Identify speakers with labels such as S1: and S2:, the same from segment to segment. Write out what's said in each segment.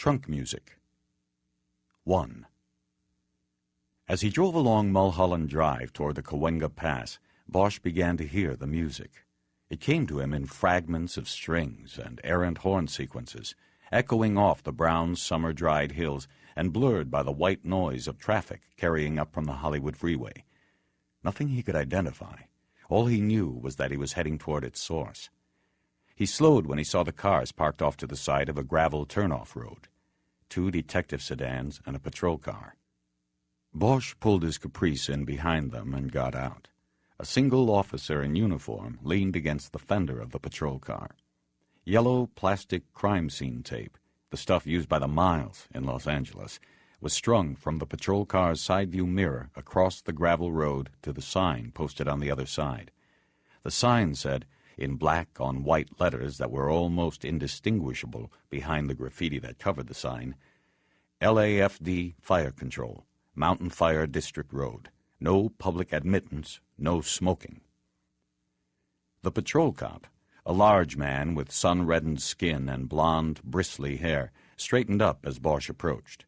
S1: Trunk music. 1. As he drove along Mulholland Drive toward the Cahuenga Pass, Bosch began to hear the music. It came to him in fragments of strings and errant horn sequences, echoing off the brown, summer-dried hills and blurred by the white noise of traffic carrying up from the Hollywood freeway. Nothing he could identify. All he knew was that he was heading toward its source. He slowed when he saw the cars parked off to the side of a gravel turnoff road. 2 detective sedans and a patrol car. Bosch pulled his caprice in behind them and got out. A single officer in uniform leaned against the fender of the patrol car. Yellow plastic crime scene tape, the stuff used by the miles in Los Angeles, was strung from the patrol car's side-view mirror across the gravel road to the sign posted on the other side. The sign said, in black on white letters that were almost indistinguishable behind the graffiti that covered the sign, LAFD Fire Control, Mountain Fire District Road. No public admittance, no smoking. The patrol cop, a large man with sun-reddened skin and blonde, bristly hair, straightened up as Bosch approached.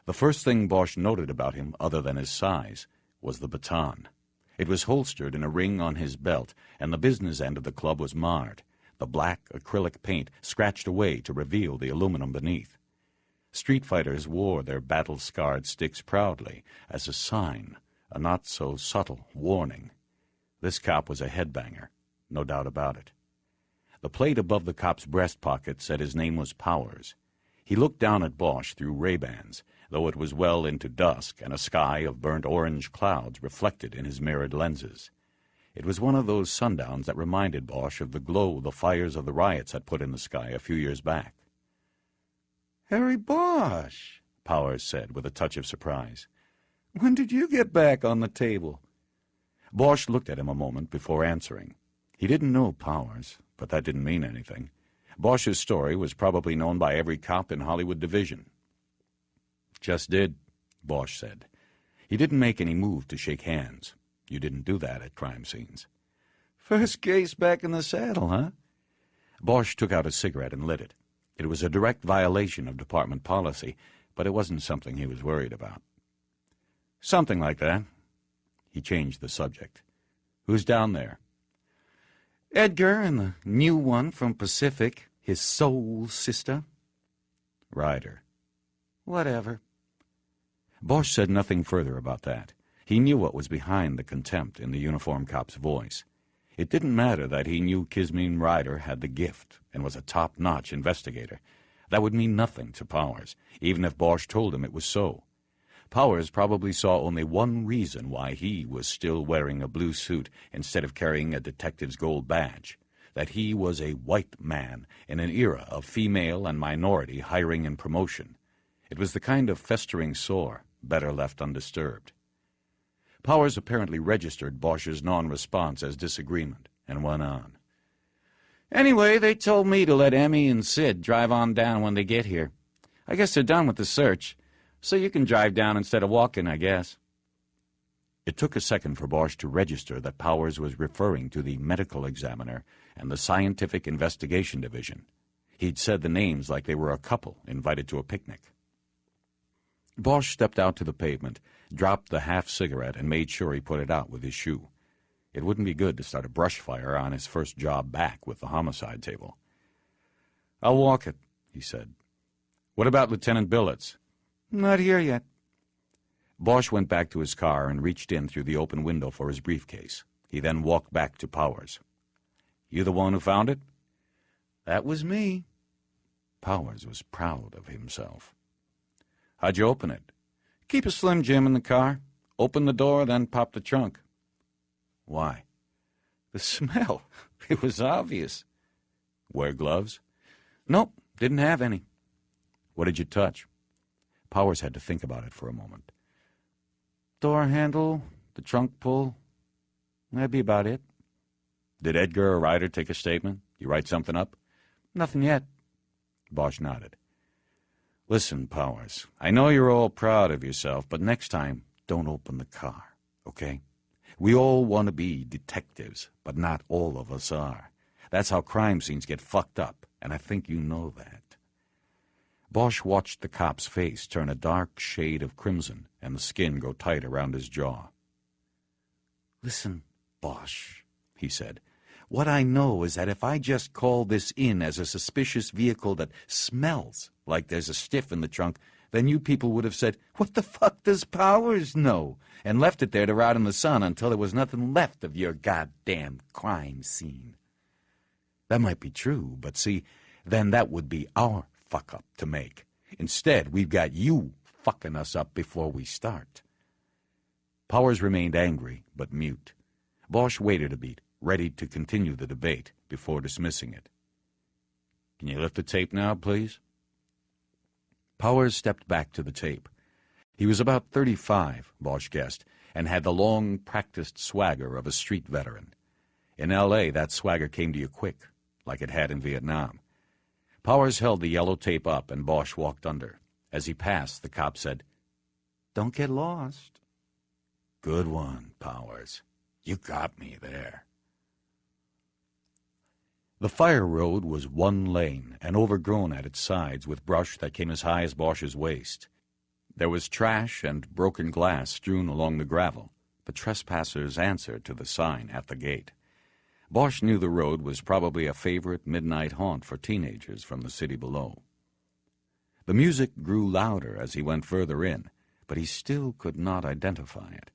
S1: The first thing Bosch noted about him, other than his size, was the baton. It was holstered in a ring on his belt, and the business end of the club was marred, the black acrylic paint scratched away to reveal the aluminum beneath. Street fighters wore their battle-scarred sticks proudly as a sign, a not-so-subtle warning. This cop was a headbanger, no doubt about it. The plate above the cop's breast pocket said his name was Powers. He looked down at Bosch through Ray-Bans, though it was well into dusk and a sky of burnt-orange clouds reflected in his mirrored lenses. It was one of those sundowns that reminded Bosch of the glow the fires of the riots had put in the sky a few years back. "Harry Bosch," Powers said with a touch of surprise. "When did you get back on the table?" Bosch looked at him a moment before answering. He didn't know Powers, but that didn't mean anything. Bosch's story was probably known by every cop in Hollywood Division. "Just did," Bosch said. He didn't make any move to shake hands. You didn't do that at crime scenes. "First case back in the saddle, huh?" Bosch took out a cigarette and lit it. It was a direct violation of department policy, but it wasn't something he was worried about. "Something like that." He changed the subject. "Who's down there?" "Edgar and the new one from Pacific, his soul sister." "Ryder." "Whatever." Bosch said nothing further about that. He knew what was behind the contempt in the uniform cop's voice. It didn't matter that he knew Kismine Ryder had the gift and was a top-notch investigator. That would mean nothing to Powers, even if Bosch told him it was so. Powers probably saw only one reason why he was still wearing a blue suit instead of carrying a detective's gold badge, that he was a white man in an era of female and minority hiring and promotion. It was the kind of festering sore better left undisturbed. Powers apparently registered Bosch's non-response as disagreement and went on. "Anyway, they told me to let Emmy and Sid drive on down when they get here. I guess they're done with the search, so you can drive down instead of walking, I guess." It took a second for Bosch to register that Powers was referring to the medical examiner and the scientific investigation division. He'd said the names like they were a couple invited to a picnic. Bosch stepped out to the pavement, dropped the half-cigarette, and made sure he put it out with his shoe. It wouldn't be good to start a brush fire on his first job back with the homicide table. "I'll walk it," he said. "What about Lieutenant Billets?" "Not here yet." Bosch went back to his car and reached in through the open window for his briefcase. He then walked back to Powers. "You the one who found it?" "That was me." Powers was proud of himself. "How'd you open it?" "Keep a Slim Jim in the car. Open the door, then pop the trunk." "Why?" "The smell. It was obvious." "Wear gloves?" "Nope, didn't have any." "What did you touch?" Powers had to think about it for a moment. "Door handle, the trunk pull. That'd be about it." "Did Edgar or Ryder take a statement? You write something up?" "Nothing yet." Bosch nodded. "Listen, Powers, I know you're all proud of yourself, but next time, don't open the car, okay? We all want to be detectives, but not all of us are. That's how crime scenes get fucked up, and I think you know that." Bosch watched the cop's face turn a dark shade of crimson and the skin go tight around his jaw. "Listen, Bosch," he said, "what I know is that if I just call this in as a suspicious vehicle that smells like there's a stiff in the trunk, then you people would have said, 'What the fuck does Powers know?' and left it there to rot in the sun until there was nothing left of your goddamn crime scene. That might be true, but see, then that would be our fuck-up to make. Instead, we've got you fucking us up before we start." Powers remained angry, but mute. Bosch waited a beat, ready to continue the debate before dismissing it. "Can you lift the tape now, please?" Powers stepped back to the tape. He was about 35, Bosch guessed, and had the long, practiced swagger of a street veteran. In L.A., that swagger came to you quick, like it had in Vietnam. Powers held the yellow tape up, and Bosch walked under. As he passed, the cop said, "Don't get lost." "Good one, Powers. You got me there." The fire road was one lane and overgrown at its sides with brush that came as high as Bosch's waist. There was trash and broken glass strewn along the gravel, the trespassers' answer to the sign at the gate. Bosch knew the road was probably a favorite midnight haunt for teenagers from the city below. The music grew louder as he went further in, but he still could not identify it.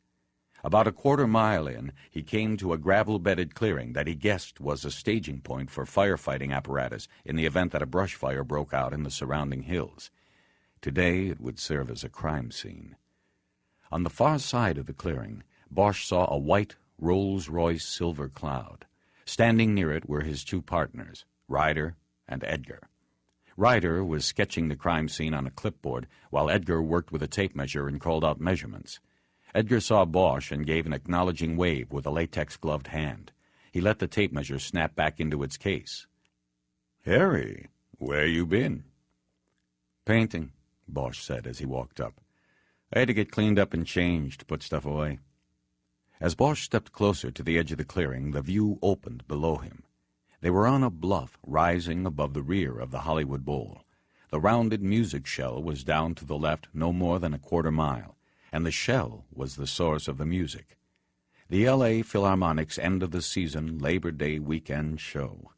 S1: About a quarter-mile in, he came to a gravel-bedded clearing that he guessed was a staging point for firefighting apparatus in the event that a brush fire broke out in the surrounding hills. Today it would serve as a crime scene. On the far side of the clearing, Bosch saw a white Rolls-Royce silver cloud. Standing near it were his two partners, Ryder and Edgar. Ryder was sketching the crime scene on a clipboard, while Edgar worked with a tape measure and called out measurements. Edgar saw Bosch and gave an acknowledging wave with a latex-gloved hand. He let the tape measure snap back into its case. "Harry, where you been?" "Painting," Bosch said as he walked up. "I had to get cleaned up and changed, put stuff away." As Bosch stepped closer to the edge of the clearing, the view opened below him. They were on a bluff rising above the rear of the Hollywood Bowl. The rounded music shell was down to the left no more than a quarter-mile, and the shell was the source of the music. The L.A. Philharmonic's end-of-the-season Labor Day weekend show.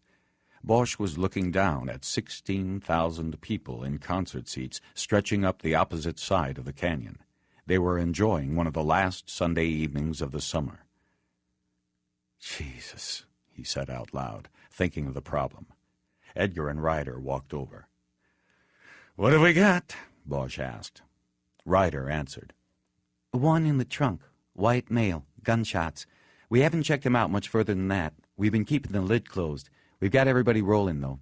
S1: Bosch was looking down at 16,000 people in concert seats stretching up the opposite side of the canyon. They were enjoying one of the last Sunday evenings of the summer. "Jesus," he said out loud, thinking of the problem. Edgar and Ryder walked over. "What have we got?" Bosch asked. Ryder answered. "One in the trunk. White male. Gunshots. We haven't checked him out much further than that. We've been keeping the lid closed. We've got everybody rolling, though."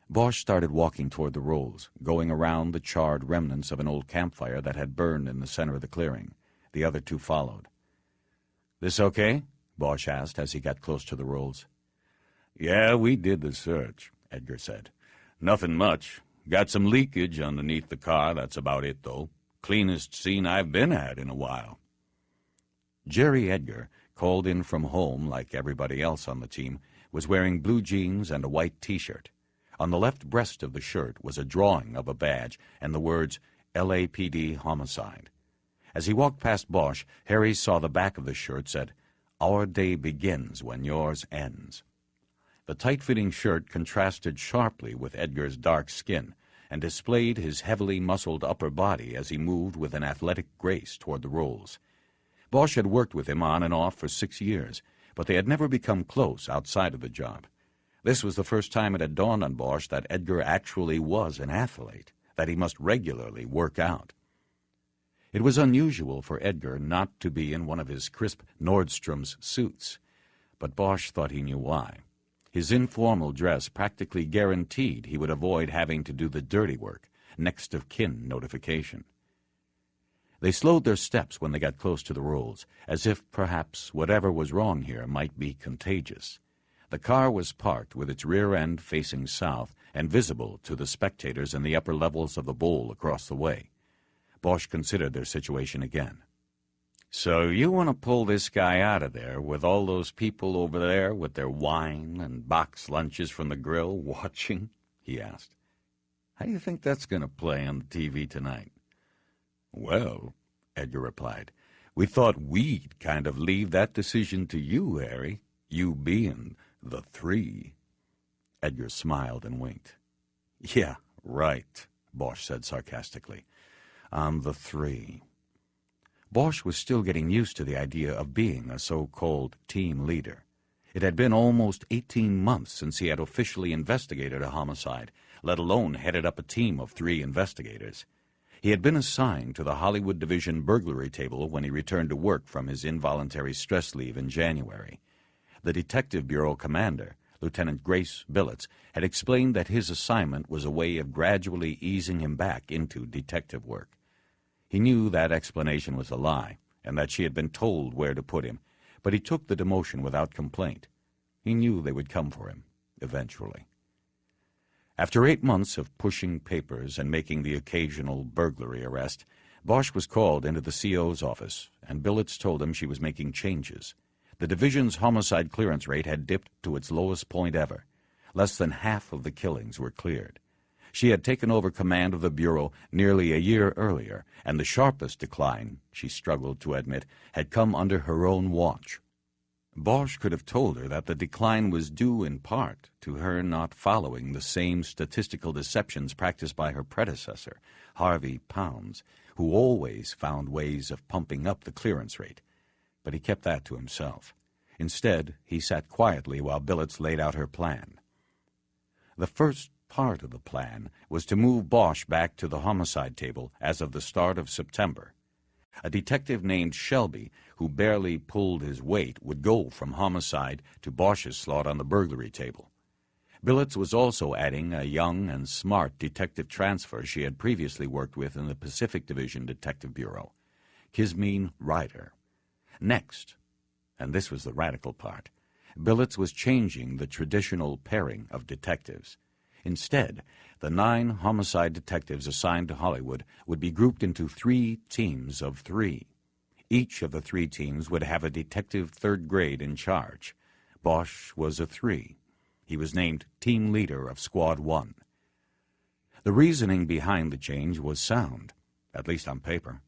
S1: Bosch started walking toward the rolls, going around the charred remnants of an old campfire that had burned in the center of the clearing. The other two followed. "This okay?" Bosch asked as he got close to the rolls. "Yeah, we did the search," Edgar said. "Nothing much. Got some leakage underneath the car, that's about it, though. Cleanest scene I've been at in a while." Jerry Edgar, called in from home like everybody else on the team, was wearing blue jeans and a white T-shirt. On the left breast of the shirt was a drawing of a badge and the words LAPD Homicide. As he walked past Bosch, Harry saw the back of the shirt said, "Our day begins when yours ends." The tight-fitting shirt contrasted sharply with Edgar's dark skin and displayed his heavily muscled upper body as he moved with an athletic grace toward the rolls. Bosch had worked with him on and off for 6 years, but they had never become close outside of the job. This was the first time it had dawned on Bosch that Edgar actually was an athlete, that he must regularly work out. It was unusual for Edgar not to be in one of his crisp Nordstrom's suits, but Bosch thought he knew why. His informal dress practically guaranteed he would avoid having to do the dirty work, next of kin notification. They slowed their steps when they got close to the rolls, as if perhaps whatever was wrong here might be contagious. The car was parked with its rear end facing south and visible to the spectators in the upper levels of the bowl across the way. Bosch considered their situation again. "So you want to pull this guy out of there with all those people over there with their wine and box lunches from the grill watching?" he asked. How do you think that's going to play on the TV tonight?" "Well," Edgar replied, "we thought we'd kind of leave that decision to you, Harry, you being the three." Edgar smiled and winked. "Yeah, right," Bosch said sarcastically. "I'm the three." Bosch was still getting used to the idea of being a so-called team leader. It had been almost 18 months since he had officially investigated a homicide, let alone headed up a team of 3 investigators. He had been assigned to the Hollywood Division burglary table when he returned to work from his involuntary stress leave in January. The Detective Bureau commander, Lieutenant Grace Billets, had explained that his assignment was a way of gradually easing him back into detective work. He knew that explanation was a lie, and that she had been told where to put him, but he took the demotion without complaint. He knew they would come for him, eventually. After 8 months of pushing papers and making the occasional burglary arrest, Bosch was called into the CO's office, and Billets told him she was making changes. The division's homicide clearance rate had dipped to its lowest point ever. Less than half of the killings were cleared. She had taken over command of the Bureau nearly a year earlier, and the sharpest decline, she struggled to admit, had come under her own watch. Bosch could have told her that the decline was due in part to her not following the same statistical deceptions practiced by her predecessor, Harvey Pounds, who always found ways of pumping up the clearance rate. But he kept that to himself. Instead, he sat quietly while Billets laid out her plan. The first part of the plan was to move Bosch back to the homicide table as of the start of September. A detective named Shelby, who barely pulled his weight, would go from homicide to Bosch's slot on the burglary table. Billets was also adding a young and smart detective transfer she had previously worked with in the Pacific Division Detective Bureau, Kismeen Ryder. Next, and this was the radical part, Billets was changing the traditional pairing of detectives. Instead, the 9 homicide detectives assigned to Hollywood would be grouped into 3 teams of 3. Each of the 3 teams would have a detective 3rd grade in charge. Bosch was a 3. He was named team leader of Squad 1. The reasoning behind the change was sound, at least on paper.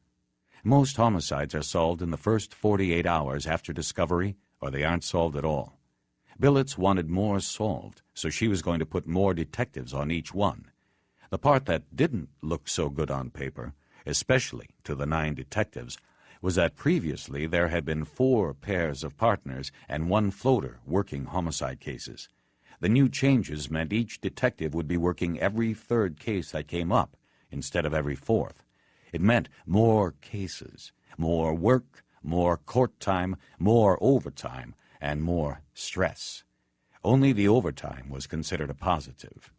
S1: Most homicides are solved in the first 48 hours after discovery, or they aren't solved at all. Billets wanted more solved, so she was going to put more detectives on each one. The part that didn't look so good on paper, especially to the 9 detectives, was that previously there had been 4 pairs of partners and 1 floater working homicide cases. The new changes meant each detective would be working every 3rd case that came up, instead of every 4th. It meant more cases, more work, more court time, more overtime, and more stress. Only the overtime was considered a positive.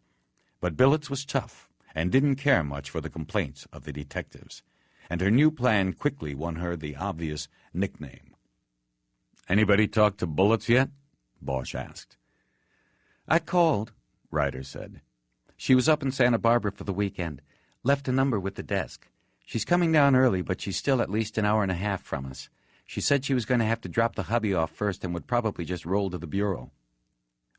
S1: But Billets was tough and didn't care much for the complaints of the detectives, and her new plan quickly won her the obvious nickname. "Anybody talk to Bullets yet?" Bosch asked.
S2: "I called," Ryder said. "She was up in Santa Barbara for the weekend. Left a number with the desk. She's coming down early, but she's still at least an hour and a half from us. She said she was going to have to drop the hubby off first and would probably just roll to the bureau."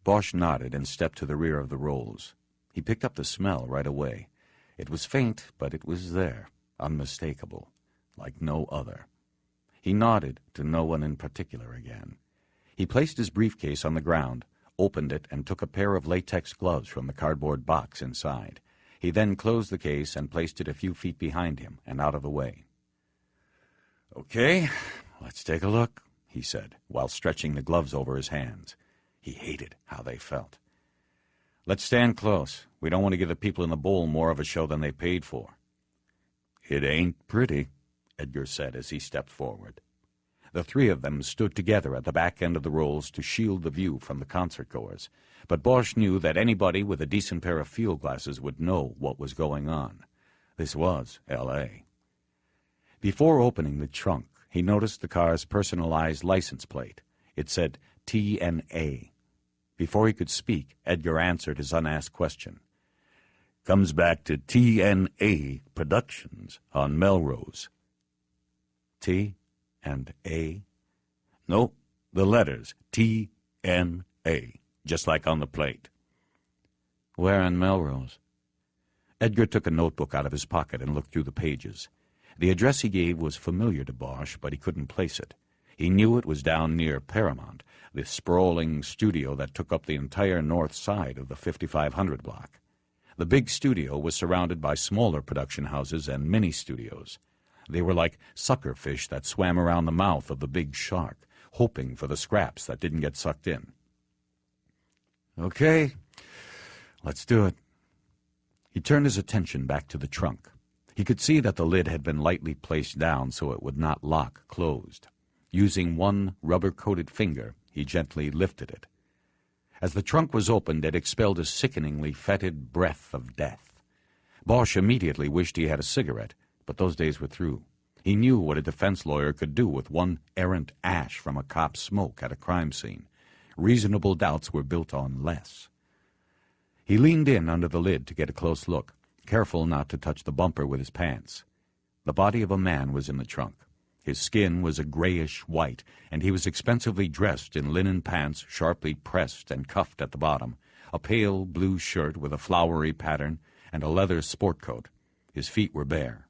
S1: Bosch nodded and stepped to the rear of the rolls. He picked up the smell right away. It was faint, but it was there, unmistakable, like no other. He nodded to no one in particular again. He placed his briefcase on the ground, opened it, and took a pair of latex gloves from the cardboard box inside. He then closed the case and placed it a few feet behind him and out of the way. "Okay, let's take a look," he said, while stretching the gloves over his hands. He hated how they felt. "Let's stand close. We don't want to give the people in the bowl more of a show than they paid for." "It ain't pretty," Edgar said as he stepped forward. The 3 of them stood together at the back end of the rolls to shield the view from the concert-goers, but Bosch knew that anybody with a decent pair of field glasses would know what was going on. This was L.A. Before opening the trunk, he noticed the car's personalized license plate. It said TNA. Before he could speak, Edgar answered his unasked question. "Comes back to TNA Productions on Melrose." T and A? No, the letters TNA, just like on the plate.
S2: "Where in Melrose?"
S1: Edgar took a notebook out of his pocket and looked through the pages. The address he gave was familiar to Bosch, but he couldn't place it. He knew it was down near Paramount, the sprawling studio that took up the entire north side of the 5500 block. The big studio was surrounded by smaller production houses and mini-studios. They were like sucker fish that swam around the mouth of the big shark, hoping for the scraps that didn't get sucked in. "Okay, let's do it." He turned his attention back to the trunk. He could see that the lid had been lightly placed down so it would not lock closed. Using one rubber-coated finger, he gently lifted it. As the trunk was opened, it expelled a sickeningly fetid breath of death. Bosch immediately wished he had a cigarette, but those days were through. He knew what a defense lawyer could do with one errant ash from a cop's smoke at a crime scene. Reasonable doubts were built on less. He leaned in under the lid to get a close look, careful not to touch the bumper with his pants. The body of a man was in the trunk. His skin was a grayish-white, and he was expensively dressed in linen pants sharply pressed and cuffed at the bottom, a pale blue shirt with a flowery pattern, and a leather sport coat. His feet were bare.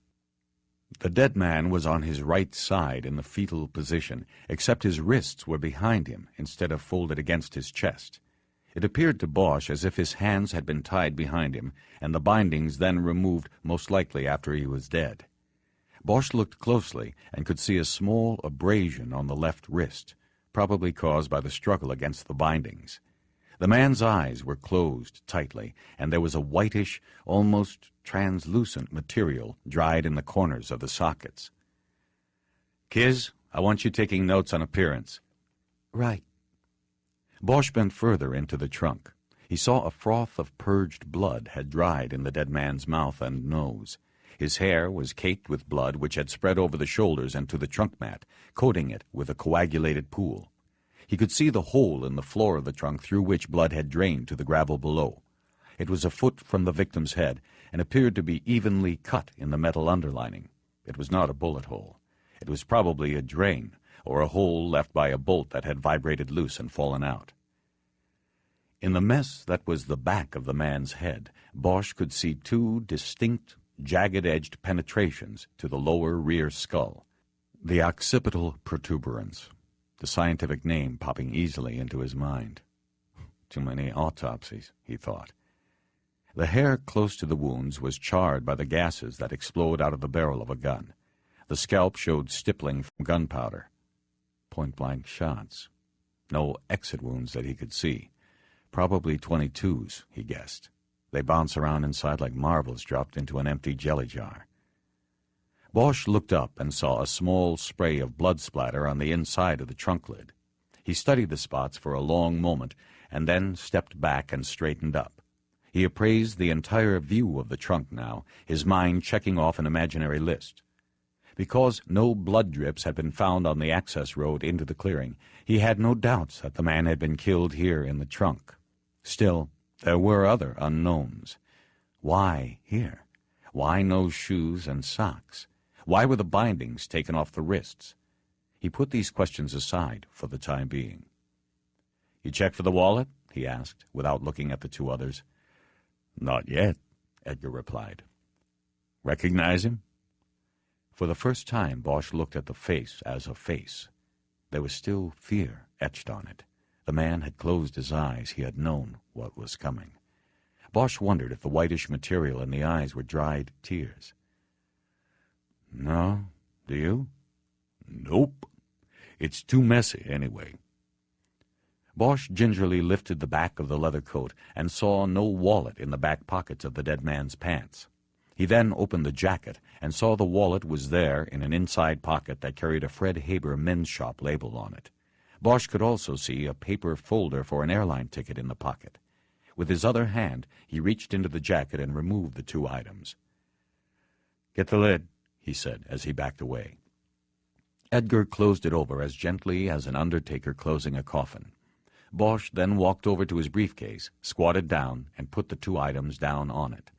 S1: The dead man was on his right side in the fetal position, except his wrists were behind him instead of folded against his chest. It appeared to Bosch as if his hands had been tied behind him, and the bindings then removed most likely after he was dead. Bosch looked closely and could see a small abrasion on the left wrist, probably caused by the struggle against the bindings. The man's eyes were closed tightly, and there was a whitish, almost translucent material dried in the corners of the sockets. "Kiz, I want you taking notes on appearance."
S2: "Right."
S1: Bosch bent further into the trunk. He saw a froth of purged blood had dried in the dead man's mouth and nose. His hair was caked with blood which had spread over the shoulders and to the trunk mat, coating it with a coagulated pool. He could see the hole in the floor of the trunk through which blood had drained to the gravel below. It was a foot from the victim's head and appeared to be evenly cut in the metal underlining. It was not a bullet hole. It was probably a drain, or a hole left by a bolt that had vibrated loose and fallen out. In the mess that was the back of the man's head, Bosch could see two distinct, jagged-edged penetrations to the lower rear skull. The occipital protuberance, the scientific name popping easily into his mind. Too many autopsies, he thought. The hair close to the wounds was charred by the gases that explode out of the barrel of a gun. The scalp showed stippling from gunpowder. Point-blank shots. No exit wounds that he could see. Probably 22s, he guessed. They bounce around inside like marbles dropped into an empty jelly jar. Bosch looked up and saw a small spray of blood splatter on the inside of the trunk lid. He studied the spots for a long moment and then stepped back and straightened up. He appraised the entire view of the trunk now, his mind checking off an imaginary list. Because no blood drips had been found on the access road into the clearing, he had no doubts that the man had been killed here in the trunk. Still, there were other unknowns. Why here? Why no shoes and socks? Why were the bindings taken off the wrists? He put these questions aside for the time being. "You checked for the wallet?" he asked, without looking at the two others. "Not yet," Edgar replied. "Recognize him?" For the first time, Bosch looked at the face as a face. There was still fear etched on it. The man had closed his eyes. He had known what was coming. Bosch wondered if the whitish material in the eyes were dried tears. "No, do you?" "Nope. It's too messy, anyway." Bosch gingerly lifted the back of the leather coat and saw no wallet in the back pockets of the dead man's pants. He then opened the jacket and saw the wallet was there in an inside pocket that carried a Fred Haber Men's Shop label on it. Bosch could also see a paper folder for an airline ticket in the pocket. With his other hand, he reached into the jacket and removed the two items. "Get the lid," he said as he backed away. Edgar closed it over as gently as an undertaker closing a coffin. Bosch then walked over to his briefcase, squatted down, and put the two items down on it.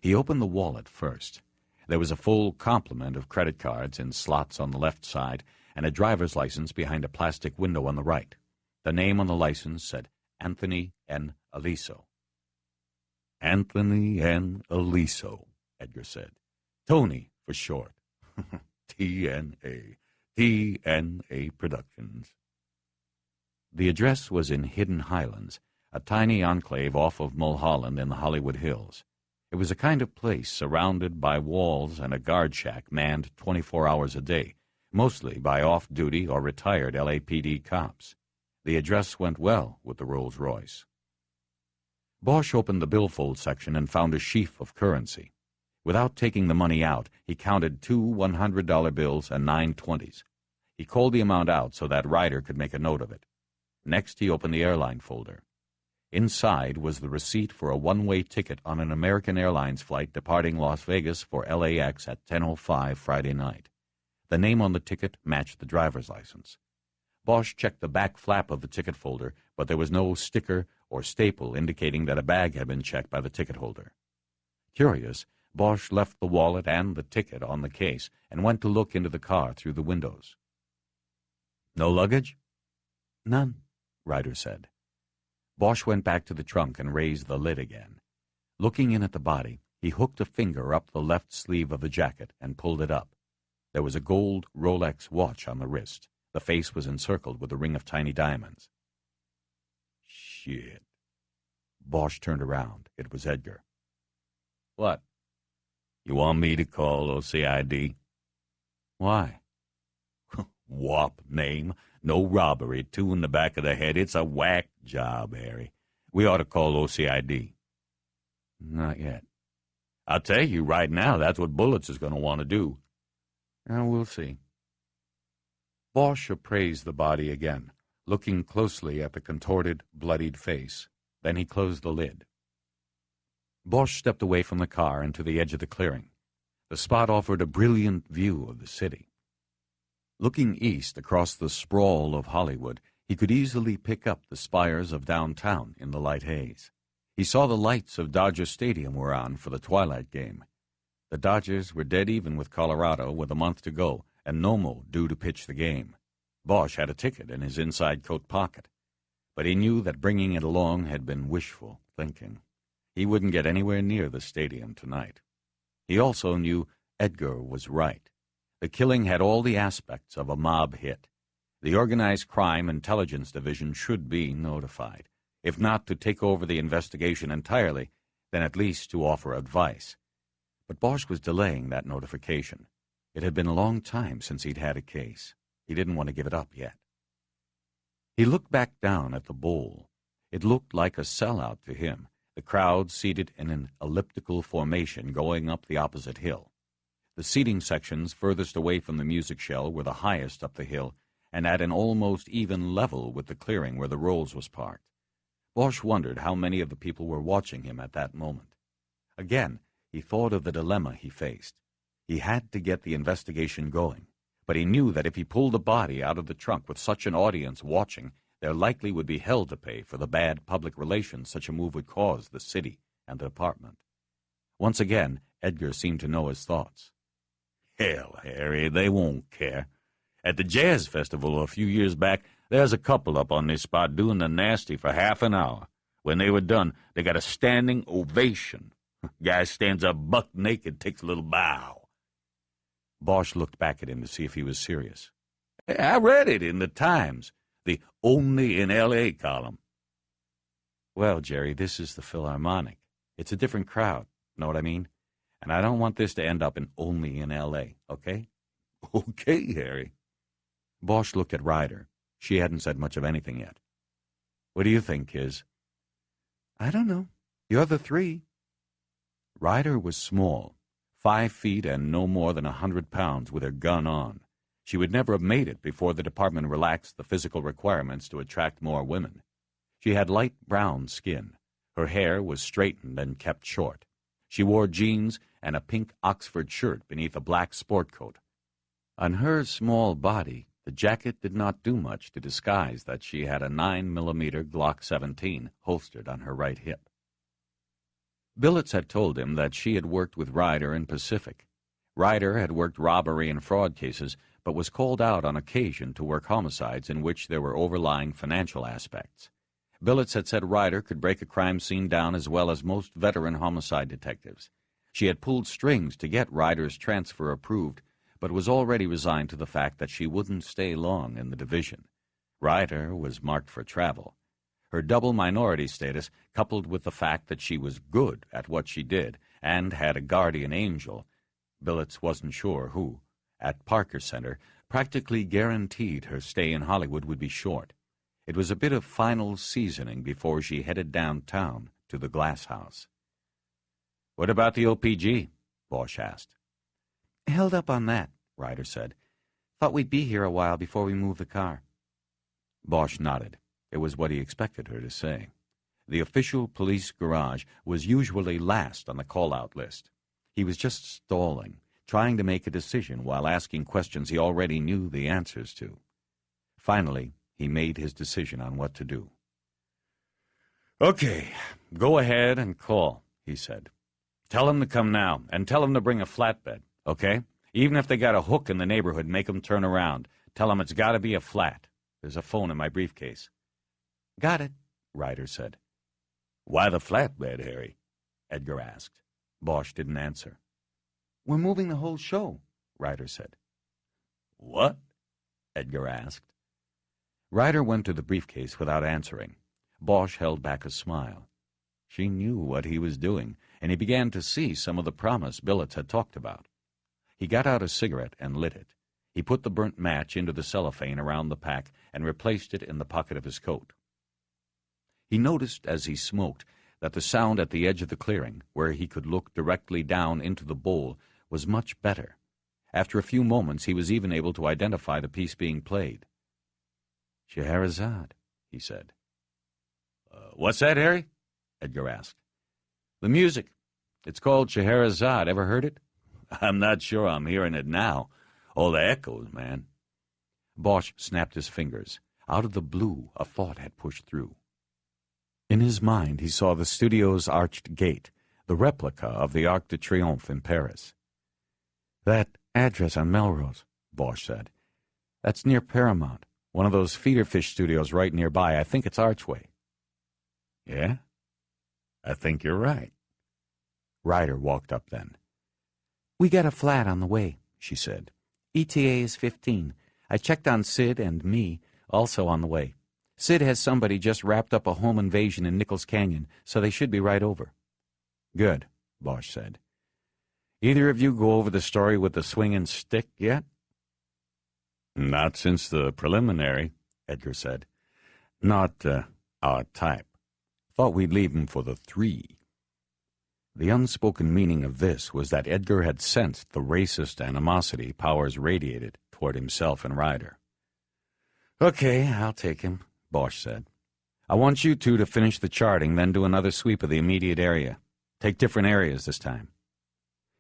S1: He opened the wallet first. There was a full complement of credit cards in slots on the left side and a driver's license behind a plastic window on the right. The name on the license said Anthony N. Aliso. Anthony and Aliso, Edgar said. Tony for short. TNA. TNA Productions. The address was in Hidden Highlands, a tiny enclave off of Mulholland in the Hollywood Hills. It was a kind of place surrounded by walls and a guard shack manned 24 hours a day, mostly by off-duty or retired LAPD cops. The address went well with the Rolls-Royce. Bosch opened the billfold section and found a sheaf of currency. Without taking the money out, he counted 2 $100 bills and 9 20s. He called the amount out so that Ryder could make a note of it. Next, he opened the airline folder. Inside was the receipt for a one-way ticket on an American Airlines flight departing Las Vegas for LAX at 10:05 Friday night. The name on the ticket matched the driver's license. Bosch checked the back flap of the ticket folder, but there was no sticker or staple indicating that a bag had been checked by the ticket holder. Curious, Bosch left the wallet and the ticket on the case and went to look into the car through the windows. No luggage? None, Ryder said. Bosch went back to the trunk and raised the lid again. Looking in at the body, he hooked a finger up the left sleeve of the jacket and pulled it up. There was a gold Rolex watch on the wrist. The face was encircled with a ring of tiny diamonds. Shit. Bosch turned around. It was Edgar. What? You want me to call OCID? Why? Wop name. No robbery. 2 in the back of the head. It's a whack job, Harry. We ought to call OCID. Not yet. I'll tell you right now, that's what Bullets is going to want to do. We'll see. Bosch appraised the body again, looking closely at the contorted, bloodied face. Then he closed the lid. Bosch stepped away from the car and to the edge of the clearing. The spot offered a brilliant view of the city. Looking east across the sprawl of Hollywood, he could easily pick up the spires of downtown in the light haze. He saw the lights of Dodger Stadium were on for the twilight game. The Dodgers were dead even with Colorado with a month to go, and Nomo due to pitch the game. Bosch had a ticket in his inside coat pocket, but he knew that bringing it along had been wishful thinking. He wouldn't get anywhere near the stadium tonight. He also knew Edgar was right. The killing had all the aspects of a mob hit. The Organized Crime Intelligence Division should be notified. If not to take over the investigation entirely, then at least to offer advice. But Bosch was delaying that notification. It had been a long time since he'd had a case. He didn't want to give it up yet. He looked back down at the bowl. It looked like a sellout to him, the crowd seated in an elliptical formation going up the opposite hill. The seating sections furthest away from the music shell were the highest up the hill and at an almost even level with the clearing where the Rolls was parked. Bosch wondered how many of the people were watching him at that moment. Again, he thought of the dilemma he faced. He had to get the investigation going, but he knew that if he pulled the body out of the trunk with such an audience watching, there likely would be hell to pay for the bad public relations such a move would cause the city and the department. Once again, Edgar seemed to know his thoughts. Hell, Harry, they won't care. At the Jazz Festival a few years back, there's a couple up on this spot doing the nasty for half an hour. When they were done, they got a standing ovation. Guy stands up buck naked, takes a little bow. Bosch looked back at him to see if he was serious. I read it in the Times, the Only in L.A. column. Well, Jerry, this is the Philharmonic. It's a different crowd, know what I mean? And I don't want this to end up in Only in L.A., okay? Okay, Harry. Bosch looked at Ryder. She hadn't said much of anything yet. What do you think, Kiz? I don't know. You're the 3. Ryder was small, 5 feet and no more than 100 pounds with her gun on. She would never have made it before the department relaxed the physical requirements to attract more women. She had light brown skin. Her hair was straightened and kept short. She wore jeans and a pink Oxford shirt beneath a black sport coat. On her small body, the jacket did not do much to disguise that she had a 9mm Glock 17 holstered on her right hip. Billets had told him that she had worked with Ryder in Pacific. Ryder had worked robbery and fraud cases, but was called out on occasion to work homicides in which there were overlying financial aspects. Billets had said Ryder could break a crime scene down as well as most veteran homicide detectives. She had pulled strings to get Ryder's transfer approved, but was already resigned to the fact that she wouldn't stay long in the division. Ryder was marked for travel. Her double minority status, coupled with the fact that she was good at what she did and had a guardian angel, Billets wasn't sure who, at Parker Center, practically guaranteed her stay in Hollywood would be short. It was a bit of final seasoning before she headed downtown to the Glass House. "What about the OPG?" Bosch asked.
S2: "Held up on that," Ryder said. "Thought we'd be here a while before we move the car."
S1: Bosch nodded. It was what he expected her to say. The official police garage was usually last on the call-out list. He was just stalling, trying to make a decision while asking questions he already knew the answers to. Finally, he made his decision on what to do. "Okay, go ahead and call," he said. "Tell them to come now, and tell them to bring a flatbed, okay? Even if they got a hook in the neighborhood, make them turn around. Tell them it's got to be a flat. There's a phone in my briefcase."
S2: "Got it,"
S1: Ryder said. "Why the flatbed, Harry?" Edgar asked. Bosch didn't answer.
S2: "We're moving the whole show," Ryder said.
S1: "What?" Edgar asked.
S2: Ryder went to the briefcase without answering. Bosch held back a smile. She knew what he was doing, and he began to see some of the promise Billets had talked about. He got out a cigarette and lit it. He put the burnt match into the cellophane around the pack and replaced it in the pocket of his coat. He noticed as he smoked that the sound at the edge of the clearing, where he could look directly down into the bowl, was much better. After a few moments, he was even able to identify the piece being played. "Scheherazade," he said.
S1: What's that, Harry?" Edgar asked.
S2: "The music. It's called Scheherazade. Ever heard it?"
S1: "I'm not sure I'm hearing it now. All the echoes, man."
S2: Bosch snapped his fingers. Out of the blue, a thought had pushed through. In his mind, he saw the studio's arched gate, the replica of the Arc de Triomphe in Paris. "That address on Melrose," Bosch said. "That's near Paramount. One of those feeder fish studios right nearby. I think it's Archway."
S1: "Yeah? I think you're right."
S2: Ryder walked up then. "We got a flat on the way," she said. "ETA is 15. I checked on Sid and me, also on the way. Sid has somebody just wrapped up a home invasion in Nichols Canyon, so they should be right over."
S1: "Good," Bosch said. "Either of you go over the story with the swinging stick yet?" "Not since the preliminary," Edgar said. "Not our type. Thought we'd leave him for the 3. The unspoken meaning of this was that Edgar had sensed the racist animosity Powers radiated toward himself and Ryder. "Okay, I'll take him," Bosch said. "I want you two to finish the charting, then do another sweep of the immediate area. Take different areas this time."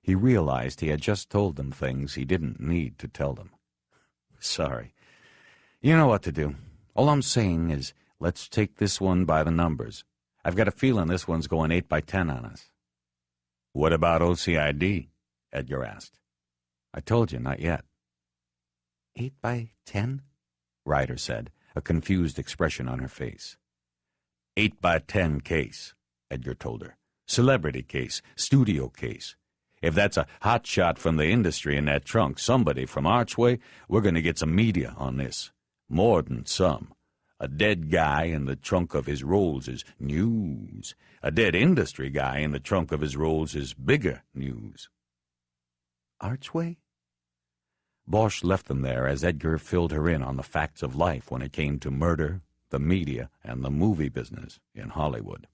S1: He realized he had just told them things he didn't need to tell them. "Sorry. You know what to do. All I'm saying is, let's take this one by the numbers. I've got a feeling this one's going 8 by 10 on us." "What about OCID?" Edgar asked. "I told you, not yet."
S2: 8 by 10?
S1: Ryder said, a confused expression on her face. 8 by 10 case, Edgar told her. Celebrity case, studio case. If that's a hot shot from the industry in that trunk, somebody from Archway, we're going to get some media on this. More than some. A dead guy in the trunk of his Rolls is news. A dead industry guy in the trunk of his Rolls is bigger news.
S2: Archway?
S1: Bosch left them there as Edgar filled her in on the facts of life when it came to murder, the media, and the movie business in Hollywood.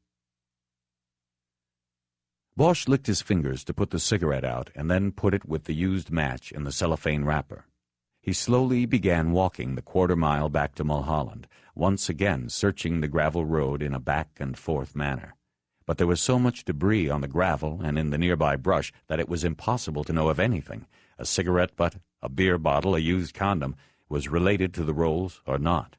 S1: Bosch licked his fingers to put the cigarette out and then put it with the used match in the cellophane wrapper. He slowly began walking the quarter-mile back to Mulholland, once again searching the gravel road in a back-and-forth manner. But there was so much debris on the gravel and in the nearby brush that it was impossible to know if anything, a cigarette butt, a beer bottle, a used condom, was related to the Rolls or not.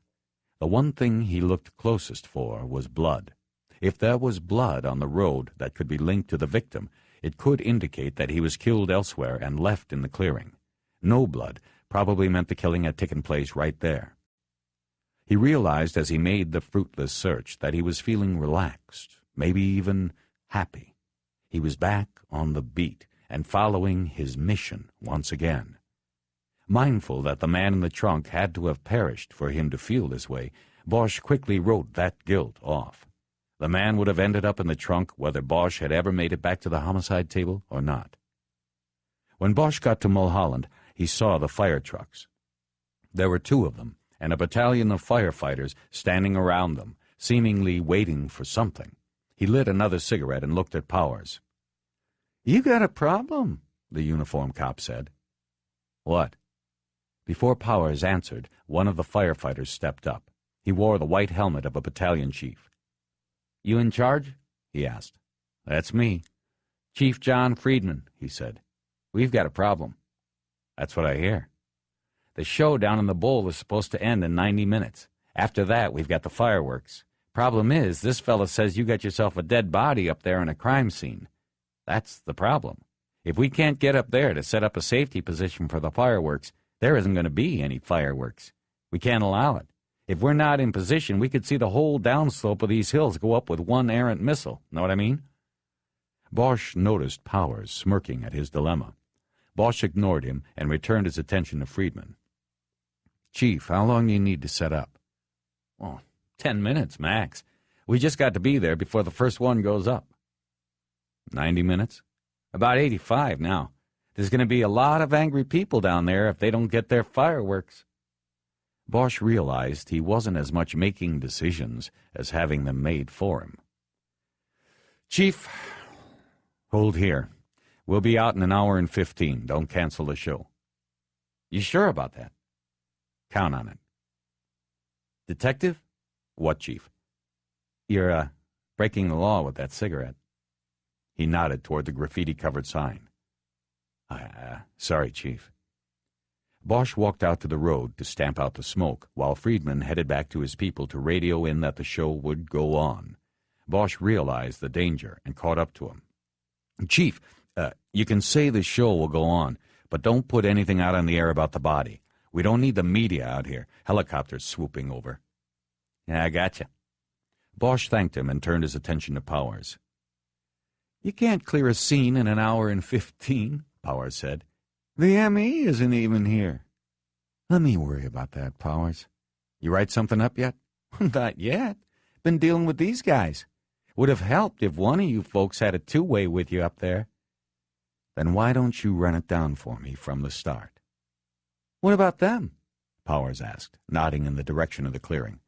S1: The one thing he looked closest for was blood. If there was blood on the road that could be linked to the victim, it could indicate that he was killed elsewhere and left in the clearing. No blood probably meant the killing had taken place right there. He realized as he made the fruitless search that he was feeling relaxed, maybe even happy. He was back on the beat and following his mission once again. Mindful that the man in the trunk had to have perished for him to feel this way, Bosch quickly wrote that guilt off. The man would have ended up in the trunk whether Bosch had ever made it back to the homicide table or not. When Bosch got to Mulholland, he saw the fire trucks. There were 2 of them, and a battalion of firefighters standing around them, seemingly waiting for something. He lit another cigarette and looked at Powers. "You got a problem," the uniformed cop said. "What?" Before Powers answered, one of the firefighters stepped up. He wore the white helmet of a battalion chief. "You in charge?" he asked. "That's me." "Chief John Friedman," he said. "We've got a problem." "That's what I hear." "The showdown in the bowl is supposed to end in 90 minutes. After that, we've got the fireworks. Problem is, this fella says you got yourself a dead body up there in a crime scene. That's the problem. If we can't get up there to set up a safety position for the fireworks, there isn't going to be any fireworks. We can't allow it. If we're not in position, we could see the whole downslope of these hills go up with one errant missile. Know what I mean?" Bosch noticed Powers smirking at his dilemma. Bosch ignored him and returned his attention to Friedman. "Chief, how long do you need to set up?" "Oh, 10 minutes, max. We just got to be there before the first one goes up." 90 minutes? "About 85 now. There's going to be a lot of angry people down there if they don't get their fireworks." Bosch realized he wasn't as much making decisions as having them made for him. "Chief, hold here. We'll be out in an hour and 15. Don't cancel the show." "You sure about that?" "Count on it." "Detective?" "What, Chief?" "You're, breaking the law with that cigarette." He nodded toward the graffiti-covered sign. Sorry, Chief." Bosch walked out to the road to stamp out the smoke, while Friedman headed back to his people to radio in that the show would go on. Bosch realized the danger and caught up to him. "Chief, you can say the show will go on, but don't put anything out on the air about the body. We don't need the media out here, helicopters swooping over." "Yeah, I gotcha." Bosch thanked him and turned his attention to Powers. "You can't clear a scene in an hour and 15, Powers said. "The M.E. isn't even here." "Let me worry about that, Powers. You write something up yet?" "Not yet. Been dealing with these guys. Would have helped if one of you folks had a 2-way with you up there." "Then why don't you run it down for me from the start?" "What about them?" Powers asked, nodding in the direction of the clearing.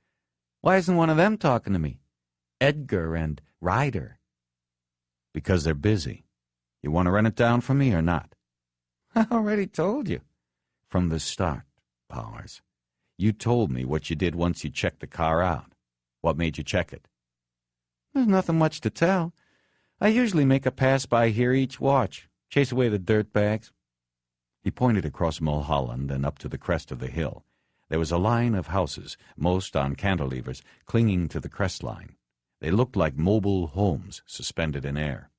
S1: "Why isn't one of them talking to me? Edgar and Ryder." "Because they're busy. You want to run it down for me or not?" "I already told you." "From the start, Powers. You told me what you did once you checked the car out. What made you check it?" "There's nothing much to tell. I usually make a pass by here each watch, chase away the dirt bags." He pointed across Mulholland and up to the crest of the hill. There was a line of houses, most on cantilevers, clinging to the crest line. They looked like mobile homes suspended in air.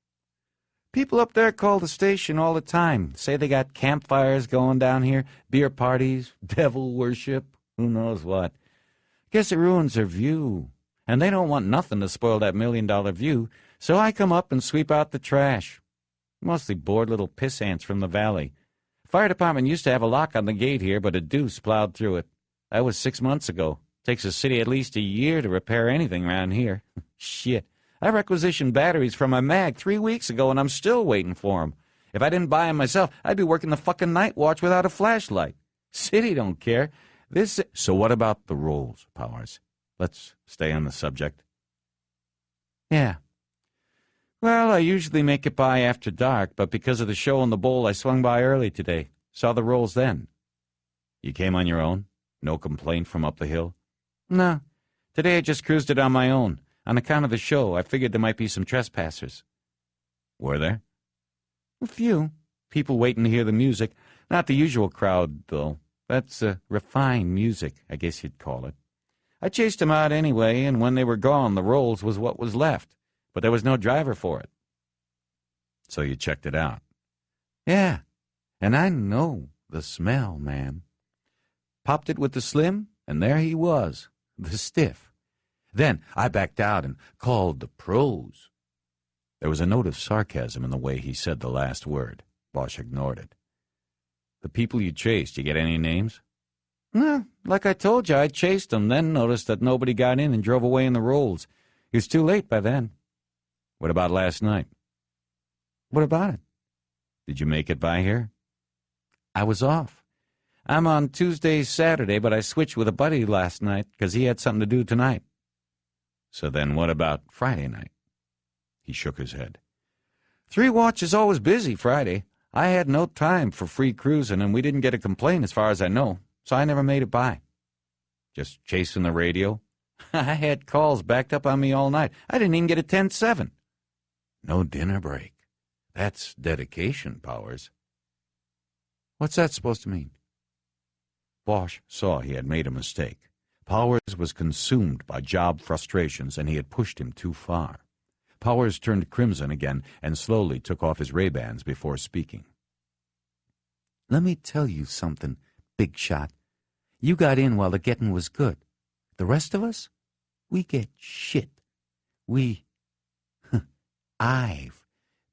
S1: "People up there call the station all the time, say they got campfires going down here, beer parties, devil worship, who knows what. Guess it ruins their view, and they don't want nothing to spoil that $1 million view, so I come up and sweep out the trash. Mostly bored little piss ants from the valley. Fire department used to have a lock on the gate here, but a deuce plowed through it. That was 6 months ago. Takes the city at least a year to repair anything around here. Shit. I requisitioned batteries from my mag 3 weeks ago, and I'm still waiting for 'em. If I didn't buy 'em myself, I'd be working the fucking night watch without a flashlight. City don't care. So what about the rolls, Powers? Let's stay on the subject." "Yeah. Well, I usually make it by after dark, but because of the show in the bowl, I swung by early today. Saw the rolls then." "You came on your own? No complaint from up the hill?" "No. Today I just cruised it on my own. On account of the show, I figured there might be some trespassers." "Were there?" "A few. People waiting to hear the music. Not the usual crowd, though. That's refined music, I guess you'd call it. I chased them out anyway, and when they were gone, the rolls was what was left. But there was no driver for it." "So you checked it out?" "Yeah. And I know the smell, man. Popped it with the slim, and there he was.
S2: the stiff. Then I backed out and called the pros.
S1: There was a note of sarcasm in the way he said the last word. Bosch ignored it. The people you chased, you get any names?
S2: Well, like I told you, I chased them, then noticed that nobody got in and drove away in the rolls. It was too late by then.
S1: What about last night?
S2: What about it?
S1: Did you make it by here?
S2: I was off. I'm on Tuesday, Saturday, but I switched with a buddy last night because he had something to do tonight.
S1: So then what about Friday night? He shook his head.
S2: 3 Watch is always busy Friday. I had no time for free cruising, and we didn't get a complaint as far as I know, so I never made it by.
S1: Just chasing the radio?
S2: I had calls backed up on me all night. I didn't even get a 10-7.
S1: No dinner break. That's dedication, Powers.
S2: What's that supposed to mean?
S1: Bosch saw he had made a mistake. Powers was consumed by job frustrations, and he had pushed him too far. Powers turned crimson again and slowly took off his Ray-Bans before speaking.
S2: Let me tell you something, big shot. You got in while the getting was good. The rest of us, we get shit. I've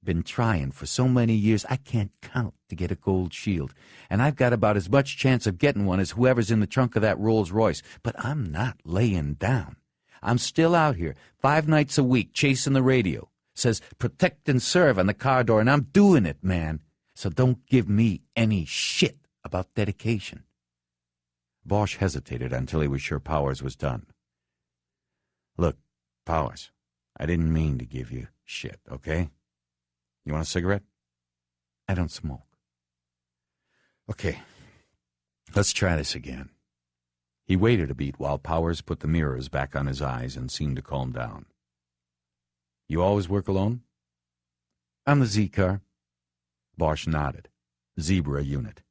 S2: been trying for so many years I can't count to get a gold shield, and I've got about as much chance of getting one as whoever's in the trunk of that Rolls Royce, but I'm not laying down. I'm still out here 5 nights a week chasing the radio. Says protect and serve on the car door, and I'm doing it, man. So don't give me any shit about dedication.
S1: Bosch hesitated until he was sure Powers was done. Look, Powers, I didn't mean to give you shit, okay? You want a cigarette?
S2: I don't smoke.
S1: Okay, let's try this again. He waited a beat while Powers put the mirrors back on his eyes and seemed to calm down. You always work alone?
S2: On the Z-car.
S1: Bosch nodded. Zebra unit.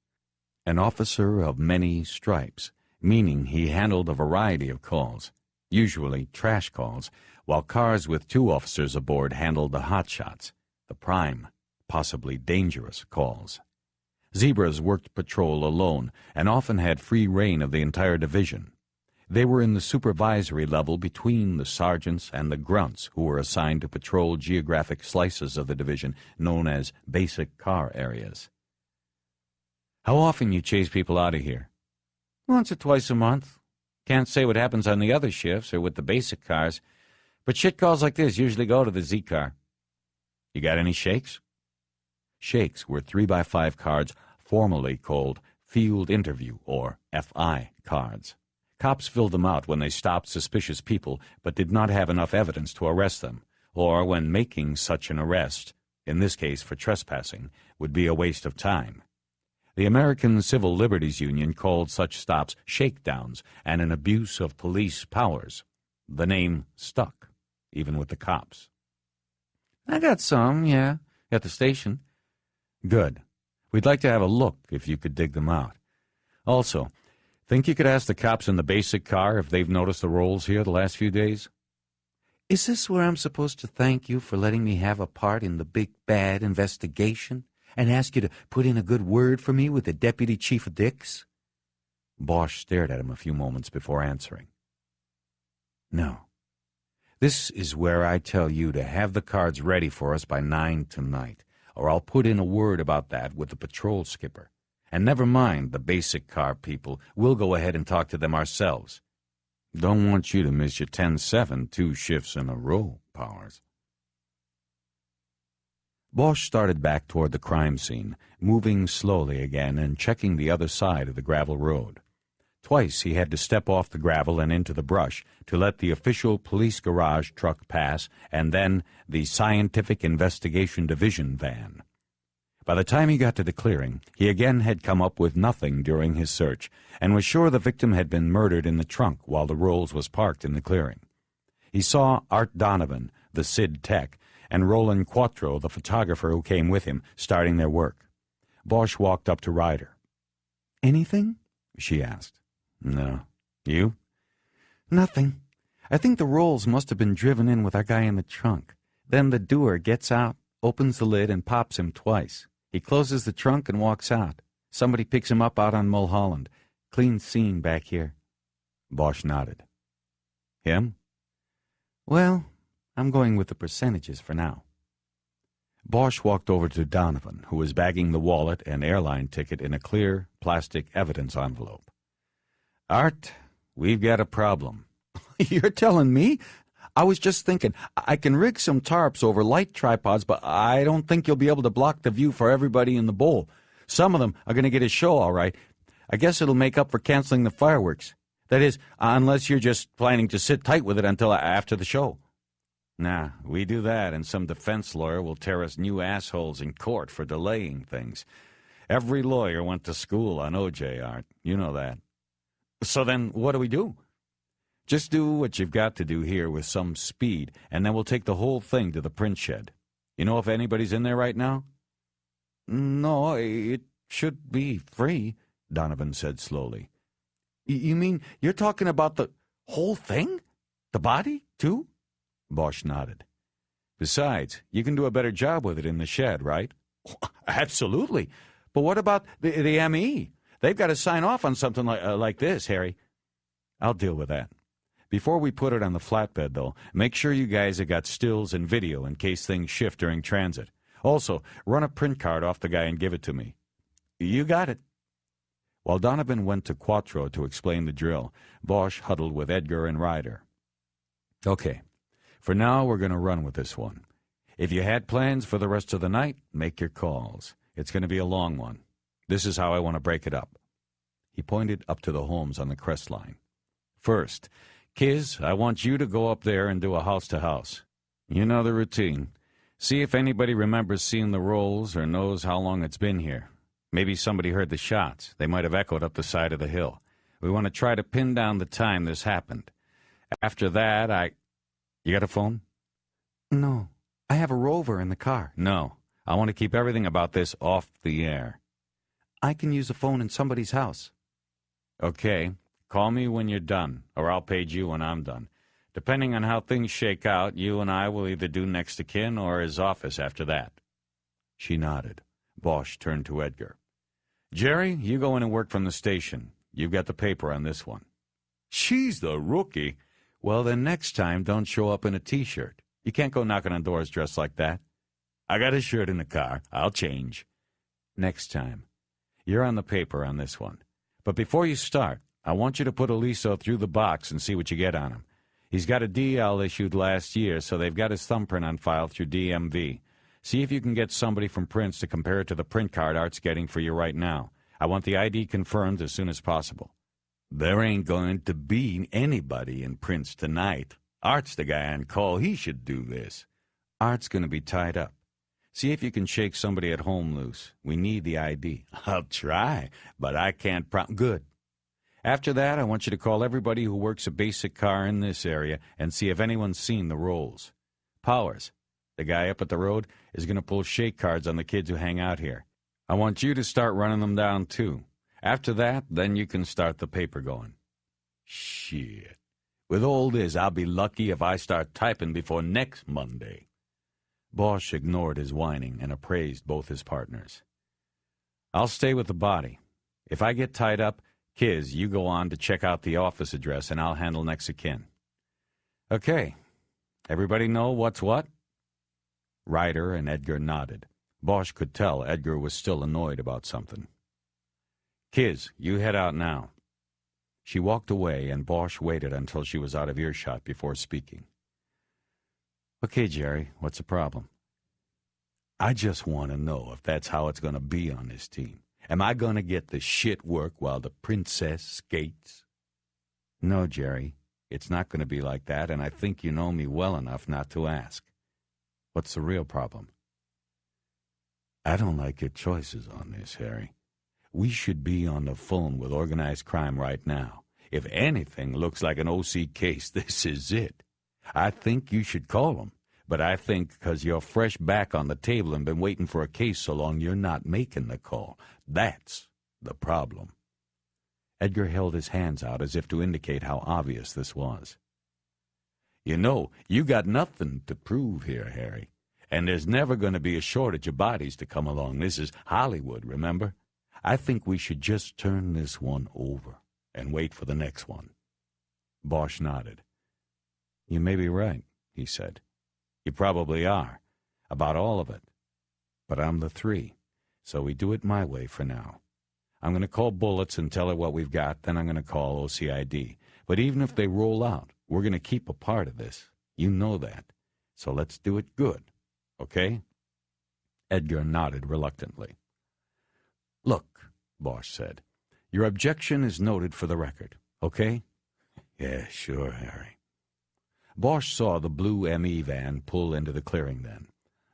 S1: An officer of many stripes, meaning he handled a variety of calls, usually trash calls, while cars with 2 officers aboard handled the hot shots, the prime, possibly dangerous calls. Zebras worked patrol alone and often had free rein of the entire division. They were in the supervisory level between the sergeants and the grunts who were assigned to patrol geographic slices of the division known as basic car areas. How often you chase people out of here?
S2: Once or twice a month. Can't say what happens on the other shifts or with the basic cars, but shit calls like this usually go to the Z-car.
S1: You got any shakes? Shakes were 3x5 cards formally called field interview, or FI, cards. Cops filled them out when they stopped suspicious people but did not have enough evidence to arrest them, or when making such an arrest, in this case for trespassing, would be a waste of time. The American Civil Liberties Union called such stops shakedowns and an abuse of police powers. The name stuck, even with the cops.
S2: I got some, yeah, at the station.
S1: Good. We'd like to have a look if you could dig them out. Also, think you could ask the cops in the basic car if they've noticed the rolls here the last few days?
S2: Is this where I'm supposed to thank you for letting me have a part in the big bad investigation and ask you to put in a good word for me with the deputy chief of Dicks?
S1: Bosch stared at him a few moments before answering. No. This is where I tell you to have the cards ready for us by 9 tonight, or I'll put in a word about that with the patrol skipper. And never mind the basic car people. We'll go ahead and talk to them ourselves. Don't want you to miss your 10-7 2 shifts in a row, Powers. Bosch started back toward the crime scene, moving slowly again and checking the other side of the gravel road. Twice he had to step off the gravel and into the brush to let the official police garage truck pass and then the Scientific Investigation Division van. By the time he got to the clearing, he again had come up with nothing during his search and was sure the victim had been murdered in the trunk while the Rolls was parked in the clearing. He saw Art Donovan, the SID tech, and Roland Quattro, the photographer who came with him, starting their work. Bosch walked up to Ryder.
S2: Anything?
S1: She asked. No. You?
S2: Nothing. I think the Rolls must have been driven in with our guy in the trunk. Then the doer gets out, opens the lid, and pops him twice. He closes the trunk and walks out. Somebody picks him up out on Mulholland. Clean scene back here.
S1: Bosch nodded. Him?
S2: Well, I'm going with the percentages for now.
S1: Bosch walked over to Donovan, who was bagging the wallet and airline ticket in a clear plastic evidence envelope. Art, we've got a problem.
S2: You're telling me? I was just thinking, I can rig some tarps over light tripods, but I don't think you'll be able to block the view for everybody in the bowl. Some of them are going to get a show, all right. I guess it'll make up for canceling the fireworks. That is, unless you're just planning to sit tight with it until after the show.
S1: Nah, we do that, and some defense lawyer will tear us new assholes in court for delaying things. Every lawyer went to school on OJ, Art. You know that.
S2: So then, what do we do?
S1: Just do what you've got to do here with some speed, and then we'll take the whole thing to the print shed. You know if anybody's in there right now?
S2: No, it should be free,
S1: Donovan said slowly.
S2: You mean you're talking about the whole thing? The body, too?
S1: Bosch nodded. Besides, you can do a better job with it in the shed, right?
S2: Absolutely. But what about the ME? They've got to sign off on something like this, Harry.
S1: I'll deal with that. Before we put it on the flatbed, though, make sure you guys have got stills and video in case things shift during transit. Also, run a print card off the guy and give it to me.
S2: You got it.
S1: While Donovan went to Quattro to explain the drill, Bosch huddled with Edgar and Ryder. Okay, for now we're going to run with this one. If you had plans for the rest of the night, make your calls. It's going to be a long one. This is how I want to break it up. He pointed up to the homes on the crest line. First, Kiz, I want you to go up there and do a house-to-house. You know the routine. See if anybody remembers seeing the rolls or knows how long it's been here. Maybe somebody heard the shots. They might have echoed up the side of the hill. We want to try to pin down the time this happened. After that, You got a phone?
S2: No. I have a rover in the car.
S1: No. I want to keep everything about this off the air.
S2: I can use a phone in somebody's house.
S1: Okay. Call me when you're done, or I'll page you when I'm done. Depending on how things shake out, you and I will either do next to kin or his office after that. She nodded. Bosch turned to Edgar. Jerry, you go in and work from the station. You've got the paper on this one. She's the rookie. Well, then next time, don't show up in a T-shirt. You can't go knocking on doors dressed like that. I got a shirt in the car. I'll change. Next time. You're on the paper on this one. But before you start, I want you to put Aliso through the box and see what you get on him. He's got a DL issued last year, so they've got his thumbprint on file through DMV. See if you can get somebody from Prince to compare it to the print card Art's getting for you right now. I want the ID confirmed as soon as possible. There ain't going to be anybody in Prince tonight. Art's the guy on call. He should do this. Art's going to be tied up. See if you can shake somebody at home loose. We need the ID. I'll try, but I can't Good. After that, I want you to call everybody who works a basic car in this area and see if anyone's seen the rolls. Powers, the guy up at the road, is going to pull shake cards on the kids who hang out here. I want you to start running them down, too. After that, then you can start the paper going. Shit. With all this, I'll be lucky if I start typing before next Monday. Bosch ignored his whining and appraised both his partners. I'll stay with the body. If I get tied up, Kiz, you go on to check out the office address, and I'll handle next of kin. Okay. Everybody know what's what? Ryder and Edgar nodded. Bosch could tell Edgar was still annoyed about something. Kiz, you head out now. She walked away, and Bosch waited until she was out of earshot before speaking. Okay, Jerry, what's the problem? I just want to know if that's how it's going to be on this team. Am I going to get the shit work while the princess skates? No, Jerry, it's not going to be like that, and I think you know me well enough not to ask. What's the real problem? I don't like your choices on this, Harry. We should be on the phone with organized crime right now. If anything looks like an OC case, this is it. I think you should call them, but I think because you're fresh back on the table and been waiting for a case so long, you're not making the call. That's the problem. Edgar held his hands out as if to indicate how obvious this was. You know, you got nothing to prove here, Harry. And there's never going to be a shortage of bodies to come along. This is Hollywood, remember? I think we should just turn this one over and wait for the next one. Bosch nodded. You may be right, he said. You probably are, about all of it. But I'm the three, so we do it my way for now. I'm going to call Bullets and tell her what we've got, then I'm going to call OCID. But even if they roll out, we're going to keep a part of this. You know that. So let's do it good, okay? Edgar nodded reluctantly. Look, Bosch said, your objection is noted for the record, okay? Yeah, sure, Harry. Bosch saw the blue ME van pull into the clearing then.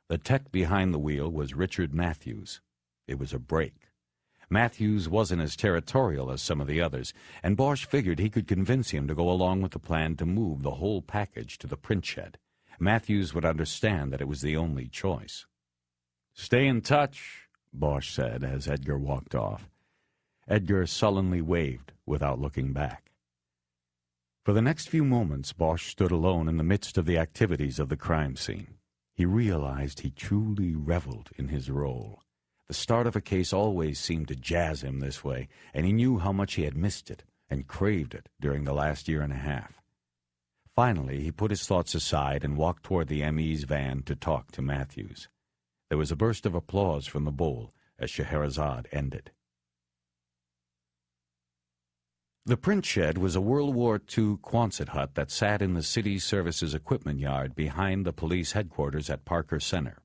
S1: The tech behind the wheel was Richard Matthews. It was a break. Matthews wasn't as territorial as some of the others, and Bosch figured he could convince him to go along with the plan to move the whole package to the print shed. Matthews would understand that it was the only choice. Stay in touch, Bosch said as Edgar walked off. Edgar sullenly waved without looking back. For the next few moments, Bosch stood alone in the midst of the activities of the crime scene. He realized he truly reveled in his role. The start of a case always seemed to jazz him this way, and he knew how much he had missed it and craved it during the last year and a half. Finally, he put his thoughts aside and walked toward the ME's van to talk to Matthews. There was a burst of applause from the bowl as Scheherazade ended. The print shed was a World War II Quonset hut that sat in the city services equipment yard behind the police headquarters at Parker Center.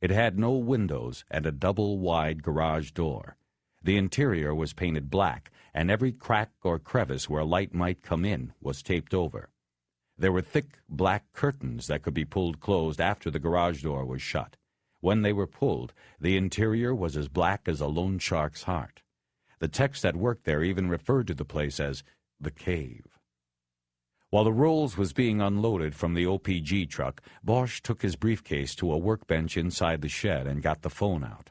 S1: It had no windows and a double-wide garage door. The interior was painted black, and every crack or crevice where light might come in was taped over. There were thick black curtains that could be pulled closed after the garage door was shut. When they were pulled, the interior was as black as a loan shark's heart. The techs that worked there even referred to the place as the cave. While the rolls was being unloaded from the OPG truck, Bosch took his briefcase to a workbench inside the shed and got the phone out.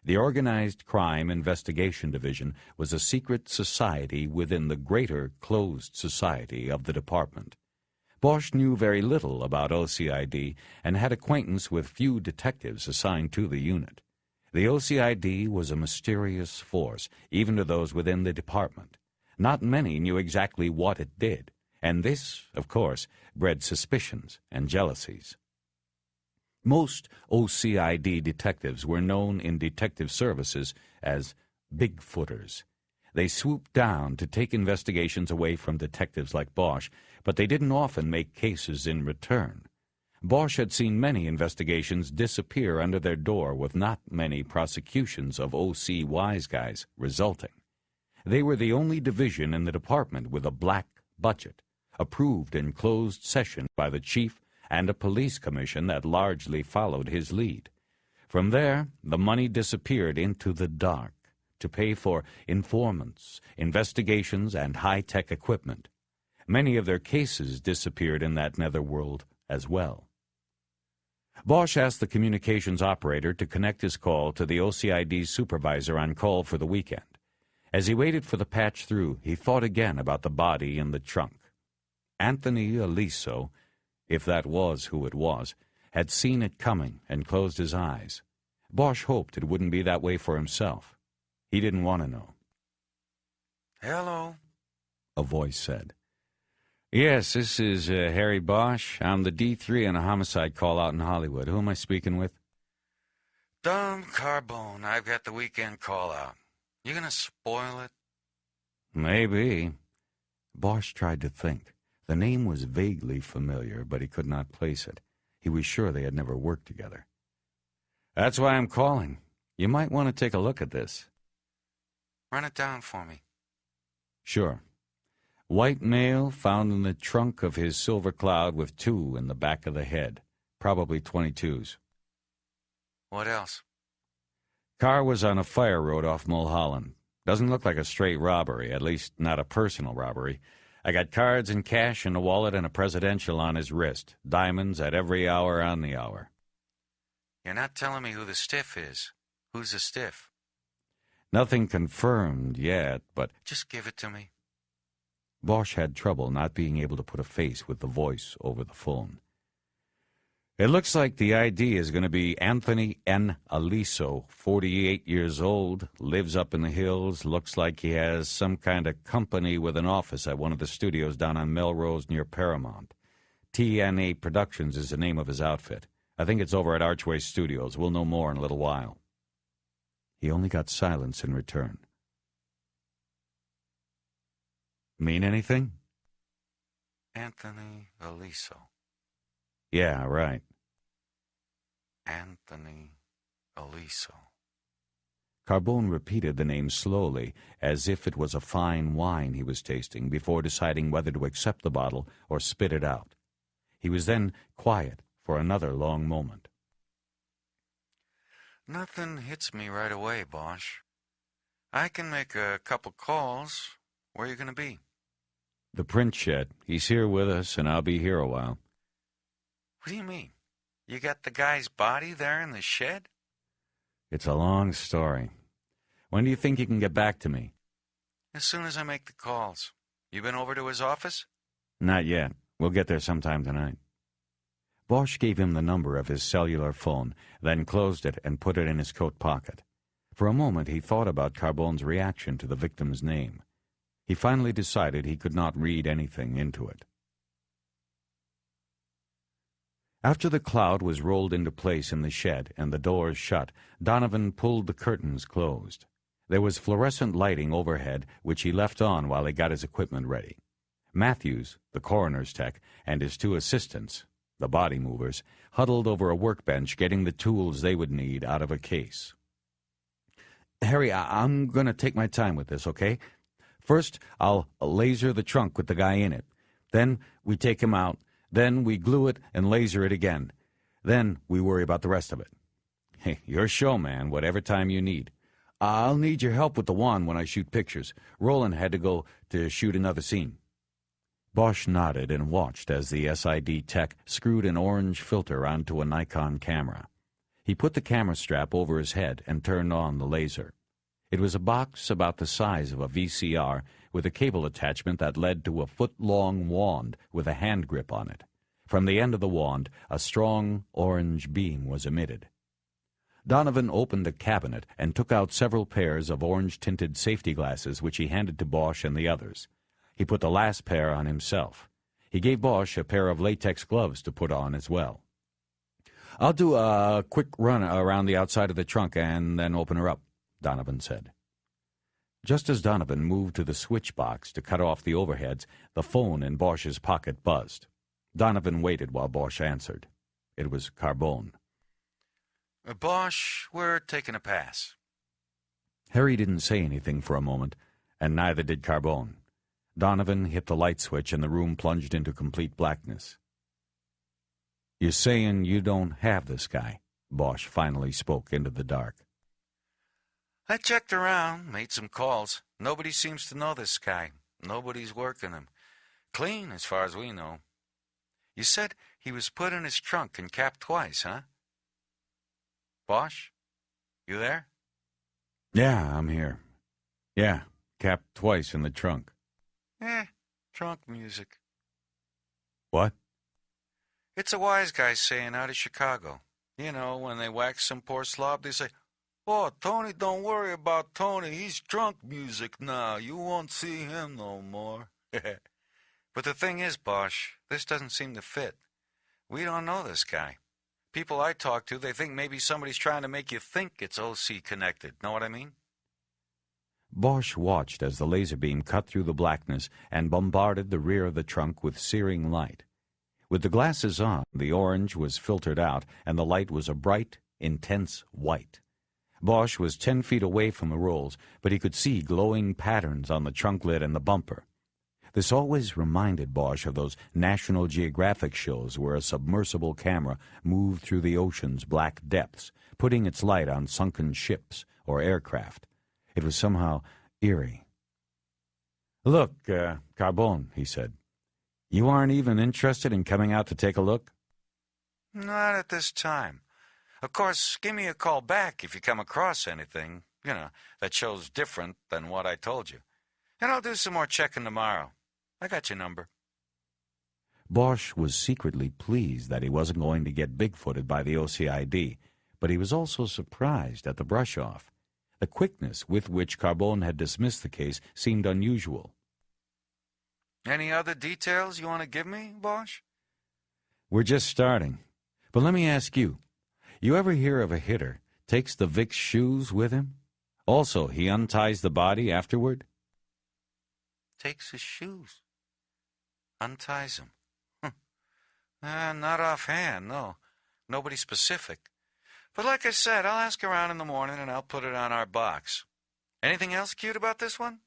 S1: The Organized Crime Investigation Division was a secret society within the greater closed society of the department. Bosch knew very little about OCID and had acquaintance with few detectives assigned to the unit. The OCID was a mysterious force, even to those within the department. Not many knew exactly what it did. And this, of course, bred suspicions and jealousies. Most OCID detectives were known in detective services as Bigfooters. They swooped down to take investigations away from detectives like Bosch, but they didn't often make cases in return. Bosch had seen many investigations disappear under their door with not many prosecutions of OC wise guys resulting. They were the only division in the department with a black budget, approved in closed session by the chief and a police commission that largely followed his lead. From there, the money disappeared into the dark to pay for informants, investigations, and high-tech equipment. Many of their cases disappeared in that netherworld as well. Bosch asked the communications operator to connect his call to the OCID supervisor on call for the weekend. As he waited for the patch through, he thought again about the body in the trunk. Anthony Aliso, if that was who it was, had seen it coming and closed his eyes. Bosch hoped it wouldn't be that way for himself. He didn't want to know.
S2: Hello,
S1: a voice said.
S2: Yes, this is Harry Bosch. I'm the D3 on a homicide call out in Hollywood. Who am I speaking with? Dom Carbone. I've got the weekend call out. You gonna spoil it?
S1: Maybe. Bosch tried to think. The name was vaguely familiar, but he could not place it. He was sure they had never worked together.
S2: That's why I'm calling. You might want to take a look at this. Run it down for me.
S1: Sure. White male found in the trunk of his Silver Cloud with 2 in the back of the head, probably .22s.
S2: What else?
S1: Car was on a fire road off Mulholland. Doesn't look like a straight robbery, at least not a personal robbery. I got cards and cash in a wallet and a presidential on his wrist. Diamonds at every hour on the hour.
S2: You're not telling me who the stiff is. Who's the stiff?
S1: Nothing confirmed yet, but...
S2: Just give it to me.
S1: Bosch had trouble not being able to put a face with the voice over the phone. It looks like the ID is going to be Anthony N. Aliso, 48 years old, lives up in the hills, looks like he has some kind of company with an office at one of the studios down on Melrose near Paramount. TNA Productions is the name of his outfit. I think it's over at Archway Studios. We'll know more in a little while. He only got silence in return. Mean anything?
S2: Anthony Aliso.
S1: Yeah, right.
S2: Anthony Aliso.
S1: Carbone repeated the name slowly, as if it was a fine wine he was tasting, before deciding whether to accept the bottle or spit it out. He was then quiet for another long moment.
S2: Nothing hits me right away, Bosch. I can make a couple calls. Where are you going to be?
S1: The print shed. He's here with us, and I'll be here a while.
S2: What do you mean? You got the guy's body there in the shed?
S1: It's a long story. When do you think you can get back to me?
S2: As soon as I make the calls. You been over to his office?
S1: Not yet. We'll get there sometime tonight. Bosch gave him the number of his cellular phone, then closed it and put it in his coat pocket. For a moment he thought about Carbone's reaction to the victim's name. He finally decided he could not read anything into it. After the cloud was rolled into place in the shed and the doors shut, Donovan pulled the curtains closed. There was fluorescent lighting overhead, which he left on while he got his equipment ready. Matthews, the coroner's tech, and his two assistants, the body movers, huddled over a workbench getting the tools they would need out of a case. Harry, I'm going to take my time with this, okay? First, I'll laser the trunk with the guy in it. Then we take him out. Then we glue it and laser it again. Then we worry about the rest of it. Hey, your show, man, whatever time you need. I'll need your help with the wand when I shoot pictures. Roland had to go to shoot another scene. Bosch nodded and watched as the SID tech screwed an orange filter onto a Nikon camera. He put the camera strap over his head and turned on the laser. It was a box about the size of a VCR with a cable attachment that led to a foot-long wand with a hand grip on it. From the end of the wand, a strong orange beam was emitted. Donovan opened the cabinet and took out several pairs of orange-tinted safety glasses which he handed to Bosch and the others. He put the last pair on himself. He gave Bosch a pair of latex gloves to put on as well. I'll do a quick run around the outside of the trunk and then open her up, Donovan said. Just as Donovan moved to the switch box to cut off the overheads, the phone in Bosch's pocket buzzed. Donovan waited while Bosch answered. It was Carbone.
S2: Bosch, we're taking a pass.
S1: Harry didn't say anything for a moment, and neither did Carbone. Donovan hit the light switch and the room plunged into complete blackness. You're saying you don't have this guy? Bosch finally spoke into the dark.
S2: I checked around, made some calls. Nobody seems to know this guy. Nobody's working him. Clean, as far as we know. You said he was put in his trunk and capped twice, huh? Bosch, you there?
S1: Yeah, I'm here. Yeah, capped twice in the trunk.
S2: Trunk music.
S1: What?
S2: It's a wise guy saying out of Chicago. You know, when they wax some poor slob, they say, "Oh, Tony, don't worry about Tony. He's trunk music now. You won't see him no more." But the thing is, Bosch, this doesn't seem to fit. We don't know this guy. People I talk to, they think maybe somebody's trying to make you think it's OC connected. Know what I mean?
S1: Bosch watched as the laser beam cut through the blackness and bombarded the rear of the trunk with searing light. With the glasses on, the orange was filtered out, and the light was a bright, intense white. Bosch was 10 feet away from the rolls, but he could see glowing patterns on the trunk lid and the bumper. This always reminded Bosch of those National Geographic shows where a submersible camera moved through the ocean's black depths, putting its light on sunken ships or aircraft. It was somehow eerie. "Look, Carbone," he said, "you aren't even interested in coming out to take a look?"
S2: Not at this time. Of course, give me a call back if you come across anything, that shows different than what I told you. And I'll do some more checking tomorrow. I got your number.
S1: Bosch was secretly pleased that he wasn't going to get big-footed by the OCID, but he was also surprised at the brush-off. The quickness with which Carbone had dismissed the case seemed unusual.
S2: Any other details you want to give me, Bosch?
S1: We're just starting. But let me ask you, you ever hear of a hitter takes the Vic's shoes with him? Also, he unties the body afterward?
S2: Takes his shoes. Unties them. Not offhand, no. Nobody specific. But like I said, I'll ask around in the morning and I'll put it on our box. Anything else cute about this one?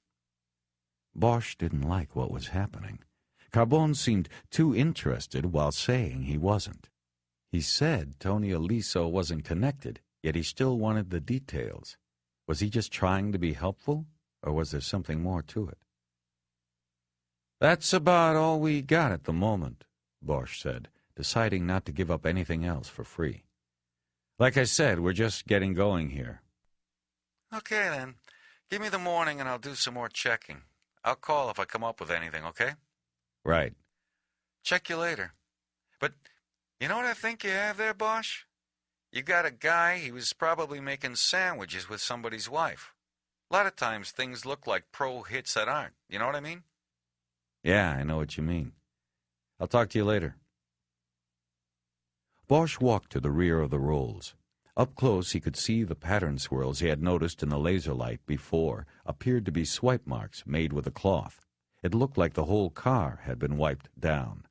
S1: Bosch didn't like what was happening. Carbone seemed too interested while saying he wasn't. He said Tony Aliso wasn't connected, yet he still wanted the details. Was he just trying to be helpful, or was there something more to it? That's about all we got at the moment, Bosch said, deciding not to give up anything else for free. Like I said, we're just getting going here.
S2: Okay, then. Give me the morning and I'll do some more checking. I'll call if I come up with anything, okay?
S1: Right.
S2: Check you later. But you know what I think you have there, Bosch? You got a guy, he was probably making sandwiches with somebody's wife. A lot of times things look like pro hits that aren't. You know what I mean?
S1: Yeah, I know what you mean. I'll talk to you later. Bosch walked to the rear of the rolls. Up close, he could see the pattern swirls he had noticed in the laser light before appeared to be swipe marks made with a cloth. It looked like the whole car had been wiped down.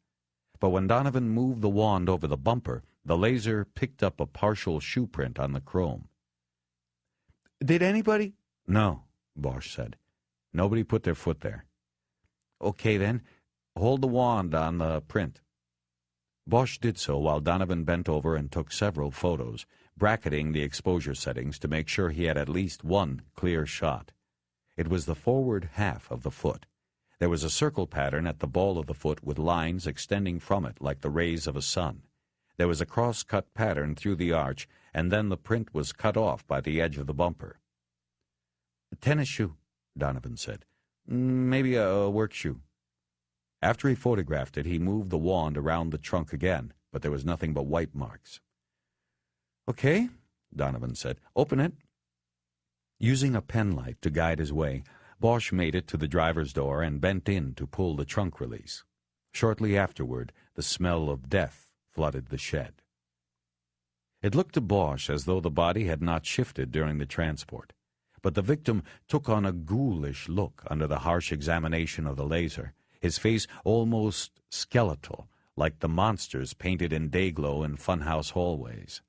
S1: But when Donovan moved the wand over the bumper, the laser picked up a partial shoe print on the chrome.
S2: Did anybody?
S1: No, Bosch said. Nobody put their foot there.
S2: Okay, then.
S1: Hold the wand on the print. Bosch did so while Donovan bent over and took several photos, bracketing the exposure settings to make sure he had at least one clear shot. It was the forward half of the foot. There was a circle pattern at the ball of the foot with lines extending from it like the rays of a sun. There was a cross-cut pattern through the arch, and then the print was cut off by the edge of the bumper.
S2: A tennis shoe, Donovan said.
S1: Maybe a work shoe. After he photographed it, he moved the wand around the trunk again, but there was nothing but wipe marks.
S2: Okay,
S1: Donovan said. Open it. Using a penlight to guide his way, Bosch made it to the driver's door and bent in to pull the trunk release. Shortly afterward, the smell of death flooded the shed. It looked to Bosch as though the body had not shifted during the transport, but the victim took on a ghoulish look under the harsh examination of the laser, his face almost skeletal, like the monsters painted in dayglow in funhouse hallways.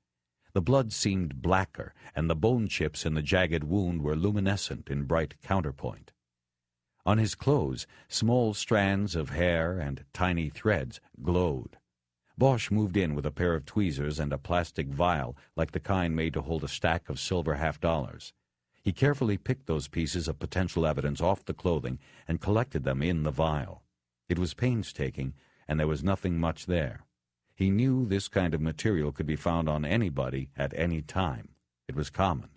S1: The blood seemed blacker, and the bone chips in the jagged wound were luminescent in bright counterpoint. On his clothes, small strands of hair and tiny threads glowed. Bosch moved in with a pair of tweezers and a plastic vial like the kind made to hold a stack of silver $50. He carefully picked those pieces of potential evidence off the clothing and collected them in the vial. It was painstaking, and there was nothing much there. He knew this kind of material could be found on anybody at any time. It was common.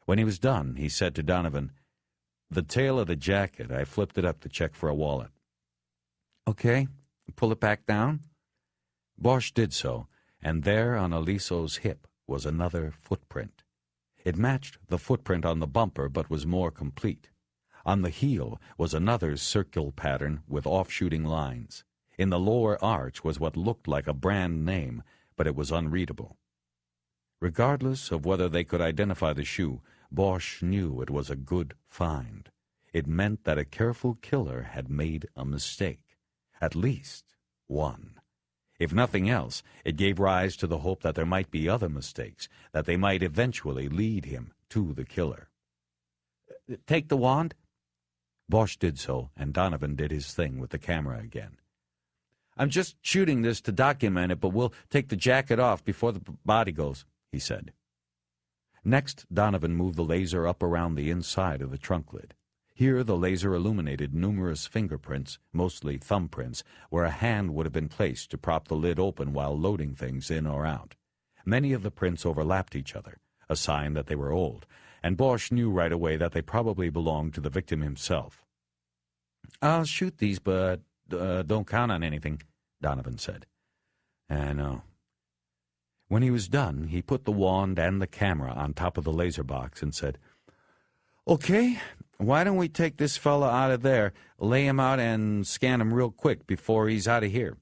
S1: When he was done, he said to Donovan, "The tail of the jacket, I flipped it up to check for a wallet."
S2: Okay, pull it back down.
S1: Bosch did so, and there on Aliso's hip was another footprint. It matched the footprint on the bumper, but was more complete. On the heel was another circular pattern with off-shooting lines. In the lower arch was what looked like a brand name, but it was unreadable. Regardless of whether they could identify the shoe, Bosch knew it was a good find. It meant that a careful killer had made a mistake. At least one. If nothing else, it gave rise to the hope that there might be other mistakes, that they might eventually lead him to the killer.
S2: Take the wand?
S1: Bosch did so, and Donovan did his thing with the camera again.
S2: I'm just shooting this to document it, but we'll take the jacket off before the body goes, he said.
S1: Next, Donovan moved the laser up around the inside of the trunk lid. Here the laser illuminated numerous fingerprints, mostly thumbprints, where a hand would have been placed to prop the lid open while loading things in or out. Many of the prints overlapped each other, a sign that they were old, and Bosch knew right away that they probably belonged to the victim himself.
S2: I'll shoot these, but don't count on anything, Donovan said.
S1: I know. When he was done, he put the wand and the camera on top of the laser box and said,
S2: "Okay, why don't we take this fella out of there, lay him out, and scan him real quick before he's out of here?"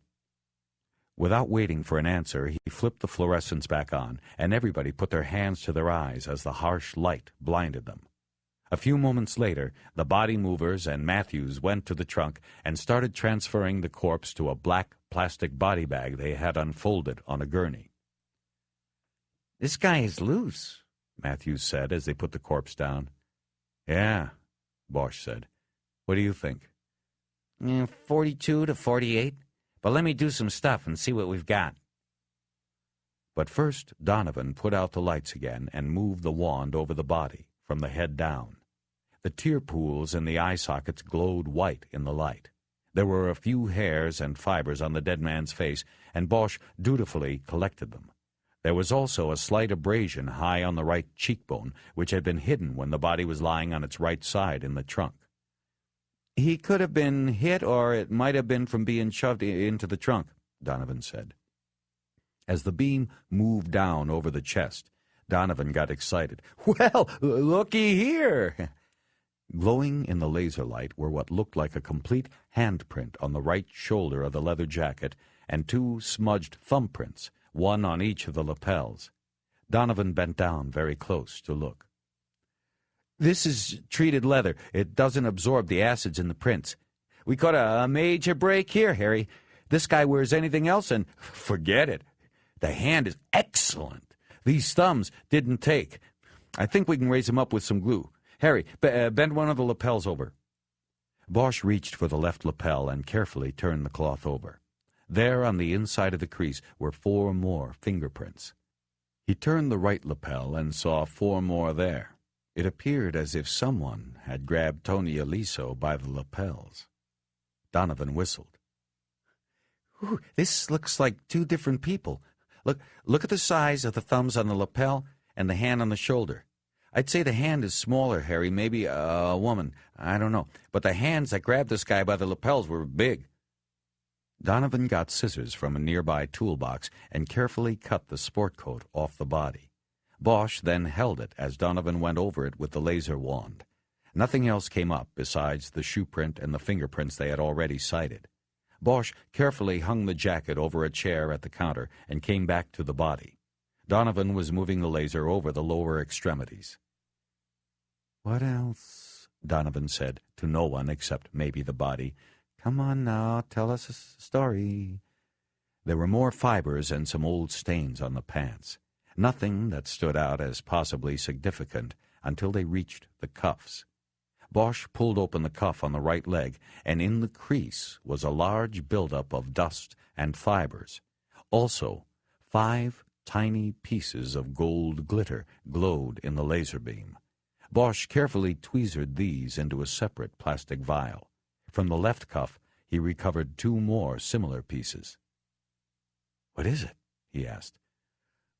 S1: Without waiting for an answer, he flipped the fluorescents back on, and everybody put their hands to their eyes as the harsh light blinded them. A few moments later, the body movers and Matthews went to the trunk and started transferring the corpse to a black plastic body bag they had unfolded on a gurney.
S2: "This guy is loose,"
S1: Matthews said as they put the corpse down. "Yeah," Bosch said. "What do you think?"
S2: 42 to 48. But let me do some stuff and see what we've got."
S1: But first, Donovan put out the lights again and moved the wand over the body, from the head down. The tear pools in the eye sockets glowed white in the light. There were a few hairs and fibers on the dead man's face, and Bosch dutifully collected them. There was also a slight abrasion high on the right cheekbone, which had been hidden when the body was lying on its right side in the trunk.
S2: "He could have been hit, or it might have been from being shoved into the trunk," Donovan said.
S1: As the beam moved down over the chest, Donovan got excited. "Well, looky here!" Glowing in the laser light were what looked like a complete handprint on the right shoulder of the leather jacket and two smudged thumbprints, one on each of the lapels. Donovan bent down very close to look.
S2: "This is treated leather. It doesn't absorb the acids in the prints. We caught a major break here, Harry. This guy wears anything else and forget it. The hand is excellent. These thumbs didn't take. I think we can raise him up with some glue. Harry, bend one of the lapels over." Bosch reached for the left lapel and carefully turned the cloth over. There on the inside of the crease were 4 more fingerprints. He turned the right lapel and saw 4 more there. It appeared as if someone had grabbed Tony Aliso by the lapels. Donovan whistled. "Ooh, this looks like 2 different people. Look at the size of the thumbs on the lapel and the hand on the shoulder. I'd say the hand is smaller, Harry, maybe a woman. I don't know. But the hands that grabbed this guy by the lapels were big."
S1: Donovan got scissors from a nearby toolbox and carefully cut the sport coat off the body. Bosch then held it as Donovan went over it with the laser wand. Nothing else came up besides the shoe print and the fingerprints they had already cited. Bosch carefully hung the jacket over a chair at the counter and came back to the body. Donovan was moving the laser over the lower extremities.
S2: "What else?"
S1: Donovan said, to no one except maybe the body.
S2: "Come on now, tell us a story."
S1: There were more fibers and some old stains on the pants. Nothing that stood out as possibly significant until they reached the cuffs. Bosch pulled open the cuff on the right leg, and in the crease was a large buildup of dust and fibers. Also, 5 tiny pieces of gold glitter glowed in the laser beam. Bosch carefully tweezered these into a separate plastic vial. From the left cuff, he recovered 2 more similar pieces. "What is it?" he asked.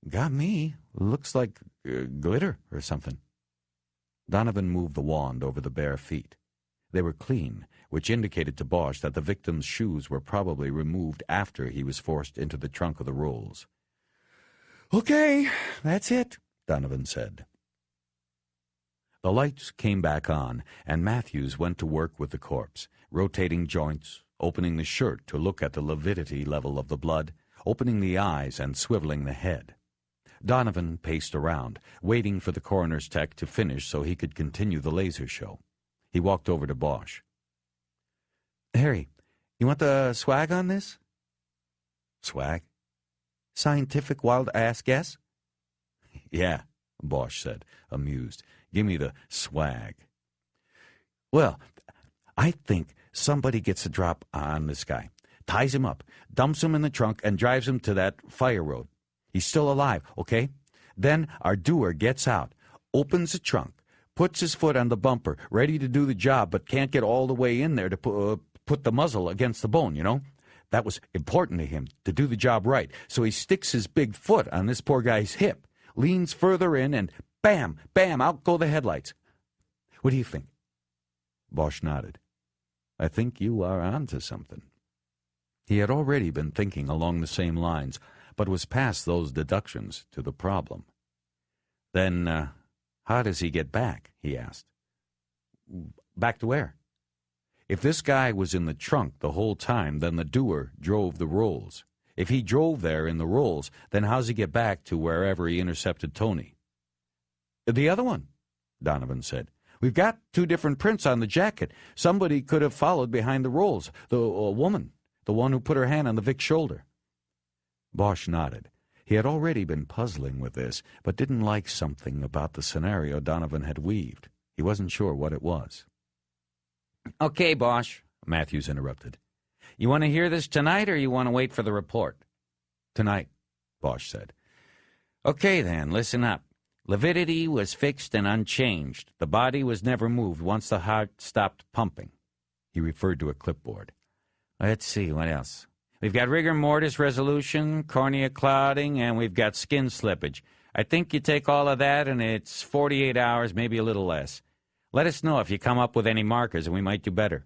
S2: "Got me. Looks like glitter or something."
S1: Donovan moved the wand over the bare feet. They were clean, which indicated to Bosch that the victim's shoes were probably removed after he was forced into the trunk of the rolls.
S2: "Okay, that's it,"
S1: Donovan said. The lights came back on, and Matthews went to work with the corpse, rotating joints, opening the shirt to look at the lividity level of the blood, opening the eyes and swiveling the head. Donovan paced around, waiting for the coroner's tech to finish so he could continue the laser show. He walked over to Bosch.
S2: "Harry, you want the swag on this?"
S1: "Swag?"
S2: "Scientific wild-ass guess?"
S1: "Yeah," Bosch said, amused. "Give me the swag."
S2: "Well, I think somebody gets a drop on this guy, ties him up, dumps him in the trunk, and drives him to that fire road. He's still alive, okay? Then our doer gets out, opens the trunk, puts his foot on the bumper, ready to do the job, but can't get all the way in there to put the muzzle against the bone, you know? That was important to him, to do the job right. So he sticks his big foot on this poor guy's hip, leans further in, and bam, bam, out go the headlights. What do you think?"
S1: Bosch nodded. "I think you are onto something." He had already been thinking along the same lines, but was past those deductions to the problem. "Then, how does he get back?" he asked.
S2: "Back to where?"
S1: "If this guy was in the trunk the whole time, then the doer drove the rolls. If he drove there in the Rolls, then how's he get back to wherever he intercepted Tony? The other one, Donovan said. We've got two different prints on the jacket. Somebody could have followed behind the Rolls. The woman, the one who put her hand on the Vic's shoulder. Bosch nodded. He had already been puzzling with this, but didn't like something about the scenario Donovan had weaved. He wasn't sure what it was.
S2: Okay, Bosch, Matthews interrupted. You want to hear this tonight, or you want to wait for the report?
S1: Tonight, Bosch said.
S2: Okay, then, listen up. Lividity was fixed and unchanged. The body was never moved once the heart stopped pumping.
S1: He referred to a clipboard.
S2: Let's see, what else? We've got rigor mortis resolution, cornea clouding, and we've got skin slippage. I think you take all of that, and it's 48 hours, maybe a little less. Let us know if you come up with any markers, and we might do better.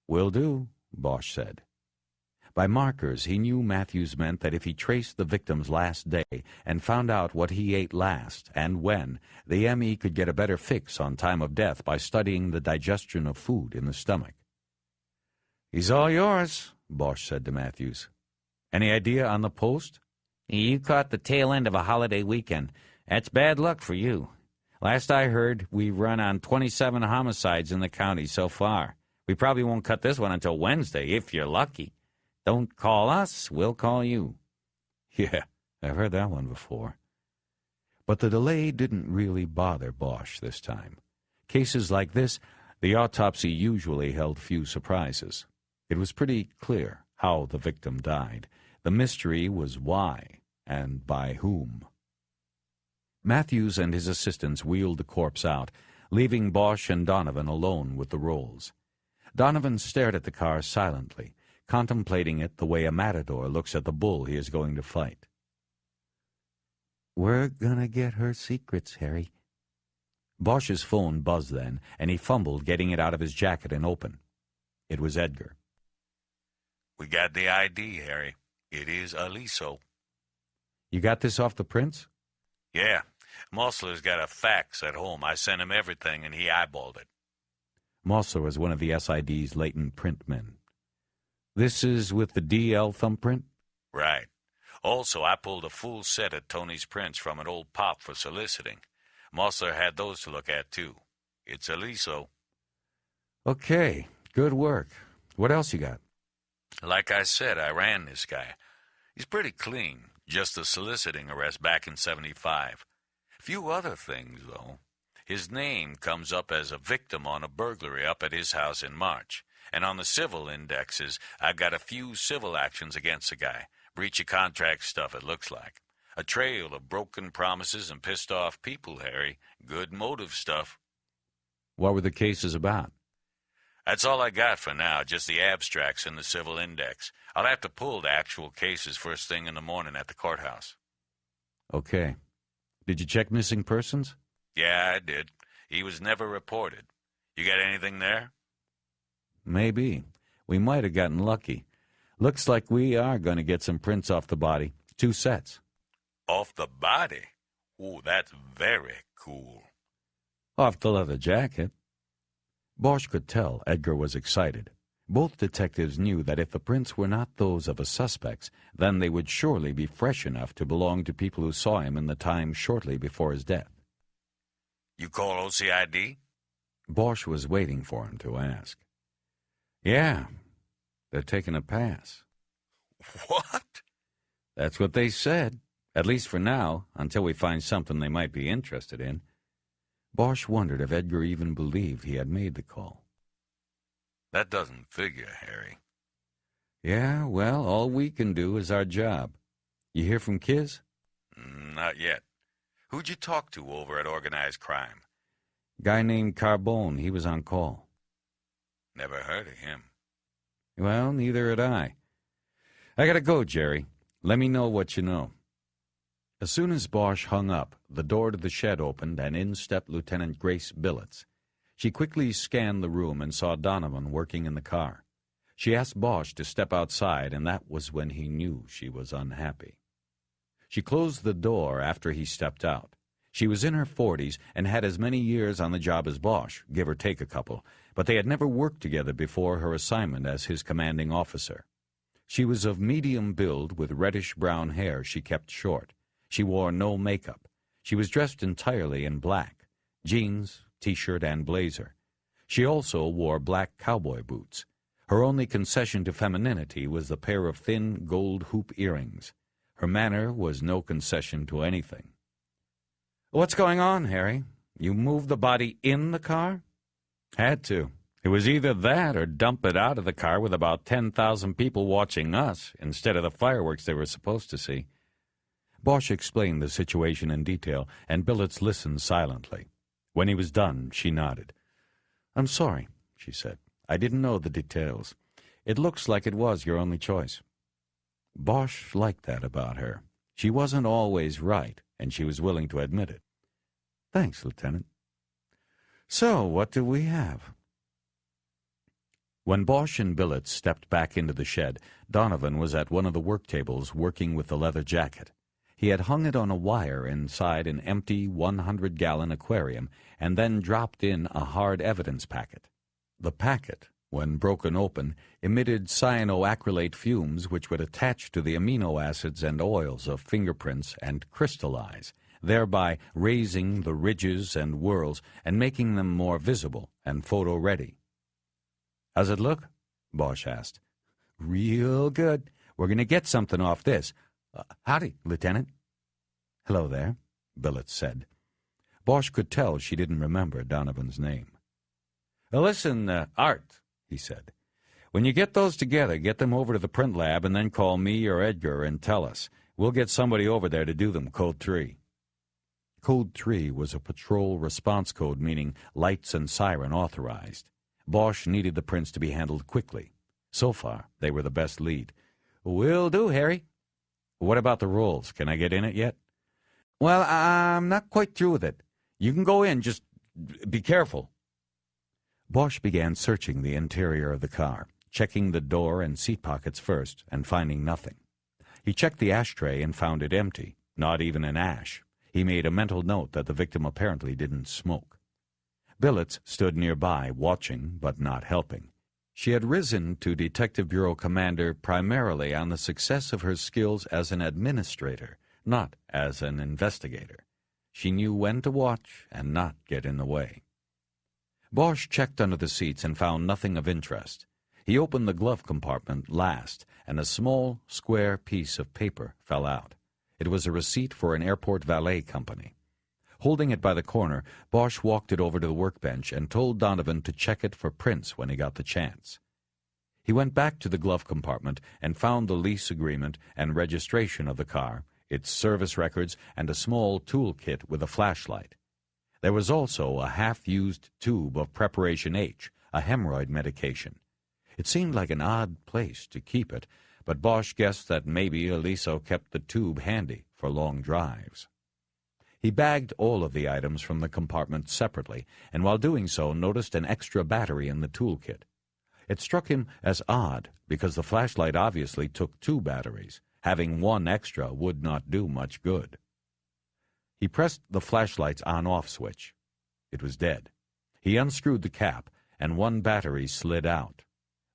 S1: Will do, Bosch said. By markers, he knew Matthews meant that if he traced the victim's last day and found out what he ate last and when, the ME could get a better fix on time of death by studying the digestion of food in the stomach.
S2: He's all yours,
S1: Bosch said to Matthews. Any idea on the post?
S2: You caught the tail end of a holiday weekend. That's bad luck for you. Last I heard, we run on 27 homicides in the county so far. We probably won't cut this one until Wednesday, if you're lucky. Don't call us, we'll call you.
S1: Yeah, I've heard that one before. But the delay didn't really bother Bosch this time. Cases like this, the autopsy usually held few surprises. It was pretty clear how the victim died. The mystery was why and by whom. Matthews and his assistants wheeled the corpse out, leaving Bosch and Donovan alone with the Rolls. Donovan stared at the car silently, contemplating it the way a matador looks at the bull he is going to fight.
S2: We're gonna get her secrets, Harry.
S1: Bosch's phone buzzed then, and he fumbled getting it out of his jacket and open. It was Edgar.
S3: We got the ID, Harry. It is Aliso.
S1: You got this off the prints?
S3: Yeah. Mosler's got a fax at home. I sent him everything, and he eyeballed it.
S1: Mosler was one of the SID's latent print men. This is with the DL thumbprint?
S3: Right. Also, I pulled a full set of Tony's prints from an old pop for soliciting. Mosler had those to look at, too. It's Aliso.
S1: Okay, good work. What else you got?
S3: Like I said, I ran this guy. He's pretty clean. Just a soliciting arrest back in '75. Few other things, though. His name comes up as a victim on a burglary up at his house in March. And on the civil indexes, I got a few civil actions against the guy. Breach of contract stuff, it looks like. A trail of broken promises and pissed off people, Harry. Good motive stuff.
S1: What were the cases about?
S3: That's all I got for now, just the abstracts in the civil index. I'll have to pull the actual cases first thing in the morning at the courthouse.
S1: Okay. Did you check missing persons?
S3: Yeah, I did. He was never reported. You got anything there?
S1: Maybe. We might have gotten lucky. Looks like we are going to get some prints off the body. 2 sets.
S3: Off the body? Ooh, that's very cool.
S1: Off the leather jacket. Bosch could tell Edgar was excited. Both detectives knew that if the prints were not those of a suspect, then they would surely be fresh enough to belong to people who saw him in the time shortly before his death.
S3: You call OCID?
S1: Bosch was waiting for him to ask. Yeah, they're taking a pass.
S3: What?
S1: That's what they said, at least for now, until we find something they might be interested in. Bosch wondered if Edgar even believed he had made the call.
S3: That doesn't figure, Harry.
S1: Yeah, well, all we can do is our job. You hear from Kiz?
S3: Not yet. Who'd you talk to over at Organized Crime?
S1: Guy named Carbone. He was on call.
S3: Never heard of him.
S1: Well, neither had I. I gotta go, Jerry. Let me know what you know. As soon as Bosch hung up, the door to the shed opened, and in stepped Lieutenant Grace Billets. She quickly scanned the room and saw Donovan working in the car. She asked Bosch to step outside, and that was when he knew she was unhappy. She closed the door after he stepped out. She was in her 40s and had as many years on the job as Bosch, give or take a couple, but they had never worked together before her assignment as his commanding officer. She was of medium build with reddish-brown hair she kept short. She wore no makeup. She was dressed entirely in black, jeans, T-shirt, and blazer. She also wore black cowboy boots. Her only concession to femininity was the pair of thin gold hoop earrings. Her manner was no concession to anything. "What's going on, Harry? You moved the body in the car?" "Had to. It was either that or dump it out of the car with about 10,000 people watching us instead of the fireworks they were supposed to see." Bosch explained the situation in detail, and Billets listened silently. When he was done, she nodded. "I'm sorry," she said. "I didn't know the details. It looks like it was your only choice." Bosch liked that about her. She wasn't always right, and she was willing to admit it. "Thanks, Lieutenant." "So, what do we have?" When Bosch and Billets stepped back into the shed, Donovan was at one of the work tables working with the leather jacket. He had hung it on a wire inside an empty 100-gallon aquarium and then dropped in a hard evidence packet. The packet, when broken open, emitted cyanoacrylate fumes which would attach to the amino acids and oils of fingerprints and crystallize, thereby raising the ridges and whorls and making them more visible and photo-ready. "How's it look?" Bosch asked. "Real good. We're going to get something off this. Howdy, Lieutenant." "Hello there," Billets said. Bosch could tell she didn't remember Donovan's name. "Listen, Art," he said. "When you get those together, get them over to the print lab and then call me or Edgar and tell us. We'll get somebody over there to do them, Code 3. Code 3 was a patrol response code meaning lights and siren authorized. Bosch needed the prints to be handled quickly. So far, they were the best lead. "Will do, Harry." "What about the rolls? Can I get in it yet?" "Well, I'm not quite through with it. You can go in, just be careful." Bosch began searching the interior of the car, checking the door and seat pockets first, and finding nothing. He checked the ashtray and found it empty, not even an ash. He made a mental note that the victim apparently didn't smoke. Billets stood nearby, watching but not helping. She had risen to Detective Bureau commander primarily on the success of her skills as an administrator, not as an investigator. She knew when to watch and not get in the way. Bosch checked under the seats and found nothing of interest. He opened the glove compartment last, and a small, square piece of paper fell out. It was a receipt for an airport valet company. Holding it by the corner, Bosch walked it over to the workbench and told Donovan to check it for prints when he got the chance. He went back to the glove compartment and found the lease agreement and registration of the car, its service records, and a small tool kit with a flashlight. There was also a half-used tube of Preparation H, a hemorrhoid medication. It seemed like an odd place to keep it, but Bosch guessed that maybe Eliso kept the tube handy for long drives. He bagged all of the items from the compartment separately, and while doing so noticed an extra battery in the toolkit. It struck him as odd because the flashlight obviously took 2 batteries. Having one extra would not do much good. He pressed the flashlight's on-off switch. It was dead. He unscrewed the cap, and 1 battery slid out.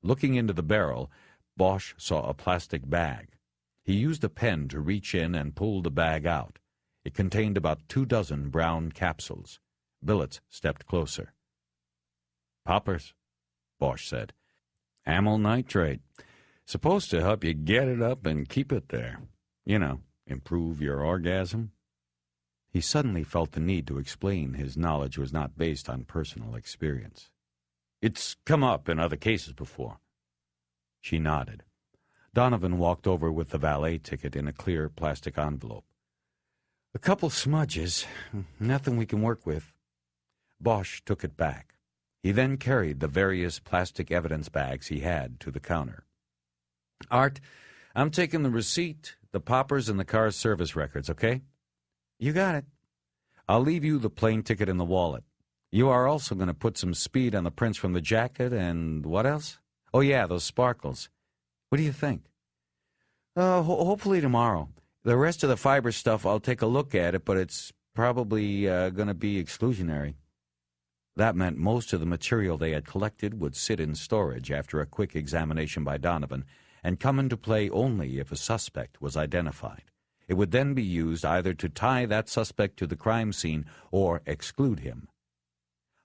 S1: Looking into the barrel, Bosch saw a plastic bag. He used a pen to reach in and pull the bag out. It contained about 24 brown capsules. Billets stepped closer. "Poppers," Bosch said. "Amyl nitrate. Supposed to help you get it up and keep it there. You know, improve your orgasm." He suddenly felt the need to explain his knowledge was not based on personal experience. "It's come up in other cases before." She nodded. Donovan walked over with the valet ticket in a clear plastic envelope. "A couple smudges. Nothing we can work with." Bosch took it back. He then carried the various plastic evidence bags he had to the counter. "Art, I'm taking the receipt, the poppers, and the car's service records, okay?" "You got it." "I'll leave you the plane ticket in the wallet. You are also going to put some speed on the prints from the jacket and what else? Oh, yeah, those sparkles. What do you think?" Hopefully tomorrow. The rest of the fiber stuff, I'll take a look at it, but it's probably going to be exclusionary." That meant most of the material they had collected would sit in storage after a quick examination by Donovan, and come into play only if a suspect was identified. It would then be used either to tie that suspect to the crime scene or exclude him.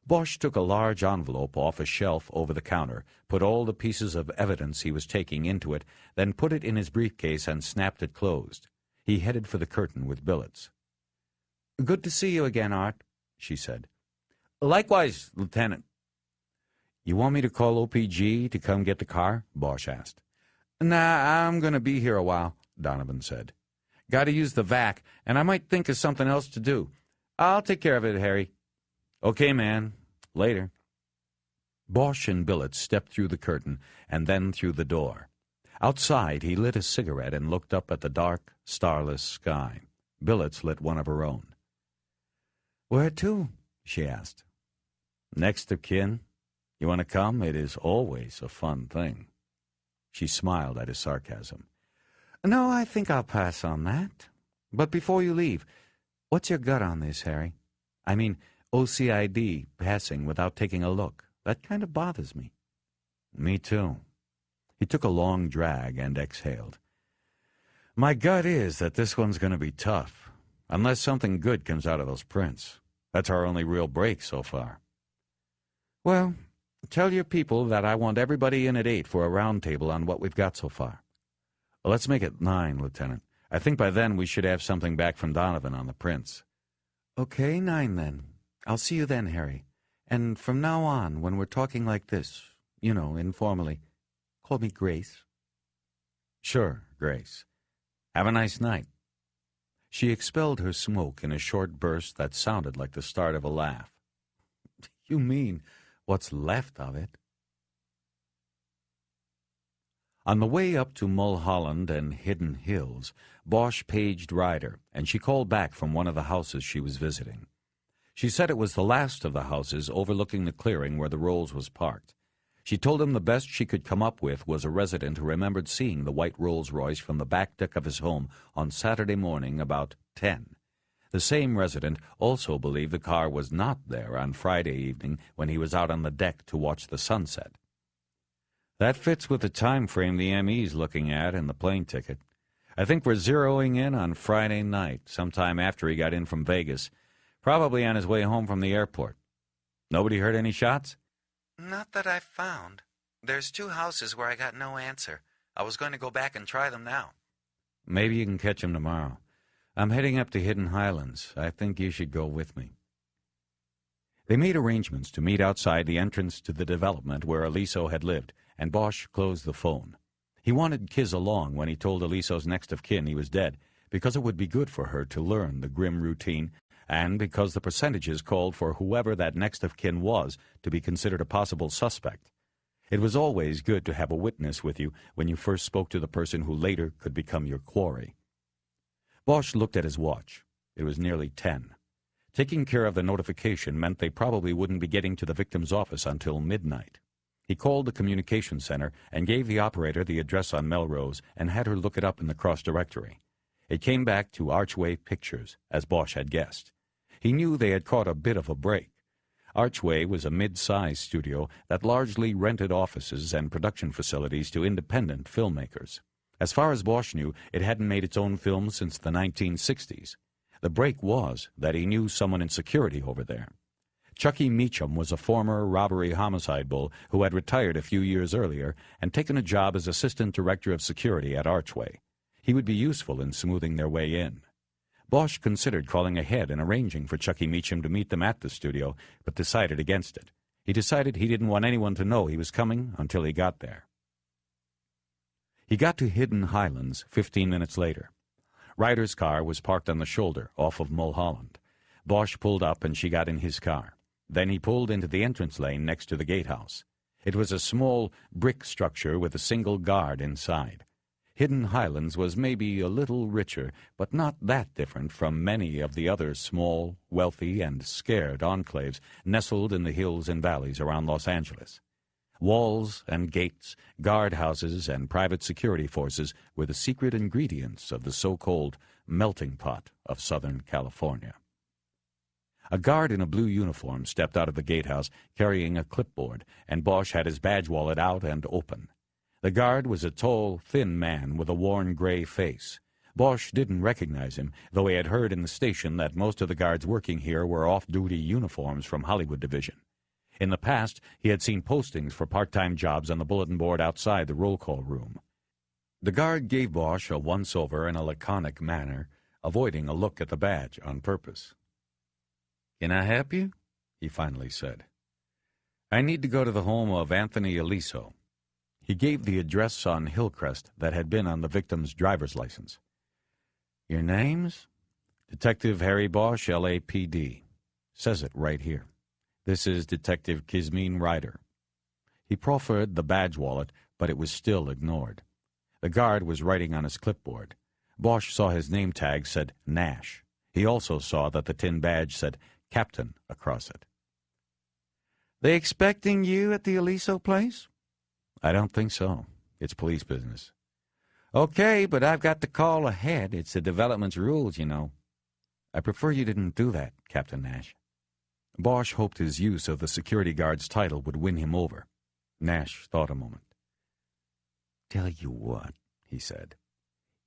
S1: Bosch took a large envelope off a shelf over the counter, put all the pieces of evidence he was taking into it, then put it in his briefcase and snapped it closed. He headed for the curtain with billets.
S2: "Good to see you again, Art," she said.
S1: "Likewise, Lieutenant."
S2: "You want me to call OPG to come get the car?" Bosch asked. "Nah, I'm going to be here a while," Donovan said. "Got to use the vac, and I might think of something else to do. I'll take care of it, Harry."
S1: "Okay, man. Later."
S2: Bosch and Billets stepped through the curtain and then through the door. Outside, he lit a cigarette and looked up at the dark, starless sky. Billets lit one of her own. "Where to?" she asked.
S1: "Next of kin. You want to come? It is always a fun thing." She smiled at his sarcasm.
S2: "No, I think I'll pass on that. But before you leave, what's your gut on this, Harry? I mean, OCID passing without taking a look. That kind of bothers me."
S1: "Me too." He took a long drag and exhaled. "My gut is that this one's going to be tough, unless something good comes out of those prints. That's our only real break so far."
S2: "Well, tell your people that I want everybody in at 8 for a round table on what we've got so far."
S1: "Let's make it 9, Lieutenant. I think by then we should have something back from Donovan on the prints."
S2: "Okay, 9 then. I'll see you then, Harry. And from now on, when we're talking like this, informally, call me Grace."
S1: "Sure, Grace. Have a nice night."
S2: She expelled her smoke in a short burst that sounded like the start of a laugh. "You mean what's left of it?"
S1: On the way up to Mulholland and Hidden Hills, Bosch paged Ryder, and she called back from one of the houses she was visiting. She said it was the last of the houses overlooking the clearing where the Rolls was parked. She told him the best she could come up with was a resident who remembered seeing the white Rolls-Royce from the back deck of his home on Saturday morning about 10. The same resident also believed the car was not there on Friday evening when he was out on the deck to watch the sunset. "That fits with the time frame the ME's looking at in the plane ticket. I think we're zeroing in on Friday night, sometime after he got in from Vegas, probably on his way home from the airport. Nobody heard any shots?"
S2: "Not that I've found. There's 2 houses where I got no answer. I was going to go back and try them now."
S1: "Maybe you can catch him tomorrow. I'm heading up to Hidden Highlands. I think you should go with me." They made arrangements to meet outside the entrance to the development where Aliso had lived, and Bosch closed the phone. He wanted Kiz along when he told Aliso's next of kin he was dead, because it would be good for her to learn the grim routine, and because the percentages called for whoever that next of kin was to be considered a possible suspect. It was always good to have a witness with you when you first spoke to the person who later could become your quarry. Bosch looked at his watch. It was nearly 10. Taking care of the notification meant they probably wouldn't be getting to the victim's office until midnight. He called the communication center and gave the operator the address on Melrose and had her look it up in the cross-directory. It came back to Archway Pictures, as Bosch had guessed. He knew they had caught a bit of a break. Archway was a mid-sized studio that largely rented offices and production facilities to independent filmmakers. As far as Bosch knew, it hadn't made its own films since the 1960s. The break was that he knew someone in security over there. Chucky Meacham was a former robbery-homicide bull who had retired a few years earlier and taken a job as assistant director of security at Archway. He would be useful in smoothing their way in. Bosch considered calling ahead and arranging for Chucky Meacham to meet them at the studio, but decided against it. He decided he didn't want anyone to know he was coming until he got there. He got to Hidden Highlands 15 minutes later. Ryder's car was parked on the shoulder off of Mulholland. Bosch pulled up and she got in his car. Then he pulled into the entrance lane next to the gatehouse. It was a small brick structure with a single guard inside. Hidden Highlands was maybe a little richer, but not that different from many of the other small, wealthy, and scared enclaves nestled in the hills and valleys around Los Angeles. Walls and gates, guardhouses, and private security forces were the secret ingredients of the so-called melting pot of Southern California. A guard in a blue uniform stepped out of the gatehouse carrying a clipboard, and Bosch had his badge wallet out and open. The guard was a tall, thin man with a worn gray face. Bosch didn't recognize him, though he had heard in the station that most of the guards working here were off-duty uniforms from Hollywood Division. In the past, he had seen postings for part-time jobs on the bulletin board outside the roll call room. The guard gave Bosch a once-over in a laconic manner, avoiding a look at the badge on purpose. "Can I help you?" he finally said. "I need to go to the home of Anthony Aliso." He gave the address on Hillcrest that had been on the victim's driver's license. "Your names?" "Detective Harry Bosch, LAPD. Says it right here. This is Detective Kismeen Ryder." He proffered the badge wallet, but it was still ignored. The guard was writing on his clipboard. Bosch saw his name tag said Nash. He also saw that the tin badge said Captain across it. "They expecting you at the Aliso place?" "I don't think so. It's police business." "Okay, but I've got to call ahead. It's the development's rules, you know." "I prefer you didn't do that, Captain Nash." Bosch hoped his use of the security guard's title would win him over. Nash thought a moment. "Tell you what," he said.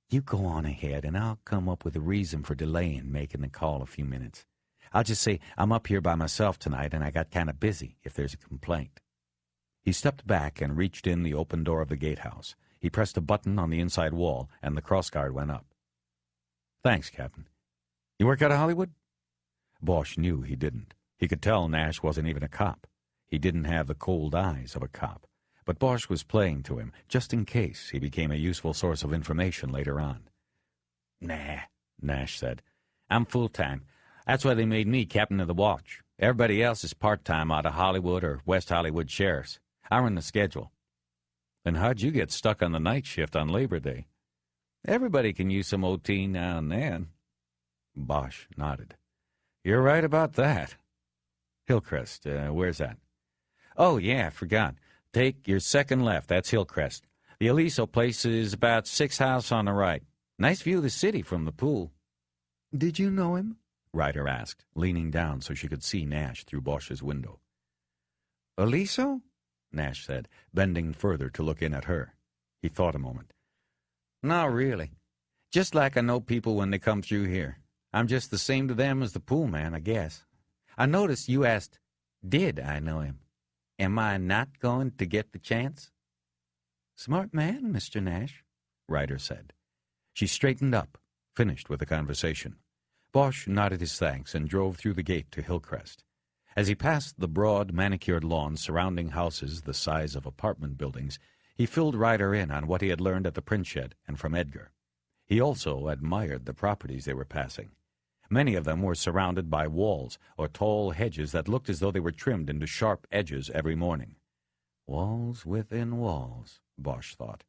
S1: "You go on ahead, and I'll come up with a reason for delaying making the call a few minutes. I'll just say I'm up here by myself tonight, and I got kind of busy if there's a complaint." He stepped back and reached in the open door of the gatehouse. He pressed a button on the inside wall, and the crossguard went up. "Thanks, Captain. You work out of Hollywood?" Bosch knew he didn't. He could tell Nash wasn't even a cop. He didn't have the cold eyes of a cop. But Bosch was playing to him, just in case he became a useful source of information later on. "Nah," Nash said. "I'm full-time. That's why they made me captain of the watch. Everybody else is part-time out of Hollywood or West Hollywood sheriffs. I run the schedule." "Then how'd you get stuck on the night shift on Labor Day?" "Everybody can use some OT now and then." Bosch nodded. "You're right about that." "Hillcrest, where's that?" "Oh, yeah, I forgot. Take your second left. That's Hillcrest. The Aliso place is about 6 houses on the right. Nice view of the city from the pool." "Did you know him?" Ryder asked, leaning down so she could see Nash through Bosch's window. "Aliso?" Nash said, bending further to look in at her. He thought a moment. "Not really. Just like I know people when they come through here. I'm just the same to them as the pool man, I guess. I noticed you asked, did I know him? Am I not going to get the chance?" "Smart man, Mr. Nash," Ryder said. She straightened up, finished with the conversation. Bosch nodded his thanks and drove through the gate to Hillcrest. As he passed the broad, manicured lawns surrounding houses the size of apartment buildings, he filled Ryder in on what he had learned at the print shed and from Edgar. He also admired the properties they were passing. Many of them were surrounded by walls or tall hedges that looked as though they were trimmed into sharp edges every morning. Walls within walls, Bosch thought.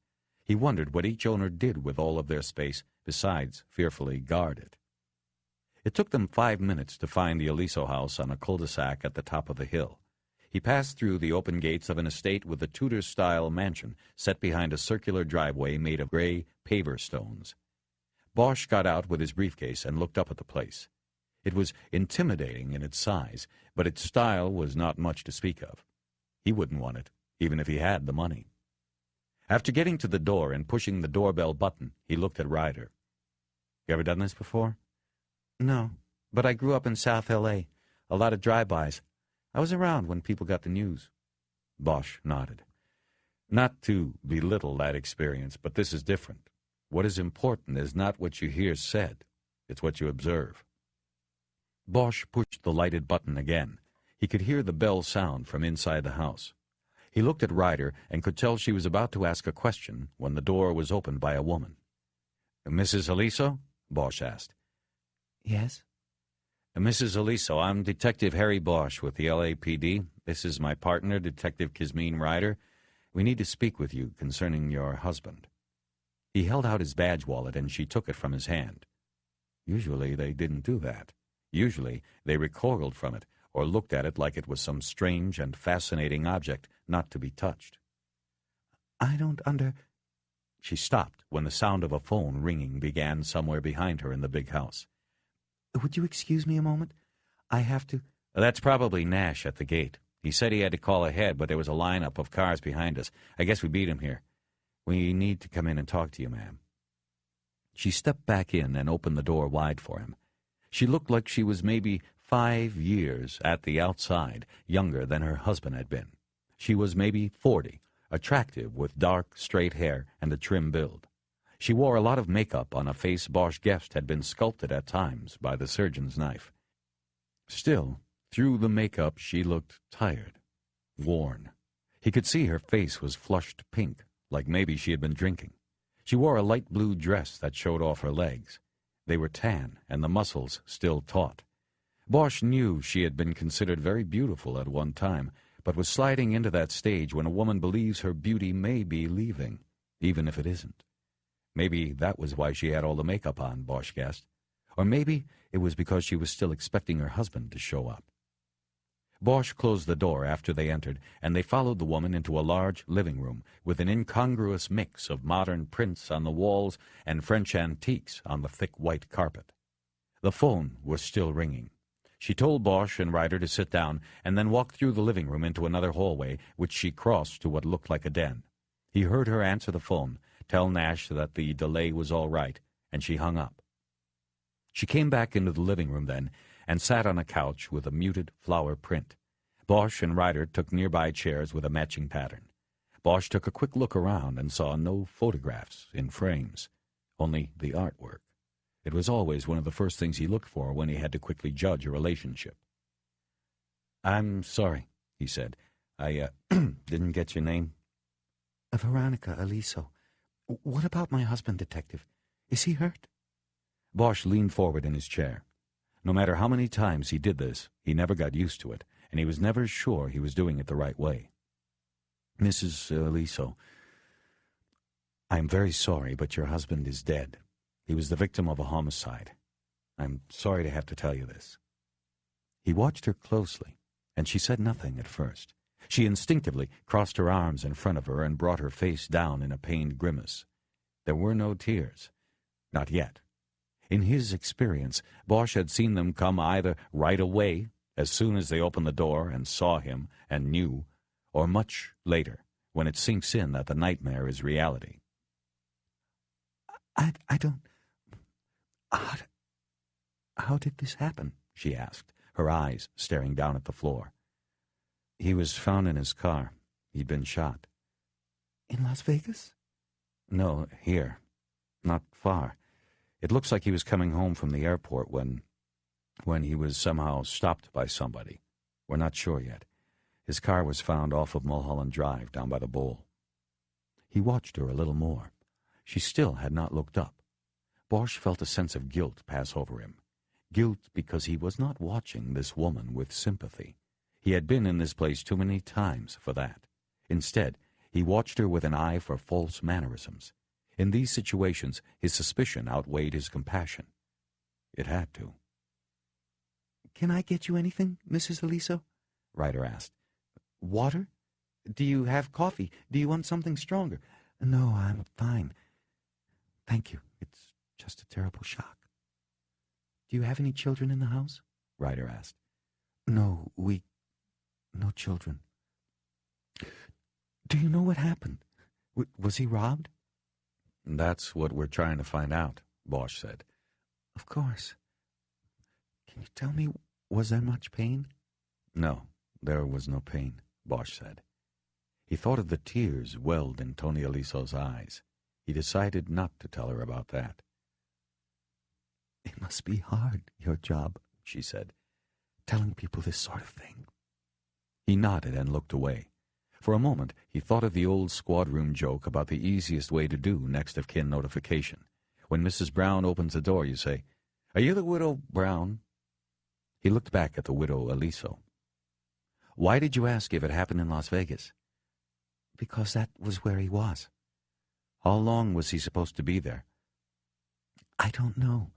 S1: He wondered what each owner did with all of their space besides fearfully guard it. It took them 5 minutes to find the Aliso house on a cul-de-sac at the top of the hill. He passed through the open gates of an estate with a Tudor-style mansion set behind a circular driveway made of gray paver stones. Bosch got out with his briefcase and looked up at the place. It was intimidating in its size, but its style was not much to speak of. He wouldn't want it, even if he had the money. After getting to the door and pushing the doorbell button, he looked at Ryder. "You ever done this before?" "No, but I grew up in South L.A. A lot of drive-bys. I was around when people got the news." Bosch nodded. "Not to belittle that experience, but this is different. What is important is not what you hear said. It's what you observe." Bosch pushed the lighted button again. He could hear the bell sound from inside the house. He looked at Ryder and could tell she was about to ask a question when the door was opened by a woman. "Mrs. Aliso?" Bosch asked. "Yes?" "Mrs. Aliso, I'm Detective Harry Bosch with the LAPD. This is my partner, Detective Kismeen Ryder. We need to speak with you concerning your husband." He held out his badge wallet, and she took it from his hand. Usually they didn't do that. Usually they recoiled from it, or looked at it like it was some strange and fascinating object not to be touched. "I don't under—" She stopped when the sound of a phone ringing began somewhere behind her in the big house. "Would you excuse me a moment? I have to—" "That's probably Nash at the gate. He said he had to call ahead, but there was a lineup of cars behind us. I guess we beat him here. We need to come in and talk to you, ma'am. She stepped back in and opened the door wide for him. She looked like she was maybe 5 years at the outside, younger than her husband had been. She was maybe 40, attractive with dark, straight hair and a trim build. She wore a lot of makeup on a face Bosch guessed had been sculpted at times by the surgeon's knife. Still, through the makeup she looked tired, worn. He could see her face was flushed pink, like maybe she had been drinking. She wore a light blue dress that showed off her legs. They were tan, and the muscles still taut. Bosch knew she had been considered very beautiful at one time, but was sliding into that stage when a woman believes her beauty may be leaving, even if it isn't. Maybe that was why she had all the makeup on, Bosch guessed. Or maybe it was because she was still expecting her husband to show up. Bosch closed the door after they entered, and they followed the woman into a large living room with an incongruous mix of modern prints on the walls and French antiques on the thick white carpet. The phone was still ringing. She told Bosch and Ryder to sit down and then walked through the living room into another hallway, which she crossed to what looked like a den. He heard her answer the phone, tell Nash that the delay was all right, and she hung up. She came back into the living room then and sat on a couch with a muted flower print. Bosch and Ryder took nearby chairs with a matching pattern. Bosch took a quick look around and saw no photographs in frames, only the artwork. It was always one of the first things he looked for when he had to quickly judge a relationship. "I'm sorry," he said. "I didn't get your name."
S2: Veronica Aliso. What about my husband, Detective? Is he hurt?
S1: Bosch leaned forward in his chair. No matter how many times he did this, he never got used to it, and he was never sure he was doing it the right way. "Mrs. Aliso, I'm very sorry, but your husband is dead. He was the victim of a homicide. I'm sorry to have to tell you this." He watched her closely, and she said nothing at first. She instinctively crossed her arms in front of her and brought her face down in a pained grimace. There were no tears. Not yet. In his experience, Bosch had seen them come either right away, as soon as they opened the door and saw him and knew, or much later, when it sinks in that the nightmare is reality.
S2: I don't... How did this happen?"
S1: she asked, her eyes staring down at the floor. "He was found in his car. He'd been shot."
S2: "In Las Vegas?"
S1: "No, here. Not far. It looks like he was coming home from the airport when he was somehow stopped by somebody. We're not sure yet. His car was found off of Mulholland Drive down by the bowl." He watched her a little more. She still had not looked up. Bosch felt a sense of guilt pass over him. Guilt because he was not watching this woman with sympathy. He had been in this place too many times for that. Instead, he watched her with an eye for false mannerisms. In these situations, his suspicion outweighed his compassion. It had to.
S2: "Can I get you anything, Mrs. Aliso?" Ryder asked. "Water? Do you have coffee? Do you want something stronger?" "No, I'm fine. Thank you. It's just a terrible shock." "Do you have any children in the house?" Ryder asked. No children." "Do you know what happened? Was he robbed?"
S1: "That's what we're trying to find out," Bosch said.
S2: "Of course. Can you tell me, was there much pain?"
S1: "No, there was no pain," Bosch said. He thought of the tears welled in Tony Aliso's eyes. He decided not to tell her about that.
S2: "It must be hard, your job," she said, "telling people this sort of thing."
S1: He nodded and looked away. For a moment, he thought of the old squad room joke about the easiest way to do next of kin notification. When Mrs. Brown opens the door, you say, "Are you the widow Brown?" He looked back at the widow Aliso. "Why did you ask if it happened in Las Vegas?"
S2: "Because that was where he was."
S1: "How long was he supposed to be there?"
S2: "I don't know.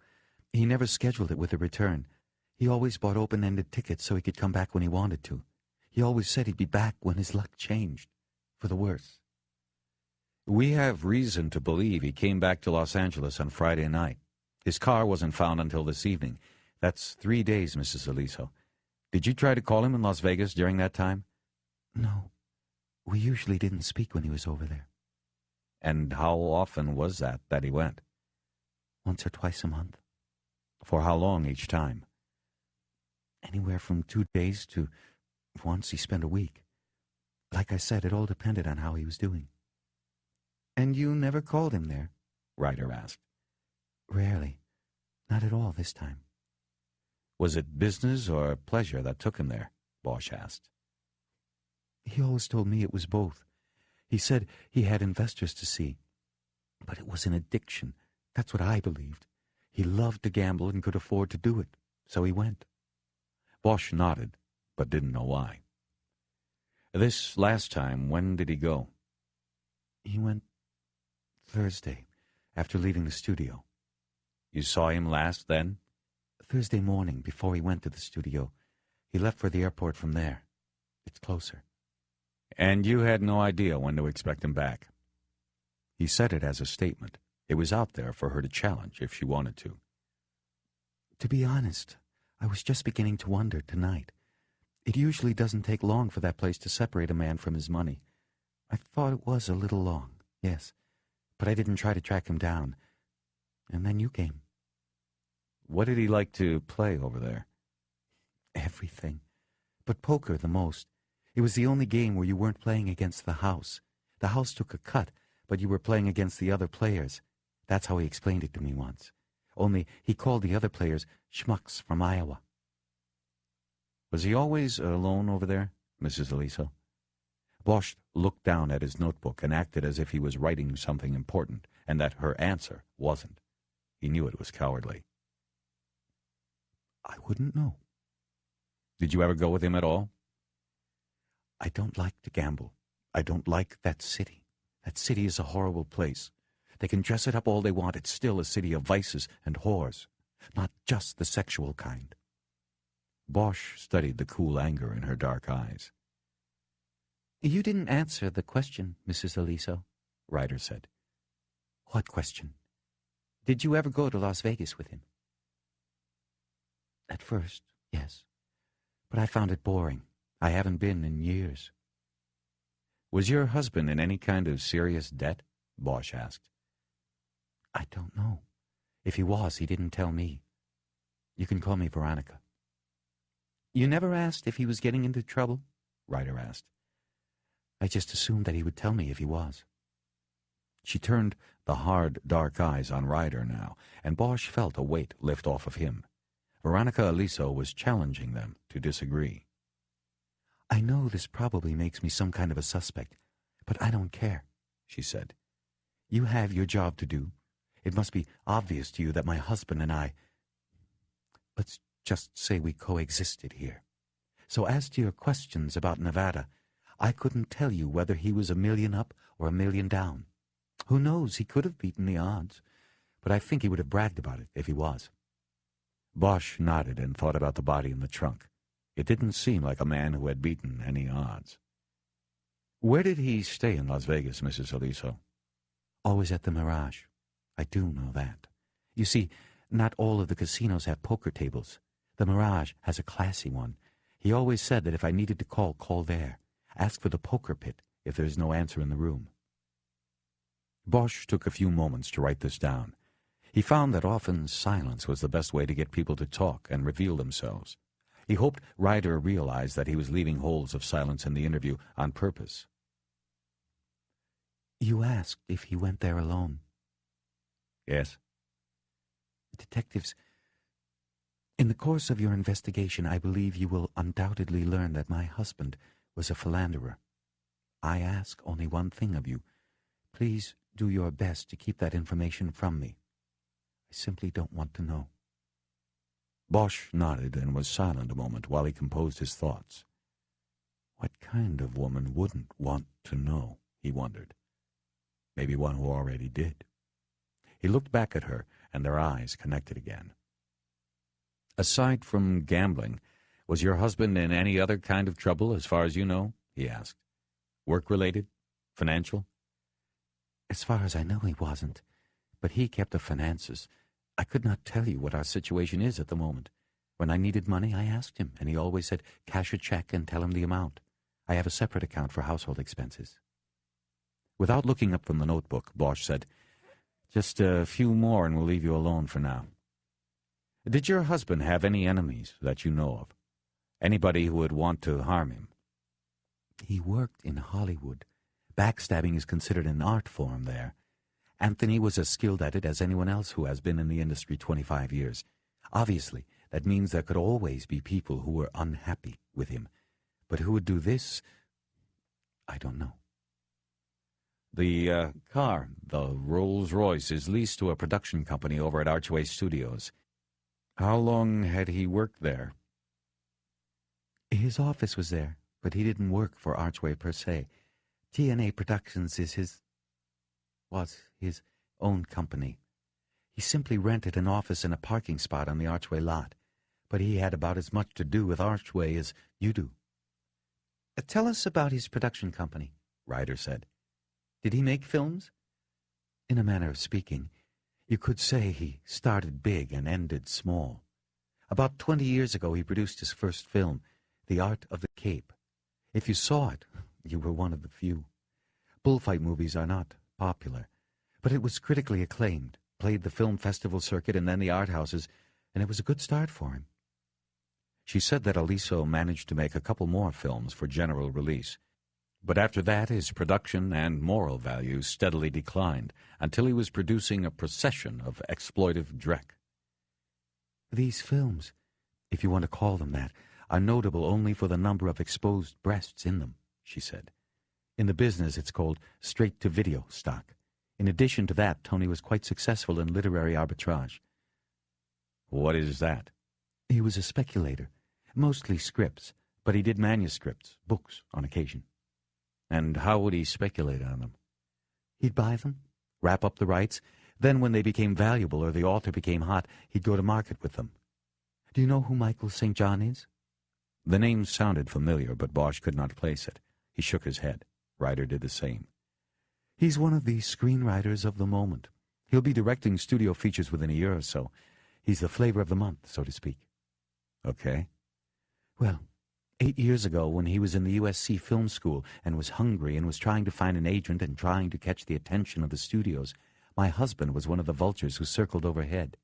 S2: He never scheduled it with a return. He always bought open-ended tickets so he could come back when he wanted to. He always said he'd be back when his luck changed, for the worse."
S1: "We have reason to believe he came back to Los Angeles on Friday night. His car wasn't found until this evening. That's 3 days, Mrs. Aliso. Did you try to call him in Las Vegas during that time?"
S2: "No. We usually didn't speak when he was over there."
S1: And how often was that he went?
S2: Once or twice a month.
S1: For how long each time?
S2: Anywhere from 2 days to once he spent a week. Like I said, it all depended on how he was doing. And you never called him there?
S1: Ryder asked.
S2: Rarely. Not at all this time.
S1: Was it business or pleasure that took him there? Bosch asked.
S2: He always told me it was both. He said he had investors to see. But it was an addiction. That's what I believed. He loved to gamble and could afford to do it, so he went.
S1: Bosch nodded, but didn't know why. This last time, when did he go?
S2: He went Thursday, after leaving the studio.
S1: You saw him last then?
S2: Thursday morning, before he went to the studio. He left for the airport from there. It's closer.
S1: And you had no idea when to expect him back? He said it as a statement. It was out there for her to challenge if she wanted to.
S2: To be honest, I was just beginning to wonder tonight. It usually doesn't take long for that place to separate a man from his money. I thought it was a little long, yes, but I didn't try to track him down. And then you came.
S1: What did he like to play over there?
S2: Everything. But poker the most. It was the only game where you weren't playing against the house. The house took a cut, but you were playing against the other players. That's how he explained it to me once. Only he called the other players schmucks from Iowa.
S1: Was he always alone over there, Mrs. Aliso? Bosch looked down at his notebook and acted as if he was writing something important, and that her answer wasn't. He knew it was cowardly.
S2: I wouldn't know.
S1: Did you ever go with him at all?
S2: I don't like to gamble. I don't like that city. That city is a horrible place. They can dress it up all they want. It's still a city of vices and whores, not just the sexual kind.
S1: Bosch studied the cool anger in her dark eyes.
S2: You didn't answer the question, Mrs. Aliso,
S1: Ryder said.
S2: What question? Did you ever go to Las Vegas with him? At first, yes. But I found it boring. I haven't been in years.
S1: Was your husband in any kind of serious debt? Bosch asked.
S2: I don't know. If he was, he didn't tell me. You can call me Veronica. You never asked if he was getting into trouble? Ryder asked. I just assumed that he would tell me if he was.
S1: She turned the hard, dark eyes on Ryder now, and Bosch felt a weight lift off of him. Veronica Aliso was challenging them to disagree.
S2: I know this probably makes me some kind of a suspect, but I don't care, she said. You have your job to do. It must be obvious to you that my husband and I, let's just say we coexisted here. So as to your questions about Nevada, I couldn't tell you whether he was $1 million up or $1 million down. Who knows, he could have beaten the odds, but I think he would have bragged about it if he was.
S1: Bosch nodded and thought about the body in the trunk. It didn't seem like a man who had beaten any odds. Where did he stay in Las Vegas, Mrs. Aliso?
S2: Always at the Mirage. I do know that. You see, not all of the casinos have poker tables. The Mirage has a classy one. He always said that if I needed to call there. Ask for the poker pit if there is no answer in the room. Bosch took a few moments to write this down. He found that often silence was the best way to get people to talk and reveal themselves. He hoped Ryder realized that he was leaving holes of silence in the interview on purpose. You asked if he went there alone.
S1: Yes.
S2: Detectives, in the course of your investigation, I believe you will undoubtedly learn that my husband was a philanderer. I ask only one thing of you. Please do your best to keep that information from me. I simply don't want to know.
S1: Bosch nodded and was silent a moment while he composed his thoughts. What kind of woman wouldn't want to know, he wondered. Maybe one who already did. He looked back at her, and their eyes connected again. Aside from gambling, was your husband in any other kind of trouble as far as you know? He asked. Work-related? Financial?
S2: As far as I know, he wasn't. But he kept the finances. I could not tell you what our situation is at the moment. When I needed money, I asked him, and he always said, cash a check and tell him the amount. I have a separate account for household expenses.
S1: Without looking up from the notebook, Bosch said, "Just a few more and we'll leave you alone for now. Did your husband have any enemies that you know of? Anybody who would want to harm him?"
S2: "He worked in Hollywood. Backstabbing is considered an art form there. Anthony was as skilled at it as anyone else who has been in the industry 25 years. Obviously, that means there could always be people who were unhappy with him. But who would do this? I don't know."
S1: The car, the Rolls-Royce, is leased to a production company over at Archway Studios. How long had he worked there?
S2: His office was there, but he didn't work for Archway per se. TNA Productions was his own company. He simply rented an office and a parking spot on the Archway lot, but he had about as much to do with Archway as you do. "Tell us about his production company," Ryder said. "Did he make films?" "In a manner of speaking, you could say he started big and ended small. About 20 years ago he produced his first film, The Art of the Cape. If you saw it, you were one of the few. Bullfight movies are not popular, but it was critically acclaimed, played the film festival circuit and then the art houses, and it was a good start for him."
S1: She said that Aliso managed to make a couple more films for general release. But after that, his production and moral values steadily declined until he was producing a procession of exploitive dreck.
S2: "These films, if you want to call them that, are notable only for the number of exposed breasts in them," she said. "In the business, it's called straight-to-video stock. In addition to that, Tony was quite successful in literary arbitrage."
S1: "What is that?"
S2: "He was a speculator, mostly scripts, but he did manuscripts, books on occasion."
S1: "And how would he speculate on them?"
S2: "He'd buy them, wrap up the rights, then when they became valuable or the author became hot, he'd go to market with them. Do you know who Michael St. John is?"
S1: The name sounded familiar, but Bosch could not place it. He shook his head. Ryder did the same.
S2: "He's one of the screenwriters of the moment. He'll be directing studio features within a year or so. He's the flavor of the month, so to speak."
S1: "Okay."
S2: "Well, 8 years ago, when he was in the USC Film School and was hungry and was trying to find an agent and trying to catch the attention of the studios, my husband was one of the vultures who circled overhead.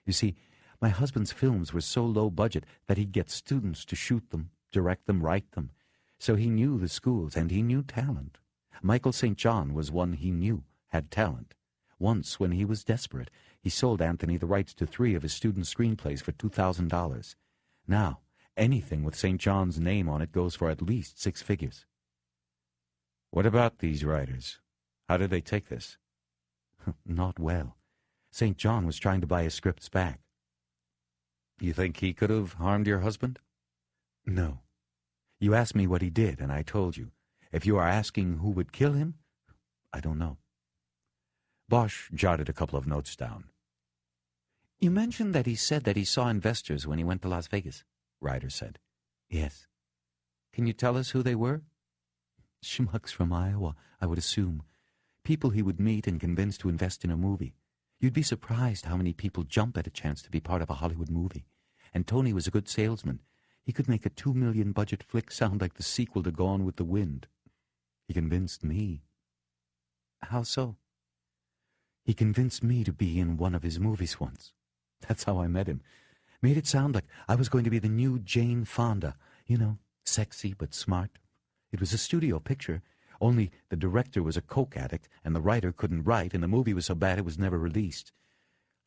S2: You see, my husband's films were so low budget that he'd get students to shoot them, direct them, write them. So he knew the schools, and he knew talent. Michael St. John was one he knew had talent. Once, when he was desperate, he sold Anthony the rights to 3 of his student screenplays for $2,000. Now, anything with St. John's name on it goes for at least 6 figures.
S1: "What about these writers? How did they take this?"
S2: "Not well. St. John was trying to buy his scripts back."
S1: "You think he could have harmed your husband?"
S2: "No. You asked me what he did, and I told you. If you are asking who would kill him, I don't know."
S1: Bosch jotted a couple of notes down.
S2: "You mentioned that he said that he saw investors when he went to Las Vegas," Ryder said. "Yes." "Can you tell us who they were?" "Schmucks from Iowa, I would assume. People he would meet and convince to invest in a movie. You'd be surprised how many people jump at a chance to be part of a Hollywood movie. And Tony was a good salesman. He could make a $2 million budget flick sound like the sequel to Gone with the Wind. He convinced me." "How so?" "He convinced me to be in one of his movies once. That's how I met him. Made it sound like I was going to be the new Jane Fonda. You know, sexy but smart. It was a studio picture, only the director was a coke addict and the writer couldn't write and the movie was so bad it was never released.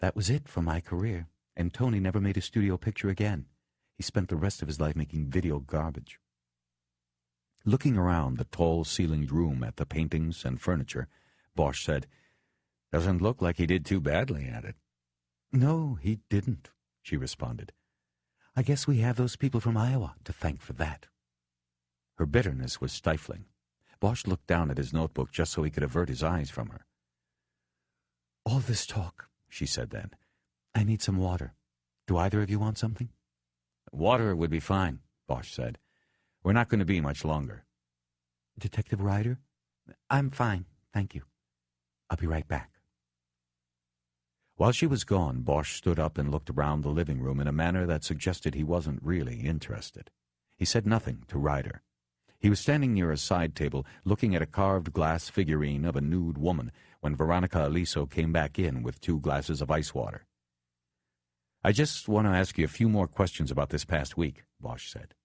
S2: That was it for my career, and Tony never made a studio picture again. He spent the rest of his life making video garbage."
S1: Looking around the tall-ceilinged room at the paintings and furniture, Bosch said, "Doesn't look like he did too badly at it."
S2: "No, he didn't," she responded. "I guess we have those people from Iowa to thank for that."
S1: Her bitterness was stifling. Bosch looked down at his notebook just so he could avert his eyes from her.
S2: "All this talk," she said then. "I need some water. Do either of you want something?"
S1: "Water would be fine," Bosch said. "We're not going to be much longer."
S2: "Detective Ryder?" "I'm fine, thank you. I'll be right back."
S1: While she was gone, Bosch stood up and looked around the living room in a manner that suggested he wasn't really interested. He said nothing to Ryder. He was standing near a side table, looking at a carved glass figurine of a nude woman, when Veronica Aliso came back in with 2 glasses of ice water. "I just want to ask you a few more questions about this past week," Bosch said.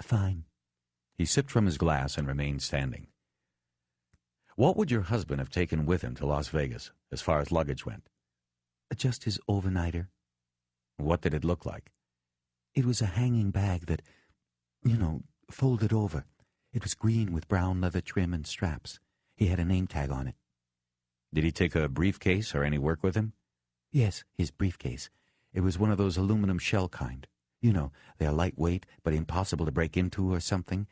S2: "Fine."
S1: He sipped from his glass and remained standing. "What would your husband have taken with him to Las Vegas, as far as luggage went?"
S2: "Just his overnighter."
S1: "What did it look like?"
S2: "It was a hanging bag that, folded over. It was green with brown leather trim and straps. He had a name tag on it."
S1: "Did he take a briefcase or any work with him?"
S2: "Yes, his briefcase. It was one of those aluminum shell kind. They are lightweight, but impossible to break into or something.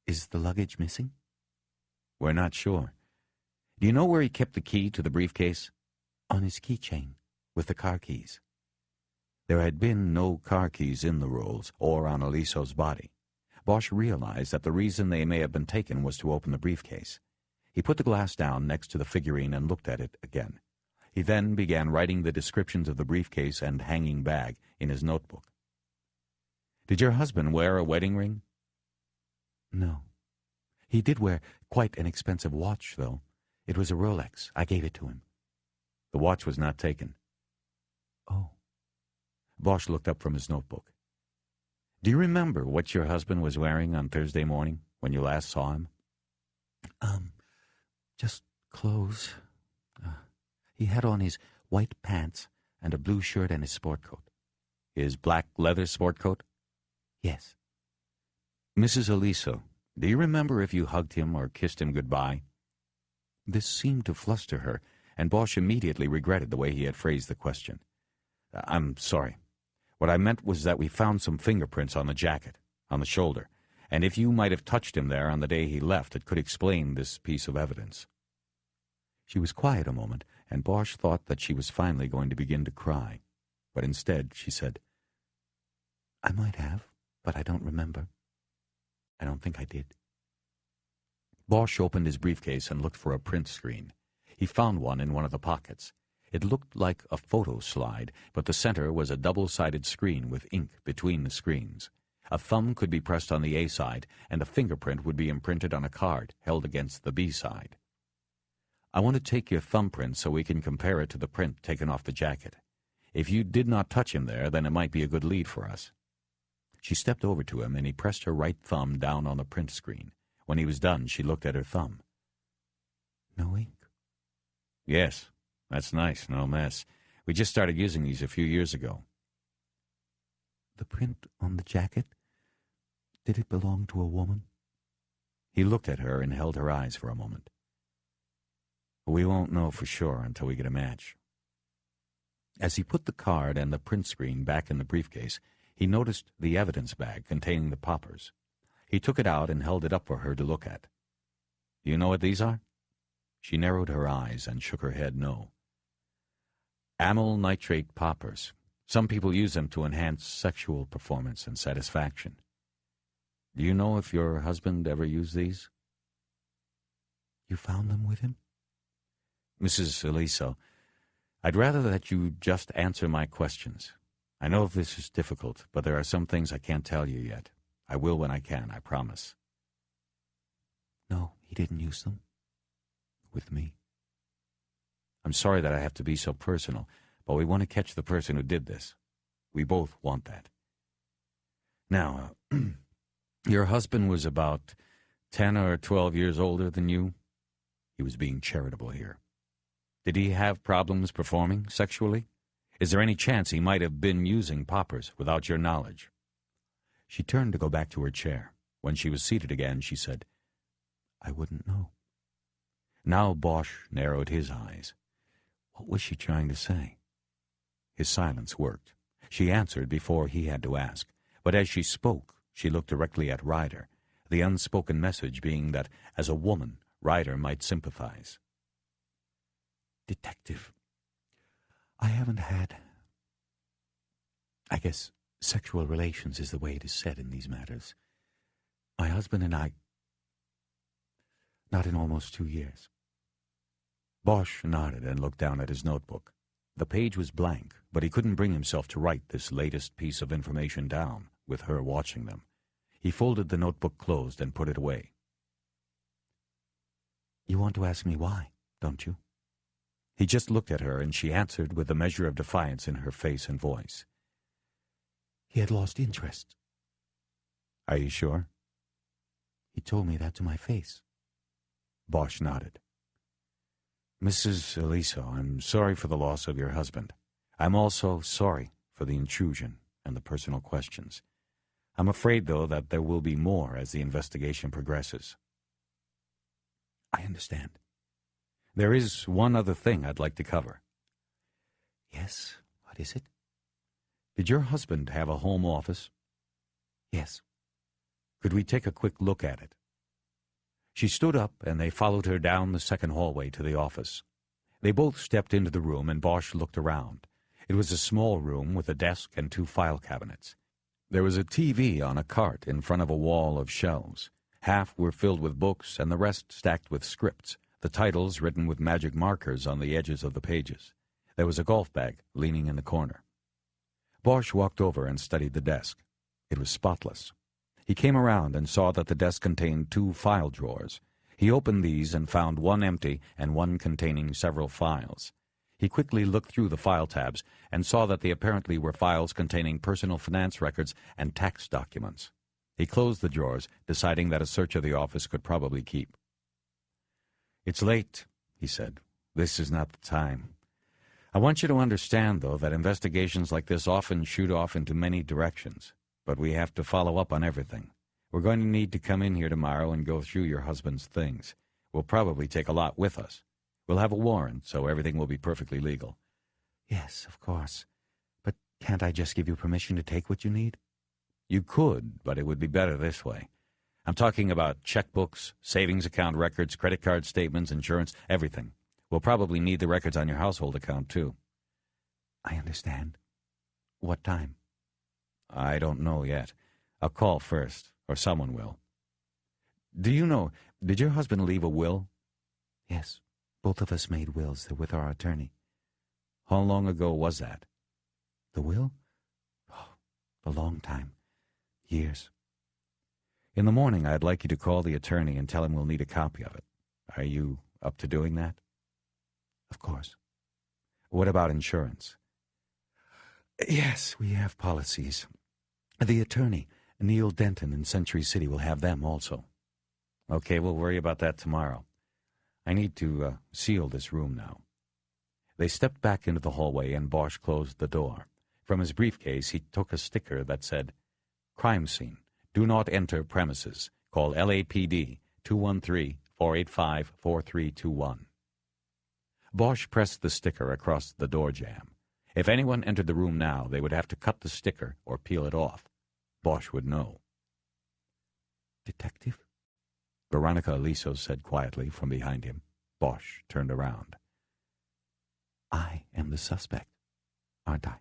S2: Is the luggage missing?"
S1: "We're not sure. Do you know where he kept the key to the briefcase?"
S2: "On his keychain, with the car keys."
S1: There had been no car keys in the rolls or on Aliso's body. Bosch realized that the reason they may have been taken was to open the briefcase. He put the glass down next to the figurine and looked at it again. He then began writing the descriptions of the briefcase and hanging bag in his notebook. "Did your husband wear a wedding ring?"
S2: "No. He did wear quite an expensive watch, though. It was a Rolex. I gave it to him."
S1: "The watch was not taken."
S2: "Oh."
S1: Bosch looked up from his notebook. "Do you remember what your husband was wearing on Thursday morning when you last saw him?"
S2: Just clothes. He had on his white pants and a blue shirt and his sport coat."
S1: "His black leather sport coat?"
S2: "Yes."
S1: "Mrs. Aliso, do you remember if you hugged him or kissed him goodbye?" This seemed to fluster her, and Bosch immediately regretted the way he had phrased the question. "I'm sorry. What I meant was that we found some fingerprints on the jacket, on the shoulder, and if you might have touched him there on the day he left, it could explain this piece of evidence." She was quiet a moment, and Bosch thought that she was finally going to begin to cry. But instead, she said,
S2: "I might have, but I don't remember. I don't think I did."
S1: Bosch opened his briefcase and looked for a print screen. He found one in one of the pockets. It looked like a photo slide, but the center was a double-sided screen with ink between the screens. A thumb could be pressed on the A side, and a fingerprint would be imprinted on a card held against the B side. "I want to take your thumbprint so we can compare it to the print taken off the jacket. If you did not touch him there, then it might be a good lead for us." She stepped over to him, and he pressed her right thumb down on the print screen. When he was done, she looked at her thumb.
S2: "No ink?"
S1: "Yes, that's nice, no mess. We just started using these a few years ago."
S2: "The print on the jacket? Did it belong to a woman?"
S1: He looked at her and held her eyes for a moment. "We won't know for sure until we get a match." As he put the card and the print screen back in the briefcase, he noticed the evidence bag containing the poppers. He took it out and held it up for her to look at. "Do you know what these are?" She narrowed her eyes and shook her head no. "Amyl nitrate poppers. Some people use them to enhance sexual performance and satisfaction. Do you know if your husband ever used these?"
S2: "You found them with him?"
S1: "Mrs. Aliso, I'd rather that you just answer my questions. I know this is difficult, but there are some things I can't tell you yet. I will when I can, I promise."
S2: "No, he didn't use them. With me."
S1: "I'm sorry that I have to be so personal, but we want to catch the person who did this. We both want that. Now, your husband was about 10 or 12 years older than you?" He was being charitable here. "Did he have problems performing sexually? Is there any chance he might have been using poppers without your knowledge?" She turned to go back to her chair. When she was seated again, she said,
S2: "I wouldn't know."
S1: Now Bosch narrowed his eyes. What was she trying to say? His silence worked. She answered before he had to ask, but as she spoke, she looked directly at Ryder, the unspoken message being that, as a woman, Ryder might sympathize.
S2: "Detective, I haven't had, I guess, sexual relations is the way it is said in these matters. My husband and I, not in almost 2 years."
S1: Bosch nodded and looked down at his notebook. The page was blank, but he couldn't bring himself to write this latest piece of information down, with her watching them. He folded the notebook closed and put it away. "You want to ask me why, don't you?" He just looked at her, and she answered with a measure of defiance in her face and voice. "He had lost interest." "Are you sure?" "He told me that to my face." Bosch nodded. "Mrs. Aliso, I'm sorry for the loss of your husband. I'm also sorry for the intrusion and the personal questions. I'm afraid, though, that there will be more as the investigation progresses." "I understand." "There is one other thing I'd like to cover." "Yes, what is it?" "Did your husband have a home office?" "Yes." "Could we take a quick look at it?" She stood up, and they followed her down the second hallway to the office. They both stepped into the room, and Bosch looked around. It was a small room with a desk and 2 file cabinets. There was a TV on a cart in front of a wall of shelves. Half were filled with books, and the rest stacked with scripts, the titles written with magic markers on the edges of the pages. There was a golf bag leaning in the corner. Bosch walked over and studied the desk. It was spotless. He came around and saw that the desk contained 2 file drawers. He opened these and found one empty and one containing several files. He quickly looked through the file tabs and saw that they apparently were files containing personal finance records and tax documents. He closed the drawers, deciding that a search of the office could probably keep. "It's late," he said. "This is not the time. I want you to understand, though, that investigations like this often shoot off into many directions. But we have to follow up on everything. We're going to need to come in here tomorrow and go through your husband's things. We'll probably take a lot with us. We'll have a warrant, so everything will be perfectly legal." "Yes, of course. But can't I just give you permission to take what you need?" "You could, but it would be better this way. I'm talking about checkbooks, savings account records, credit card statements, insurance, everything. We'll probably need the records on your household account, too." "I understand. What time?" "I don't know yet. I'll call first, or someone will." "Do you know, did your husband leave a will?" "Yes, both of us made wills. They're with our attorney." "How long ago was that?" "The will? Oh, a long time. Years." "In the morning, I'd like you to call the attorney and tell him we'll need a copy of it. Are you up to doing that?" "Of course." "What about insurance?" "Yes, we have policies. The attorney, Neil Denton in Century City, will have them also." "Okay, we'll worry about that tomorrow. I need to seal this room now." They stepped back into the hallway, and Bosch closed the door. From his briefcase, he took a sticker that said, "Crime scene. Do not enter premises. Call LAPD 213-485-4321. Bosch pressed the sticker across the door jamb. If anyone entered the room now, they would have to cut the sticker or peel it off. Bosch would know. "Detective?" Veronica Aliso said quietly from behind him. Bosch turned around. "I am the suspect, aren't I?"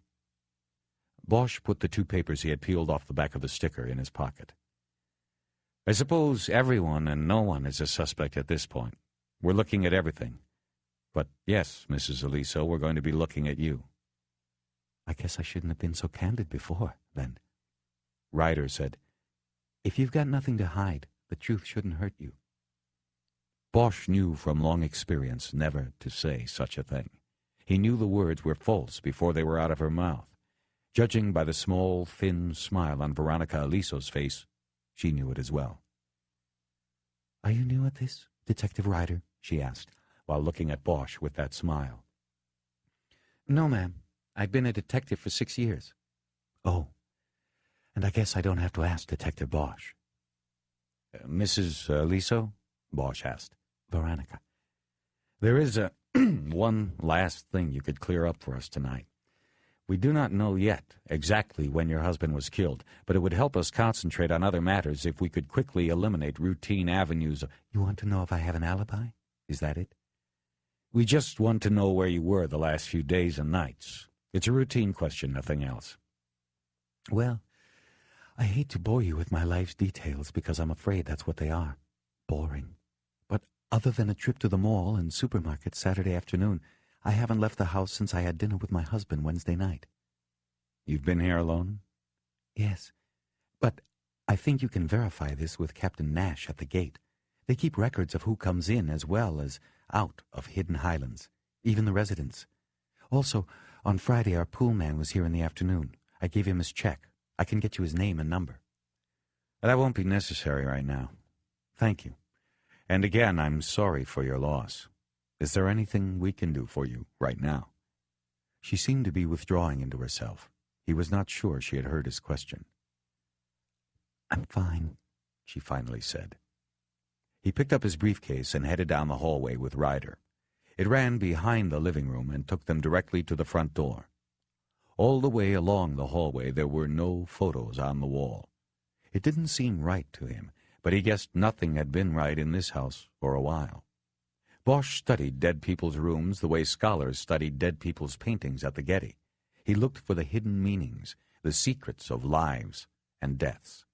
S1: Bosch put the 2 papers he had peeled off the back of the sticker in his pocket. "I suppose everyone and no one is a suspect at this point. We're looking at everything. But yes, Mrs. Aliso, we're going to be looking at you." "I guess I shouldn't have been so candid before, then." Ryder said, "If you've got nothing to hide, the truth shouldn't hurt you." Bosch knew from long experience never to say such a thing. He knew the words were false before they were out of her mouth. Judging by the small, thin smile on Veronica Aliso's face, she knew it as well. "Are you new at this, Detective Ryder?" she asked, while looking at Bosch with that smile. "No, ma'am. I've been a detective for 6 years." "Oh. And I guess I don't have to ask Detective Bosch." "Mrs. Aliso?" Bosch asked. "Veronica." "There is one last thing you could clear up for us tonight. We do not know yet exactly when your husband was killed, but it would help us concentrate on other matters if we could quickly eliminate routine avenues of—" "You want to know if I have an alibi? Is that it?" "We just want to know where you were the last few days and nights. It's a routine question, nothing else." "Well, I hate to bore you with my life's details because I'm afraid that's what they are. Boring. But other than a trip to the mall and supermarket Saturday afternoon, I haven't left the house since I had dinner with my husband Wednesday night." "You've been here alone?" "Yes. But
S2: I think you can verify this with Captain Nash at the gate. They keep records of who comes in as well as out of hidden Highlands, even the residents. Also, on Friday our pool man was here in the afternoon. I gave him his check. I can get you his name and number.
S1: That won't be necessary right now. Thank you. And again, I'm sorry for your loss. Is there anything we can do for you right now? She seemed to be withdrawing into herself. He was not sure she had heard his question.
S2: I'm fine,
S1: she finally said. He picked up his briefcase and headed down the hallway with Ryder. It ran behind the living room and took them directly to the front door. All the way along the hallway there were no photos on the wall. It didn't seem right to him, but he guessed nothing had been right in this house for a while. Bosch studied dead people's rooms the way scholars studied dead people's paintings at the Getty. He looked for the hidden meanings, the secrets of lives and deaths.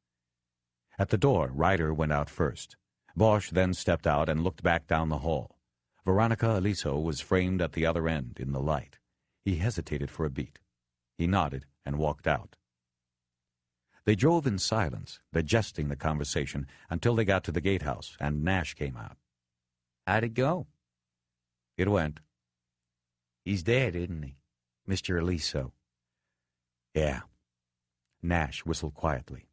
S1: At the door, Ryder went out first. Bosch then stepped out and looked back down the hall. Veronica Aliso was framed at the other end in the light. He hesitated for a beat. He nodded and walked out. They drove in silence, digesting the conversation, until they got to the gatehouse, and Nash came out.
S2: How'd it go?
S1: It went.
S2: He's dead, isn't he, Mr. Aliso?
S1: Yeah. Nash whistled quietly.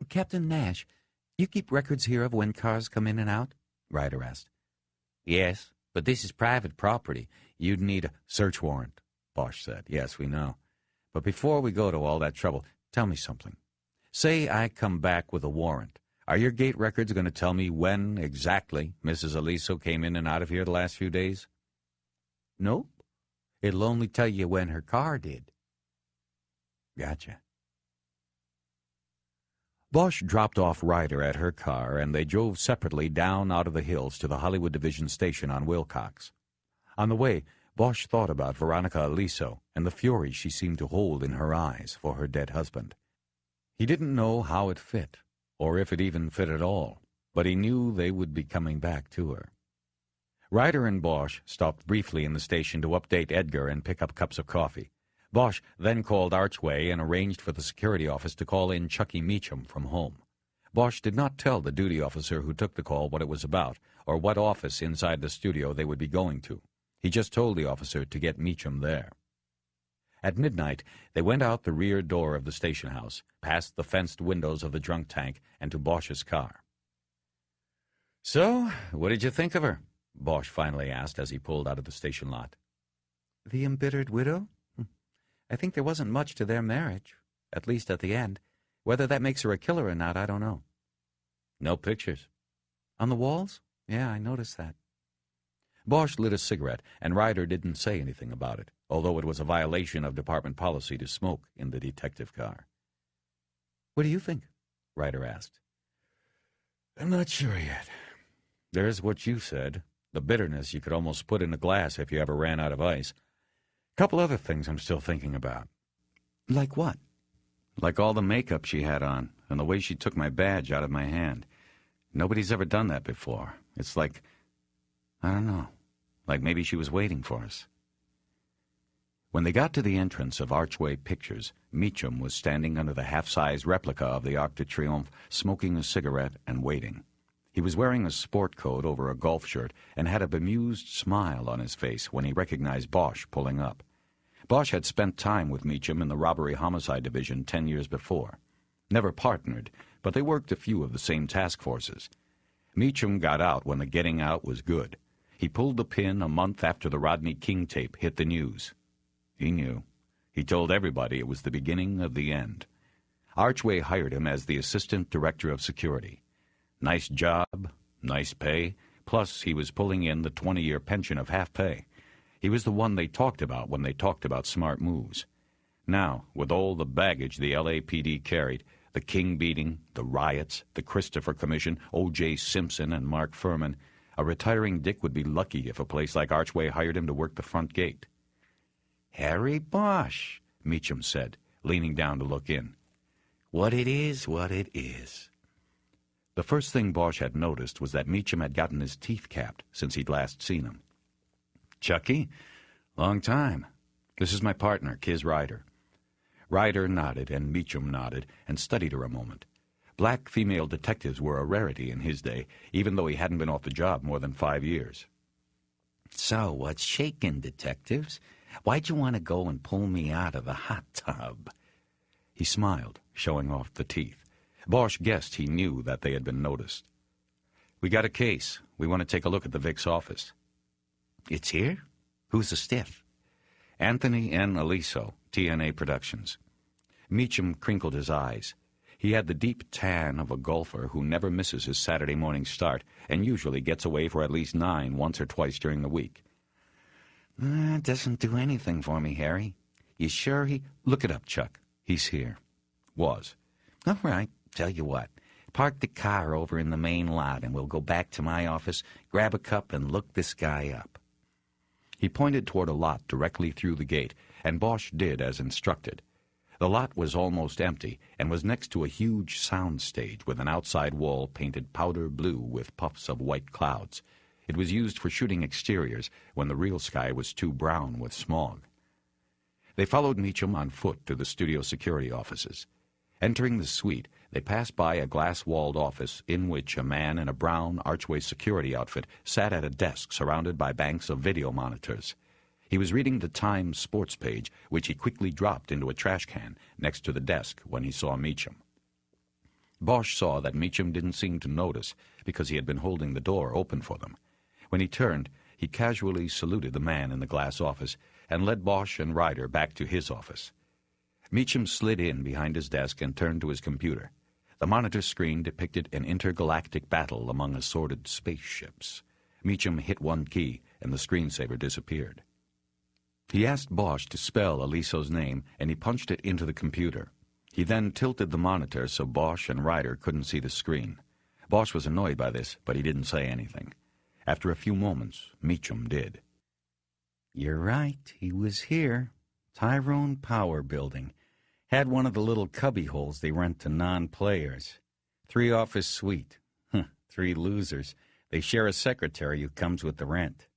S2: Captain Nash, you keep records here of when cars come in and out? Ryder asked. Yes, but this is private property. You'd need a
S1: search warrant, Bosch said. Yes, we know. But before we go to all that trouble, tell me something. Say I come back with a warrant. Are your gate records going to tell me when exactly Mrs. Aliso came in and out of here the last few days?
S2: Nope. It'll only tell you when her car did.
S1: Gotcha. Bosch dropped off Ryder at her car, and they drove separately down out of the hills to the Hollywood Division station on Wilcox. On the way, Bosch thought about Veronica Aliso and the fury she seemed to hold in her eyes for her dead husband. He didn't know how it fit, or if it even fit at all, but he knew they would be coming back to her. Ryder and Bosch stopped briefly in the station to update Edgar and pick up cups of coffee. Bosch then called Archway and arranged for the security office to call in Chucky Meacham from home. Bosch did not tell the duty officer who took the call what it was about or what office inside the studio they would be going to. He just told the officer to get Meacham there. At midnight, they went out the rear door of the station house, past the fenced windows of the drunk tank, and to Bosch's car. "So, what did you think of her?" Bosch finally asked as he pulled out of the station lot.
S2: The embittered widow? I think there wasn't much to their marriage, at least at the end. Whether that makes her a killer or not, I don't know.
S1: No pictures.
S2: On the walls? Yeah, I noticed that.
S1: Bosch lit a cigarette, and Ryder didn't say anything about it, although it was a violation of department policy to smoke in the detective car.
S2: What do you think?
S1: Ryder asked. I'm not sure yet. There's what you said, the bitterness you could almost put in a glass if you ever ran out of ice. Couple other things I'm still thinking about.
S2: Like what?
S1: Like all the makeup she had on, and the way she took my badge out of my hand. Nobody's ever done that before. It's like, I don't know, like maybe she was waiting for us. When they got to the entrance of Archway Pictures, Meacham was standing under the half-size replica of the Arc de Triomphe, smoking a cigarette and waiting. He was wearing a sport coat over a golf shirt and had a bemused smile on his face when he recognized Bosch pulling up. Bosch had spent time with Meacham in the robbery-homicide division 10 years before. Never partnered, but they worked a few of the same task forces. Meacham got out when the getting out was good. He pulled the pin a month after the Rodney King tape hit the news. He knew. He told everybody it was the beginning of the end. Archway hired him as the assistant director of security. Nice job, nice pay, plus he was pulling in the 20-year pension of half pay. He was the one they talked about when they talked about smart moves. Now, with all the baggage the LAPD carried, the King beating, the riots, the Christopher Commission, O.J. Simpson and Mark Furman, a retiring Dick would be lucky if a place like Archway hired him to work the front gate. "Harry Bosch," Meacham said, leaning down to look in. "What it is, what it is." The first thing Bosch had noticed was that Meacham had gotten his teeth capped since he'd last seen him. "Chucky, long time. This is my partner, Kiz Ryder." Ryder nodded, and Meacham nodded, and studied her a moment. Black female detectives were a rarity in his day, even though he hadn't been off the job more than 5 years.
S2: So, what's shaking, detectives? Why'd you want to go and pull me out of the hot tub?
S1: He smiled, showing off the teeth. Bosch guessed he knew that they had been noticed. We got a case. We want to take a look at the Vic's office.
S2: It's here? Who's the stiff?
S1: Anthony N. Aliso, TNA Productions. Meacham crinkled his eyes. He had the deep tan of a golfer who never misses his Saturday morning start and usually gets away for at least 9 once or twice during the week.
S2: It doesn't do anything for me, Harry. You sure he...
S1: Look it up, Chuck. He's here. Was.
S2: All right. Tell you what. Park the car over in the main lot and we'll go back to my office, grab a cup, and look this guy up.
S1: He pointed toward a lot directly through the gate, and Bosch did as instructed. The lot was almost empty and was next to a huge sound stage with an outside wall painted powder blue with puffs of white clouds. It was used for shooting exteriors when the real sky was too brown with smog. They followed Meacham on foot to the studio security offices. Entering the suite, they passed by a glass-walled office in which a man in a brown archway security outfit sat at a desk surrounded by banks of video monitors. He was reading the Times sports page, which he quickly dropped into a trash can next to the desk when he saw Meacham. Bosch saw that Meacham didn't seem to notice because he had been holding the door open for them. When he turned, he casually saluted the man in the glass office and led Bosch and Ryder back to his office. Meacham slid in behind his desk and turned to his computer. The monitor screen depicted an intergalactic battle among assorted spaceships. Meacham hit one key, and the screensaver disappeared. He asked Bosch to spell Aliso's name, and he punched it into the computer. He then tilted the monitor so Bosch and Ryder couldn't see the screen. Bosch was annoyed by this, but he didn't say anything. After a few moments, Meacham did.
S2: You're right, he was here. Tyrone Power Building. Had one of the little cubby holes they rent to non-players. 3-office suite. 3 losers. They share a secretary who comes with the rent.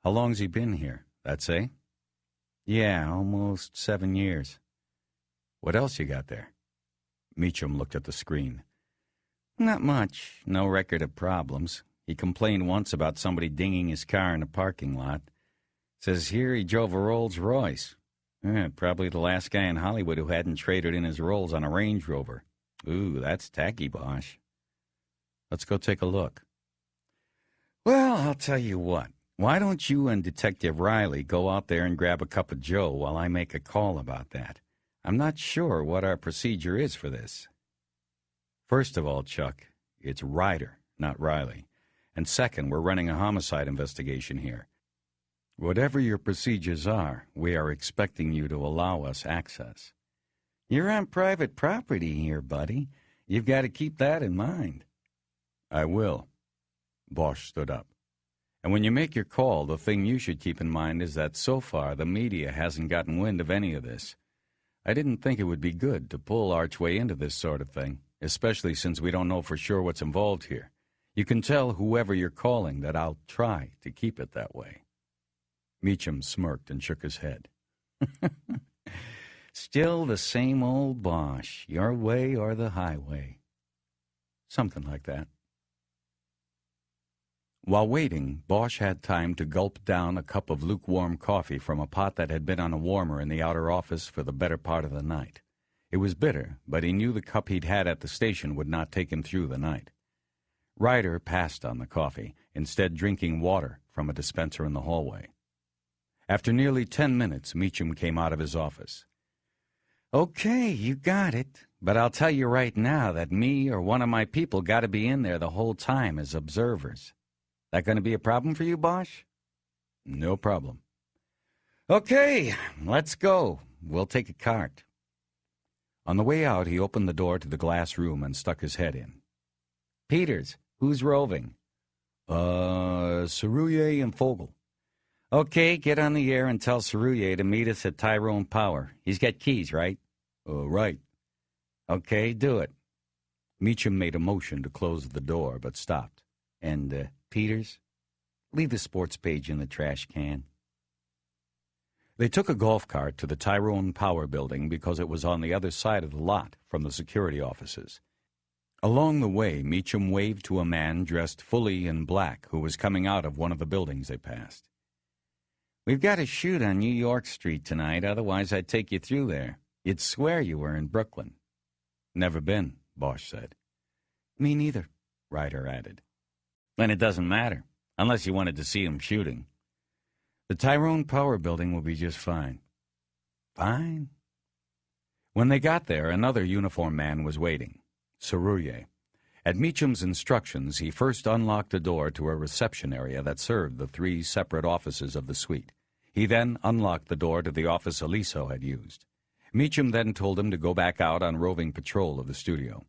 S1: How long's he been here? That say?
S2: Yeah, almost 7 years.
S1: What else you got there? Meacham looked at the screen.
S2: Not much. No record of problems. He complained once about somebody dinging his car in a parking lot. Says here he drove a Rolls Royce. Probably the last guy in Hollywood who hadn't traded in his Rolls on a Range Rover. Ooh, that's tacky, Bosch.
S1: Let's go take a look.
S2: Well, I'll tell you what. Why don't you and Detective Riley go out there and grab a cup of joe while I make a call about that? I'm not sure what our procedure is for this.
S1: First of all, Chuck, it's Ryder, not Riley. And second, we're running a homicide investigation here. Whatever your procedures are, we are expecting you to allow us access.
S2: You're on private property here, buddy. You've got to keep that in mind.
S1: I will. Bosch stood up. And when you make your call, the thing you should keep in mind is that so far the media hasn't gotten wind of any of this. I didn't think it would be good to pull Archway into this sort of thing, especially since we don't know for sure what's involved here. You can tell whoever you're calling that I'll try to keep it that way. Meacham smirked and shook his head.
S2: Still the same old Bosch, your way or the highway.
S1: Something like that. While waiting, Bosch had time to gulp down a cup of lukewarm coffee from a pot that had been on a warmer in the outer office for the better part of the night. It was bitter, but he knew the cup he'd had at the station would not take him through the night. Ryder passed on the coffee, instead drinking water from a dispenser in the hallway. After nearly 10 minutes, Meacham came out of his office.
S2: Okay, you got it. But I'll tell you right now that me or one of my people got to be in there the whole time as observers. That going to be a problem for you, Bosch?
S1: No problem.
S2: Okay, let's go. We'll take a cart.
S1: On the way out, he opened the door to the glass room and stuck his head in.
S2: Peters, who's roving?
S1: Cerullier and Fogel.
S2: Okay, get on the air and tell Cerullier to meet us at Tyrone Power. He's got keys, right?
S1: Right.
S2: Okay, do it.
S1: Meacham made a motion to close the door, but stopped.
S2: And, Peters, leave the sports page in the trash can.
S1: They took a golf cart to the Tyrone Power Building because it was on the other side of the lot from the security offices. Along the way, Meacham waved to a man dressed fully in black who was coming out of one of the buildings they passed. "We've got a shoot on New York Street tonight, otherwise I'd take you through there. You'd swear you were in Brooklyn." "Never been," Bosch said. "Me neither," Ryder added. "Then it doesn't matter, unless you wanted to see him shooting. The Tyrone Power Building will be just fine." "Fine." When they got there, another uniformed man was waiting, Sarouye. At Meacham's instructions, he first unlocked a door to a reception area that served the 3 separate offices of the suite. He then unlocked the door to the office Aliso had used. Meacham then told him to go back out on roving patrol of the studio.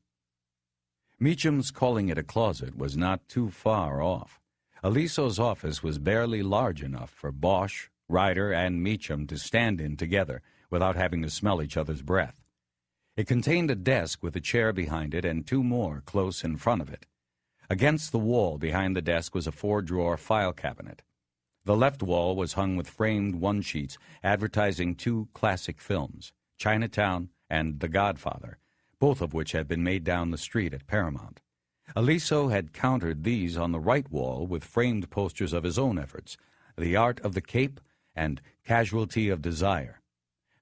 S1: Meacham's calling it a closet was not too far off. Aliso's office was barely large enough for Bosch, Ryder, and Meacham to stand in together without having to smell each other's breath. It contained a desk with a chair behind it and 2 more close in front of it. Against the wall behind the desk was a 4-drawer file cabinet. The left wall was hung with framed one-sheets advertising 2 classic films, Chinatown and The Godfather, both of which had been made down the street at Paramount. Aliso had countered these on the right wall with framed posters of his own efforts, The Art of the Cape and Casualty of Desire.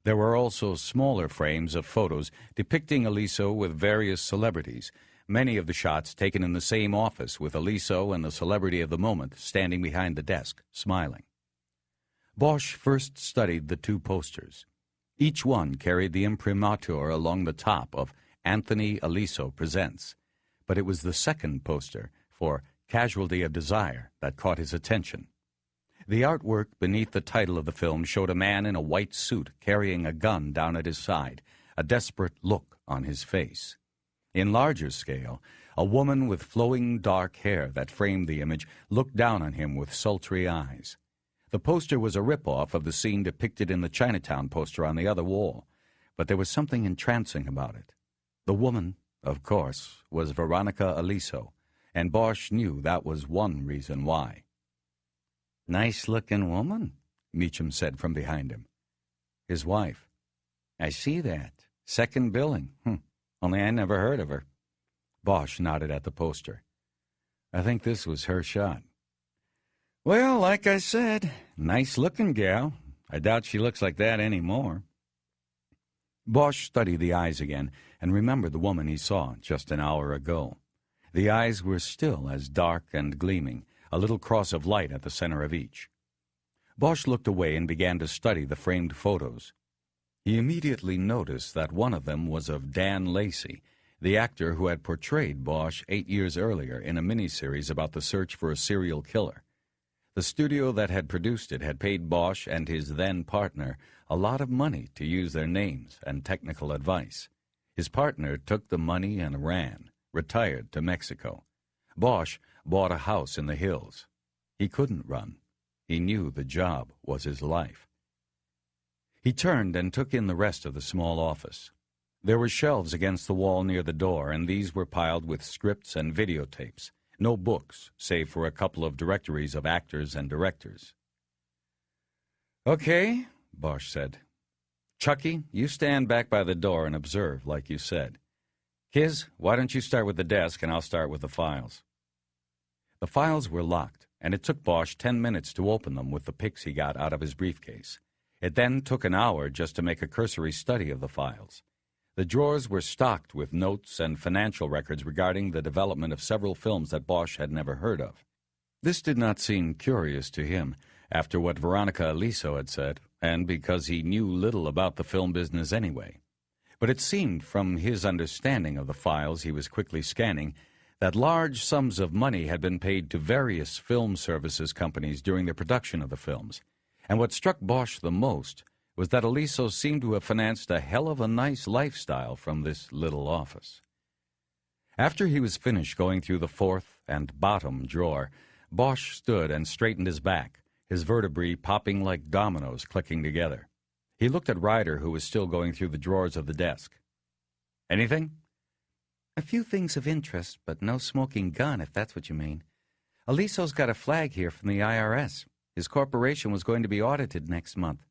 S1: There were also smaller frames of photos depicting Aliso with various celebrities, many of the shots taken in the same office with Aliso and the celebrity of the moment standing behind the desk, smiling. Bosch first studied the 2 posters. Each one carried the imprimatur along the top of Anthony Aliso Presents, but it was the second poster for Casualty of Desire that caught his attention. The artwork beneath the title of the film showed a man in a white suit carrying a gun down at his side, a desperate look on his face. In larger scale, a woman with flowing dark hair that framed the image looked down on him with sultry eyes. The poster was a rip-off of the scene depicted in the Chinatown poster on the other wall, but there was something entrancing about it. The woman, of course, was Veronica Aliso, and Bosch knew that was one reason why. "Nice-looking woman," Meacham said from behind him. "His wife." "I see that. Second billing. Only I never heard of her." Bosch nodded at the poster. "I think this was her shot." "Well, like I said, nice-looking gal. I doubt she looks like that anymore." Bosch studied the eyes again and remembered the woman he saw just an hour ago. The eyes were still as dark and gleaming, a little cross of light at the center of each. Bosch looked away and began to study the framed photos. He immediately noticed that one of them was of Dan Lacey, the actor who had portrayed Bosch 8 years earlier in a miniseries about the search for a serial killer. The studio that had produced it had paid Bosch and his then-partner a lot of money to use their names and technical advice. His partner took the money and ran, retired to Mexico. Bosch bought a house in the hills. He couldn't run. He knew the job was his life. He turned and took in the rest of the small office. There were shelves against the wall near the door, and these were piled with scripts and videotapes. No books, save for a couple of directories of actors and directors. "Okay," Bosch said. "Chucky, you stand back by the door and observe, like you said. Kiz, why don't you start with the desk and I'll start with the files." The files were locked, and it took Bosch 10 minutes to open them with the pics he got out of his briefcase. It then took an hour just to make a cursory study of the files. The drawers were stocked with notes and financial records regarding the development of several films that Bosch had never heard of. This did not seem curious to him, after what Veronica Aliso had said, and because he knew little about the film business anyway. But it seemed, from his understanding of the files he was quickly scanning, that large sums of money had been paid to various film services companies during the production of the films. And what struck Bosch the most was that Aliso seemed to have financed a hell of a nice lifestyle from this little office. After he was finished going through the fourth and bottom drawer, Bosch stood and straightened his back, his vertebrae popping like dominoes clicking together. He looked at Ryder, who was still going through the drawers of the desk. "Anything?" "A few things of interest, but no smoking gun, if that's what you mean. Aliso's got a flag here from the IRS. His corporation was going to be audited next month.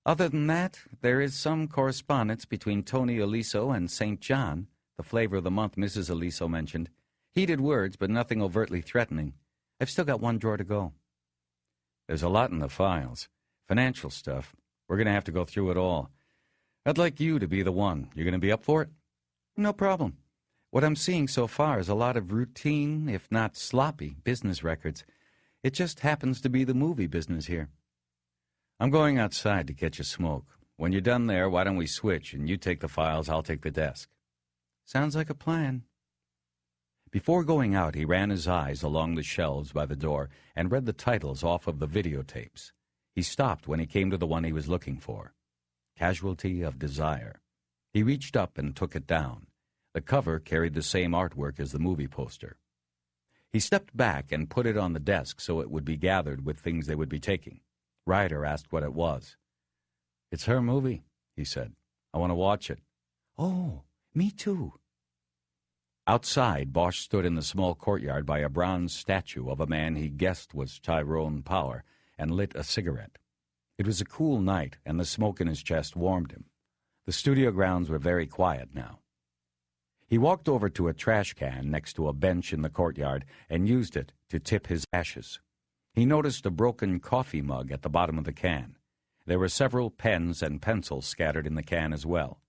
S2: Other than that, there is some correspondence between Tony Aliso and St. John, the flavor of the month Mrs. Aliso mentioned. Heated words, but nothing overtly threatening. I've still got one drawer to go. There's a lot in the files. Financial stuff. We're going to have to go through it all. I'd like you to be the one. You're going to be up for it? No problem. What I'm seeing so far is a lot of routine, if not sloppy, business records. It just happens to be the movie business here. I'm going outside to catch a smoke. When you're done there, why don't we switch, and you take the files, I'll take the desk. Sounds like a plan. Before going out, he ran his eyes along the shelves by the door and read the titles off of the videotapes. He stopped when he came to the one he was looking for. Casualty of Desire. He reached up and took it down. The cover carried the same artwork as the movie poster. He stepped back and put it on the desk so it would be gathered with things they would be taking. Ryder asked what it was. It's her movie, he said. I want to watch it. Oh, me too. Outside, Bosch stood in the small courtyard by a bronze statue of a man he guessed was Tyrone Power and lit a cigarette. It was a cool night, and the smoke in his chest warmed him. The studio grounds were very quiet now. He walked over to a trash can next to a bench in the courtyard and used it to tip his ashes. He noticed a broken coffee mug at the bottom of the can. There were several pens and pencils scattered in the can as well.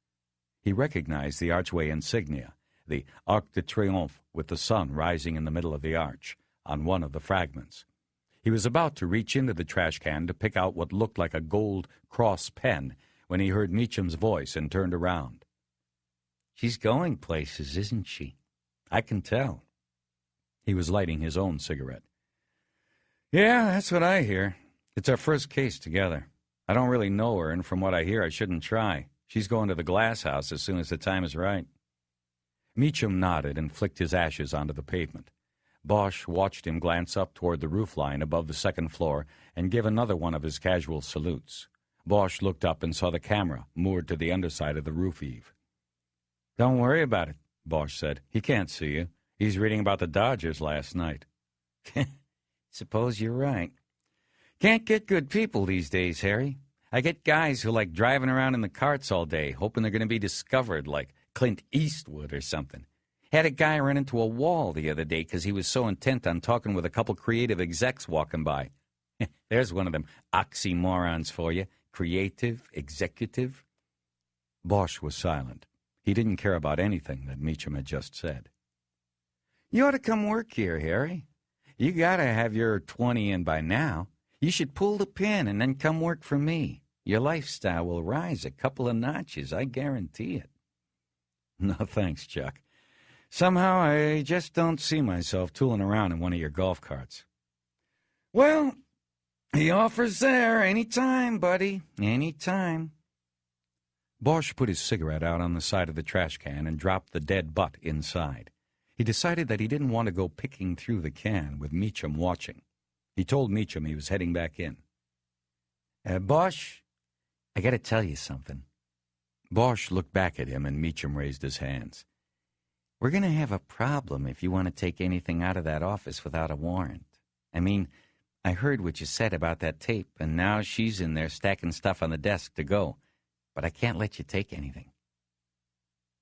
S2: He recognized the archway insignia, the Arc de Triomphe with the sun rising in the middle of the arch, on one of the fragments. He was about to reach into the trash can to pick out what looked like a gold cross pen when he heard Meacham's voice and turned around. She's going places, isn't she? I can tell. He was lighting his own cigarette. Yeah, that's what I hear. It's our first case together. I don't really know her, and from what I hear, I shouldn't try. She's going to the glass house as soon as the time is right. Meacham nodded and flicked his ashes onto the pavement. Bosch watched him glance up toward the roofline above the second floor and give another one of his casual salutes. Bosch looked up and saw the camera moored to the underside of the roof eave. Don't worry about it, Bosch said. He can't see you. He's reading about the Dodgers last night. Suppose you're right. Can't get good people these days, Harry. I get guys who like driving around in the carts all day, hoping they're going to be discovered like Clint Eastwood or something. Had a guy run into a wall the other day because he was so intent on talking with a couple creative execs walking by. There's one of them oxymorons for you. Creative, executive. Bosch was silent. He didn't care about anything that Meacham had just said. You ought to come work here, Harry. You got to have your 20 in by now. You should pull the pin and then come work for me. Your lifestyle will rise a couple of notches, I guarantee it. No thanks, Chuck. Somehow I just don't see myself tooling around in one of your golf carts. Well, the offer's there any time, buddy, any time. Bosch put his cigarette out on the side of the trash can and dropped the dead butt inside. He decided that he didn't want to go picking through the can with Meacham watching. He told Meacham he was heading back in. Bosch, I got to tell you something. Bosch looked back at him and Meacham raised his hands. We're going to have a problem if you want to take anything out of that office without a warrant. I mean, I heard what you said about that tape, and now she's in there stacking stuff on the desk to go. But I can't let you take anything.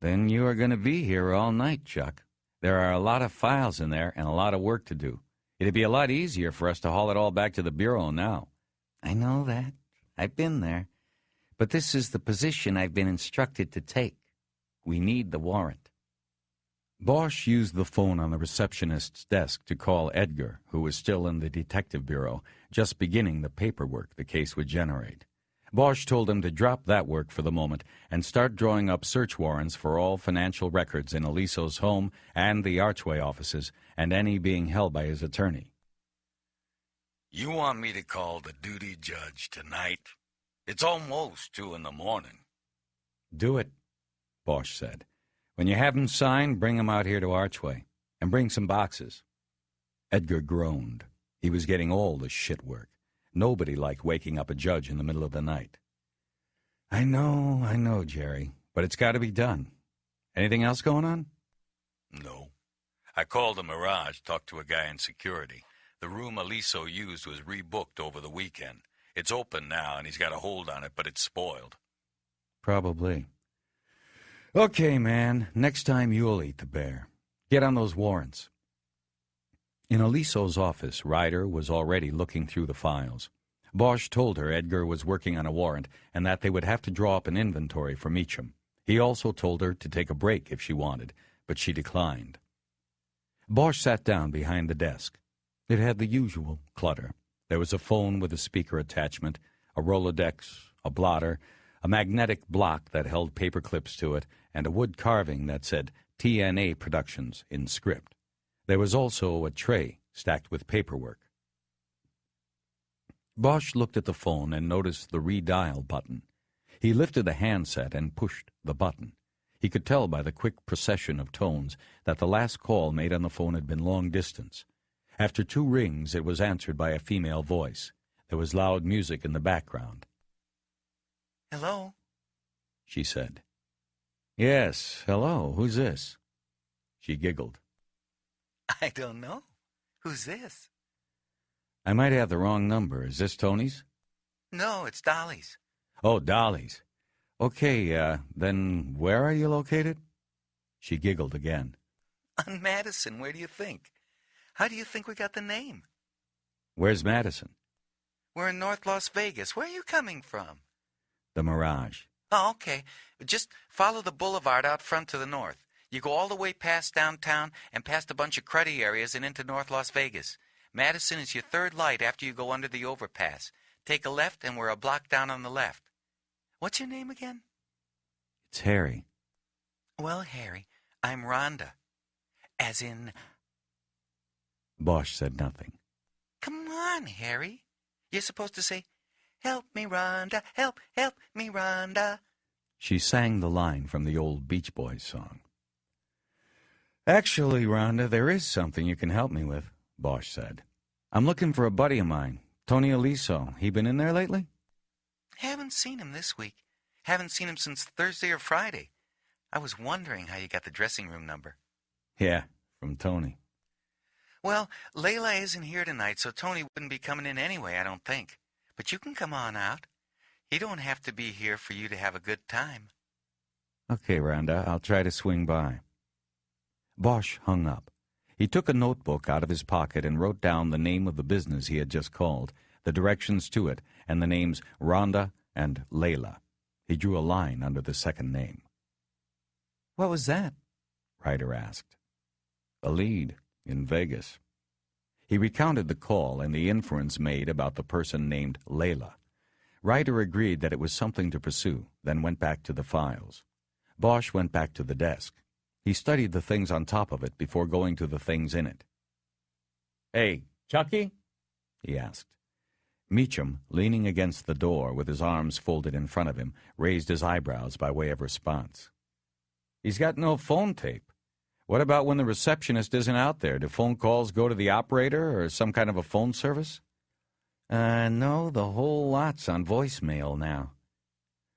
S2: Then you are going to be here all night, Chuck. There are a lot of files in there and a lot of work to do. It'd be a lot easier for us to haul it all back to the Bureau now. I know that. I've been there. But this is the position I've been instructed to take. We need the warrant. Bosch used the phone on the receptionist's desk to call Edgar, who was still in the Detective Bureau, just beginning the paperwork the case would generate. Bosch told him to drop that work for the moment and start drawing up search warrants for all financial records in Aliso's home and the Archway offices, and any being held by his attorney.
S3: You want me to call the duty judge tonight? It's almost 2 in the morning.
S2: Do it, Bosch said. When you have him signed, bring him out here to Archway, and bring some boxes. Edgar groaned. He was getting all the shit work. Nobody liked waking up a judge in the middle of the night. I know, Jerry, but it's got to be done. Anything else going on?
S3: No. I called the Mirage, talked to a guy in security. The room Aliso used was rebooked over the weekend. It's open now, and he's got a hold on it, but it's spoiled.
S2: Probably. Okay, man, next time you'll eat the bear. Get on those warrants. In Aliso's office, Ryder was already looking through the files. Bosch told her Edgar was working on a warrant and that they would have to draw up an inventory for Meacham. He also told her to take a break if she wanted, but she declined. Bosch sat down behind the desk. It had the usual clutter. There was a phone with a speaker attachment, a Rolodex, a blotter, a magnetic block that held paper clips to it, and a wood carving that said TNA Productions in script. There was also a tray stacked with paperwork. Bosch looked at the phone and noticed the redial button. He lifted the handset and pushed the button. He could tell by the quick procession of tones that the last call made on the phone had been long distance. After 2 rings, it was answered by a female voice. There was loud music in the background.
S4: "Hello?"
S2: she said. "Yes, hello, who's this?" She giggled.
S4: "I don't know. Who's this?"
S2: "I might have the wrong number. Is this Tony's?"
S4: "No, it's Dolly's."
S2: "Oh, Dolly's. Okay, then where are you located?" She giggled again.
S4: "On Madison, where do you think? How do you think we got the name?"
S2: "Where's Madison?"
S4: "We're in North Las Vegas. Where are you coming from?"
S2: "The Mirage."
S4: "Oh, okay. Just follow the boulevard out front to the north. You go all the way past downtown and past a bunch of cruddy areas and into North Las Vegas. Madison is your third light after you go under the overpass. Take a left and we're a block down on the left. What's your name again?"
S2: "It's Harry."
S4: "Well, Harry, I'm Rhonda. As in..."
S2: Bosch said nothing.
S4: "Come on, Harry. You're supposed to say, 'Help me, Rhonda, help me, Rhonda.'"
S2: She sang the line from the old Beach Boys song. "Actually, Rhonda, there is something you can help me with," Bosch said. "I'm looking for a buddy of mine, Tony Aliso. He been in there lately?"
S4: "Haven't seen him this week. Haven't seen him since Thursday or Friday. I was wondering how you got the dressing room number."
S2: "Yeah, from Tony."
S4: "Well, Layla isn't here tonight, so Tony wouldn't be coming in anyway, I don't think. But you can come on out. He don't have to be here for you to have a good time."
S2: "Okay, Rhonda, I'll try to swing by." Bosch hung up. He took a notebook out of his pocket and wrote down the name of the business he had just called, the directions to it, and the names Rhonda and Layla. He drew a line under the second name.
S5: "What was that?"
S2: Ryder asked. "A lead in Vegas." He recounted the call and the inference made about the person named Layla. Ryder agreed that it was something to pursue, then went back to the files. Bosch went back to the desk. He studied the things on top of it before going to the things in it. "Hey, Chucky?" he asked. Meacham, leaning against the door with his arms folded in front of him, raised his eyebrows by way of response. "He's got no phone tape. What about when the receptionist isn't out there? Do phone calls go to the operator or some kind of a phone service?" No, the whole lot's on voicemail now."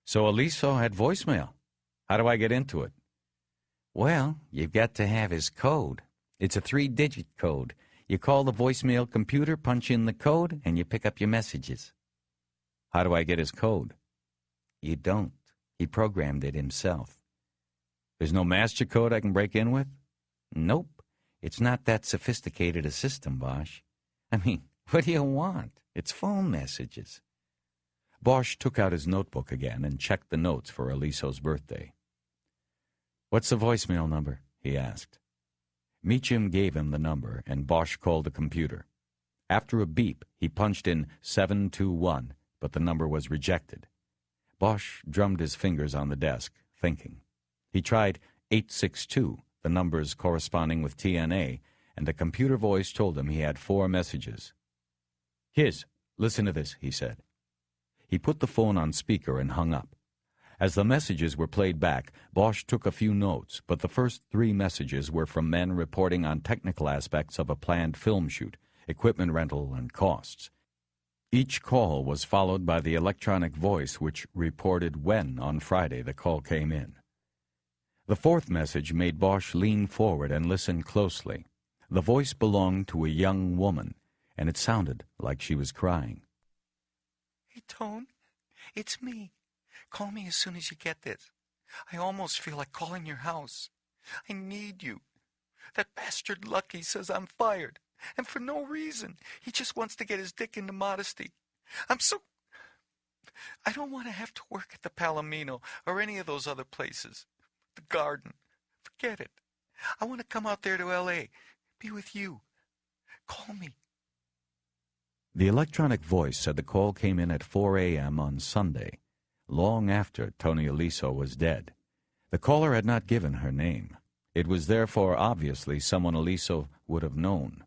S2: "So Aliso had voicemail. How do I get into it?" "Well, you've got to have his code. It's a 3-digit code. You call the voicemail computer, punch in the code, and you pick up your messages." "How do I get his code?" "You don't. He programmed it himself." "There's no master code I can break in with?" "Nope. It's not that sophisticated a system, Bosch. I mean, what do you want? It's phone messages." Bosch took out his notebook again and checked the notes for Aliso's birthday. "What's the voicemail number?" he asked. Meacham gave him the number, and Bosch called the computer. After a beep, he punched in 721, but the number was rejected. Bosch drummed his fingers on the desk, thinking. He tried 862, the numbers corresponding with TNA, and a computer voice told him he had 4 messages. "His, listen to this," he said. He put the phone on speaker and hung up. As the messages were played back, Bosch took a few notes, but the first 3 messages were from men reporting on technical aspects of a planned film shoot, equipment rental, and costs. Each call was followed by the electronic voice which reported when, on Friday, the call came in. The 4th message made Bosch lean forward and listen closely. The voice belonged to a young woman, and it sounded like she was crying.
S4: Hey, Tone, it's me. Call me as soon as you get this. I almost feel like calling your house. I need you. That bastard Lucky says I'm fired, and for no reason. He just wants to get his dick into modesty. I don't want to have to work at the Palomino or any of those other places. The Garden. Forget it. I want to come out there to L.A., be with you. Call me.
S1: The electronic voice said the call came in at 4 a.m. on Sunday, long after Tony Aliso was dead. The caller had not given her name. It was therefore obviously someone Aliso would have known.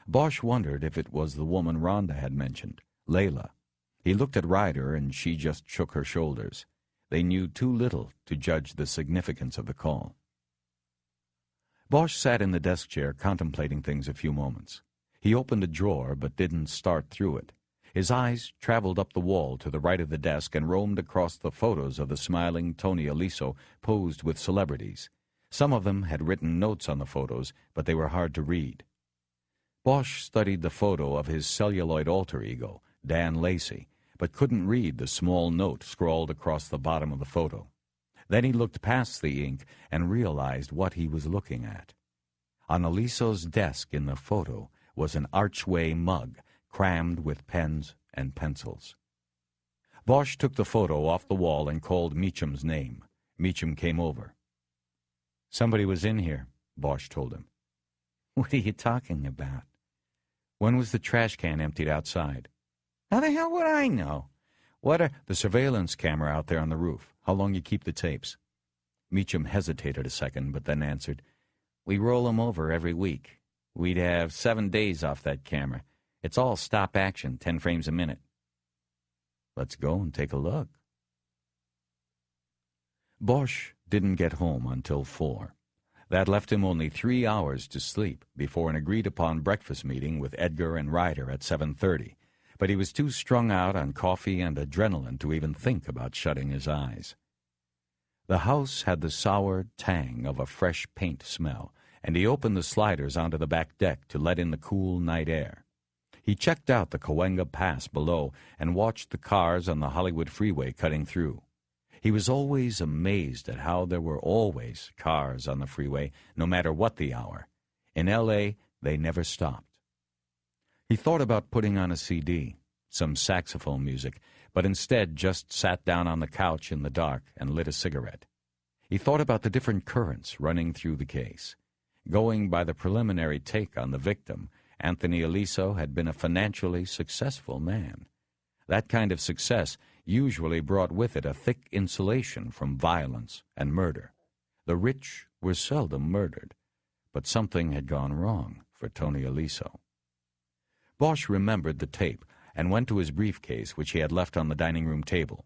S1: Bosch wondered if it was the woman Rhonda had mentioned, Layla. He looked at Ryder, and she just shook her shoulders. They knew too little to judge the significance of the call. Bosch sat in the desk chair contemplating things a few moments. He opened a drawer but didn't start through it. His eyes traveled up the wall to the right of the desk and roamed across the photos of the smiling Tony Aliso posed with celebrities. Some of them had written notes on the photos, but they were hard to read. Bosch studied the photo of his celluloid alter ego, Dan Lacey, but couldn't read the small note scrawled across the bottom of the photo. Then he looked past the ink and realized what he was looking at. On Aliso's desk in the photo was an archway mug crammed with pens and pencils. Bosch took the photo off the wall and called Meacham's name. Meacham came over. "Somebody was in here," Bosch told him. "What are you talking about?" "When was the trash can emptied outside?" "How the hell would I know?" The surveillance camera out there on the roof. How long you keep the tapes?" Meacham hesitated a second, but then answered, "We roll them over every week. We'd have 7 days off that camera. It's all stop action, 10 frames a minute." "Let's go and take a look." Bosch didn't get home until 4. That left him only 3 hours to sleep before an agreed-upon breakfast meeting with Edgar and Ryder at 7:30. But he was too strung out on coffee and adrenaline to even think about shutting his eyes. The house had the sour tang of a fresh paint smell, and he opened the sliders onto the back deck to let in the cool night air. He checked out the Cahuenga Pass below and watched the cars on the Hollywood freeway cutting through. He was always amazed at how there were always cars on the freeway, no matter what the hour. In L.A., they never stopped. He thought about putting on a CD, some saxophone music, but instead just sat down on the couch in the dark and lit a cigarette. He thought about the different currents running through the case. Going by the preliminary take on the victim, Anthony Aliso had been a financially successful man. That kind of success usually brought with it a thick insulation from violence and murder. The rich were seldom murdered, but something had gone wrong for Tony Aliso. Bosch remembered the tape and went to his briefcase, which he had left on the dining room table.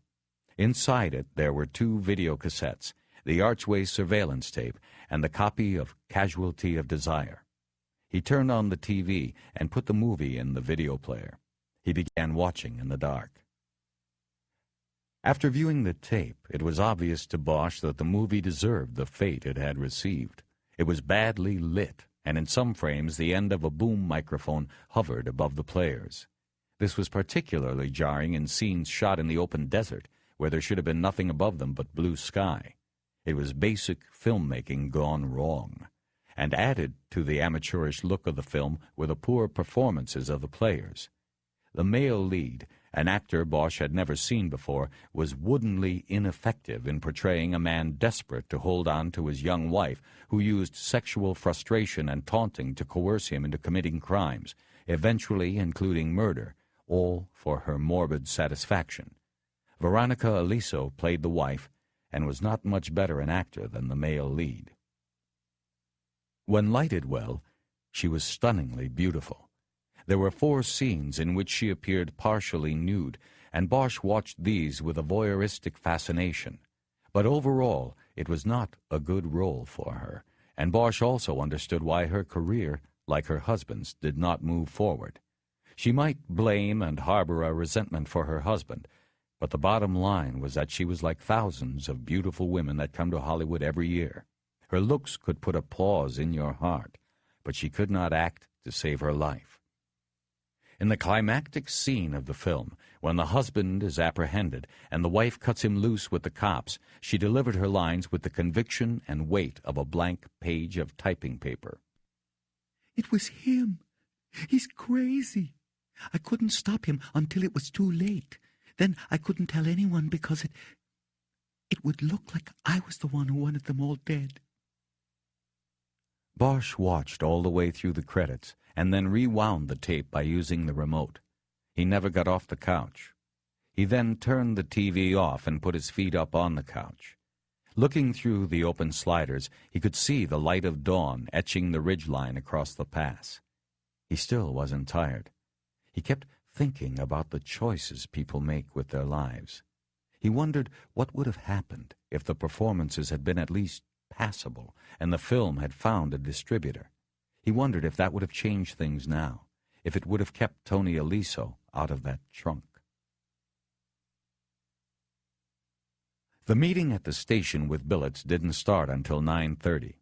S1: Inside it there were 2 video cassettes, the Archway surveillance tape and the copy of Casualty of Desire. He turned on the TV and put the movie in the video player. He began watching in the dark. After viewing the tape, it was obvious to Bosch that the movie deserved the fate it had received. It was badly lit, and in some frames the end of a boom microphone hovered above the players. This was particularly jarring in scenes shot in the open desert, where there should have been nothing above them but blue sky. It was basic filmmaking gone wrong, and added to the amateurish look of the film were the poor performances of the players. The male lead, an actor Bosch had never seen before, was woodenly ineffective in portraying a man desperate to hold on to his young wife, who used sexual frustration and taunting to coerce him into committing crimes, eventually including murder, all for her morbid satisfaction. Veronica Aliso played the wife and was not much better an actor than the male lead. When lighted well, she was stunningly beautiful. There were 4 scenes in which she appeared partially nude, and Bosch watched these with a voyeuristic fascination. But overall, it was not a good role for her, and Bosch also understood why her career, like her husband's, did not move forward. She might blame and harbor a resentment for her husband, but the bottom line was that she was like thousands of beautiful women that come to Hollywood every year. Her looks could put applause in your heart, but she could not act to save her life.
S2: In the climactic scene of the film, when the husband is apprehended and the wife cuts him loose with the cops, she delivered her lines with the conviction and weight of a blank page of typing paper.
S6: "It was him. He's crazy. I couldn't stop him until it was too late. Then I couldn't tell anyone because it would look like I was the one who wanted them all dead."
S2: Bosch watched all the way through the credits and then rewound the tape by using the remote. He never got off the couch. He then turned the TV off and put his feet up on the couch. Looking through the open sliders, he could see the light of dawn etching the ridgeline across the pass. He still wasn't tired. He kept thinking about the choices people make with their lives. He wondered what would have happened if the performances had been at least passable and the film had found a distributor. He wondered if that would have changed things now, if it would have kept Tony Aliso out of that trunk. The meeting at the station with billets didn't start until 9:30.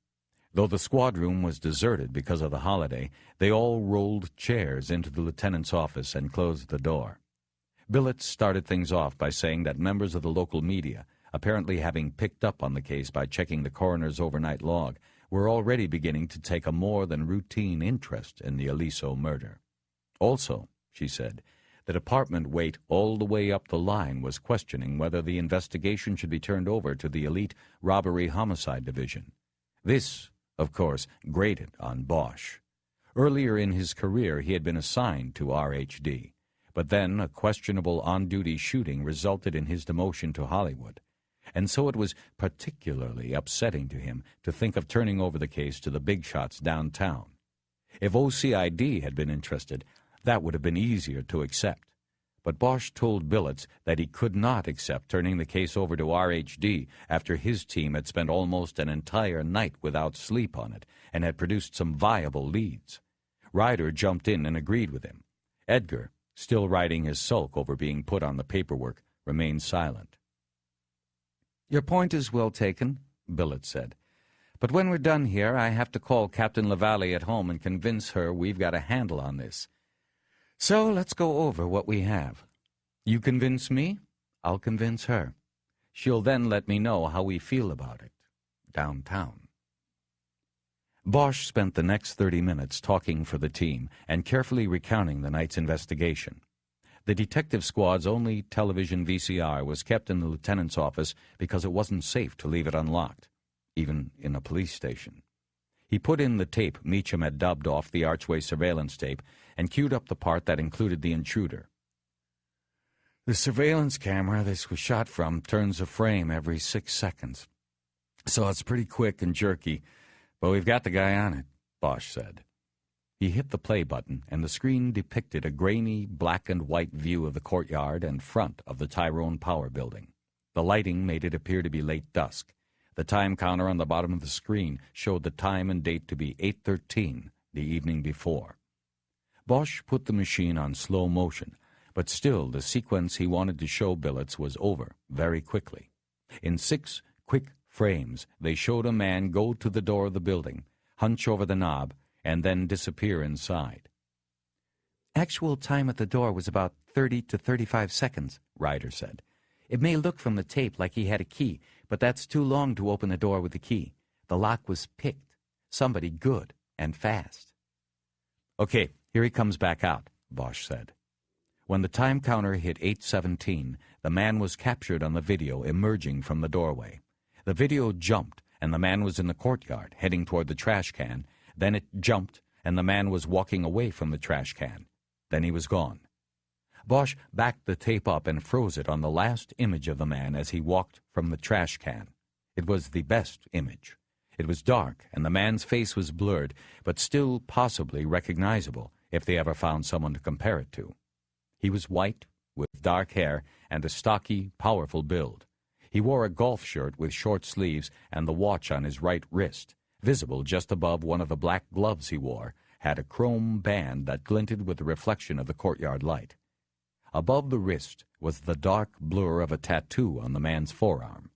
S2: Though the squad room was deserted because of the holiday, they all rolled chairs into the lieutenant's office and closed the door. Billets started things off by saying that members of the local media, apparently having picked up on the case by checking the coroner's overnight log, were already beginning to take a more than routine interest in the Aliso murder. Also, she said, the department weight all the way up the line was questioning whether the investigation should be turned over to the elite robbery homicide division. This, of course, grated on Bosch. Earlier in his career, he had been assigned to RHD, but then a questionable on-duty shooting resulted in his demotion to Hollywood, and so it was particularly upsetting to him to think of turning over the case to the big shots downtown. If OCID had been interested, that would have been easier to accept. But Bosch told Billets that he could not accept turning the case over to RHD after his team had spent almost an entire night without sleep on it and had produced some viable leads. Ryder jumped in and agreed with him. Edgar, still riding his sulk over being put on the paperwork, remained silent.
S5: "Your point is well taken," Billets said. "But when we're done here, I have to call Captain LaValle at home and convince her we've got a handle on this. So let's go over what we have. You convince me, I'll convince her. She'll then let me know how we feel about it downtown."
S2: Bosch spent the next 30 minutes talking for the team and carefully recounting the night's investigation. The detective squad's only television VCR was kept in the lieutenant's office because it wasn't safe to leave it unlocked, even in a police station. He put in the tape Meacham had dubbed off the Archway surveillance tape and queued up the part that included the intruder.
S5: "The surveillance camera this was shot from turns a frame every 6 seconds. So it's pretty quick and jerky, but we've got the guy on it," Bosch said.
S2: He hit the play button, and the screen depicted a grainy black and white view of the courtyard and front of the Tyrone Power Building. The lighting made it appear to be late dusk. The time counter on the bottom of the screen showed the time and date to be 8:13 the evening before. Bosch put the machine on slow motion, but still the sequence he wanted to show Billets was over very quickly. In 6 quick frames, they showed a man go to the door of the building, hunch over the knob, and then disappear inside.
S5: "Actual time at the door was about 30 to 35 seconds, Ryder said. "It may look from the tape like he had a key, but that's too long to open the door with the key. The lock was picked. Somebody good and fast."
S2: "Okay, here he comes back out," Bosch said. When the time counter hit 8:17, the man was captured on the video emerging from the doorway. The video jumped, and the man was in the courtyard, heading toward the trash can. Then it jumped, and the man was walking away from the trash can. Then he was gone. Bosch backed the tape up and froze it on the last image of the man as he walked from the trash can. It was the best image. It was dark, and the man's face was blurred, but still possibly recognizable if they ever found someone to compare it to. He was white, with dark hair, and a stocky, powerful build. He wore a golf shirt with short sleeves, and the watch on his right wrist, visible just above one of the black gloves he wore, had a chrome band that glinted with the reflection of the courtyard light. Above the wrist was the dark blur of a tattoo on the man's forearm.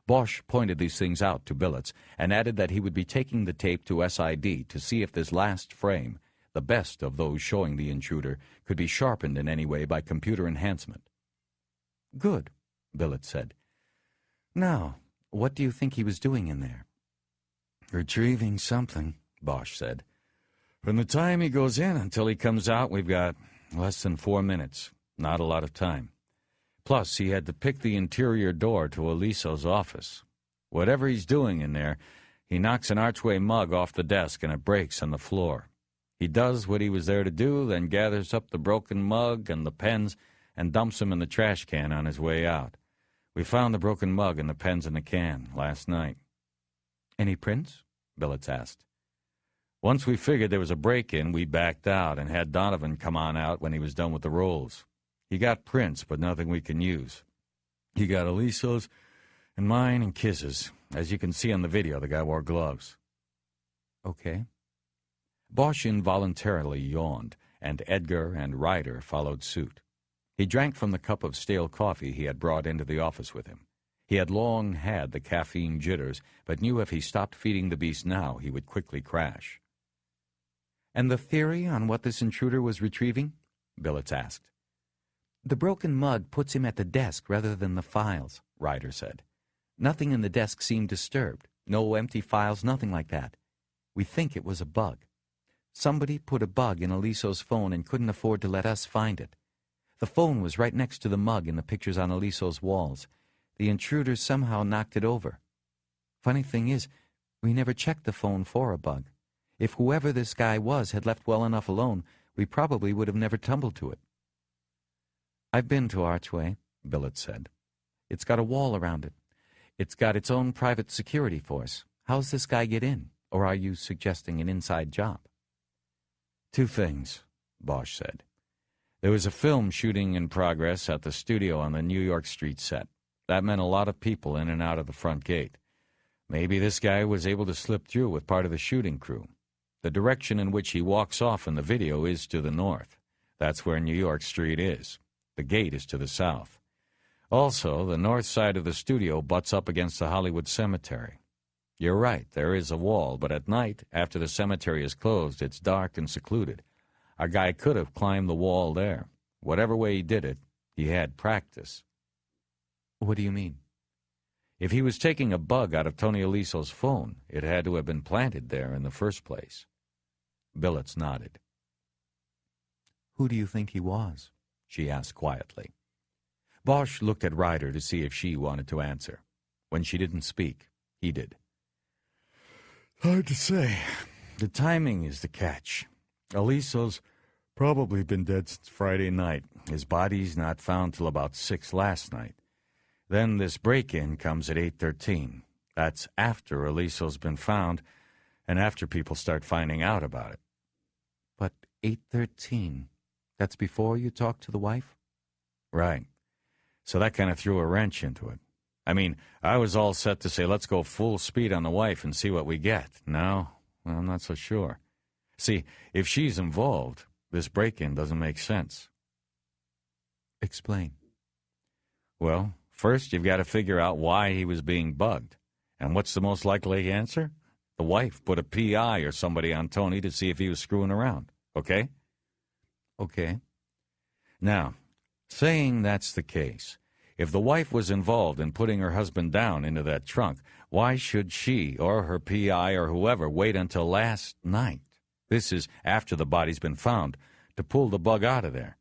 S2: Bosch pointed these things out to Billets and added that he would be taking the tape to SID to see if this last frame,
S5: The best of those showing the intruder could be sharpened in any way by computer enhancement. "Good," Billett said. "Now, what do you think he was doing in there?" "Retrieving something," Bosch said. "From the time he goes in until he comes out, we've got less than 4 minutes. Not a lot of time. Plus, he had to pick the interior door to Aliso's office. Whatever he's doing in there, he knocks an archway mug off the desk and it breaks on the floor. He does what he was there to do, then gathers up the broken mug and the pens and dumps them in the trash can on his way out. We found the broken mug and the pens in the can last night." "Any prints?" Billets asked. "Once we figured there was a break-in, we backed out and had Donovan come on out when he was done with the rolls. He got prints, but nothing we can use. He got Aliso's and mine and Kiz's. As you can see on the video, the guy wore gloves." "Okay." Bosch involuntarily yawned, and Edgar and Ryder followed suit. He drank from the cup of stale coffee he had brought into the office with him. He had long had the caffeine jitters, but knew if he stopped feeding the beast now, he would quickly crash. "And the theory on what this intruder was retrieving?" Billets asked. "The broken mug puts him at the desk rather than the files," Ryder said. "Nothing in the desk seemed disturbed. No empty files, nothing like that. We think it was a bug. Somebody put a bug in Aliso's phone and couldn't afford to let us find it. The phone was right next to the mug in the pictures on Aliso's walls. The intruder somehow knocked it over. Funny thing is, we never checked the phone for a bug. If whoever this guy was had left well enough alone, we probably would have never tumbled to it." "I've been to Archway," Billett said. "It's got a wall around it. It's got its own private security force. How's this guy get in? Or are you suggesting an inside job?" "Two things," Bosch said. "There was a film shooting in progress at the studio on the New York Street set. That meant a lot of people in and out of the front gate. Maybe this guy was able to slip through with part of the shooting crew. The direction in which he walks off in the video is to the north. That's where New York Street is. The gate is to the south. Also, the north side of the studio butts up against the Hollywood Cemetery. You're right, there is a wall, but at night, after the cemetery is closed, it's dark and secluded. Our guy could have climbed the wall there. Whatever way he did it, he had practice." "What do you mean?" "If he was taking a bug out of Tony Aliso's phone, it had to have been planted there in the first place." Billets nodded. "Who do you think he was?" she asked quietly. Bosch looked at Ryder to see if she wanted to answer. When she didn't speak, he did. "Hard to say. The timing is the catch. Aliso's probably been dead since Friday night. His body's not found till about 6 last night. Then this break-in comes at 8:13. That's after Aliso's been found and after people start finding out about it." "But 8:13, that's before you talked to the wife?" "Right. So that kind of threw a wrench into it. I mean, I was all set to say, let's go full speed on the wife and see what we get. Now, well, I'm not so sure. See, if she's involved, this break-in doesn't make sense." "Explain." "Well, first you've got to figure out why he was being bugged. And what's the most likely answer? The wife put a PI or somebody on Tony to see if he was screwing around. Okay?" "Okay." Now, saying that's the case, if the wife was involved in putting her husband down into that trunk, why should she or her PI or whoever wait until last night? This is after the body's been found, to pull the bug out of there.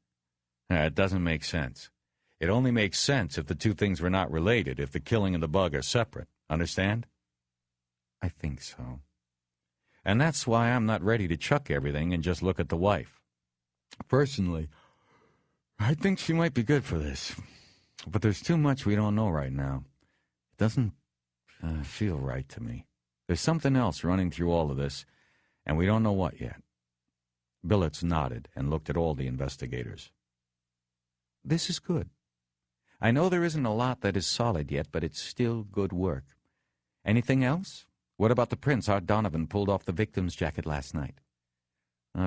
S5: It doesn't make sense. It only makes sense if the two things were not related, if the killing and the bug are separate. Understand?" "I think so." "And that's why I'm not ready to chuck everything and just look at the wife. Personally, I think she might be good for this. But there's too much we don't know right now. It doesn't feel right to me. There's something else running through all of this, and we don't know what yet." Billets nodded and looked at all the investigators. "This is good. I know there isn't a lot that is solid yet, but it's still good work. Anything else? What about the prints Art Donovan pulled off the victim's jacket last night?"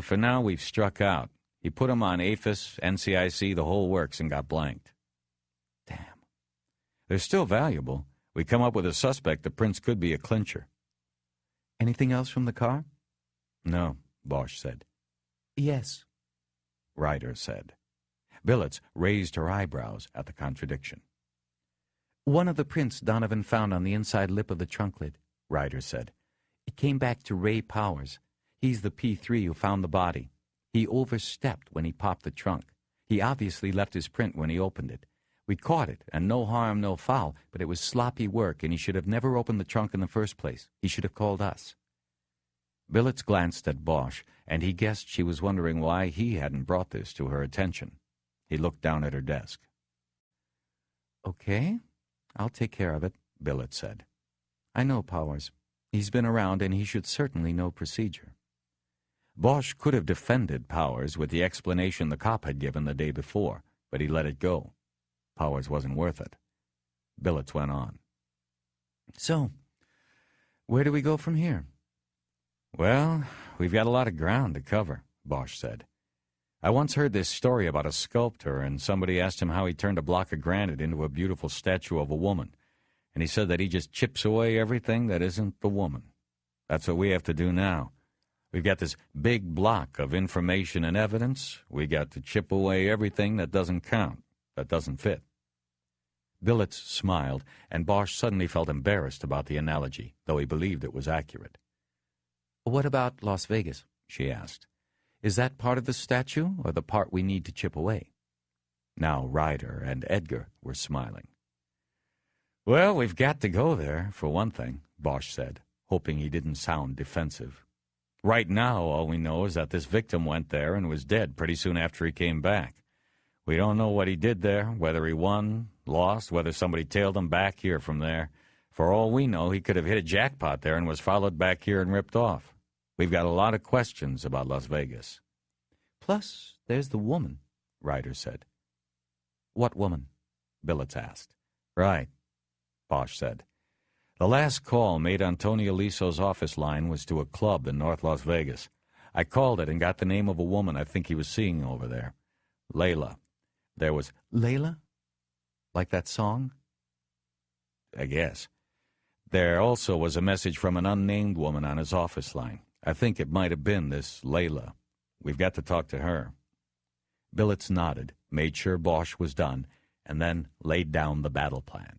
S5: For now, we've struck out. He put them on APHIS, NCIC, the whole works, and got blanked." "Damn." "They're still valuable. We come up with a suspect, the prints could be a clincher." "Anything else from the car?" "No," Bosch said. Yes, Ryder said. Billets raised her eyebrows at the contradiction. One of the prints Donovan found on the inside lip of the trunk lid, Ryder said. It came back to Ray Powers. He's the P3 who found the body. He overstepped when he popped the trunk. He obviously left his print when he opened it. We caught it, and no harm, no foul, but it was sloppy work, and he should have never opened the trunk in the first place. He should have called us. Billets glanced at Bosch, and he guessed she was wondering why he hadn't brought this to her attention. He looked down at her desk. Okay, I'll take care of it, Billets said. I know Powers. He's been around, and he should certainly know procedure. Bosch could have defended Powers with the explanation the cop had given the day before, but he let it go. Powers wasn't worth it. Billets went on. So, where do we go from here? Well, we've got a lot of ground to cover, Bosch said. I once heard this story about a sculptor, and somebody asked him how he turned a block of granite into a beautiful statue of a woman, and he said that he just chips away everything that isn't the woman. That's what we have to do now. We've got this big block of information and evidence. We got to chip away everything that doesn't count, that doesn't fit. Billets smiled, and Bosch suddenly felt embarrassed about the analogy, though he believed it was accurate. What about Las Vegas? She asked. Is that part of the statue, or the part we need to chip away? Now Ryder and Edgar were smiling. Well, we've got to go there, for one thing, Bosch said, hoping he didn't sound defensive. Right now, all we know is that this victim went there and was dead pretty soon after he came back. We don't know what he did there, whether he won, lost, whether somebody tailed him back here from there. For all we know, he could have hit a jackpot there and was followed back here and ripped off. We've got a lot of questions about Las Vegas. Plus, there's the woman, Ryder said. What woman? Billets asked. Right, Bosch said. The last call made on Tony Aliso's office line was to a club in North Las Vegas. I called it and got the name of a woman I think he was seeing over there. Layla. There was... Layla? Like that song? I guess. There also was a message from an unnamed woman on his office line. I think it might have been this Layla. We've got to talk to her. Billets nodded, made sure Bosch was done, and then laid down the battle plan.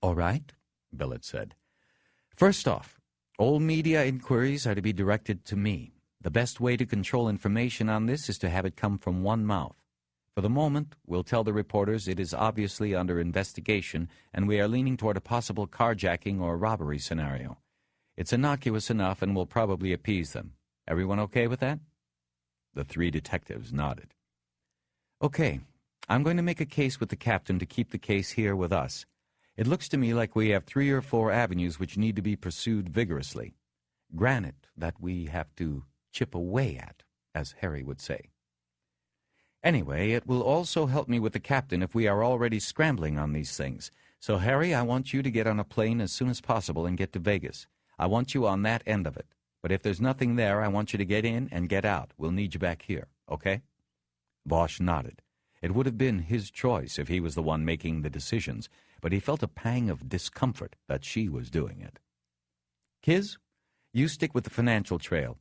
S5: All right, Billets said. First off, all media inquiries are to be directed to me. The best way to control information on this is to have it come from one mouth. For the moment, we'll tell the reporters it is obviously under investigation, and we are leaning toward a possible carjacking or robbery scenario. It's innocuous enough and will probably appease them. Everyone okay with that? The three detectives nodded. Okay, I'm going to make a case with the captain to keep the case here with us. It looks to me like we have 3 or 4 avenues which need to be pursued vigorously. Granite that we have to chip away at, as Harry would say. Anyway, it will also help me with the captain if we are already scrambling on these things. So, Harry, I want you to get on a plane as soon as possible and get to Vegas. I want you on that end of it. But if there's nothing there, I want you to get in and get out. We'll need you back here, okay? Bosch nodded. It would have been his choice if he was the one making the decisions, but he felt a pang of discomfort that she was doing it. Kiz, you stick with the financial trail.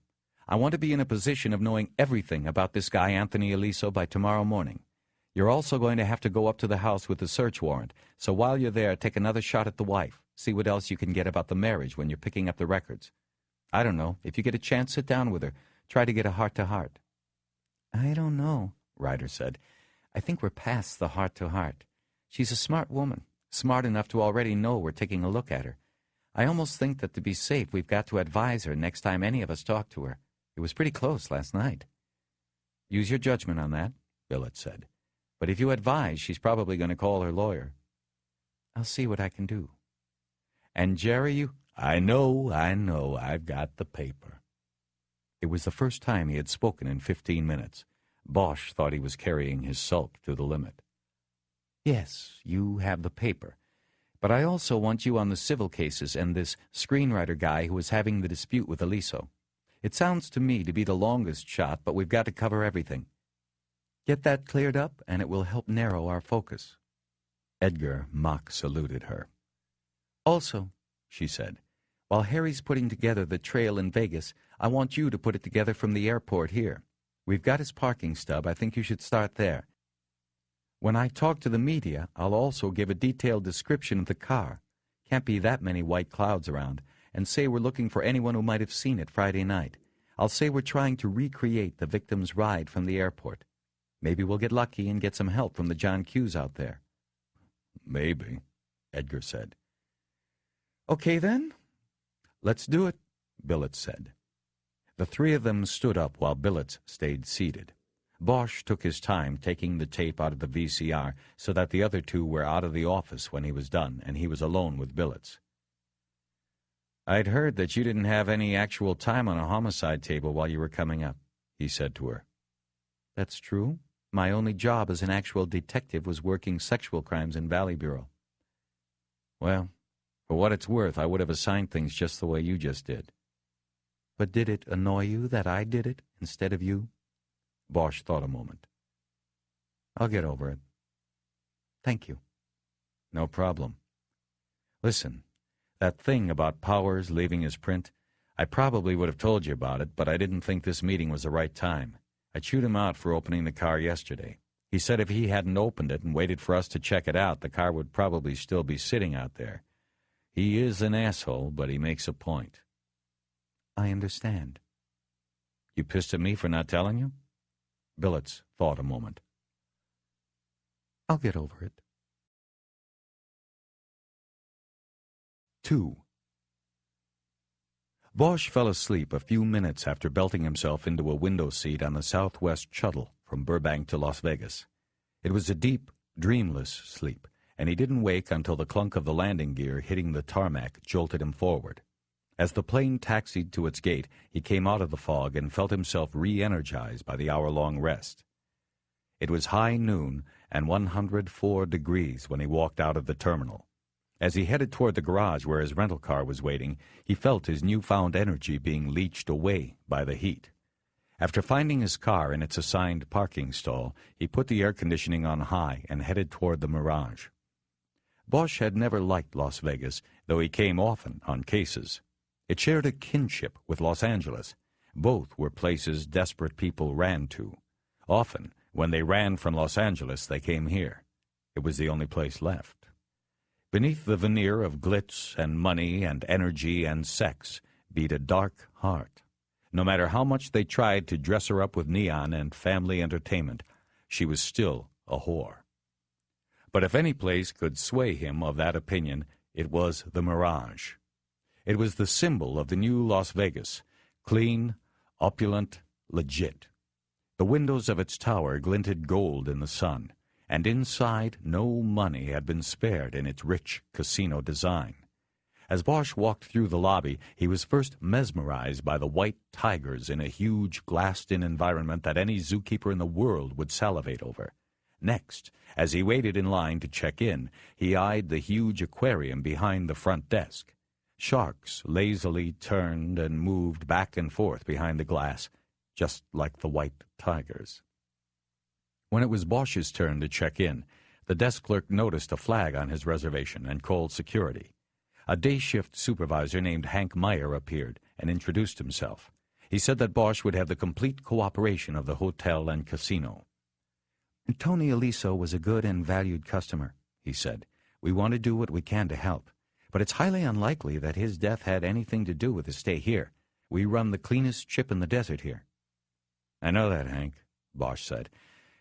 S5: I want to be in a position of knowing everything about this guy Anthony Aliso by tomorrow morning. You're also going to have to go up to the house with the search warrant, so while you're there, take another shot at the wife. See what else you can get about the marriage when you're picking up the records. I don't know. If you get a chance, sit down with her. Try to get a heart-to-heart. I don't know, Ryder said. I think we're past the heart-to-heart. She's a smart woman, smart enough to already know we're taking a look at her. I almost think that to be safe, we've got to advise her next time any of us talk to her. It was pretty close last night. Use your judgment on that, Billets said. But if you advise, she's probably going to call her lawyer. I'll see what I can do. And Jerry, you... I know, I've got the paper. It was the first time he had spoken in 15 minutes. Bosch thought he was carrying his sulk to the limit. Yes, you have the paper. But I also want you on the civil cases and this screenwriter guy who is having the dispute with Aliso. It sounds to me to be the longest shot, but we've got to cover everything. Get that cleared up, and it will help narrow our focus. Edgar mock saluted her. Also, she said, while Harry's putting together the trail in Vegas, I want you to put it together from the airport here. We've got his parking stub. I think you should start there. When I talk to the media, I'll also give a detailed description of the car. Can't be that many white clouds around. And say we're looking for anyone who might have seen it Friday night. I'll say we're trying to recreate the victim's ride from the airport. Maybe we'll get lucky and get some help from the John Q's out there.
S1: Maybe, Edgar said.
S5: Okay, then. Let's do it, Billets said. The three of them stood up while Billets stayed seated. Bosch took his time taking the tape out of the VCR so that the other two were out of the office when he was done, and he was alone with Billets. "I'd heard that you didn't have any actual time on a homicide table while you were coming up," he said to her. "That's true. My only job as an actual detective was working sexual crimes in Valley Bureau." "Well, for what it's worth, I would have assigned things just the way you just did." "But did it annoy you that I did it instead of you?" Bosch thought a moment. "I'll get over it." "Thank you." "No problem. Listen, that thing about Powers leaving his print, I probably would have told you about it, but I didn't think this meeting was the right time. I chewed him out for opening the car yesterday. He said if he hadn't opened it and waited for us to check it out, the car would probably still be sitting out there. He is an asshole, but he makes a point." "I understand." "You pissed at me for not telling you?" Billets thought a moment. "I'll get over it." 2. Bosch fell asleep a few minutes after belting himself into a window seat on the Southwest shuttle from Burbank to Las Vegas. It was a deep, dreamless sleep, and he didn't wake until the clunk of the landing gear hitting the tarmac jolted him forward. As the plane taxied to its gate, he came out of the fog and felt himself re-energized by the hour-long rest. It was high noon and 104 degrees when he walked out of the terminal. As he headed toward the garage where his rental car was waiting, he felt his newfound energy being leached away by the heat. After finding his car in its assigned parking stall, he put the air conditioning on high and headed toward the Mirage. Bosch had never liked Las Vegas, though he came often on cases. It shared a kinship with Los Angeles. Both were places desperate people ran to. Often, when they ran from Los Angeles, they came here. It was the only place left. Beneath the veneer of glitz and money and energy and sex beat a dark heart. No matter how much they tried to dress her up with neon and family entertainment, she was still a whore. But if any place could sway him of that opinion, it was the Mirage. It was the symbol of the new Las Vegas, clean, opulent, legit. The windows of its tower glinted gold in the sun, and inside no money had been spared in its rich casino design. As Bosch walked through the lobby, he was first mesmerized by the white tigers in a huge glassed-in environment that any zookeeper in the world would salivate over. Next, as he waited in line to check in, he eyed the huge aquarium behind the front desk. Sharks lazily turned and moved back and forth behind the glass, just like the white tigers. When it was Bosch's turn to check in, the desk clerk noticed a flag on his reservation and called security. A day-shift supervisor named Hank Meyer appeared and introduced himself. He said that Bosch would have the complete cooperation of the hotel and casino. "Tony Aliso was a good and valued customer," he said. "We want to do what we can to help, but it's highly unlikely that his death had anything to do with his stay here. We run the cleanest ship in the desert here." "I know that, Hank," Bosch said.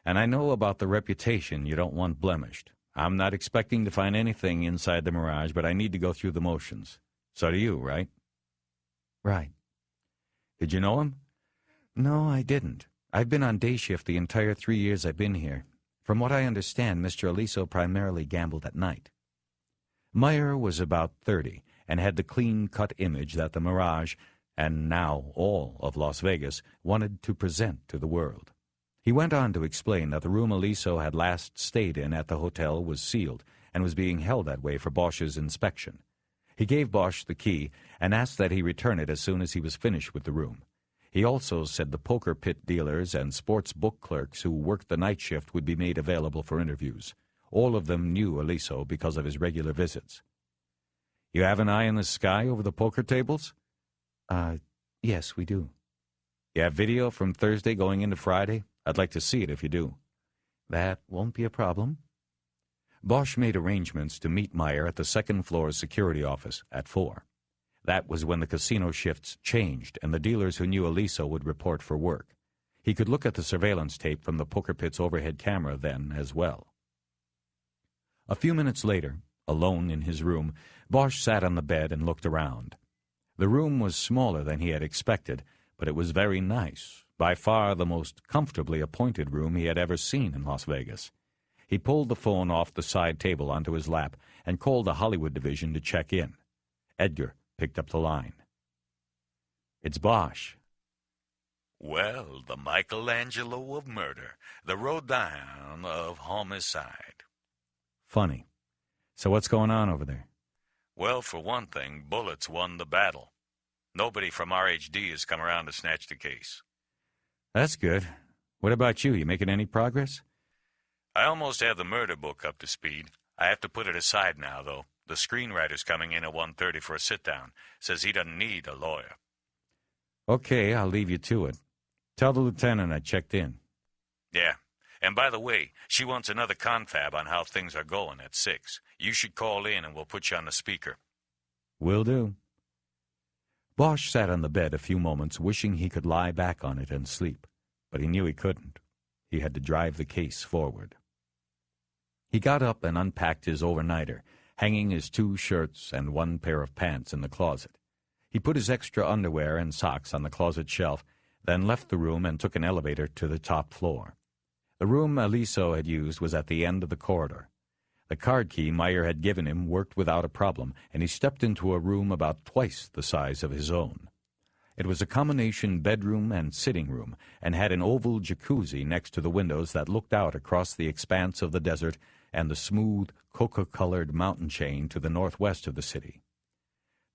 S5: "And I know about the reputation you don't want blemished. I'm not expecting to find anything inside the Mirage, but I need to go through the motions. So do you, right?" "Right." "Did you know him?" "No, I didn't. I've been on day shift the entire 3 years I've been here. From what I understand, Mr. Aliso primarily gambled at night." Meyer was about 30 and had the clean-cut image that the Mirage, and now all of Las Vegas, wanted to present to the world. He went on to explain that the room Aliso had last stayed in at the hotel was sealed and was being held that way for Bosch's inspection. He gave Bosch the key and asked that he return it as soon as he was finished with the room. He also said the poker pit dealers and sports book clerks who worked the night shift would be made available for interviews. All of them knew Aliso because of his regular visits. "You have an eye in the sky over the poker tables?" Yes, we do." You have video from Thursday going into Friday? I'd like to see it if you do. That won't be a problem. Bosch made arrangements to meet Meyer at the second-floor security office at 4. That was when the casino shifts changed and the dealers who knew Aliso would report for work. He could look at the surveillance tape from the poker pit's overhead camera then as well. A few minutes later, alone in his room, Bosch sat on the bed and looked around. The room was smaller than he had expected, but it was very nice, by far the most comfortably appointed room he had ever seen in Las Vegas. He pulled the phone off the side table onto his lap and called the Hollywood division to check in. Edgar picked up the line. It's Bosch.
S3: Well, the Michelangelo of murder, the Rodin of homicide.
S5: Funny. So what's going on over there?
S3: Well, for one thing, Bullets won the battle. Nobody from RHD has come around to snatch the case.
S5: That's good. What about you? You making any progress?
S3: I almost have the murder book up to speed. I have to put it aside now, though. The screenwriter's coming in at 1:30 for a sit-down. Says he doesn't need a lawyer.
S5: Okay, I'll leave you to it. Tell the lieutenant I checked in.
S3: Yeah. And by the way, she wants another confab on how things are going at 6. You should call in and we'll put you on the speaker.
S5: Will do. Bosch sat on the bed a few moments, wishing he could lie back on it and sleep, but he knew he couldn't. He had to drive the case forward. He got up and unpacked his overnighter, hanging his 2 shirts and 1 pair of pants in the closet. He put his extra underwear and socks on the closet shelf, then left the room and took an elevator to the top floor. The room Aliso had used was at the end of the corridor. The card key Meyer had given him worked without a problem, and he stepped into a room about twice the size of his own. It was a combination bedroom and sitting room, and had an oval jacuzzi next to the windows that looked out across the expanse of the desert and the smooth, coca-colored mountain chain to the northwest of the city.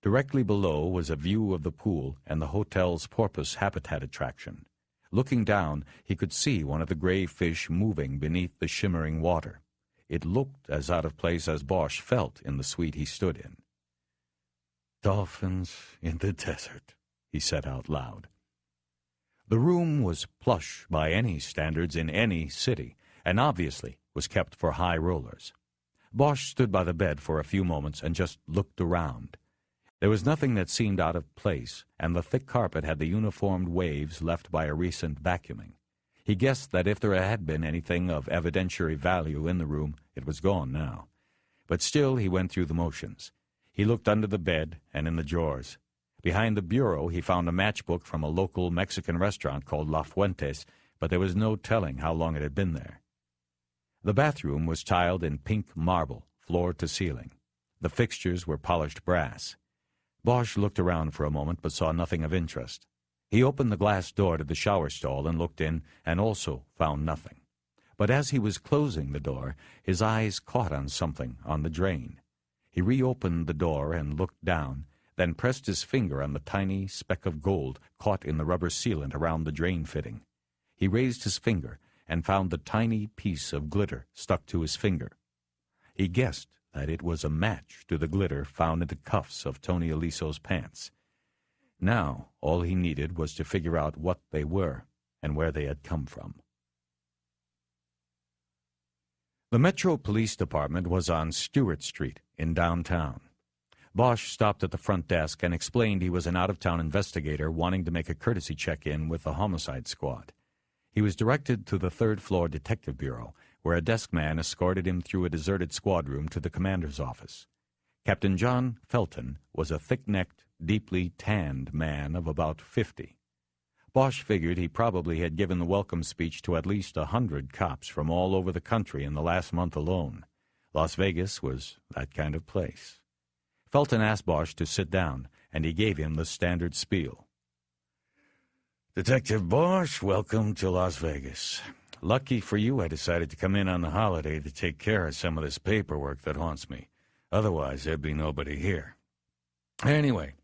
S5: Directly below was a view of the pool and the hotel's porpoise habitat attraction. Looking down, he could see one of the gray fish moving beneath the shimmering water. It looked as out of place as Bosch felt in the suite he stood in. "Dolphins in the desert," he said out loud. The room was plush by any standards in any city, and obviously was kept for high rollers. Bosch stood by the bed for a few moments and just looked around. There was nothing that seemed out of place, and the thick carpet had the uniformed waves left by a recent vacuuming. He guessed that if there had been anything of evidentiary value in the room, it was gone now. But still he went through the motions. He looked under the bed and in the drawers. Behind the bureau he found a matchbook from a local Mexican restaurant called La Fuentes, but there was no telling how long it had been there. The bathroom was tiled in pink marble, floor to ceiling. The fixtures were polished brass. Bosch looked around for a moment but saw nothing of interest. He opened the glass door to the shower stall and looked in, and also found nothing. But as he was closing the door, his eyes caught on something on the drain. He reopened the door and looked down, then pressed his finger on the tiny speck of gold caught in the rubber sealant around the drain fitting. He raised his finger and found the tiny piece of glitter stuck to his finger. He guessed that it was a match to the glitter found in the cuffs of Tony Aliso's pants. Now all he needed was to figure out what they were and where they had come from. The Metro Police Department was on Stewart Street in downtown. Bosch stopped at the front desk and explained he was an out-of-town investigator wanting to make a courtesy check-in with the homicide squad. He was directed to the third-floor detective bureau, where a desk man escorted him through a deserted squad room to the commander's office. Captain John Felton was a thick-necked, deeply tanned man of about 50. Bosch figured he probably had given the welcome speech to at least 100 cops from all over the country in the last month alone. Las Vegas was that kind of place. Felton asked Bosch to sit down, and he gave him the standard spiel. "Detective Bosch, welcome to Las Vegas. Lucky for you, I decided to come in on the holiday to take care of some of this paperwork that haunts me. Otherwise, there'd be nobody here. Anyway,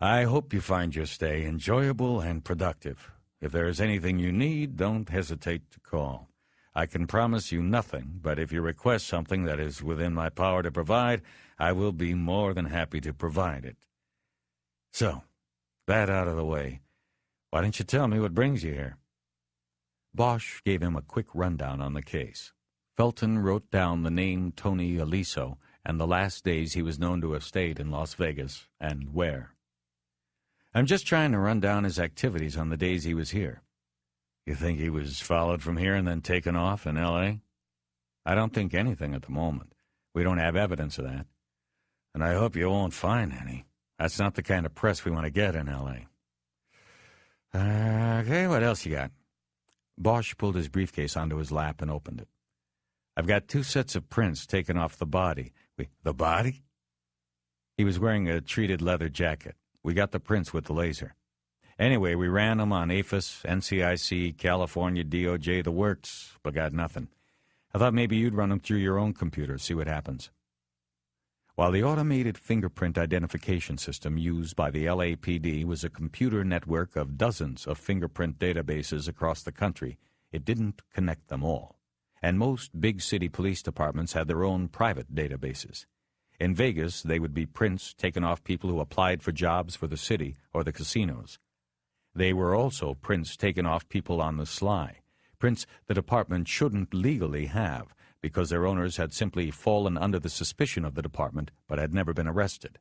S5: I hope you find your stay enjoyable and productive. If there is anything you need, don't hesitate to call. I can promise you nothing, but if you request something that is within my power to provide, I will be more than happy to provide it. So, that out of the way, Why didn't you tell me what brings you here? Bosch gave him a quick rundown on the case. Felton wrote down the name Tony Aliso and the last days he was known to have stayed in Las Vegas and where. I'm just trying to run down his activities on the days he was here. You think he was followed from here and then taken off in L.A.? I don't think anything at the moment. We don't have evidence of that. And I hope you won't find any. That's not the kind of press we want to get in L.A. Okay, what else you got? Bosch pulled his briefcase onto his lap and opened it. I've got 2 sets of prints taken off the body. The body? He was wearing a treated leather jacket. We got the prints with the laser. Anyway, we ran them on APHIS, NCIC, California, DOJ, the works, but got nothing. I thought maybe you'd run them through your own computer, see what happens. While the automated fingerprint identification system used by the LAPD was a computer network of dozens of fingerprint databases across the country, it didn't connect them all. And most big city police departments had their own private databases. In Vegas, they would be prints taken off people who applied for jobs for the city or the casinos. They were also prints taken off people on the sly, prints the department shouldn't legally have because their owners had simply fallen under the suspicion of the department but had never been arrested.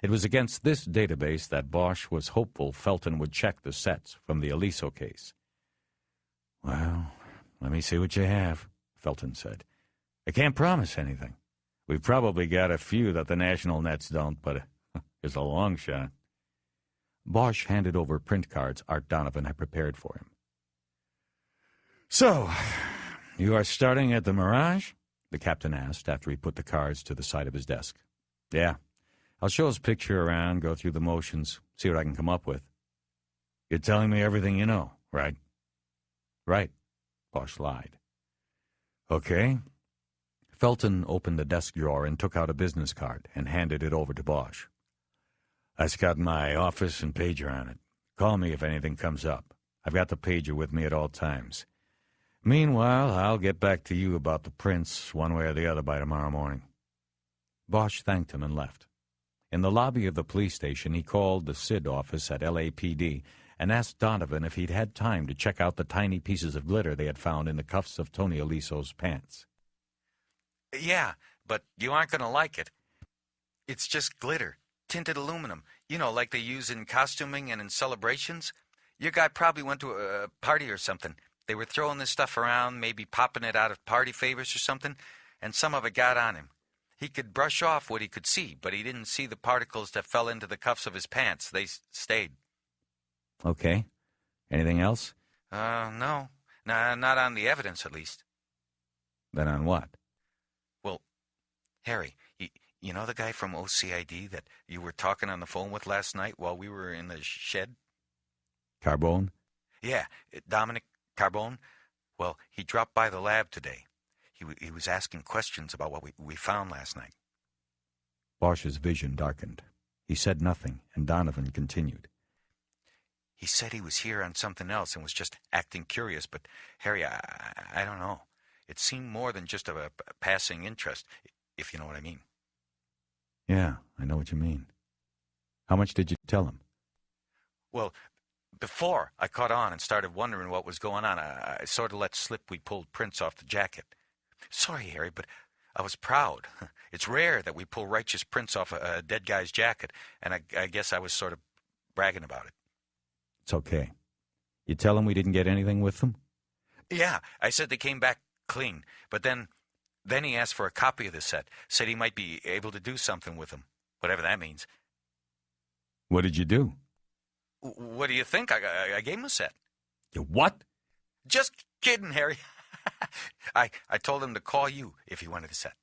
S5: It was against this database that Bosch was hopeful Felton would check the sets from the Aliso case. Well, let me see what you have, Felton said. I can't promise anything. We've probably got a few that the national nets don't, but it's a long shot. Bosch handed over print cards Art Donovan had prepared for him. So, you are starting at the Mirage? The captain asked after he put the cards to the side of his desk. Yeah. I'll show his picture around, go through the motions, see what I can come up with. You're telling me everything you know, right? Right, Bosch lied. Okay. Felton opened the desk drawer and took out a business card and handed it over to Bosch. That's got my office and pager on it. Call me if anything comes up. I've got the pager with me at all times. Meanwhile, I'll get back to you about the prints one way or the other by tomorrow morning. Bosch thanked him and left. In the lobby of the police station, he called the SID office at LAPD and asked Donovan if he'd had time to check out the tiny pieces of glitter they had found in the cuffs of Tony Aliso's pants.
S4: Yeah, but you aren't going to like it. It's just glitter, tinted aluminum, like they use in costuming and in celebrations. Your guy probably went to a party or something. They were throwing this stuff around, maybe popping it out of party favors or something, and some of it got on him. He could brush off what he could see, but he didn't see the particles that fell into the cuffs of his pants. They stayed.
S5: Okay. Anything else?
S4: No. Not on the evidence, at least.
S5: Then on what?
S4: Well, Harry, you know the guy from OCID that you were talking on the phone with last night while we were in the shed?
S5: Carbone?
S4: Yeah, Dominic Carbone. Well, he dropped by the lab today. He was asking questions about what we found last night.
S5: Bosch's vision darkened. He said nothing, and Donovan continued.
S4: He said he was here on something else and was just acting curious, but, Harry, I don't know. It seemed more than just a passing interest, if you know what I mean.
S5: Yeah, I know what you mean. How much did you tell him?
S4: Well, before I caught on and started wondering what was going on, I sort of let slip we pulled prints off the jacket. Sorry, Harry, but I was proud. It's rare that we pull righteous prints off a dead guy's jacket, and I guess I was sort of bragging about it.
S5: It's okay. You tell him we didn't get anything with them?
S4: Yeah, I said they came back clean, but then he asked for a copy of the set, said he might be able to do something with them, whatever that means.
S5: What did you do?
S4: What do you think? I gave him a set.
S5: You what?
S4: Just kidding, Harry. I told him to call you if he wanted a set.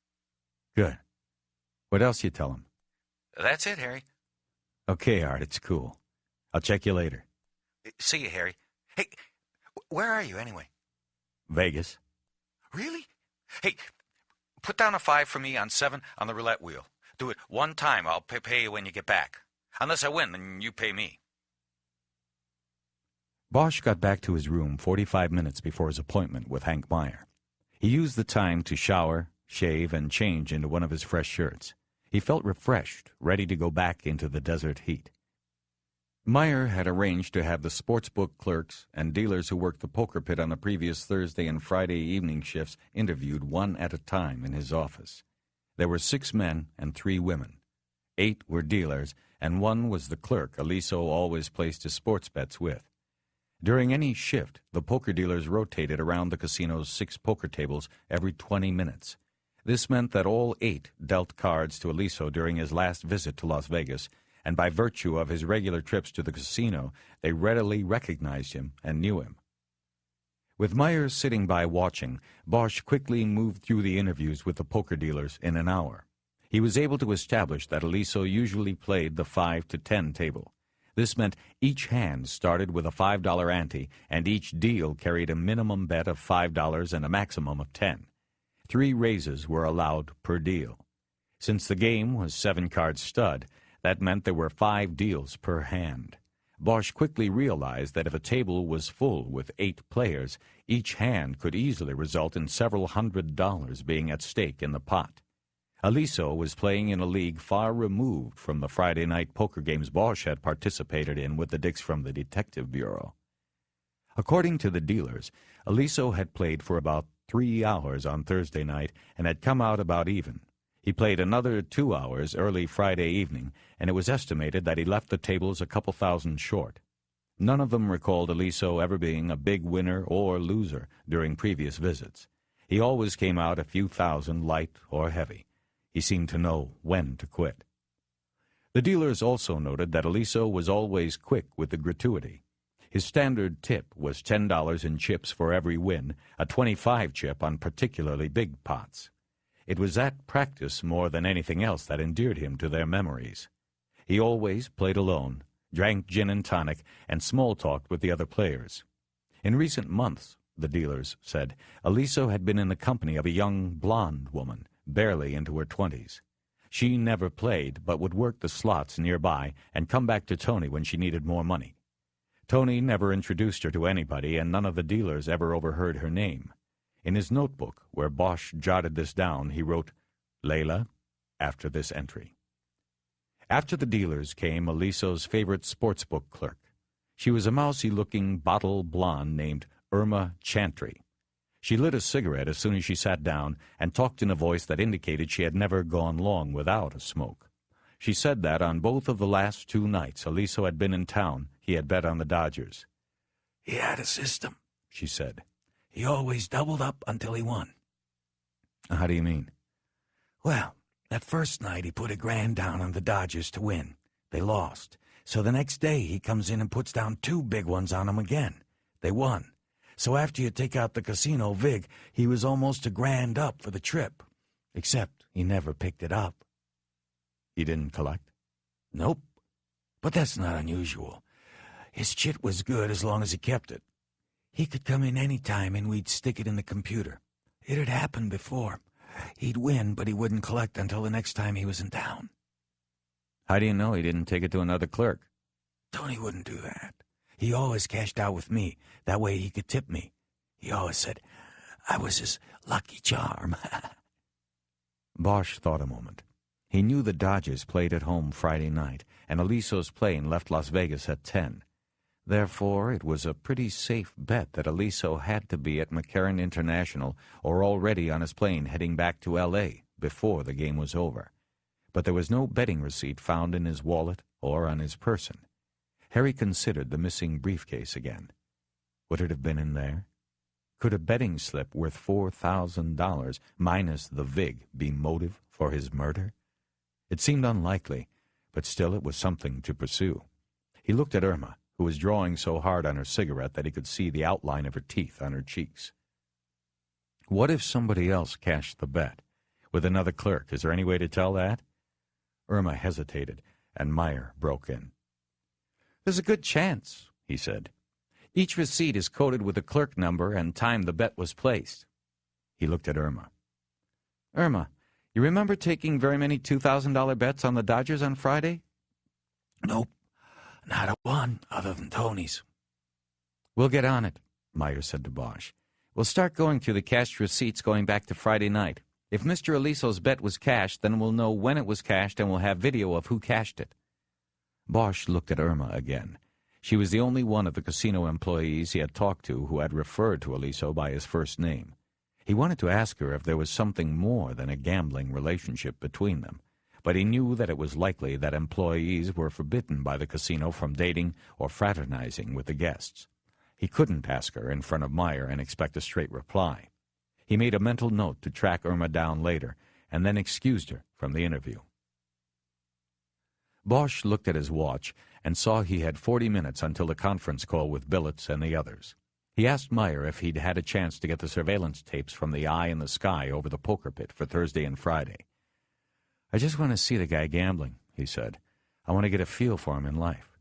S5: Good. What else you tell him?
S4: That's it, Harry.
S5: Okay, Art, it's cool. I'll check you later.
S4: See you, Harry. Hey, where are you anyway?
S5: Vegas.
S4: Really? Hey, put down a 5 for me on 7 on the roulette wheel. Do it one time. I'll pay you when you get back. Unless I win, then you pay me.
S5: Bosch got back to his room 45 minutes before his appointment with Hank Meyer. He used the time to shower, shave, and change into one of his fresh shirts. He felt refreshed, ready to go back into the desert heat. Meyer had arranged to have the sportsbook clerks and dealers who worked the poker pit on the previous Thursday and Friday evening shifts interviewed one at a time in his office. There were 6 men and 3 women. 8 were dealers, and 1 was the clerk Aliso always placed his sports bets with. During any shift, the poker dealers rotated around the casino's 6 poker tables every 20 minutes. This meant that all 8 dealt cards to Aliso during his last visit to Las Vegas, and by virtue of his regular trips to the casino, they readily recognized him and knew him. With Myers sitting by watching, Bosch quickly moved through the interviews with the poker dealers in an hour. He was able to establish that Aliso usually played the 5 to 10 table. This meant each hand started with a $5 ante, and each deal carried a minimum bet of $5 and a maximum of 10. 3 raises were allowed per deal. Since the game was 7-card stud, that meant there were 5 deals per hand. Bosch quickly realized that if a table was full with 8 players, each hand could easily result in several $100s being at stake in the pot. Aliso was playing in a league far removed from the Friday night poker games Bosch had participated in with the dicks from the Detective Bureau. According to the dealers, Aliso had played for about 3 hours on Thursday night and had come out about even. He played another 2 hours early Friday evening, and it was estimated that he left the tables a couple thousand short. None of them recalled Aliso ever being a big winner or loser during previous visits. He always came out a few thousand light or heavy. He seemed to know when to quit. The dealers also noted that Aliso was always quick with the gratuity. His standard tip was $10 in chips for every win, a 25 chip on particularly big pots. It was that practice more than anything else that endeared him to their memories. He always played alone, drank gin and tonic, and small-talked with the other players. In recent months, the dealers said, Aliso had been in the company of a young blonde woman, barely into her 20s. She never played, but would work the slots nearby and come back to Tony when she needed more money. Tony never introduced her to anybody, and none of the dealers ever overheard her name. In his notebook, where Bosch jotted this down, he wrote, Layla, after this entry. After the dealers came Aliso's favorite sportsbook clerk. She was a mousy-looking bottle blonde named Irma Chantry. She lit a cigarette as soon as she sat down and talked in a voice that indicated she had never gone long without a smoke. She said that on both of the last 2 nights Aliso had been in town, he had bet on the Dodgers.
S7: He had a system, she said. He always doubled up until he won.
S5: How do you mean?
S7: Well, that first night he put $1,000 down on the Dodgers to win. They lost. So the next day he comes in and puts down 2 big ones on them again. They won. So after you take out the casino vig, he was almost $1,000 up for the trip. Except he never picked it up.
S5: He didn't collect?
S7: Nope. But that's not unusual. His chit was good as long as he kept it. He could come in any time and we'd stick it in the computer. It had happened before. He'd win, but he wouldn't collect until the next time he was in town.
S5: How do you know he didn't take it to another clerk?
S7: Tony wouldn't do that. He always cashed out with me. That way he could tip me. He always said I was his lucky charm.
S5: Bosch thought a moment. He knew the Dodgers played at home Friday night, and Aliso's plane left Las Vegas at 10. Therefore, it was a pretty safe bet that Aliso had to be at McCarran International or already on his plane heading back to L.A. before the game was over. But there was no betting receipt found in his wallet or on his person. Harry considered the missing briefcase again. Would it have been in there? Could a betting slip worth $4,000 minus the vig be motive for his murder? It seemed unlikely, but still it was something to pursue. He looked at Irma, who was drawing so hard on her cigarette that he could see the outline of her teeth on her cheeks. What if somebody else cashed the bet? With another clerk, is there any way to tell that? Irma hesitated, and Meyer broke in.
S2: There's a good chance, he said. Each receipt is coded with the clerk number and time the bet was placed.
S5: He looked at Irma.
S2: Irma, you remember taking very many $2,000 bets on the Dodgers on Friday?
S7: Nope. Not a one, other than Tony's.
S2: We'll get on it, Meyer said to Bosch. We'll start going through the cashed receipts going back to Friday night. If Mr. Aliso's bet was cashed, then we'll know when it was cashed and we'll have video of who cashed it.
S5: Bosch looked at Irma again. She was the only one of the casino employees he had talked to who had referred to Aliso by his first name. He wanted to ask her if there was something more than a gambling relationship between them, but he knew that it was likely that employees were forbidden by the casino from dating or fraternizing with the guests. He couldn't ask her in front of Meyer and expect a straight reply. He made a mental note to track Irma down later, and then excused her from the interview. Bosch looked at his watch and saw he had 40 minutes until the conference call with Billets and the others. He asked Meyer if he'd had a chance to get the surveillance tapes from the eye in the sky over the poker pit for Thursday and Friday. "I just want to see the guy gambling," he said. "I want to get a feel for him in life."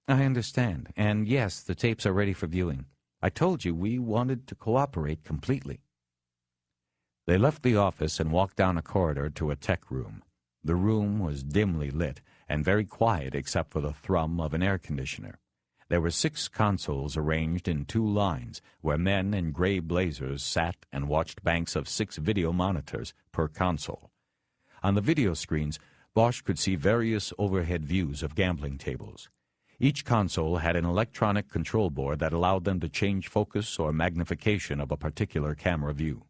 S5: "I understand, and yes, the tapes are ready for viewing. I told you we wanted to cooperate completely." They left the office and walked down a corridor to a tech room. The room was dimly lit and very quiet except for the thrum of an air conditioner. There were 6 consoles arranged in 2 lines where men in gray blazers sat and watched banks of 6 video monitors per console. On the video screens, Bosch could see various overhead views of gambling tables. Each console had an electronic control board that allowed them to change focus or magnification of a particular camera view.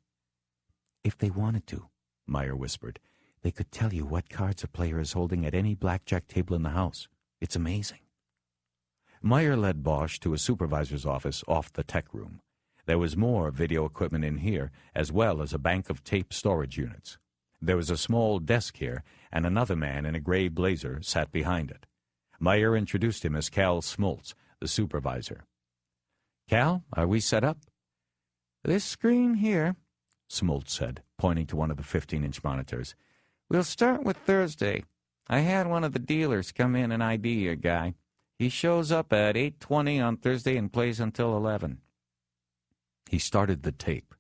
S5: "If they wanted to," Meyer whispered, "they could tell you what cards a player is holding at any blackjack table in the house. It's amazing." Meyer led Bosch to a supervisor's office off the tech room. There was more video equipment in here, as well as a bank of tape storage units. There was a small desk here, and another man in a gray blazer sat behind it. Meyer introduced him as Cal Smoltz, the supervisor. "Cal, are we set up?" "This screen here," Smoltz said, pointing to one of the 15-inch monitors. "We'll start with Thursday. I had one of the dealers come in and ID your guy. He shows up at 8:20 on Thursday and plays until 11. He started the tape.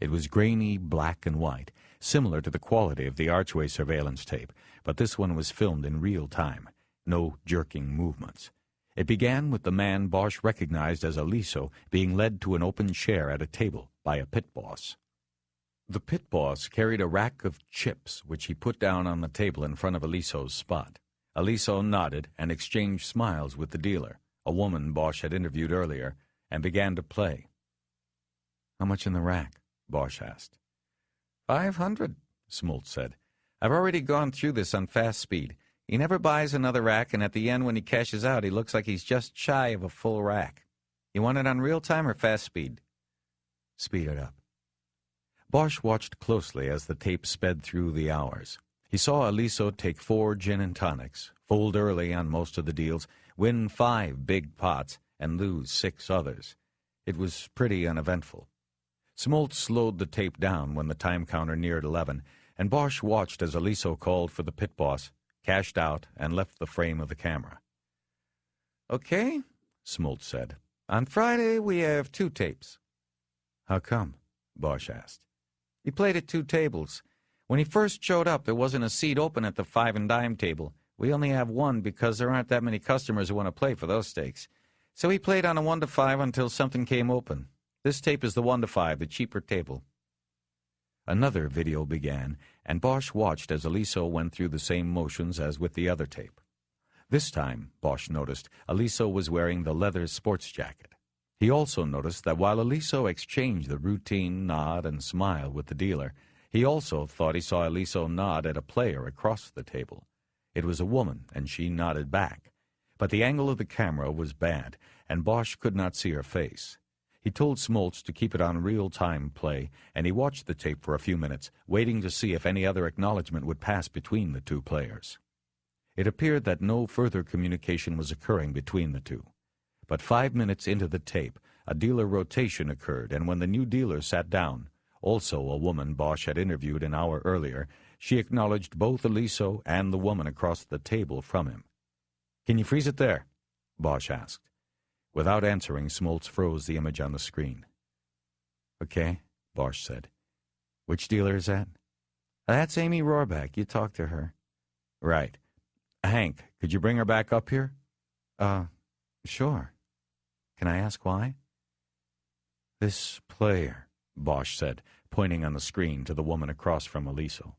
S5: It was grainy black and white, similar to the quality of the Archway surveillance tape, but this one was filmed in real time. No jerking movements. It began with the man Bosch recognized as Aliso being led to an open chair at a table by a pit boss. The pit boss carried a rack of chips, which he put down on the table in front of Aliso's spot. Aliso nodded and exchanged smiles with the dealer, a woman Bosch had interviewed earlier, and began to play. "How much in the rack?" Bosch asked. 500, Smoltz said. "I've already gone through this on fast speed. He never buys another rack, and at the end when he cashes out, he looks like he's just shy of a full rack. You want it on real time or fast speed?" "Speed it up." Bosch watched closely as the tape sped through the hours. He saw Aliso take 4 gin and tonics, fold early on most of the deals, win 5 big pots, and lose 6 others. It was pretty uneventful. Smoltz slowed the tape down when the time counter neared 11, and Bosch watched as Aliso called for the pit boss, cashed out, and left the frame of the camera. "Okay," Smoltz said. "On Friday we have 2 tapes." "How come?" Bosch asked. "He played at 2 tables. When he first showed up, there wasn't a seat open at the 5 and dime table. We only have 1 because there aren't that many customers who want to play for those stakes. So he played on a 1 to 5 until something came open. This tape is the 1 to 5, the cheaper table." Another video began, and Bosch watched as Aliso went through the same motions as with the other tape. This time, Bosch noticed, Aliso was wearing the leather sports jacket. He also noticed that while Aliso exchanged the routine nod and smile with the dealer, he also thought he saw Aliso nod at a player across the table. It was a woman, and she nodded back. But the angle of the camera was bad, and Bosch could not see her face. He told Smoltz to keep it on real-time play, and he watched the tape for a few minutes, waiting to see if any other acknowledgement would pass between the 2 players. It appeared that no further communication was occurring between the 2. But 5 minutes into the tape, a dealer rotation occurred, and when the new dealer sat down, also a woman Bosch had interviewed an hour earlier, she acknowledged both Aliso and the woman across the table from him. "Can you freeze it there?" Bosch asked. Without answering, Smoltz froze the image on the screen. "Okay," Bosch said. "Which dealer is that?" "That's Amy Rohrback. You talked to her." "Right. Hank, could you bring her back up here?" Sure. Can I ask why?" "This player," Bosch said, pointing on the screen to the woman across from Aliso.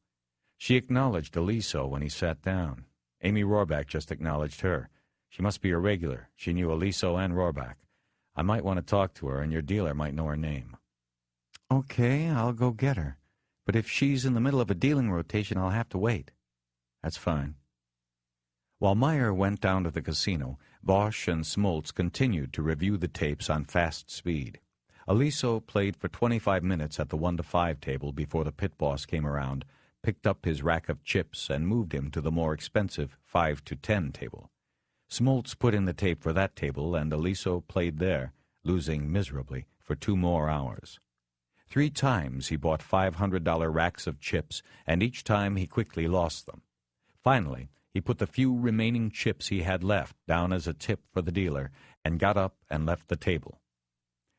S5: She acknowledged Aliso when he sat down. Amy Rohrback just acknowledged her. She must be a regular. She knew Aliso and Rohrbach. I might want to talk to her, and your dealer might know her name. Okay, I'll go get her. But if she's in the middle of a dealing rotation, I'll have to wait. That's fine. While Meyer went down to the casino, Bosch and Smoltz continued to review the tapes on fast speed. Aliso played for 25 minutes at the 1 to 5 table before the pit boss came around, picked up his rack of chips, and moved him to the more expensive 5 to 10 table. Smoltz put in the tape for that table, and Aliso played there, losing miserably for 2 more hours. 3 times he bought $500 racks of chips, and each time he quickly lost them. Finally, he put the few remaining chips he had left down as a tip for the dealer, and got up and left the table.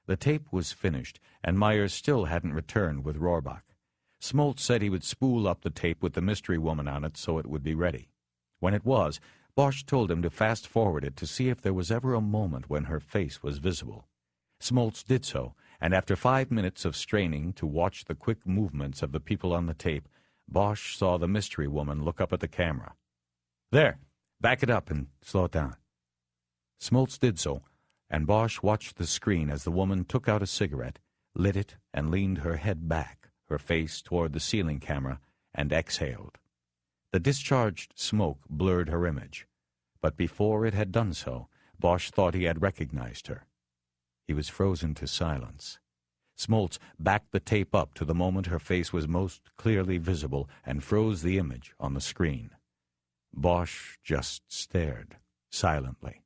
S5: The tape was finished, and Myers still hadn't returned with Rohrbach. Smoltz said he would spool up the tape with the mystery woman on it so it would be ready. When it was, Bosch told him to fast-forward it to see if there was ever a moment when her face was visible. Smoltz did so, and after 5 minutes of straining to watch the quick movements of the people on the tape, Bosch saw the mystery woman look up at the camera. "There! Back it up and slow it down." Smoltz did so, and Bosch watched the screen as the woman took out a cigarette, lit it, and leaned her head back, her face toward the ceiling camera, and exhaled. The discharged smoke blurred her image, but before it had done so, Bosch thought he had recognized her. He was frozen to silence. Smoltz backed the tape up to the moment her face was most clearly visible and froze the image on the screen. Bosch just stared, silently.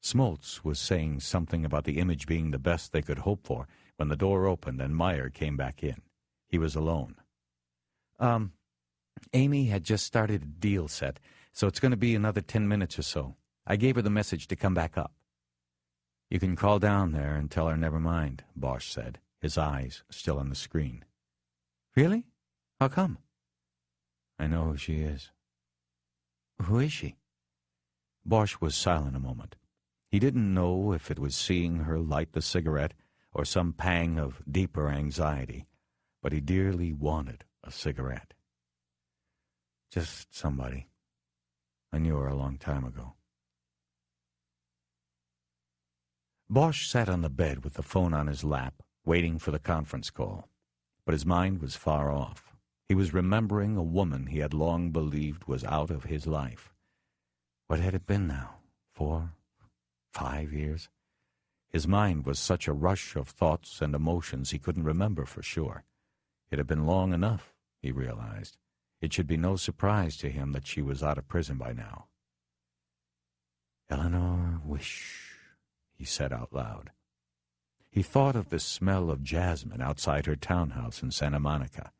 S5: Smoltz was saying something about the image being the best they could hope for when the door opened and Meyer came back in. He was alone. Amy had just started a deal set, so it's going to be another 10 minutes or so. I gave her the message to come back up. You can call down there and tell her never mind, Bosch said, his eyes still on the screen. Really? How come? I know who she is. Who is she? Bosch was silent a moment. He didn't know if it was seeing her light the cigarette or some pang of deeper anxiety, but he dearly wanted a cigarette. Just somebody. I knew her a long time ago. Bosch sat on the bed with the phone on his lap, waiting for the conference call. But his mind was far off. He was remembering a woman he had long believed was out of his life. What had it been now? 4, 5 years? His mind was such a rush of thoughts and emotions he couldn't remember for sure. It had been long enough, he realized. It should be no surprise to him that she was out of prison by now. Eleanor Wish, he said out loud. He thought of the smell of jasmine outside her townhouse in Santa Monica.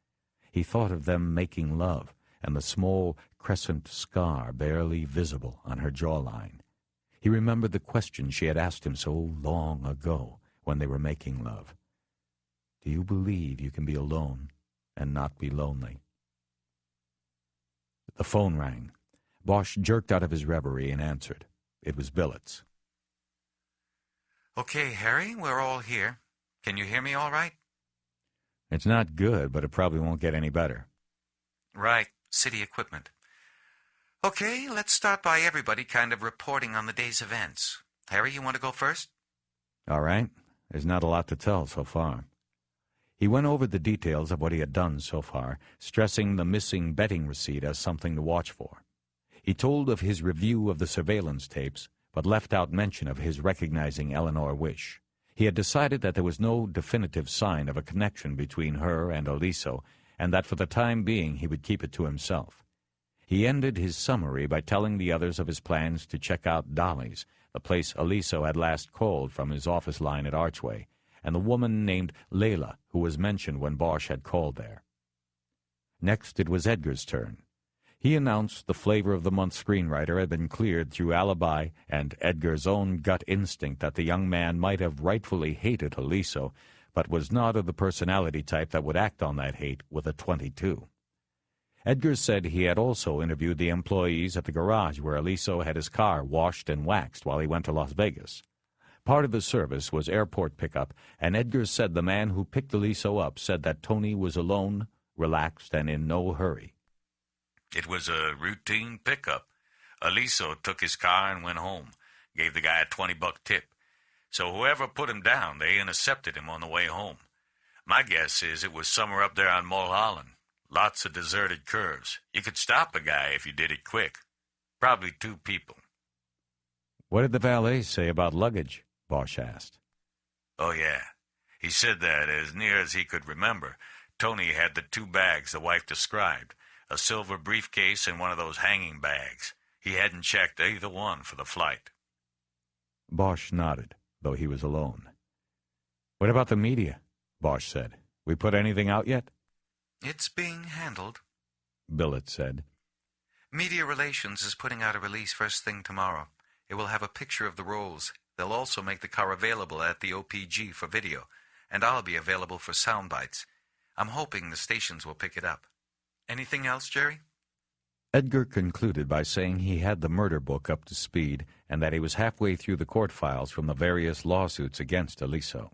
S5: He thought of them making love and the small crescent scar barely visible on her jawline. He remembered the question she had asked him so long ago when they were making love. Do you believe you can be alone and not be lonely? The phone rang. Bosch jerked out of his reverie and answered. It was Billets.
S4: Okay, Harry, we're all here. Can you hear me all right?
S5: It's not good, but it probably won't get any better.
S4: Right, city equipment. Okay, let's start by everybody kind of reporting on the day's events. Harry, you want to go first?
S5: All right. There's not a lot to tell so far. He went over the details of what he had done so far, stressing the missing betting receipt as something to watch for. He told of his review of the surveillance tapes, but left out mention of his recognizing Eleanor Wish. He had decided that there was no definitive sign of a connection between her and Aliso, and that for the time being he would keep it to himself. He ended his summary by telling the others of his plans to check out Dolly's, the place Aliso had last called from his office line at Archway, and the woman named Layla, who was mentioned when Bosch had called there. Next, it was Edgar's turn. He announced the Flavor of the Month screenwriter had been cleared through alibi and Edgar's own gut instinct that the young man might have rightfully hated Aliso, but was not of the personality type that would act on that hate with a .22. Edgar said he had also interviewed the employees at the garage where Aliso had his car washed and waxed while he went to Las Vegas. Part of the service was airport pickup, and Edgar said the man who picked Aliso up said that Tony was alone, relaxed, and in no hurry.
S3: It was a routine pickup. Aliso took his car and went home, gave the guy a $20 tip. So whoever put him down, they intercepted him on the way home. My guess is it was somewhere up there on Mulholland. Lots of deserted curves. You could stop a guy if you did it quick. Probably 2 people.
S5: What did the valet say about luggage? Bosch asked.
S3: Oh, yeah. He said that, as near as he could remember, Tony had the 2 bags the wife described, a silver briefcase and one of those hanging bags. He hadn't checked either one for the flight.
S5: Bosch nodded, though he was alone. What about the media? Bosch said. We put anything out yet?
S4: It's being handled,
S5: Billett said.
S4: Media Relations is putting out a release first thing tomorrow. It will have a picture of the roles. They'll also make the car available at the OPG for video, and I'll be available for sound bites. I'm hoping the stations will pick it up. Anything else, Jerry?
S5: Edgar concluded by saying he had the murder book up to speed and that he was halfway through the court files from the various lawsuits against Aliso.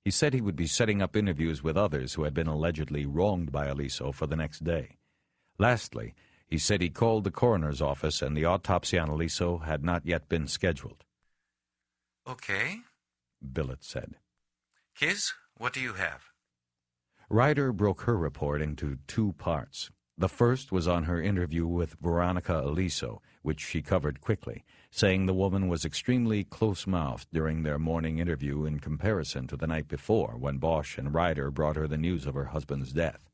S5: He said he would be setting up interviews with others who had been allegedly wronged by Aliso for the next day. Lastly, he said he called the coroner's office and the autopsy on Aliso had not yet been scheduled.
S4: Okay,
S5: Billett said.
S4: Kiz, what do you have?
S5: Ryder broke her report into 2 parts. The first was on her interview with Veronica Aliso, which she covered quickly, saying the woman was extremely close-mouthed during their morning interview in comparison to the night before, when Bosch and Ryder brought her the news of her husband's death.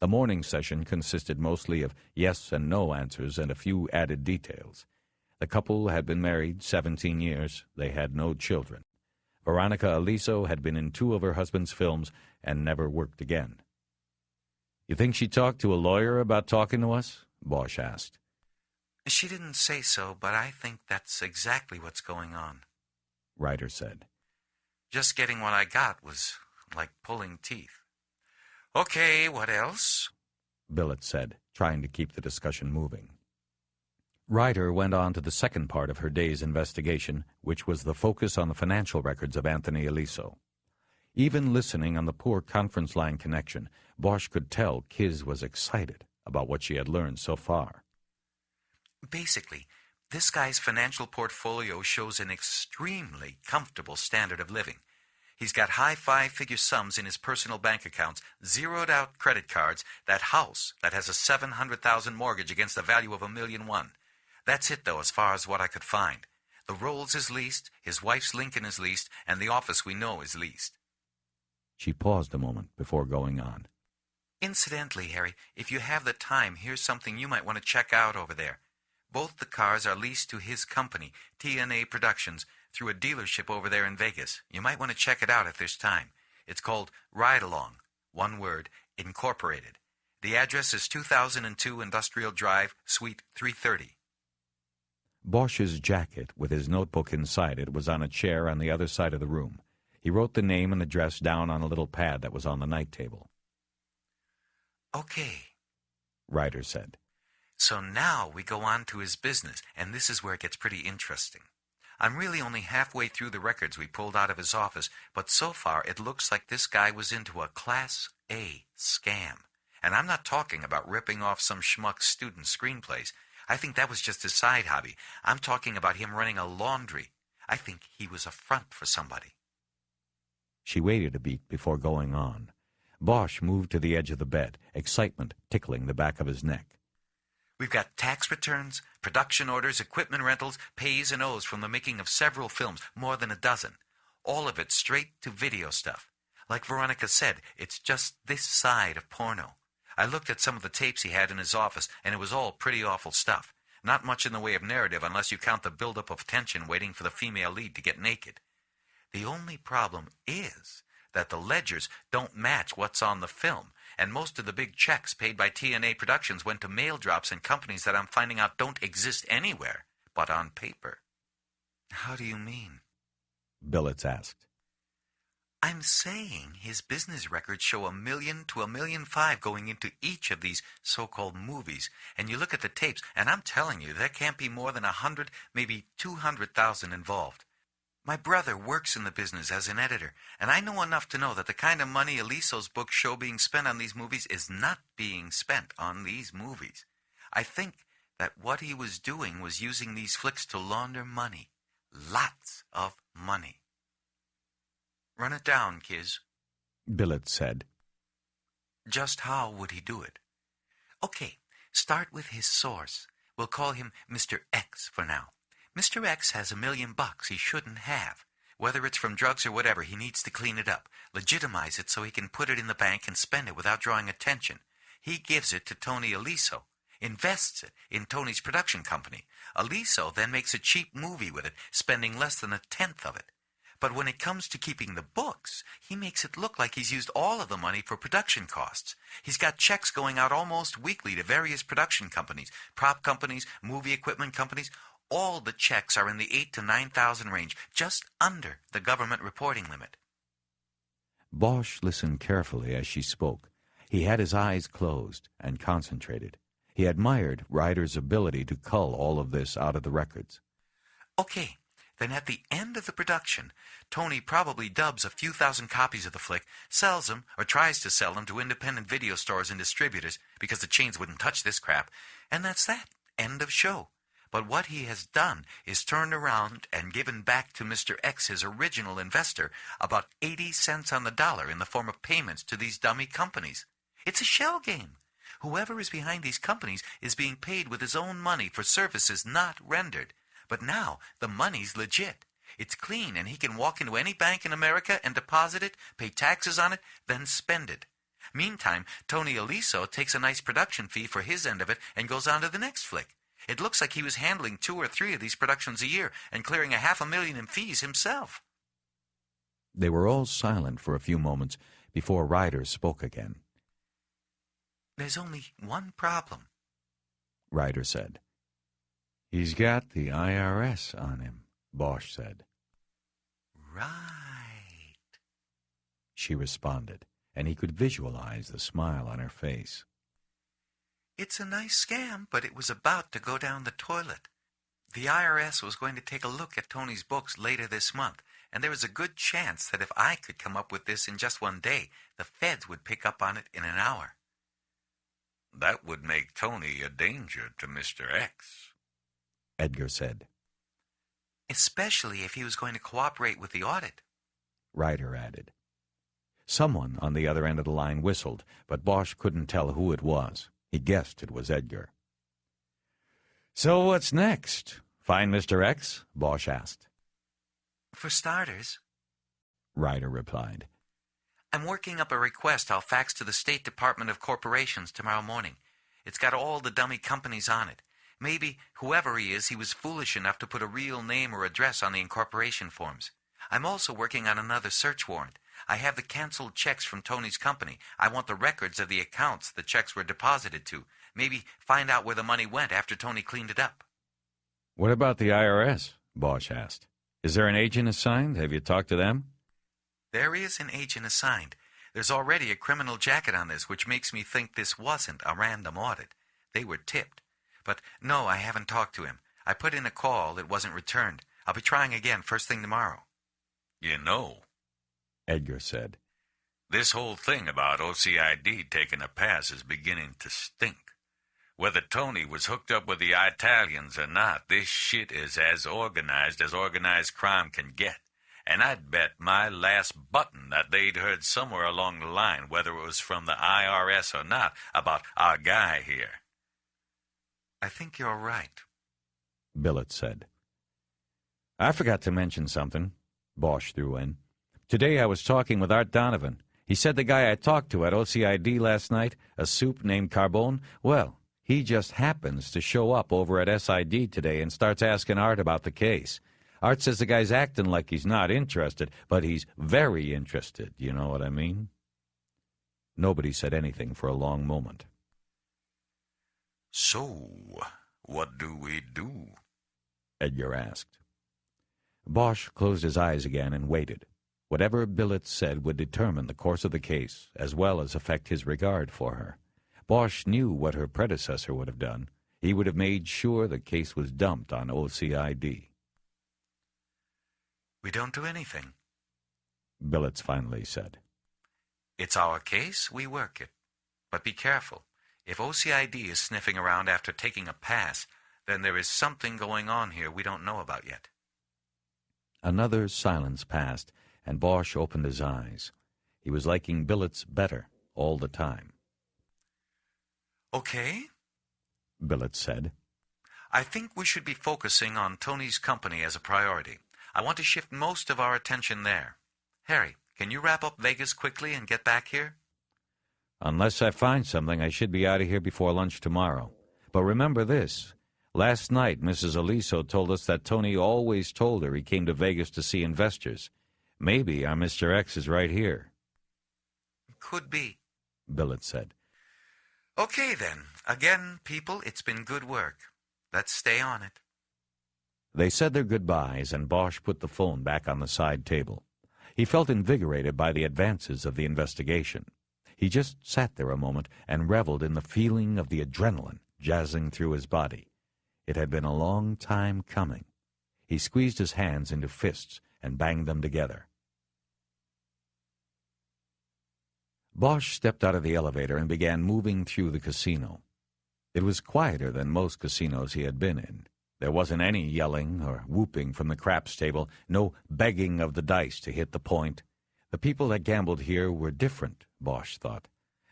S5: The morning session consisted mostly of yes and no answers and a few added details. The couple had been married 17 years. They had no children. Veronica Aliso had been in 2 of her husband's films and never worked again. You think she talked to a lawyer about talking to us? Bosch asked.
S4: She didn't say so, but I think that's exactly what's going on,
S5: Ryder said.
S4: Just getting what I got was like pulling teeth. Okay, what else?
S5: Billett said, trying to keep the discussion moving. Ryder went on to the second part of her day's investigation, which was the focus on the financial records of Anthony Aliso. Even listening on the poor conference line connection, Bosch could tell Kiz was excited about what she had learned so far.
S4: Basically, this guy's financial portfolio shows an extremely comfortable standard of living. He's got high 5-figure sums in his personal bank accounts, zeroed-out credit cards, that house that has a $700,000 mortgage against the value of $1.1 million. That's it, though, as far as what I could find. The Rolls is leased, his wife's Lincoln is leased, and the office we know is leased.
S5: She paused a moment before going on.
S4: Incidentally, Harry, if you have the time, here's something you might want to check out over there. Both the cars are leased to his company, TNA Productions, through a dealership over there in Vegas. You might want to check it out if there's time. It's called Ride Along, one word, Incorporated. The address is 2002 Industrial Drive, Suite 330.
S5: Bosch's jacket, with his notebook inside it, was on a chair on the other side of the room. He wrote the name and address down on a little pad that was on the night table.
S4: Okay,
S5: Ryder said.
S4: So now we go on to his business, and this is where it gets pretty interesting. I'm really only halfway through the records we pulled out of his office, but so far it looks like this guy was into a Class A scam. And I'm not talking about ripping off some schmuck student screenplays. I think that was just his side hobby. I'm talking about him running a laundry. I think he was a front for somebody.
S5: She waited a beat before going on. Bosch moved to the edge of the bed, excitement tickling the back of his neck.
S4: We've got tax returns, production orders, equipment rentals, pays and owes from the making of several films, more than a dozen. All of it straight to video stuff. Like Veronica said, it's just this side of porno. I looked at some of the tapes he had in his office, and it was all pretty awful stuff. Not much in the way of narrative unless you count the buildup of tension waiting for the female lead to get naked. The only problem is that the ledgers don't match what's on the film, and most of the big checks paid by TNA Productions went to mail drops and companies that I'm finding out don't exist anywhere but on paper. How do you mean?
S5: Billett asked.
S4: I'm saying his business records show $1 million to $1.5 million going into each of these so-called movies, and you look at the tapes, and I'm telling you, there can't be more than 100, maybe 200,000 involved. My brother works in the business as an editor, and I know enough to know that the kind of money Aliso's books show being spent on these movies is not being spent on these movies. I think that what he was doing was using these flicks to launder money. Lots of money. Run it down, Kiz.
S5: Billett said.
S4: Just how would he do it? Okay, start with his source. We'll call him Mr. X for now. Mr. X has $1 million he shouldn't have. Whether it's from drugs or whatever, he needs to clean it up, legitimize it so he can put it in the bank and spend it without drawing attention. He gives it to Tony Aliso, invests it in Tony's production company. Aliso then makes a cheap movie with it, spending less than 1/10 of it. But when it comes to keeping the books, he makes it look like he's used all of the money for production costs. He's got checks going out almost weekly to various production companies, prop companies, movie equipment companies. All the checks are in the 8,000 to 9,000 range, just under the government reporting limit.
S5: Bosch listened carefully as she spoke. He had his eyes closed and concentrated. He admired Ryder's ability to cull all of this out of the records.
S4: Okay, then at the end of the production, Tony probably dubs a few thousand copies of the flick, sells them, or tries to sell them to independent video stores and distributors, because the chains wouldn't touch this crap, and that's that. End of show. But what he has done is turned around and given back to Mr. X, his original investor, about 80 cents on the dollar in the form of payments to these dummy companies. It's a shell game. Whoever is behind these companies is being paid with his own money for services not rendered. But now the money's legit. It's clean, and he can walk into any bank in America and deposit it, pay taxes on it, then spend it. Meantime, Tony Aliso takes a nice production fee for his end of it and goes on to the next flick. It looks like he was handling 2 or 3 of these productions a year and clearing $500,000 in fees himself.
S5: They were all silent for a few moments before Ryder spoke again.
S4: There's only one problem,
S5: Ryder said. He's got the IRS on him, Bosch said.
S4: Right,
S5: she responded, and he could visualize the smile on her face.
S4: It's a nice scam, but it was about to go down the toilet. The IRS was going to take a look at Tony's books later this month, and there was a good chance that if I could come up with this in just one day, the feds would pick up on it in an hour.
S3: That would make Tony a danger to Mr. X,
S5: Edgar said.
S4: Especially if he was going to cooperate with the audit,
S5: Ryder added. Someone on the other end of the line whistled, but Bosch couldn't tell who it was. He guessed it was Edgar. So what's next? Find Mr. X? Bosch asked.
S4: For starters,
S5: Ryder replied.
S4: I'm working up a request I'll fax to the State Department of Corporations tomorrow morning. It's got all the dummy companies on it. Maybe, whoever he is, he was foolish enough to put a real name or address on the incorporation forms. I'm also working on another search warrant. I have the canceled checks from Tony's company. I want the records of the accounts the checks were deposited to. Maybe find out where the money went after Tony cleaned it up.
S5: What about the IRS? Bosch asked. Is there an agent assigned? Have you talked to them?
S4: There is an agent assigned. There's already a criminal jacket on this, which makes me think this wasn't a random audit. They were tipped. But no, I haven't talked to him. I put in a call. It wasn't returned. I'll be trying again first thing tomorrow.
S3: You know,
S5: Edgar said.
S3: this whole thing about OCID taking a pass is beginning to stink. Whether Tony was hooked up with the Italians or not, this shit is as organized crime can get. And I'd bet my last button that they'd heard somewhere along the line, whether it was from the IRS or not, about our guy here.
S4: I think you're right,
S5: Billett said. I forgot to mention something, Bosch threw in. Today I was talking with Art Donovan. He said the guy I talked to at OCID last night, a soup named Carbone, well, he just happens to show up over at SID today and starts asking Art about the case. Art says the guy's acting like he's not interested, but he's very interested, you know what I mean? Nobody said anything for a long moment.
S3: So, what do we do?
S5: Edgar asked. Bosch closed his eyes again and waited. Whatever Billett said would determine the course of the case, as well as affect his regard for her. Bosch knew what her predecessor would have done. He would have made sure the case was dumped on OCID.
S4: We don't do anything.
S5: Billett finally said.
S4: It's our case, we work it. But be careful. If OCID is sniffing around after taking a pass, then there is something going on here we don't know about yet.
S5: Another silence passed, and Bosch opened his eyes. He was liking billets better all the time.
S4: Okay,
S5: Billets said.
S4: I think we should be focusing on Tony's company as a priority. I want to shift most of our attention there. Harry, can you wrap up Vegas quickly and get back here?
S5: Unless I find something, I should be out of here before lunch tomorrow. But remember this. Last night, Mrs. Aliso told us that Tony always told her he came to Vegas to see investors. Maybe our Mr. X is right here.
S4: Could be,
S5: Billets said.
S4: Okay, then. Again, people, it's been good work. Let's stay on it.
S5: They said their goodbyes, and Bosch put the phone back on the side table. He felt invigorated by the advances of the investigation. He just sat there a moment and reveled in the feeling of the adrenaline jazzing through his body. It had been a long time coming. He squeezed his hands into fists and banged them together. Bosch stepped out of the elevator and began moving through the casino. It was quieter than most casinos he had been in. There wasn't any yelling or whooping from the craps table, no begging of the dice to hit the point. The people that gambled here were different, Bosch thought.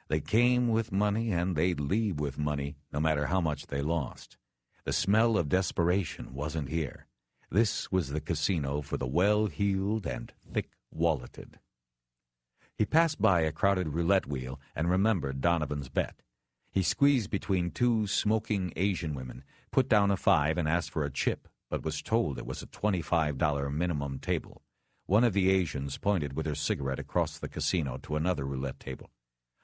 S5: They came with money and they'd leave with money, no matter how much they lost. The smell of desperation wasn't here. This was the casino for the well-heeled and thick-walleted. He passed by a crowded roulette wheel and remembered Donovan's bet. He squeezed between two smoking Asian women, put down a 5 and asked for a chip, but was told it was a $25 minimum table. One of the Asians pointed with her cigarette across the casino to another roulette table.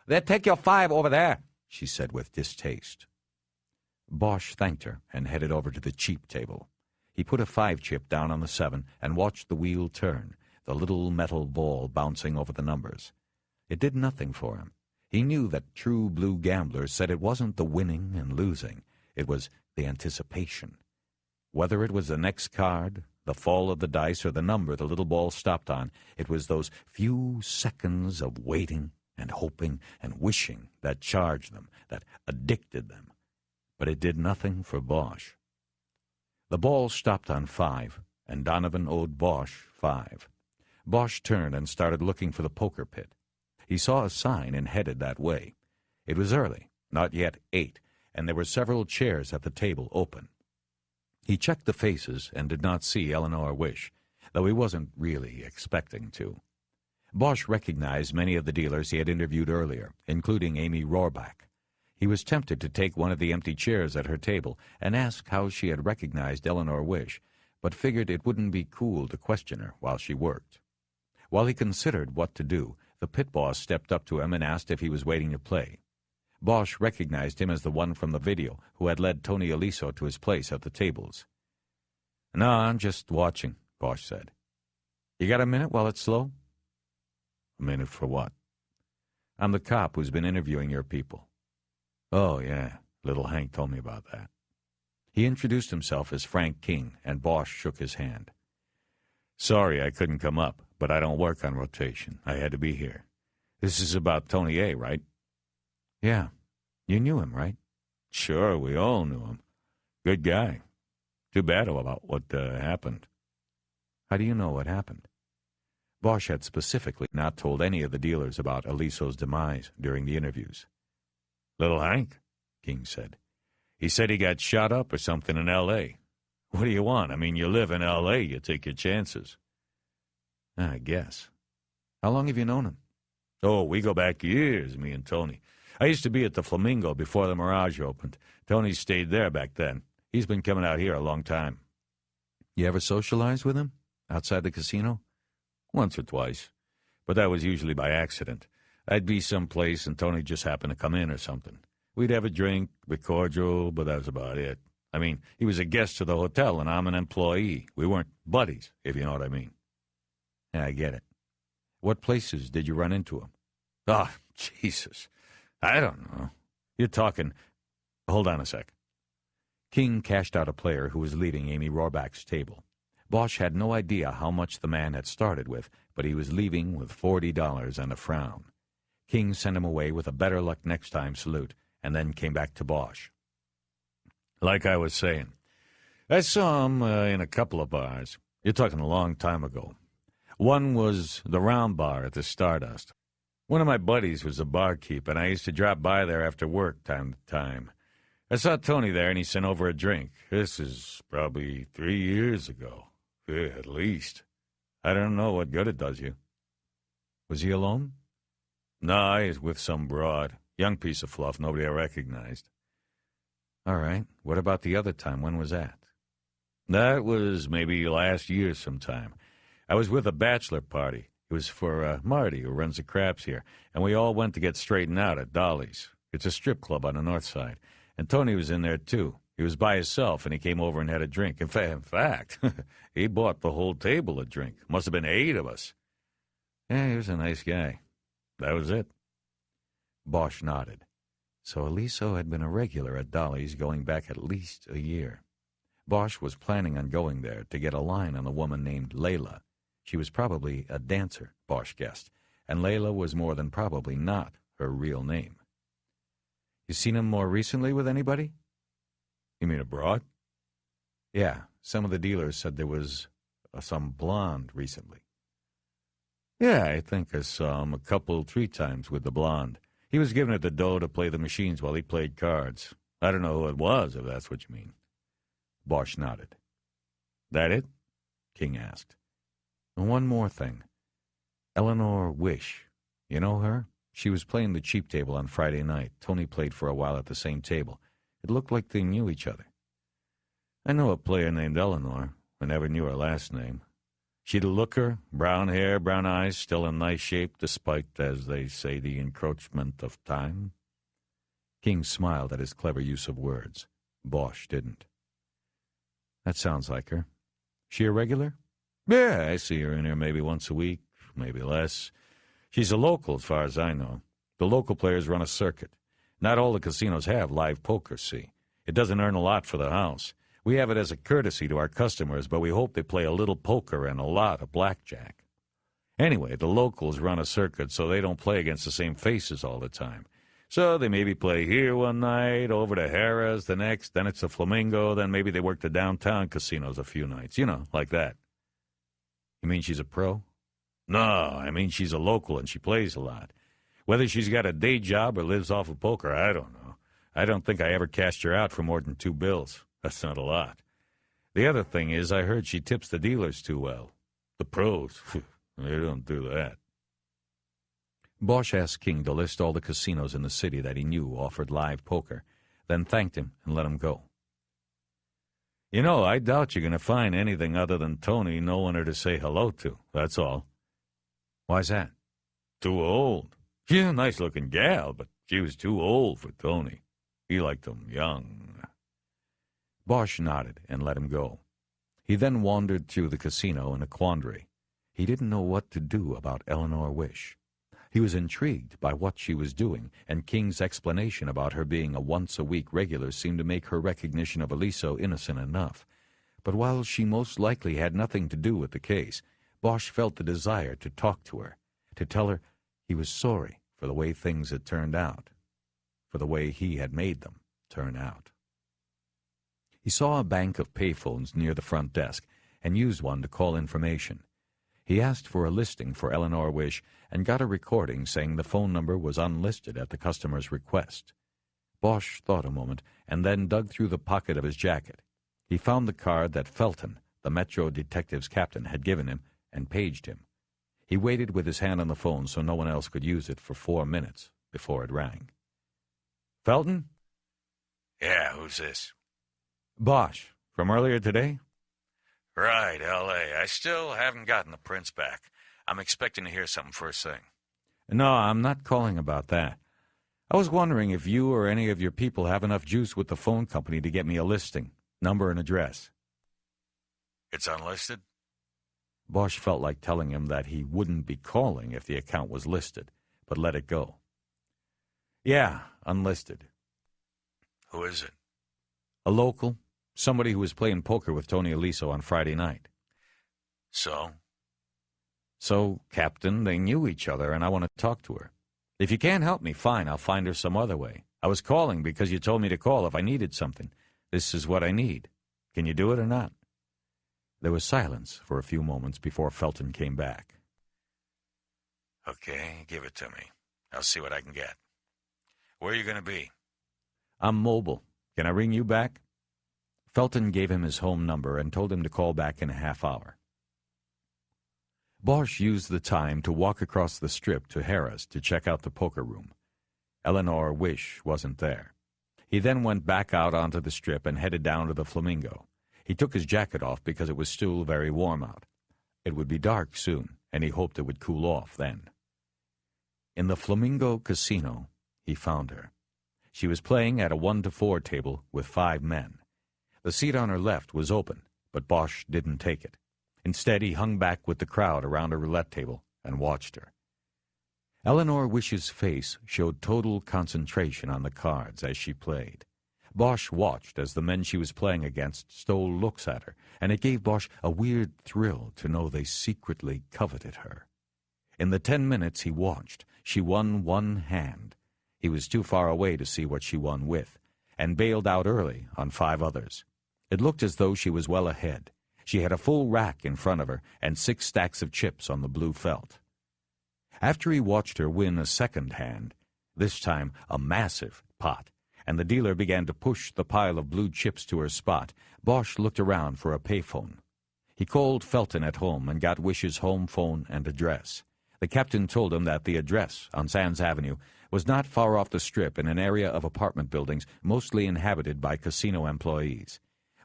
S5: "There, take your 5 over there," she said with distaste. Bosch thanked her and headed over to the cheap table. He put a 5 chip down on the 7 and watched the wheel turn, the little metal ball bouncing over the numbers. It did nothing for him. He knew that true blue gamblers said it wasn't the winning and losing, it was the anticipation. Whether it was the next card, the fall of the dice, or the number the little ball stopped on, it was those few seconds of waiting and hoping and wishing that charged them, that addicted them. But it did nothing for Bosch. The ball stopped on 5, and Donovan owed Bosch 5. Bosch turned and started looking for the poker pit. He saw a sign and headed that way. It was early, not yet 8, and there were several chairs at the table open. He checked the faces and did not see Eleanor Wish, though he wasn't really expecting to. Bosch recognized many of the dealers he had interviewed earlier, including Amy Rohrbach. He was tempted to take one of the empty chairs at her table and ask how she had recognized Eleanor Wish, but figured it wouldn't be cool to question her while she worked. While he considered what to do, the pit boss stepped up to him and asked if he was waiting to play. Bosch recognized him as the one from the video who had led Tony Aliso to his place at the tables. "No, I'm just watching," Bosch said. "You got a minute while it's slow?" "A minute for what?" "I'm the cop who's been interviewing your people." "Oh, yeah, little Hank told me about that." He introduced himself as Frank King, and Bosch shook his hand. "Sorry I couldn't come up, but I don't work on rotation. I had to be here. This is about Tony A., right?" "Yeah. You knew him, right?" "Sure, we all knew him. Good guy. Too bad about what happened." "How do you know what happened?" Bosch had specifically not told any of the dealers about Aliso's demise during the interviews. "Little Hank," King said. "He said he got shot up or something in L.A. What do you want? I mean, you live in L.A., you take your chances." "I guess. How long have you known him?" "Oh, we go back years, me and Tony. I used to be at the Flamingo before the Mirage opened. Tony stayed there back then. He's been coming out here a long time." "You ever socialize with him? Outside the casino?" "Once or twice. But that was usually by accident. I'd be someplace and Tony just happened to come in or something. We'd have a drink, be cordial, but that was about it. I mean, he was a guest to the hotel and I'm an employee. We weren't buddies, if you know what I mean." "Yeah, I get it. What places did you run into him?" "Oh, Jesus. I don't know. You're talking... Hold on a sec." King cashed out a player who was leaving Amy Rohrbach's table. Bosch had no idea how much the man had started with, but he was leaving with $40 and a frown. King sent him away with a better luck next time salute
S7: and then came back to Bosch. Like I was saying, I saw him in a couple of bars. You're talking a long time ago. One was the Round Bar at the Stardust. One of my buddies was a barkeep, and I used to drop by there after work time to time. I saw Tony there, and he sent over a drink. This is probably 3 years ago. Yeah, at least. I don't know what good it does you.
S5: Was he alone?
S7: No, he was with some broad. Young piece of fluff nobody I recognized.
S5: All right. What about the other time? When was that?
S7: That was maybe last year sometime. I was with a bachelor party. It was for Marty, who runs the craps here, and we all went to get straightened out at Dolly's. It's a strip club on the north side. And Tony was in there, too. He was by himself, and he came over and had a drink. In fact, he bought the whole table a drink. Must have been 8 of us. Yeah, he was a nice guy. That was it.
S5: Bosch nodded. So Aliso had been a regular at Dolly's going back at least a year. Bosch was planning on going there to get a line on a woman named Layla. She was probably a dancer, Bosch guessed, and Layla was more than probably not her real name. You seen him more recently with anybody?
S7: You mean abroad?
S5: Yeah, some of the dealers said there was some blonde recently.
S7: Yeah, I think I saw him 3 times with the blonde. He was giving it the dough to play the machines while he played cards. I don't know who it was, if that's what you mean.
S5: Bosch nodded.
S7: That it?
S5: King asked. And one more thing. Eleanor Wish. You know her? She was playing the cheap table on Friday night. Tony played for a while at the same table. It looked like they knew each other.
S7: I know a player named Eleanor. I never knew her last name. She'd a looker, brown hair, brown eyes, still in nice shape despite, as they say, the encroachment of time.
S5: King smiled at his clever use of words. Bosch didn't. That sounds like her. She a regular?
S7: Yeah, I see her in here maybe once a week, maybe less. She's a local as far as I know. The local players run a circuit. Not all the casinos have live poker, see. It doesn't earn a lot for the house. We have it as a courtesy to our customers, but we hope they play a little poker and a lot of blackjack. Anyway, the locals run a circuit so they don't play against the same faces all the time. So they maybe play here one night, over to Harris the next, then it's a Flamingo, then maybe they work the downtown casinos a few nights, like that.
S5: You mean she's a pro?
S7: No, I mean she's a local and she plays a lot. Whether she's got a day job or lives off of poker, I don't know. I don't think I ever cashed her out for more than 2 bills. That's not a lot. The other thing is I heard she tips the dealers too well. The pros, they don't do that.
S5: Bosch asked King to list all the casinos in the city that he knew offered live poker, then thanked him and let him go.
S7: I doubt you're going to find anything other than Tony knowing her to say hello to, that's all.
S5: Why's that?
S7: Too old. She's a nice-looking gal, but she was too old for Tony. He liked them young.
S5: Bosch nodded and let him go. He then wandered through the casino in a quandary. He didn't know what to do about Eleanor Wish. He was intrigued by what she was doing, and King's explanation about her being a once-a-week regular seemed to make her recognition of Aliso innocent enough. But while she most likely had nothing to do with the case, Bosch felt the desire to talk to her, to tell her he was sorry for the way things had turned out, for the way he had made them turn out. He saw a bank of payphones near the front desk and used one to call information. He asked for a listing for Eleanor Wish and got a recording saying the phone number was unlisted at the customer's request. Bosch thought a moment and then dug through the pocket of his jacket. He found the card that Felton, the Metro Detective's captain, had given him and paged him. He waited with his hand on the phone so no one else could use it for 4 minutes before it rang.
S7: Felton?
S3: Yeah, who's this?
S7: Bosch. From earlier today?
S3: Right, L.A. I still haven't gotten the prints back. I'm expecting to hear something first thing.
S5: No, I'm not calling about that. I was wondering if you or any of your people have enough juice with the phone company to get me a listing, number and address.
S3: It's unlisted?
S5: Bosch felt like telling him that he wouldn't be calling if the account was listed, but let it go. Yeah, unlisted.
S3: Who is it?
S5: A local, somebody who was playing poker with Tony Aliso on Friday night.
S3: So?
S5: So, Captain, they knew each other, and I want to talk to her. If you can't help me, fine, I'll find her some other way. I was calling because you told me to call if I needed something. This is what I need. Can you do it or not?" There was silence for a few moments before Felton came back.
S3: Okay, give it to me. I'll see what I can get. Where are you going to be?
S5: "I'm mobile. Can I ring you back?" Felton gave him his home number and told him to call back in a half hour. Bosch used the time to walk across the strip to Harris to check out the poker room. Eleanor Wish wasn't there. He then went back out onto the strip and headed down to the Flamingo. He took his jacket off because it was still very warm out. It would be dark soon, and he hoped it would cool off then. In the Flamingo Casino, he found her. She was playing at a 1-to-4 table with 5 men. The seat on her left was open, but Bosch didn't take it. Instead, he hung back with the crowd around a roulette table and watched her. Eleanor Wish's face showed total concentration on the cards as she played. Bosch watched as the men she was playing against stole looks at her, and it gave Bosch a weird thrill to know they secretly coveted her. In the 10 minutes he watched, she won 1 hand. He was too far away to see what she won with, and bailed out early on 5 others. It looked as though she was well ahead. She had a full rack in front of her and 6 stacks of chips on the blue felt. After he watched her win a second hand, this time a massive pot, and the dealer began to push the pile of blue chips to her spot, Bosch looked around for a payphone. He called Felton at home and got Wish's home phone and address. The captain told him that the address on Sands Avenue was not far off the strip in an area of apartment buildings mostly inhabited by casino employees.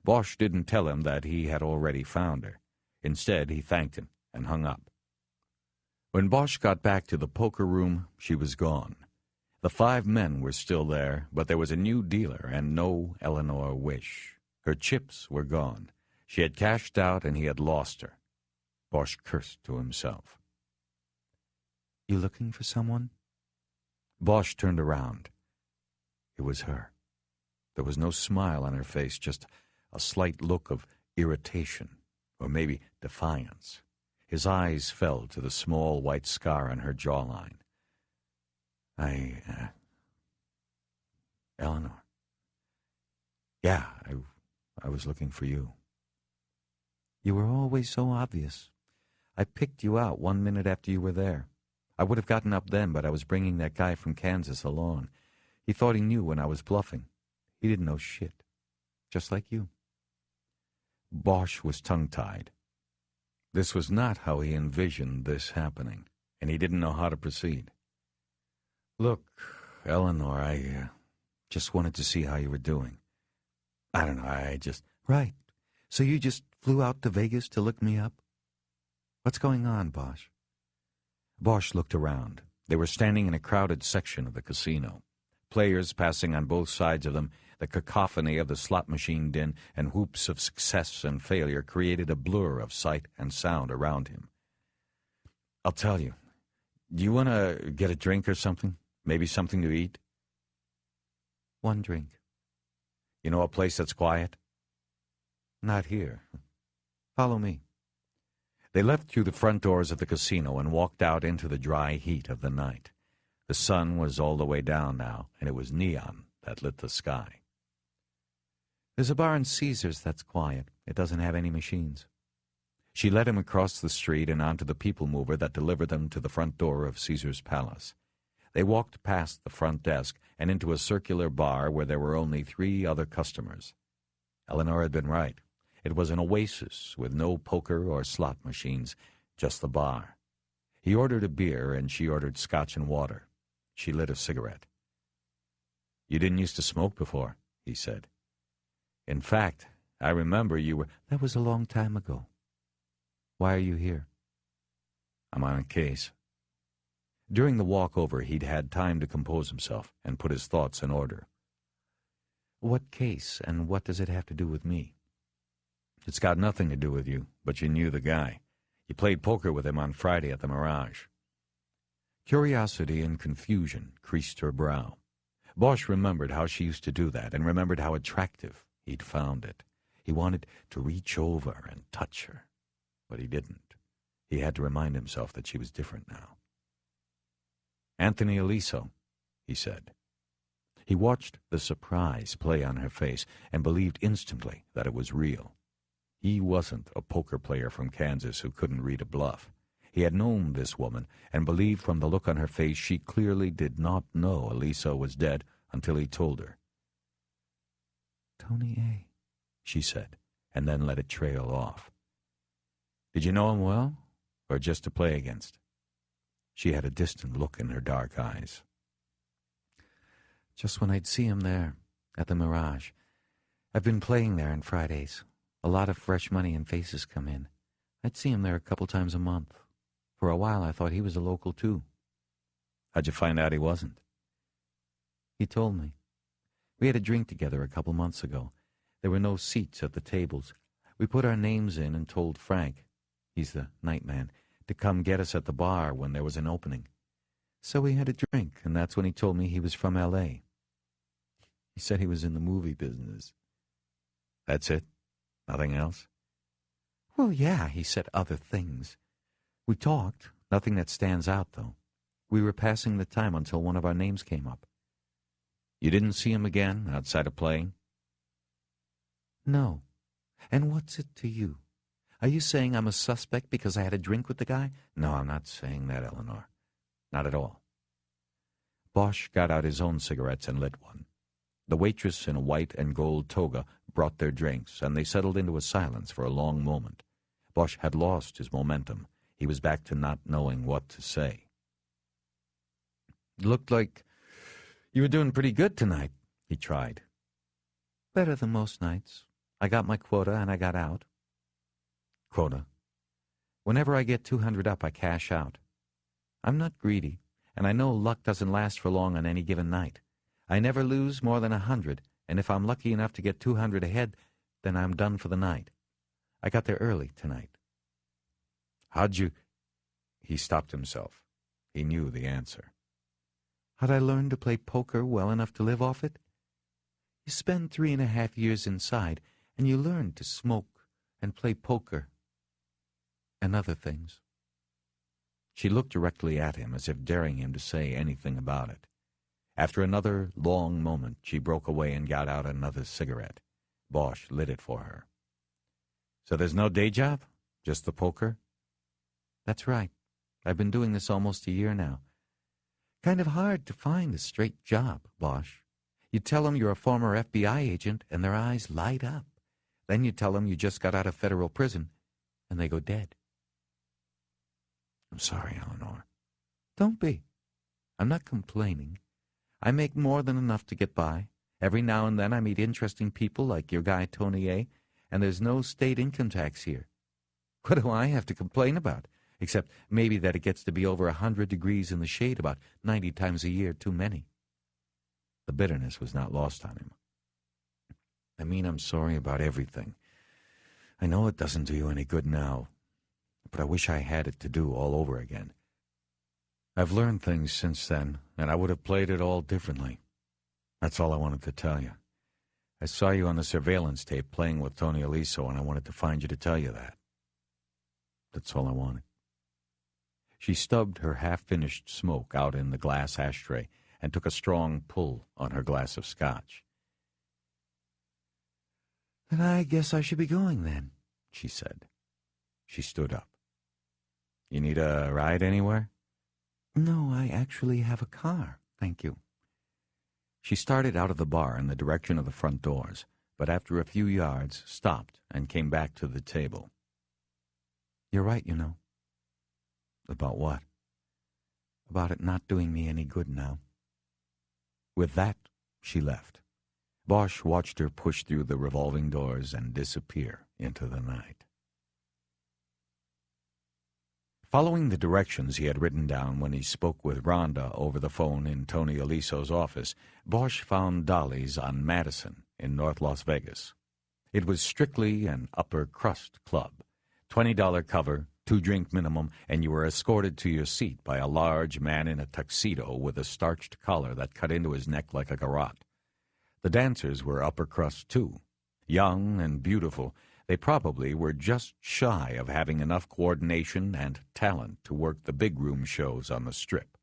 S5: Bosch didn't tell him that he had already found her. Instead, he thanked him and hung up. When Bosch got back to the poker room, she was gone. The 5 men were still there, but there was a new dealer and no Eleanor Wish. Her chips were gone. She had cashed out and he had lost her. Bosch cursed to himself. "You looking for someone?" Bosch turned around. It was her. There was no smile on her face, just a slight look of irritation, or maybe defiance. His eyes fell to the small white scar on her jawline. Eleanor. Yeah, I was looking for you." "You were always so obvious. I picked you out 1 minute after you were there. I would have gotten up then, but I was bringing that guy from Kansas along. He thought he knew when I was bluffing. He didn't know shit. Just like you." Bosch was tongue-tied. This was not how he envisioned this happening, and he didn't know how to proceed. "Look, Eleanor, I just wanted to see how you were doing. I don't know, I just..." "Right. So you just flew out to Vegas to look me up? What's going on, Bosch?" Bosch looked around. They were standing in a crowded section of the casino. Players passing on both sides of them, the cacophony of the slot machine din and whoops of success and failure created a blur of sight and sound around him. "I'll tell you. Do you want to get a drink or something? Maybe something to eat?" "1 drink. You know a place that's quiet?" "Not here. Follow me." They left through the front doors of the casino and walked out into the dry heat of the night. The sun was all the way down now, and it was neon that lit the sky. "There's a bar in Caesars that's quiet. It doesn't have any machines." She led him across the street and onto the people mover that delivered them to the front door of Caesar's Palace. They walked past the front desk and into a circular bar where there were only 3 other customers. Eleanor had been right. It was an oasis with no poker or slot machines, just the bar. He ordered a beer and she ordered scotch and water. She lit a cigarette. "You didn't used to smoke before," he said. "In fact, I remember you were..." "That was a long time ago. Why are you here?" "I'm on a case." During the walk over, he'd had time to compose himself and put his thoughts in order. "What case, and what does it have to do with me?" "It's got nothing to do with you, but you knew the guy. You played poker with him on Friday at the Mirage." Curiosity and confusion creased her brow. Bosch remembered how she used to do that, and remembered how attractive he'd found it. He wanted to reach over and touch her, but he didn't. He had to remind himself that she was different now. "Anthony Aliso," he said. He watched the surprise play on her face and believed instantly that it was real. He wasn't a poker player from Kansas who couldn't read a bluff. He had known this woman and believed from the look on her face she clearly did not know Aliso was dead until he told her. "Tony A.," she said, and then let it trail off. "Did you know him well, or just to play against?" She had a distant look in her dark eyes. "Just when I'd see him there, at the Mirage. I've been playing there on Fridays. A lot of fresh money and faces come in. I'd see him there a couple times a month. For a while I thought he was a local too." "How'd you find out he wasn't?" "He told me. We had a drink together a couple months ago. There were no seats at the tables. We put our names in and told Frank, he's the night man, to come get us at the bar when there was an opening. So we had a drink, and that's when he told me he was from L.A. He said he was in the movie business." "That's it? Nothing else?" "Well, yeah, he said other things. We talked, nothing that stands out, though. We were passing the time until one of our names came up." "You didn't see him again, outside of playing?" "No. And what's it to you? Are you saying I'm a suspect because I had a drink with the guy?" "No, I'm not saying that, Eleanor. Not at all." Bosch got out his own cigarettes and lit one. The waitress in a white and gold toga brought their drinks, and they settled into a silence for a long moment. Bosch had lost his momentum. He was back to not knowing what to say. "Looked like you were doing pretty good tonight," he tried. "Better than most nights. I got my quota and I got out." "Quota?" "Whenever I get 200 up, I cash out. I'm not greedy, and I know luck doesn't last for long on any given night. I never lose more than 100, and if I'm lucky enough to get 200 ahead, then I'm done for the night. I got there early tonight." "How'd you—" He stopped himself. He knew the answer. "How'd I learn to play poker well enough to live off it? You spend 3.5 years inside, and you learn to smoke and play poker and other things." She looked directly at him as if daring him to say anything about it. After another long moment, she broke away and got out another cigarette. Bosch lit it for her. "So there's no day job? Just the poker?" "That's right. I've been doing this almost a year now. Kind of hard to find a straight job, Bosch. You tell them you're a former FBI agent, and their eyes light up. Then you tell them you just got out of federal prison, and they go dead." "I'm sorry, Eleanor." "Don't be. I'm not complaining. I make more than enough to get by. Every now and then I meet interesting people like your guy Tony A., and there's no state income tax here. What do I have to complain about? Except maybe that it gets to be over 100 degrees in the shade about 90 times a year too many." The bitterness was not lost on him. "I mean, I'm sorry about everything. I know it doesn't do you any good now, but I wish I had it to do all over again. I've learned things since then, and I would have played it all differently. That's all I wanted to tell you. I saw you on the surveillance tape playing with Tony Aliso, and I wanted to find you to tell you that. That's all I wanted." She stubbed her half-finished smoke out in the glass ashtray and took a strong pull on her glass of scotch. "Then I guess I should be going then," she said. She stood up. "You need a ride anywhere?" "No, I actually have a car, thank you." She started out of the bar in the direction of the front doors, but after a few yards stopped and came back to the table. "You're right, you know." "About what?" "About it not doing me any good now." With that, she left. Bosch watched her push through the revolving doors and disappear into the night. Following the directions he had written down when he spoke with Rhonda over the phone in Tony Aliso's office, Bosch found Dolly's on Madison in North Las Vegas. It was strictly an upper-crust club. $20 cover, 2-drink minimum, and you were escorted to your seat by a large man in a tuxedo with a starched collar that cut into his neck like a garrote. The dancers were upper-crust, too. Young and beautiful, they probably were just shy of having enough coordination and talent to work the big room shows on the Strip.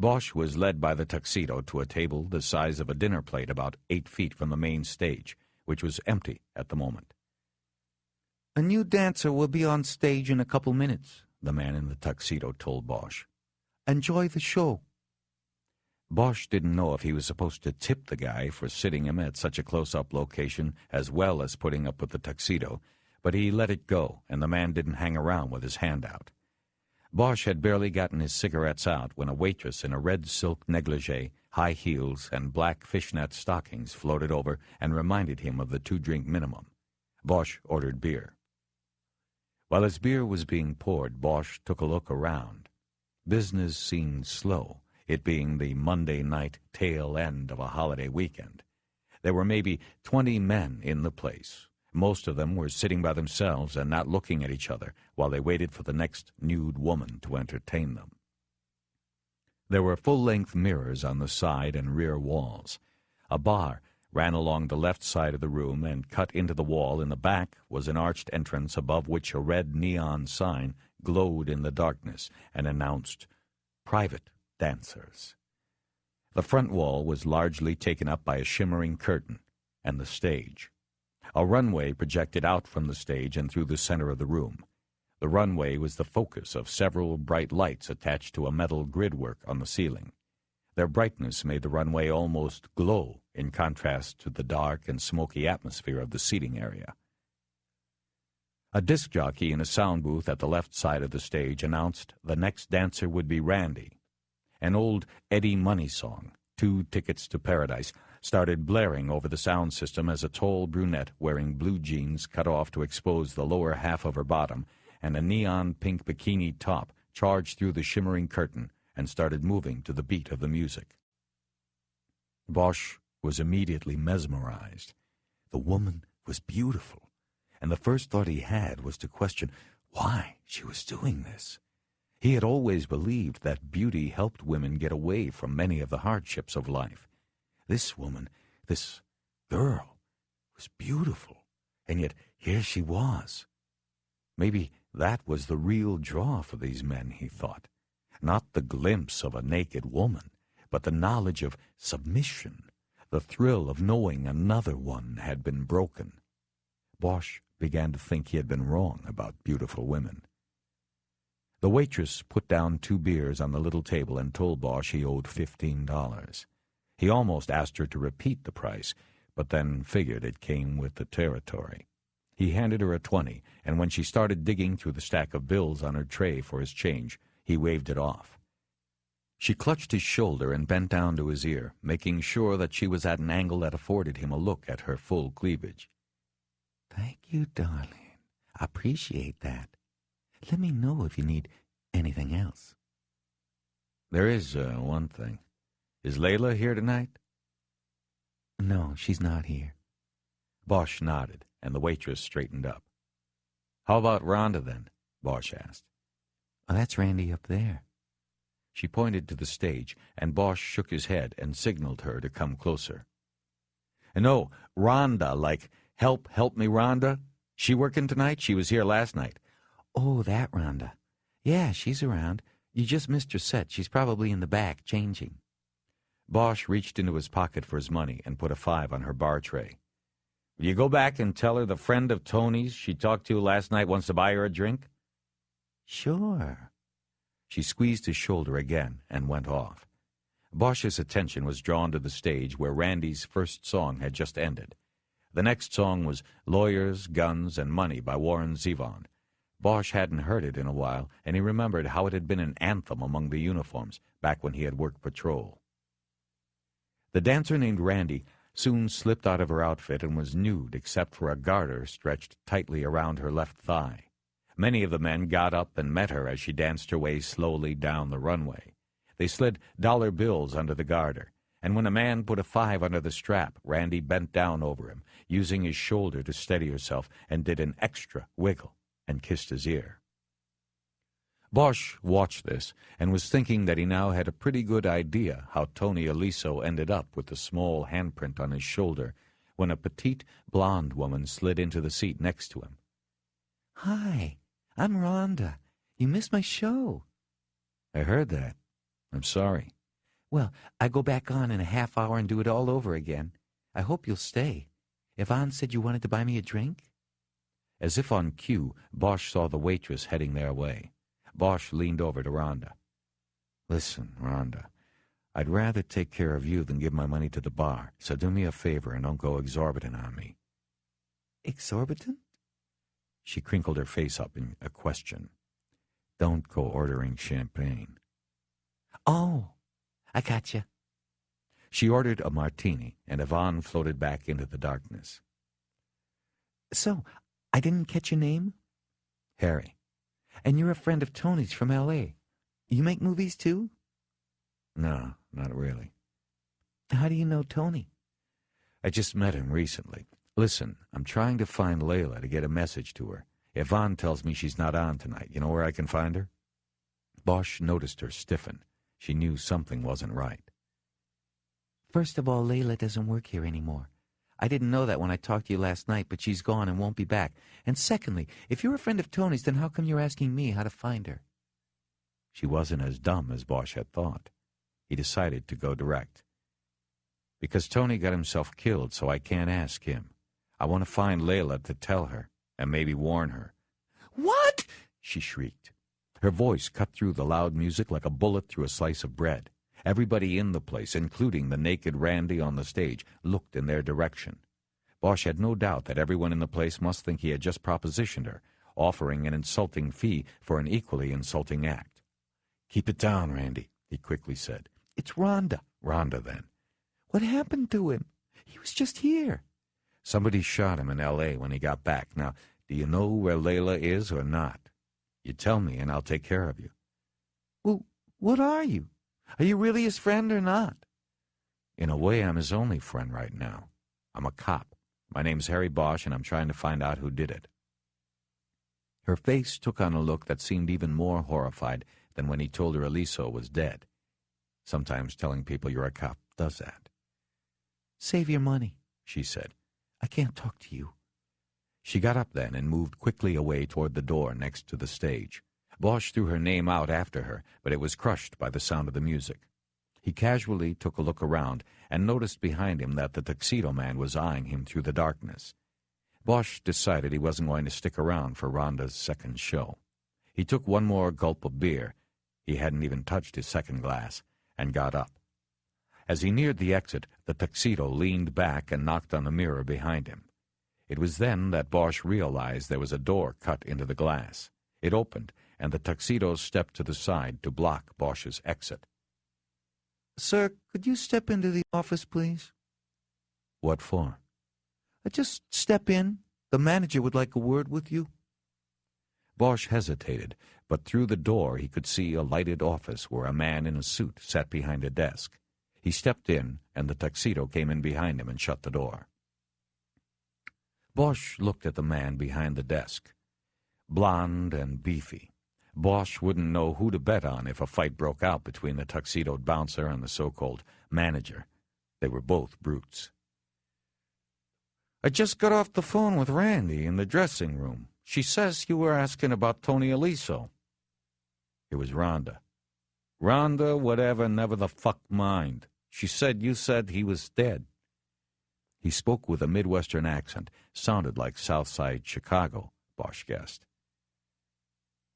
S5: Bosch was led by the tuxedo to a table the size of a dinner plate about 8 feet from the main stage, which was empty at the moment.
S2: "A new dancer will be on stage in a couple minutes," the man in the tuxedo told Bosch. "Enjoy the show."
S5: Bosch didn't know if he was supposed to tip the guy for sitting him at such a close-up location as well as putting up with the tuxedo, but he let it go, and the man didn't hang around with his hand out. Bosch had barely gotten his cigarettes out when a waitress in a red silk negligee, high heels, and black fishnet stockings floated over and reminded him of the 2-drink minimum. Bosch ordered beer. While his beer was being poured, Bosch took a look around. Business seemed slow, it being the Monday night tail end of a holiday weekend. There were maybe 20 men in the place. Most of them were sitting by themselves and not looking at each other while they waited for the next nude woman to entertain them. There were full-length mirrors on the side and rear walls. A bar ran along the left side of the room, and cut into the wall in the back was an arched entrance above which a red neon sign glowed in the darkness and announced "Private Dancers." The front wall was largely taken up by a shimmering curtain and the stage. A runway projected out from the stage and through the center of the room. The runway was the focus of several bright lights attached to a metal gridwork on the ceiling. Their brightness made the runway almost glow in contrast to the dark and smoky atmosphere of the seating area. A disc jockey in a sound booth at the left side of the stage announced the next dancer would be Randy. An old Eddie Money song, 2 Tickets to Paradise, started blaring over the sound system as a tall brunette wearing blue jeans cut off to expose the lower half of her bottom and a neon pink bikini top charged through the shimmering curtain and started moving to the beat of the music. Bosch was immediately mesmerized. The woman was beautiful, and the first thought he had was to question why she was doing this. He had always believed that beauty helped women get away from many of the hardships of life. This woman, this girl, was beautiful, and yet here she was. Maybe that was the real draw for these men, he thought. Not the glimpse of a naked woman, but the knowledge of submission, the thrill of knowing another one had been broken. Bosch began to think he had been wrong about beautiful women. The waitress put down 2 beers on the little table and told Bosch he owed $15. He almost asked her to repeat the price, but then figured it came with the territory. He handed her a 20, and when she started digging through the stack of bills on her tray for his change, he waved it off. She clutched his shoulder and bent down to his ear, making sure that she was at an angle that afforded him a look at her full cleavage.
S2: "Thank you, darling. I appreciate that. Let me know if you need anything else."
S5: "There is one thing. Is Layla here tonight?"
S2: "No, she's not here."
S5: Bosch nodded, and the waitress straightened up. "How about Rhonda, then?" Bosch asked.
S2: "Oh, that's Randy up there."
S5: She pointed to the stage, and Bosch shook his head and signaled her to come closer. "No, Rhonda, like, help me, Rhonda. She working tonight? She was here last night."
S2: "Oh, that Rhonda. Yeah, she's around. You just missed her set. She's probably in the back, changing."
S5: Bosch reached into his pocket for his money and put a 5 on her bar tray. "Will you go back and tell her the friend of Tony's she talked to last night wants to buy her a drink?"
S2: "Sure."
S5: She squeezed his shoulder again and went off. Bosch's attention was drawn to the stage where Randy's first song had just ended. The next song was Lawyers, Guns, and Money by Warren Zevon. Bosch hadn't heard it in a while, and he remembered how it had been an anthem among the uniforms back when he had worked patrol. The dancer named Randy soon slipped out of her outfit and was nude except for a garter stretched tightly around her left thigh. Many of the men got up and met her as she danced her way slowly down the runway. They slid dollar bills under the garter, and when a man put a 5 under the strap, Randy bent down over him, using his shoulder to steady herself, and did an extra wiggle and kissed his ear. Bosch watched this and was thinking that he now had a pretty good idea how Tony Aliso ended up with the small handprint on his shoulder when a petite blonde woman slid into the seat next to him.
S2: "Hi, I'm Rhonda. You missed my show."
S5: "I heard that. I'm sorry." Well, I go back on in a half hour and do it all over again. I hope you'll stay. Yvonne said you wanted to buy me a drink?
S2: As if on cue, Bosch saw the waitress heading their way. Bosch leaned over to Rhonda. Listen, Rhonda, I'd rather take care of you than give my money to the bar, so do me a favor and don't go exorbitant on me.
S5: Exorbitant?
S2: She crinkled her face up in a question. Don't go ordering champagne.
S5: Oh, I gotcha.
S2: She ordered a martini, and Yvonne floated back into the darkness.
S5: So, I didn't catch your name?
S2: Harry.
S5: And you're a friend of Tony's from L.A. You make movies, too?
S2: No, not really.
S5: How do you know Tony?
S2: I just met him recently. Listen, I'm trying to find Layla to get a message to her. Yvonne tells me she's not on tonight. You know where I can find her? Bosch noticed her stiffen. She knew something wasn't right.
S5: First of all, Layla doesn't work here anymore. I didn't know that when I talked to you last night, but she's gone and won't be back. And secondly, if you're a friend of Tony's, then how come you're asking me how to find her?
S2: She wasn't as dumb as Bosch had thought. He decided to go direct. Because Tony got himself killed, so I can't ask him. I want to find Layla to tell her, and maybe warn her.
S5: What?
S2: She shrieked. Her voice cut through the loud music like a bullet through a slice of bread. Everybody in the place, including the naked Randy on the stage, looked in their direction. Bosch had no doubt that everyone in the place must think he had just propositioned her, offering an insulting fee for an equally insulting act. Keep it down, Randy, he quickly said.
S5: It's Rhonda.
S2: Rhonda, then.
S5: What happened to him? He was just here.
S2: Somebody shot him in L.A. when he got back. Now, do you know where Layla is or not? You tell me and I'll take care of you.
S5: Well, what are you? Are you really his friend or not?
S2: In a way, I'm his only friend right now. I'm a cop. My name's Harry Bosch, and I'm trying to find out who did it. Her face took on a look that seemed even more horrified than when he told her Aliso was dead. Sometimes telling people you're a cop does that.
S5: Save your money,
S2: she said.
S5: I can't talk to you.
S2: She got up then and moved quickly away toward the door next to the stage. Bosch threw her name out after her, but it was crushed by the sound of the music. He casually took a look around and noticed behind him that the tuxedo man was eyeing him through the darkness. Bosch decided he wasn't going to stick around for Rhonda's second show. He took one more gulp of beer — he hadn't even touched his second glass — and got up. As he neared the exit, the tuxedo leaned back and knocked on the mirror behind him. It was then that Bosch realized there was a door cut into the glass. It opened, and the tuxedo stepped to the side to block Bosch's exit.
S5: Sir, could you step into the office, please?
S2: What for?
S5: Just step in. The manager would like a word with you.
S2: Bosch hesitated, but through the door he could see a lighted office where a man in a suit sat behind a desk. He stepped in, and the tuxedo came in behind him and shut the door. Bosch looked at the man behind the desk. Blond and beefy. Bosch wouldn't know who to bet on if a fight broke out between the tuxedoed bouncer and the so-called manager. They were both brutes.
S5: I just got off the phone with Randy in the dressing room. She says you were asking about Tony Aliso.
S2: It was Rhonda.
S5: Rhonda, whatever, never the fuck mind. She said you said he was dead.
S2: He spoke with a Midwestern accent, sounded like Southside Chicago, Bosch guessed.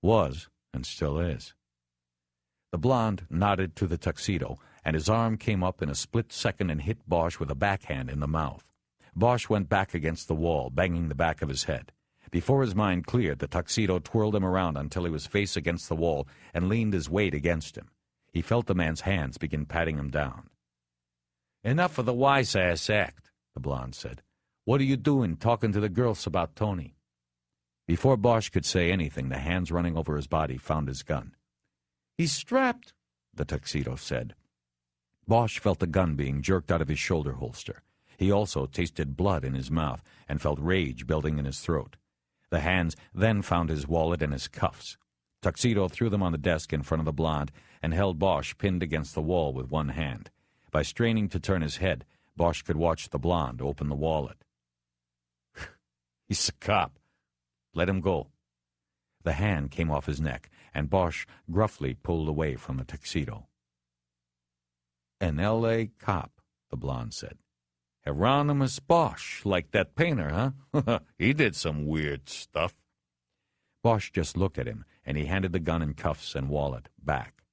S2: Was, and still is. The blonde nodded to the tuxedo, and his arm came up in a split second and hit Bosch with a backhand in the mouth. Bosch went back against the wall, banging the back of his head. Before his mind cleared, the tuxedo twirled him around until he was face against the wall and leaned his weight against him. He felt the man's hands begin patting him down.
S5: Enough of the wise-ass act, the blonde said. What are you doing talking to the girls about Tony?
S2: Before Bosch could say anything, the hands running over his body found his gun.
S5: He's strapped,
S2: the tuxedo said. Bosch felt the gun being jerked out of his shoulder holster. He also tasted blood in his mouth and felt rage building in his throat. The hands then found his wallet and his cuffs. Tuxedo threw them on the desk in front of the blonde and held Bosch pinned against the wall with one hand. By straining to turn his head, Bosch could watch the blonde open the wallet.
S5: He's a cop.
S2: Let him go. The hand came off his neck, and Bosch gruffly pulled away from the tuxedo.
S5: An L.A. cop, the blonde said. Hieronymus Bosch, like that painter, huh? He did some weird stuff. Bosch just looked at him, and he handed the gun and cuffs and wallet back.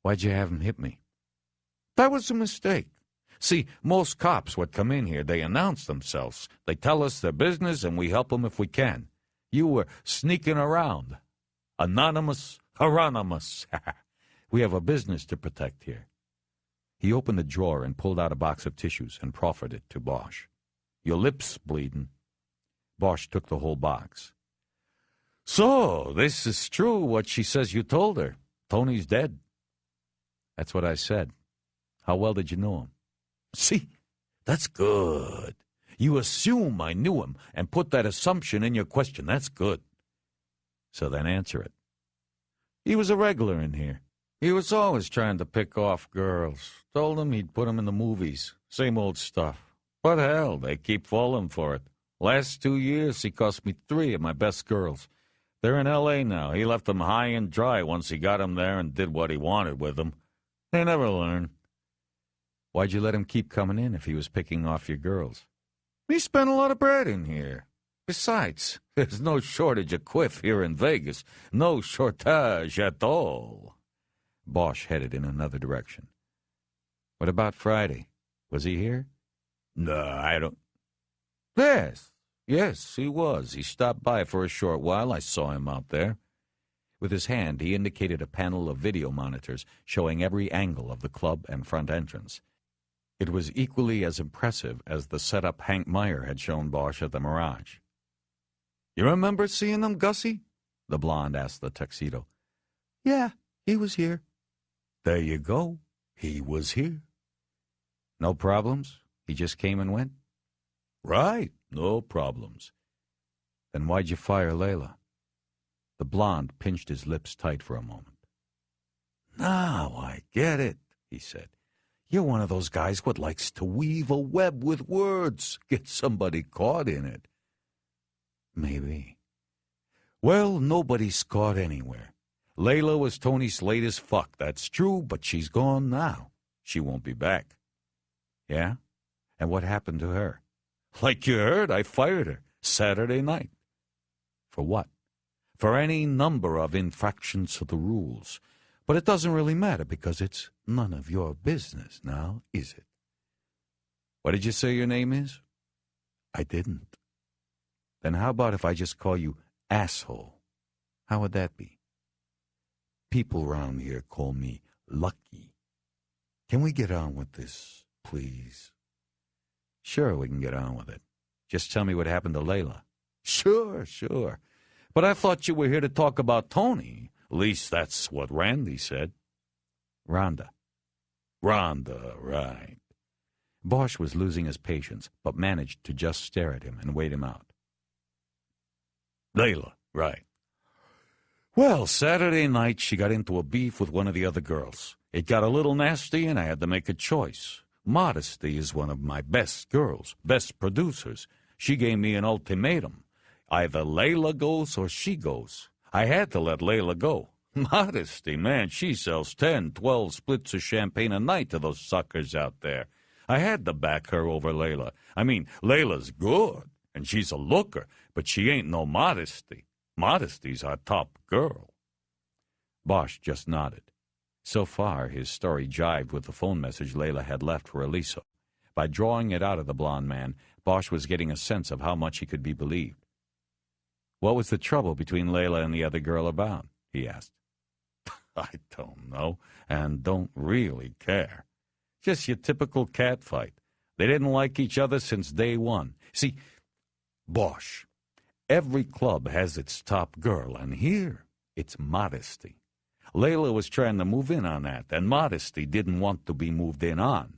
S5: Why'd you have him hit me? That was a mistake. See, most cops what come in here, they announce themselves. They tell us their business, and we help them if we can. You were sneaking around. Anonymous, Hieronymus. We have a business to protect here. He opened the drawer and pulled out a box of tissues and proffered it to Bosch. Your lip's bleeding. Bosch took the whole box. So, this is true what she says you told her. Tony's dead. That's what I said. How well did you know him? See, that's good. You assume I knew him and put that assumption in your question. That's good. So then answer it. He was a regular in here. He was always trying to pick off girls. Told him he'd put them in the movies. Same old stuff. But hell, they keep falling for it. Last 2 years, he cost me 3 of my best girls. They're in L.A. now. He left them high and dry once he got them there and did what he wanted with them. They never learn. Why'd you let him keep coming in if he was picking off your girls? He spent a lot of bread in here. Besides, there's no shortage of quiff here in Vegas. No shortage at all. Bosch headed in another direction. What about Friday? Was he here? No, I don't. Yes, he was. He stopped by for a short while. I saw him out there. With his hand, he indicated a panel of video monitors showing every angle of the club and front entrance. It was equally as impressive as the setup Hank Meyer had shown Bosch at the Mirage. You remember seeing him, Gussie? The blonde asked the tuxedo. Yeah, he was here. There you go. He was here. No problems? He just came and went? Right, no problems. Then why'd you fire Layla? The blonde pinched his lips tight for a moment. Now I get it, he said. You're one of those guys what likes to weave a web with words, get somebody caught in it. Maybe. Well, nobody's caught anywhere. Layla was Tony's latest fuck, that's true, but she's gone now. She won't be back. Yeah? And what happened to her? Like you heard, I fired her Saturday night. For what? For any number of infractions to the rules. But it doesn't really matter because it's none of your business now, is it? What did you say your name is? I didn't. Then how about if I just call you asshole? How would that be? People round here call me Lucky. Can we get on with this, please? Sure, we can get on with it. Just tell me what happened to Layla. Sure. But I thought you were here to talk about Tony. At least that's what Randy said. Rhonda, right. Bosch was losing his patience, but managed to just stare at him and wait him out. Layla, right. Well, Saturday night she got into a beef with one of the other girls. It got a little nasty and I had to make a choice. Modesty is one of my best girls, best producers. She gave me an ultimatum. Either Layla goes or she goes. I had to let Layla go. Modesty, man, she sells 10, 12 splits of champagne a night to those suckers out there. I had to back her over Layla. I mean, Layla's good, and she's a looker, but she ain't no Modesty. Modesty's our top girl. Bosch just nodded. So far, his story jived with the phone message Layla had left for Aliso. By drawing it out of the blond man, Bosch was getting a sense of how much he could be believed. What was the trouble between Layla and the other girl about? He asked. I don't know, and don't really care. Just your typical catfight. They didn't like each other since day one. See, Bosch, every club has its top girl, and here it's Modesty. Layla was trying to move in on that, and Modesty didn't want to be moved in on.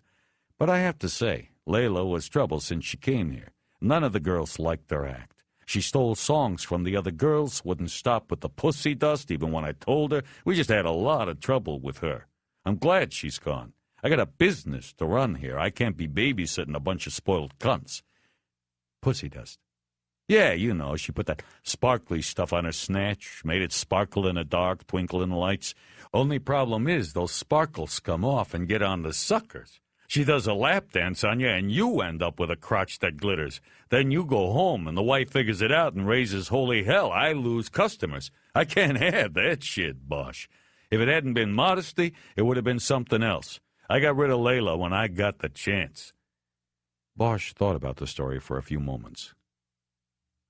S5: But I have to say, Layla was trouble since she came here. None of the girls liked her act. She stole songs from the other girls, wouldn't stop with the pussy dust even when I told her. We just had a lot of trouble with her. I'm glad she's gone. I got a business to run here. I can't be babysitting a bunch of spoiled cunts. Pussy dust.
S3: Yeah, you know, she put that sparkly stuff on her snatch, made it sparkle in the dark, twinkle in the lights. Only problem is those sparkles come off and get on the suckers. She does a lap dance on you, and you end up with a crotch that glitters. Then you go home, and the wife figures it out and raises holy hell. I lose customers. I can't have that shit, Bosch. If it hadn't been modesty, it would have been something else. I got rid of Layla when I got the chance.
S1: Bosch thought about the story for a few moments.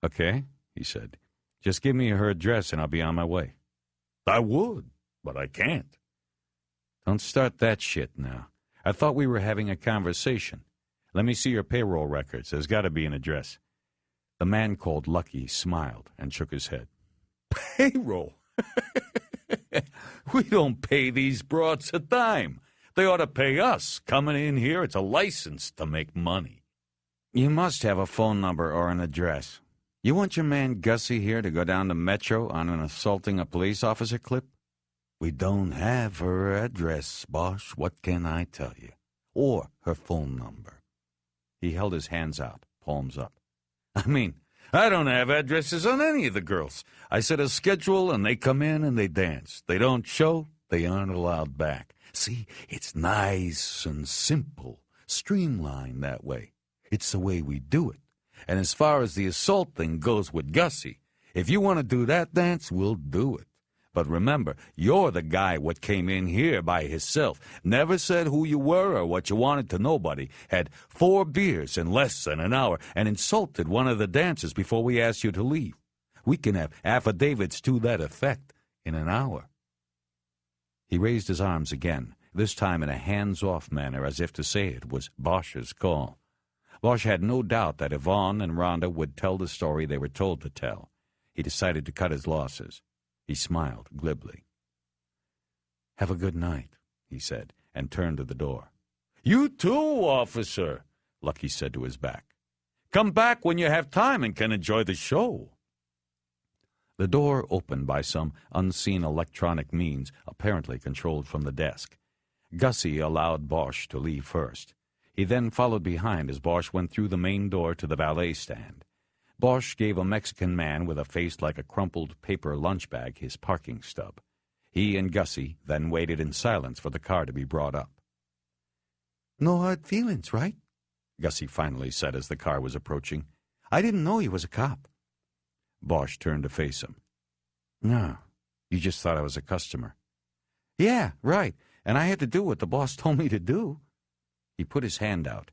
S1: Okay, he said. Just give me her address and I'll be on my way.
S3: I would, but I can't.
S1: Don't start that shit now. I thought we were having a conversation. Let me see your payroll records. There's got to be an address. The man called Lucky smiled and shook his head.
S3: Payroll? We don't pay these broads a dime. They ought to pay us. Coming in here, it's a license to make money.
S1: You must have a phone number or an address. You want your man Gussie here to go down to Metro on an assaulting a police officer clip?
S3: We don't have her address, Bosch. What can I tell you? Or her phone number.
S1: He held his hands out, palms up.
S3: I mean, I don't have addresses on any of the girls. I set a schedule and they come in and they dance. They don't show, they aren't allowed back. See, it's nice and simple, streamlined that way. It's the way we do it. And as far as the assault thing goes with Gussie, if you want to do that dance, we'll do it. But remember, you're the guy what came in here by himself, never said who you were or what you wanted to nobody, had 4 beers in less than an hour, and insulted one of the dancers before we asked you to leave. We can have affidavits to that effect in an hour.
S1: He raised his arms again, this time in a hands-off manner, as if to say it was Bosch's call. Bosch had no doubt that Yvonne and Rhonda would tell the story they were told to tell. He decided to cut his losses. He smiled glibly. "Have a good night," he said, and turned to the door.
S3: You too, officer, Lucky said to his back. Come back when you have time and can enjoy the show.
S1: The door opened by some unseen electronic means, apparently controlled from the desk. Gussie allowed Bosch to leave first. He then followed behind as Bosch went through the main door to the valet stand. Bosch gave a Mexican man with a face like a crumpled paper lunch bag his parking stub. He and Gussie then waited in silence for the car to be brought up.
S6: "No hard feelings, right?"
S1: Gussie finally said as the car was approaching.
S6: "I didn't know he was a cop."
S1: Bosch turned to face him. "No, you just thought I was a customer."
S6: "Yeah, right, and I had to do what the boss told me to do."
S1: He put his hand out.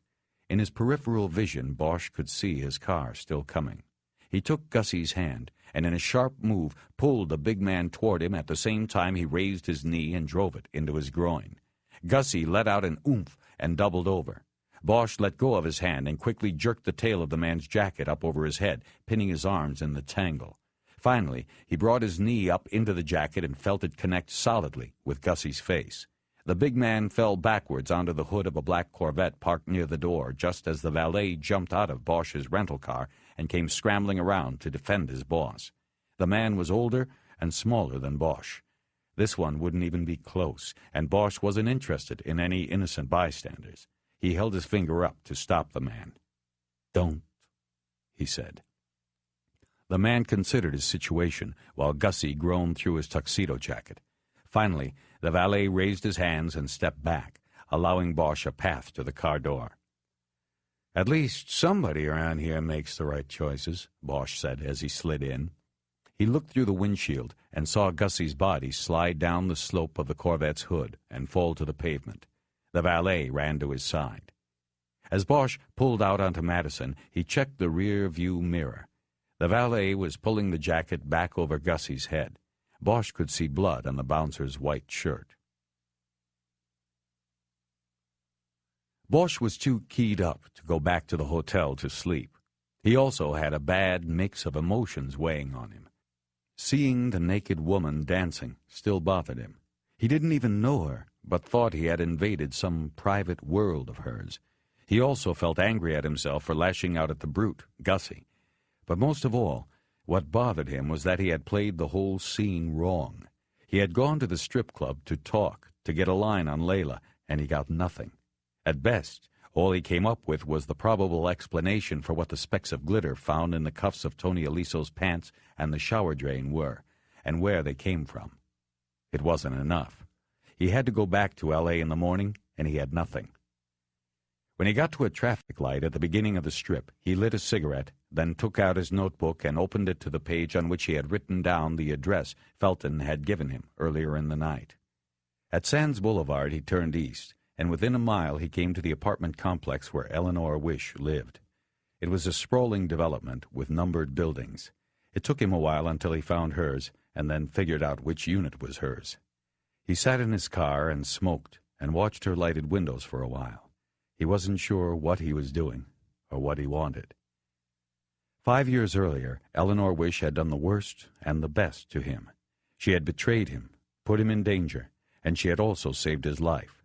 S1: In his peripheral vision, Bosch could see his car still coming. He took Gussie's hand, and in a sharp move pulled the big man toward him. At the same time, he raised his knee and drove it into his groin. Gussie let out an oomph and doubled over. Bosch let go of his hand and quickly jerked the tail of the man's jacket up over his head, pinning his arms in the tangle. Finally, he brought his knee up into the jacket and felt it connect solidly with Gussie's face. The big man fell backwards onto the hood of a black Corvette parked near the door just as the valet jumped out of Bosch's rental car and came scrambling around to defend his boss. The man was older and smaller than Bosch. This one wouldn't even be close, and Bosch wasn't interested in any innocent bystanders. He held his finger up to stop the man. "Don't," he said. The man considered his situation while Gussie groaned through his tuxedo jacket. Finally, the valet raised his hands and stepped back, allowing Bosch a path to the car door. "At least somebody around here makes the right choices," Bosch said as he slid in. He looked through the windshield and saw Gussie's body slide down the slope of the Corvette's hood and fall to the pavement. The valet ran to his side. As Bosch pulled out onto Madison, he checked the rear-view mirror. The valet was pulling the jacket back over Gussie's head. Bosch could see blood on the bouncer's white shirt. Bosch was too keyed up to go back to the hotel to sleep. He also had a bad mix of emotions weighing on him. Seeing the naked woman dancing still bothered him. He didn't even know her, but thought he had invaded some private world of hers. He also felt angry at himself for lashing out at the brute, Gussie. But most of all, what bothered him was that he had played the whole scene wrong. He had gone to the strip club to talk, to get a line on Layla, and he got nothing. At best, All he came up with was the probable explanation for what the specks of glitter found in the cuffs of Tony Aliso's pants and the shower drain were, and where they came from. It wasn't enough. He had to go back to L.A. in the morning, and he had nothing. When he got to a traffic light at the beginning of the strip, he lit a cigarette, then took out his notebook and opened it to the page on which he had written down the address Felton had given him earlier in the night. At Sands Boulevard, he turned east, and within a mile he came to the apartment complex where Eleanor Wish lived. It was a sprawling development with numbered buildings. It took him a while until he found hers, and then figured out which unit was hers. He sat in his car and smoked, and watched her lighted windows for a while. He wasn't sure what he was doing, or what he wanted. 5 years earlier, Eleanor Wish had done the worst and the best to him. She had betrayed him, put him in danger, and she had also saved his life.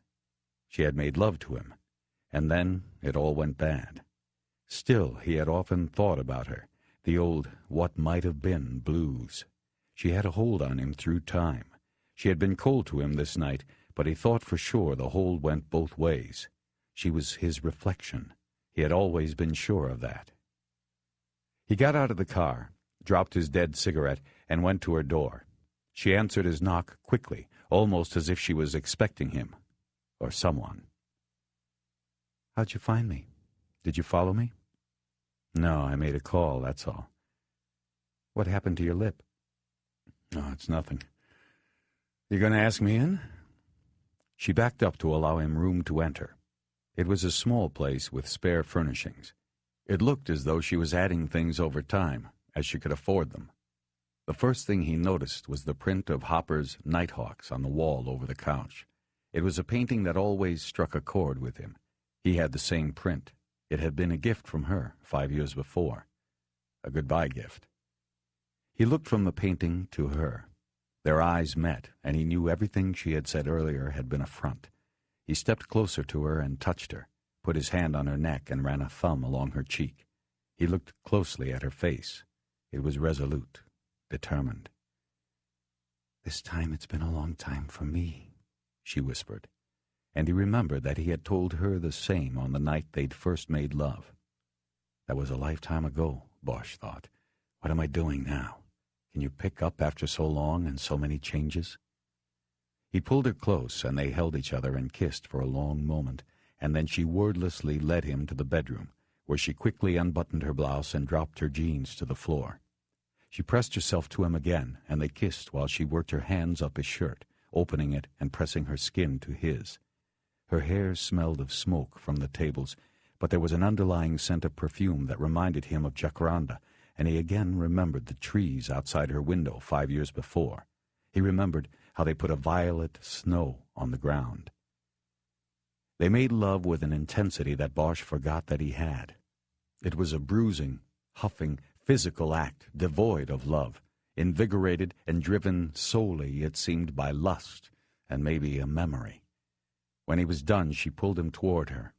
S1: She had made love to him, and then it all went bad. Still, he had often thought about her, the old what-might-have-been blues. She had a hold on him through time. She had been cold to him this night, but he thought for sure the hold went both ways. She was his reflection. He had always been sure of that. He got out of the car, dropped his dead cigarette, and went to her door. She answered his knock quickly, almost as if she was expecting him, or someone. "How'd you find me? Did you follow me?" "No, I made a call, that's all." "What happened to your lip?" "Oh, it's nothing. You going to ask me in?" She backed up to allow him room to enter. It was a small place with spare furnishings. It looked as though she was adding things over time, as she could afford them. The first thing he noticed was the print of Hopper's Nighthawks on the wall over the couch. It was a painting that always struck a chord with him. He had the same print. It had been a gift from her 5 years before. A goodbye gift. He looked from the painting to her. Their eyes met, and he knew everything she had said earlier had been a front. He stepped closer to her and touched her, put his hand on her neck and ran a thumb along her cheek. He looked closely at her face. It was resolute, determined. "This time it's been a long time for me," she whispered. And he remembered that he had told her the same on the night they'd first made love. That was a lifetime ago, Bosch thought. What am I doing now? Can you pick up after so long and so many changes? He pulled her close, and they held each other and kissed for a long moment, and then she wordlessly led him to the bedroom, where she quickly unbuttoned her blouse and dropped her jeans to the floor. She pressed herself to him again, and they kissed while she worked her hands up his shirt, opening it and pressing her skin to his. Her hair smelled of smoke from the tables, but there was an underlying scent of perfume that reminded him of jacaranda, and he again remembered the trees outside her window 5 years before. He remembered how they put a violet snow on the ground. They made love with an intensity that Bosch forgot that he had. It was a bruising, huffing, physical act devoid of love, invigorated and driven solely, it seemed, by lust and maybe a memory. When he was done, she pulled him toward her,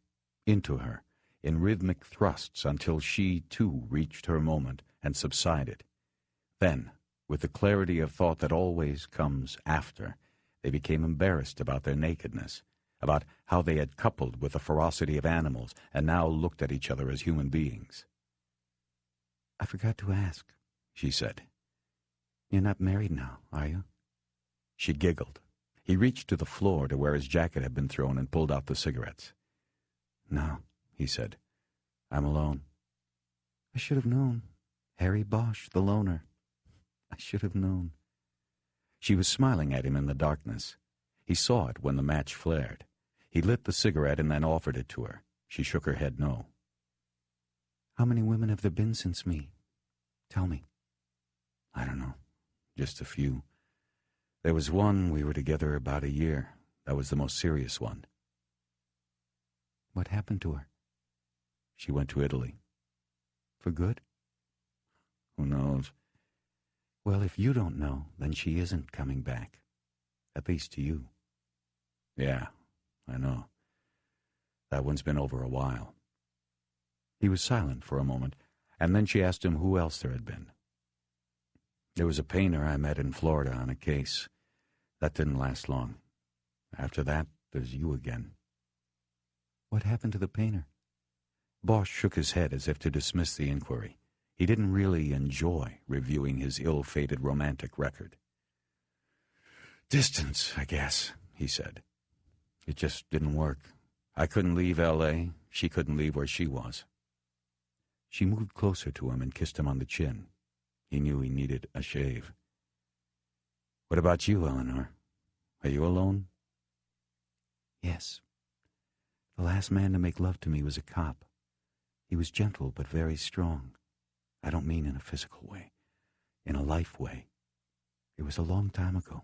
S1: into her, in rhythmic thrusts until she, too, reached her moment and subsided. Then, with the clarity of thought that always comes after, they became embarrassed about their nakedness, about how they had coupled with the ferocity of animals and now looked at each other as human beings. "I forgot to ask," she said. "You're not married now, are you?" She giggled. He reached to the floor to where his jacket had been thrown and pulled out the cigarettes. "No," he said. "I'm alone." "I should have known. Harry Bosch, the loner. I should have known." She was smiling at him in the darkness. He saw it when the match flared. He lit the cigarette and then offered it to her. She shook her head no. "How many women have there been since me? Tell me." "I don't know. Just a few. There was one, we were together about a year. That was the most serious one." "What happened to her?" "She went to Italy." "For good?" "Who knows?" "Well, if you don't know, then she isn't coming back. At least to you." "Yeah, I know. That one's been over a while." He was silent for a moment, and then she asked him who else there had been. "There was a painter I met in Florida on a case. That didn't last long. After that, there's you again."
S2: What happened to the painter? Bosch shook his head as if to dismiss the inquiry. He didn't really enjoy reviewing his ill-fated romantic record. Distance, I guess, he said. It just didn't work. I couldn't leave L.A. She couldn't leave where she was. She moved closer to him and kissed him on the chin. He knew he needed a shave. What about you, Eleanor? Are you alone? Yes. The last man to make love to me was a cop. He was gentle but very strong. I don't mean in a physical way, in a life way. It was a long time ago.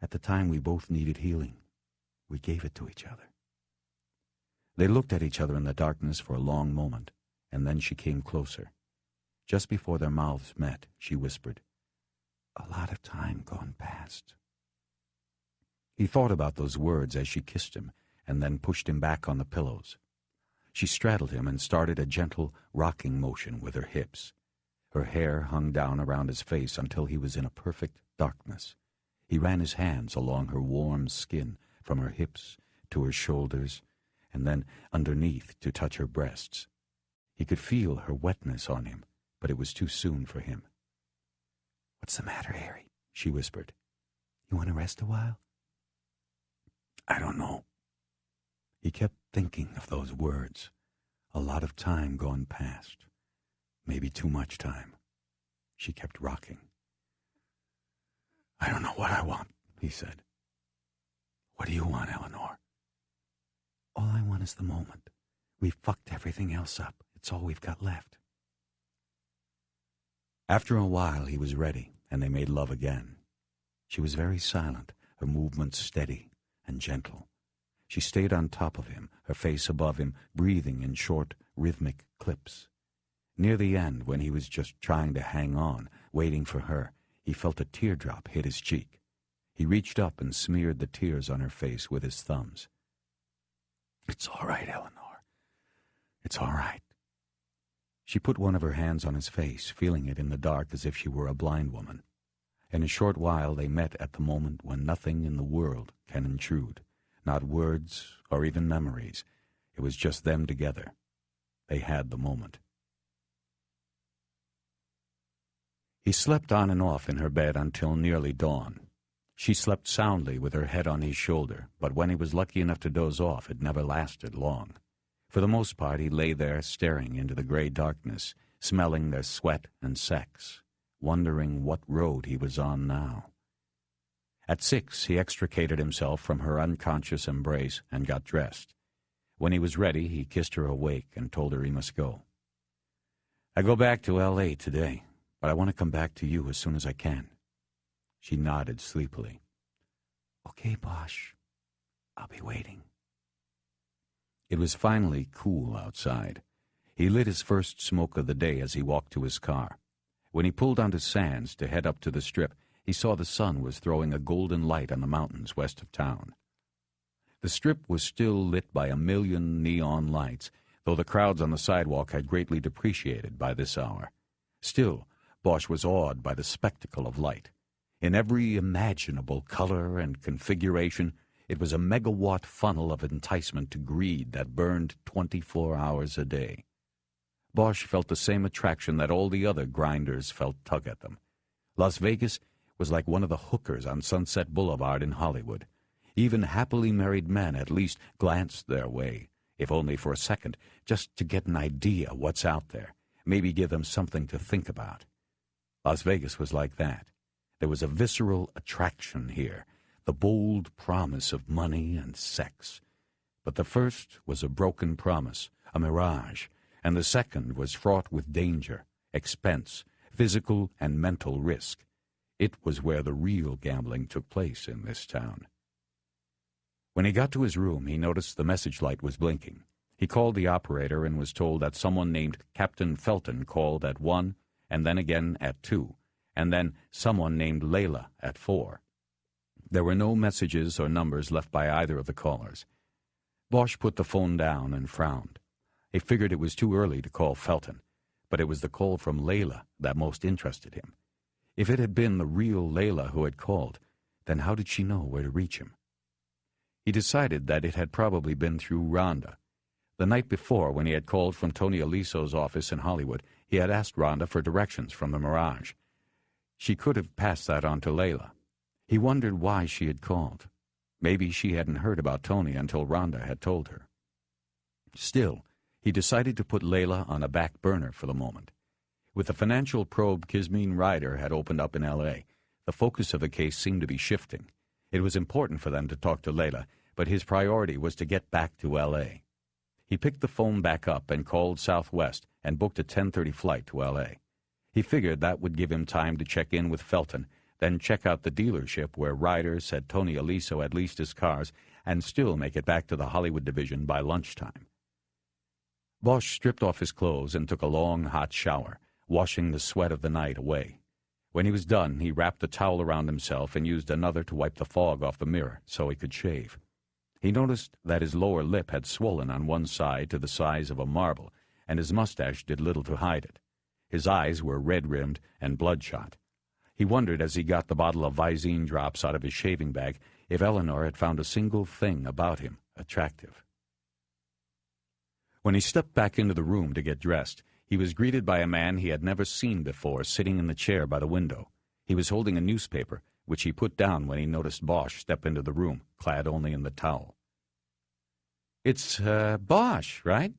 S2: At the time, we both needed healing. We gave it to each other. They looked at each other in the darkness for a long moment, and then she came closer. Just before their mouths met, she whispered, "A lot of time gone past." He thought about those words as she kissed him, and then pushed him back on the pillows. She straddled him and started a gentle rocking motion with her hips. Her hair hung down around his face until he was in a perfect darkness. He ran his hands along her warm skin, from her hips to her shoulders, and then underneath to touch her breasts. He could feel her wetness on him, but it was too soon for him. "What's the matter, Harry?" she whispered. "You want to rest a while?" "I don't know." He kept thinking of those words. A lot of time gone past. Maybe too much time. She kept rocking. "I don't know what I want," he said. "What do you want, Eleanor?" "All I want is the moment. We've fucked everything else up. It's all we've got left." After a while, he was ready, and they made love again. She was very silent, her movements steady and gentle. She stayed on top of him, her face above him, breathing in short, rhythmic clips. Near the end, when he was just trying to hang on, waiting for her, he felt a teardrop hit his cheek. He reached up and smeared the tears on her face with his thumbs. "It's all right, Eleanor. It's all right." She put one of her hands on his face, feeling it in the dark as if she were a blind woman. In a short while they met at the moment when nothing in the world can intrude, not words or even memories. It was just them together. They had the moment. He slept on and off in her bed until nearly dawn. She slept soundly with her head on his shoulder, but when he was lucky enough to doze off, it never lasted long. For the most part, he lay there staring into the gray darkness, smelling their sweat and sex, wondering what road he was on now. At 6, he extricated himself from her unconscious embrace and got dressed. When he was ready, he kissed her awake and told her he must go. "I go back to L.A. today, but I want to come back to you as soon as I can." She nodded sleepily. "Okay, Bosch. I'll be waiting." It was finally cool outside. He lit his first smoke of the day as he walked to his car. When he pulled onto Sands to head up to the Strip, he saw the sun was throwing a golden light on the mountains west of town. The Strip was still lit by a million neon lights, though the crowds on the sidewalk had greatly depreciated by this hour. Still, Bosch was awed by the spectacle of light. In every imaginable color and configuration, it was a megawatt funnel of enticement to greed that burned 24 hours a day. Bosch felt the same attraction that all the other grinders felt tug at them. Las Vegas was like one of the hookers on Sunset Boulevard in Hollywood. Even happily married men at least glanced their way, if only for a second, just to get an idea what's out there, maybe give them something to think about. Las Vegas was like that. There was a visceral attraction here, the bold promise of money and sex. But the first was a broken promise, a mirage, and the second was fraught with danger, expense, physical and mental risk. It was where the real gambling took place in this town. When he got to his room, he noticed the message light was blinking. He called the operator and was told that someone named Captain Felton called at 1, and then again at 2, and then someone named Layla at 4. There were no messages or numbers left by either of the callers. Bosch put the phone down and frowned. He figured it was too early to call Felton, but it was the call from Layla that most interested him. If it had been the real Layla who had called, then how did she know where to reach him? He decided that it had probably been through Rhonda. The night before, when he had called from Tony Aliso's office in Hollywood, he had asked Rhonda for directions from the Mirage. She could have passed that on to Layla. He wondered why she had called. Maybe she hadn't heard about Tony until Rhonda had told her. Still, he decided to put Layla on a back burner for the moment. With the financial probe Kismeen Ryder had opened up in L.A., the focus of the case seemed to be shifting. It was important for them to talk to Layla, but his priority was to get back to L.A. He picked the phone back up and called Southwest and booked a 10:30 flight to L.A. He figured that would give him time to check in with Felton, then check out the dealership where Ryder said Tony Aliso had leased his cars, and still make it back to the Hollywood division by lunchtime. Bosch stripped off his clothes and took a long, hot shower, washing the sweat of the night away. When he was done, he wrapped a towel around himself and used another to wipe the fog off the mirror so he could shave. He noticed that his lower lip had swollen on one side to the size of a marble, and his mustache did little to hide it. His eyes were red-rimmed and bloodshot. He wondered as he got the bottle of Visine drops out of his shaving bag if Eleanor had found a single thing about him attractive. When he stepped back into the room to get dressed, he was greeted by a man he had never seen before sitting in the chair by the window. He was holding a newspaper, which he put down when he noticed Bosch step into the room, clad only in the towel. "It's, Bosch, right?"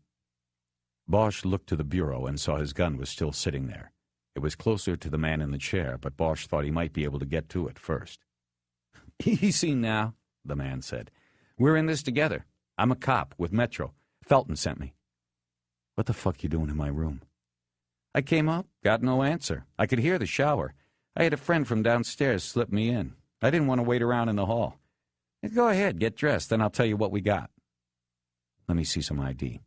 S2: Bosch looked to the bureau and saw his gun was still sitting there. It was closer to the man in the chair, but Bosch thought he might be able to get to it first. "Easy now," the man said. "We're in this together. I'm a cop with Metro. Felton sent me." "What the fuck you doing in my room?" "I came up, got no answer. I could hear the shower. I had a friend from downstairs slip me in. I didn't want to wait around in the hall. Go ahead, get dressed, then I'll tell you what we got." "Let me see some ID."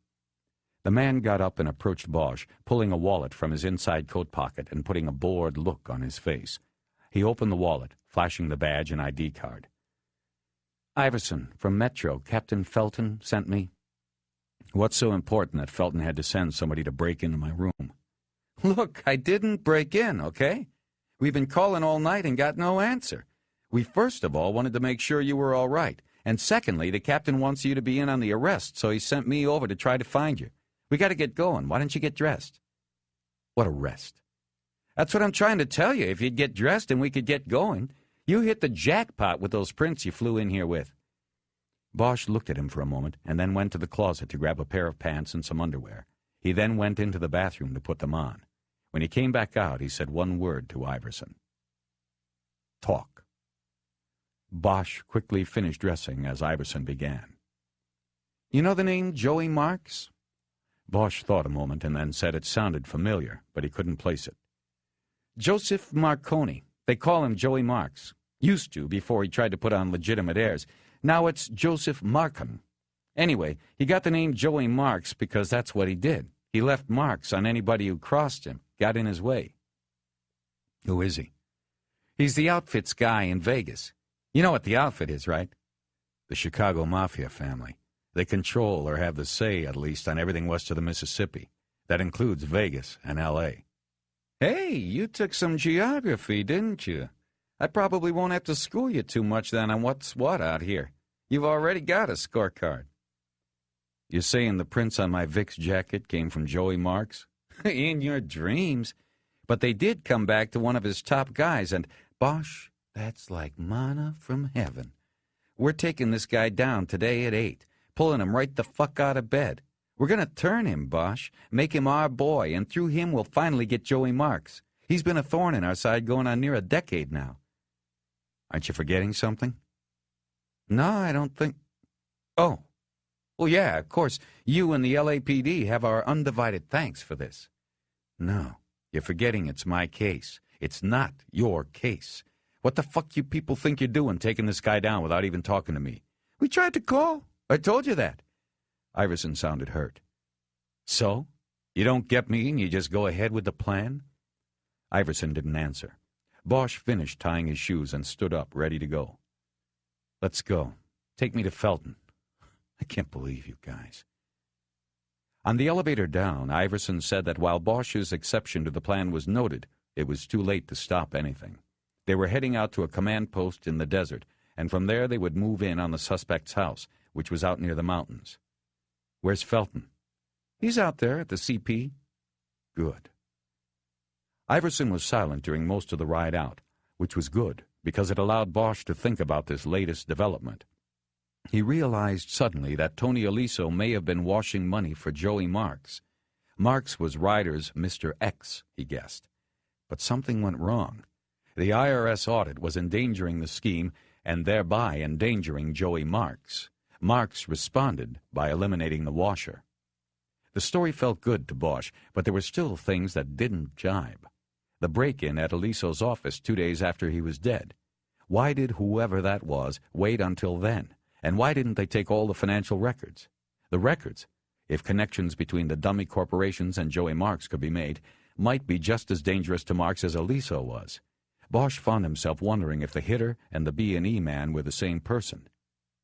S2: The man got up and approached Bosch, pulling a wallet from his inside coat pocket and putting a bored look on his face. He opened the wallet, flashing the badge and ID card. "Iverson, from Metro. Captain Felton sent me." "What's so important that Felton had to send somebody to break into my room?" "Look, I didn't break in, okay? We've been calling all night and got no answer. We first of all wanted to make sure you were all right, and secondly, the captain wants you to be in on the arrest, so he sent me over to try to find you. We got to get going. Why don't you get dressed?" "What arrest?" "That's what I'm trying to tell you. If you'd get dressed and we could get going. You hit the jackpot with those prints you flew in here with." Bosch looked at him for a moment and then went to the closet to grab a pair of pants and some underwear. He then went into the bathroom to put them on. When he came back out, he said one word to Iverson. "Talk." Bosch quickly finished dressing as Iverson began. "You know the name Joey Marks?" Bosch thought a moment and then said it sounded familiar, but he couldn't place it. "Joseph Marconi. They call him Joey Marks. Used to before he tried to put on legitimate airs. Now it's Joseph Markham. Anyway, he got the name Joey Marks because that's what he did. He left marks on anybody who crossed him, got in his way." "Who is he?" "He's the outfits guy in Vegas. You know what the outfit is, right?" "The Chicago Mafia family. They control, or have the say, at least, on everything west of the Mississippi. That includes Vegas and L.A. "Hey, you took some geography, didn't you? I probably won't have to school you too much then on what's what out here. You've already got a scorecard." "You're saying the prints on my Vicks jacket came from Joey Marks?" "In your dreams. But they did come back to one of his top guys, and, Bosch, that's like manna from heaven. We're taking this guy down today at 8, pulling him right the fuck out of bed. We're going to turn him, Bosch, make him our boy, and through him we'll finally get Joey Marks. He's been a thorn in our side going on near a decade now." "Aren't you forgetting something?" "No, I don't think—" "Oh. Well, yeah, of course, you and the LAPD have our undivided thanks for this." "No, you're forgetting it's my case. It's not your case. What the fuck you people think you're doing taking this guy down without even talking to me?" "We tried to call. I told you that." Iverson sounded hurt. "So? You don't get me and you just go ahead with the plan?" Iverson didn't answer. Bosch finished tying his shoes and stood up, ready to go. "Let's go. Take me to Felton. I can't believe you guys." On the elevator down, Iverson said that while Bosch's exception to the plan was noted, it was too late to stop anything. They were heading out to a command post in the desert, and from there they would move in on the suspect's house, which was out near the mountains.
S5: Where's Felton? He's out there at the CP. Good. Iverson was silent during most of the ride out, which was good, because it allowed Bosch to think about this latest development. He realized suddenly that Tony Aliso may have been washing money for Joey Marks. Marks was Ryder's Mr. X, he guessed. But something went wrong. The IRS audit was endangering the scheme and thereby endangering Joey Marks. Marks responded by eliminating the washer. The story felt good to Bosch, but there were still things that didn't jibe. The break-in at Aliso's office 2 days after he was dead. Why did whoever that was wait until then? And why didn't they take all the financial records? The records, if connections between the dummy corporations and Joey Marks could be made, might be just as dangerous to Marks as Aliso was. Bosch found himself wondering if the hitter and the B&E man were the same person.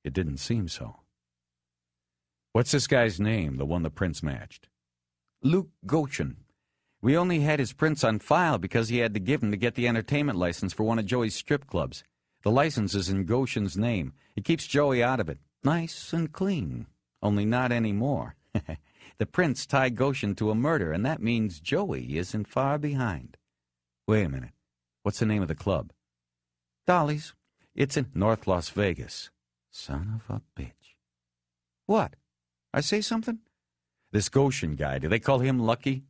S5: It didn't seem so. What's this guy's name, the one the prints matched? Luke Goshen. We only had his prints on file because he had to give them to get the entertainment license for one of Joey's strip clubs. The license is in Goshen's name. It keeps Joey out of it. Nice and clean. Only not anymore. The prints tie Goshen to a murder, and that means Joey isn't far behind. Wait a minute. What's the name of the club? Dolly's. It's in North Las Vegas. Son of a bitch. What? I say something? This Goshen guy, do they call him Lucky?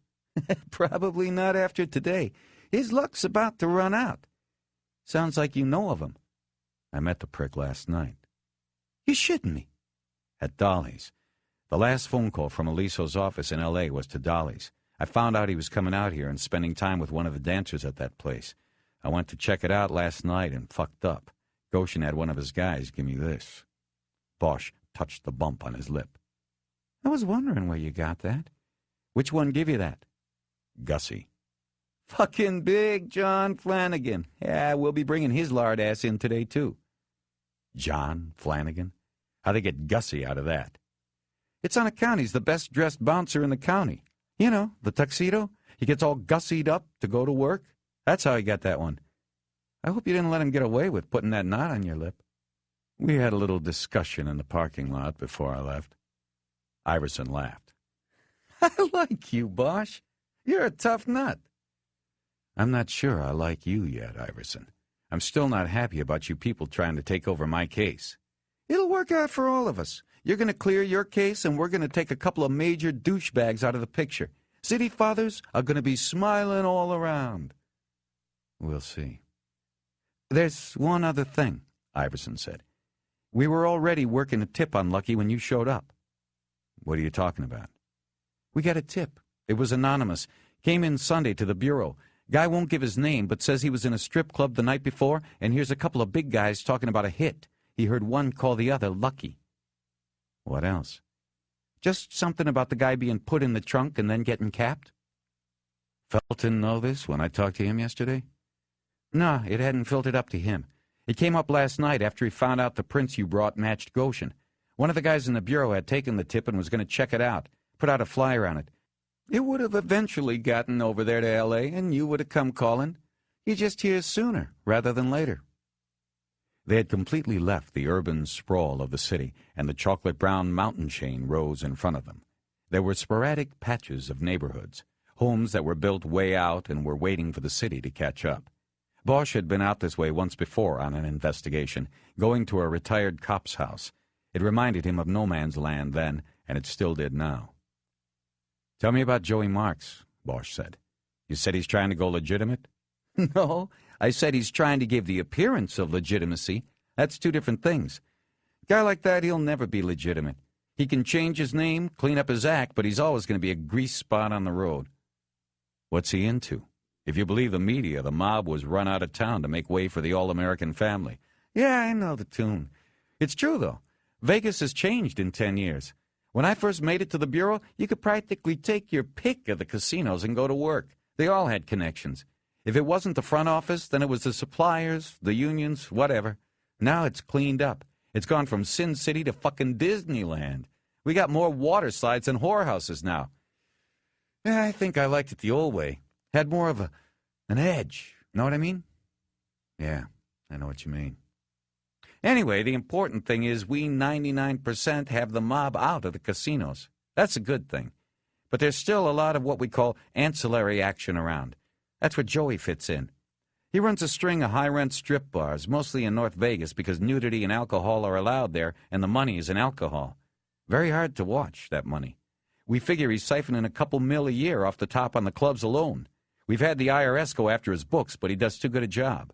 S5: Probably not after today. His luck's about to run out. Sounds like you know of him. I met the prick last night. You shitting me? At Dolly's. The last phone call from Aliso's office in L.A. was to Dolly's. I found out he was coming out here and spending time with one of the dancers at that place. I went to check it out last night and fucked up. Goshen had one of his guys give me this. Bosch touched the bump on his lip. I was wondering where you got that. Which one give you that? Gussie. Fucking Big John Flanagan. Yeah, we'll be bringing his lard ass in today, too. John Flanagan? How'd they get Gussie out of that? It's on account he's the best-dressed bouncer in the county. You know, the tuxedo. He gets all gussied up to go to work. That's how he got that one. I hope you didn't let him get away with putting that knot on your lip. We had a little discussion in the parking lot before I left. Iverson laughed. I like you, Bosch. You're a tough nut. I'm not sure I like you yet, Iverson. I'm still not happy about you people trying to take over my case. It'll work out for all of us. You're going to clear your case, and we're going to take a couple of major douchebags out of the picture. City fathers are going to be smiling all around. We'll see. There's one other thing, Iverson said. We were already working a tip on Lucky when you showed up. What are you talking about? We got a tip. It was anonymous. Came in Sunday to the bureau. Guy won't give his name, but says he was in a strip club the night before and hears a couple of big guys talking about a hit. He heard one call the other Lucky. What else? Just something about the guy being put in the trunk and then getting capped. Felton know this when I talked to him yesterday? No, it hadn't filtered up to him. It came up last night after he found out the prints you brought matched Goshen. One of the guys in the bureau had taken the tip and was going to check it out, put out a flyer on it. It would have eventually gotten over there to L.A., and you would have come calling. You just hear sooner rather than later. They had completely left the urban sprawl of the city, and the chocolate-brown mountain chain rose in front of them. There were sporadic patches of neighborhoods, homes that were built way out and were waiting for the city to catch up. Bosch had been out this way once before on an investigation, going to a retired cop's house. It reminded him of no man's land then, and it still did now. Tell me about Joey Marks, Bosch said. You said he's trying to go legitimate? No, I said he's trying to give the appearance of legitimacy. That's two different things. A guy like that, he'll never be legitimate. He can change his name, clean up his act, but he's always going to be a grease spot on the road. What's he into? If you believe the media, the mob was run out of town to make way for the all-American family. Yeah, I know the tune. It's true, though. Vegas has changed in 10 years. When I first made it to the bureau, you could practically take your pick of the casinos and go to work. They all had connections. If it wasn't the front office, then it was the suppliers, the unions, whatever. Now it's cleaned up. It's gone from Sin City to fucking Disneyland. We got more water slides and whorehouses now. Yeah, I think I liked it the old way. Had more of an edge. Know what I mean? Yeah, I know what you mean. Anyway, the important thing is we 99% have the mob out of the casinos.
S2: That's a good thing. But there's still a lot of what we call ancillary action around. That's where Joey fits in. He runs a string of high-rent strip bars, mostly in North Vegas because nudity and alcohol are allowed there, and the money is in alcohol. Very hard to watch, that money. We figure he's siphoning a couple $1 a year off the top on the clubs alone. We've had the IRS go after his books, but he does too good a job.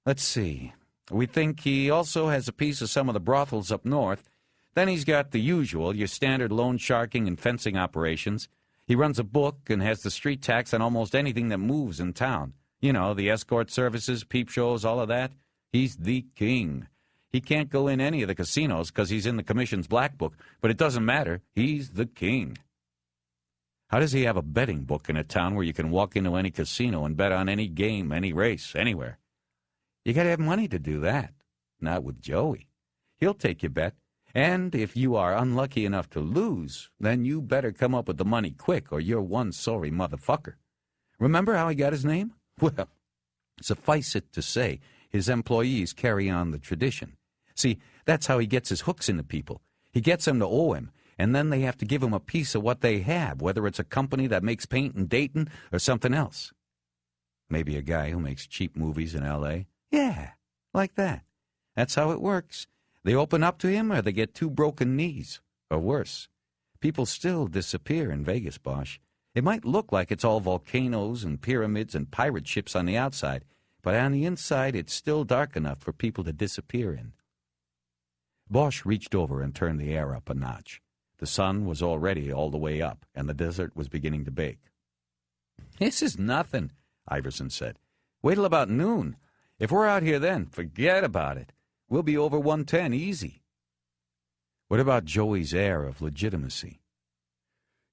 S2: Let's see. We think he also has a piece of some of the brothels up north. Then he's got the usual, your standard loan sharking and fencing operations. He runs a book and has the street tax on almost anything that moves in town. You know, the escort services, peep shows, all of that. He's the king. He can't go in any of the casinos because he's in the commission's black book, but it doesn't matter. He's the king. How does he have a betting book in a town where you can walk into any casino and bet on any game, any race, anywhere? You got to have money to do that. Not with Joey. He'll take your bet. And if you are unlucky enough to lose, then you better come up with the money quick or you're one sorry motherfucker. Remember how he got his name? Well, suffice it to say, his employees carry on the tradition. See, that's how he gets his hooks into people. He gets them to owe him, and then they have to give him a piece of what they have, whether it's a company that makes paint in Dayton or something else. Maybe a guy who makes cheap movies in L.A.? Yeah, like that. That's how it works. They open up to him or they get 2 broken knees, or worse. People still disappear in Vegas, Bosch. It might look like it's all volcanoes and pyramids and pirate ships on the outside, but on the inside it's still dark enough for people to disappear in. Bosch reached over and turned the air up a notch. The sun was already all the way up, and the desert was beginning to bake. "This is nothing," Iverson said. "Wait till about noon. If we're out here then, forget about it. We'll be over 110 easy." What about Joey's air of legitimacy?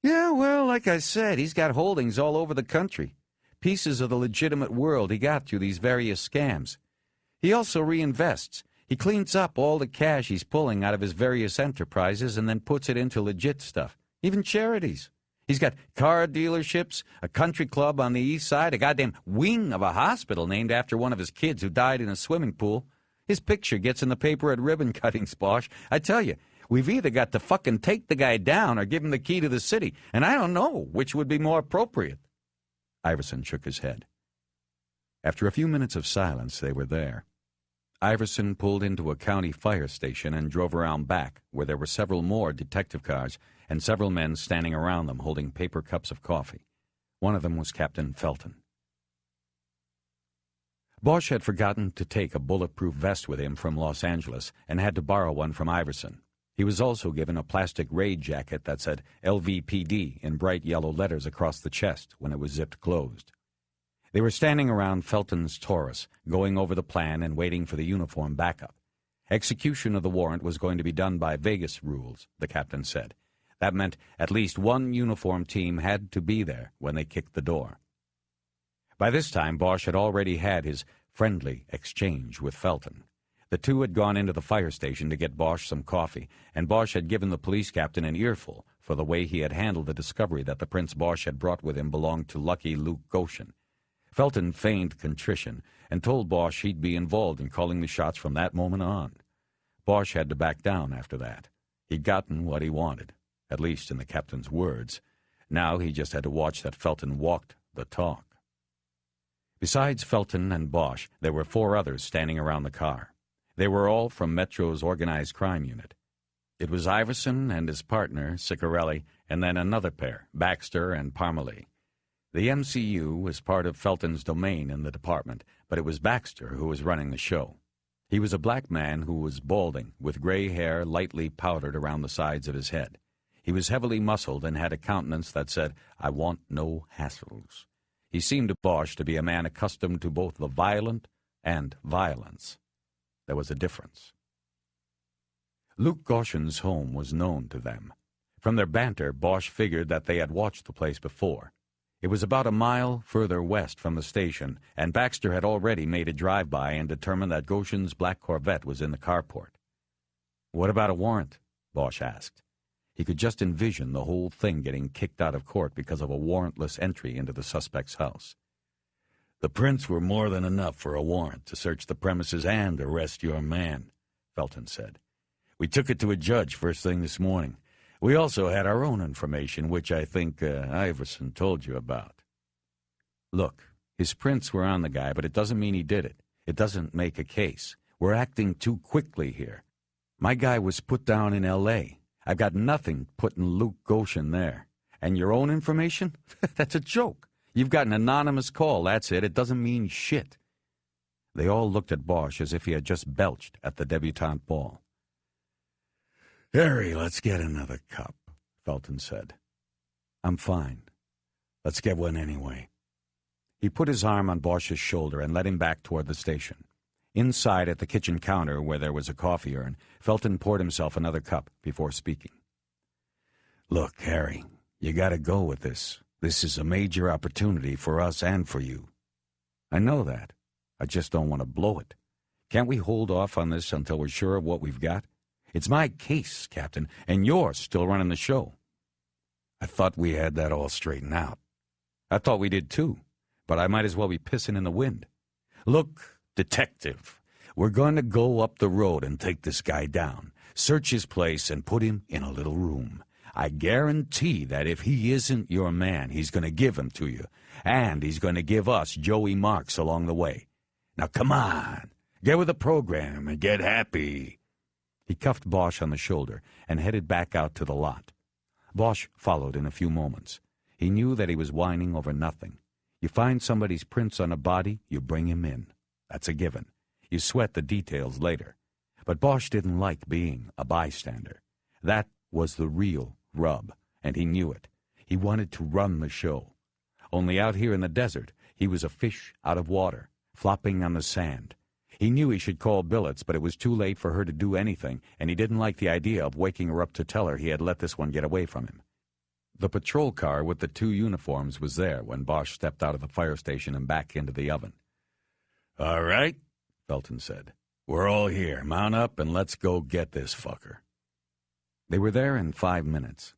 S2: Yeah, well, like I said, he's got holdings all over the country. Pieces of the legitimate world he got through these various scams. He also reinvests. He cleans up all the cash he's pulling out of his various enterprises and then puts it into legit stuff, even charities. He's got car dealerships, a country club on the east side, a goddamn wing of a hospital named after one of his kids who died in a swimming pool. His picture gets in the paper at ribbon cuttings, Bosch. I tell you, we've either got to fucking take the guy down or give him the key to the city, and I don't know which would be more appropriate. Iverson shook his head. After a few minutes of silence, they were there. Iverson pulled into a county fire station and drove around back, where there were several more detective cars and several men standing around them holding paper cups of coffee. One of them was Captain Felton. Bosch had forgotten to take a bulletproof vest with him from Los Angeles and had to borrow one from Iverson. He was also given a plastic raid jacket that said LVPD in bright yellow letters across the chest when it was zipped closed. They were standing around Felton's Taurus, going over the plan and waiting for the uniform backup. Execution of the warrant was going to be done by Vegas rules, the captain said. That meant at least one uniform team had to be there when they kicked the door. By this time, Bosch had already had his friendly exchange with Felton. The two had gone into the fire station to get Bosch some coffee, and Bosch had given the police captain an earful for the way he had handled the discovery that the prince Bosch had brought with him belonged to Lucky Luke Goshen. Felton feigned contrition and told Bosch he'd be involved in calling the shots from that moment on. Bosch had to back down after that. He'd gotten what he wanted, at least in the captain's words. Now he just had to watch that Felton walked the talk. Besides Felton and Bosch, there were 4 others standing around the car. They were all from Metro's organized crime unit. It was Iverson and his partner, Ciccarelli, and then another pair, Baxter and Parmalee. The MCU was part of Felton's domain in the department, but it was Baxter who was running the show. He was a black man who was balding, with gray hair lightly powdered around the sides of his head. He was heavily muscled and had a countenance that said, "I want no hassles." He seemed to Bosch to be a man accustomed to both the violent and violence. There was a difference. Luke Goshen's home was known to them. From their banter, Bosch figured that they had watched the place before. It was about a mile further west from the station, and Baxter had already made a drive-by and determined that Goshen's black Corvette was in the carport. "What about a warrant?" Bosch asked. He could just envision the whole thing getting kicked out of court because of a warrantless entry into the suspect's house. "The prints were more than enough for a warrant to search the premises and arrest your man," Felton said. "We took it to a judge first thing this morning.
S1: We also had our own information, which I think Iverson told you about.
S2: Look, his prints were on the guy, but it doesn't mean he did it. It doesn't make a case. We're acting too quickly here. My guy was put down in L.A. I've got nothing putting Luke Goshen there. And your own information? That's a joke. You've got an anonymous call, that's it. It doesn't mean shit. They all looked at Bosch as if he had just belched at the debutante ball.
S1: Harry, let's get another cup, Felton said.
S2: I'm fine.
S1: Let's get one anyway.
S2: He put his arm on Bosch's shoulder and led him back toward the station. Inside at the kitchen counter, where there was a coffee urn, Felton poured himself another cup before speaking.
S1: Look, Harry, you gotta go with this. This is a major opportunity for us and for you.
S2: I know that. I just don't want to blow it. Can't we hold off on this until we're sure of what we've got? It's my case, Captain, and you're still running the show.
S1: I thought we had that all straightened out.
S2: I thought we did too, but I might as well be pissing in the wind.
S1: Look, Detective, we're going to go up the road and take this guy down, search his place, and put him in a little room. I guarantee that if he isn't your man, he's going to give him to you, and he's going to give us Joey marks along the way. Now come on, get with the program and get happy.
S2: He cuffed Bosch on the shoulder and headed back out to the lot. Bosch followed in a few moments. He knew that he was whining over nothing. You find somebody's prints on a body, you bring him in. That's a given. You sweat the details later. But Bosch didn't like being a bystander. That was the real rub, and he knew it. He wanted to run the show. Only out here in the desert, he was a fish out of water, flopping on the sand. He knew he should call Billets, but it was too late for her to do anything, and he didn't like the idea of waking her up to tell her he had let this one get away from him. The patrol car with the 2 uniforms was there when Bosch stepped out of the fire station and back into the oven.
S1: All right, Felton said. We're all here. Mount up and let's go get this fucker.
S2: They were there in 5 minutes.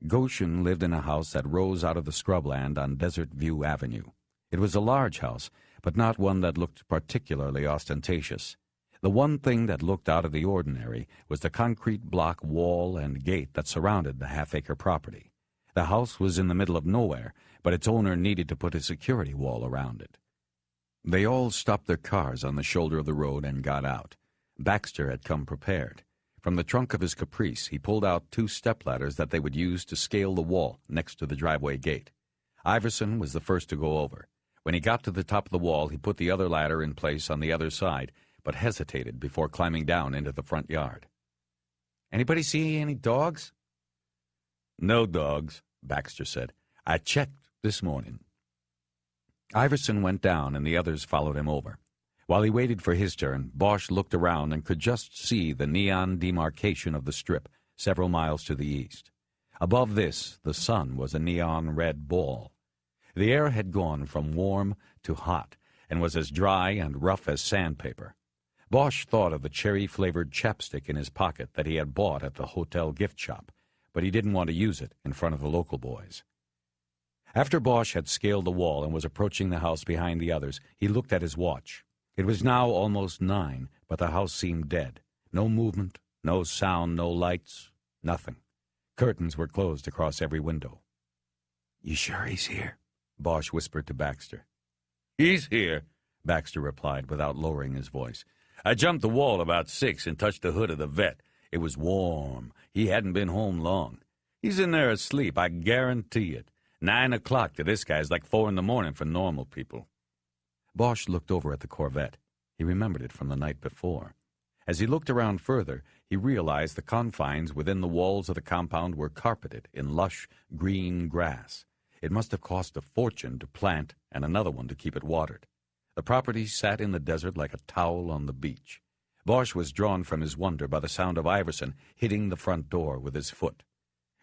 S2: Goshen lived in a house that rose out of the scrubland on Desert View Avenue. It was a large house, but not one that looked particularly ostentatious. The one thing that looked out of the ordinary was the concrete block wall and gate that surrounded the half-acre property. The house was in the middle of nowhere, but its owner needed to put a security wall around it. They all stopped their cars on the shoulder of the road and got out. Baxter had come prepared. From the trunk of his Caprice, he pulled out 2 stepladders that they would use to scale the wall next to the driveway gate. Iverson was the first to go over. When he got to the top of the wall, he put the other ladder in place on the other side, but hesitated before climbing down into the front yard. "Anybody see any dogs?"
S1: "No dogs," Baxter said. "I checked this morning."
S2: Iverson went down, and the others followed him over. While he waited for his turn, Bosch looked around and could just see the neon demarcation of the strip several miles to the east. Above this, the sun was a neon red ball. The air had gone from warm to hot and was as dry and rough as sandpaper. Bosch thought of the cherry-flavored chapstick in his pocket that he had bought at the hotel gift shop, but he didn't want to use it in front of the local boys. After Bosch had scaled the wall and was approaching the house behind the others, he looked at his watch. It was now almost 9, but the house seemed dead. No movement, no sound, no lights, nothing. Curtains were closed across every window.
S7: "You sure he's here?"
S2: Bosch whispered to Baxter.
S1: "He's here,"
S2: Baxter replied without lowering his voice.
S1: "I jumped the wall about 6 and touched the hood of the vet. It was warm. He hadn't been home long. He's in there asleep, I guarantee it. 9 o'clock to this guy is like 4 in the morning for normal people."
S2: Bosch looked over at the Corvette. He remembered it from the night before. As he looked around further, he realized the confines within the walls of the compound were carpeted in lush green grass. It must have cost a fortune to plant and another one to keep it watered. The property sat in the desert like a towel on the beach. Bosch was drawn from his wonder by the sound of Iverson hitting the front door with his foot.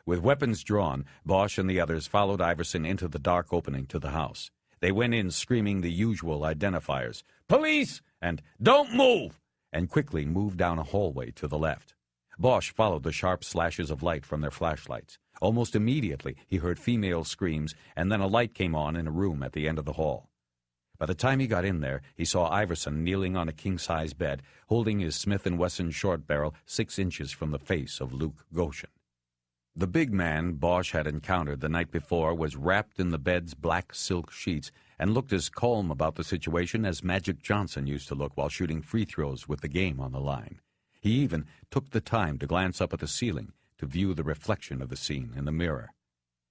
S2: With weapons drawn, Bosch and the others followed Iverson into the dark opening to the house. They went in screaming the usual identifiers, "Police!" and "Don't move!" and quickly moved down a hallway to the left. Bosch followed the sharp slashes of light from their flashlights. Almost immediately, he heard female screams, and then a light came on in a room at the end of the hall. By the time he got in there, he saw Iverson kneeling on a king-size bed, holding his Smith & Wesson short barrel 6 inches from the face of Luke Goshen. The big man Bosch had encountered the night before was wrapped in the bed's black silk sheets and looked as calm about the situation as Magic Johnson used to look while shooting free throws with the game on the line. He even took the time to glance up at the ceiling to view the reflection of the scene in the mirror.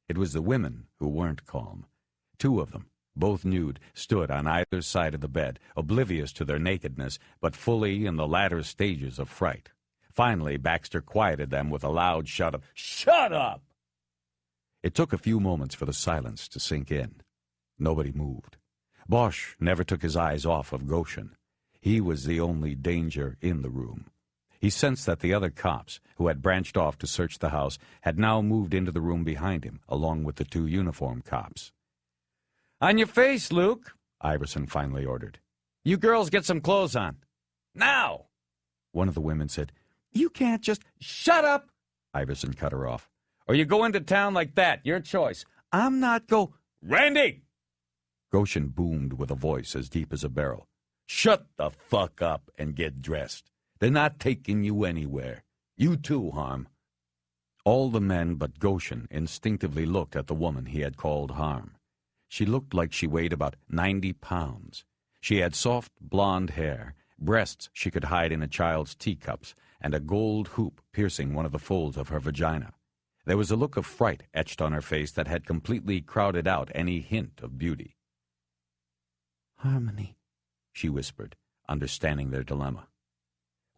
S2: It was the women who weren't calm. Two of them, both nude, stood on either side of the bed, oblivious to their nakedness, but fully in the latter stages of fright. Finally, Baxter quieted them with a loud shout of, "Shut up!" It took a few moments for the silence to sink in. Nobody moved. Bosch never took his eyes off of Goshen. He was the only danger in the room. He sensed that the other cops, who had branched off to search the house, had now moved into the room behind him, along with the two uniformed cops. "On your face, Luke," Iverson finally ordered. "You girls get some clothes on. Now!" One of the women said, "You can't just—" "Shut up!" Iverson cut her off. "Or you go into town like that. Your choice. I'm not Randy!" Goshen boomed with a voice as deep as a barrel. "Shut the fuck up and get dressed. They're not taking you anywhere. You too, Harm." All the men but Goshen instinctively looked at the woman he had called Harm. She looked like she weighed about 90 pounds. She had soft blonde hair, breasts she could hide in a child's teacups, and a gold hoop piercing one of the folds of her vagina. There was a look of fright etched on her face that had completely crowded out any hint of beauty.
S6: "Harmony,"
S2: she whispered, understanding their dilemma.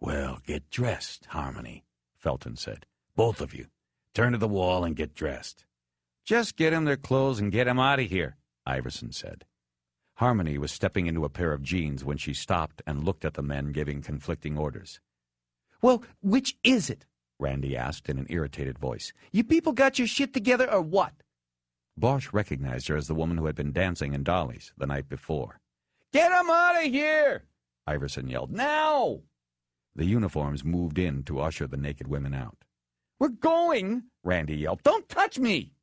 S7: "Well, get dressed, Harmony," Felton said. "Both of you. Turn to the wall and get dressed."
S2: "Just get them their clothes and get them out of here," Iverson said. Harmony was stepping into a pair of jeans when she stopped and looked at the men giving conflicting orders.
S8: "Well, which is it?"
S2: Randy asked in an irritated voice.
S8: "You people got your shit together or what?"
S2: Bosch recognized her as the woman who had been dancing in Dolly's the night before.
S8: "Get them out of here!"
S2: Iverson yelled. "Now!" The uniforms moved in to usher the naked women out.
S8: "We're going!" Randy yelled. "Don't touch me!"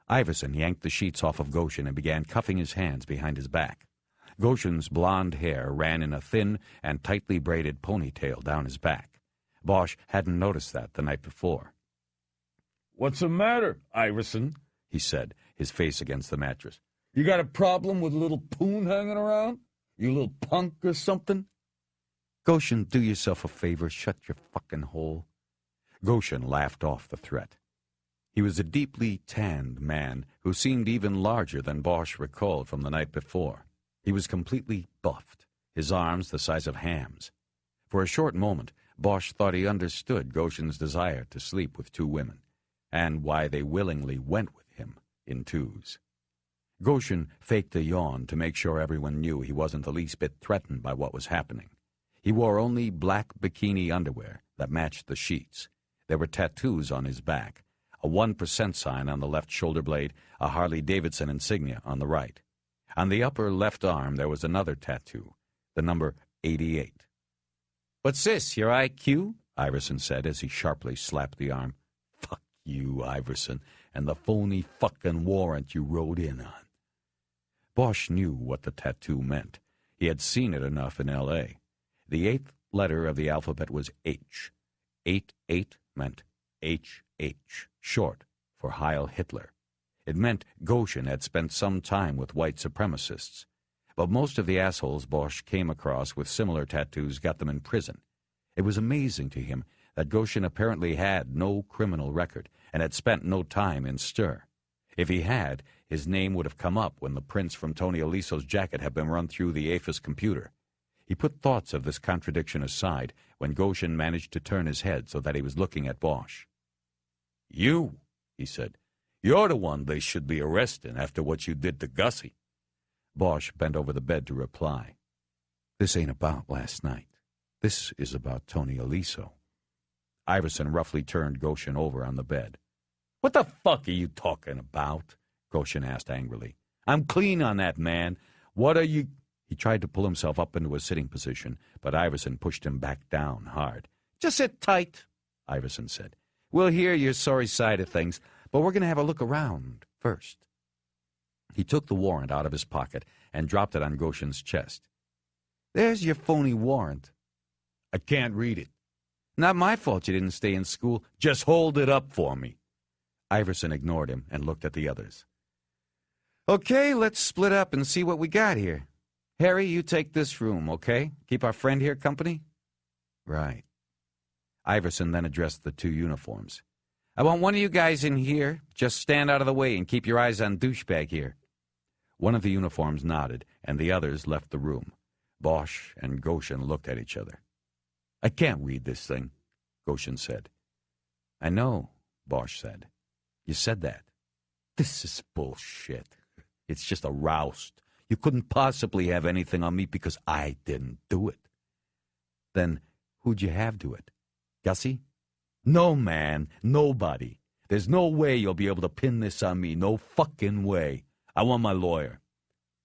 S2: Iverson yanked the sheets off of Goshen and began cuffing his hands behind his back. Goshen's blonde hair ran in a thin and tightly braided ponytail down his back. Bosch hadn't noticed that the night before.
S9: "What's the matter, Iverson?"
S2: he said, his face against the mattress.
S9: "You got a problem with a little poon hanging around? You little punk or something?"
S2: "Goshen, do yourself a favor. Shut your fucking hole." Goshen laughed off the threat. He was a deeply tanned man who seemed even larger than Bosch recalled from the night before. He was completely buffed, his arms the size of hams. For a short moment, Bosch thought he understood Goshen's desire to sleep with two women, and why they willingly went with him in twos. Goshen faked a yawn to make sure everyone knew he wasn't the least bit threatened by what was happening. He wore only black bikini underwear that matched the sheets. There were tattoos on his back, a 1% sign on the left shoulder blade, a Harley-Davidson insignia on the right. On the upper left arm there was another tattoo, the number 88.
S8: "What's this, your IQ?"
S2: Iverson said as he sharply slapped the arm. "Fuck you, Iverson, and the phony fucking warrant you rode in on." Bosch knew what the tattoo meant. He had seen it enough in L.A. The 8th letter of the alphabet was H. 88 meant H.H., short for Heil Hitler. It meant Goshen had spent some time with white supremacists. But most of the assholes Bosch came across with similar tattoos got them in prison. It was amazing to him that Goshen apparently had no criminal record and had spent no time in stir. If he had, his name would have come up when the prints from Tony Aliso's jacket had been run through the APHIS computer. He put thoughts of this contradiction aside when Goshen managed to turn his head so that he was looking at Bosch. "You," he said, "you're the one they should be arresting after what you did to Gussie." Bosch bent over the bed to reply. "This ain't about last night. This is about Tony Aliso." Iverson roughly turned Goshen over on the bed. "What the fuck are you talking about?" Goshen asked angrily. "I'm clean on that man. What are you—" He tried to pull himself up into a sitting position, but Iverson pushed him back down hard.
S8: "Just sit tight,"
S2: Iverson said.
S8: "We'll hear your sorry side of things, but we're going to have a look around first."
S2: He took the warrant out of his pocket and dropped it on Goshen's chest.
S8: "There's your phony warrant."
S9: "I can't read it."
S8: "Not my fault you didn't stay in school."
S9: "Just hold it up for me."
S2: Iverson ignored him and looked at the others. Okay, let's split up and see what we got here. Harry, you take this room, okay? Keep our friend here company? Right. Iverson then addressed the two uniforms. I want one of you guys in here. Just stand out of the way and keep your eyes on douchebag here. One of the uniforms nodded, and the others left the room. Bosch and Goshen looked at each other. I can't read this thing, Goshen said. I know, Bosch said. You said that. This is bullshit. It's just a roust. You couldn't possibly have anything on me because I didn't do it. Then who'd you have do it? Gussie? No, man, nobody. There's no way you'll be able to pin this on me. No fucking way. I want my lawyer.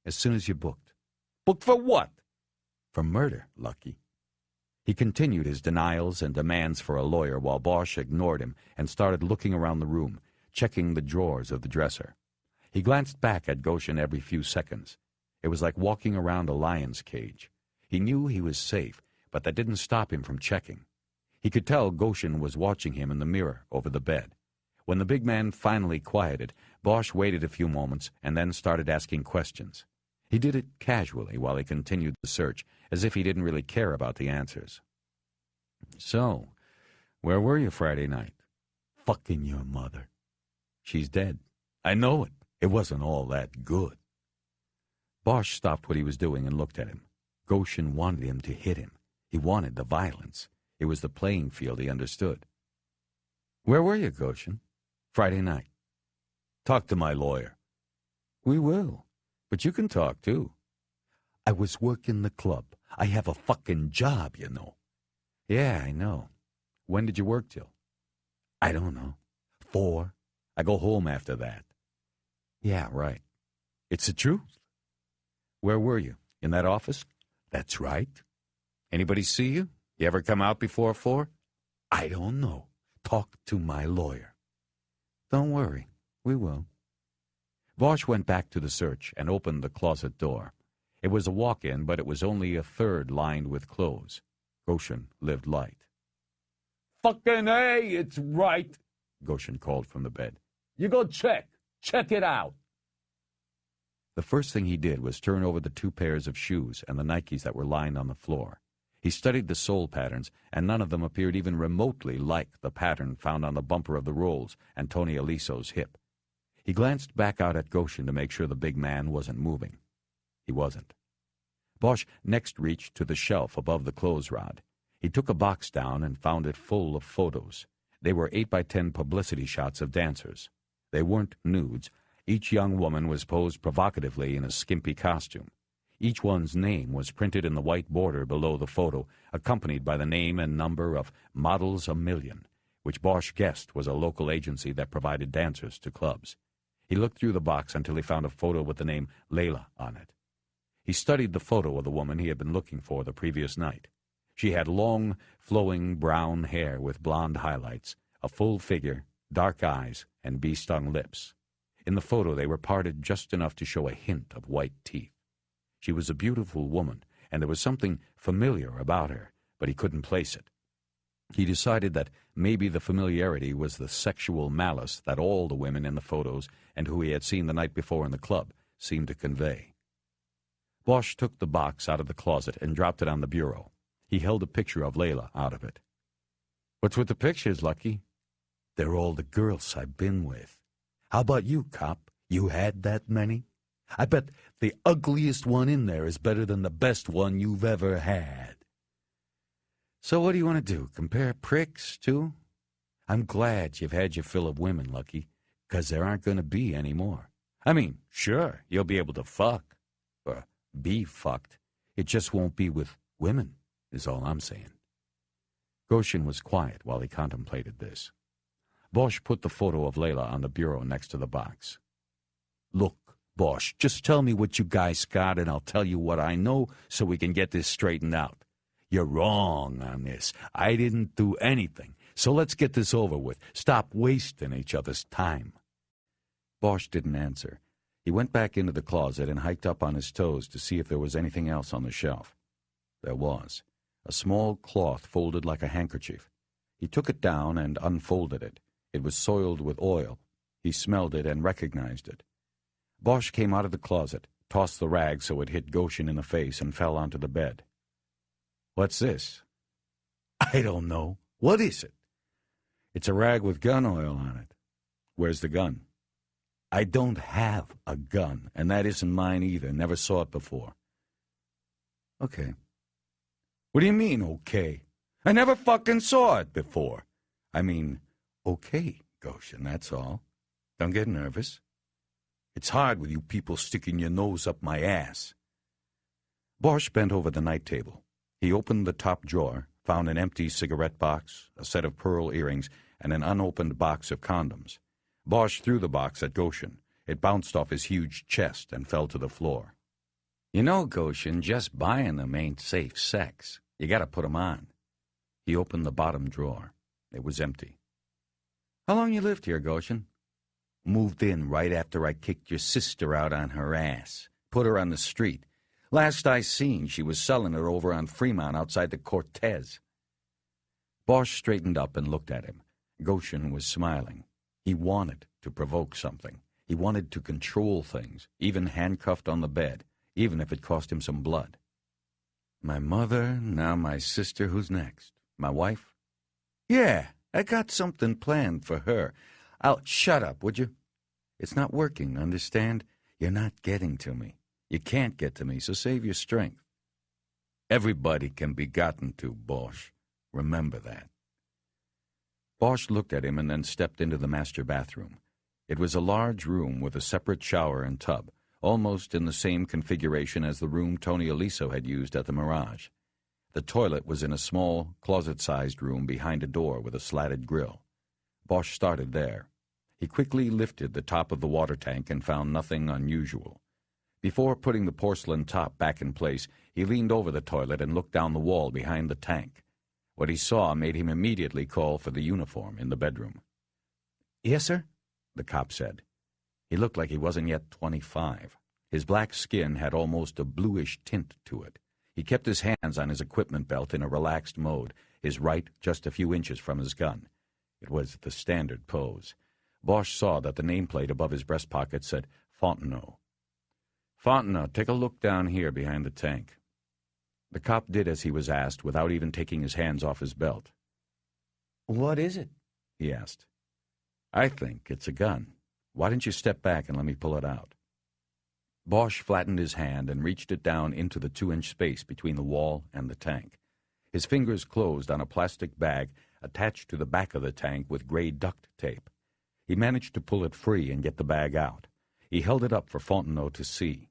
S2: As soon as you're booked. Booked for what? For murder, Lucky. He continued his denials and demands for a lawyer while Bosch ignored him and started looking around the room, checking the drawers of the dresser. He glanced back at Goshen every few seconds. It was like walking around a lion's cage. He knew he was safe, but that didn't stop him from checking. He could tell Goshen was watching him in the mirror over the bed. When the big man finally quieted, Bosch waited a few moments and then started asking questions. He did it casually while he continued the search, as if he didn't really care about the answers. So, where were you Friday night? Fucking your mother. She's dead. I know it. It wasn't all that good. Bosch stopped what he was doing and looked at him. Goshen wanted him to hit him. He wanted the violence. It was the playing field he understood. Where were you, Goshen? Friday night. Talk to my lawyer. We will. But you can talk, too. I was working the club. I have a fucking job, you know. Yeah, I know. When did you work till? I don't know. 4. I go home after that. Yeah, right. It's the truth. Where were you? In that office? That's right. Anybody see you? You ever come out before 4? I don't know. Talk to my lawyer. Don't worry. We will. Bosch went back to the search and opened the closet door. It was a walk-in, but it was only a third lined with clothes. Goshen lived light.
S9: Fucking A, it's right,
S2: Goshen called from the bed.
S9: You go check. Check it out.
S2: The first thing he did was turn over the 2 pairs of shoes and the Nikes that were lying on the floor. He studied the sole patterns, and none of them appeared even remotely like the pattern found on the bumper of the rolls and Tony Aliso's hip. He glanced back out at Goshen to make sure the big man wasn't moving. He wasn't. Bosch next reached to the shelf above the clothes rod. He took a box down and found it full of photos. They were 8x10 publicity shots of dancers. They weren't nudes. Each young woman was posed provocatively in a skimpy costume. Each one's name was printed in the white border below the photo, accompanied by the name and number of Models a Million, which Bosch guessed was a local agency that provided dancers to clubs. He looked through the box until he found a photo with the name Layla on it. He studied the photo of the woman he had been looking for the previous night. She had long, flowing brown hair with blonde highlights, a full figure, dark eyes, and bee-stung lips. In the photo they were parted just enough to show a hint of white teeth. She was a beautiful woman, and there was something familiar about her, but he couldn't place it. He decided that maybe the familiarity was the sexual malice that all the women in the photos and who he had seen the night before in the club seemed to convey. Bosch took the box out of the closet and dropped it on the bureau. He held a picture of Layla out of it. What's with the pictures, Lucky? They're all the girls I've been with. How about you, cop? You had that many? I bet the ugliest one in there is better than the best one you've ever had. So what do you want to do, compare pricks, too? I'm glad you've had your fill of women, Lucky, 'cause there aren't going to be any more. I mean, sure, you'll be able to fuck, or be fucked. It just won't be with women, is all I'm saying. Goshen was quiet while he contemplated this. Bosch put the photo of Layla on the bureau next to the box. Look, Bosch, just tell me what you guys got and I'll tell you what I know so we can get this straightened out. You're wrong on this. I didn't do anything. So let's get this over with. Stop wasting each other's time. Bosch didn't answer. He went back into the closet and hiked up on his toes to see if there was anything else on the shelf. There was. A small cloth folded like a handkerchief. He took it down and unfolded it. It was soiled with oil,
S5: He smelled it and recognized it. Bosch came out of the closet, tossed the rag so it hit Goshen in the face, and fell onto the bed. "What's this?"
S7: I don't know. What is it?
S5: "It's a rag with gun oil on it." "Where's the gun?"
S7: I don't have a gun.
S5: "And that isn't mine either. Never saw it before." "Okay."
S7: What do you mean, okay?
S5: "I never fucking saw it before." "I mean, okay, Goshen, that's all. Don't get nervous.
S7: It's hard with you people sticking your nose up my ass."
S5: Bosch bent over the night table. He opened the top drawer, found an empty cigarette box, a set of pearl earrings, and an unopened box of condoms. Bosch threw the box at Goshen. It bounced off his huge chest and fell to the floor.
S2: "You know, Goshen, just buying them ain't safe sex. You gotta put 'em on."
S5: He opened the bottom drawer. It was empty.
S2: "How long you lived here, Goshen?"
S7: Moved in right after I kicked your sister out on her ass.
S2: Put her on the street. Last I seen, she was selling it over on Fremont outside the Cortez."
S5: Bosch straightened up and looked at him. Goshen was smiling. He wanted to provoke something. He wanted to control things, even handcuffed on the bed, even if it cost him some blood.
S2: "My mother, now my sister. Who's next? My wife?"
S5: "Yeah, I got something planned for her.
S2: Shut up, would you? It's not working, understand? You're not getting to me. You can't get to me, so save your strength."
S5: "Everybody can be gotten to, Bosch. Remember that." Bosch looked at him and then stepped into the master bathroom. It was a large room with a separate shower and tub, almost in the same configuration as the room Tony Aliso had used at the Mirage. The toilet was in a small, closet-sized room behind a door with a slatted grill. Bosch started there. He quickly lifted the top of the water tank and found nothing unusual. Before putting the porcelain top back in place, he leaned over the toilet and looked down the wall behind the tank. What he saw made him immediately call for the uniform in the bedroom.
S2: "Yes, sir?"
S5: the cop said. He looked like he wasn't yet 25. His black skin had almost a bluish tint to it. He kept his hands on his equipment belt in a relaxed mode, his right just a few inches from his gun. It was the standard pose. Bosch saw that the nameplate above his breast pocket said Fontenot. "Fontenot, take a look down here behind the tank." The cop did as he was asked without even taking his hands off his belt.
S2: "What is it?"
S5: he asked. "I think it's a gun. Why don't you step back and let me pull it out?" Bosch flattened his hand and reached it down into the 2-inch space between the wall and the tank. His fingers closed on a plastic bag attached to the back of the tank with gray duct tape. He managed to pull it free and get the bag out. He held it up for Fontenot to see.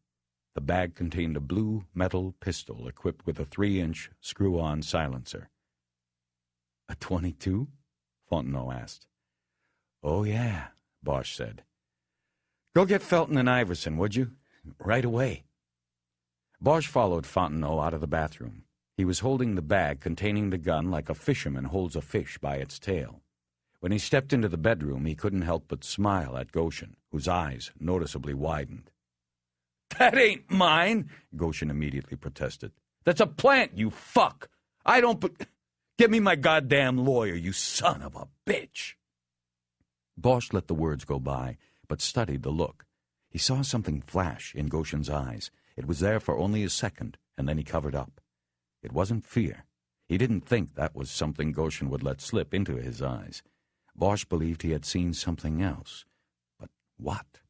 S5: The bag contained a blue metal pistol equipped with a 3-inch screw-on silencer.
S2: "A .22?
S5: Fontenot asked.
S2: "Oh, yeah,"
S5: Bosch said.
S2: "Go get Felton and Iverson, would you? Right away."
S5: Bosch followed Fontenot out of the bathroom. He was holding the bag containing the gun like a fisherman holds a fish by its tail. When he stepped into the bedroom, he couldn't help but smile at Goshen, whose eyes noticeably widened.
S9: "That ain't mine,"
S5: Goshen immediately protested.
S9: "That's a plant, you fuck. I don't Get me my goddamn lawyer, you son of a bitch."
S5: Bosch let the words go by, but studied the look. He saw something flash in Goshen's eyes. It was there for only a second, and then he covered up. It wasn't fear. He didn't think that was something Goshen would let slip into his eyes. Bosch believed he had seen something else. But what?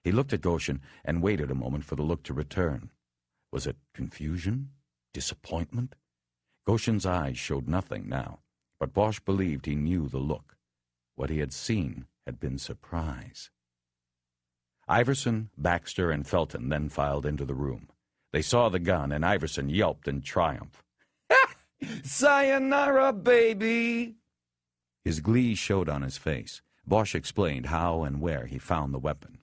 S5: He looked at Goshen and waited a moment for the look to return. Was it confusion? Disappointment? Goshen's eyes showed nothing now, but Bosch believed he knew the look. What he had seen had been surprise. Iverson, Baxter, and Felton then filed into the room. They saw the gun, and Iverson yelped in triumph.
S9: "Sayonara, baby!"
S5: His glee showed on his face. Bosch explained how and where he found the weapon.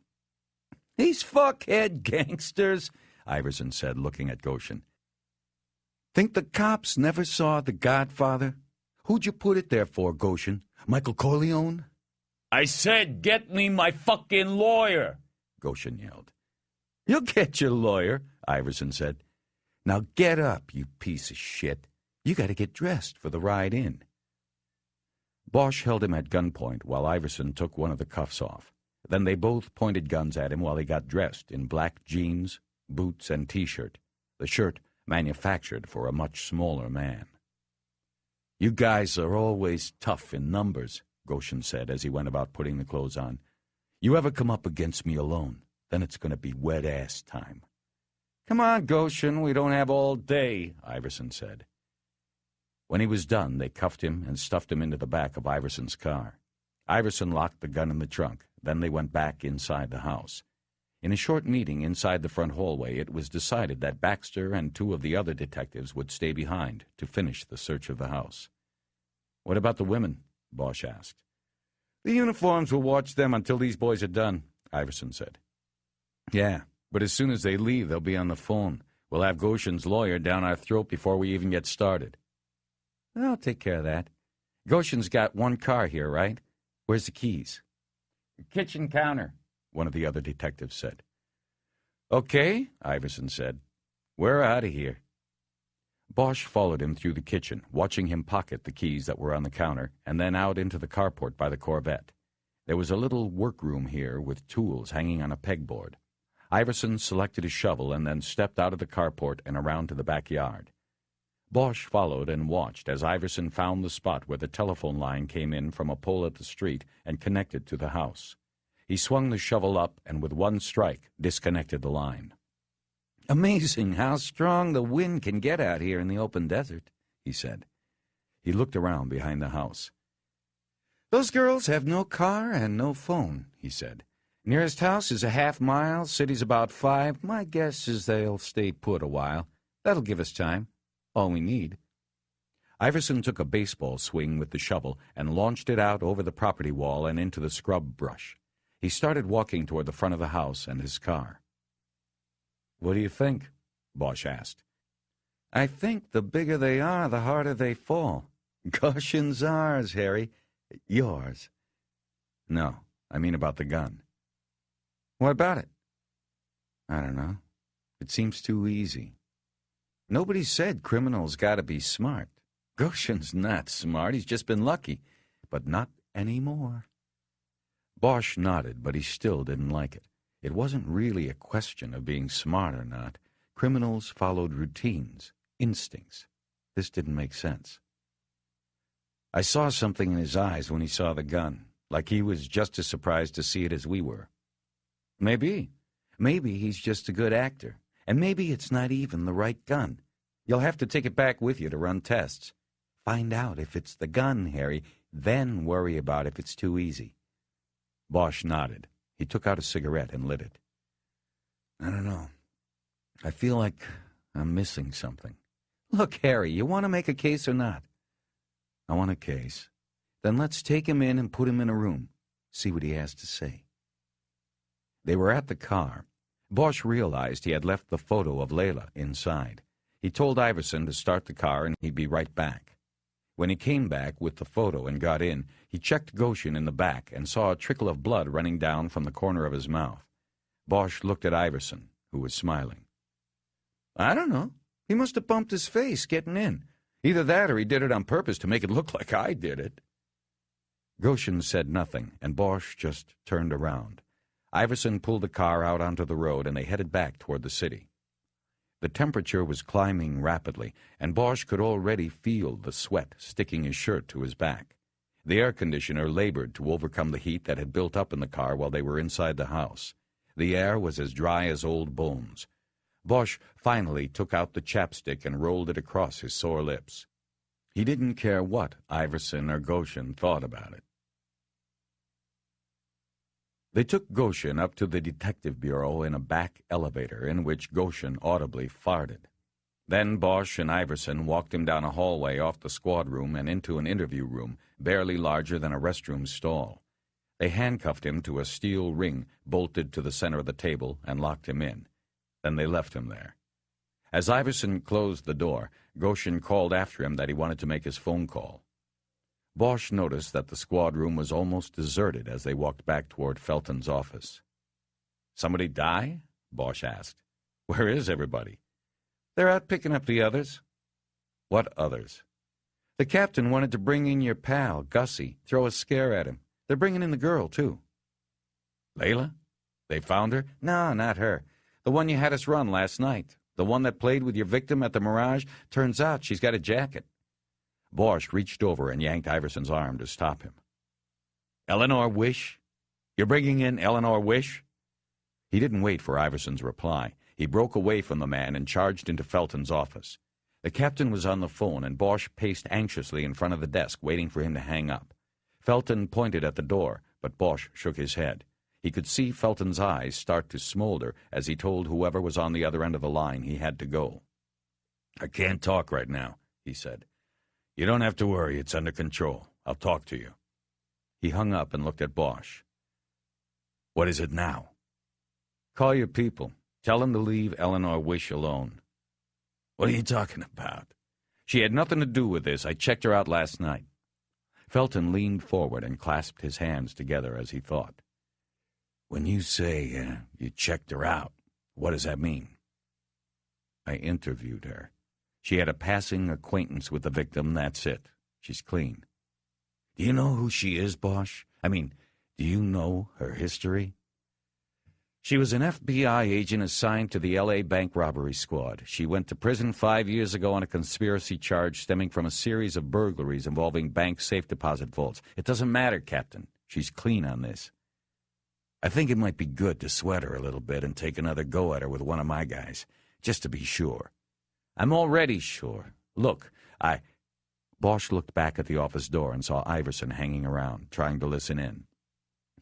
S9: "These fuckhead gangsters,"
S5: Iverson said, looking at Goshen.
S2: "Think the cops never saw The Godfather? Who'd you put it there for, Goshen? Michael Corleone?"
S9: "I said get me my fucking lawyer,"
S5: Goshen yelled.
S2: "You'll get your lawyer," Iverson said. "Now get up, you piece of shit. You got to get dressed for the ride in."
S5: Bosch held him at gunpoint while Iverson took one of the cuffs off. Then they both pointed guns at him while he got dressed in black jeans, boots, and T-shirt, the shirt manufactured for a much smaller man. "You guys are always tough in numbers," Goshen said as he went about putting the clothes on. "You ever come up against me alone, then it's going to be wet-ass time." "Come on, Goshen, we don't have all day," Iverson said. When he was done, they cuffed him and stuffed him into the back of Iverson's car. Iverson locked the gun in the trunk. Then they went back inside the house. In a short meeting inside the front hallway, it was decided that Baxter and 2 of the other detectives would stay behind to finish the search of the house. "What about the women?" Bosch asked. "The uniforms will watch them until these boys are done," Iverson said. "Yeah, but as soon as they leave, they'll be on the phone. We'll have Goshen's lawyer down our throat before we even get started." "I'll take care of that. Goshen's got 1 car here, right? Where's the keys?" "Kitchen counter," one of the other detectives said. "Okay," Iverson said. "We're out of here." Bosch followed him through the kitchen, watching him pocket the keys that were on the counter, and then out into the carport by the Corvette. There was a little workroom here with tools hanging on a pegboard. Iverson selected a shovel and then stepped out of the carport and around to the backyard. Bosch followed and watched as Iverson found the spot where the telephone line came in from a pole at the street and connected to the house. He swung the shovel up and with 1 strike disconnected the line. "Amazing how strong the wind can get out here in the open desert," he said. He looked around behind the house. "Those girls have no car and no phone," he said. "Nearest house is a half-mile, city's about 5. My guess is they'll stay put a while. That'll give us time. All we need." Iverson took a baseball swing with the shovel and launched it out over the property wall and into the scrub brush. He started walking toward the front of the house and his car. "What do you think?" Bosch asked. "I think the bigger they are, the harder they fall. Goshen's ours, Harry. Yours." "No, I mean about the gun." "What about it?" "I don't know. It seems too easy. Nobody said criminals got to be smart. Goshen's not smart. He's just been lucky. But not anymore." Bosch nodded, but he still didn't like it. It wasn't really a question of being smart or not. Criminals followed routines, instincts. This didn't make sense. "I saw something in his eyes when he saw the gun, like he was just as surprised to see it as we were." "Maybe. Maybe he's just a good actor. And maybe it's not even the right gun. You'll have to take it back with you to run tests. Find out if it's the gun, Harry, then worry about if it's too easy." Bosch nodded. He took out a cigarette and lit it. "I don't know. I feel like I'm missing something." "Look, Harry, you want to make a case or not?" "I want a case." "Then let's take him in and put him in a room. See what he has to say." They were at the car. Bosch realized he had left the photo of Layla inside. He told Iverson to start the car and he'd be right back. When he came back with the photo and got in, he checked Goshen in the back and saw a trickle of blood running down from the corner of his mouth. Bosch looked at Iverson, who was smiling. "I don't know. He must have bumped his face getting in. Either that or he did it on purpose to make it look like I did it." Goshen said nothing, and Bosch just turned around. Iverson pulled the car out onto the road, and they headed back toward the city. The temperature was climbing rapidly, and Bosch could already feel the sweat sticking his shirt to his back. The air conditioner labored to overcome the heat that had built up in the car while they were inside the house. The air was as dry as old bones. Bosch finally took out the chapstick and rolled it across his sore lips. He didn't care what Iverson or Goshen thought about it. They took Goshen up to the detective bureau in a back elevator in which Goshen audibly farted. Then Bosch and Iverson walked him down a hallway off the squad room and into an interview room barely larger than a restroom stall. They handcuffed him to a steel ring bolted to the center of the table and locked him in. Then they left him there. As Iverson closed the door, Goshen called after him that he wanted to make his phone call. Bosch noticed that the squad room was almost deserted as they walked back toward Felton's office. "Somebody die?" Bosch asked. "Where is everybody?" "They're out picking up the others." "What others?" "The captain wanted to bring in your pal, Gussie, throw a scare at him. They're bringing in the girl, too." Layla? They found her? No, not her. The one you had us run last night. The one that played with your victim at the Mirage. Turns out she's got a jacket. Bosch reached over and yanked Iverson's arm to stop him. Eleanor Wish? You're bringing in Eleanor Wish? He didn't wait for Iverson's reply. He broke away from the man and charged into Felton's office. The captain was on the phone, and Bosch paced anxiously in front of the desk, waiting for him to hang up. Felton pointed at the door, but Bosch shook his head. He could see Felton's eyes start to smolder as he told whoever was on the other end of the line he had to go. "I can't talk right now," he said. "You don't have to worry. It's under control. I'll talk to you." He hung up and looked at Bosch. "What is it now?" "Call your people. Tell them to leave Eleanor Wish alone." "What are you talking about?" "She had nothing to do with this. I checked her out last night." Felton leaned forward and clasped his hands together as he thought. "When you say you checked her out, what does that mean?" "I interviewed her. She had a passing acquaintance with the victim, that's it. She's clean." "Do you know who she is, Bosch? I mean, do you know her history?" "She was an FBI agent assigned to the L.A. bank robbery squad. She went to prison 5 years ago on a conspiracy charge stemming from a series of burglaries involving bank safe deposit vaults. It doesn't matter, Captain. She's clean on this." "I think it might be good to sweat her a little bit and take another go at her with one of my guys, just to be sure." "I'm already sure. Look, Bosch looked back at the office door and saw Iverson hanging around, trying to listen in.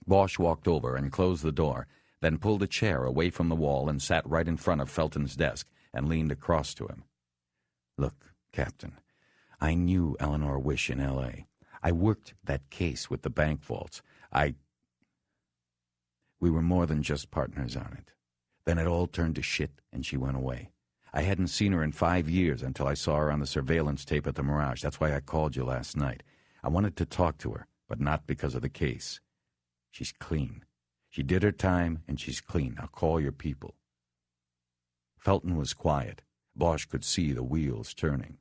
S5: Bosch walked over and closed the door, then pulled a chair away from the wall and sat right in front of Felton's desk and leaned across to him. "Look, Captain, I knew Eleanor Wish in L.A. I worked that case with the bank vaults. We were more than just partners on it. Then it all turned to shit and she went away. I hadn't seen her in 5 years until I saw her on the surveillance tape at the Mirage. That's why I called you last night. I wanted to talk to her, but not because of the case. She's clean. She did her time, and she's clean. Now call your people." Felton was quiet. Bosch could see the wheels turning.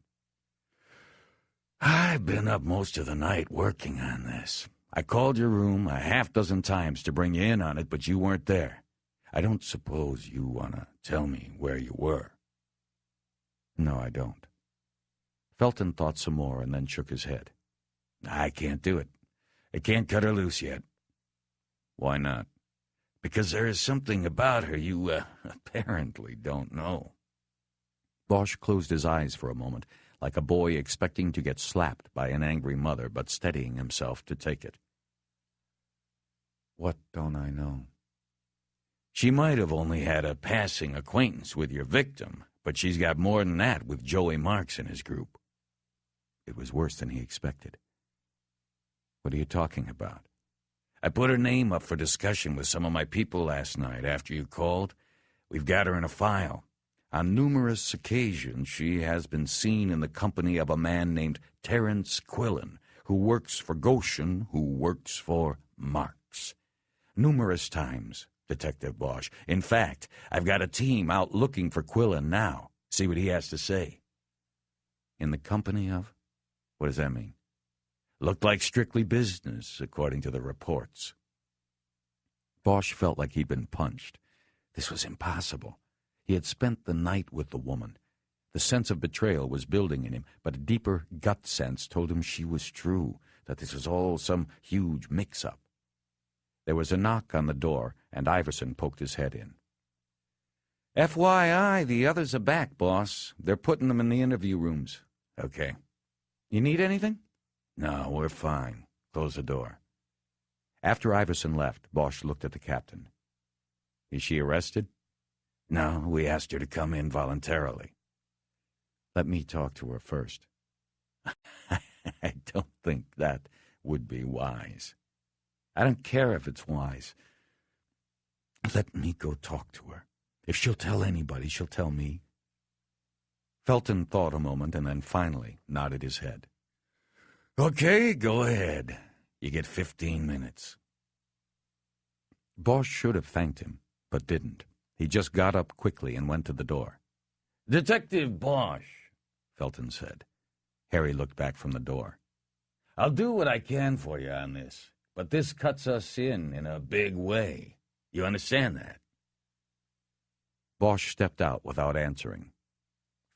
S5: "I've been up most of the night working on this. I called your room a half-dozen times to bring you in on it, but you weren't there. I don't suppose you want to tell me where you were." "No, I don't." Felton thought some more and then shook his head. "I can't do it. I can't cut her loose yet." "Why not?" "Because there is something about her you apparently don't know." Bosch closed his eyes for a moment, like a boy expecting to get slapped by an angry mother, but steadying himself to take it. "What don't I know?" "She might have only had a passing acquaintance with your victim, but she's got more than that with Joey Marks and his group." It was worse than he expected. "What are you talking about?" "I put her name up for discussion with some of my people last night after you called. We've got her in a file. On numerous occasions, she has been seen in the company of a man named Terrence Quillen, who works for Goshen, who works for Marks. Numerous times, Detective Bosch. In fact, I've got a team out looking for Quillen now. See what he has to say." "In the company of?" "What does that mean?" "Looked like strictly business, according to the reports." Bosch felt like he'd been punched. This was impossible. He had spent the night with the woman. The sense of betrayal was building in him, but a deeper gut sense told him she was true, that this was all some huge mix-up. There was a knock on the door, and Iverson poked his head in. "FYI, the others are back, boss. They're putting them in the interview rooms." "Okay. You need anything?" "No, we're fine. Close the door." After Iverson left, Bosch looked at the captain. "Is she arrested?" "No, we asked her to come in voluntarily." "Let me talk to her first." "I don't think that would be wise." "I don't care if it's wise. Let me go talk to her. If she'll tell anybody, she'll tell me." Felton thought a moment and then finally nodded his head. "Okay, go ahead. You get 15 minutes. Bosch should have thanked him, but didn't. He just got up quickly and went to the door. "Detective Bosch," Felton said. Harry looked back from the door. "I'll do what I can for you on this, but this cuts us in a big way.
S9: You understand that?
S5: Bosch stepped out without answering.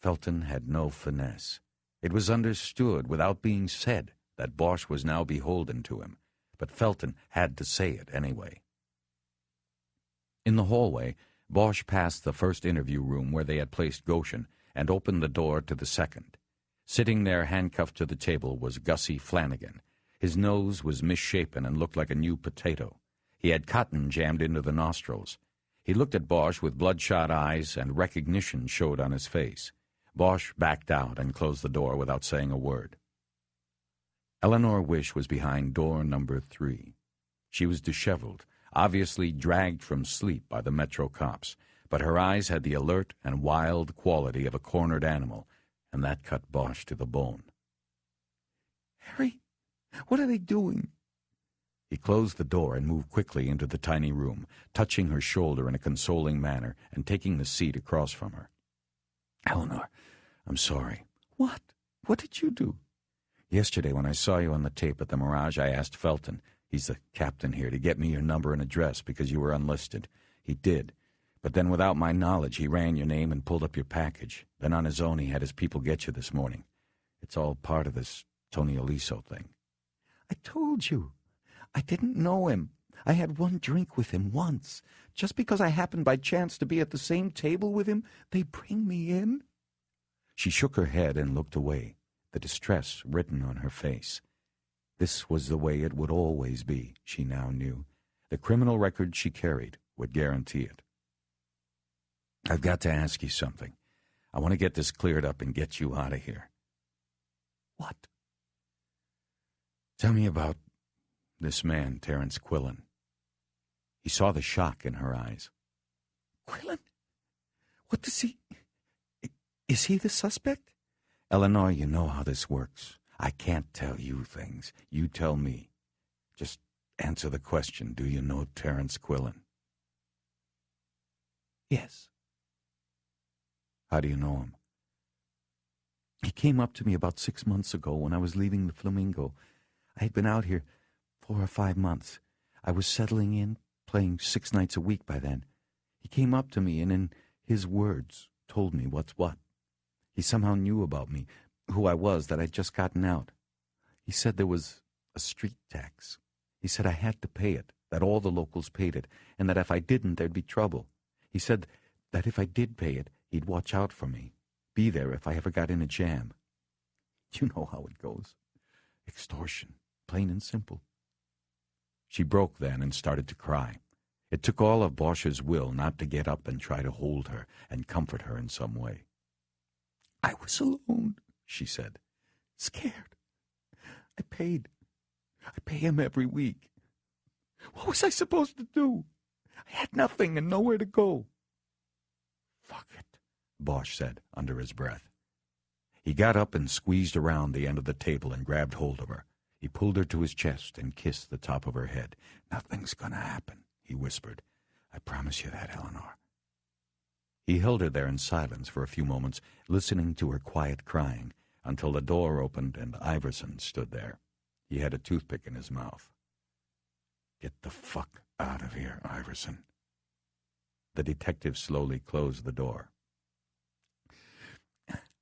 S5: Felton had no finesse. It was understood without being said that Bosch was now beholden to him, but Felton had to say it anyway. In the hallway, Bosch passed the first interview room where they had placed Goshen and opened the door to the second. Sitting there handcuffed to the table was Gussie Flanagan. His nose was misshapen and looked like a new potato. He had cotton jammed into the nostrils. He looked at Bosch with bloodshot eyes, and recognition showed on his face. Bosch backed out and closed the door without saying a word. Eleanor Wish was behind door number 3. She was disheveled, obviously dragged from sleep by the Metro cops, but her eyes had the alert and wild quality of a cornered animal, and that cut Bosch to the bone.
S6: Harry, what are they doing?
S5: He closed the door and moved quickly into the tiny room, touching her shoulder in a consoling manner and taking the seat across from her. Eleanor, I'm sorry.
S6: What? What did you do?
S5: Yesterday when I saw you on the tape at the Mirage, I asked Felton, he's the captain here, to get me your number and address because you were unlisted. He did. But then without my knowledge, he ran your name and pulled up your package. Then on his own, he had his people get you this morning. It's all part of this Tony Aliso thing.
S6: I told you. I didn't know him. I had one drink with him once. Just because I happened by chance to be at the same table with him, they bring me in?
S5: She shook her head and looked away, the distress written on her face. This was the way it would always be, she now knew. The criminal record she carried would guarantee it. I've got to ask you something. I want to get this cleared up and get you out of here.
S6: What?
S5: Tell me about this man, Terence Quillen. He saw the shock in her eyes.
S6: Quillen? What does he... Is he the suspect?
S5: Eleanor, you know how this works. I can't tell you things. You tell me. Just answer the question. Do you know Terence Quillen?
S6: Yes.
S5: How do you know him?
S6: He came up to me about 6 months ago when I was leaving the Flamingo. I had been out here 4 or 5 months. I was settling in, playing 6 nights a week by then. He came up to me and in his words told me what's what. He somehow knew about me, who I was, that I'd just gotten out. He said there was a street tax. He said I had to pay it, that all the locals paid it, and that if I didn't, there'd be trouble. He said that if I did pay it, he'd watch out for me, be there if I ever got in a jam. You know how it goes. Extortion, plain and simple. She broke then and started to cry. It took all of Bosch's will not to get up and try to hold her and comfort her in some way. I was alone, she said, scared. I pay him every week. What was I supposed to do? I had nothing and nowhere to go. Fuck it, Bosch said under his breath. He got up and squeezed around the end of the table and grabbed hold of her. He pulled her to his chest and kissed the top of her head. Nothing's gonna happen, he whispered. I promise you that, Eleanor. He held her there in silence for a few moments, listening to her quiet crying, until the door opened and Iverson stood there. He had a toothpick in his mouth. Get the fuck out of here, Iverson. The detective slowly closed the door.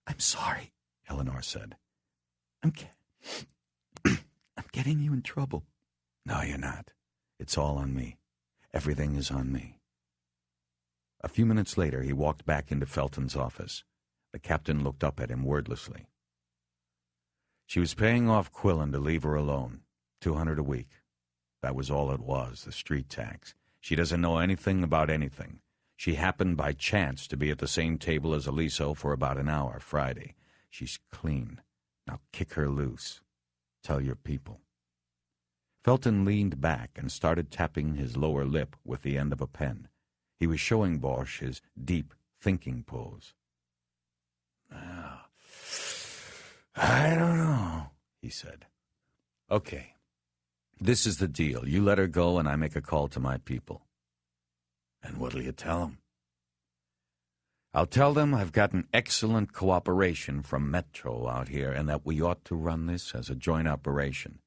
S6: I'm sorry, Eleanor said. I'm getting you in trouble. No, you're not. It's all on me. Everything is on me. A few minutes later, he walked back into Felton's office. The captain looked up at him wordlessly. She was paying off Quillen to leave her alone. $200 a week. That was all it was, the street tax. She doesn't know anything about anything. She happened by chance to be at the same table as Aliso for about an hour Friday. She's clean. Now kick her loose. Tell your people. Felton leaned back and started tapping his lower lip with the end of a pen. He was showing Bosch his deep thinking pose. Well, I don't know, he said. Okay. This is the deal. You let her go and I make a call to my people. And what'll you tell them? I'll tell them I've gotten excellent cooperation from Metro out here and that we ought to run this as a joint operation.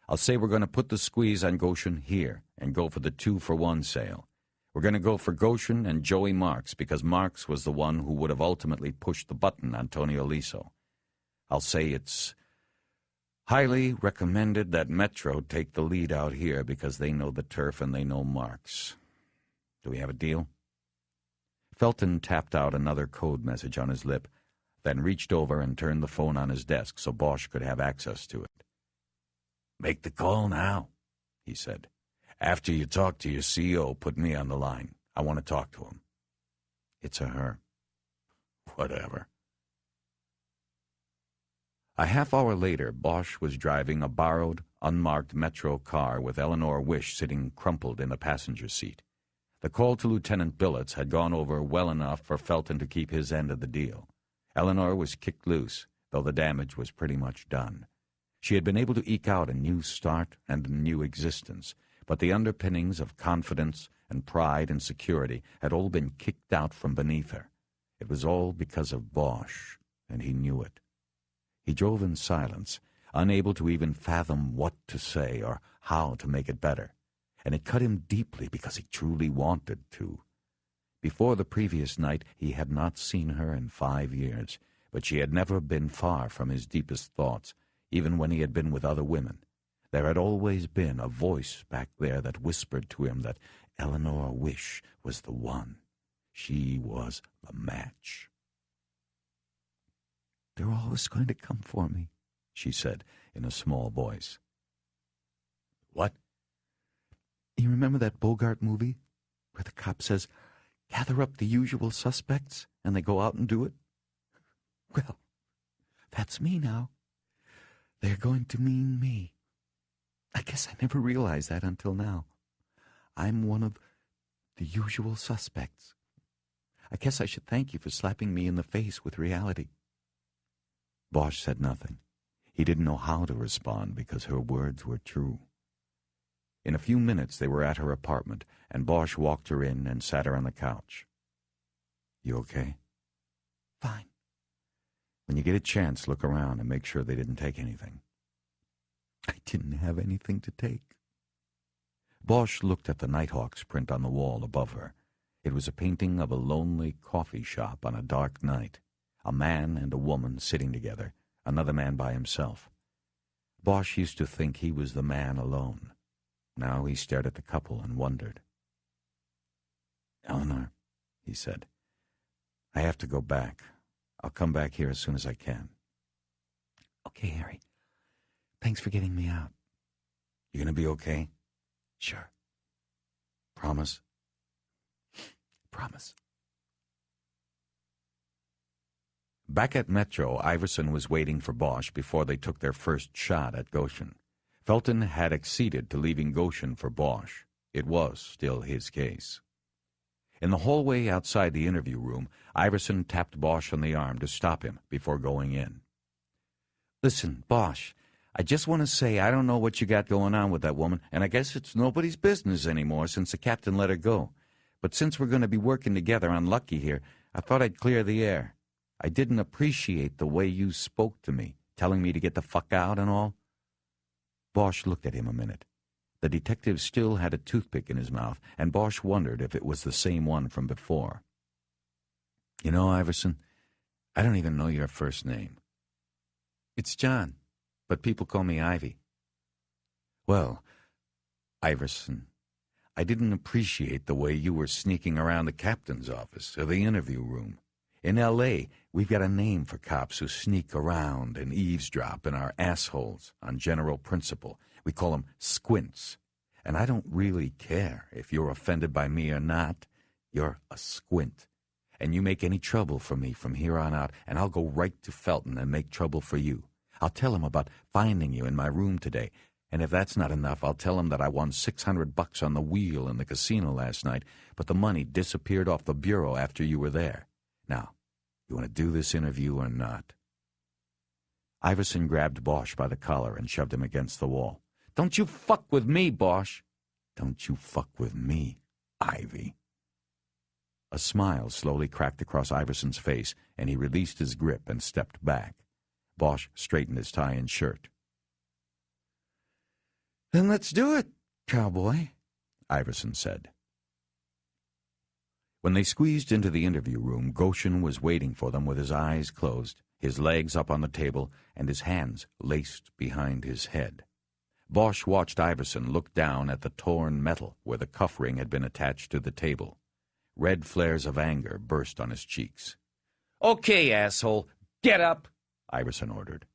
S6: I'll say we're going to put the squeeze on Goshen here and go for the 2-for-1 sale.
S2: We're going to go for Goshen and Joey Marks because Marks was the one who would have ultimately pushed the button on Tony Aliso. I'll say it's highly recommended that Metro take the lead out here because they know the turf and they know Marks. Do we have a deal? Felton tapped out another code message on his lip, then reached over and turned the phone on his desk so Bosch could have access to it.
S7: Make the call now, he said. After you talk to your CO, put me on the line. I want to talk to him.
S2: It's a her.
S7: Whatever.
S2: A half hour later, Bosch was driving a borrowed, unmarked Metro car with Eleanor Wish sitting crumpled in the passenger seat. The call to Lieutenant Billets had gone over well enough for Felton to keep his end of the deal. Eleanor was kicked loose, though the damage was pretty much done. She had been able to eke out a new start and a new existence, but the underpinnings of confidence and pride and security had all been kicked out from beneath her. It was all because of Bosch, and he knew it. He drove in silence, unable to even fathom what to say or how to make it better, and it cut him deeply because he truly wanted to. Before the previous night, he had not seen her in 5 years, but she had never been far from his deepest thoughts, even when he had been with other women. There had always been a voice back there that whispered to him that Eleanor Wish was the one. She was the match. "They're always going to come for me," she said in a small voice.
S7: What?
S2: You remember that Bogart movie where the cop says, "Gather up the usual suspects," and they go out and do it? Well, that's me now. They're going to mean me. I guess I never realized that until now. I'm one of the usual suspects. I guess I should thank you for slapping me in the face with reality. Bosch said nothing. He didn't know how to respond because her words were true. In a few minutes they were at her apartment, and Bosch walked her in and sat her on the couch. "You okay?" "Fine." "When you get a chance, look around and make sure they didn't take anything." "I didn't have anything to take." Bosch looked at the Nighthawk's print on the wall above her. It was a painting of a lonely coffee shop on a dark night. A man and a woman sitting together, another man by himself. Bosch used to think he was the man alone. Now he stared at the couple and wondered. "Eleanor," he said, "I have to go back. I'll come back here as soon as I can." "Okay, Harry. Thanks for getting me out." "You gonna be okay?" "Sure." "Promise?" "Promise." Back at Metro, Iverson was waiting for Bosch before they took their first shot at Goshen. Felton had acceded to leaving Goshen for Bosch. It was still his case. In the hallway outside the interview room, Iverson tapped Bosch on the arm to stop him before going in. "Listen, Bosch, I just want to say I don't know what you got going on with that woman, and I guess it's nobody's business anymore since the captain let her go. But since we're going to be working together on Lucky here, I thought I'd clear the air. I didn't appreciate the way you spoke to me, telling me to get the fuck out and all." Bosch looked at him a minute. The detective still had a toothpick in his mouth, and Bosch wondered if it was the same one from before. "You know, Iverson, I don't even know your first name." "It's John, but people call me Ivy." "Well, Iverson, I didn't appreciate the way you were sneaking around the captain's office or the interview room. In L.A., we've got a name for cops who sneak around and eavesdrop and are assholes on general principle. We call them squints. And I don't really care if you're offended by me or not. You're a squint. And you make any trouble for me from here on out, and I'll go right to Felton and make trouble for you. I'll tell him about finding you in my room today. And if that's not enough, I'll tell him that I won $600 on the wheel in the casino last night, but the money disappeared off the bureau after you were there. Now, you want to do this interview or not?" Iverson grabbed Bosch by the collar and shoved him against the wall. "Don't you fuck with me, Bosch." "Don't you fuck with me, Ivy." A smile slowly cracked across Iverson's face, and he released his grip and stepped back. Bosch straightened his tie and shirt. "Then let's do it, cowboy," Iverson said. When they squeezed into the interview room, Goshen was waiting for them with his eyes closed, his legs up on the table, and his hands laced behind his head. Bosch watched Iverson look down at the torn metal where the cuff ring had been attached to the table. Red flares of anger burst on his cheeks.
S5: "Okay, asshole, get up,"
S2: Iverson ordered.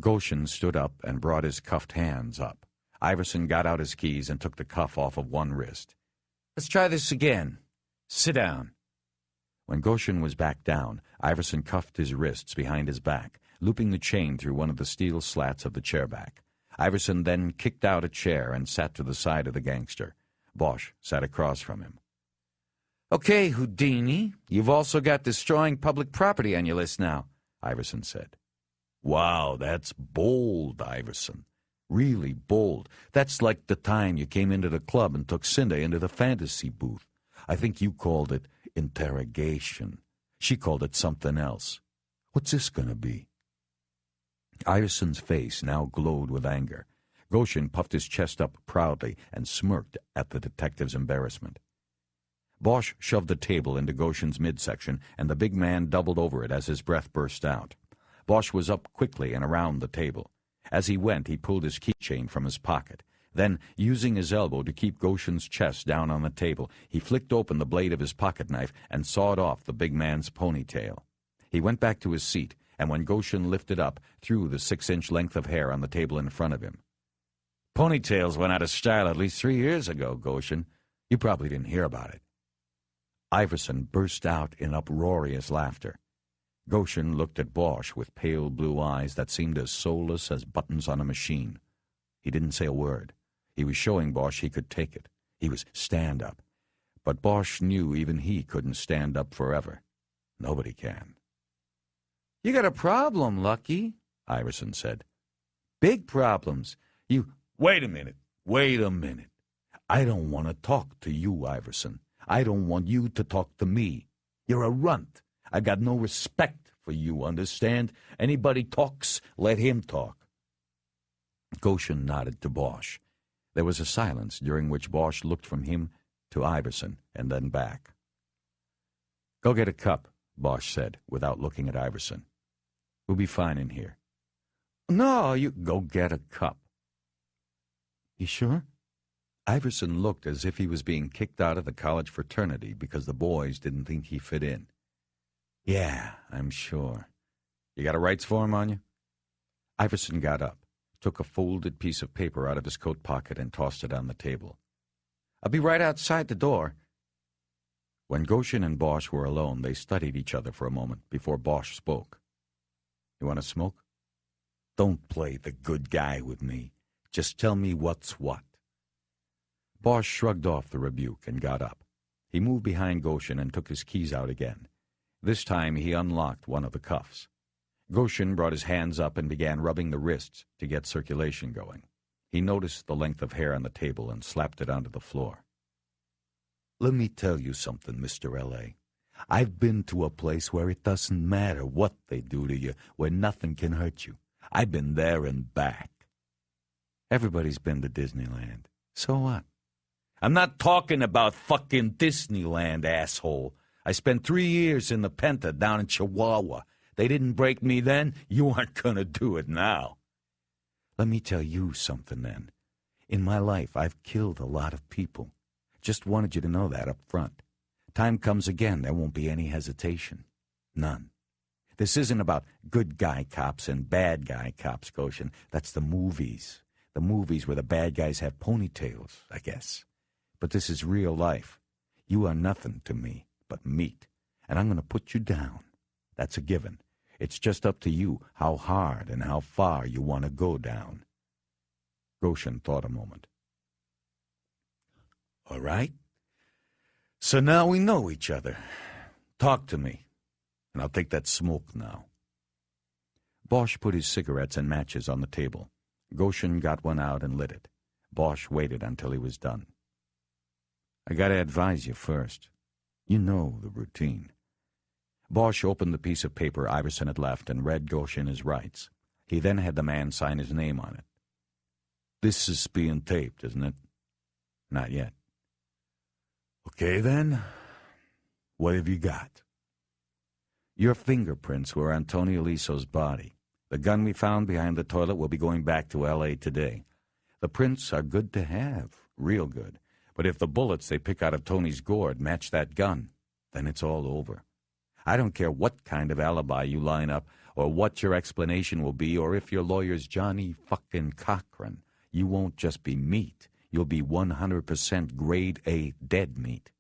S2: Goshen stood up and brought his cuffed hands up. Iverson got out his keys and took the cuff off of one wrist.
S5: "Let's try this again. Sit down."
S2: When Goshen was back down, Iverson cuffed his wrists behind his back, looping the chain through one of the steel slats of the chair back. Iverson then kicked out a chair and sat to the side of the gangster. Bosch sat across from him.
S5: "Okay, Houdini, you've also got destroying public property on your list now,"
S2: Iverson said. "Wow, that's bold, Iverson. Really bold. That's like the time you came into the club and took Cinda into the fantasy booth. I think you called it interrogation. She called it something else. What's this going to be?" Iverson's face now glowed with anger. Goshen puffed his chest up proudly and smirked at the detective's embarrassment. Bosch shoved the table into Goshen's midsection, and the big man doubled over it as his breath burst out. Bosch was up quickly and around the table. As he went, he pulled his keychain from his pocket. Then, using his elbow to keep Goshen's chest down on the table, he flicked open the blade of his pocket knife and sawed off the big man's ponytail. He went back to his seat, and when Goshen lifted up, threw the 6-inch length of hair on the table in front of him. "Ponytails went out of style at least 3 years ago, Goshen. You probably didn't hear about it." Iverson burst out in uproarious laughter. Goshen looked at Bosch with pale blue eyes that seemed as soulless as buttons on a machine. He didn't say a word. He was showing Bosch he could take it. He was stand-up. But Bosch knew even he couldn't stand up forever. Nobody can.
S5: "You got a problem, Lucky," Iverson said. "Big problems. You—"
S2: Wait a minute. I don't want to talk to you, Iverson. I don't want you to talk to me. You're a runt. I got no respect for you, understand? Anybody talks, let him talk. Goshen nodded to Bosch. There was a silence during which Bosch looked from him to Iverson and then back. "Go get a cup," Bosch said, without looking at Iverson. "We'll be fine in here."
S5: "No, you—"
S2: "Go get a cup." "You sure?" Iverson looked as if he was being kicked out of the college fraternity because the boys didn't think he fit in. "Yeah, I'm sure. You got a rights form on you?" Iverson got up, took a folded piece of paper out of his coat pocket and tossed it on the table.
S5: "I'll be right outside the door."
S2: When Goshen and Bosch were alone, they studied each other for a moment before Bosch spoke. "You want to smoke?" "Don't play the good guy with me. Just tell me what's what." Bosch shrugged off the rebuke and got up. He moved behind Goshen and took his keys out again. This time he unlocked one of the cuffs. Goshen brought his hands up and began rubbing the wrists to get circulation going. He noticed the length of hair on the table and slapped it onto the floor. "Let me tell you something, Mr. L.A. I've been to a place where it doesn't matter what they do to you, where nothing can hurt you. I've been there and back." "Everybody's been to Disneyland. So what?" "I'm not talking about fucking Disneyland, asshole. I spent 3 years in the Penta down in Chihuahua. They didn't break me then. You aren't going to do it now." "Let me tell you something, then. In my life, I've killed a lot of people. Just wanted you to know that up front. Time comes again, there won't be any hesitation. None. This isn't about good guy cops and bad guy cops, Goshen. That's the movies. The movies where the bad guys have ponytails, I guess. But this is real life. You are nothing to me but meat, and I'm going to put you down. That's a given. It's just up to you how hard and how far you want to go down." Goshen thought a moment. "All right. So now we know each other. Talk to me, and I'll take that smoke now." Bosch put his cigarettes and matches on the table. Goshen got one out and lit it. Bosch waited until he was done. "I got to advise you first. You know the routine." Bosch opened the piece of paper Iverson had left and read Goshen his rights. He then had the man sign his name on it. "This is being taped, isn't it?" "Not yet." "Okay, then.
S7: What have you got?
S5: Your fingerprints were on Tony Eliso's body. The gun we found behind the toilet will be going back to L.A. today. The prints are good to have, real good. But if the bullets they pick out of Tony's gourd match that gun, then it's all over. I don't care what kind of alibi you line up, or what your explanation will be, or if your lawyer's Johnny fucking Cochran. You won't just be meat. You'll be 100% grade A dead meat.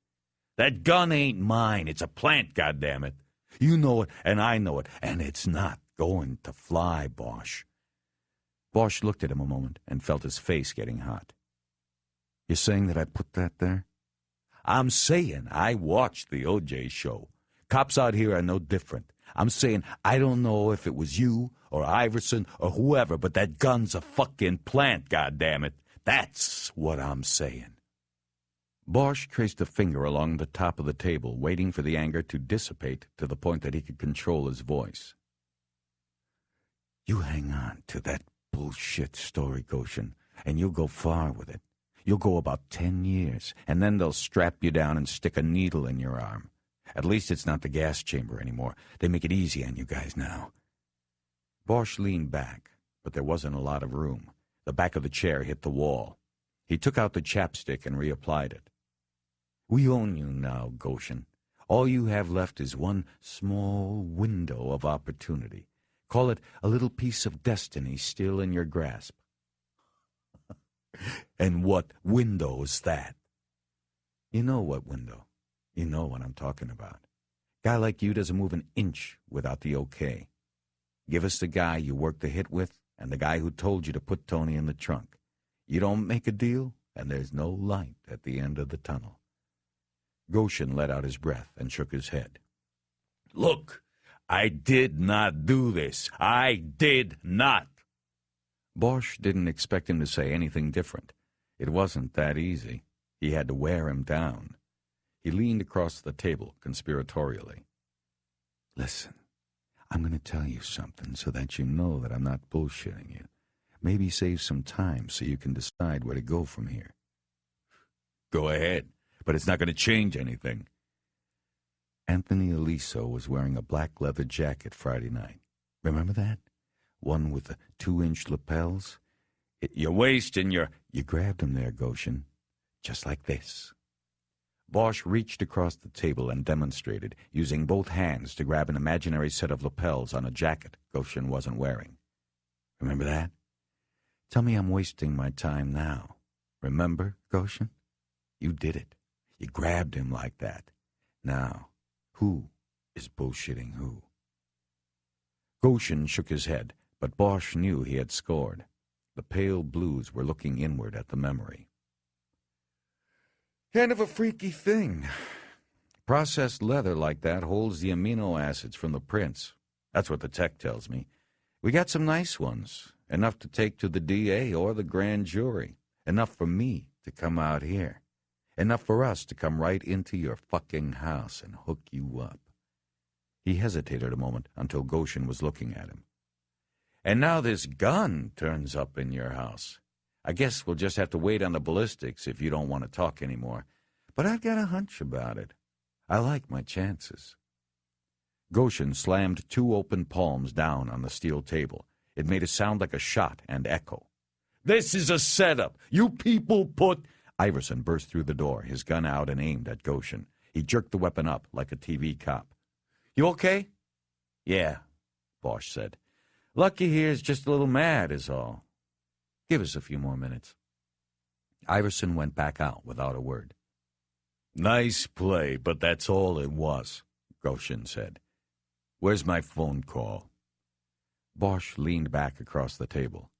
S7: That gun ain't mine. It's a plant, goddammit. You know it, and I know it, and it's not going to fly, Bosch.
S5: Bosch looked at him a moment and felt his face getting hot. You're saying that I put that there?
S7: I'm saying I watched the O.J. show. Cops out here are no different. I'm saying I don't know if it was you or Iverson or whoever, but that gun's a fucking plant, goddammit. That's what I'm saying.
S5: Bosch traced a finger along the top of the table, waiting for the anger to dissipate to the point that he could control his voice. You hang on to that bullshit story, Goshen, and you'll go far with it. You'll go about 10 years, and then they'll strap you down and stick a needle in your arm. At least it's not the gas chamber anymore. They make it easy on you guys now. Bosch leaned back, but there wasn't a lot of room. The back of the chair hit the wall. He took out the chapstick and reapplied it. We own you now, Goshen. All you have left is one small window of opportunity. Call it a little piece of destiny still in your grasp.
S7: And what window's that?
S5: You know what window. You know what I'm talking about. Guy like you doesn't move an inch without the okay. Give us the guy you worked the hit with and the guy who told you to put Tony in the trunk. You don't make a deal, and there's no light at the end of the tunnel. Goshen let out his breath and shook his head.
S7: Look, I did not do this. I did not.
S5: Bosch didn't expect him to say anything different. It wasn't that easy. He had to wear him down. He leaned across the table conspiratorially. Listen, I'm going to tell you something so that you know that I'm not bullshitting you. Maybe save some time so you can decide where to go from here.
S7: Go ahead, but it's not going to change anything.
S5: Anthony Eliso was wearing a black leather jacket Friday night. Remember that? One with the 2-inch lapels?
S7: Your waist and your...
S5: You grabbed him there, Goshen. Just like this. Bosch reached across the table and demonstrated, using both hands to grab an imaginary set of lapels on a jacket Goshen wasn't wearing. Remember that? Tell me I'm wasting my time now. Remember, Goshen? You did it. You grabbed him like that. Now, who is bullshitting who? Goshen shook his head, but Bosch knew he had scored. The pale blues were looking inward at the memory. Kind of a freaky thing. Processed leather like that holds the amino acids from the prints. That's what the tech tells me. We got some nice ones, enough to take to the DA or the grand jury, enough for me to come out here, enough for us to come right into your fucking house and hook you up. He hesitated a moment until Goshen was looking at him. And now this gun turns up in your house. I guess we'll just have to wait on the ballistics if you don't want to talk anymore. But I've got a hunch about it. I like my chances. Goshen slammed 2 open palms down on the steel table. It made a sound like a shot and echo.
S7: This is a setup. You people put...
S5: Iverson burst through the door, his gun out and aimed at Goshen. He jerked the weapon up like a TV cop.
S7: You okay?
S5: Yeah, Bosch said. Lucky here's just a little mad is all. Give us a few more minutes. Iverson went back out without a word.
S7: Nice play, but that's all it was, Goshen said. Where's my phone call?
S5: Bosch leaned back across the table.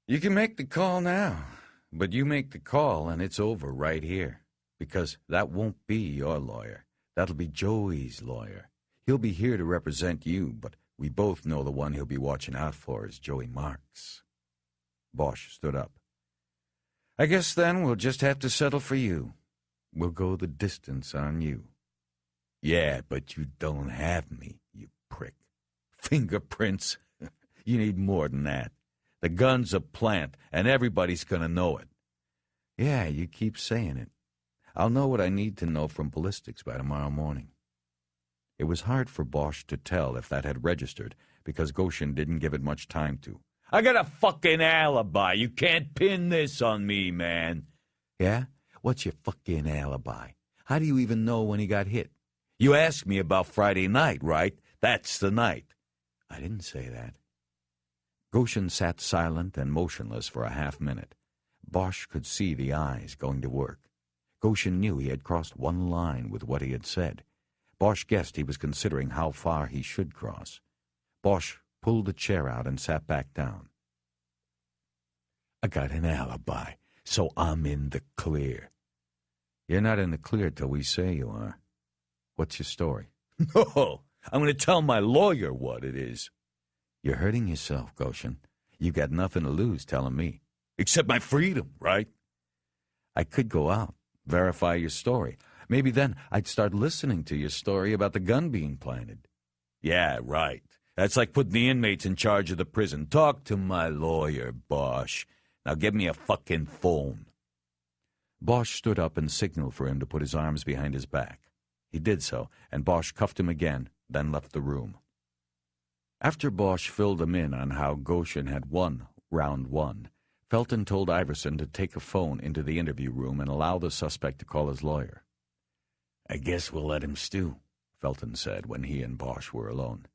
S5: You can make the call now, but you make the call and it's over right here, because that won't be your lawyer. That'll be Joey's lawyer. He'll be here to represent you, but we both know the one he'll be watching out for is Joey Marks. Bosch stood up. I guess then we'll just have to settle for you. We'll go the distance on you.
S7: Yeah, but you don't have me, you prick. Fingerprints? You need more than that. The gun's a plant, and everybody's going to know it.
S5: Yeah, you keep saying it. I'll know what I need to know from ballistics by tomorrow morning. It was hard for Bosch to tell if that had registered, because Goshen didn't give it much time to.
S9: I got a fucking alibi. You can't pin this on me, man.
S5: Yeah? What's your fucking alibi? How do you even know when he got hit?
S9: You asked me about Friday night, right? That's the night.
S5: I didn't say that. Goshen sat silent and motionless for a half-minute. Bosch could see the eyes going to work. Goshen knew he had crossed one line with what he had said. Bosch guessed he was considering how far he should cross. Bosch pulled a chair out and sat back down.
S9: I got an alibi, so I'm in the clear.
S5: You're not in the clear till we say you are. What's your story?
S9: No, I'm going to tell my lawyer what it is.
S5: You're hurting yourself, Goshen. You got nothing to lose telling me.
S9: Except my freedom, right?
S5: I could go out, verify your story. Maybe then I'd start listening to your story about the gun being planted.
S9: Yeah, right. That's like putting the inmates in charge of the prison. Talk to my lawyer, Bosch. Now give me a fucking phone.
S5: Bosch stood up and signaled for him to put his arms behind his back. He did so, and Bosch cuffed him again, then left the room. After Bosch filled him in on how Goshen had won round one, Felton told Iverson to take a phone into the interview room and allow the suspect to call his lawyer.
S7: I guess we'll let him stew, Felton said when he and Bosch were alone.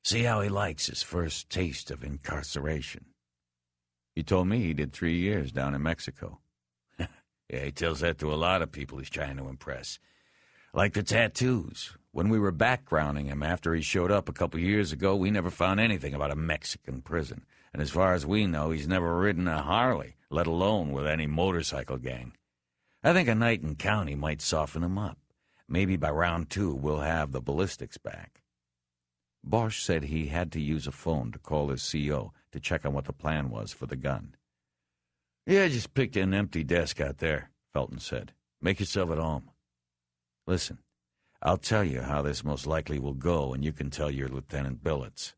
S7: See how he likes his first taste of incarceration.
S5: He told me he did 3 years down in Mexico.
S7: Yeah, he tells that to a lot of people he's trying to impress. Like the tattoos. When we were backgrounding him after he showed up a couple years ago, we never found anything about a Mexican prison. And as far as we know, he's never ridden a Harley, let alone with any motorcycle gang. I think a night in county might soften him up. Maybe by round 2 we'll have the ballistics back.
S5: Bosch said he had to use a phone to call his CO to check on what the plan was for the gun.
S7: Yeah, just pick an empty desk out there, Felton said. Make yourself at home. Listen, I'll tell you how this most likely will go, and you can tell your Lieutenant Billets.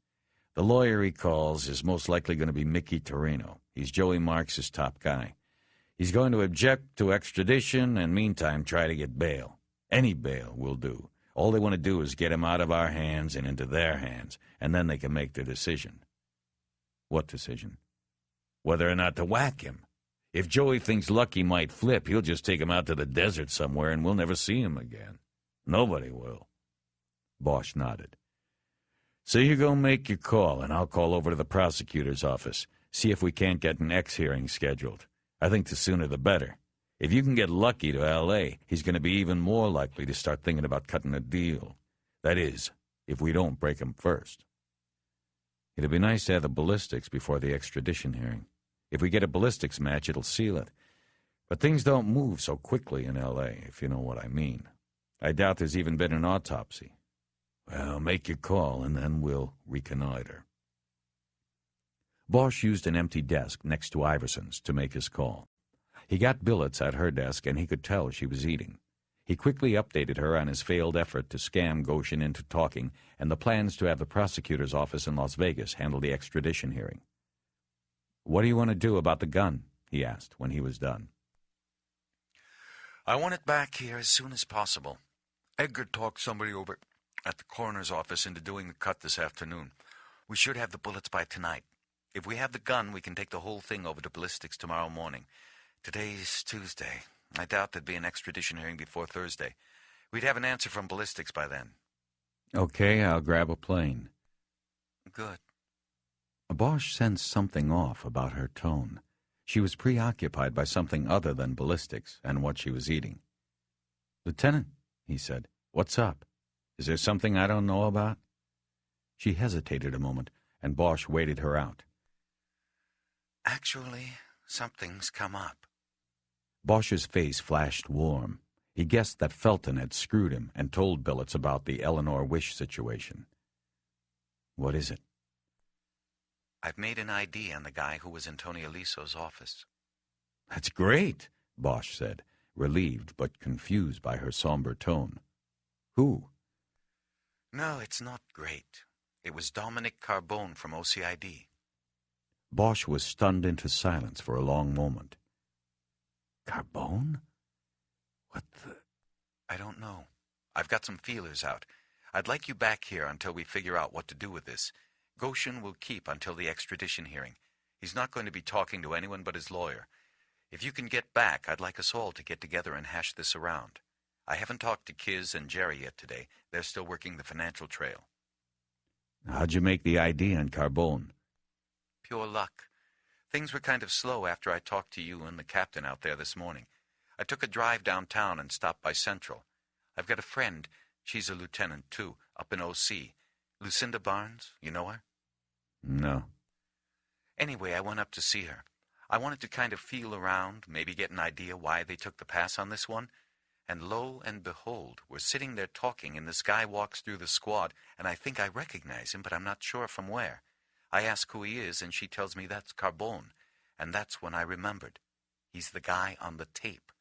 S7: The lawyer he calls is most likely going to be Mickey Torino. He's Joey Marks' top guy. He's going to object to extradition and meantime try to get bail. Any bail will do. All they want to do is get him out of our hands and into their hands, and then they can make their decision.
S5: What decision?
S7: Whether or not to whack him. If Joey thinks Lucky might flip, he'll just take him out to the desert somewhere and we'll never see him again. Nobody will.
S5: Bosch nodded.
S7: So you go make your call, and I'll call over to the prosecutor's office, see if we can't get an X hearing scheduled. I think the sooner the better. If you can get Lucky to L.A., he's going to be even more likely to start thinking about cutting a deal. That is, if we don't break him first.
S5: It'd be nice to have the ballistics before the extradition hearing. If we get a ballistics match, it'll seal it. But things don't move so quickly in L.A., if you know what I mean. I doubt there's even been an autopsy.
S7: Well, make your call, and then we'll reconnoiter.
S5: Bosch used an empty desk next to Iverson's to make his call. He got Billets at her desk, and he could tell she was eating. He quickly updated her on his failed effort to scam Goshen into talking and the plans to have the prosecutor's office in Las Vegas handle the extradition hearing. "What do you want to do about the gun?" he asked when he was done.
S4: I want it back here as soon as possible. Edgar talked somebody over at the coroner's office into doing the cut this afternoon. We should have the bullets by tonight. If we have the gun, we can take the whole thing over to ballistics tomorrow morning. Today's Tuesday. I doubt there'd be an extradition hearing before Thursday. We'd have an answer from ballistics by then.
S5: Okay, I'll grab a plane.
S4: Good.
S5: Bosch sensed something off about her tone. She was preoccupied by something other than ballistics and what she was eating. "Lieutenant," he said, "what's up? Is there something I don't know about?" She hesitated a moment, and Bosch waited her out.
S4: Actually, something's come up.
S5: Bosch's face flashed warm. He guessed that Felton had screwed him and told Billets about the Eleanor Wish situation. "What is it?"
S4: I've made an ID on the guy who was in Tony Aliso's office.
S5: "That's great," Bosch said, relieved but confused by her somber tone. "Who?"
S4: No, it's not great. It was Dominic Carbone from OCID.
S5: Bosch was stunned into silence for a long moment. "Carbone?
S7: What the...
S4: I don't know. I've got some feelers out. I'd like you back here until we figure out what to do with this. Goshen will keep until the extradition hearing. He's not going to be talking to anyone but his lawyer. If you can get back, I'd like us all to get together and hash this around. I haven't talked to Kiz and Jerry yet today. They're still working the financial trail.
S9: How'd you make the ID on Carbone?
S4: Pure luck. Things were kind of slow after I talked to you and the captain out there this morning. I took a drive downtown and stopped by Central. I've got a friend, she's a lieutenant too, up in O.C. Lucinda Barnes, you know her?
S9: No.
S4: Anyway, I went up to see her. I wanted to kind of feel around, maybe get an idea why they took the pass on this one. And lo and behold, we're sitting there talking, and this guy walks through the squad, and I think I recognize him, but I'm not sure from where. I ask who he is, and she tells me that's Carbone, and that's when I remembered. He's the guy on the tape.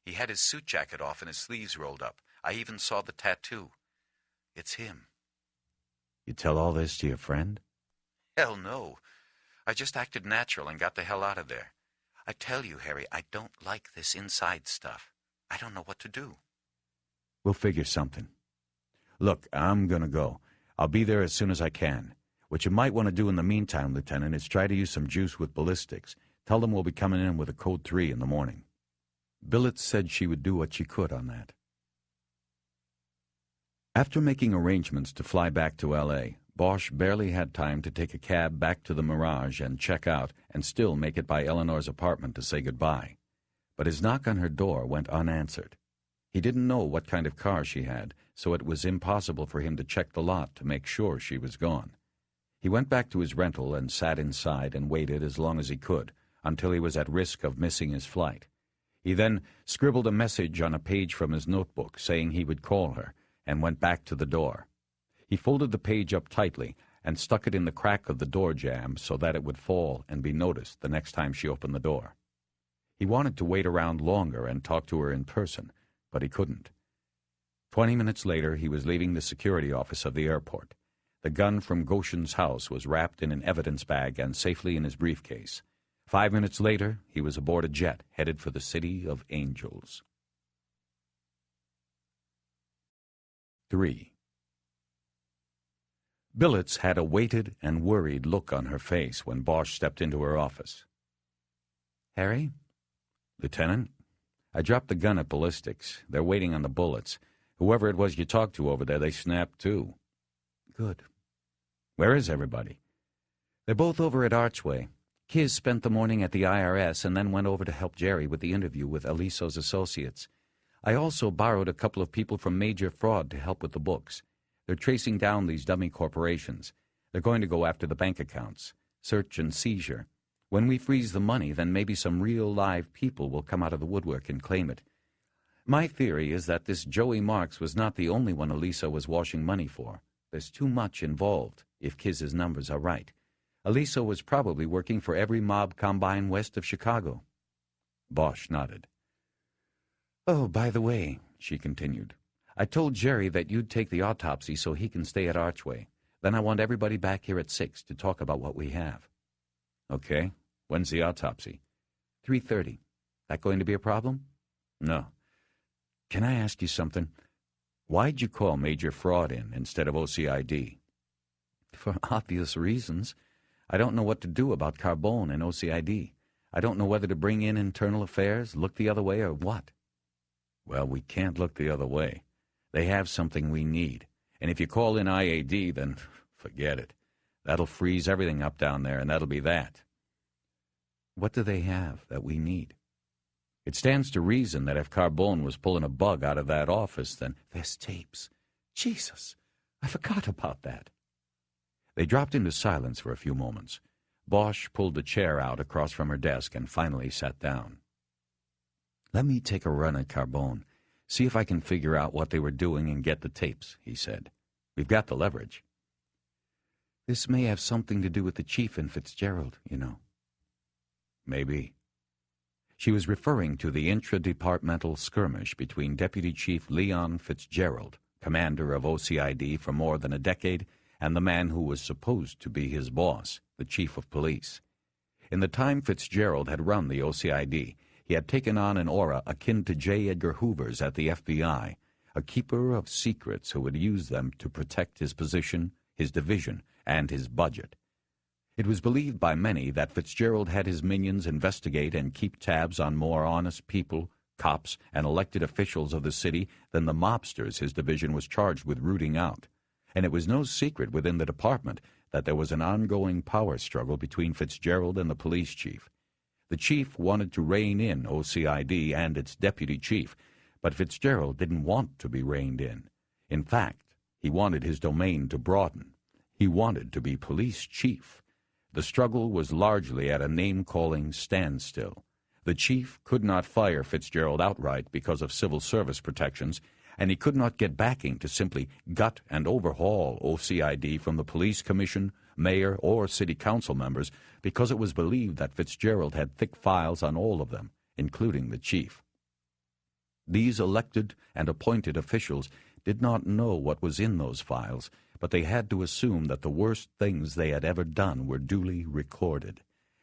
S4: He had his suit jacket off and his sleeves rolled up. I even saw the tattoo. It's him.
S9: You tell all this to your friend?
S4: Hell no. I just acted natural and got the hell out of there. I tell you, Harry, I don't like this inside stuff. I don't know what to do.
S9: We'll figure something. Look, I'm gonna go. I'll be there as soon as I can. What you might want to do in the meantime, Lieutenant, is try to use some juice with ballistics. Tell them we'll be coming in with a code 3 in the morning. Billets said she would do what she could on that. After making arrangements to fly back to L.A., Bosch barely had time to take a cab back to the Mirage and check out and still make it by Eleanor's apartment to say goodbye. But his knock on her door went unanswered. He didn't know what kind of car she had, so it was impossible for him to check the lot to make sure she was gone. He went back to his rental and sat inside and waited as long as he could, until he was at risk of missing his flight. He then scribbled a message on a page from his notebook saying he would call her, and went back to the door. He folded the page up tightly and stuck it in the crack of the door jamb so that it would fall and be noticed the next time she opened the door. He wanted to wait around longer and talk to her in person, but he couldn't. 20 minutes later, he was leaving the security office of the airport. The gun from Goshen's house was wrapped in an evidence bag and safely in his briefcase. 5 minutes later, he was aboard a jet headed for the City of Angels. 3. Billets had a weighted and worried look on her face when Bosch stepped into her office.
S2: Harry?
S9: Lieutenant, I dropped the gun at ballistics. They're waiting on the bullets. Whoever it was you talked to over there, they snapped too.
S2: Good.
S9: Where is everybody?
S2: They're both over at Archway. Kiz spent the morning at the IRS and then went over to help Jerry with the interview with Aliso's associates. I also borrowed a couple of people from Major Fraud to help with the books. They're tracing down these dummy corporations. They're going to go after the bank accounts. Search and seizure. When we freeze the money, then maybe some real live people will come out of the woodwork and claim it. My theory is that this Joey Marks was not the only one Aliso was washing money for. There's too much involved, if Kiz's numbers are right. Aliso was probably working for every mob combine west of Chicago.
S9: Bosch nodded.
S2: Oh, by the way, she continued, I told Jerry that you'd take the autopsy so he can stay at Archway. Then I want everybody back here at 6 to talk about what we have.
S9: Okay. When's the autopsy?
S2: 3:30. That going to be a problem?
S9: No. Can I ask you something? Why'd you call Major Fraud in instead of OCID?
S2: For obvious reasons. I don't know what to do about Carbone and OCID. I don't know whether to bring in internal affairs, look the other way, or what.
S9: Well, we can't look the other way. They have something we need. And if you call in IAD, then forget it. That'll freeze everything up down there, and that'll be that.
S2: What do they have that we need?
S9: It stands to reason that if Carbone was pulling a bug out of that office, then...
S2: There's tapes. Jesus, I forgot about that.
S9: They dropped into silence for a few moments. Bosch pulled a chair out across from her desk and finally sat down. Let me take a run at Carbone, see if I can figure out what they were doing and get the tapes, he said. We've got the leverage.
S2: This may have something to do with the chief in Fitzgerald, you know.
S9: Maybe. She was referring to the intra-departmental skirmish between Deputy Chief Leon Fitzgerald, commander of OCID for more than a decade, and the man who was supposed to be his boss, the chief of police. In the time Fitzgerald had run the OCID, he had taken on an aura akin to J. Edgar Hoover's at the FBI, a keeper of secrets who would use them to protect his position, his division, and his budget. It was believed by many that Fitzgerald had his minions investigate and keep tabs on more honest people, cops, and elected officials of the city than the mobsters his division was charged with rooting out. And it was no secret within the department that there was an ongoing power struggle between Fitzgerald and the police chief. The chief wanted to rein in OCID and its deputy chief, but Fitzgerald didn't want to be reined in. In fact, he wanted his domain to broaden. He wanted to be police chief. The struggle was largely at a name-calling standstill. The chief could not fire Fitzgerald outright because of civil service protections, and he could not get backing to simply gut and overhaul OCID from the police commission, mayor, or city council members because it was believed that Fitzgerald had thick files on all of them, including the chief. These elected and appointed officials did not know what was in those files, but they had to assume that the worst things they had ever done were duly recorded,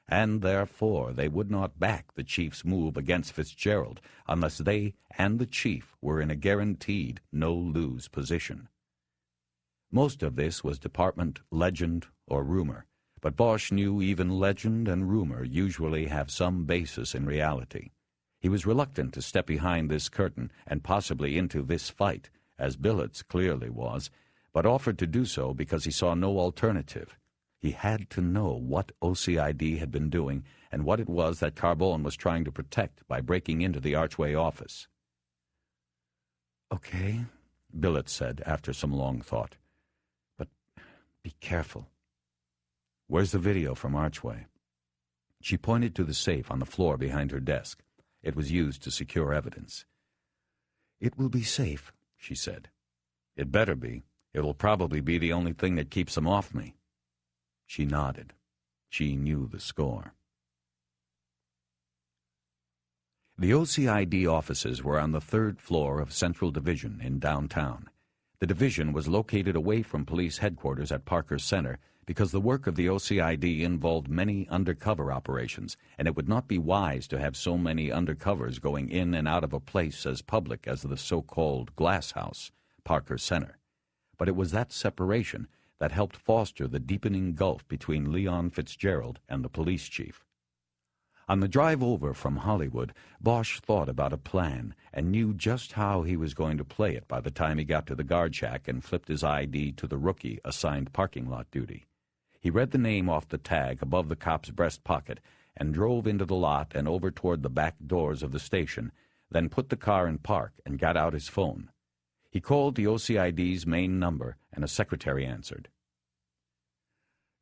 S9: and therefore they would not back the chief's move against Fitzgerald unless they and the chief were in a guaranteed no-lose position. Most of this was department legend or rumor, but Bosch knew even legend and rumor usually have some basis in reality. He was reluctant to step behind this curtain and possibly into this fight, as Billets clearly was, but offered to do so because he saw no alternative. He had to know what OCID had been doing and what it was that Carbone was trying to protect by breaking into the Archway office. "Okay," Billets said after some long thought. "But be careful." "Where's the video from Archway?" She pointed to the safe on the floor behind her desk. It was used to secure evidence. "It will be safe," she said. "It better be. It will probably be the only thing that keeps them off me." She nodded. She knew the score. The OCID offices were on the 3rd floor of Central Division in downtown. The division was located away from police headquarters at Parker Center because the work of the OCID involved many undercover operations, and it would not be wise to have so many undercovers going in and out of a place as public as the so-called Glass House, Parker Center. But it was that separation that helped foster the deepening gulf between Leon Fitzgerald and the police chief. On the drive over from Hollywood, Bosch thought about a plan and knew just how he was going to play it by the time he got to the guard shack and flipped his ID to the rookie assigned parking lot duty. He read the name off the tag above the cop's breast pocket and drove into the lot and over toward the back doors of the station, then put the car in park and got out his phone. He called the OCID's main number, and a secretary answered.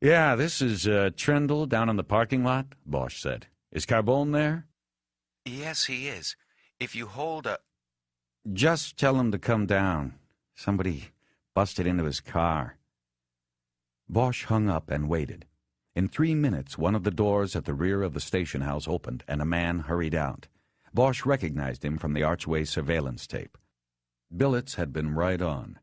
S9: "Yeah, this is Trindle down in the parking lot," Bosch said. "Is Carbone there?"
S4: Yes, he is. If you hold a...
S9: "Just tell him to come down. Somebody busted into his car." Bosch hung up and waited. In 3 minutes, one of the doors at the rear of the station house opened, and a man hurried out. Bosch recognized him from the Archway surveillance tape. Billets had been right on.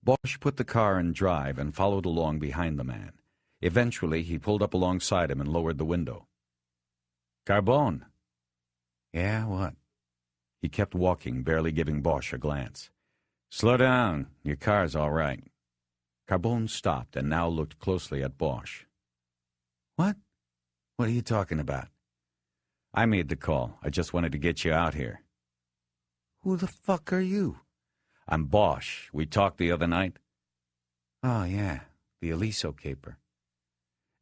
S9: Bosch put the car in drive and followed along behind the man. Eventually, he pulled up alongside him and lowered the window. "Carbone." "Yeah, what?" He kept walking, barely giving Bosch a glance. "Slow down. Your car's all right." Carbone stopped and now looked closely at Bosch. "What? What are you talking about?" "I made the call. I just wanted to get you out here." "Who the fuck are you?" "I'm Bosch. We talked the other night." "Oh, yeah, the Aliso caper."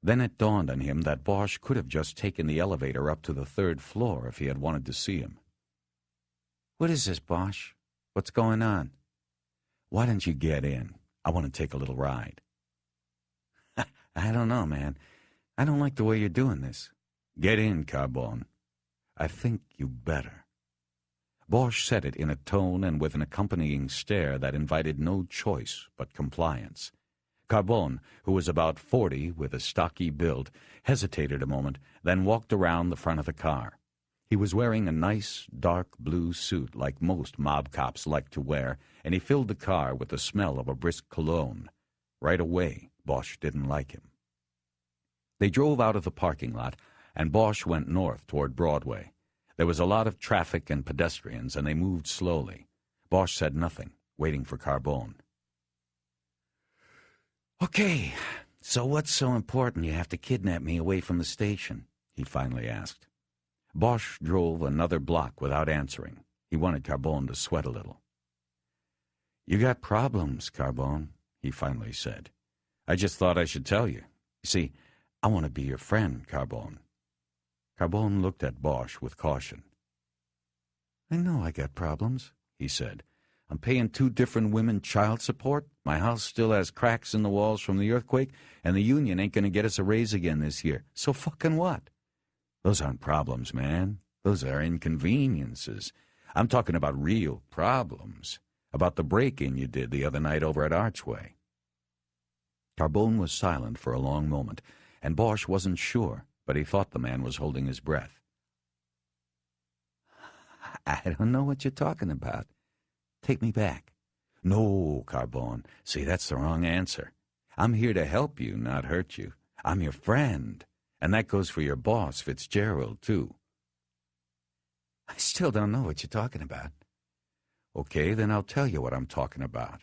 S9: Then it dawned on him that Bosch could have just taken the elevator up to the 3rd floor if he had wanted to see him. "What is this, Bosch? What's going on?" "Why don't you get in? I want to take a little ride." "I don't know, man. I don't like the way you're doing this." "Get in, Carbone." "I think you better." Bosch said it in a tone and with an accompanying stare that invited no choice but compliance. Carbone, who was about 40 with a stocky build, hesitated a moment, then walked around the front of the car. He was wearing a nice, dark blue suit like most mob cops like to wear, and he filled the car with the smell of a brisk cologne. Right away, Bosch didn't like him. They drove out of the parking lot, and Bosch went north toward Broadway. There was a lot of traffic and pedestrians, and they moved slowly. Bosch said nothing, waiting for Carbone.
S2: Okay, so what's so important you have to kidnap me away from the station? He finally asked.
S9: Bosch drove another block without answering. He wanted Carbone to sweat a little.
S2: You got problems, Carbone, he finally said.
S9: I just thought I should tell you.
S2: You see, I want to be your friend, Carbone.
S9: Carbone looked at Bosch with caution.
S2: I know I got problems, he said. I'm paying 2 different women child support. My house still has cracks in the walls from the earthquake, and the union ain't going to get us a raise again this year. So fucking what?
S9: Those aren't problems, man. Those are inconveniences. I'm talking about real problems. About the break-in you did the other night over at Archway. Carbone was silent for a long moment, and Bosch wasn't sure, but he thought the man was holding his breath.
S2: I don't know what you're talking about. Take me back.
S9: No, Carbone. See, that's the wrong answer. I'm here to help you, not hurt you. I'm your friend. And that goes for your boss, Fitzgerald, too.
S2: I still don't know what you're talking about.
S9: Okay, then I'll tell you what I'm talking about.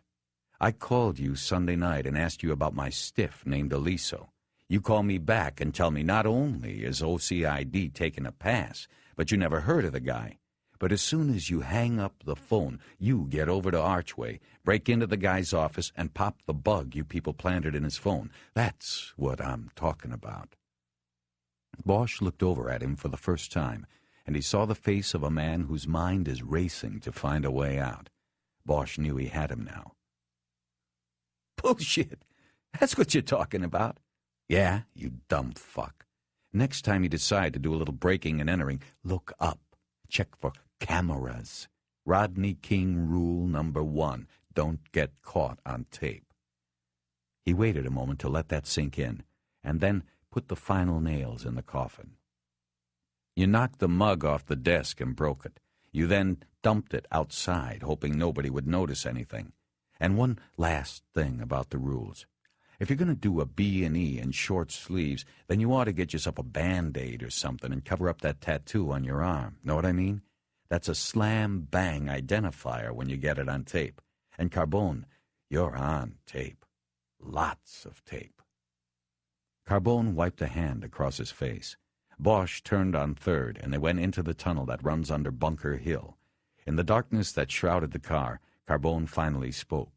S9: I called you Sunday night and asked you about my stiff named Aliso. You call me back and tell me not only is OCID taking a pass, but you never heard of the guy. But as soon as you hang up the phone, you get over to Archway, break into the guy's office, and pop the bug you people planted in his phone. That's what I'm talking about. Bosch looked over at him for the first time, and he saw the face of a man whose mind is racing to find a way out. Bosch knew he had him now.
S2: Bullshit! That's what you're talking about.
S9: Yeah, you dumb fuck. Next time you decide to do a little breaking and entering, look up. Check for cameras. Rodney King rule number 1. Don't get caught on tape. He waited a moment to let that sink in, and then put the final nails in the coffin. You knocked the mug off the desk and broke it. You then dumped it outside, hoping nobody would notice anything. And one last thing about the rules. If you're going to do a B&E in short sleeves, then you ought to get yourself a Band-Aid or something and cover up that tattoo on your arm. Know what I mean? That's a slam-bang identifier when you get it on tape. And Carbone, you're on tape. Lots of tape. Carbone wiped a hand across his face. Bosch turned on third, and they went into the tunnel that runs under Bunker Hill. In the darkness that shrouded the car, Carbone finally spoke.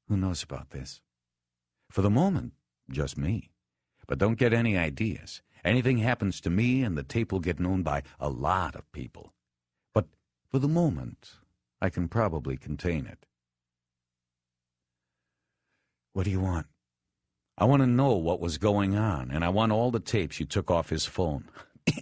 S2: Who knows about this?
S9: For the moment, just me. But don't get any ideas. Anything happens to me and the tape will get known by a lot of people. But for the moment, I can probably contain it.
S2: What do you want?
S9: I want to know what was going on, and I want all the tapes you took off his phone.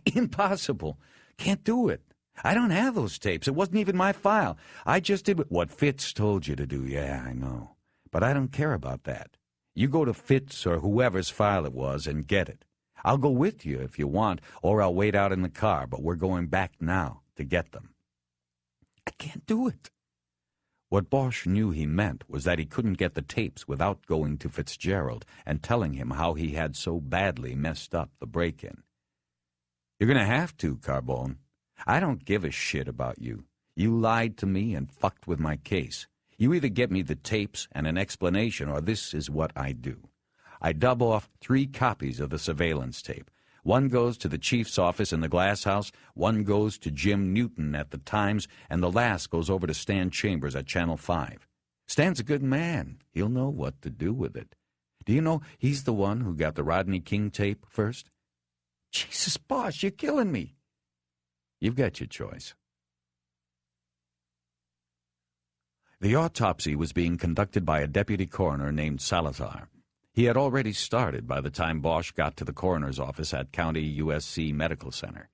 S2: Impossible. Can't do it. I don't have those tapes. It wasn't even my file. I just did
S9: what Fitz told you to do. Yeah, I know. But I don't care about that. You go to Fitz or whoever's file it was and get it. I'll go with you if you want, or I'll wait out in the car, but we're going back now to get them.
S2: I can't do it.
S9: What Bosch knew he meant was that he couldn't get the tapes without going to Fitzgerald and telling him how he had so badly messed up the break-in. You're going to have to, Carbone. I don't give a shit about you. You lied to me and fucked with my case. You either get me the tapes and an explanation, or this is what I do. I dub off 3 copies of the surveillance tape. One goes to the chief's office in the glass house, one goes to Jim Newton at the Times, and the last goes over to Stan Chambers at Channel 5. Stan's a good man. He'll know what to do with it. Do you know he's the one who got the Rodney King tape first?
S2: Jesus, Bosch, you're killing me.
S9: You've got your choice. The autopsy was being conducted by a deputy coroner named Salazar. He had already started by the time Bosch got to the coroner's office at County USC Medical Center.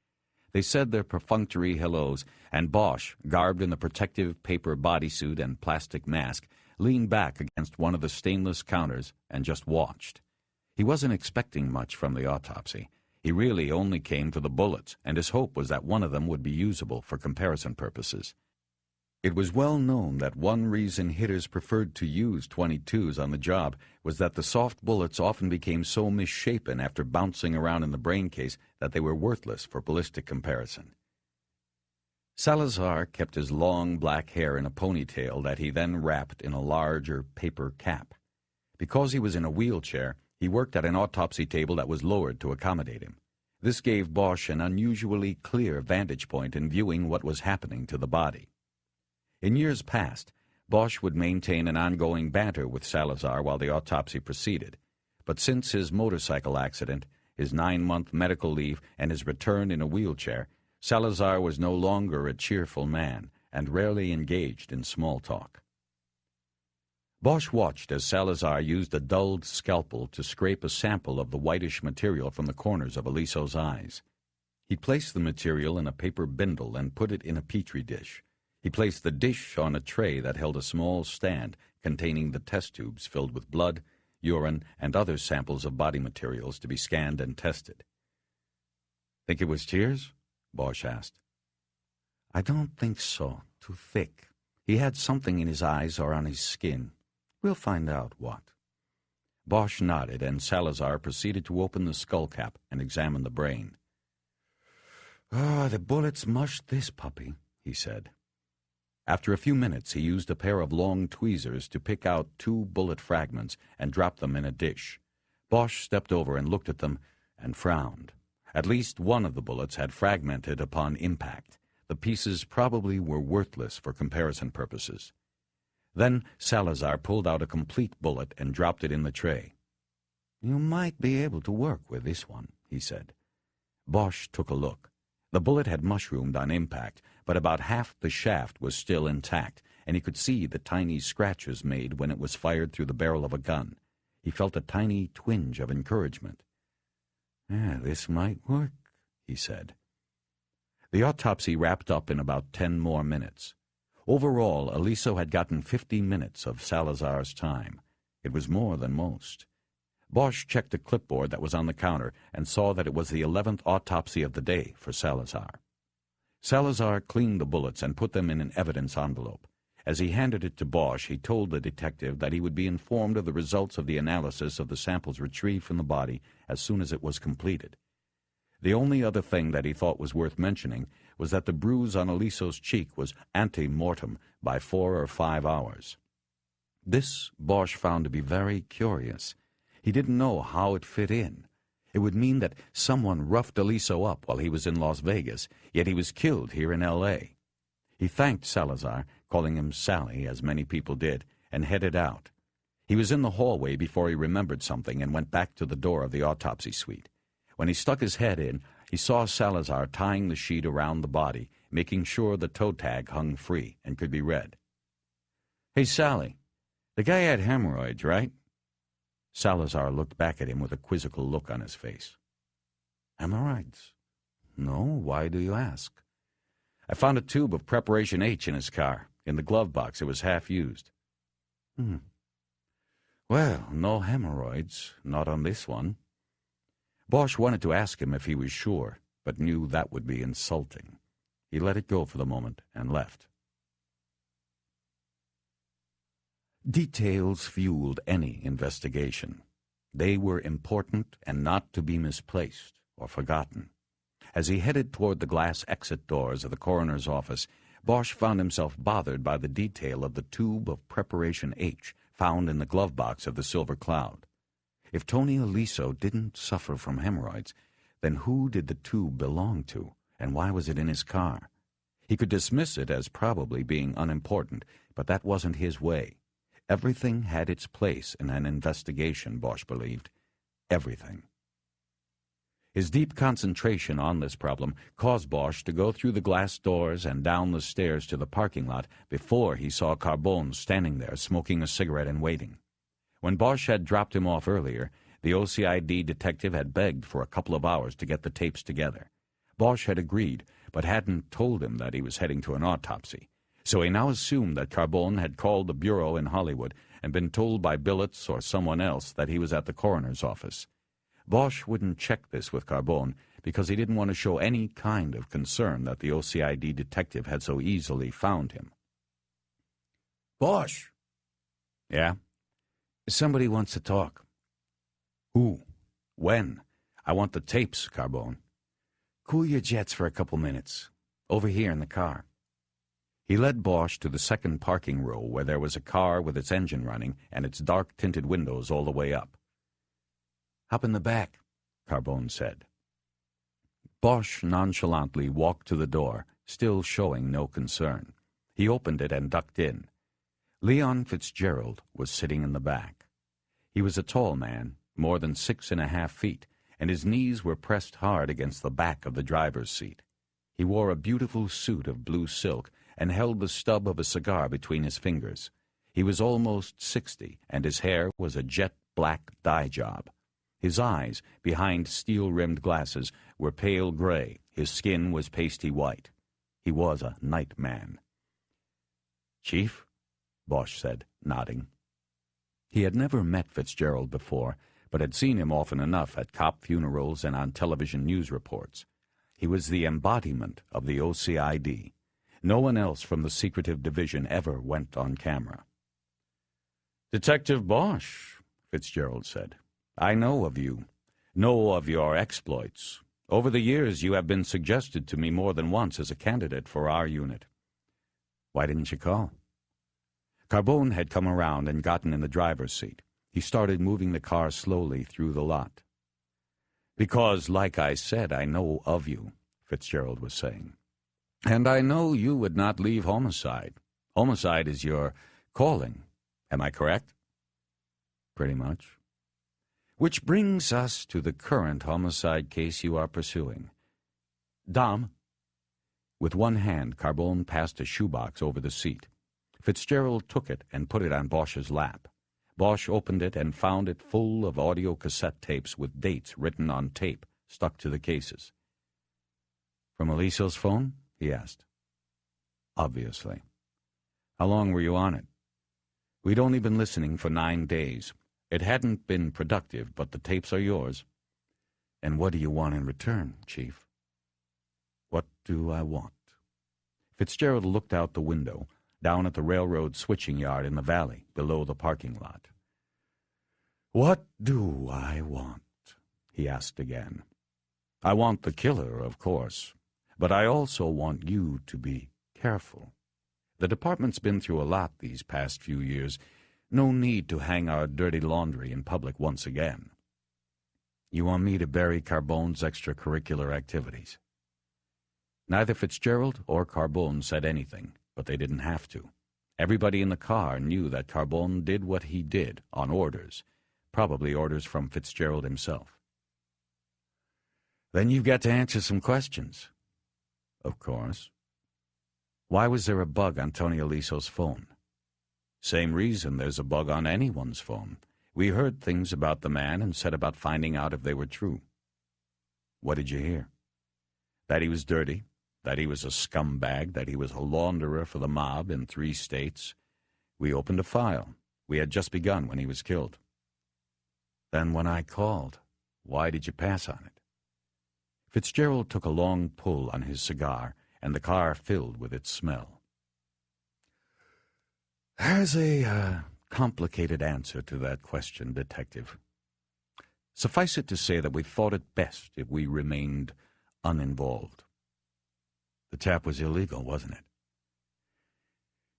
S9: They said their perfunctory hellos, and Bosch, garbed in the protective paper bodysuit and plastic mask, leaned back against one of the stainless counters and just watched. He wasn't expecting much from the autopsy. He really only came for the bullets, and his hope was that one of them would be usable for comparison purposes. It was well known that one reason hitters preferred to use .22s on the job was that the soft bullets often became so misshapen after bouncing around in the brain case that they were worthless for ballistic comparison. Salazar kept his long black hair in a ponytail that he then wrapped in a larger paper cap. Because he was in a wheelchair, he worked at an autopsy table that was lowered to accommodate him. This gave Bosch an unusually clear vantage point in viewing what was happening to the body. In years past, Bosch would maintain an ongoing banter with Salazar while the autopsy proceeded, but since his motorcycle accident, his 9-month medical leave, and his return in a wheelchair, Salazar was no longer a cheerful man and rarely engaged in small talk. Bosch watched as Salazar used a dulled scalpel to scrape a sample of the whitish material from the corners of Aliso's eyes. He placed the material in a paper bindle and put it in a petri dish. He placed the dish on a tray that held a small stand containing the test tubes filled with blood, urine, and other samples of body materials to be scanned and tested. "Think it was tears?" Bosch asked. "I don't think so. Too thick. He had something in his eyes or on his skin. We'll find out what." Bosch nodded, and Salazar proceeded to open the skull cap and examine the brain. "The bullets mushed this puppy," he said. After a few minutes, he used a pair of long tweezers to pick out 2 bullet fragments and drop them in a dish. Bosch stepped over and looked at them and frowned. At least one of the bullets had fragmented upon impact. The pieces probably were worthless for comparison purposes. Then Salazar pulled out a complete bullet and dropped it in the tray. "You might be able to work with this one," he said. Bosch took a look. The bullet had mushroomed on impact, but about half the shaft was still intact, and he could see the tiny scratches made when it was fired through the barrel of a gun. He felt a tiny twinge of encouragement. "This might work," he said. The autopsy wrapped up in about 10 more minutes. Overall, Aliso had gotten 50 minutes of Salazar's time. It was more than most. Bosch checked a clipboard that was on the counter and saw that it was the 11th autopsy of the day for Salazar. Salazar cleaned the bullets and put them in an evidence envelope. As he handed it to Bosch, he told the detective that he would be informed of the results of the analysis of the samples retrieved from the body as soon as it was completed. The only other thing that he thought was worth mentioning was that the bruise on Aliso's cheek was ante-mortem by 4 or 5 hours. This Bosch found to be very curious. He didn't know how it fit in. It would mean that someone roughed Aliso up while he was in Las Vegas, yet he was killed here in L.A. He thanked Salazar, calling him Sally, as many people did, and headed out. He was in the hallway before he remembered something and went back to the door of the autopsy suite. When he stuck his head in, he saw Salazar tying the sheet around the body, making sure the toe tag hung free and could be read. "Hey, Sally, the guy had hemorrhoids, right?" Salazar looked back at him with a quizzical look on his face. "Hemorrhoids? No, why do you ask?" "I found a tube of preparation H in his car. In the glove box, it was half used." "Well, no hemorrhoids, not on this one." Bosch wanted to ask him if he was sure, but knew that would be insulting. He let it go for the moment and left. Details fueled any investigation. They were important and not to be misplaced or forgotten. As he headed toward the glass exit doors of the coroner's office, Bosch found himself bothered by the detail of the tube of preparation H found in the glove box of the Silver Cloud. If Tony Aliso didn't suffer from hemorrhoids, then who did the tube belong to, and why was it in his car? He could dismiss it as probably being unimportant, but that wasn't his way. Everything had its place in an investigation, Bosch believed. Everything. His deep concentration on this problem caused Bosch to go through the glass doors and down the stairs to the parking lot before he saw Carbone standing there smoking a cigarette and waiting. When Bosch had dropped him off earlier, the OCID detective had begged for a couple of hours to get the tapes together. Bosch had agreed, but hadn't told him that he was heading to an autopsy. So he now assumed that Carbone had called the bureau in Hollywood and been told by Billets or someone else that he was at the coroner's office. Bosch wouldn't check this with Carbone because he didn't want to show any kind of concern that the OCID detective had so easily found him.
S7: Bosch.
S9: Yeah?
S5: Somebody wants to talk.
S9: Who? When? I want the tapes, Carbone.
S5: Cool your jets for a couple minutes. Over here in the car.
S9: He led Bosch to the second parking row where there was a car with its engine running and its dark-tinted windows all the way up.
S5: Hop in the back,
S9: Carbone said. Bosch nonchalantly walked to the door, still showing no concern. He opened it and ducked in. Leon Fitzgerald was sitting in the back. He was a tall man, more than 6.5 feet, and his knees were pressed hard against the back of the driver's seat. He wore a beautiful suit of blue silk and held the stub of a cigar between his fingers. He was almost 60, and his hair was a jet-black dye job. His eyes, behind steel-rimmed glasses, were pale gray. His skin was pasty white. He was a night man. "Chief?" Bosch said, nodding. He had never met Fitzgerald before, but had seen him often enough at cop funerals and on television news reports. He was the embodiment of the OCID. No one else from the secretive division ever went on camera. "Detective Bosch," Fitzgerald said, "I know of you, know of your exploits. Over the years you have been suggested to me more than once as a candidate for our unit. Why didn't you call?" Carbone had come around and gotten in the driver's seat. He started moving the car slowly through the lot. "Because, like I said, I know of you," Fitzgerald was saying. "And I know you would not leave homicide. Homicide is your calling. Am I correct?" "Pretty much." "Which brings us to the current homicide case you are pursuing. Dom." With one hand, Carbone passed a shoebox over the seat. Fitzgerald took it and put it on Bosch's lap. Bosch opened it and found it full of audio cassette tapes with dates written on tape stuck to the cases. "From Eliso's phone?" he asked. "Obviously." "How long were you on it?" "We'd only been listening for 9 days. It hadn't been productive, but the tapes are yours." "And what do you want in return, Chief?" "What do I want?" Fitzgerald looked out the window, down at the railroad switching yard in the valley below the parking lot. "What do I want?" he asked again. "I want the killer, of course, but I also want you to be careful. The department's been through a lot these past few years. No need to hang our dirty laundry in public once again." "You want me to bury Carbone's extracurricular activities?" Neither Fitzgerald or Carbone said anything, but they didn't have to. Everybody in the car knew that Carbone did what he did on orders, probably orders from Fitzgerald himself. "Then you've got to answer some questions." "Of course." "Why was there a bug on Tony Eliso's phone?" "Same reason there's a bug on anyone's phone. We heard things about the man and set about finding out if they were true." "What did you hear?" "That he was dirty, that he was a scumbag, that he was a launderer for the mob in 3 states. We opened a file. We had just begun when he was killed." "Then when I called, why did you pass on it?" Fitzgerald took a long pull on his cigar, and the car filled with its smell. "There's a complicated answer to that question, Detective. Suffice it to say that we thought it best if we remained uninvolved." "The tap was illegal, wasn't it?"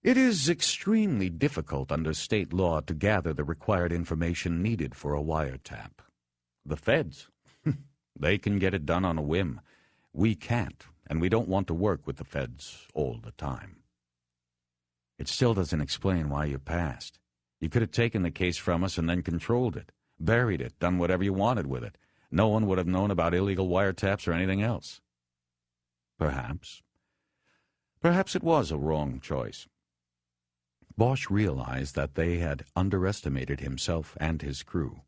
S9: "It is extremely difficult under state law to gather the required information needed for a wiretap. The feds, they can get it done on a whim. We can't, and we don't want to work with the feds all the time." "It still doesn't explain why you passed. You could have taken the case from us and then controlled it, buried it, done whatever you wanted with it. No one would have known about illegal wiretaps or anything else." "Perhaps. Perhaps it was a wrong choice." Bosch realized that they had underestimated himself and his crew.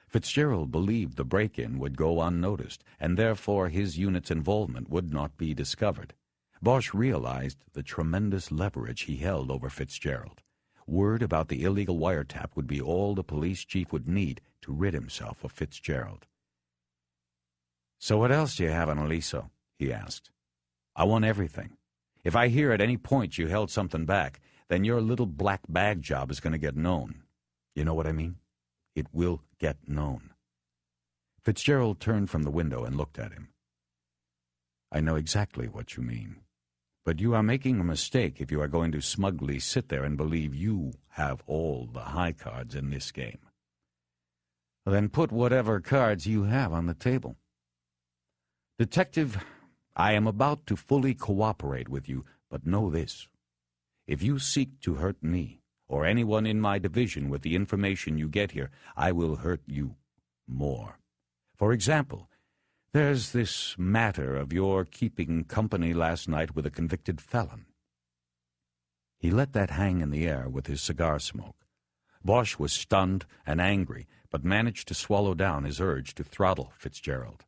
S9: Fitzgerald believed the break-in would go unnoticed, and therefore his unit's involvement would not be discovered. Bosch realized the tremendous leverage he held over Fitzgerald. Word about the illegal wiretap would be all the police chief would need to rid himself of Fitzgerald. "So what else do you have on Eliso?" he asked. "I want everything. If I hear at any point you held something back, then your little black bag job is going to get known. You know what I mean? It will get known. Fitzgerald turned from the window and looked at him. I know exactly what you mean. But you are making a mistake if you are going to smugly sit there and believe you have all the high cards in this game. Then put whatever cards you have on the table. Detective, I am about to fully cooperate with you, but know this. If you seek to hurt me, or anyone in my division with the information you get here, I will hurt you more. For example, there's this matter of your keeping company last night with a convicted felon. He let that hang in the air with his cigar smoke. Bosch was stunned and angry, but managed to swallow down his urge to throttle Fitzgerald.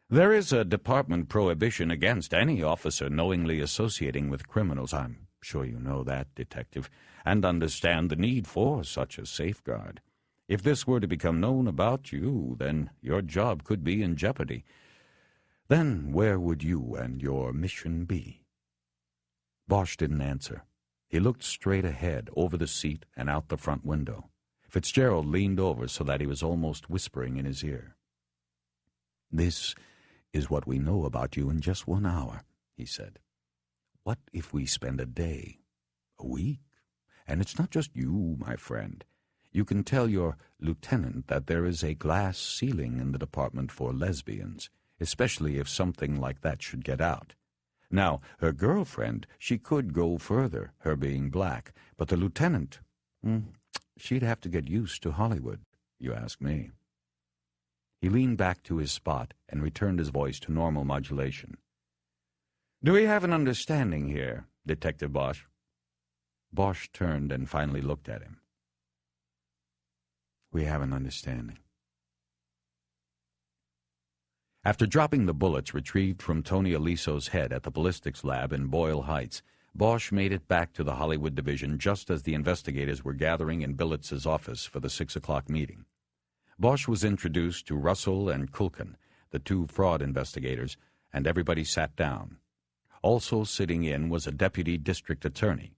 S9: There is a department prohibition against any officer knowingly associating with criminals. I'm sure you know that, Detective, and understand the need for such a safeguard. If this were to become known about you, then your job could be in jeopardy. Then where would you and your mission be? Bosch didn't answer. He looked straight ahead, over the seat and out the front window. Fitzgerald leaned over so that he was almost whispering in his ear. This is what we know about you in just 1 hour, he said. What if we spend a day, a week? And it's not just you, my friend. You can tell your lieutenant that there is a glass ceiling in the department for lesbians, especially if something like that should get out. Now, her girlfriend, she could go further, her being black, but the lieutenant, she'd have to get used to Hollywood, you ask me. He leaned back to his spot and returned his voice to normal modulation. Do we have an understanding here, Detective Bosch? Bosch turned and finally looked at him. We have an understanding. After dropping the bullets retrieved from Tony Aliso's head at the ballistics lab in Boyle Heights, Bosch made it back to the Hollywood division just as the investigators were gathering in Billuts's office for the 6 o'clock meeting. Bosch was introduced to Russell and Kulkin, the 2 fraud investigators, and everybody sat down. Also sitting in was a deputy district attorney.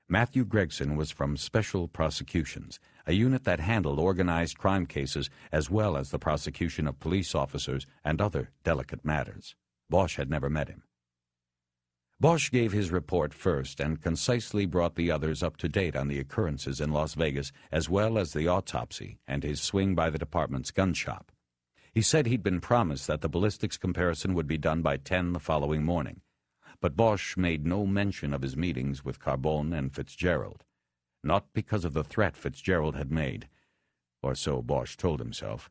S9: Matthew Gregson was from Special Prosecutions, a unit that handled organized crime cases as well as the prosecution of police officers and other delicate matters. Bosch had never met him. Bosch gave his report first and concisely brought the others up to date on the occurrences in Las Vegas as well as the autopsy and his swing by the department's gun shop. He said he'd been promised that the ballistics comparison would be done by 10 the following morning. But Bosch made no mention of his meetings with Carbone and Fitzgerald, not because of the threat Fitzgerald had made, or so Bosch told himself,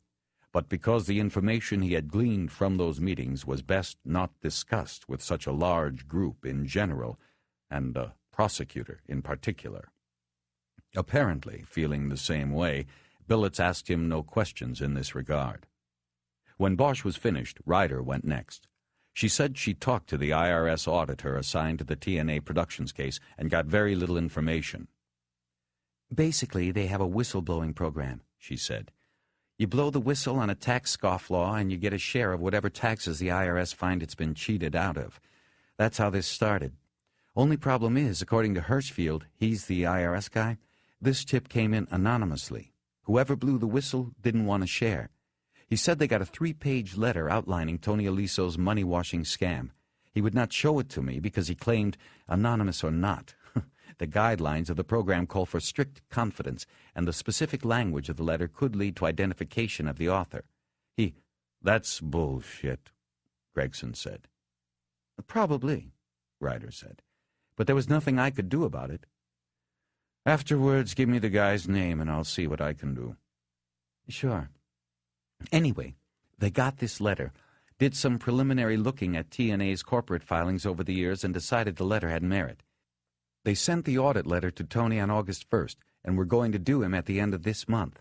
S9: but because the information he had gleaned from those meetings was best not discussed with such a large group in general and the prosecutor in particular. Apparently, feeling the same way, Billets asked him no questions in this regard. When Bosch was finished, Ryder went next. She said she talked to the IRS auditor assigned to the TNA Productions case and got very little information.
S2: Basically, they have a whistleblowing program, she said. You blow the whistle on a tax scofflaw and you get a share of whatever taxes the IRS find it's been cheated out of. That's how this started. Only problem is, according to Hirschfield, he's the IRS guy, this tip came in anonymously. Whoever blew the whistle didn't want to share. He said they got a 3-page letter outlining Tony Aliso's money-washing scam. He would not show it to me because he claimed, anonymous or not, the guidelines of the program call for strict confidence, and the specific language of the letter could lead to identification of the author.
S9: That's bullshit, Gregson said.
S2: Probably, Ryder said, but there was nothing I could do about it.
S9: Afterwards, give me the guy's name and I'll see what I can do.
S2: Sure. Anyway, they got this letter, did some preliminary looking at TNA's corporate filings over the years, and decided the letter had merit. They sent the audit letter to Tony on August 1st, and were going to do him at the end of this month.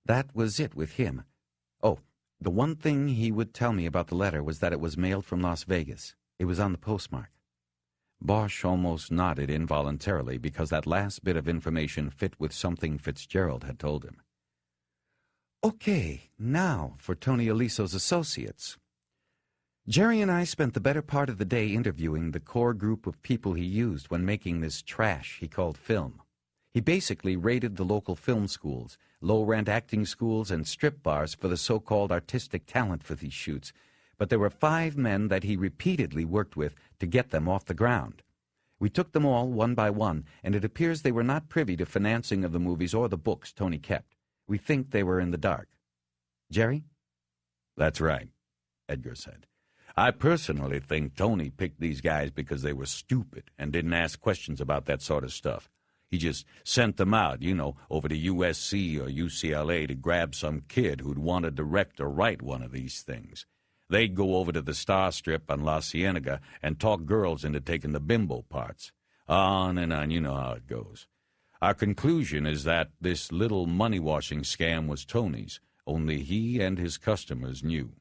S2: That was it with him. Oh, the one thing he would tell me about the letter was that it was mailed from Las Vegas. It was on the postmark.
S9: Bosch almost nodded involuntarily because that last bit of information fit with something Fitzgerald had told him.
S2: Okay, now for Tony Aliso's associates. Jerry and I spent the better part of the day interviewing the core group of people he used when making this trash he called film. He basically raided the local film schools, low-rent acting schools, and strip bars for the so-called artistic talent for these shoots, but there were 5 men that he repeatedly worked with to get them off the ground. We took them all one by one, and it appears they were not privy to financing of the movies or the books Tony kept. We think they were in the dark. Jerry?
S1: That's right, Edgar said. I personally think Tony picked these guys because they were stupid and didn't ask questions about that sort of stuff. He just sent them out, over to USC or UCLA to grab some kid who'd want to direct or write one of these things. They'd go over to the Star Strip on La Cienega and talk girls into taking the bimbo parts. On and on, you know how it goes. Our conclusion is that this little money-washing scam was Tony's, only he and his customers knew.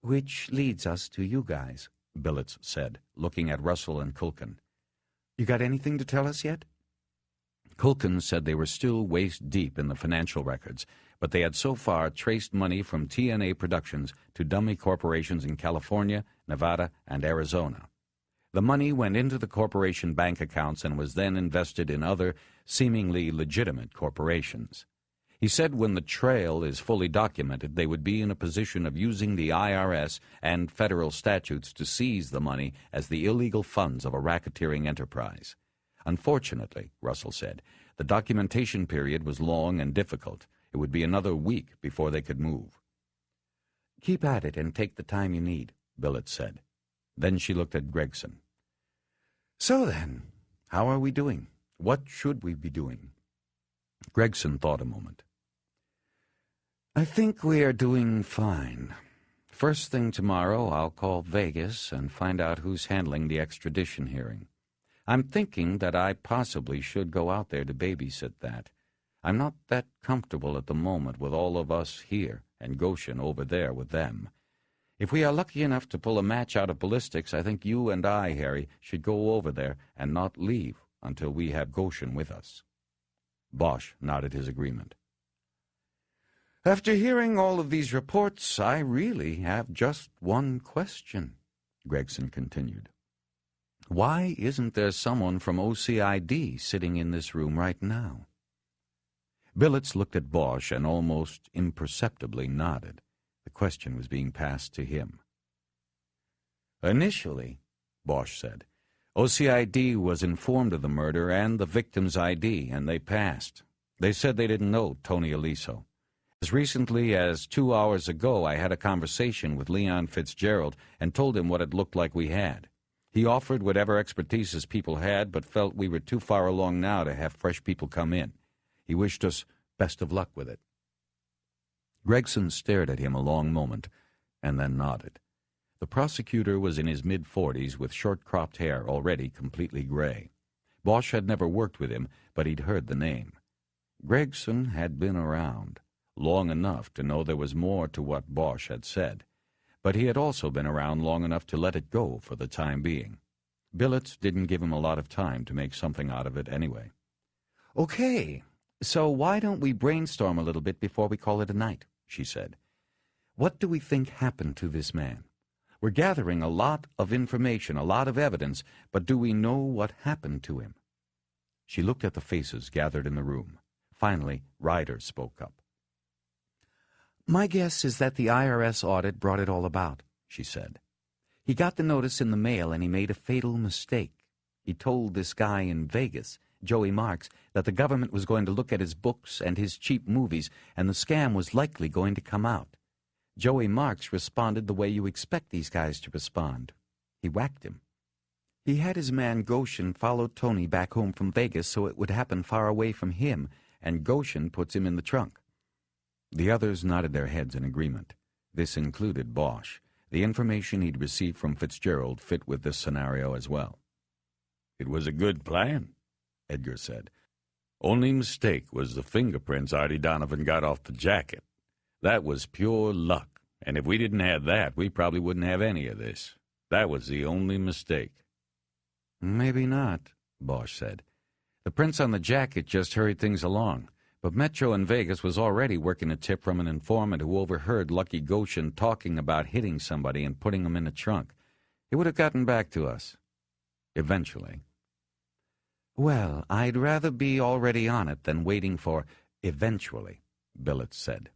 S2: Which leads us to you guys, Billets said, looking at Russell and Culkin. You got anything to tell us yet? Culkin said they were still waist-deep in the financial records, but they had so far traced money from TNA Productions to dummy corporations in California, Nevada, and Arizona. The money went into the corporation bank accounts and was then invested in other, seemingly legitimate corporations. He said when the trail is fully documented, they would be in a position of using the IRS and federal statutes to seize the money as the illegal funds of a racketeering enterprise. Unfortunately, Russell said, the documentation period was long and difficult. It would be another week before they could move. Keep at it and take the time you need, Billets said. Then she looked at Gregson. So then, how are we doing? What should we be doing? Gregson thought a moment. I think we are doing fine. First thing tomorrow, I'll call Vegas and find out who's handling the extradition hearing. I'm thinking that I possibly should go out there to babysit that. I'm not that comfortable at the moment with all of us here and Goshen over there with them. If we are lucky enough to pull a match out of ballistics, I think you and I, Harry, should go over there and not leave until we have Goshen with us. Bosch nodded his agreement. After hearing all of these reports, I really have just one question, Gregson continued. Why isn't there someone from OCID sitting in this room right now? Billets looked at Bosch and almost imperceptibly nodded. The question was being passed to him. Initially, Bosch said, OCID was informed of the murder and the victim's ID, and they passed. They said they didn't know Tony Aliso. As recently as 2 hours ago, I had a conversation with Leon Fitzgerald and told him what it looked like we had. He offered whatever expertise his people had, but felt we were too far along now to have fresh people come in. He wished us best of luck with it. Gregson stared at him a long moment, and then nodded. The prosecutor was in his mid-40s with short-cropped hair already completely gray. Bosch had never worked with him, but he'd heard the name. Gregson had been around long enough to know there was more to what Bosch had said, but he had also been around long enough to let it go for the time being. Billets didn't give him a lot of time to make something out of it anyway. Okay, so why don't we brainstorm a little bit before we call it a night, she said. What do we think happened to this man? We're gathering a lot of information, a lot of evidence, but do we know what happened to him? She looked at the faces gathered in the room. Finally, Ryder spoke up. My guess is that the IRS audit brought it all about, she said. He got the notice in the mail and he made a fatal mistake. He told this guy in Vegas, Joey Marks, that the government was going to look at his books and his cheap movies, and the scam was likely going to come out. Joey Marks responded the way you expect these guys to respond. He whacked him. He had his man Goshen follow Tony back home from Vegas so it would happen far away from him, and Goshen puts him in the trunk. The others nodded their heads in agreement. This included Bosch. The information he'd received from Fitzgerald fit with this scenario as well.
S1: It was a good plan, Edgar said. Only mistake was the fingerprints Artie Donovan got off the jacket. That was pure luck, and if we didn't have that, we probably wouldn't have any of this. That was the only mistake.
S2: Maybe not, Bosch said. The prints on the jacket just hurried things along.
S5: But Metro in Vegas was already working a tip from an informant who overheard Lucky Goshen talking about hitting somebody and putting him in a trunk. It would have gotten back to us. Eventually. Well, I'd rather be already on it than waiting for eventually, Billets said.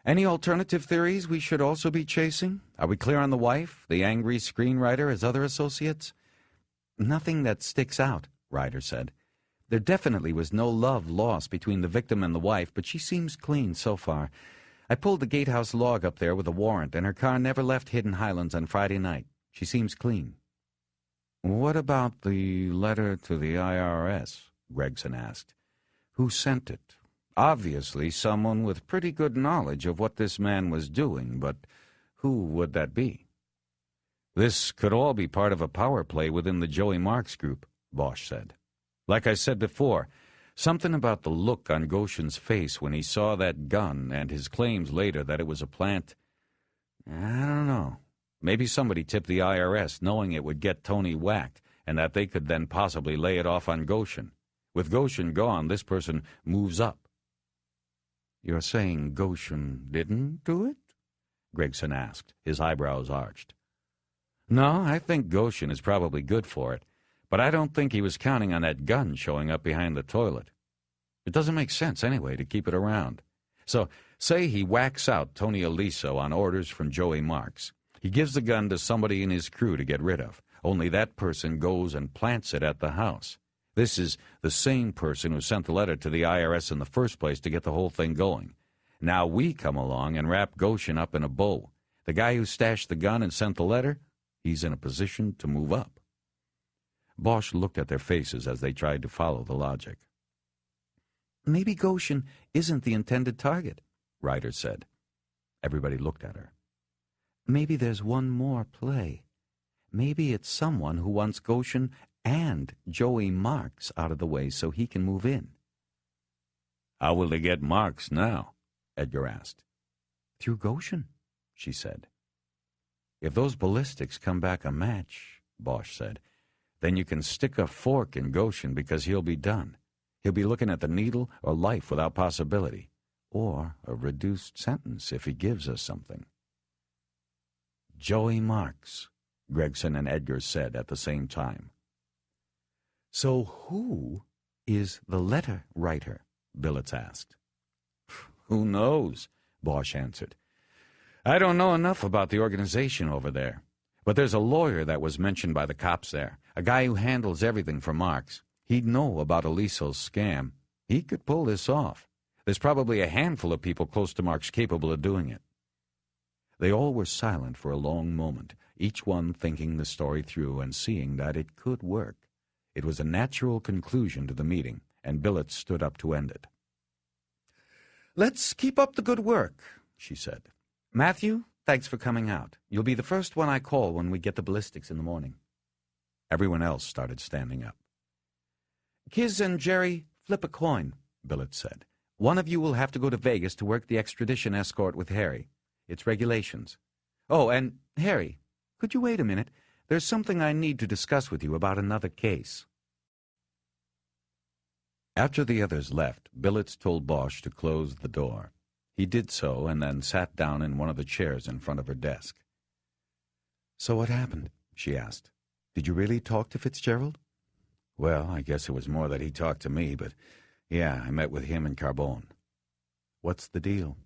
S5: Any alternative theories we should also be chasing? Are we clear on the wife, the angry screenwriter, his other associates? Nothing that sticks out, Ryder said. There definitely was no love lost between the victim and the wife, but she seems clean so far. I pulled the gatehouse log up there with a warrant, and her car never left Hidden Highlands on Friday night. She seems clean. What about the letter to the IRS? Gregson asked. Who sent it? Obviously someone with pretty good knowledge of what this man was doing, but who would that be? This could all be part of a power play within the Joey Marks group, Bosch said. Like I said before, something about the look on Goshen's face when he saw that gun and his claims later that it was a plant. I don't know. Maybe somebody tipped the IRS knowing it would get Tony whacked and that they could then possibly lay it off on Goshen. With Goshen gone, this person moves up. You're saying Goshen didn't do it? Gregson asked, his eyebrows arched. No, I think Goshen is probably good for it, but I don't think he was counting on that gun showing up behind the toilet. It doesn't make sense anyway to keep it around. So, say he whacks out Tony Aliso on orders from Joey Marks. He gives the gun to somebody in his crew to get rid of, only that person goes and plants it at the house. This is the same person who sent the letter to the IRS in the first place to get the whole thing going. Now we come along and wrap Goshen up in a bow. The guy who stashed the gun and sent the letter, he's in a position to move up. Bosch looked at their faces as they tried to follow the logic. Maybe Goshen isn't the intended target, Ryder said. Everybody looked at her. Maybe there's one more play. Maybe it's someone who wants Goshen and Joey Marks out of the way so he can move in. How will they get Marks now? Edgar asked. Through Goshen, she said. If those ballistics come back a match, Bosch said, then you can stick a fork in Goshen because he'll be done. He'll be looking at the needle or life without possibility, or a reduced sentence if he gives us something. Joey Marks, Gregson and Edgar said at the same time. So who is the letter writer? Billets asked. Who knows? Bosch answered. I don't know enough about the organization over there, but there's a lawyer that was mentioned by the cops there, a guy who handles everything for Marks. He'd know about Aliso's scam. He could pull this off. There's probably a handful of people close to Marks capable of doing it. They all were silent for a long moment, each one thinking the story through and seeing that it could work. It was a natural conclusion to the meeting, and Billets stood up to end it. Let's keep up the good work, she said. Matthew, thanks for coming out. You'll be the first one I call when we get the ballistics in the morning. Everyone else started standing up. Kiz and Jerry, flip a coin, Billets said. One of you will have to go to Vegas to work the extradition escort with Harry. It's regulations. Oh, and Harry, could you wait a minute? There's something I need to discuss with you about another case. After the others left, Billets told Bosch to close the door. He did so and then sat down in one of the chairs in front of her desk. So what happened? She asked. Did you really talk to Fitzgerald? Well, I guess it was more that he talked to me, but yeah, I met with him and Carbone. What's the deal?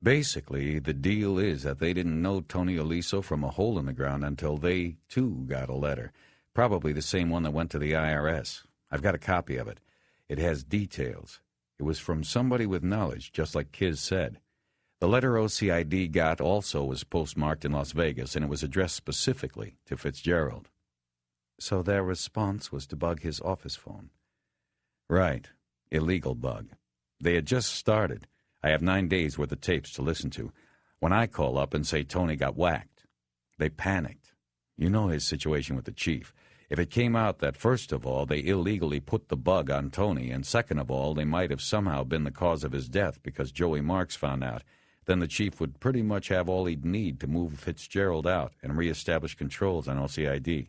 S5: Basically, the deal is that they didn't know Tony Aliso from a hole in the ground until they, too, got a letter. Probably the same one that went to the IRS. I've got a copy of it. It has details. It was from somebody with knowledge, just like Kiz said. The letter OCID got also was postmarked in Las Vegas, and it was addressed specifically to Fitzgerald. So their response was to bug his office phone. Right. Illegal bug. They had just started. I have 9 days worth of tapes to listen to. When I call up and say Tony got whacked, they panicked. You know his situation with the chief. If it came out that, first of all, they illegally put the bug on Tony, and second of all, they might have somehow been the cause of his death because Joey Marks found out, then the chief would pretty much have all he'd need to move Fitzgerald out and reestablish controls on OCID.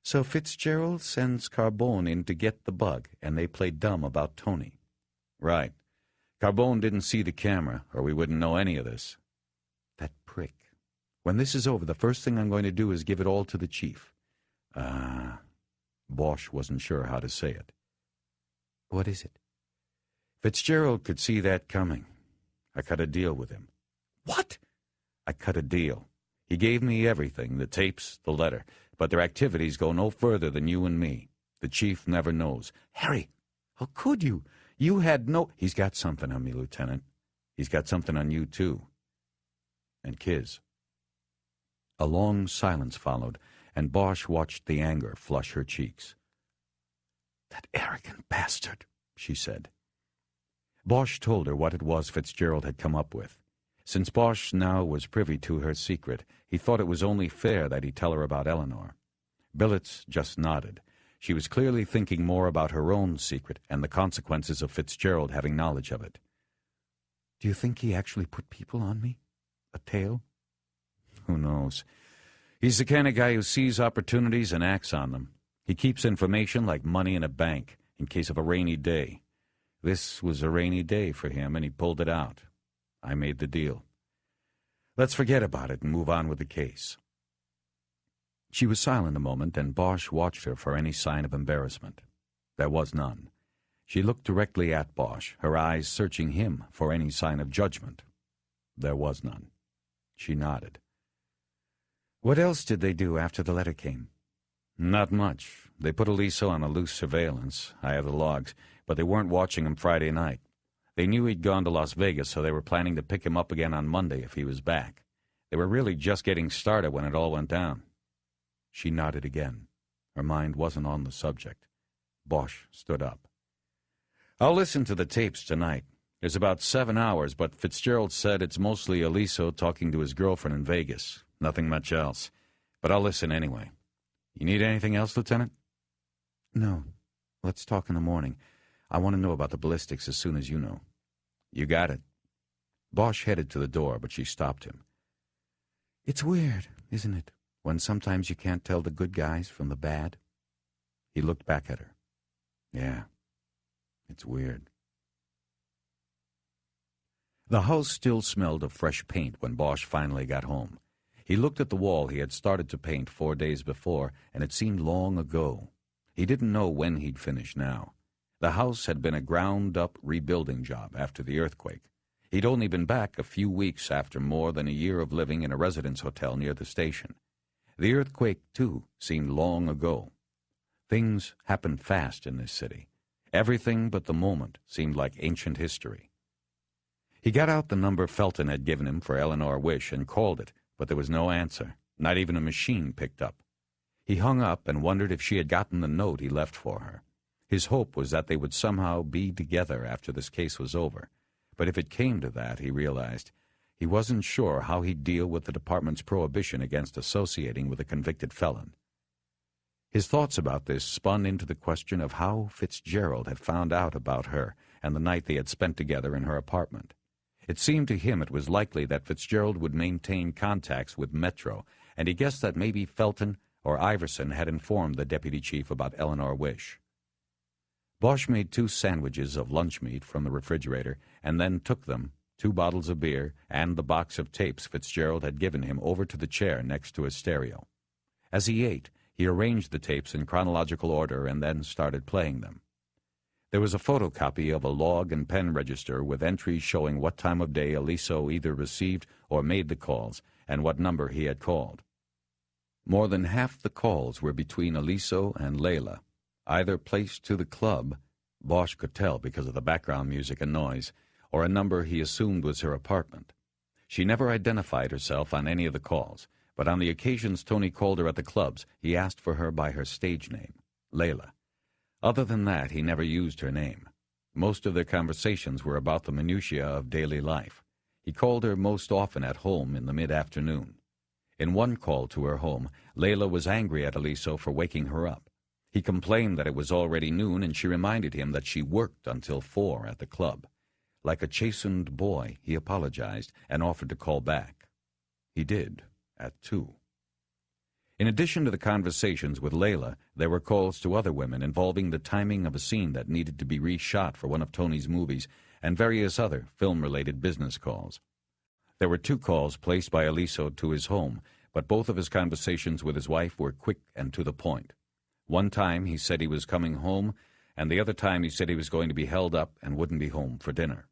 S5: So Fitzgerald sends Carbone in to get the bug, and they play dumb about Tony.
S9: Right. Carbone didn't see the camera, or we wouldn't know any of this. That prick. When this is over, the first thing I'm going to do is give it all to the chief. Bosch wasn't sure how to say it. What is it? Fitzgerald could see that coming. I cut a deal with him. What? I cut a deal. He gave me everything, the tapes, the letter, but their activities go no further than you and me. The chief never knows. Harry, how could you? You had no... He's got something on me, Lieutenant. He's got something on you, too. And Kiz. A long silence followed, and Bosch watched the anger flush her cheeks. That arrogant bastard, she said. Bosch told her what it was Fitzgerald had come up with. Since Bosch now was privy to her secret, he thought it was only fair that he tell her about Eleanor. Billets just nodded. She was clearly thinking more about her own secret and the consequences of Fitzgerald having knowledge of it. Do you think he actually put people on me? A tale? Who knows? He's the kind of guy who sees opportunities and acts on them. He keeps information like money in a bank in case of a rainy day. This was a rainy day for him, and he pulled it out. I made the deal. Let's forget about it and move on with the case. She was silent a moment, and Bosch watched her for any sign of embarrassment. There was none. She looked directly at Bosch, her eyes searching him for any sign of judgment. There was none. She nodded. What else did they do after the letter came? Not much. They put Aliso on a loose surveillance. I have the logs, but they weren't watching him Friday night. They knew he'd gone to Las Vegas, so they were planning to pick him up again on Monday if he was back. They were really just getting started when it all went down. She nodded again. Her mind wasn't on the subject. Bosch stood up. I'll listen to the tapes tonight. There's about 7 hours, but Fitzgerald said it's mostly Aliso talking to his girlfriend in Vegas. Nothing much else. But I'll listen anyway. You need anything else, Lieutenant? No. Let's talk in the morning. I want to know about the ballistics as soon as you know. You got it. Bosch headed to the door, but she stopped him. It's weird, isn't it, when sometimes you can't tell the good guys from the bad? He looked back at her. Yeah, it's weird. The house still smelled of fresh paint when Bosch finally got home. He looked at the wall he had started to paint 4 days before, and it seemed long ago. He didn't know when he'd finish now. The house had been a ground-up rebuilding job after the earthquake. He'd only been back a few weeks after more than a year of living in a residence hotel near the station. The earthquake, too, seemed long ago. Things happened fast in this city. Everything but the moment seemed like ancient history. He got out the number Felton had given him for Eleanor Wish and called it, but there was no answer. Not even a machine picked up. He hung up and wondered if she had gotten the note he left for her. His hope was that they would somehow be together after this case was over. But if it came to that, he realized, he wasn't sure how he'd deal with the department's prohibition against associating with a convicted felon. His thoughts about this spun into the question of how Fitzgerald had found out about her and the night they had spent together in her apartment. It seemed to him it was likely that Fitzgerald would maintain contacts with Metro, and he guessed that maybe Felton or Iverson had informed the deputy chief about Eleanor Wish. Bosch made 2 sandwiches of lunch meat from the refrigerator and then took them, 2 bottles of beer, and the box of tapes Fitzgerald had given him over to the chair next to his stereo. As he ate, he arranged the tapes in chronological order and then started playing them. There was a photocopy of a log and pen register with entries showing what time of day Aliso either received or made the calls and what number he had called. More than half the calls were between Aliso and Layla, either placed to the club, Bosch could tell because of the background music and noise, or a number he assumed was her apartment. She never identified herself on any of the calls, but on the occasions Tony called her at the clubs, he asked for her by her stage name, Layla. Other than that, he never used her name. Most of their conversations were about the minutiae of daily life. He called her most often at home in the mid-afternoon. In one call to her home, Layla was angry at Aliso for waking her up. He complained that it was already noon, and she reminded him that she worked until 4 at the club. Like a chastened boy, he apologized and offered to call back. He did, at 2. In addition to the conversations with Layla, there were calls to other women involving the timing of a scene that needed to be reshot for one of Tony's movies and various other film-related business calls. There were 2 calls placed by Aliso to his home, but both of his conversations with his wife were quick and to the point. One time he said he was coming home, and the other time he said he was going to be held up and wouldn't be home for dinner.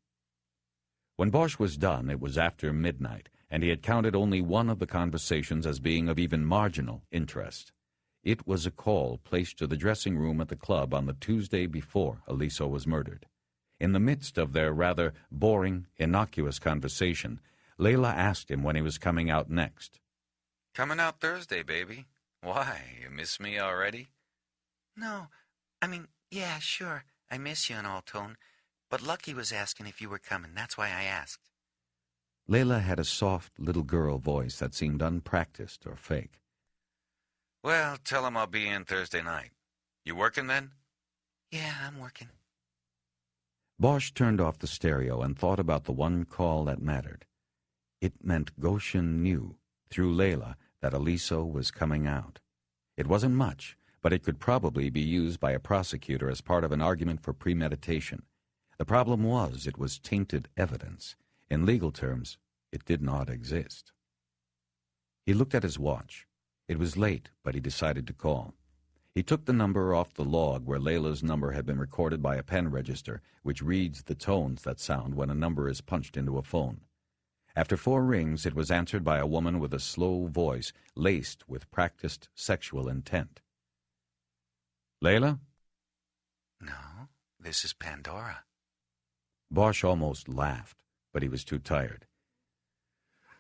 S9: When Bosch was done, it was after midnight, and he had counted only one of the conversations as being of even marginal interest. It was a call placed to the dressing room at the club on the Tuesday before Aliso was murdered. In the midst of their rather boring, innocuous conversation, Layla asked him when he was coming out next.
S4: Coming out Thursday, baby. Why, you miss me already? No, yeah, sure. I miss you and all, Tone. But Lucky was asking if you were coming. That's why I asked.
S9: Layla had a soft little girl voice that seemed unpracticed or fake.
S4: Well, tell him I'll be in Thursday night. You working then? Yeah, I'm working.
S9: Bosch turned off the stereo and thought about the one call that mattered. It meant Goshen knew, through Layla, that Aliso was coming out. It wasn't much, but it could probably be used by a prosecutor as part of an argument for premeditation. The problem was it was tainted evidence. In legal terms, it did not exist. He looked at his watch. It was late, but he decided to call. He took the number off the log where Layla's number had been recorded by a pen register, which reads the tones that sound when a number is punched into a phone. After 4 rings, it was answered by a woman with a slow voice laced with practiced sexual intent. Layla?
S4: No, this is Pandora.
S9: Bosch almost laughed, but he was too tired.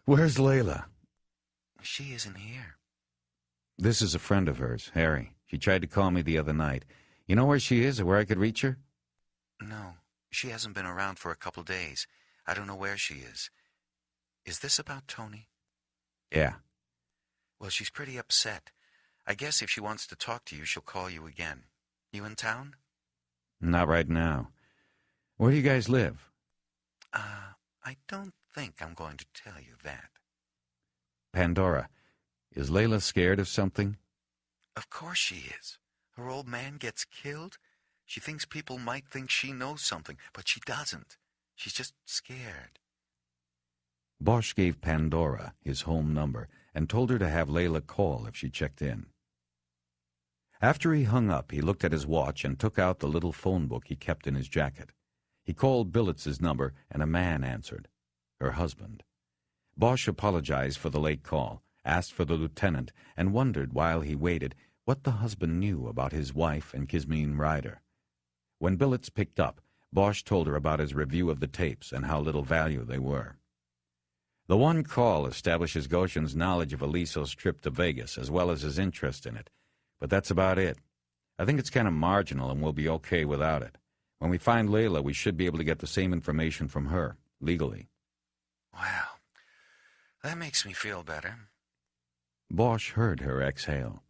S9: Where's Layla?
S4: She isn't here.
S9: This is a friend of hers, Harry. She tried to call me the other night. You know where she is or where I could reach her?
S4: No, she hasn't been around for a couple days. I don't know where she is. Is this about Tony?
S9: Yeah.
S4: Well, she's pretty upset. I guess if she wants to talk to you, she'll call you again. You in town?
S9: Not right now. Where do you guys live?
S4: I don't think I'm going to tell you that.
S9: Pandora, is Layla scared of something?
S4: Of course she is. Her old man gets killed. She thinks people might think she knows something, but she doesn't. She's just scared.
S9: Bosch gave Pandora his home number and told her to have Layla call if she checked in. After he hung up, he looked at his watch and took out the little phone book he kept in his jacket. He called Billets's number, and a man answered. Her husband. Bosch apologized for the late call, asked for the lieutenant, and wondered while he waited what the husband knew about his wife and Kismeen Ryder. When Billets picked up, Bosch told her about his review of the tapes and how little value they were. The one call establishes Goshen's knowledge of Aliso's trip to Vegas, as well as his interest in it. But that's about it. I think it's kind of marginal, and we'll be okay without it. When we find Layla, we should be able to get the same information from her, legally.
S4: Wow, that makes me feel better.
S9: Bosch heard her exhale.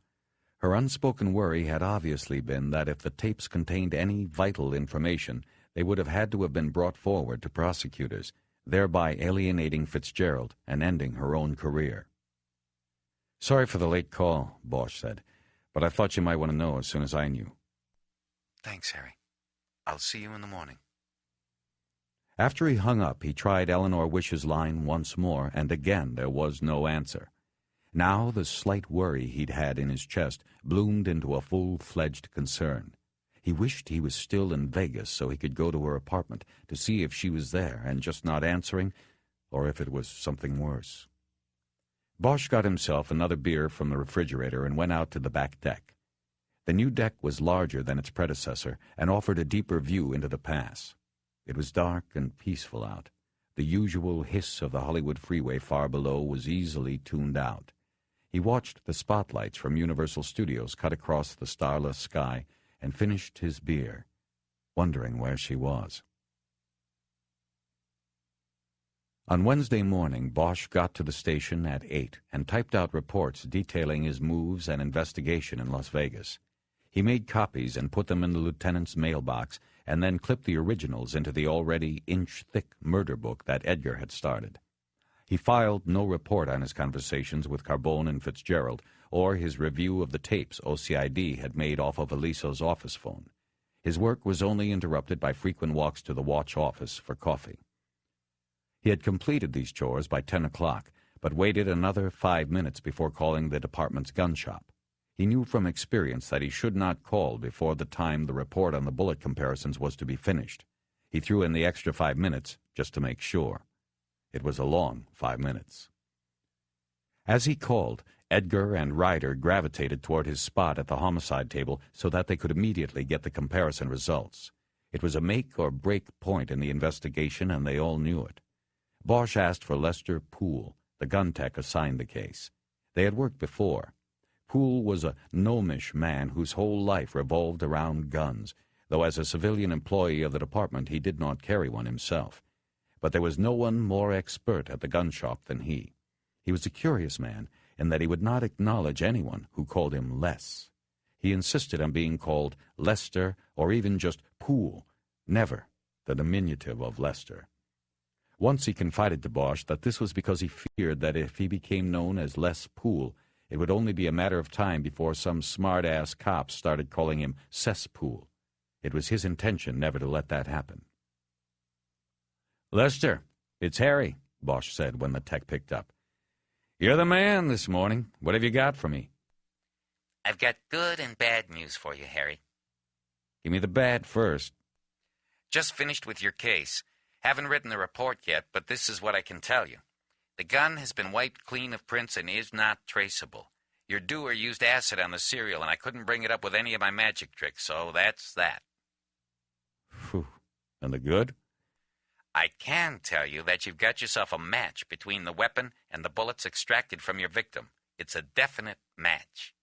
S9: Her unspoken worry had obviously been that if the tapes contained any vital information, they would have had to have been brought forward to prosecutors, thereby alienating Fitzgerald and ending her own career. Sorry for the late call, Bosch said, but I thought you might want to know as soon as I knew.
S4: Thanks, Harry. I'll see you in the morning.
S9: After he hung up, he tried Eleanor Wish's line once more, and again there was no answer. Now the slight worry he'd had in his chest bloomed into a full-fledged concern. He wished he was still in Vegas so he could go to her apartment to see if she was there and just not answering, or if it was something worse. Bosch got himself another beer from the refrigerator and went out to the back deck. The new deck was larger than its predecessor and offered a deeper view into the pass. It was dark and peaceful out. The usual hiss of the Hollywood freeway far below was easily tuned out. He watched the spotlights from Universal Studios cut across the starless sky and finished his beer, wondering where she was. On Wednesday morning, Bosch got to the station at 8 and typed out reports detailing his moves and investigation in Las Vegas. He made copies and put them in the lieutenant's mailbox, and then clipped the originals into the already inch-thick murder book that Edgar had started. He filed no report on his conversations with Carbone and Fitzgerald, or his review of the tapes OCID had made off of Eliso's office phone. His work was only interrupted by frequent walks to the watch office for coffee. He had completed these chores by 10 o'clock, but waited another 5 minutes before calling the department's gun shop. He knew from experience that he should not call before the time the report on the bullet comparisons was to be finished. He threw in the extra 5 minutes just to make sure. It was a long 5 minutes. As he called, Edgar and Ryder gravitated toward his spot at the homicide table so that they could immediately get the comparison results. It was a make-or-break point in the investigation, and they all knew it. Bosch asked for Lester Poole, the gun tech assigned the case. They had worked before. Poole was a gnomish man whose whole life revolved around guns, though as a civilian employee of the department he did not carry one himself. But there was no one more expert at the gun shop than he. He was a curious man, in that he would not acknowledge anyone who called him Les. He insisted on being called Lester or even just Poole, never the diminutive of Lester. Once he confided to Bosch that this was because he feared that if he became known as Les Poole, it would only be a matter of time before some smart-ass cops started calling him Cesspool. It was his intention never to let that happen. "Lester, it's Harry," Bosch said when the tech picked up. "You're the man this morning. What have you got for me?"
S4: I've got good and bad news for you, Harry.
S9: "Give me the bad first."
S4: Just finished with your case. Haven't written the report yet, but this is what I can tell you. The gun has been wiped clean of prints and is not traceable. Your doer used acid on the serial, and I couldn't bring it up with any of my magic tricks, so that's that.
S9: Phew. And the good?
S4: I can tell you that you've got yourself a match between the weapon and the bullets extracted from your victim. It's a definite match.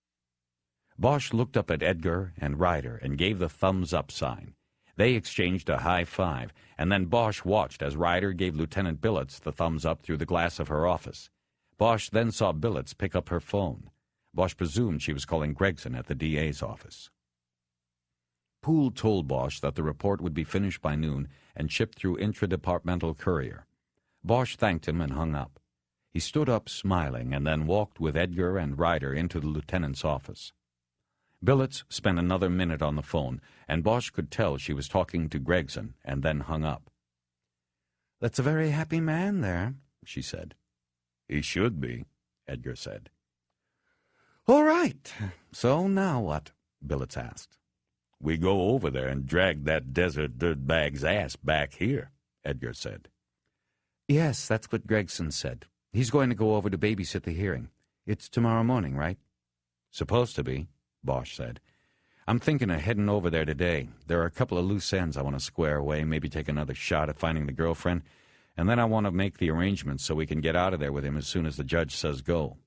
S9: Bosch looked up at Edgar and Ryder and gave the thumbs-up sign. They exchanged a high five, and then Bosch watched as Ryder gave Lieutenant Billets the thumbs-up through the glass of her office. Bosch then saw Billets pick up her phone. Bosch presumed she was calling Gregson at the DA's office. Poole told Bosch that the report would be finished by noon and shipped through intradepartmental courier. Bosch thanked him and hung up. He stood up smiling and then walked with Edgar and Ryder into the lieutenant's office. Billets spent another minute on the phone, and Bosch could tell she was talking to Gregson, and then hung up.
S5: "That's a very happy man there," she said.
S9: "He should be," Edgar said.
S5: "All right. So now what?" Billets asked.
S9: "We go over there and drag that desert dirtbag's ass back here," Edgar said.
S5: "Yes, that's what Gregson said. He's going to go over to babysit the hearing. It's tomorrow morning, right?"
S9: "Supposed to be," Bosch said. "I'm thinking of heading over there today. There are a couple of loose ends I want to square away, maybe take another shot at finding the girlfriend, and then I want to make the arrangements so we can get out of there with him as soon as the judge says go."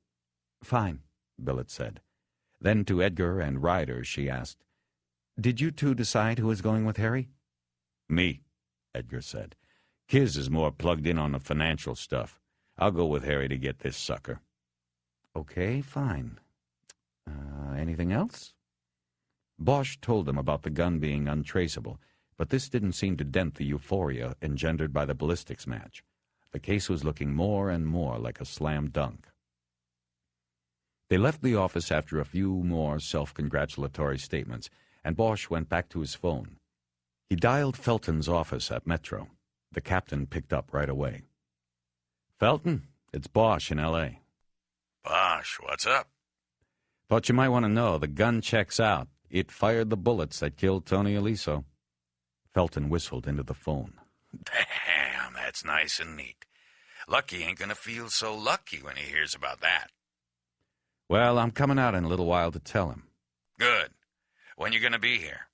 S5: "Fine," Billets said. Then to Edgar and Ryder she asked, "Did you two decide who was going with Harry?"
S9: "Me," Edgar said. "Kiz is more plugged in on the financial stuff. I'll go with Harry to get this sucker."
S5: "Okay, fine. Anything else?" Bosch told them about the gun being untraceable, but this didn't seem to dent the euphoria engendered by the ballistics match. The case was looking more and more like a slam dunk. They left the office after a few more self-congratulatory statements, and Bosch went back to his phone. He dialed Felton's office at Metro. The captain picked up right away.
S9: "Felton, it's Bosch in L.A.
S3: Bosch, what's up?
S9: Thought you might want to know. The gun checks out. It fired the bullets that killed Tony Eliso." Felton whistled into the phone.
S3: Damn, that's nice and neat. Lucky ain't gonna feel so lucky when he hears about that.
S9: "Well, I'm coming out in a little while to tell him."
S3: Good. When you gonna be here?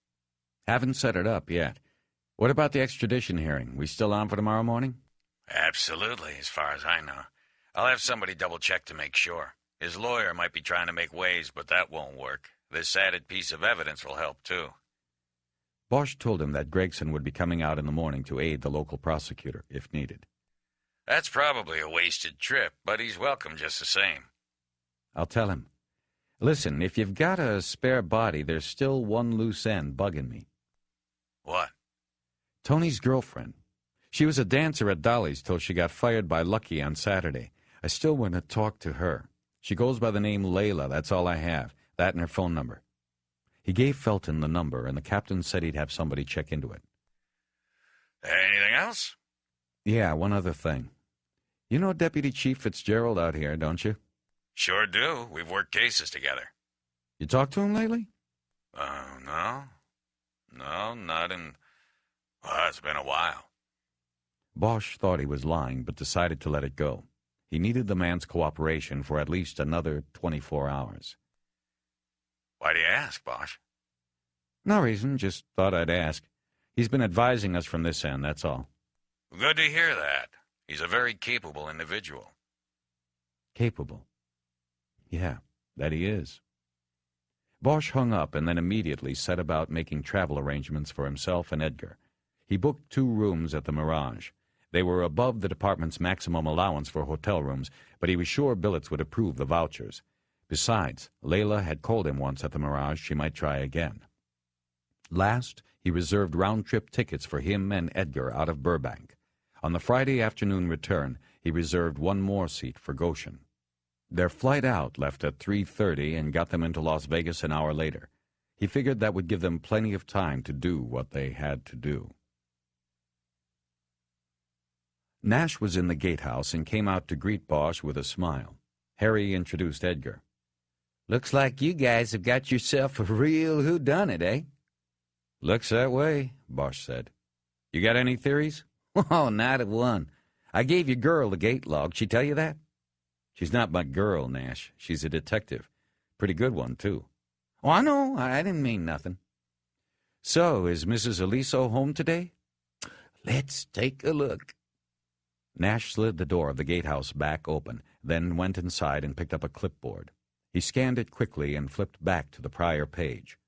S9: "Haven't set it up yet. What about the extradition hearing? We still on for tomorrow morning?"
S3: Absolutely, as far as I know. I'll have somebody double-check to make sure. His lawyer might be trying to make waves, but that won't work. This added piece of evidence will help, too.
S9: Bosch told him that Gregson would be coming out in the morning to aid the local prosecutor, if needed.
S3: That's probably a wasted trip, but he's welcome just the same.
S9: "I'll tell him. Listen, if you've got a spare body, there's still one loose end bugging me."
S3: What?
S9: Tony's girlfriend.
S5: She was a dancer at Dolly's till she got fired by Lucky on Saturday. I still want to talk to her. She goes by the name Layla, that's all I have. That and her phone number. He gave Felton the number, and the captain said he'd have somebody check into it.
S3: Anything else?
S5: Yeah, one other thing. You know Deputy Chief Fitzgerald out here, don't you?
S3: Sure do. We've worked cases together.
S5: You talked to him lately?
S3: No. No, not in... Well, it's been a while.
S5: Bosch thought he was lying, but decided to let it go. He needed the man's cooperation for at least another 24 hours.
S3: Why do you ask, Bosch?
S5: No reason, just thought I'd ask. He's been advising us from this end, that's all.
S3: Good to hear that. He's a very capable individual.
S5: Capable? Yeah, that he is. Bosch hung up and then immediately set about making travel arrangements for himself and Edgar. He booked 2 rooms at the Mirage. They were above the department's maximum allowance for hotel rooms, but he was sure billets would approve the vouchers. Besides, Layla had called him once at the Mirage she might try again. Last, he reserved round-trip tickets for him and Edgar out of Burbank. On the Friday afternoon return, he reserved one more seat for Goshen. Their flight out left at 3:30 and got them into Las Vegas an hour later. He figured that would give them plenty of time to do what they had to do. Nash was in the gatehouse and came out to greet Bosch with a smile. Harry introduced Edgar.
S2: Looks like you guys have got yourself a real whodunit, eh?
S5: Looks that way, Bosch said. You got any theories?
S2: Oh, not a one. I gave your girl the gate log. She tell you that?
S5: She's not my girl, Nash. She's a detective. Pretty good one, too.
S2: Oh, I know. I didn't mean nothing.
S5: So, is Mrs. Aliso home today?
S2: Let's take a look.
S5: Nash slid the door of the gatehouse back open, then went inside and picked up a clipboard. He scanned it quickly and flipped back to the prior page.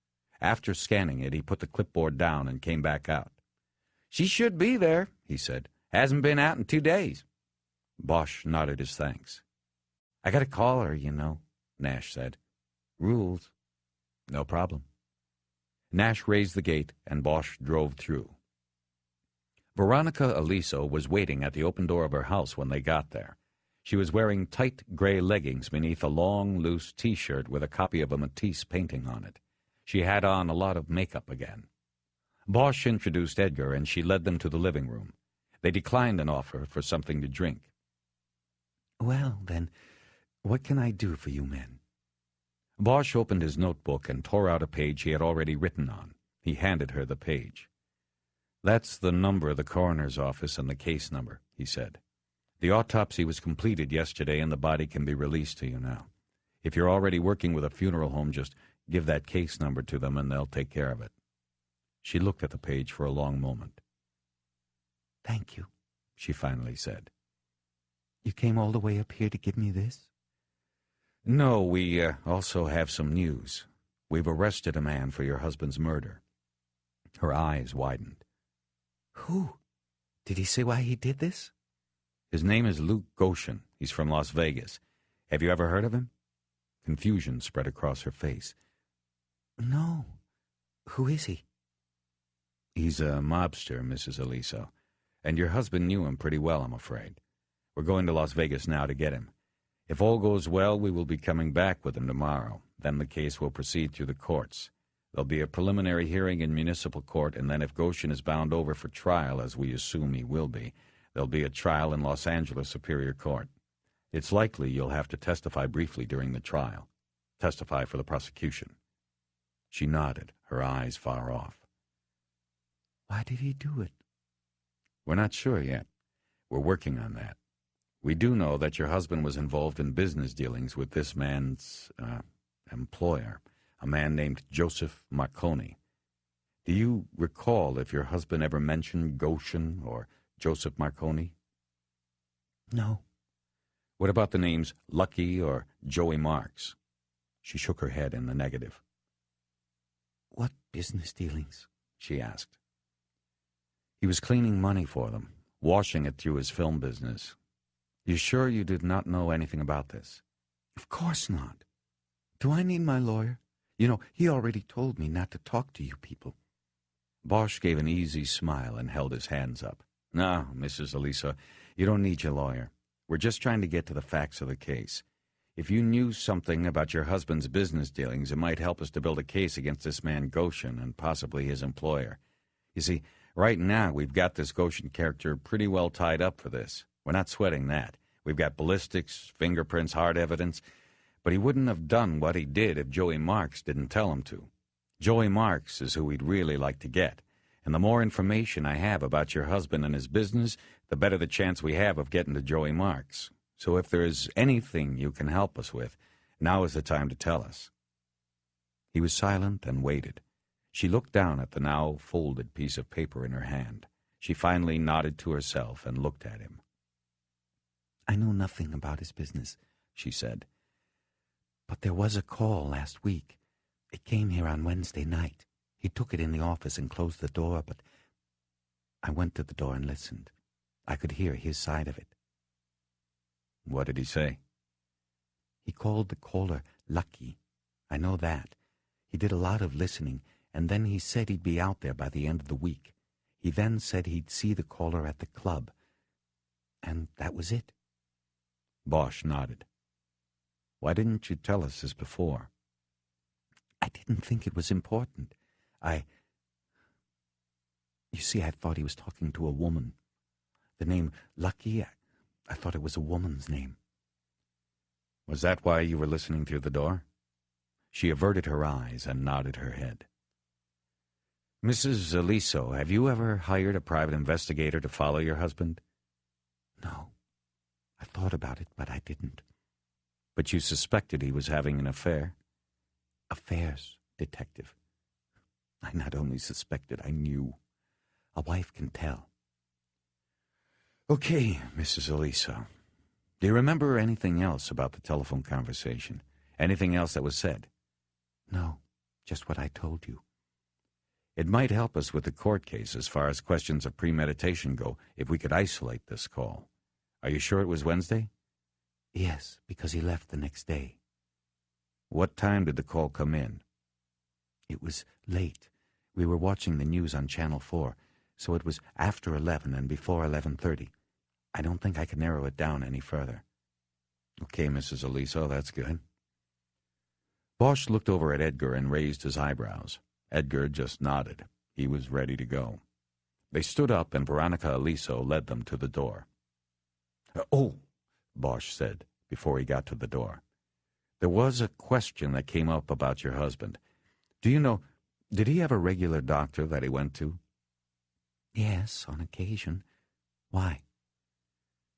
S5: After scanning it, he put the clipboard down and came back out.
S2: She should be there, he said. Hasn't been out in 2 days.
S5: Bosch nodded his thanks.
S2: I got to call her, you know, Nash said. Rules.
S5: No problem. Nash raised the gate, and Bosch drove through. Veronica Aliso was waiting at the open door of her house when they got there. She was wearing tight gray leggings beneath a long, loose T-shirt with a copy of a Matisse painting on it. She had on a lot of makeup again. Bosch introduced Edgar, and she led them to the living room. They declined an offer for something to drink.
S2: Well, then, what can I do for you men?
S5: Bosch opened his notebook and tore out a page he had already written on. He handed her the page. That's the number of the coroner's office and the case number, he said. The autopsy was completed yesterday and the body can be released to you now. If you're already working with a funeral home, just give that case number to them and they'll take care of it. She looked at the page for a long moment.
S2: Thank you,
S5: she finally said.
S2: You came all the way up here to give me this?
S5: No, we also have some news. We've arrested a man for your husband's murder. Her eyes widened.
S2: Who? Did he say why he did this?
S5: His name is Luke Goshen. He's from Las Vegas. Have you ever heard of him? Confusion spread across her face.
S2: No. Who is he?
S5: He's a mobster, Mrs. Aliso. And your husband knew him pretty well, I'm afraid. We're going to Las Vegas now to get him. If all goes well, we will be coming back with him tomorrow. Then the case will proceed through the courts. There'll be a preliminary hearing in municipal court, and then if Goshen is bound over for trial, as we assume he will be, there'll be a trial in Los Angeles Superior Court. It's likely you'll have to testify briefly during the trial. Testify for the prosecution. She nodded, her eyes far off.
S2: Why did he do it?
S5: We're not sure yet. We're working on that. We do know that your husband was involved in business dealings with this man's employer, a man named Joseph Marconi. Do you recall if your husband ever mentioned Goshen or Joseph Marconi?
S2: No.
S5: What about the names Lucky or Joey Marks? She shook her head in the negative.
S2: What business dealings?
S5: She asked. He was cleaning money for them, washing it through his film business. You sure you did not know anything about this?
S2: Of course not. Do I need my lawyer? You know, he already told me not to talk to you people.
S5: Bosch gave an easy smile and held his hands up.
S9: No, Mrs. Elisa, you don't need your lawyer. We're just trying to get to the facts of the case. If you knew something about your husband's business dealings, it might help us to build a case against this man Goshen and possibly his employer. You see, right now we've got this Goshen character pretty well tied up for this. We're not sweating that. We've got ballistics, fingerprints, hard evidence, but he wouldn't have done what he did if Joey Marks didn't tell him to. Joey Marks is who we'd really like to get, and the more information I have about your husband and his business, the better the chance we have of getting to Joey Marks. So if there is anything you can help us with, now is the time to tell us. He was silent and waited. She looked down at the now folded piece of paper in her hand. She finally nodded to herself and looked at him.
S2: I know nothing about his business, she said. But there was a call last week. It came here on Wednesday night. He took it in the office and closed the door, but I went to the door and listened. I could hear his side of it.
S9: What did he say?
S2: He called the caller Lucky. I know that. He did a lot of listening, and then he said he'd be out there by the end of the week. He then said he'd see the caller at the club. And that was it.
S9: Bosch nodded. Why didn't you tell us this before?
S2: I didn't think it was important. You see, I thought he was talking to a woman. The name Lucky, I thought it was a woman's name.
S9: Was that why you were listening through the door? She averted her eyes and nodded her head. Mrs. Eliso, have you ever hired a private investigator to follow your husband?
S2: No. I thought about it, but I didn't.
S9: But you suspected he was having an affair?
S2: Affairs, detective. I not only suspected, I knew. A wife can tell.
S9: Okay, Mrs. Eliso. Do you remember anything else about the telephone conversation? Anything else that was said?
S2: No, just what I told you.
S9: It might help us with the court case as far as questions of premeditation go if we could isolate this call. Are you sure it was Wednesday?
S2: Yes, because he left the next day.
S9: What time did the call come in?
S2: It was late. We were watching the news on Channel 4, so it was after 11 and before 11:30. I don't think I can narrow it down any further.
S9: Okay, Mrs. Eliso, that's good. Bosch looked over at Edgar and raised his eyebrows. Edgar just nodded. He was ready to go. They stood up and Veronica Eliso led them to the door. Oh, Bosch said before he got to the door. There was a question that came up about your husband. Do you know, did he have a regular doctor that he went to?
S2: Yes, on occasion. Why?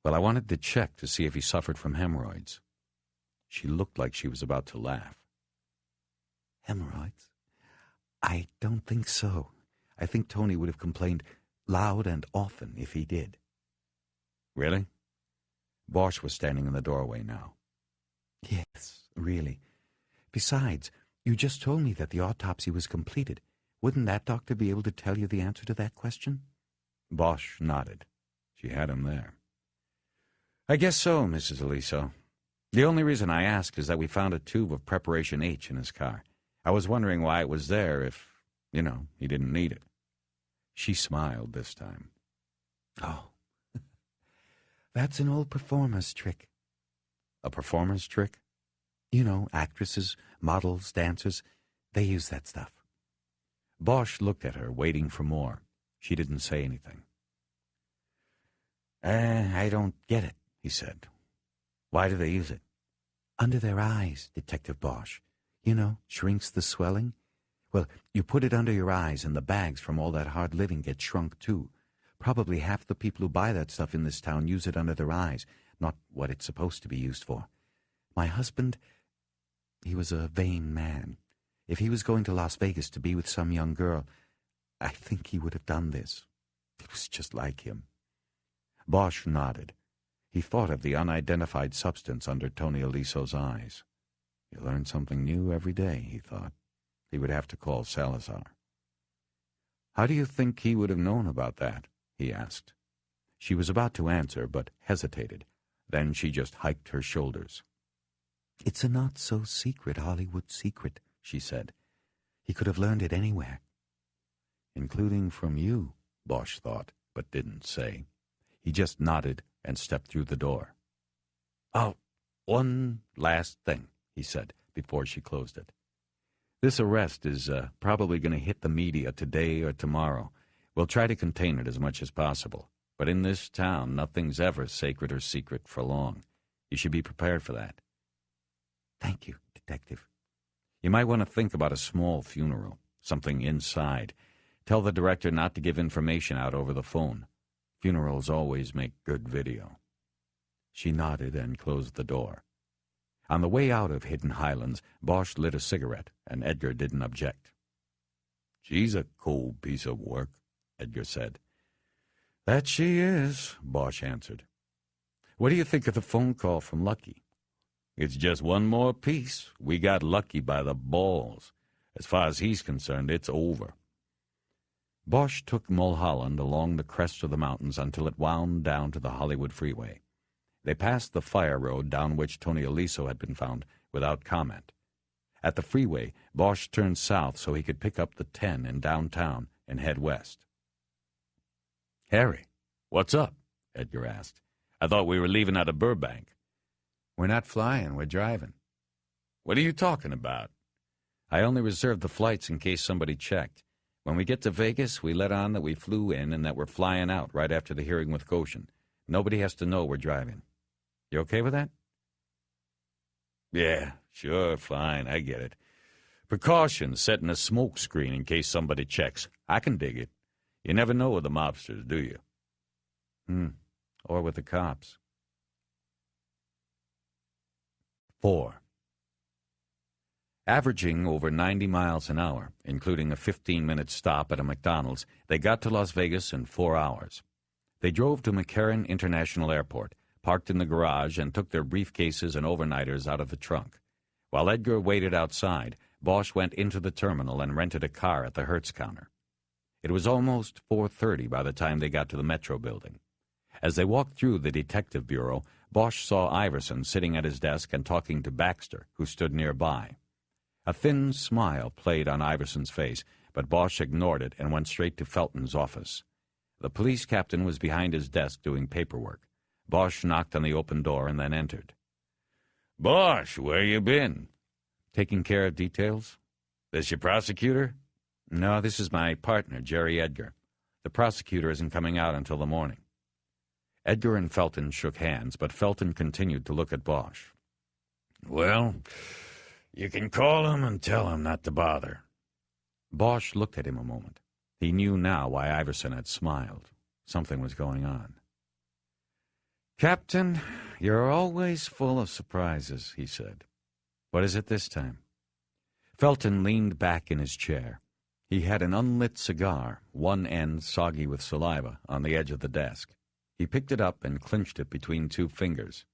S9: Well, I wanted to check to see if he suffered from hemorrhoids. She looked like she was about to laugh.
S2: Hemorrhoids? I don't think so. I think Tony would have complained loud and often if he did.
S9: Really? Bosch was standing in the doorway now.
S2: Yes, really. Besides, you just told me that the autopsy was completed. Wouldn't that doctor be able to tell you the answer to that question?
S9: Bosch nodded. She had him there. I guess so, Mrs. Eliso. The only reason I asked is that we found a tube of Preparation H in his car. I was wondering why it was there if, he didn't need it. She smiled this time.
S2: Oh, that's an old performer's trick.
S9: A performer's trick?
S2: You know, actresses, models, dancers, they use that stuff.
S9: Bosch looked at her, waiting for more. She didn't say anything. I don't get it, he said. Why do they use it?
S2: Under their eyes, Detective Bosch. Shrinks the swelling. Well, you put it under your eyes and the bags from all that hard living get shrunk too. Probably half the people who buy that stuff in this town use it under their eyes, not what it's supposed to be used for. My husband, he was a vain man. If he was going to Las Vegas to be with some young girl, I think he would have done this. It was just like him.
S9: Bosch nodded. He thought of the unidentified substance under Tony Eliso's eyes. You learn something new every day, he thought. He would have to call Salazar. How do you think he would have known about that? He asked. She was about to answer, but hesitated. Then she just hiked her shoulders.
S2: It's a not-so-secret Hollywood secret, she said. He could have learned it anywhere.
S9: Including from you, Bosch thought, but didn't say. He just nodded and stepped through the door. "Oh, one last thing," he said, before she closed it. "This arrest is probably going to hit the media today or tomorrow. We'll try to contain it as much as possible. But in this town, nothing's ever sacred or secret for long. You should be prepared for that."
S5: "Thank you, Detective."
S9: "You might want to think about a small funeral, something inside. Tell the director not to give information out over the phone. Funerals always make good video." She nodded and closed the door. On the way out of Hidden Highlands, Bosch lit a cigarette, and Edgar didn't object. "She's a cold piece of work," Edgar said. "That she is," Bosch answered. "What do you think of the phone call from Lucky?" "It's just one more piece. We got Lucky by the balls. As far as he's concerned, it's over." Bosch took Mulholland along the crest of the mountains until it wound down to the Hollywood freeway. They passed the fire road down which Tony Aliso had been found without comment. At the freeway, Bosch turned south so he could pick up the 10 in downtown and head west. "Harry, what's up?" Edgar asked. "I thought we were leaving out of Burbank."
S5: "We're not flying, we're driving."
S9: "What are you talking about?"
S5: "I only reserved the flights in case somebody checked. When we get to Vegas, we let on that we flew in and that we're flying out right after the hearing with Goshen. Nobody has to know we're driving. You okay with that?"
S9: "Yeah, sure, fine, I get it. Precautions, setting a smoke screen in case somebody checks. I can dig it. You never know with the mobsters, do you?"
S5: Or with the cops.
S9: 4. Averaging over 90 miles an hour, including a 15-minute stop at a McDonald's, they got to Las Vegas in 4 hours. They drove to McCarran International Airport, parked in the garage, and took their briefcases and overnighters out of the trunk. While Edgar waited outside, Bosch went into the terminal and rented a car at the Hertz counter. It was almost 4:30 by the time they got to the Metro building. As they walked through the detective bureau, Bosch saw Iverson sitting at his desk and talking to Baxter, who stood nearby. A thin smile played on Iverson's face, but Bosch ignored it and went straight to Felton's office. The police captain was behind his desk doing paperwork. Bosch knocked on the open door and then entered. "Bosch, where you been?"
S5: "Taking care of details."
S9: "This your prosecutor?"
S5: "No, this is my partner, Jerry Edgar. The prosecutor isn't coming out until the morning."
S9: Edgar and Felton shook hands, but Felton continued to look at Bosch.
S7: "Well, you can call him and tell him not to bother."
S9: Bosch looked at him a moment. He knew now why Iverson had smiled. Something was going on.
S5: "Captain, you're always full of surprises," he said. "What is it this time?"
S9: Felton leaned back in his chair. He had an unlit cigar, one end soggy with saliva, on the edge of the desk. He picked it up and clinched it between 2 fingers.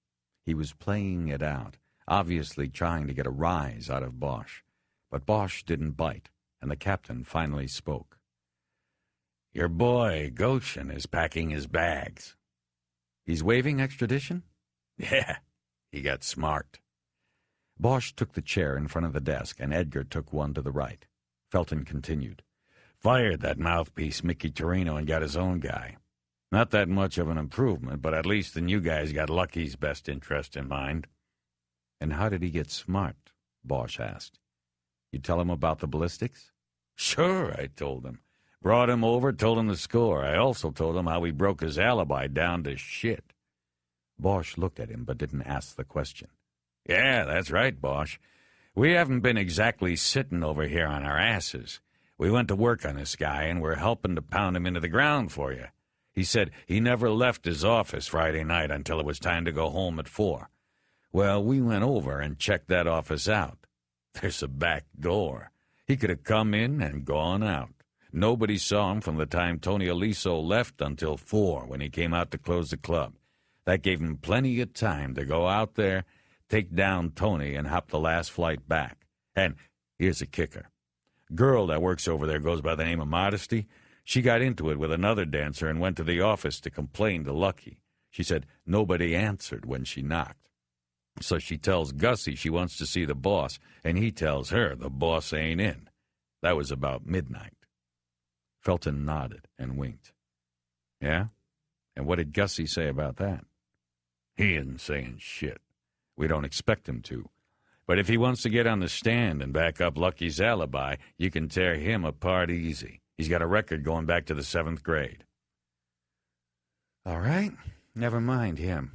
S9: He was playing it out, obviously trying to get a rise out of Bosch. But Bosch didn't bite, and the captain finally spoke.
S7: "Your boy, Goshen, is packing his bags."
S9: "He's waiving extradition?"
S7: "Yeah, he got smart."
S9: Bosch took the chair in front of the desk, and Edgar took one to the right. Felton continued.
S7: "Fired that mouthpiece Mickey Torino and got his own guy. Not that much of an improvement, but at least the new guy's got Lucky's best interest in mind."
S9: "And how did he get smart?" Bosch asked. "You tell him about the ballistics?"
S7: "Sure, I told him. Brought him over, told him the score. I also told him how we broke his alibi down to shit."
S9: Bosch looked at him but didn't ask the question.
S7: "Yeah, that's right, Bosch. We haven't been exactly sitting over here on our asses. We went to work on this guy, and we're helping to pound him into the ground for you. He said he never left his office Friday night until it was time to go home at 4. Well, we went over and checked that office out. There's a back door. He could have come in and gone out. Nobody saw him from the time Tony Aliso left until 4 when he came out to close the club. That gave him plenty of time to go out there, take down Tony, and hop the last flight back. And here's a kicker. Girl that works over there goes by the name of Modesty. She got into it with another dancer and went to the office to complain to Lucky. She said nobody answered when she knocked. So she tells Gussie she wants to see the boss, and he tells her the boss ain't in. That was about midnight."
S9: Felton nodded and winked. Yeah? And what did Gussie say about that?
S3: He isn't saying shit.
S9: We don't expect him to. But if he wants to get on the stand and back up Lucky's alibi, you can tear him apart easy. He's got a record going back to the 7th grade.
S5: All right, never mind him.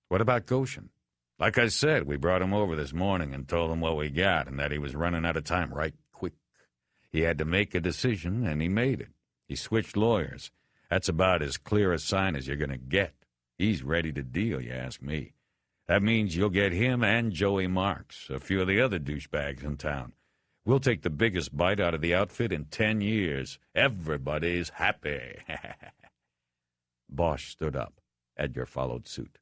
S5: What about Goshen?
S3: Like I said, we brought him over this morning and told him what we got and that he was running out of time right quick. He had to make a decision, and he made it. He switched lawyers. That's about as clear a sign as you're going to get. He's ready to deal, you ask me. That means you'll get him and Joey Marks, a few of the other douchebags in town. We'll take the biggest bite out of the outfit in 10 years. Everybody's happy.
S9: Bosch stood up. Edgar followed suit.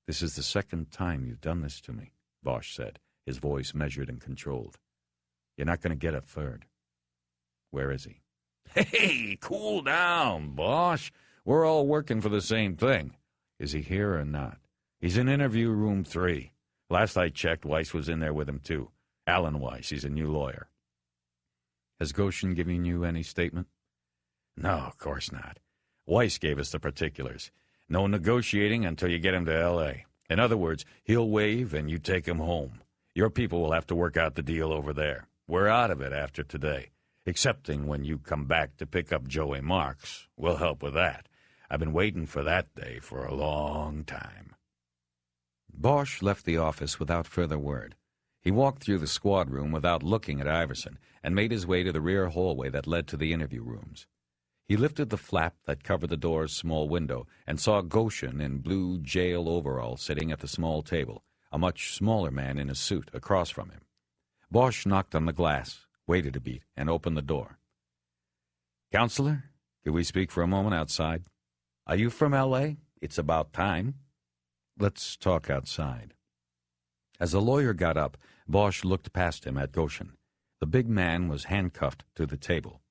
S9: This is the second time you've done this to me, Bosch said, his voice measured and controlled. You're not going to get a third. Where is he?
S3: Hey, cool down, Bosch. We're all working for the same thing.
S9: Is he here or not? He's in interview room 3. Last I checked, Weiss was in there with him, too. Alan Weiss, he's a new lawyer. Has Goshen given you any statement?
S3: No, of course not. Weiss gave us the particulars. No negotiating until you get him to L.A. In other words, he'll waive and you take him home. Your people will have to work out the deal over there. We're out of it after today, excepting when you come back to pick up Joey Marks. We'll help with that. I've been waiting for that day for a long time.
S5: Bosch left the office without further word. He walked through the squad room without looking at Iverson and made his way to the rear hallway that led to the interview rooms. He lifted the flap that covered the door's small window and saw Goshen in blue jail overalls sitting at the small table, a much smaller man in a suit across from him. Bosch knocked on the glass, waited a beat, and opened the door. "Counselor, could we speak for a moment outside? Are you from L.A.? It's about time." "Let's talk outside." As the lawyer got up, Bosch looked past him at Goshen. The big man was handcuffed to the table.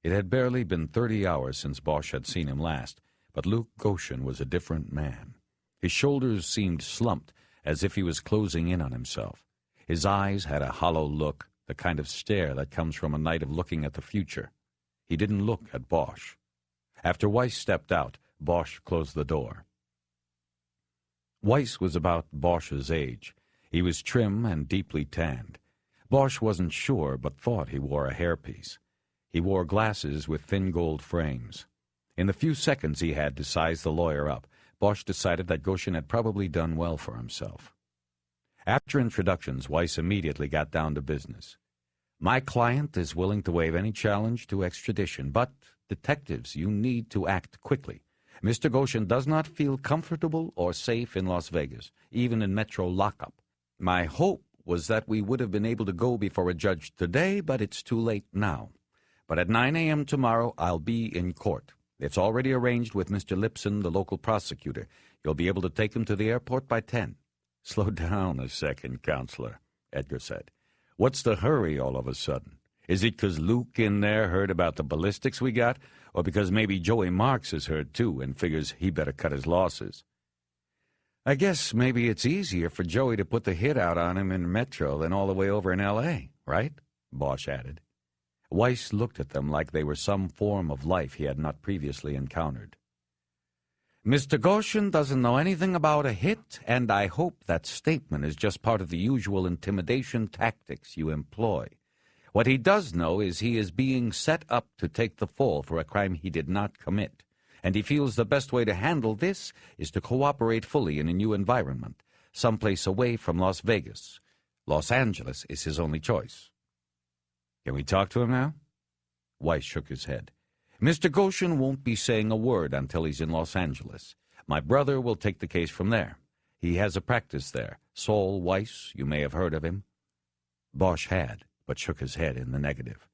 S5: It had barely been 30 hours since Bosch had seen him last, but Luke Goshen was a different man. His shoulders seemed slumped, as if he was closing in on himself. His eyes had a hollow look, the kind of stare that comes from a night of looking at the future. He didn't look at Bosch. After Weiss stepped out, Bosch closed the door. Weiss was about Bosch's age. He was trim and deeply tanned. Bosch wasn't sure, but thought he wore a hairpiece. He wore glasses with thin gold frames. In the few seconds he had to size the lawyer up, Bosch decided that Goshen had probably done well for himself. After introductions, Weiss immediately got down to business. "My client is willing to waive any challenge to extradition, but, detectives, you need to act quickly. Mr. Goshen does not feel comfortable or safe in Las Vegas, even in Metro lockup. My hope was that we would have been able to go before a judge today, but it's too late now. But at 9 a.m. tomorrow, I'll be in court. It's already arranged with Mr. Lipson, the local prosecutor. You'll be able to take him to the airport by 10.
S3: "Slow down a second, Counselor," Edgar said. "What's the hurry all of a sudden? Is it 'cause Luke in there heard about the ballistics we got, or because maybe Joey Marks has heard too and figures he better cut his losses?"
S5: "I guess maybe it's easier for Joey to put the hit out on him in Metro than all the way over in L.A., right?" Bosch added. Weiss looked at them like they were some form of life he had not previously encountered. "Mr. Goshen doesn't know anything about a hit, and I hope that statement is just part of the usual intimidation tactics you employ. What he does know is he is being set up to take the fall for a crime he did not commit, and he feels the best way to handle this is to cooperate fully in a new environment, someplace away from Las Vegas. Los Angeles is his only choice." "Can we talk to him now?" Weiss shook his head. "Mr. Goshen won't be saying a word until he's in Los Angeles. My brother will take the case from there. He has a practice there. Saul Weiss, you may have heard of him." Bosch had, but shook his head in the negative.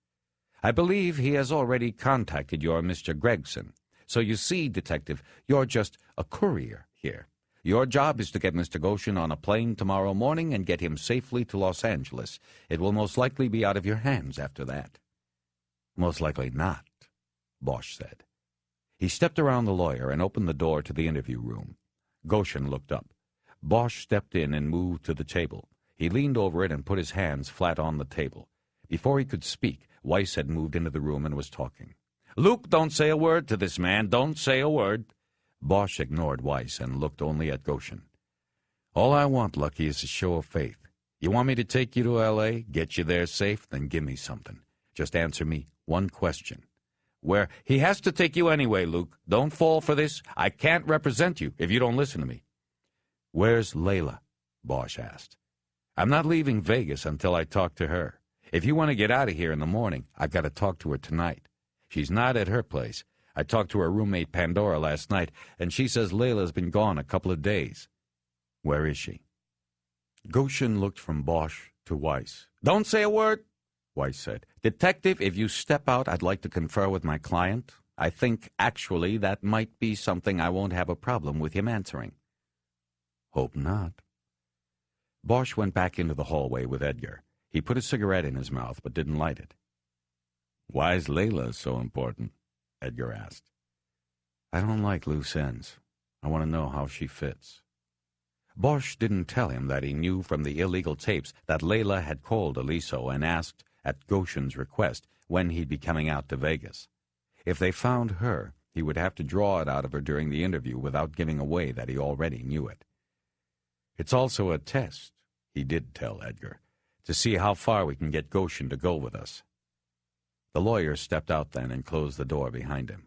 S5: "I believe he has already contacted your Mr. Gregson. So you see, Detective, you're just a courier here. Your job is to get Mr. Goshen on a plane tomorrow morning and get him safely to Los Angeles. It will most likely be out of your hands after that." "Most likely not," Bosch said. He stepped around the lawyer and opened the door to the interview room. Goshen looked up. Bosch stepped in and moved to the table. He leaned over it and put his hands flat on the table. Before he could speak, Weiss had moved into the room and was talking.
S9: Luke, don't say a word to this man. Don't say a word. Bosch ignored Weiss and looked only at Goshen. All I want, Lucky, is a show of faith. You want me to take you to L.A., get you there safe, then give me something. Just answer me one question. Where he has to take you anyway, Luke. Don't fall for this. I can't represent you if you don't listen to me. Where's Layla? Bosch asked. I'm not leaving Vegas until I talk to her. If you want to get out of here in the morning, I've got to talk to her tonight. She's not at her place. I talked to her roommate Pandora last night, and she says Layla's been gone a couple of days. Where is she? Goshen looked from Bosch to Weiss. Don't say a word, Weiss said. Detective, if you step out, I'd like to confer with my client. I think, actually, that might be something I won't have a problem with him answering. Hope not. Bosch went back into the hallway with Edgar. He put a cigarette in his mouth but didn't light it. Why's Layla so important? Edgar asked. I don't like loose ends. I want to know how she fits. Bosch didn't tell him that he knew from the illegal tapes that Layla had called Aliso and asked, at Goshen's request, when he'd be coming out to Vegas. If they found her, he would have to draw it out of her during the interview without giving away that he already knew it. It's also a test, he did tell Edgar, to see how far we can get Goshen to go with us. The lawyer stepped out then and closed the door behind him.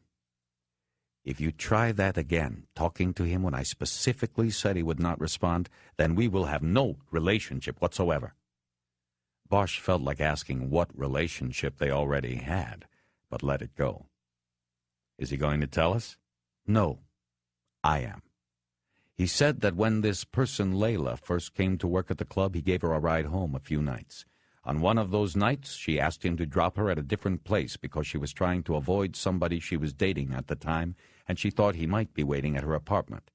S9: If you try that again, talking to him when I specifically said he would not respond, then we will have no relationship whatsoever. Bosch felt like asking what relationship they already had, but let it go. Is he going to tell us? No, I am. He said that when this person Layla first came to work at the club, he gave her a ride home a few nights. On one of those nights, she asked him to drop her at a different place because she was trying to avoid somebody she was dating at the time, and she thought he might be waiting at her apartment.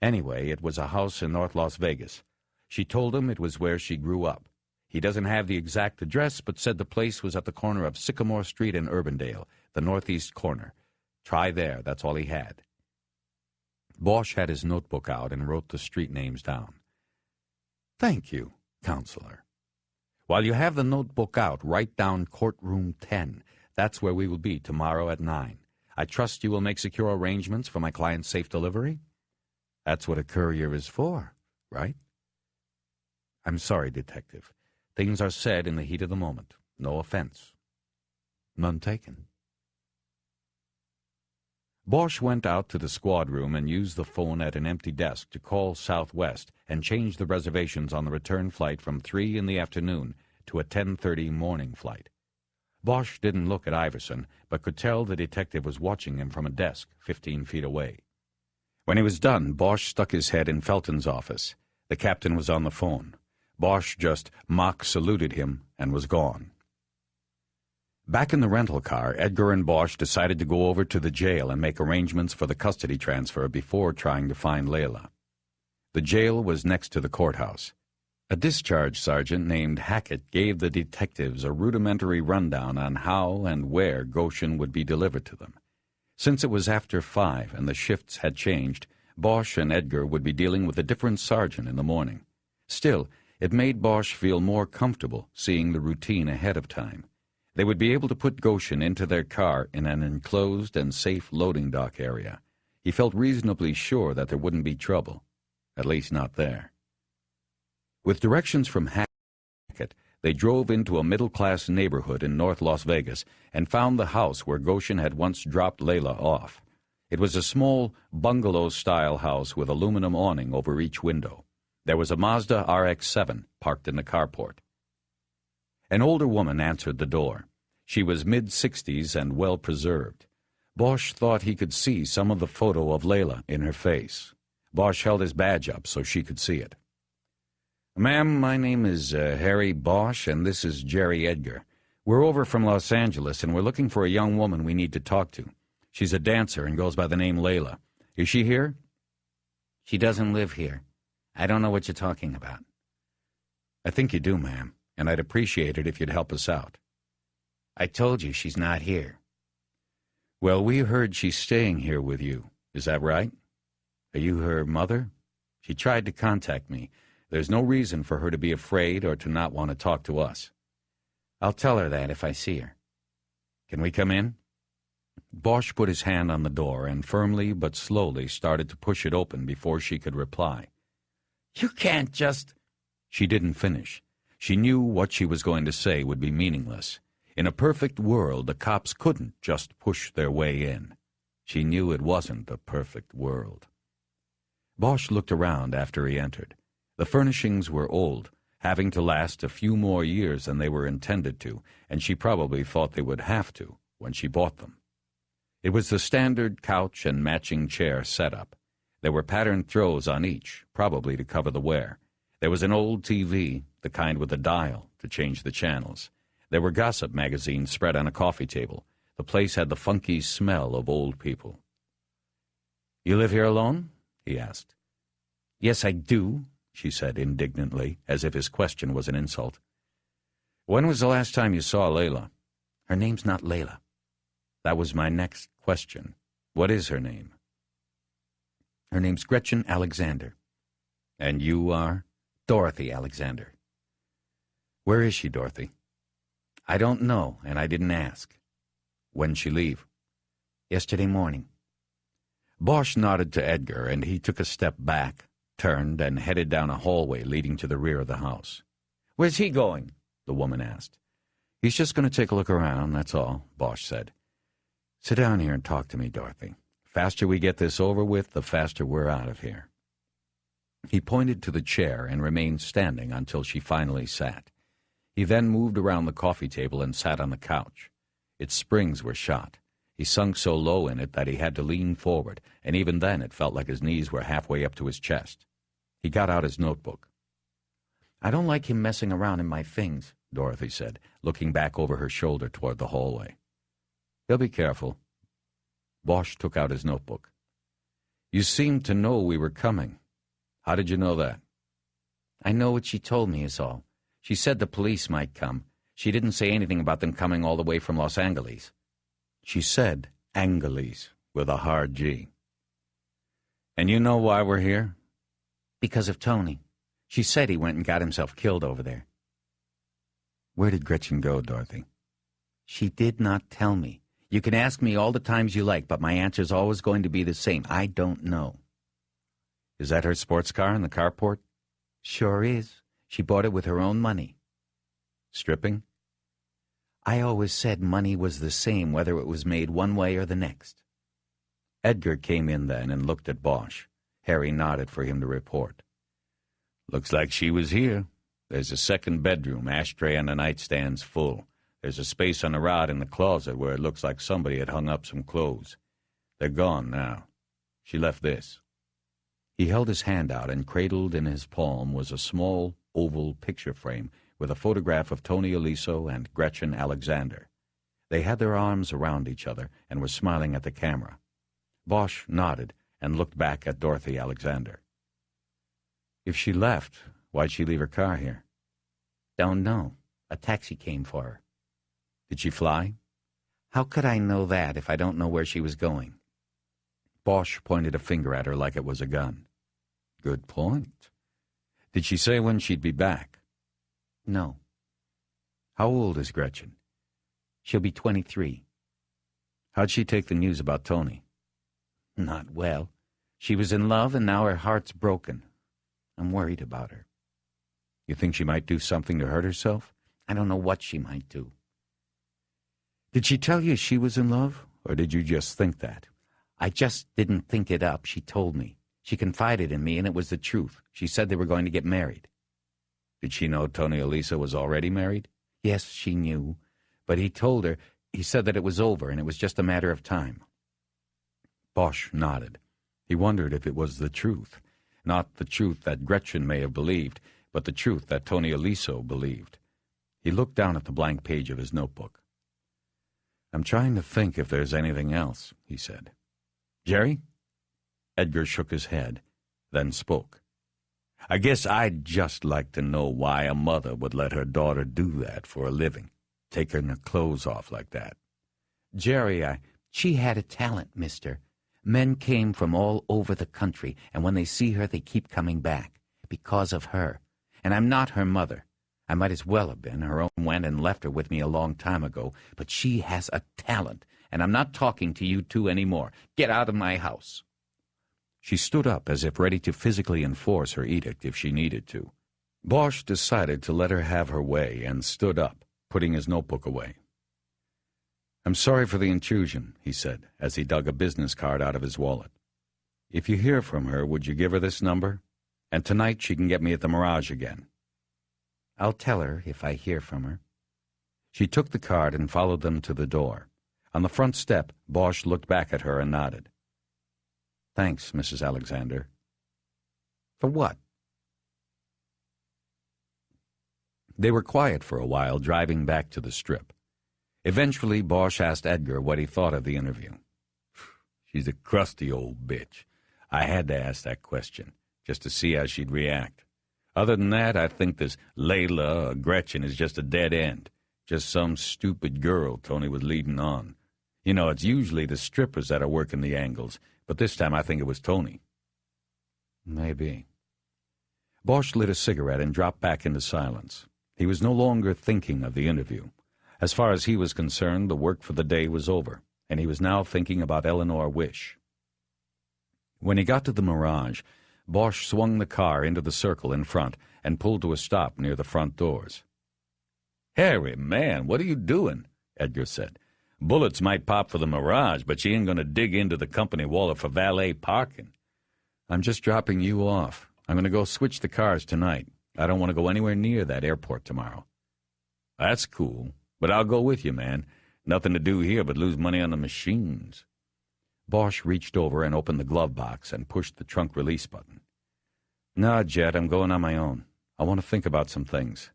S9: Anyway, it was a house in North Las Vegas. She told him it was where she grew up. He doesn't have the exact address, but said the place was at the corner of Sycamore Street and Urbandale, the northeast corner. Try there, that's all he had. Bosch had his notebook out and wrote the street names down. Thank you, counselor. While you have the notebook out, write down courtroom 10. That's where we will be tomorrow at 9. I trust you will make secure arrangements for my client's safe delivery? That's what a courier is for, right? I'm sorry, Detective. Things are said in the heat of the moment. No offense. None taken. Bosch went out to the squad room and used the phone at an empty desk to call Southwest and change the reservations on the return flight from 3 in the afternoon to a 10:30 morning flight. Bosch didn't look at Iverson, but could tell the detective was watching him from a desk 15 feet away. When he was done, Bosch stuck his head in Felton's office. The captain was on the phone. Bosch just mock saluted him and was gone. Back in the rental car, Edgar and Bosch decided to go over to the jail and make arrangements for the custody transfer before trying to find Layla. The jail was next to the courthouse. A discharge sergeant named Hackett gave the detectives a rudimentary rundown on how and where Goshen would be delivered to them. Since it was after 5 and the shifts had changed, Bosch and Edgar would be dealing with a different sergeant in the morning. Still, it made Bosch feel more comfortable seeing the routine ahead of time. They would be able to put Goshen into their car in an enclosed and safe loading dock area. He felt reasonably sure that there wouldn't be trouble, at least not there. With directions from Hackett, they drove into a middle-class neighborhood in North Las Vegas and found the house where Goshen had once dropped Layla off. It was a small, bungalow-style house with aluminum awning over each window. There was a Mazda RX-7 parked in the carport. An older woman answered the door. She was mid-60s and well-preserved. Bosch thought he could see some of the photo of Layla in her face. Bosch held his badge up so she could see it. Ma'am, my name is Harry Bosch, and this is Jerry Edgar. We're over from Los Angeles, and we're looking for a young woman we need to talk to. She's a dancer and goes by the name Layla. Is she here?
S2: She doesn't live here. I don't know what you're talking about.
S9: I think you do, ma'am, and I'd appreciate it if you'd help us out.
S2: I told you she's not here.
S9: Well, we heard she's staying here with you. Is that right? Are you her mother? She tried to contact me. There's no reason for her to be afraid or to not want to talk to us.
S2: I'll tell her that if I see her.
S9: Can we come in? Bosch put his hand on the door and firmly but slowly started to push it open before she could reply.
S7: You can't just...
S9: She didn't finish. She knew what she was going to say would be meaningless. In a perfect world, the cops couldn't just push their way in. She knew it wasn't a perfect world. Bosch looked around after he entered. The furnishings were old, having to last a few more years than they were intended to, and she probably thought they would have to when she bought them. It was the standard couch and matching chair setup. There were patterned throws on each, probably to cover the wear. There was an old TV, the kind with a dial to change the channels. There were gossip magazines spread on a coffee table. The place had the funky smell of old people. "You live here alone?" he asked.
S2: "Yes, I do,"
S9: she said indignantly, as if his question was an insult.
S2: "When was the last time you saw Layla?"
S7: Her name's not Layla.
S9: That was my next question. What is her name?
S7: Her name's Gretchen Alexander.
S9: And you are?
S7: Dorothy Alexander.
S9: Where is she, Dorothy?
S7: I don't know, and I didn't ask.
S9: When'd she leave?
S7: Yesterday morning.
S9: Bosch nodded to Edgar, and he took a step back, turned, and headed down a hallway leading to the rear of the house.
S2: "Where's he going?"
S9: the woman asked. "He's just going to take a look around, that's all," Bosch said. "Sit down here and talk to me, Dorothy. Faster we get this over with, the faster we're out of here." He pointed to the chair and remained standing until she finally sat. He then moved around the coffee table and sat on the couch. Its springs were shot. He sunk so low in it that he had to lean forward, and even then it felt like his knees were halfway up to his chest. He got out his notebook.
S7: "I don't like him messing around in my things,"
S9: Dorothy said, looking back over her shoulder toward the hallway. "He'll be careful." Bosch took out his notebook. "You seemed to know we were coming. How did you know that?"
S7: "I know what she told me is all. She said the police might come. She didn't say anything about them coming all the way from Los Angeles."
S9: She said Angeles with a hard G. "And you know why we're here?"
S7: "Because of Tony. She said he went and got himself killed over there."
S9: "Where did Gretchen go, Dorothy?"
S7: "She did not tell me. You can ask me all the times you like, but my answer's always going to be the same. I don't know."
S9: "Is that her sports car in the carport?"
S7: "Sure is. She bought it with her own money."
S9: "Stripping?"
S7: "I always said money was the same whether it was made one way or the next."
S9: Edgar came in then and looked at Bosch. Harry nodded for him to report. "Looks like she was here. There's a second bedroom, ashtray on the nightstand's full. There's a space on the rod in the closet where it looks like somebody had hung up some clothes. They're gone now. She left this." He held his hand out, and cradled in his palm was a small, oval picture frame with a photograph of Tony Aliso and Gretchen Alexander. They had their arms around each other and were smiling at the camera. Bosch nodded and looked back at Dorothy Alexander. "If she left, why'd she leave her car here?"
S7: "Don't know. A taxi came for her."
S9: "Did she fly?"
S7: "How could I know that if I don't know where she was going?"
S9: Bosch pointed a finger at her like it was a gun. "Good point. Did she say when she'd be back?"
S7: "No."
S9: "How old is Gretchen?"
S7: "She'll be 23.
S9: "How'd she take the news about Tony?"
S7: "Not well. She was in love, and now her heart's broken. I'm worried about her."
S9: "You think she might do something to hurt herself?"
S7: "I don't know what she might do."
S9: "Did she tell you she was in love, or did you just think that?"
S7: "I just didn't think it up. She told me. She confided in me, and it was the truth. She said they were going to get married."
S9: "Did she know Tony Aliso was already married?"
S7: "Yes, she knew. But he told her, he said that it was over, and it was just a matter of time."
S9: Bosch nodded. He wondered if it was the truth. Not the truth that Gretchen may have believed, but the truth that Tony Aliso believed. He looked down at the blank page of his notebook. "I'm trying to think if there's anything else," he said. "Jerry?" Edgar shook his head, then spoke. "I guess I'd just like to know why a mother would let her daughter do that for a living, taking her clothes off like that."
S7: "Jerry, she had a talent, mister. Men came from all over the country, and when they see her, they keep coming back. Because of her. And I'm not her mother. I might as well have been. Her own went and left her with me a long time ago. But she has a talent,
S5: and I'm not talking to you two anymore. Get out of my house."
S9: She stood up as if ready to physically enforce her edict if she needed to. Bosch decided to let her have her way and stood up, putting his notebook away. "I'm sorry for the intrusion," he said, as he dug a business card out of his wallet. "If you hear from her, would you give her this number? And tonight she can get me at the Mirage again."
S5: "I'll tell her if I hear from her."
S9: She took the card and followed them to the door. On the front step, Bosch looked back at her and nodded. "Thanks, Mrs. Alexander."
S5: "For what?"
S9: They were quiet for a while, driving back to the Strip. Eventually, Bosch asked Edgar what he thought of the interview. "She's a crusty old bitch. I had to ask that question, just to see how she'd react. Other than that, I think this Layla or Gretchen is just a dead end. Just some stupid girl Tony was leading on. You know, it's usually the strippers that are working the angles, but this time I think it was Tony."
S5: "Maybe."
S9: Bosch lit a cigarette and dropped back into silence. He was no longer thinking of the interview. As far as he was concerned, the work for the day was over, and he was now thinking about Eleanor Wish. When he got to the Mirage, Bosch swung the car into the circle in front and pulled to a stop near the front doors. "Harry, man, what are you doing?" Edgar said. "Bullets might pop for the Mirage, but she ain't going to dig into the company wallet for valet parking." "I'm just dropping you off. I'm going to go switch the cars tonight. I don't want to go anywhere near that airport tomorrow."
S3: "That's cool, but I'll go with you, man. Nothing to do here but lose money on the machines."
S9: Bosch reached over and opened the glove box and pushed the trunk release button. "No, Jet, I'm going on my own. I want to think about some things.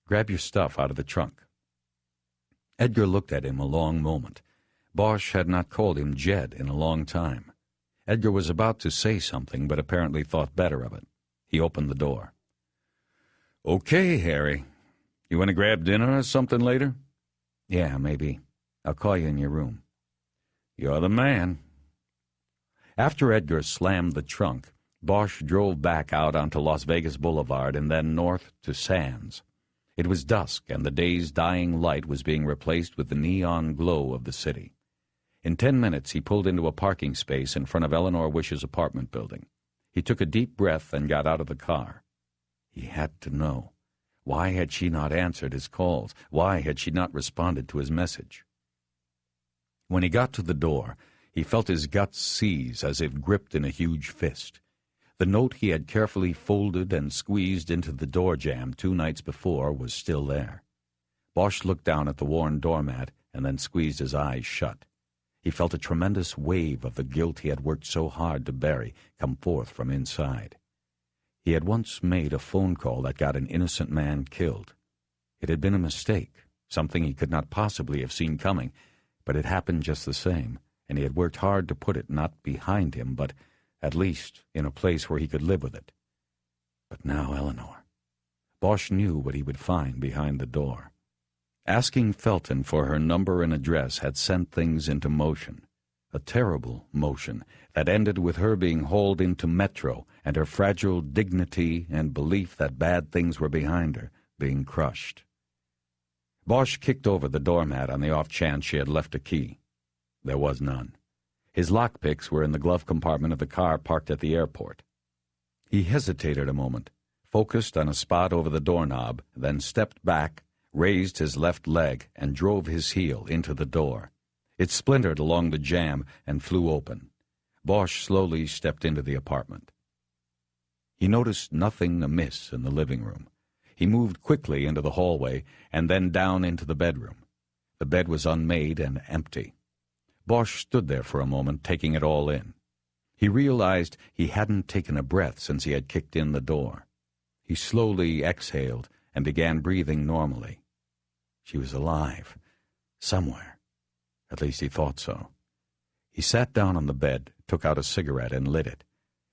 S9: Grab your stuff out of the trunk." Edgar looked at him a long moment. Bosch had not called him Jed in a long time. Edgar was about to say something, but apparently thought better of it. He opened the door.
S3: "Okay, Harry. You want to grab dinner or something later?"
S9: "Yeah, maybe. I'll call you in your room."
S3: "You're the man."
S9: After Edgar slammed the trunk, Bosch drove back out onto Las Vegas Boulevard and then north to Sands. It was dusk, and the day's dying light was being replaced with the neon glow of the city. In 10 minutes, he pulled into a parking space in front of Eleanor Wish's apartment building. He took a deep breath and got out of the car. He had to know. Why had she not answered his calls? Why had she not responded to his message? When he got to the door, he felt his guts seize as if gripped in a huge fist. The note he had carefully folded and squeezed into the door jamb 2 nights before was still there. Bosch looked down at the worn doormat and then squeezed his eyes shut. He felt a tremendous wave of the guilt he had worked so hard to bury come forth from inside. He had once made a phone call that got an innocent man killed. It had been a mistake, something he could not possibly have seen coming, but it happened just the same, and he had worked hard to put it not behind him, but at least in a place where he could live with it. But now Eleanor. Bosch knew what he would find behind the door. Asking Felton for her number and address had sent things into motion. A terrible motion that ended with her being hauled into Metro and her fragile dignity and belief that bad things were behind her being crushed. Bosch kicked over the doormat on the off chance she had left a key. There was none. His lockpicks were in the glove compartment of the car parked at the airport. He hesitated a moment, focused on a spot over the doorknob, then stepped back, raised his left leg, and drove his heel into the door. It splintered along the jamb and flew open. Bosch slowly stepped into the apartment. He noticed nothing amiss in the living room. He moved quickly into the hallway and then down into the bedroom. The bed was unmade and empty. Bosch stood there for a moment, taking it all in. He realized he hadn't taken a breath since he had kicked in the door. He slowly exhaled and began breathing normally. She was alive. Somewhere. At least he thought so. He sat down on the bed, took out a cigarette, and lit it.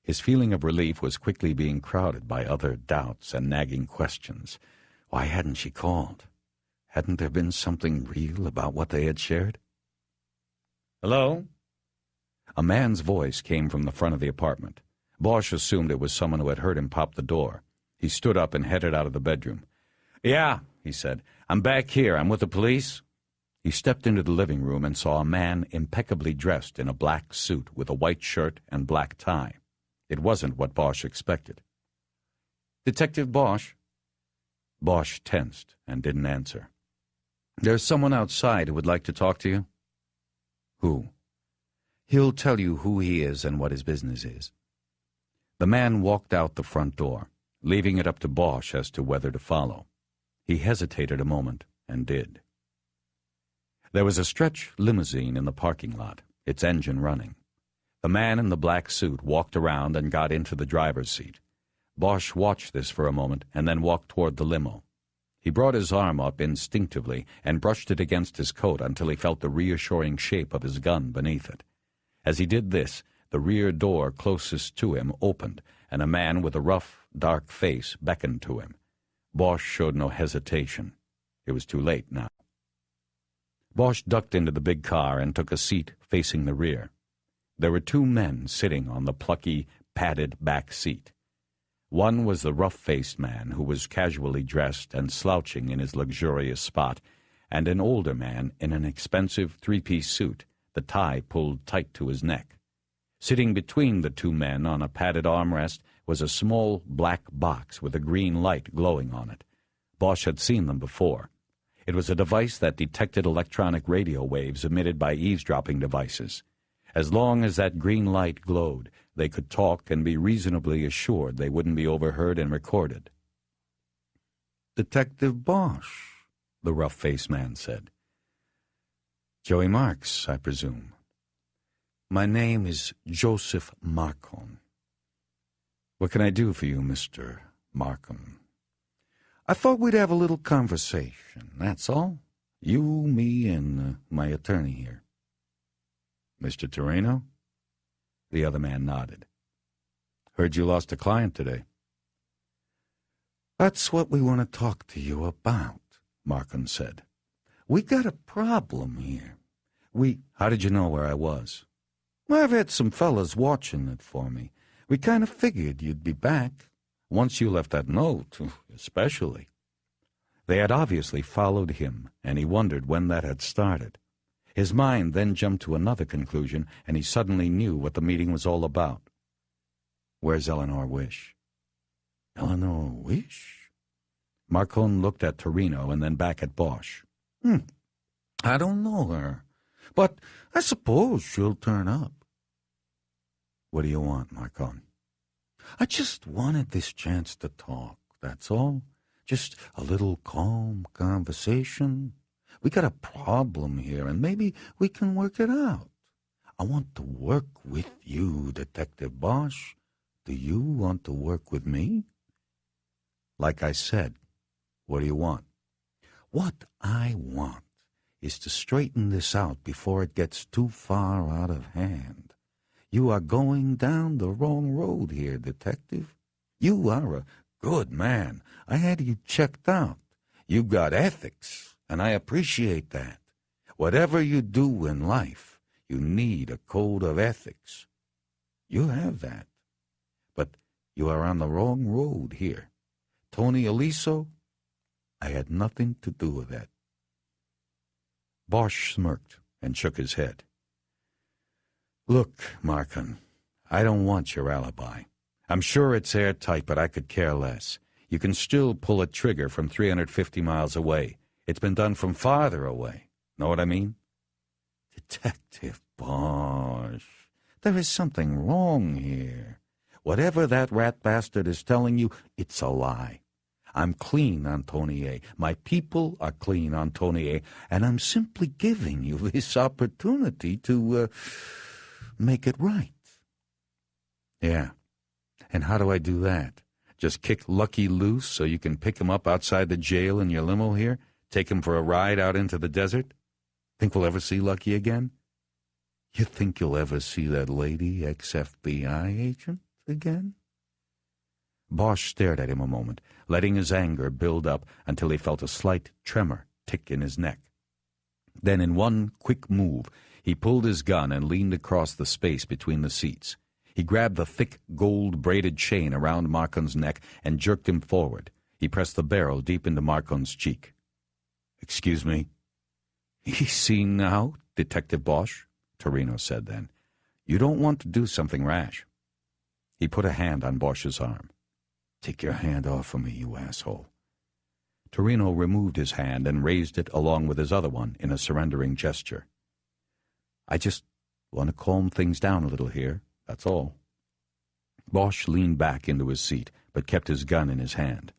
S9: His feeling of relief was quickly being crowded by other doubts and nagging questions. Why hadn't she called? Hadn't there been something real about what they had shared? "Hello?" A man's voice came from the front of the apartment. Bosch assumed it was someone who had heard him pop the door. He stood up and headed out of the bedroom. "Yeah," he said. "I'm back here. I'm with the police." He stepped into the living room and saw a man impeccably dressed in a black suit with a white shirt and black tie. It wasn't what Bosch expected. "Detective Bosch?" Bosch tensed and didn't answer. "There's someone outside who would like to talk to you." "Who?" "He'll tell you who he is and what his business is." The man walked out the front door, leaving it up to Bosch as to whether to follow. He hesitated a moment and did. There was a stretch limousine in the parking lot, its engine running. The man in the black suit walked around and got into the driver's seat. Bosch watched this for a moment and then walked toward the limo. He brought his arm up instinctively and brushed it against his coat until he felt the reassuring shape of his gun beneath it. As he did this, the rear door closest to him opened, and a man with a rough, dark face beckoned to him. Bosch showed no hesitation. It was too late now. Bosch ducked into the big car and took a seat facing the rear. There were two men sitting on the plucky, padded back seat. One was the rough-faced man who was casually dressed and slouching in his luxurious spot, and an older man in an expensive three-piece suit, the tie pulled tight to his neck. Sitting between the two men on a padded armrest was a small black box with a green light glowing on it. Bosch had seen them before. It was a device that detected electronic radio waves emitted by eavesdropping devices. As long as that green light glowed, they could talk and be reasonably assured they wouldn't be overheard and recorded. "Detective Bosch," the rough-faced man said. "Joey Marks, I presume." "My name is Joseph Marcon." "What can I do for you, Mr. Marcon?" "I thought we'd have a little conversation, that's all. You, me, and my attorney here." "Mr. Torino?" The other man nodded. "Heard you lost a client today." "That's what we want to talk to you about," Marcon said. "We got a problem here. How did you know where I was?" "I've had some fellas watching it for me. We kind of figured you'd be back. Once you left that note, especially." They had obviously followed him, and he wondered when that had started. His mind then jumped to another conclusion, and he suddenly knew what the meeting was all about. "Where's Eleanor Wish?" "Eleanor Wish?" Marcon looked at Torino and then back at Bosch. "I don't know her, but I suppose she'll turn up." "What do you want, Marcon?" "I just wanted this chance to talk, that's all. Just a little calm conversation. We got a problem here, and maybe we can work it out. I want to work with you, Detective Bosch. Do you want to work with me?" "Like I said, what do you want?" "What I want is to straighten this out before it gets too far out of hand. You are going down the wrong road here, Detective. You are a good man. I had you checked out. You've got ethics, and I appreciate that. Whatever you do in life, you need a code of ethics. You have that. But you are on the wrong road here. Tony Aliso, I had nothing to do with that." Bosch smirked and shook his head. "Look, Marcon, I don't want your alibi. I'm sure it's airtight, but I could care less. You can still pull a trigger from 350 miles away. It's been done from farther away. Know what I mean?" "Detective Bosch, there is something wrong here. Whatever that rat bastard is telling you, it's a lie. I'm clean on Tony A. My people are clean on Tony A. And I'm simply giving you this opportunity to make it right." "Yeah. And how do I do that? Just kick Lucky loose so you can pick him up outside the jail in your limo here? Take him for a ride out into the desert? Think we'll ever see Lucky again?" "You think you'll ever see that lady ex-FBI agent again?" Bosch stared at him a moment, letting his anger build up until he felt a slight tremor tick in his neck. Then in one quick move, he pulled his gun and leaned across the space between the seats. He grabbed the thick gold-braided chain around Marcon's neck and jerked him forward. He pressed the barrel deep into Marcon's cheek. "Excuse me?" Easy now, Detective Bosch, Torino said then. You don't want to do something rash. He put a hand on Bosch's arm. Take your hand off of me, you asshole. Torino removed his hand and raised it along with his other one in a surrendering gesture. I just want to calm things down a little here, that's all. Bosch leaned back into his seat, but kept his gun in his hand.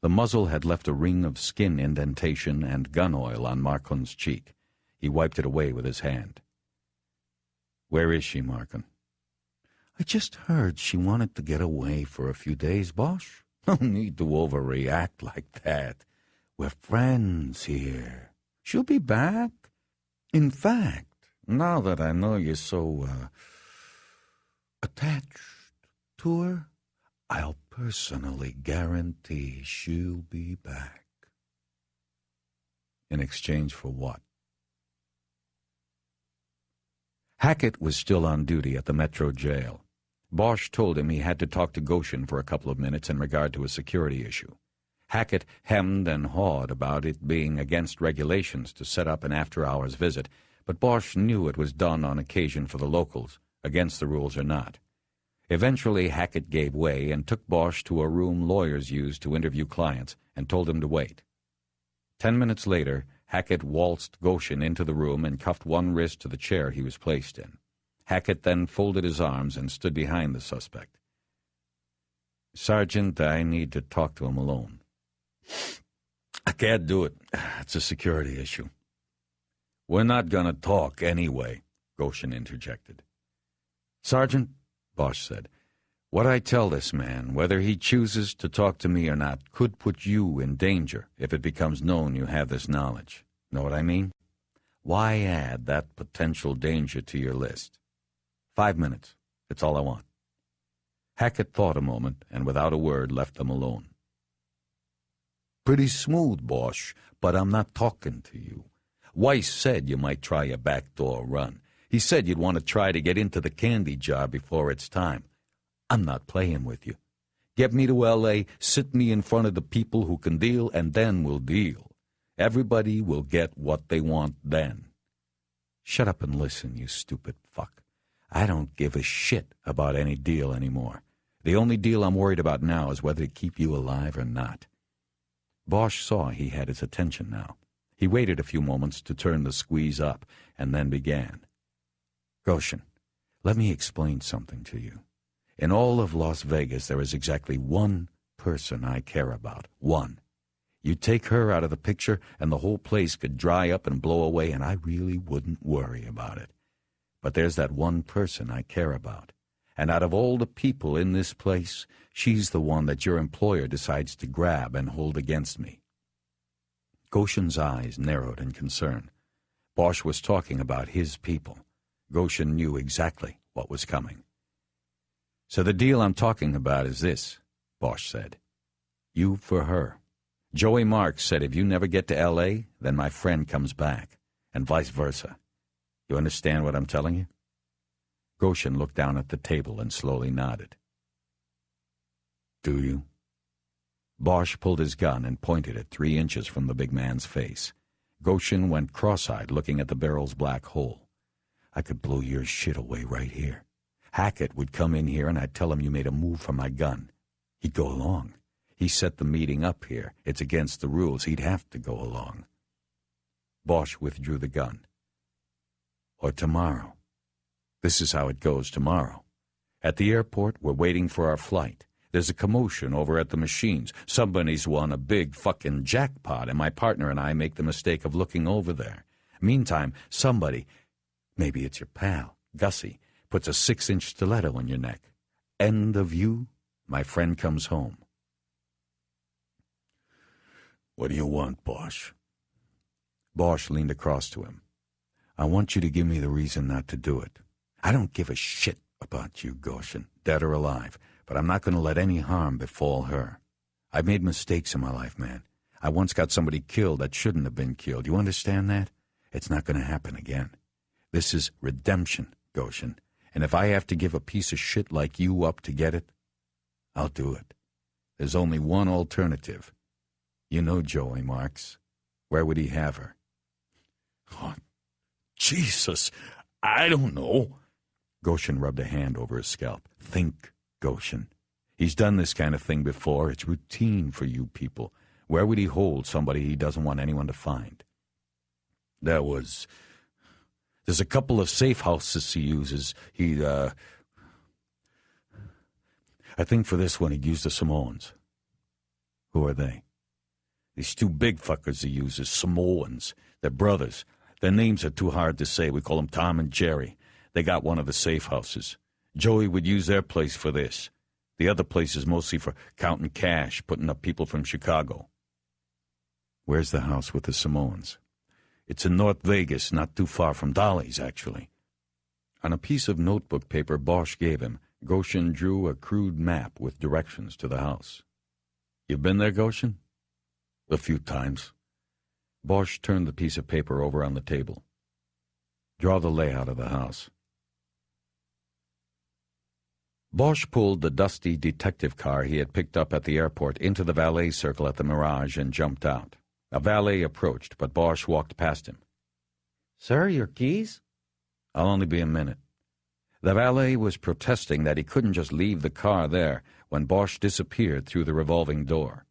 S9: The muzzle had left a ring of skin indentation and gun oil on Marcon's cheek. He wiped it away with his hand. Where is she, Marcon? I just heard she wanted to get away for a few days, Bosch. No need to overreact like that. We're friends here. She'll be back. In fact, now that I know you're so, attached to her, I'll personally guarantee she'll be back. In exchange for what? Hackett was still on duty at the Metro jail. Bosch told him he had to talk to Goshen for a couple of minutes in regard to a security issue. Hackett hemmed and hawed about it being against regulations to set up an after-hours visit, but Bosch knew it was done on occasion for the locals, against the rules or not. Eventually, Hackett gave way and took Bosch to a room lawyers use to interview clients and told him to wait. 10 minutes later, Hackett waltzed Goshen into the room and cuffed one wrist to the chair he was placed in. Hackett then folded his arms and stood behind the suspect. Sergeant, I need to talk to him alone. I can't do it. It's a security issue. We're not going to talk anyway, Goshen interjected. Sergeant, Bosch said, what I tell this man, whether he chooses to talk to me or not, could put you in danger if it becomes known you have this knowledge. Know what I mean? Why add that potential danger to your list? 5 minutes. It's all I want. Hackett thought a moment and without a word left them alone. Pretty smooth, Bosch, but I'm not talking to you. Weiss said you might try a backdoor run. He said you'd want to try to get into the candy jar before it's time. I'm not playing with you. Get me to L.A., sit me in front of the people who can deal, and then we'll deal. Everybody will get what they want then. Shut up and listen, you stupid fuck. I don't give a shit about any deal anymore. The only deal I'm worried about now is whether to keep you alive or not. Bosch saw he had his attention now. He waited a few moments to turn the squeeze up, and then began. Goshen, let me explain something to you. In all of Las Vegas, there is exactly one person I care about. One. You take her out of the picture, and the whole place could dry up and blow away, and I really wouldn't worry about it. But there's that one person I care about. And out of all the people in this place, she's the one that your employer decides to grab and hold against me. Goshen's eyes narrowed in concern. Bosch was talking about his people. Goshen knew exactly what was coming. So the deal I'm talking about is this, Bosch said. You for her. Joey Marks said if you never get to L.A., then my friend comes back, and vice versa. You understand what I'm telling you? Goshen looked down at the table and slowly nodded. Do you? Bosch pulled his gun and pointed it 3 inches from the big man's face. Goshen went cross-eyed, looking at the barrel's black hole. I could blow your shit away right here. Hackett would come in here and I'd tell him you made a move for my gun. He'd go along. He set the meeting up here. It's against the rules. He'd have to go along. Bosch withdrew the gun. Or tomorrow. This is how it goes tomorrow. At the airport, we're waiting for our flight. There's a commotion over at the machines. Somebody's won a big fucking jackpot, and my partner and I make the mistake of looking over there. Meantime, somebody, maybe it's your pal, Gussie, puts a 6-inch stiletto in your neck. End of you, my friend comes home. What do you want, Bosch? Bosch leaned across to him. I want you to give me the reason not to do it. I don't give a shit about you, Goshen, dead or alive, but I'm not going to let any harm befall her. I've made mistakes in my life, man. I once got somebody killed that shouldn't have been killed. You understand that? It's not going to happen again. This is redemption, Goshen, and if I have to give a piece of shit like you up to get it, I'll do it. There's only one alternative. You know Joey Marks. Where would he have her?
S7: Oh, Jesus, I don't know.
S9: Goshen rubbed a hand over his scalp. Think, Goshen. He's done this kind of thing before. It's routine for you people. Where would he hold somebody he doesn't want anyone to find? There's a couple of safe houses he uses. I think for this one he'd use the Samoans. Who are they? These two big fuckers he uses, Samoans. They're brothers. Their names are too hard to say. We call them Tom and Jerry. They got one of the safe houses. Joey would use their place for this. The other place is mostly for counting cash, putting up people from Chicago. Where's the house with the Samoans? It's in North Vegas, not too far from Dolly's, actually. On a piece of notebook paper Bosch gave him, Goshen drew a crude map with directions to the house. You've been there, Goshen? A few times. Bosch turned the piece of paper over on the table. Draw the layout of the house. Bosch pulled the dusty detective car he had picked up at the airport into the valet circle at the Mirage and jumped out. A valet approached, but Bosch walked past him.
S2: Sir, your keys?
S9: I'll only be a minute. The valet was protesting that he couldn't just leave the car there when Bosch disappeared through the revolving door.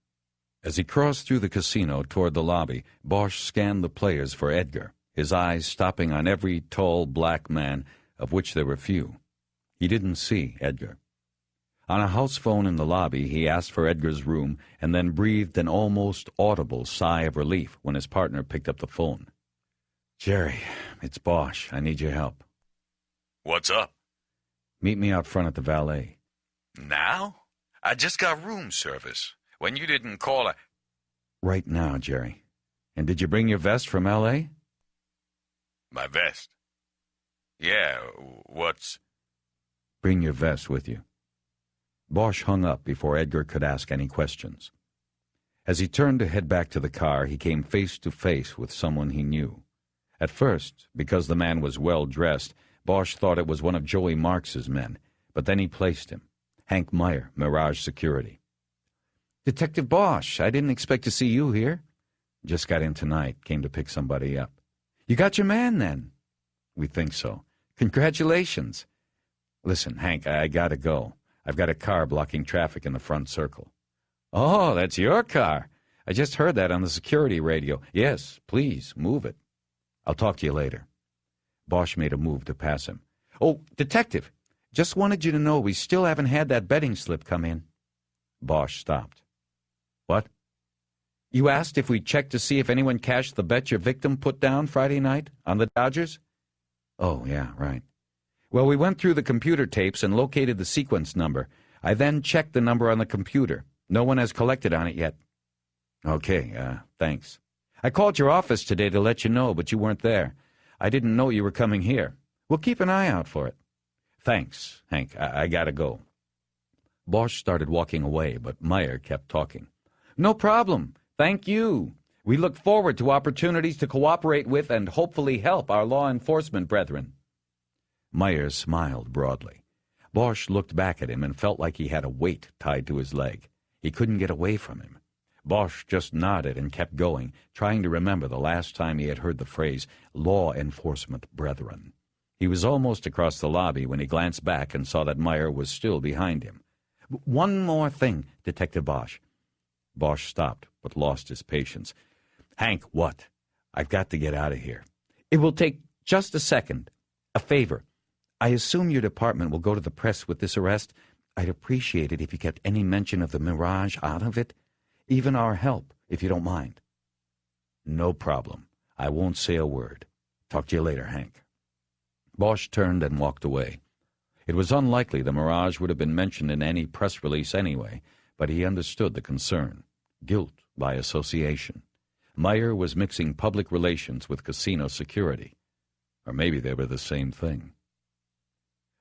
S9: As he crossed through the casino toward the lobby, Bosch scanned the players for Edgar, his eyes stopping on every tall black man, of which there were few. He didn't see Edgar. On a house phone in the lobby, he asked for Edgar's room and then breathed an almost audible sigh of relief when his partner picked up the phone. Jerry, it's Bosch. I need your help.
S3: What's up?
S9: Meet me out front at the valet.
S3: Now? I just got room service. When you didn't call,
S9: Right now, Jerry. And did you bring your vest from L.A.?
S3: My vest? Yeah, what's...
S9: Bring your vest with you. Bosch hung up before Edgar could ask any questions. As he turned to head back to the car, he came face to face with someone he knew. At first, because the man was well-dressed, Bosch thought it was one of Joey Marks's men, but then he placed him. Hank Meyer, Mirage Security.
S2: Detective Bosch, I didn't expect to see you here.
S9: Just got in tonight, came to pick somebody up.
S2: You got your man, then?
S9: We think so.
S2: Congratulations.
S9: Listen, Hank, I gotta go. I've got a car blocking traffic in the front circle.
S2: Oh, that's your car. I just heard that on the security radio. Yes, please, move it.
S9: I'll talk to you later. Bosch made a move to pass him.
S2: Oh, Detective, just wanted you to know we still haven't had that betting slip come in.
S9: Bosch stopped. What?
S2: You asked if we checked to see if anyone cashed the bet your victim put down Friday night on the Dodgers?
S9: Oh, yeah, right.
S2: Well, we went through the computer tapes and located the sequence number. I then checked the number on the computer. No one has collected on it yet.
S9: Okay, thanks.
S2: I called your office today to let you know, but you weren't there. I didn't know you were coming here. We'll keep an eye out for it.
S9: Thanks, Hank. I gotta go. Bosch started walking away, but Meyer kept talking.
S2: No problem. Thank you. We look forward to opportunities to cooperate with and hopefully help our law enforcement brethren.
S9: Meyer smiled broadly. Bosch looked back at him and felt like he had a weight tied to his leg. He couldn't get away from him. Bosch just nodded and kept going, trying to remember the last time he had heard the phrase, law enforcement brethren. He was almost across the lobby when he glanced back and saw that Meyer was still behind him.
S2: One more thing, Detective Bosch.
S9: Bosch stopped, but lost his patience. Hank, what? I've got to get out of here.
S2: It will take just a second. A favor. I assume your department will go to the press with this arrest. I'd appreciate it if you kept any mention of the Mirage out of it. Even our help, if you don't mind.
S9: No problem. I won't say a word. Talk to you later, Hank.
S2: Bosch turned and walked away.
S9: It was unlikely the Mirage would have been mentioned in any press release anyway, but he understood the concern. Guilt by association. Meyer was mixing public relations with casino security. Or maybe they were the same thing.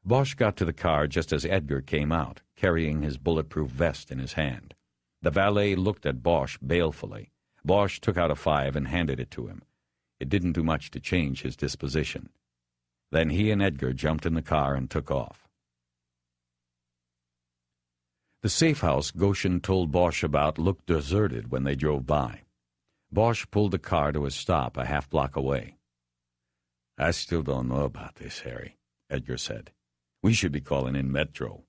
S9: Bosch got to the car just as Edgar came out, carrying his bulletproof vest in his hand. The valet looked at Bosch balefully. Bosch took out a 5 and handed it to him. It didn't do much to change his disposition. Then he and Edgar jumped in the car and took off. The safe house Goshen told Bosch about looked deserted when they drove by. Bosch pulled the car to a stop a half block away. I still don't know about this, Harry, Edgar said. We should be calling in Metro.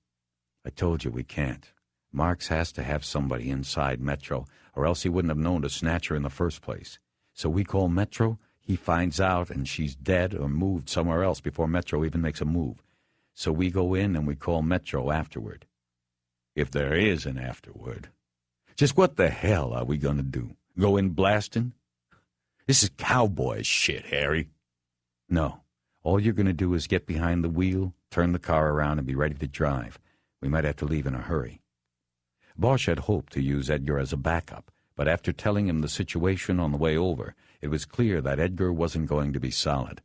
S9: I told you we can't. Marks has to have somebody inside Metro, or else he wouldn't have known to snatch her in the first place. So we call Metro, he finds out, and she's dead or moved somewhere else before Metro even makes a move. So we go in and we call Metro afterward. If there is an afterward. Just what the hell are we going to do? Go in blasting? This is cowboy shit, Harry. No. All you're going to do is get behind the wheel, turn the car around, and be ready to drive. We might have to leave in a hurry. Bosch had hoped to use Edgar as a backup, but after telling him the situation on the way over, it was clear that Edgar wasn't going to be solid.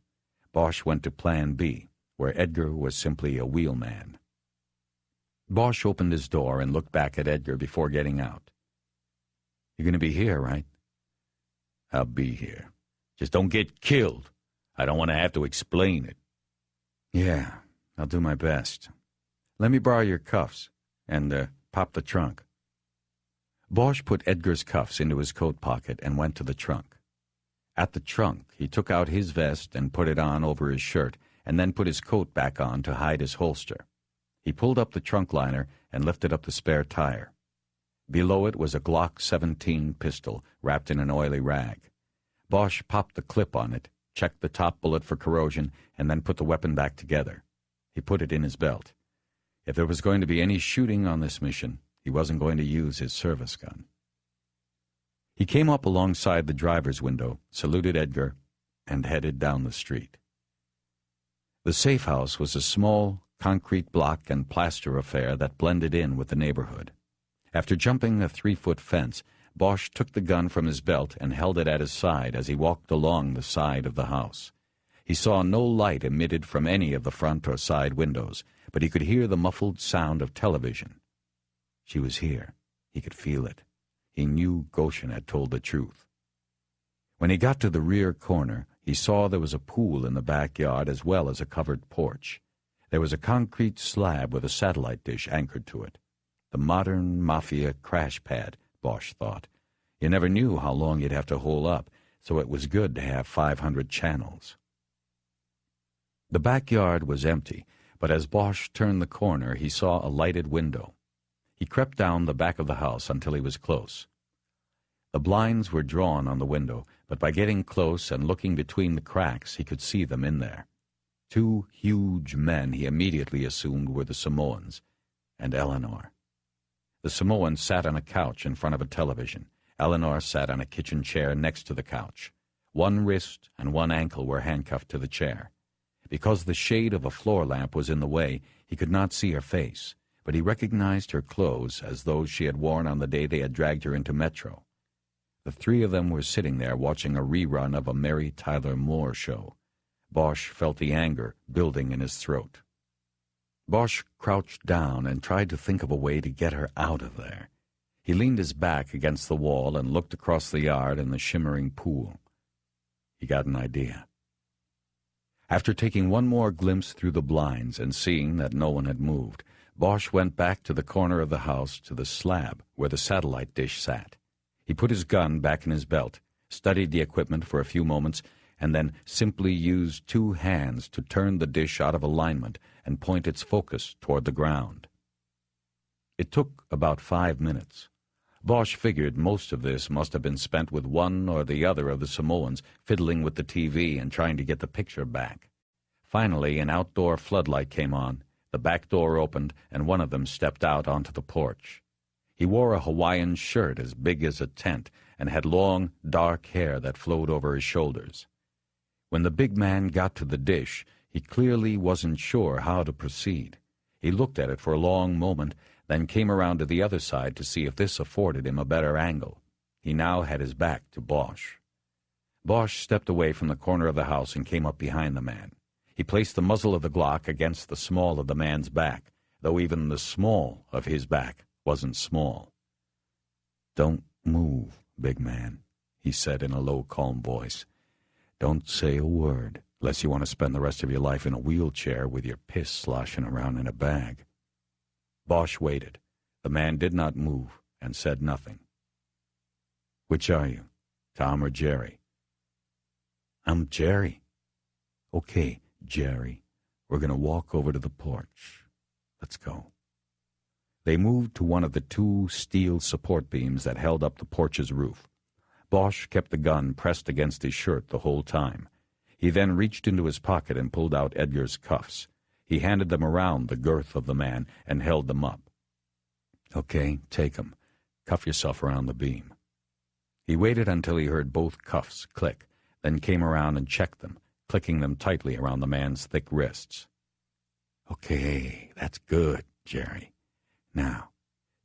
S9: Bosch went to Plan B, where Edgar was simply a wheelman. Bosch opened his door and looked back at Edgar before getting out. You're going to be here, right? I'll be here. Just don't get killed. I don't want to have to explain it. Yeah, I'll do my best. Let me borrow your cuffs and pop the trunk. Bosch put Edgar's cuffs into his coat pocket and went to the trunk. At the trunk, he took out his vest and put it on over his shirt, and then put his coat back on to hide his holster. He pulled up the trunk liner and lifted up the spare tire. Below it was a Glock 17 pistol wrapped in an oily rag. Bosch popped the clip on it, checked the top bullet for corrosion, and then put the weapon back together. He put it in his belt. If there was going to be any shooting on this mission, he wasn't going to use his service gun. He came up alongside the driver's window, saluted Edgar, and headed down the street. The safe house was a small, concrete block and plaster affair that blended in with the neighborhood. After jumping a 3-foot fence, Bosch took the gun from his belt and held it at his side as he walked along the side of the house. He saw no light emitted from any of the front or side windows, but he could hear the muffled sound of television. She was here. He could feel it. He knew Goshen had told the truth. When he got to the rear corner, he saw there was a pool in the backyard as well as a covered porch. There was a concrete slab with a satellite dish anchored to it. The modern mafia crash pad, Bosch thought. You never knew how long you'd have to hole up, so it was good to have 500 channels. The backyard was empty, but as Bosch turned the corner, he saw a lighted window. He crept down the back of the house until he was close. The blinds were drawn on the window, but by getting close and looking between the cracks, he could see them in there. 2 huge men he immediately assumed were the Samoans, and Eleanor. The Samoan sat on a couch in front of a television. Eleanor sat on a kitchen chair next to the couch. One wrist and one ankle were handcuffed to the chair. Because the shade of a floor lamp was in the way, he could not see her face, but he recognized her clothes as those she had worn on the day they had dragged her into Metro. The 3 of them were sitting there watching a rerun of a Mary Tyler Moore show. Bosch felt the anger building in his throat. Bosch crouched down and tried to think of a way to get her out of there. He leaned his back against the wall and looked across the yard and the shimmering pool. He got an idea. After taking one more glimpse through the blinds and seeing that no one had moved, Bosch went back to the corner of the house to the slab where the satellite dish sat. He put his gun back in his belt, studied the equipment for a few moments, and then simply used 2 hands to turn the dish out of alignment and point its focus toward the ground. It took about 5 minutes. Bosch figured most of this must have been spent with one or the other of the Samoans fiddling with the TV and trying to get the picture back. Finally, an outdoor floodlight came on, the back door opened, and one of them stepped out onto the porch. He wore a Hawaiian shirt as big as a tent and had long, dark hair that flowed over his shoulders. When the big man got to the dish, he clearly wasn't sure how to proceed. He looked at it for a long moment, then came around to the other side to see if this afforded him a better angle. He now had his back to Bosch. Bosch stepped away from the corner of the house and came up behind the man. He placed the muzzle of the Glock against the small of the man's back, though even the small of his back wasn't small. "Don't move, big man," he said in a low, calm voice. "Don't say a word, unless you want to spend the rest of your life in a wheelchair with your piss sloshing around in a bag." Bosch waited. The man did not move and said nothing. "Which are you, Tom or Jerry?" "I'm Jerry." Okay, Jerry, we're going to walk over to the porch. Let's go. They moved to one of the two steel support beams that held up the porch's roof. Bosch kept the gun pressed against his shirt the whole time. He then reached into his pocket and pulled out Edgar's cuffs. He handed them around the girth of the man and held them up. Okay, take 'em. Cuff yourself around the beam. He waited until he heard both cuffs click, then came around and checked them, clicking them tightly around the man's thick wrists. Okay, that's good, Jerry. Now,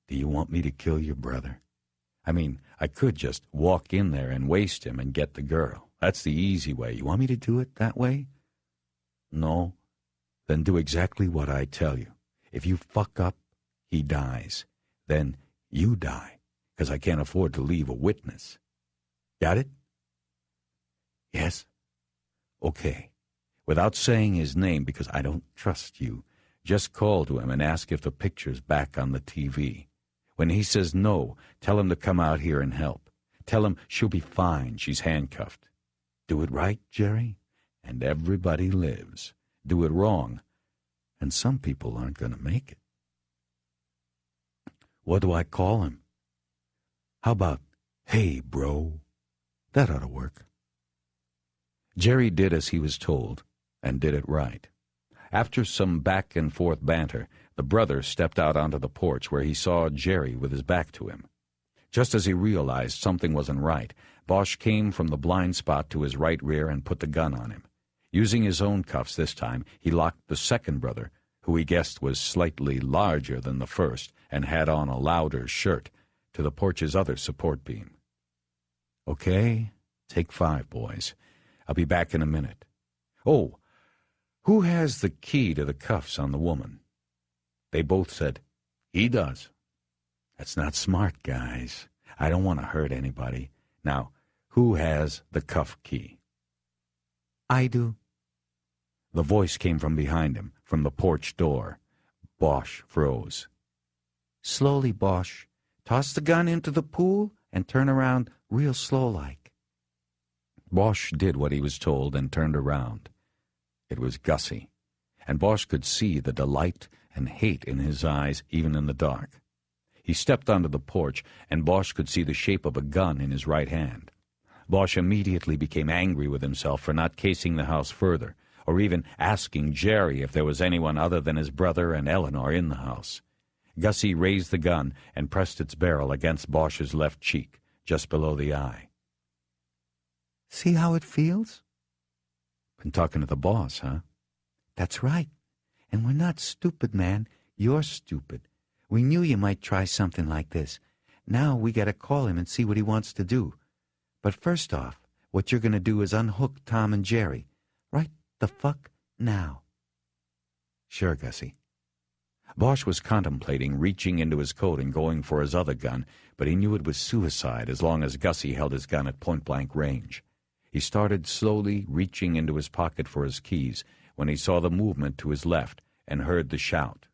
S9: do you want me to kill your brother? I mean, I could just walk in there and waste him and get the girl. That's the easy way. You want me to do it that way? No? Then do exactly what I tell you. If you fuck up, he dies. Then you die, because I can't afford to leave a witness. Got it? Yes? Okay. Without saying his name, because I don't trust you, just call to him and ask if the picture's back on the TV. When he says no, tell him to come out here and help. Tell him she'll be fine, she's handcuffed. Do it right, Jerry, and everybody lives. Do it wrong, and some people aren't going to make it. What do I call him? How about, hey, bro? That ought to work. Jerry did as he was told, and did it right. After some back-and-forth banter, the brother stepped out onto the porch where he saw Jerry with his back to him. Just as he realized something wasn't right, Bosch came from the blind spot to his right rear and put the gun on him. Using his own cuffs this time, he locked the second brother, who he guessed was slightly larger than the first and had on a louder shirt, to the porch's other support beam. Okay, take 5, boys. I'll be back in a minute. Oh, who has the key to the cuffs on the woman? They both said, he does. That's not smart, guys. I don't want to hurt anybody. Now, who has the cuff key? I do. The voice came from behind him, from the porch door. Bosch froze. Slowly, Bosch. Toss the gun into the pool and turn around real slow-like. Bosch did what he was told and turned around. It was Gussie, and Bosch could see the delight and hate in his eyes even in the dark. He stepped onto the porch, and Bosch could see the shape of a gun in his right hand. Bosch immediately became angry with himself for not casing the house further, or even asking Jerry if there was anyone other than his brother and Eleanor in the house. Gussie raised the gun and pressed its barrel against Bosch's left cheek, just below the eye. See how it feels? Been talking to the boss, huh? That's right. And we're not stupid, man. You're stupid. We knew you might try something like this. Now we gotta call him and see what he wants to do. But first off, what you're gonna do is unhook Tom and Jerry. Right the fuck now. Sure, Gussie. Bosch was contemplating reaching into his coat and going for his other gun, but he knew it was suicide as long as Gussie held his gun at point-blank range. He started slowly reaching into his pocket for his keys when he saw the movement to his left and heard the shout.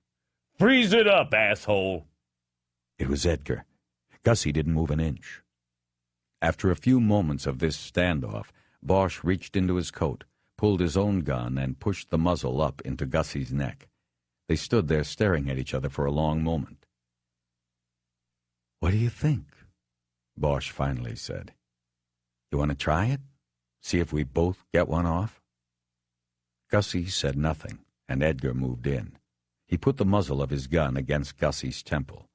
S3: Freeze it up, asshole!
S9: It was Edgar. Gussie didn't move an inch. After a few moments of this standoff, Bosch reached into his coat, pulled his own gun, and pushed the muzzle up into Gussie's neck. They stood there staring at each other for a long moment. What do you think? Bosch finally said. You want to try it? See if we both get one off? Gussie said nothing, and Edgar moved in. He put the muzzle of his gun against Gussie's temple.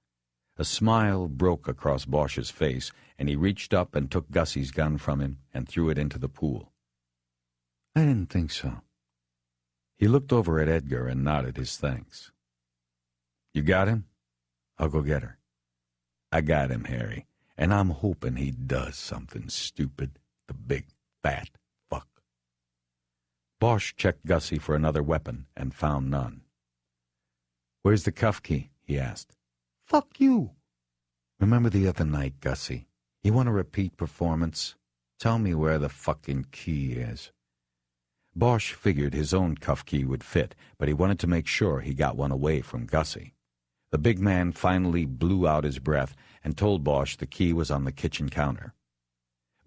S9: A smile broke across Bosch's face, and he reached up and took Gussie's gun from him and threw it into the pool. I didn't think so. He looked over at Edgar and nodded his thanks. You got him? I'll go get her. I got him, Harry, and I'm hoping he does something stupid, the big fat fuck. Bosch checked Gussie for another weapon and found none. Where's the cuff key? He asked. Fuck you. Remember the other night, Gussie? You want a repeat performance? Tell me where the fucking key is. Bosch figured his own cuff key would fit, but he wanted to make sure he got one away from Gussie. The big man finally blew out his breath and told Bosch the key was on the kitchen counter.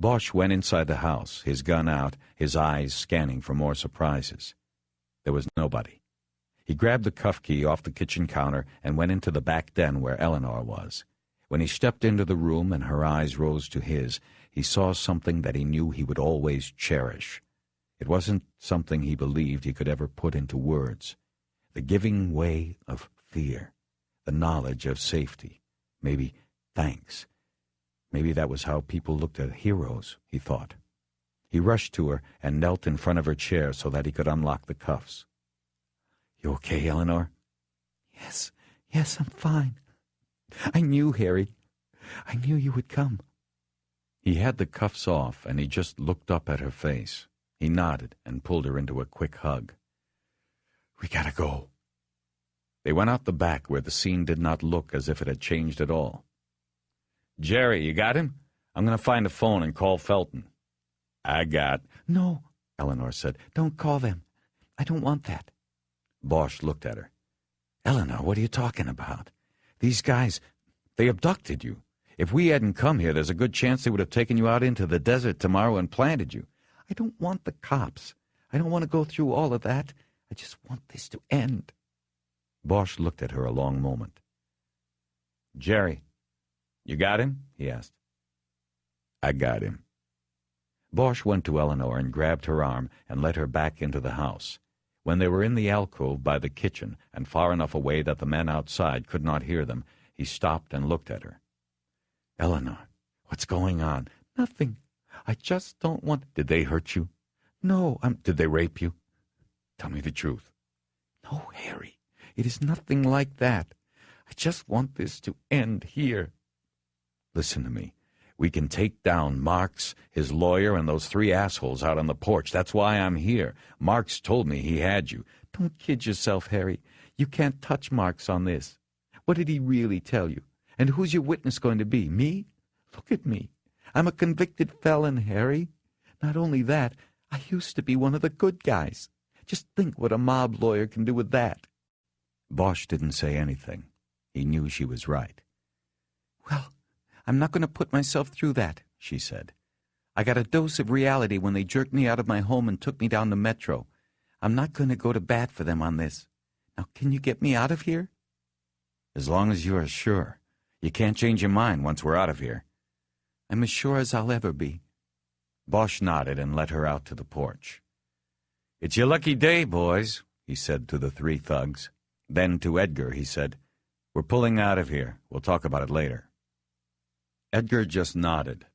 S9: Bosch went inside the house, his gun out, his eyes scanning for more surprises. There was nobody. He grabbed the cuff key off the kitchen counter and went into the back den where Eleanor was. When he stepped into the room and her eyes rose to his, he saw something that he knew he would always cherish. It wasn't something he believed he could ever put into words. The giving way of fear, the knowledge of safety, maybe thanks. Maybe that was how people looked at heroes, he thought. He rushed to her and knelt in front of her chair so that he could unlock the cuffs. "You okay, Eleanor?"
S6: Yes, I'm fine. I knew, Harry. I knew you would come."
S9: He had the cuffs off, and he just looked up at her face. He nodded and pulled her into a quick hug. "We gotta go." They went out the back where the scene did not look as if it had changed at all. "Jerry, you got him? I'm going to find a phone and call Felton." "I got—"
S6: "No," Eleanor said. "Don't call them. I don't want that."
S9: Bosch looked at her. "Eleanor, what are you talking about? These guys, they abducted you. If we hadn't come here, there's a good chance they would have taken you out into the desert tomorrow and planted you."
S6: "I don't want the cops. I don't want to go through all of that. I just want this to end."
S9: Bosch looked at her a long moment. "Jerry, you got him?" he asked. "I got him." Bosch went to Eleanor and grabbed her arm and led her back into the house. When they were in the alcove by the kitchen and far enough away that the men outside could not hear them, he stopped and looked at her. "Eleanor, what's going on?"
S6: "Nothing. I just don't want—"
S9: "Did they hurt you?"
S6: "No,
S9: Did they rape you? Tell me the truth."
S6: "No, Harry. It is nothing like that. I just want this to end here."
S9: "Listen to me. We can take down Marks, his lawyer, and those 3 assholes out on the porch. That's why I'm here. Marks told me he had you."
S6: "Don't kid yourself, Harry. You can't touch Marks on this. What did he really tell you? And who's your witness going to be? Me? Look at me. I'm a convicted felon, Harry. Not only that, I used to be one of the good guys. Just think what a mob lawyer can do with that."
S9: Bosch didn't say anything. He knew she was right.
S6: "Well, I'm not going to put myself through that," she said. "I got a dose of reality when they jerked me out of my home and took me down to Metro. I'm not going to go to bat for them on this. Now, can you get me out of here?"
S9: "As long as you are sure. You can't change your mind once we're out of here."
S6: "I'm as sure as I'll ever be."
S9: Bosch nodded and led her out to the porch. "It's your lucky day, boys," he said to the 3 thugs. Then to Edgar he said, "We're pulling out of here. We'll talk about it later." Edgar just nodded.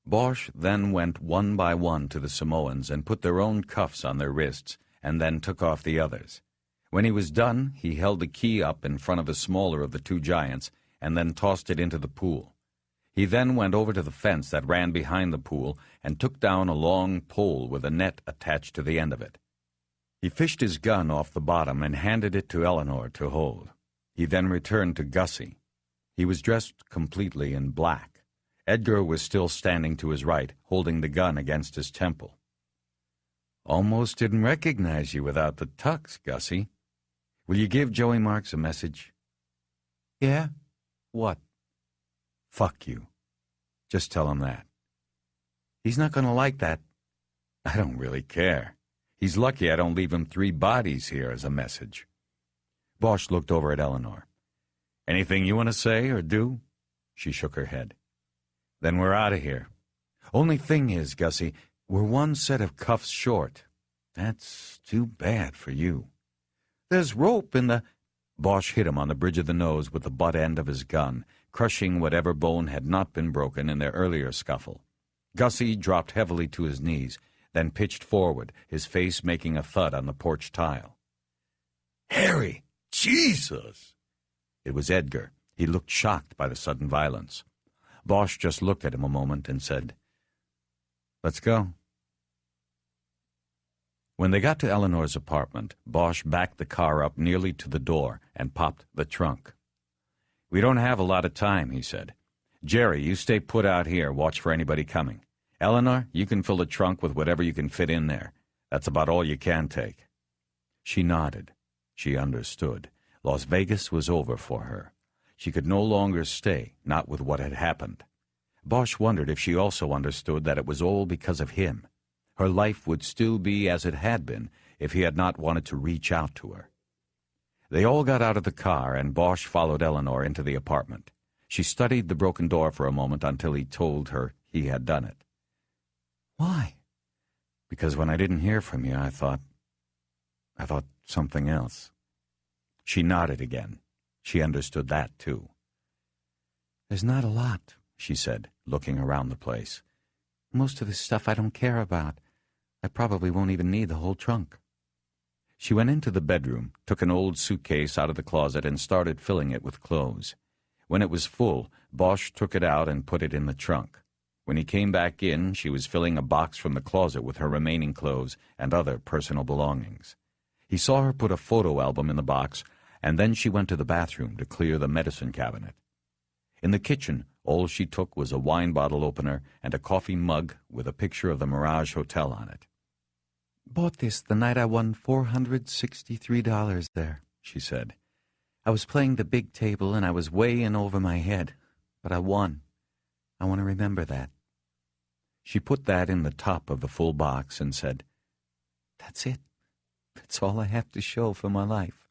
S9: Bosch then went one by one to the Samoans and put their own cuffs on their wrists, and then took off the others. When he was done, he held the key up in front of the smaller of the 2 giants and then tossed it into the pool. He then went over to the fence that ran behind the pool and took down a long pole with a net attached to the end of it. He fished his gun off the bottom and handed it to Eleanor to hold. He then returned to Gussie. He was dressed completely in black. Edgar was still standing to his right, holding the gun against his temple. "Almost didn't recognize you without the tux, Gussie. Will you give Joey Marks a message?"
S6: "Yeah? What?"
S9: "Fuck you. Just tell him that."
S6: "He's not going to like that."
S9: "I don't really care. He's lucky I don't leave him 3 bodies here as a message." Bosch looked over at Eleanor. "Anything you want to say or do?" She shook her head. "Then we're out of here. Only thing is, Gussie, we're 1 set of cuffs short. That's too bad for you."
S6: "There's rope in the—"
S9: Bosch hit him on the bridge of the nose with the butt end of his gun, crushing whatever bone had not been broken in their earlier scuffle. Gussie dropped heavily to his knees, then pitched forward, his face making a thud on the porch tile. "Harry! Jesus!" It was Edgar. He looked shocked by the sudden violence. Bosch just looked at him a moment and said, "Let's go." When they got to Eleanor's apartment, Bosch backed the car up nearly to the door and popped the trunk. "We don't have a lot of time," he said. "Jerry, you stay put out here, watch for anybody coming. Eleanor, you can fill the trunk with whatever you can fit in there. That's about all you can take." She nodded. She understood. Las Vegas was over for her. She could no longer stay, not with what had happened. Bosch wondered if she also understood that it was all because of him. Her life would still be as it had been if he had not wanted to reach out to her. They all got out of the car, and Bosch followed Eleanor into the apartment. She studied the broken door for a moment until he told her he had done it.
S5: Why?
S9: Because when I didn't hear from you, I thought something else. She nodded again. She understood that, too.
S5: There's not a lot,
S9: she said, looking around the place.
S5: Most of this stuff I don't care about. I probably won't even need the whole trunk.
S9: She went into the bedroom, took an old suitcase out of the closet, and started filling it with clothes. When it was full, Bosch took it out and put it in the trunk. When he came back in, she was filling a box from the closet with her remaining clothes and other personal belongings. He saw her put a photo album in the box, and then she went to the bathroom to clear the medicine cabinet. In the kitchen, all she took was a wine bottle opener and a coffee mug with a picture of the Mirage Hotel on it.
S5: Bought this the night I won $463 there, she said. I was playing the big table and I was way in over my head, but I won. I want to remember that.
S9: She put that in the top of the full box and said,
S5: That's it. That's all I have to show for my life.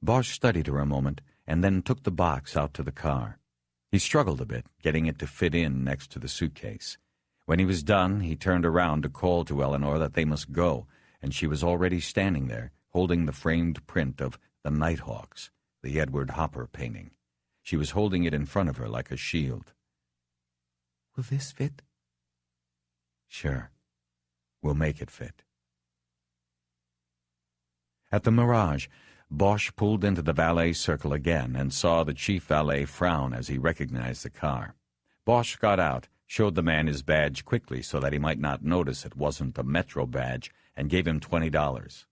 S9: Bosch studied her a moment and then took the box out to the car. He struggled a bit, getting it to fit in next to the suitcase. When he was done, he turned around to call to Eleanor that they must go, and she was already standing there, holding the framed print of The Nighthawks, the Edward Hopper painting. She was holding it in front of her like a shield.
S5: Will this fit?
S9: Sure. We'll make it fit. At the Mirage, Bosch pulled into the valet circle again and saw the chief valet frown as he recognized the car. Bosch got out, showed the man his badge quickly so that he might not notice it wasn't a Metro badge, and gave him $20.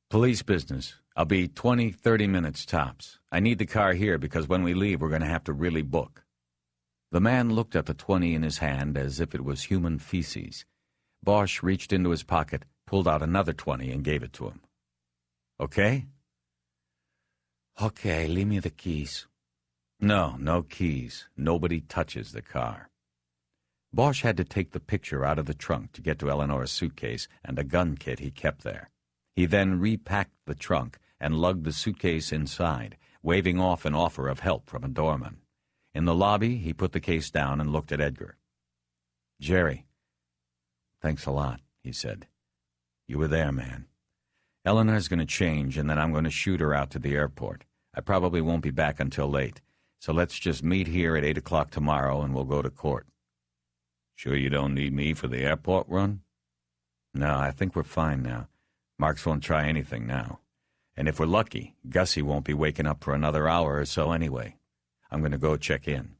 S9: Police business. I'll be 20-30 minutes tops. I need the car here because when we leave we're going to have to really book. The man looked at the 20 in his hand as if it was human feces. Bosch reached into his pocket, pulled out another 20 and gave it to him. Okay?
S5: Okay, leave me the keys.
S9: No keys. Nobody touches the car. Bosch had to take the picture out of the trunk to get to Eleanor's suitcase and a gun kit he kept there. He then repacked the trunk and lugged the suitcase inside, waving off an offer of help from a doorman. In the lobby, he put the case down and looked at Edgar. Jerry. Thanks a lot, he said. You were there, man. Eleanor's going to change, and then I'm going to shoot her out to the airport. I probably won't be back until late, so let's just meet here at 8 o'clock tomorrow, and we'll go to court. Sure you don't need me for the airport run? No, I think we're fine now. Marks won't try anything now. And if we're lucky, Gussie won't be waking up for another hour or so anyway. I'm going to go check in.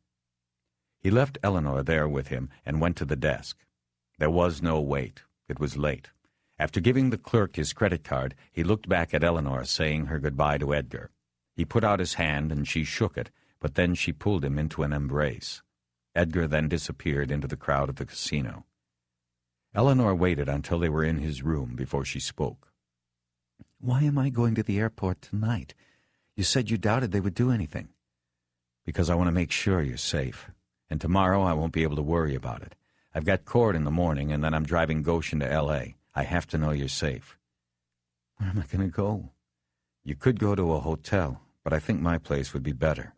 S9: He left Eleanor there with him and went to the desk. There was no wait. It was late. After giving the clerk his credit card, he looked back at Eleanor, saying her goodbye to Edgar. He put out his hand and she shook it, but then she pulled him into an embrace. Edgar then disappeared into the crowd at the casino. Eleanor waited until they were in his room before she spoke.
S5: Why am I going to the airport tonight? You said you doubted they would do anything.
S9: Because I want to make sure you're safe. And tomorrow I won't be able to worry about it. I've got court in the morning, and then I'm driving Goshen to L.A. I have to know you're safe.
S5: Where am I going to go?
S9: You could go to a hotel, but I think my place would be better.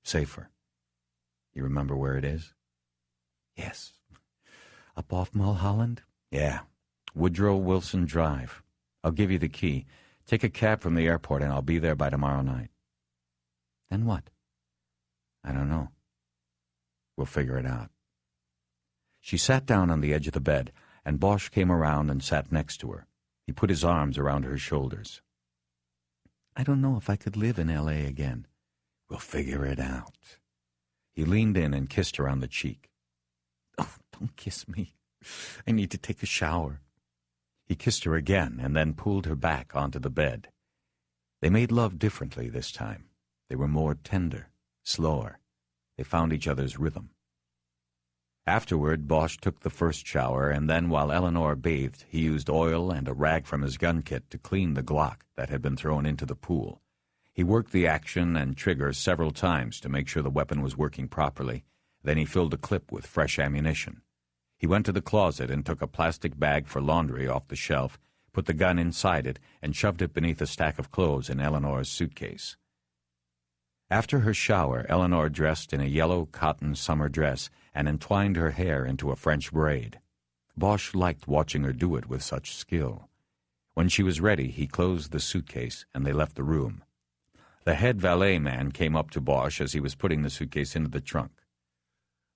S9: Safer. You remember where it is?
S5: Yes. Up off Mulholland?
S9: Yeah. Woodrow Wilson Drive. I'll give you the key. Take a cab from the airport, and I'll be there by tomorrow night.
S5: Then what?
S9: I don't know. We'll figure it out. She sat down on the edge of the bed, and Bosch came around and sat next to her. He put his arms around her shoulders.
S5: I don't know if I could live in L.A. again.
S9: We'll figure it out. He leaned in and kissed her on the cheek.
S5: Oh, don't kiss me. I need to take a shower.
S9: He kissed her again and then pulled her back onto the bed. They made love differently this time. They were more tender, slower. They found each other's rhythm. Afterward, Bosch took the first shower, and then while Eleanor bathed, he used oil and a rag from his gun kit to clean the Glock that had been thrown into the pool. He worked the action and trigger several times to make sure the weapon was working properly, Then he filled a clip with fresh ammunition. He went to the closet and took a plastic bag for laundry off the shelf, put the gun inside it, and shoved it beneath a stack of clothes in Eleanor's suitcase. After her shower, Eleanor dressed in a yellow cotton summer dress and entwined her hair into a French braid. Bosch liked watching her do it with such skill. When she was ready, he closed the suitcase and they left the room. The head valet man came up to Bosch as he was putting the suitcase into the trunk.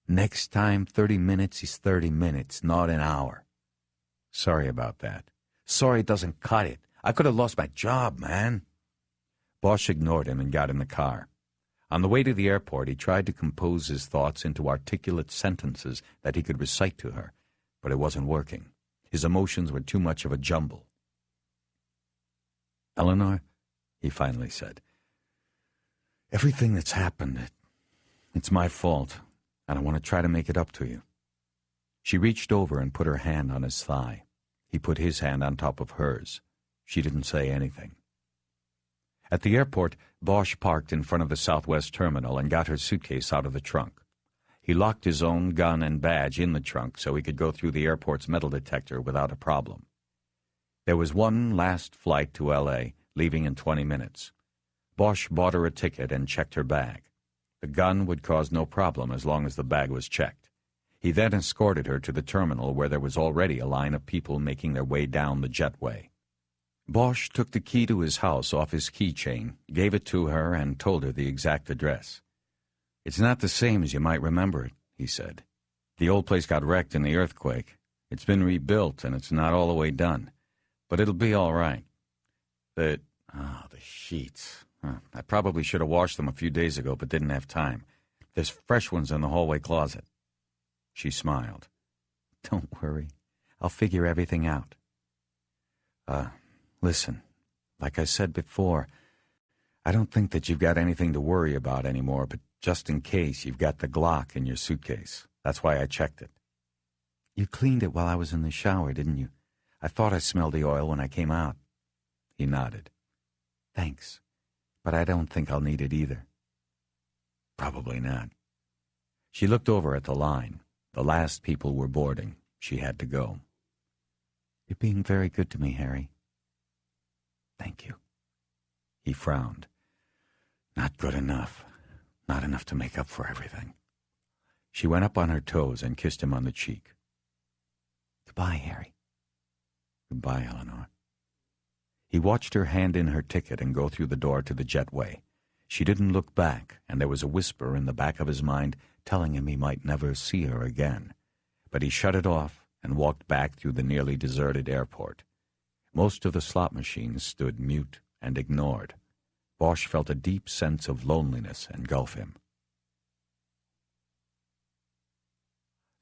S9: "Next time, 30 minutes is 30 minutes, not an hour." "Sorry about that." "Sorry doesn't cut it. I could have lost my job, man." Bosch ignored him and got in the car. On the way to the airport, he tried to compose his thoughts into articulate sentences that he could recite to her, but it wasn't working. His emotions were too much of a jumble. "Eleanor," he finally said, "everything that's happened, it's my fault, and I want to try to make it up to you." She reached over and put her hand on his thigh. He put his hand on top of hers. She didn't say anything. At the airport, Bosch parked in front of the Southwest Terminal and got her suitcase out of the trunk. He locked his own gun and badge in the trunk so he could go through the airport's metal detector without a problem. There was one last flight to L.A., leaving in 20 minutes. Bosch bought her a ticket and checked her bag. The gun would cause no problem as long as the bag was checked. He then escorted her to the terminal where there was already a line of people making their way down the jetway. Bosch took the key to his house off his keychain, gave it to her, and told her the exact address. "It's not the same as you might remember it," he said. "The old place got wrecked in the earthquake. It's been rebuilt, and it's not all the way done. But it'll be all right. The sheets. I probably should have washed them a few days ago, but didn't have time. There's fresh ones in the hallway closet." She smiled. "Don't worry. I'll figure everything out." Listen, like I said before, I don't think that you've got anything to worry about anymore, but just in case, you've got the Glock in your suitcase. That's why I checked it." "You cleaned it while I was in the shower, didn't you? I thought I smelled the oil when I came out." He nodded. "Thanks, but I don't think I'll need it either." "Probably not." She looked over at the line. The last people were boarding. She had to go. "You're being very good to me, Harry." "Thank you." He frowned. "Not good enough. Not enough to make up for everything." She went up on her toes and kissed him on the cheek. "Goodbye, Harry." "Goodbye, Eleanor." He watched her hand in her ticket and go through the door to the jetway. She didn't look back, and there was a whisper in the back of his mind telling him he might never see her again. But he shut it off and walked back through the nearly deserted airport. Most of the slot machines stood mute and ignored. Bosch felt a deep sense of loneliness engulf him.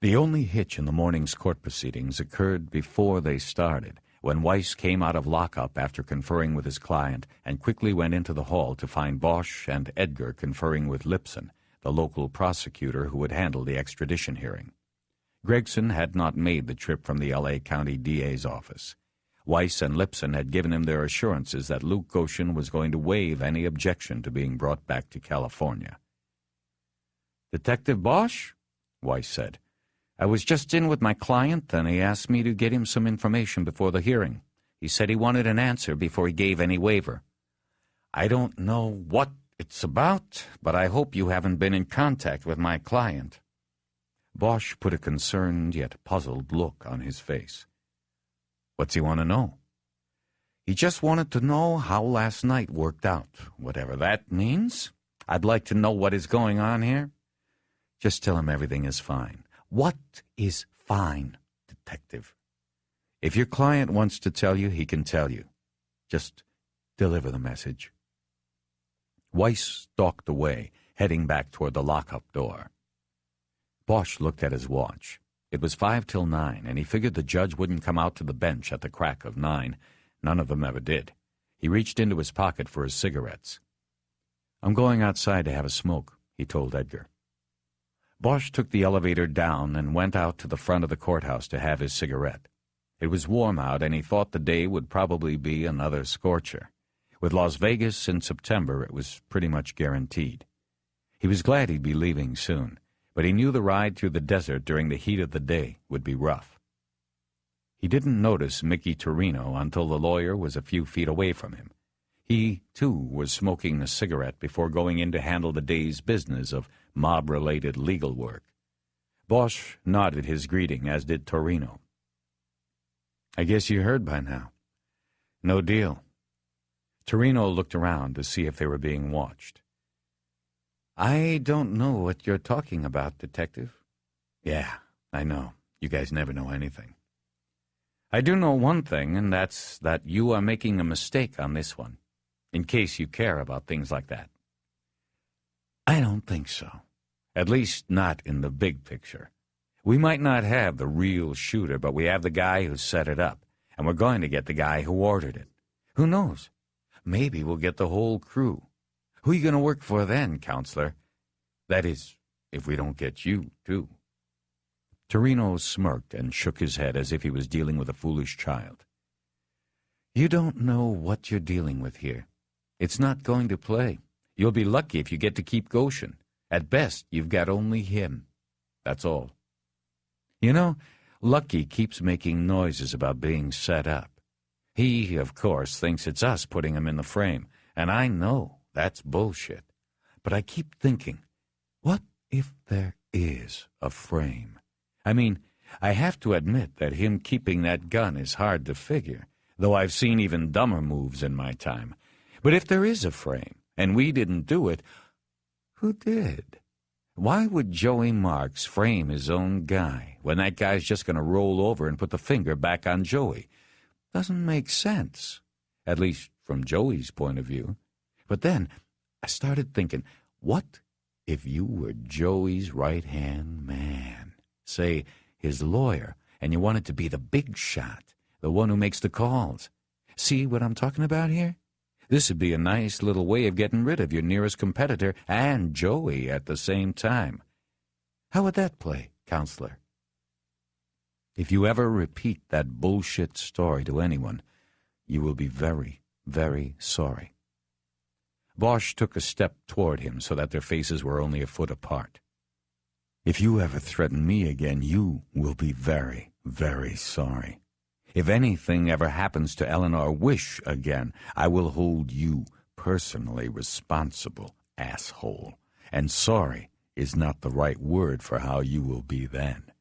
S9: The only hitch in the morning's court proceedings occurred before they started, when Weiss came out of lockup after conferring with his client and quickly went into the hall to find Bosch and Edgar conferring with Lipson, the local prosecutor who would handle the extradition hearing. Gregson had not made the trip from the L.A. County DA's office. Weiss and Lipson had given him their assurances that Luke Goshen was going to waive any objection to being brought back to California. "Detective Bosch?" Weiss said. "I was just in with my client, and he asked me to get him some information before the hearing. He said he wanted an answer before he gave any waiver. I don't know what it's about, but I hope you haven't been in contact with my client." Bosch put a concerned yet puzzled look on his face. "What's he want to know?" "He just wanted to know how last night worked out, whatever that means. I'd like to know what is going on here." "Just tell him everything is fine." "What is fine, detective?" "If your client wants to tell you, he can tell you. Just deliver the message." Weiss stalked away, heading back toward the lockup door. Bosch looked at his watch. It was 5 till 9, and he figured the judge wouldn't come out to the bench at the crack of 9. None of them ever did. He reached into his pocket for his cigarettes. "I'm going outside to have a smoke," he told Edgar. Bosch took the elevator down and went out to the front of the courthouse to have his cigarette. It was warm out, and he thought the day would probably be another scorcher. With Las Vegas in September, it was pretty much guaranteed. He was glad he'd be leaving soon, but he knew the ride through the desert during the heat of the day would be rough. He didn't notice Mickey Torino until the lawyer was a few feet away from him. He, too, was smoking a cigarette before going in to handle the day's business of mob-related legal work. Bosch nodded his greeting, as did Torino. "I guess you heard by now." "No deal." Torino looked around to see if they were being watched. "I don't know what you're talking about, Detective." "Yeah, I know. You guys never know anything." "I do know one thing, and that's that you are making a mistake on this one, in case you care about things like that." "I don't think so. At least not in the big picture. We might not have the real shooter, but we have the guy who set it up, and we're going to get the guy who ordered it. Who knows? Maybe we'll get the whole crew. Who are you going to work for then, Counselor? That is, if we don't get you, too." Torino smirked and shook his head as if he was dealing with a foolish child. "You don't know what you're dealing with here. It's not going to play. You'll be lucky if you get to keep Goshen. At best, you've got only him. That's all. You know, Lucky keeps making noises about being set up. He, of course, thinks it's us putting him in the frame, and I know that's bullshit. But I keep thinking, what if there is a frame? I mean, I have to admit that him keeping that gun is hard to figure, though I've seen even dumber moves in my time. But if there is a frame, and we didn't do it, who did? Why would Joey Marks frame his own guy when that guy's just going to roll over and put the finger back on Joey? Doesn't make sense, at least from Joey's point of view. But then I started thinking, what if you were Joey's right-hand man, say his lawyer, and you wanted to be the big shot, the one who makes the calls? See what I'm talking about here? This would be a nice little way of getting rid of your nearest competitor and Joey at the same time. How would that play, Counselor? If you ever repeat that bullshit story to anyone, you will be very, very sorry. Bosch took a step toward him so that their faces were only a foot apart. If you ever threaten me again, you will be very, very sorry. If anything ever happens to Eleanor Wish again, I will hold you personally responsible, asshole. And sorry is not the right word for how you will be then.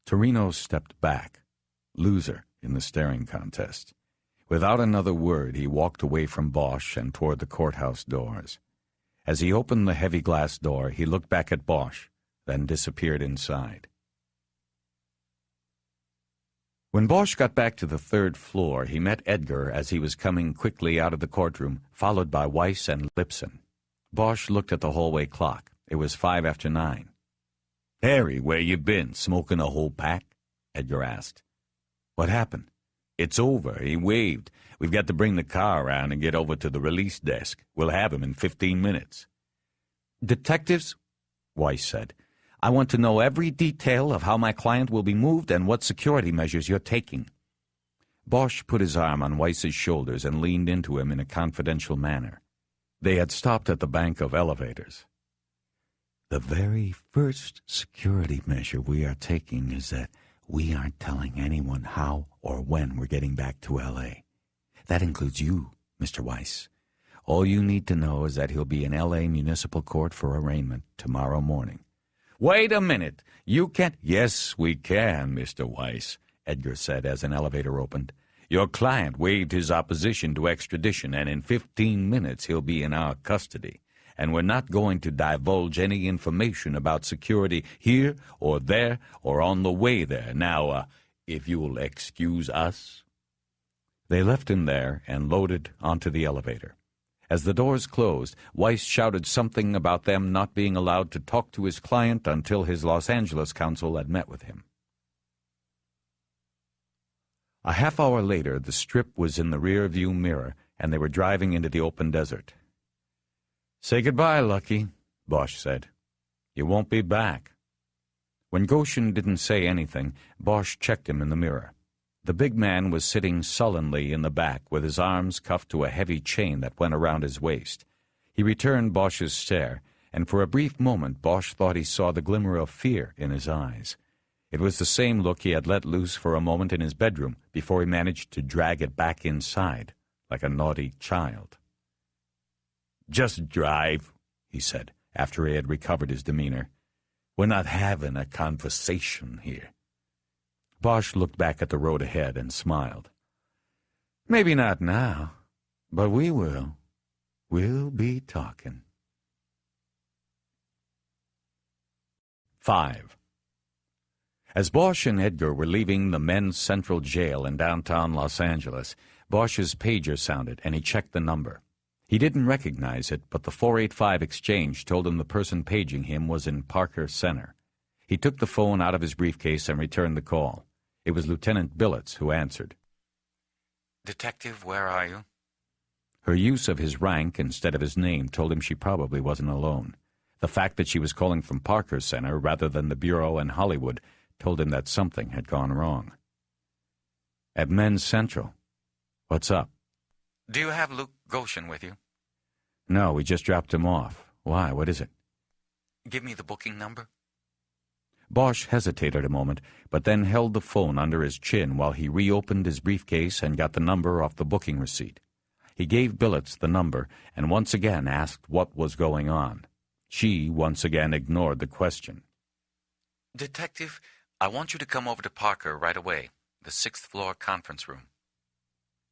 S9: Torino stepped back, loser in the staring contest. Without another word, he walked away from Bosch and toward the courthouse doors. As he opened the heavy glass door, he looked back at Bosch, then disappeared inside. When Bosch got back to the third floor, he met Edgar as he was coming quickly out of the courtroom, followed by Weiss and Lipson. Bosch looked at the hallway clock. It was 5 after 9. "Harry, where you been, smoking a whole pack?" Edgar asked. "What happened?" "It's over," he waved. "We've got to bring the car around and get over to the release desk. We'll have him in 15 minutes. "Detectives," Weiss said, "I want to know every detail of how my client will be moved and what security measures you're taking." Bosch put his arm on Weiss's shoulders and leaned into him in a confidential manner. They had stopped at the bank of elevators. "The very first security measure we are taking is that we aren't telling anyone how or when we're getting back to L.A. That includes you, Mr. Weiss. All you need to know is that he'll be in L.A. Municipal Court for arraignment tomorrow morning." "Wait a minute. You can't—" "Yes, we can, Mr. Weiss," Edgar said as an elevator opened. "Your client waived his opposition to extradition, and in 15 minutes he'll be in our custody. And we're not going to divulge any information about security here or there or on the way there. Now, if you'll excuse us." They left him there and loaded onto the elevator. As the doors closed, Weiss shouted something about them not being allowed to talk to his client until his Los Angeles counsel had met with him. A half hour later, the Strip was in the rear-view mirror, and they were driving into the open desert. "Say goodbye, Lucky," Bosch said. "You won't be back." When Goshen didn't say anything, Bosch checked him in the mirror. The big man was sitting sullenly in the back with his arms cuffed to a heavy chain that went around his waist. He returned Bosch's stare and for a brief moment Bosch thought he saw the glimmer of fear in his eyes. It was the same look he had let loose for a moment in his bedroom before he managed to drag it back inside, like a naughty child. "Just drive," he said, after he had recovered his demeanor. "We're not having a conversation here." Bosch looked back at the road ahead and smiled. "Maybe not now, but we will. We'll be talking." 5. As Bosch and Edgar were leaving the men's central jail in downtown Los Angeles, Bosch's pager sounded, and he checked the number. He didn't recognize it, but the 485 exchange told him the person paging him was in Parker Center. He took the phone out of his briefcase and returned the call. It was Lieutenant Billets who answered.
S4: "Detective, where are you?"
S9: Her use of his rank instead of his name told him she probably wasn't alone. The fact that she was calling from Parker Center rather than the Bureau in Hollywood told him that something had gone wrong. "At Men's Central. What's up?"
S4: "Do you have Luke Goshen with you?"
S9: "No, we just dropped him off. Why, what is it?"
S4: "Give me the booking number."
S9: Bosch hesitated a moment, but then held the phone under his chin while he reopened his briefcase and got the number off the booking receipt. He gave Billets the number and once again asked what was going on. She once again ignored the question.
S4: "Detective, I want you to come over to Parker right away, the 6th floor conference room."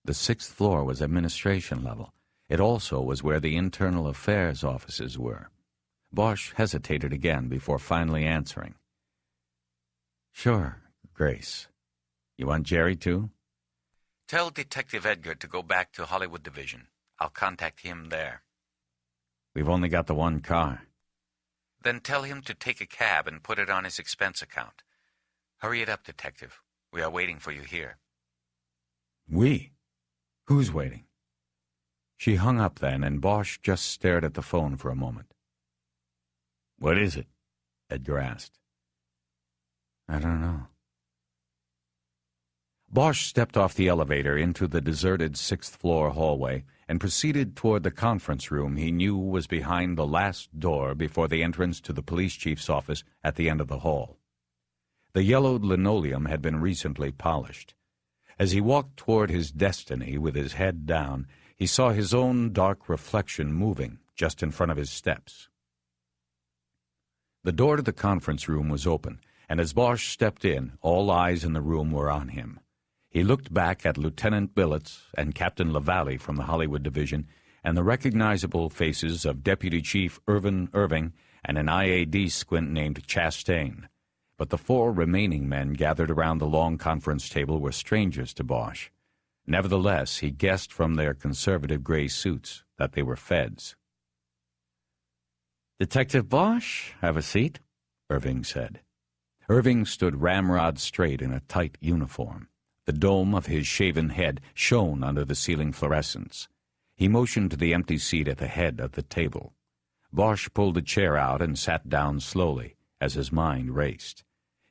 S9: The 6th floor was administration level. It also was where the internal affairs offices were. Bosch hesitated again before finally answering. "Sure, Grace. You want Jerry too?"
S4: "Tell Detective Edgar to go back to Hollywood Division. I'll contact him there."
S9: "We've only got the one car."
S4: "Then tell him to take a cab and put it on his expense account. Hurry it up, Detective. We are waiting for you here."
S9: "We? Who's waiting?" She hung up then, and Bosch just stared at the phone for a moment. "What is it?" Edgar asked. "I don't know." Bosch stepped off the elevator into the deserted 6th floor hallway and proceeded toward the conference room he knew was behind the last door before the entrance to the police chief's office at the end of the hall. The yellowed linoleum had been recently polished. As he walked toward his destiny with his head down, he saw his own dark reflection moving just in front of his steps. The door to the conference room was open, and as Bosch stepped in, all eyes in the room were on him. He looked back at Lieutenant Billets and Captain LaValle from the Hollywood Division and the recognizable faces of Deputy Chief Irvin Irving and an IAD squint named Chastain. But the 4 remaining men gathered around the long conference table were strangers to Bosch. Nevertheless, he guessed from their conservative gray suits that they were feds. "Detective Bosch, have a seat," Irving said. Irving stood ramrod straight in a tight uniform. The dome of his shaven head shone under the ceiling fluorescence. He motioned to the empty seat at the head of the table. Bosch pulled a chair out and sat down slowly, as his mind raced.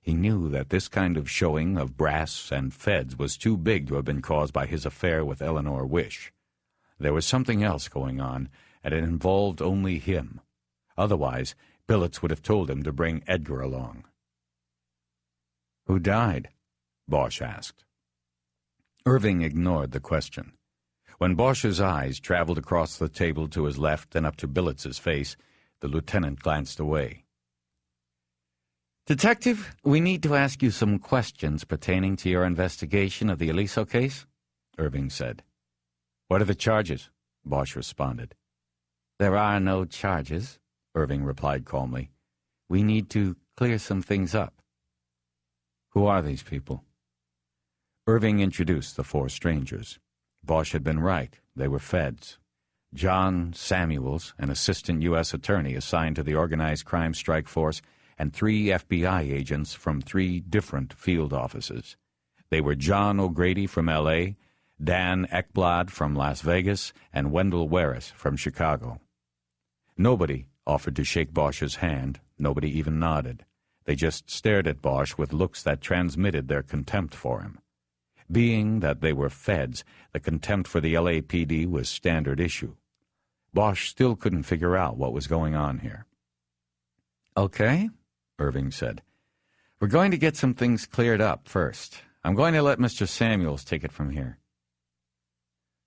S9: He knew that this kind of showing of brass and feds was too big to have been caused by his affair with Eleanor Wish. There was something else going on, and it involved only him. Otherwise, Billets would have told him to bring Edgar along. "Who died?" Bosch asked. Irving ignored the question. When Bosch's eyes traveled across the table to his left and up to Billets's face, the lieutenant glanced away. "Detective, we need to ask you some questions pertaining to your investigation of the Eliso case," Irving said. "What are the charges?" Bosch responded. "There are no charges," Irving replied calmly. "We need to clear some things up." "Who are these people?" Irving introduced the 4 strangers. Bosch had been right. They were feds. John Samuels, an assistant U.S. attorney assigned to the Organized Crime Strike Force, and 3 FBI agents from 3 different field offices. They were John O'Grady from L.A., Dan Ekblad from Las Vegas, and Wendell Werris from Chicago. Nobody offered to shake Bosch's hand. Nobody even nodded. They just stared at Bosch with looks that transmitted their contempt for him. Being that they were feds, the contempt for the LAPD was standard issue. Bosch still couldn't figure out what was going on here.
S5: Okay, Irving said. We're going to get some things cleared up first. I'm going to let Mr. Samuels take it from here.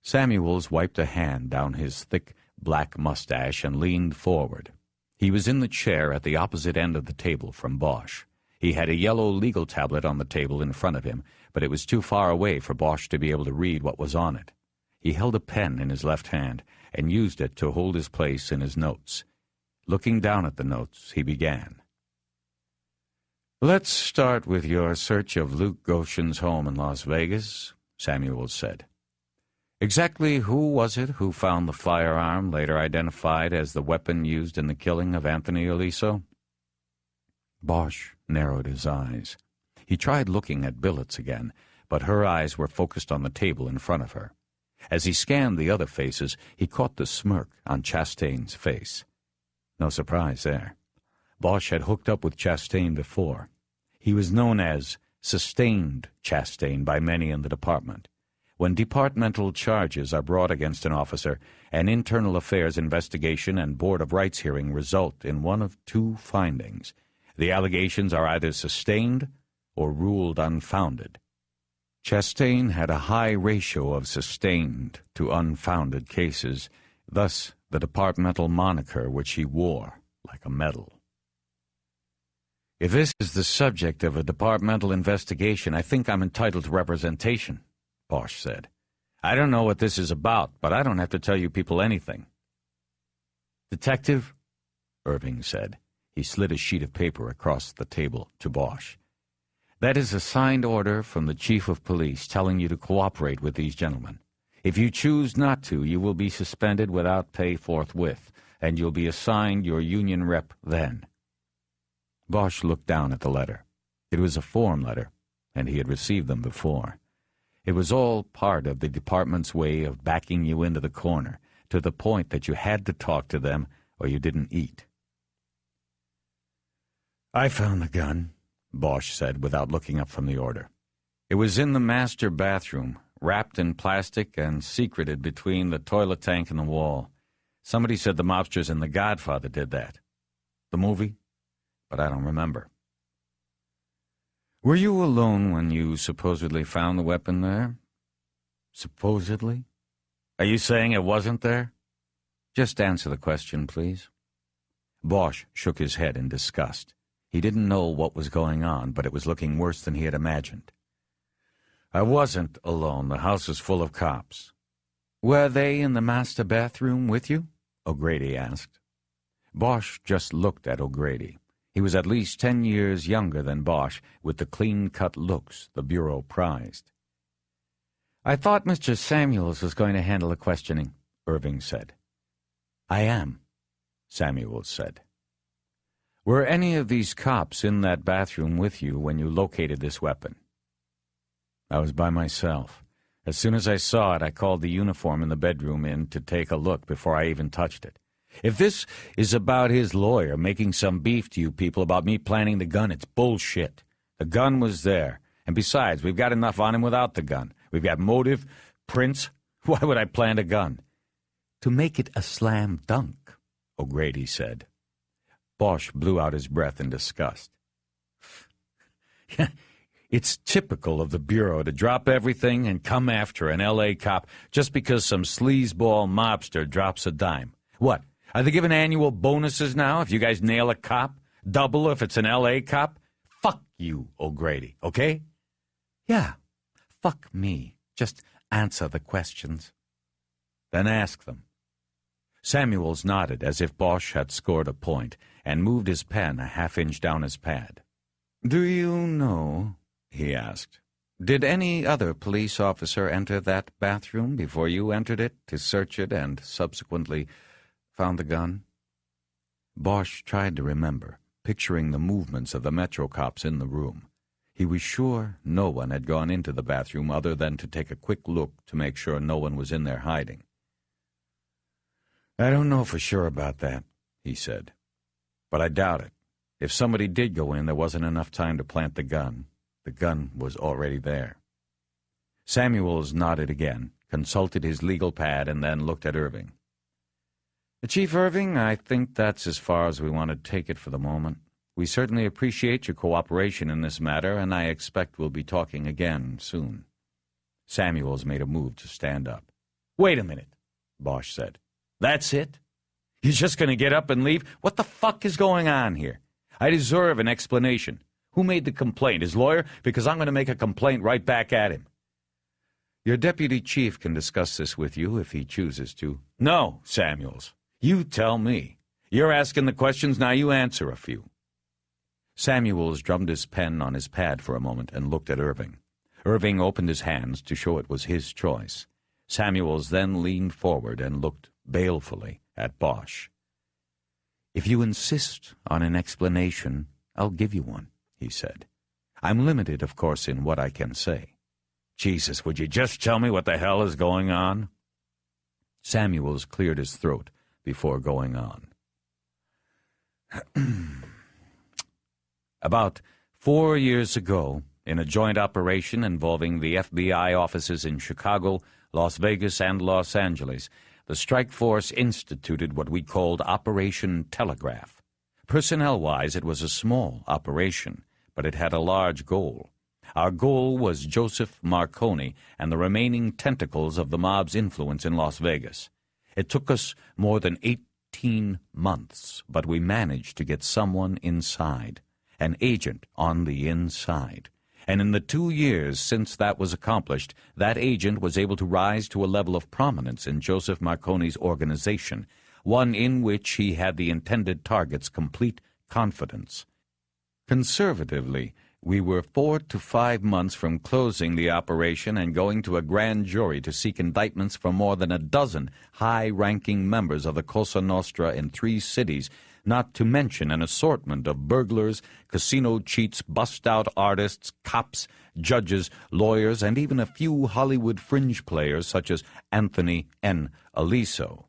S5: Samuels wiped a hand down his thick black mustache and leaned forward. He was in the chair at the opposite end of the table from Bosch. He had a yellow legal tablet on the table in front of him, but it was too far away for Bosch to be able to read what was on it. He held a pen in his left hand and used it to hold his place in his notes. Looking down at the notes, he began. "Let's start with your search of Luke Goshen's home in Las Vegas," Samuels said. "Exactly who was it who found the firearm later identified as the weapon used in the killing of Anthony Aliso?" Bosch narrowed his eyes. He tried looking at Billets again, but her eyes were focused on the table in front of her. As he scanned the other faces, he caught the smirk on Chastain's face. No surprise there. Bosch had hooked up with Chastain before. He was known as Sustained Chastain by many in the department. When departmental charges are brought against an officer, an internal affairs investigation and Board of Rights hearing result in one of two findings. The allegations are either sustained or ruled unfounded. Chastain had a high ratio of sustained to unfounded cases, thus the departmental moniker which he wore like a medal. "If this is the subject of a departmental investigation, I think I'm entitled to representation," Bosch said. "I don't know what this is about, but I don't have to tell you people anything." "Detective," Irving said. He slid a sheet of paper across the table to Bosch. "That is a signed order from the Chief of Police telling you to cooperate with these gentlemen. If you choose not to, you will be suspended without pay forthwith, and you'll be assigned your union rep then." Bosch looked down at the letter. It was a form letter, and he had received them before. It was all part of the department's way of backing you into the corner, to the point that you had to talk to them or you didn't eat. "I found the gun," Bosch said without looking up from the order. "It was in the master bathroom, wrapped in plastic and secreted between the toilet tank and the wall. Somebody said the mobsters in The Godfather did that. The movie? But I don't remember." "Were you alone when you supposedly found the weapon there?" "Supposedly? Are you saying it wasn't there?" "Just answer the question, please." Bosch shook his head in disgust. He didn't know what was going on, but it was looking worse than he had imagined. "I wasn't alone. The house was full of cops." "Were they in the master bathroom with you?" O'Grady asked. Bosch just looked at O'Grady. He was at least 10 years younger than Bosch, with the clean-cut looks the Bureau prized. "I thought Mr. Samuels was going to handle the questioning," Irving said. "I am," Samuels said. "Were any of these cops in that bathroom with you when you located this weapon?" "I was by myself. As soon as I saw it, I called the uniform in the bedroom in to take a look before I even touched it. If this is about his lawyer making some beef to you people about me planting the gun, it's bullshit. The gun was there. And besides, we've got enough on him without the gun. We've got motive, prints. Why would I plant a gun?" "To make it a slam dunk," O'Grady said. Bosch blew out his breath in disgust. "It's typical of the Bureau to drop everything and come after an L.A. cop just because some sleazeball mobster drops a dime. What, are they giving annual bonuses now if you guys nail a cop? Double if it's an L.A. cop? Fuck you, O'Grady, okay?" "Yeah, fuck me. Just answer the questions." "Then ask them." Samuels nodded as if Bosch had scored a point and moved his pen a half-inch down his pad. "Do you know," he asked, "did any other police officer enter that bathroom before you entered it to search it and subsequently found the gun?" Bosch tried to remember, picturing the movements of the Metro cops in the room. He was sure no one had gone into the bathroom other than to take a quick look to make sure no one was in there hiding. "I don't know for sure about that," he said. "But I doubt it. If somebody did go in, there wasn't enough time to plant the gun. The gun was already there." Samuels nodded again, consulted his legal pad, and then looked at Irving. Chief Irving, I think that's as far as we want to take it for the moment. We certainly appreciate your cooperation in this matter, and I expect we'll be talking again soon. Samuels made a move to stand up.
S9: Wait a minute, Bosch said. That's it? You're just going to get up and leave? What the fuck is going on here? I deserve an explanation. Who made the complaint? His lawyer? Because I'm going to make a complaint right back at him.
S5: Your deputy chief can discuss this with you if he chooses to.
S9: No, Samuels. You tell me. You're asking the questions, now you answer a few.
S5: Samuels drummed his pen on his pad for a moment and looked at Irving. Irving opened his hands to show it was his choice. Samuels then leaned forward and looked balefully at Bosch. If you insist on an explanation, I'll give you one, he said. I'm limited, of course, in what I can say.
S9: Jesus, would you just tell me what the hell is going on?
S5: Samuels cleared his throat before going on. About 4 years ago, in a joint operation involving the FBI offices in Chicago, Las Vegas, and Los Angeles, the strike force instituted what we called Operation Telegraph. Personnel-wise, it was a small operation, but it had a large goal. Our goal was Joseph Marconi and the remaining tentacles of the mob's influence in Las Vegas. It took us more than 18 months, but we managed to get someone inside, an agent on the inside. And in the 2 years since that was accomplished, that agent was able to rise to a level of prominence in Joseph Marconi's organization, one in which he had the intended target's complete confidence. Conservatively, we were 4 to 5 months from closing the operation and going to a grand jury to seek indictments for more than a dozen high-ranking members of the Cosa Nostra in 3 cities, not to mention an assortment of burglars, casino cheats, bust-out artists, cops, judges, lawyers, and even a few Hollywood fringe players such as Anthony N. Aliso.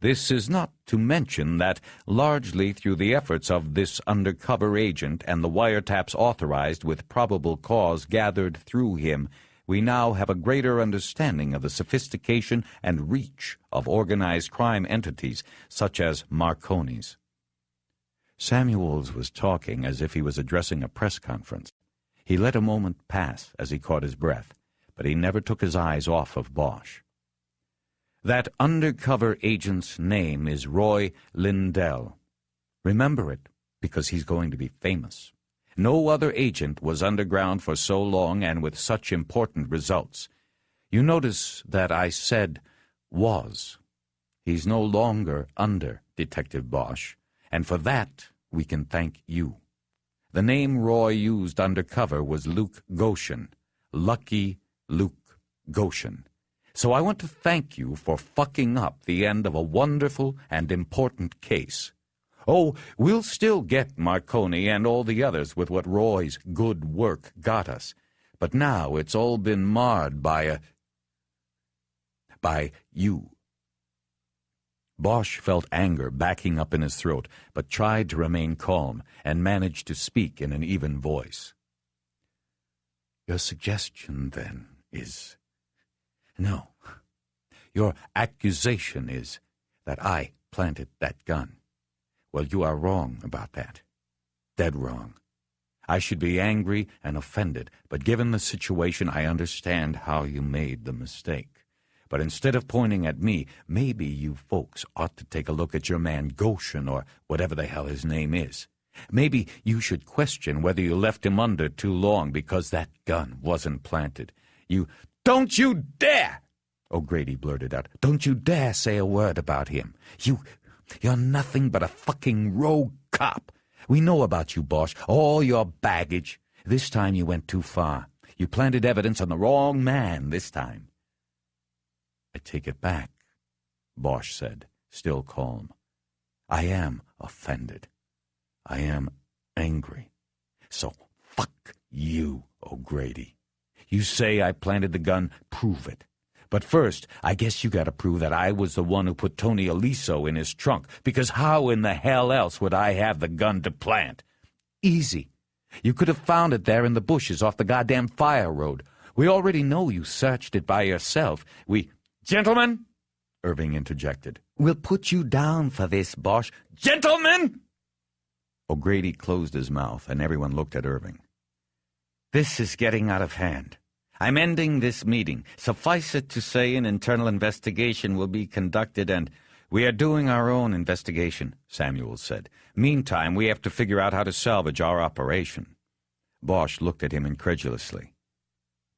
S5: This is not to mention that, largely through the efforts of this undercover agent and the wiretaps authorized with probable cause gathered through him, we now have a greater understanding of the sophistication and reach of organized crime entities such as Marconi's. Samuels was talking as if he was addressing a press conference. He let a moment pass as he caught his breath, but he never took his eyes off of Bosch. That undercover agent's name is Roy Lindell. Remember it, because he's going to be famous. No other agent was underground for so long and with such important results. You notice that I said was. He's no longer under Detective Bosch, and for that we can thank you. The name Roy used undercover was Luke Goshen, Lucky Luke Goshen. So I want to thank you for fucking up the end of a wonderful and important case. Oh, we'll still get Marconi and all the others with what Roy's good work got us. But now it's all been marred by you. Bosch felt anger backing up in his throat, but tried to remain calm and managed to speak in an even voice. Your suggestion, then, is... No. Your accusation is that I planted that gun. Well, you are wrong about that. Dead wrong. I should be angry and offended, but given the situation, I understand how you made the mistake. But instead of pointing at me, maybe you folks ought to take a look at your man Goshen, or whatever the hell his name is. Maybe you should question whether you left him under too long because that gun wasn't planted. Don't you dare! O'Grady blurted out. Don't you dare say a word about him. You're nothing but a fucking rogue cop. We know about you, Bosch, all your baggage. This time you went too far. You planted evidence on the wrong man this time. I take it back, Bosch said, still calm. I am offended. I am angry. So fuck you, O'Grady. You say I planted the gun, prove it. But first, I guess you gotta prove that I was the one who put Tony Aliso in his trunk, because how in the hell else would I have the gun to plant? Easy. You could have found it there in the bushes off the goddamn fire road. We already know you searched it by yourself. Gentlemen,
S9: Irving interjected.
S7: We'll put you down for this, Bosch. Gentlemen!
S9: O'Grady closed his mouth, and everyone looked at Irving.
S2: This is getting out of hand. I'm ending this meeting. Suffice it to say an internal investigation will be conducted, and we are doing our own investigation, Samuels said. Meantime, we have to figure out how to salvage our operation.
S9: Bosch looked at him incredulously.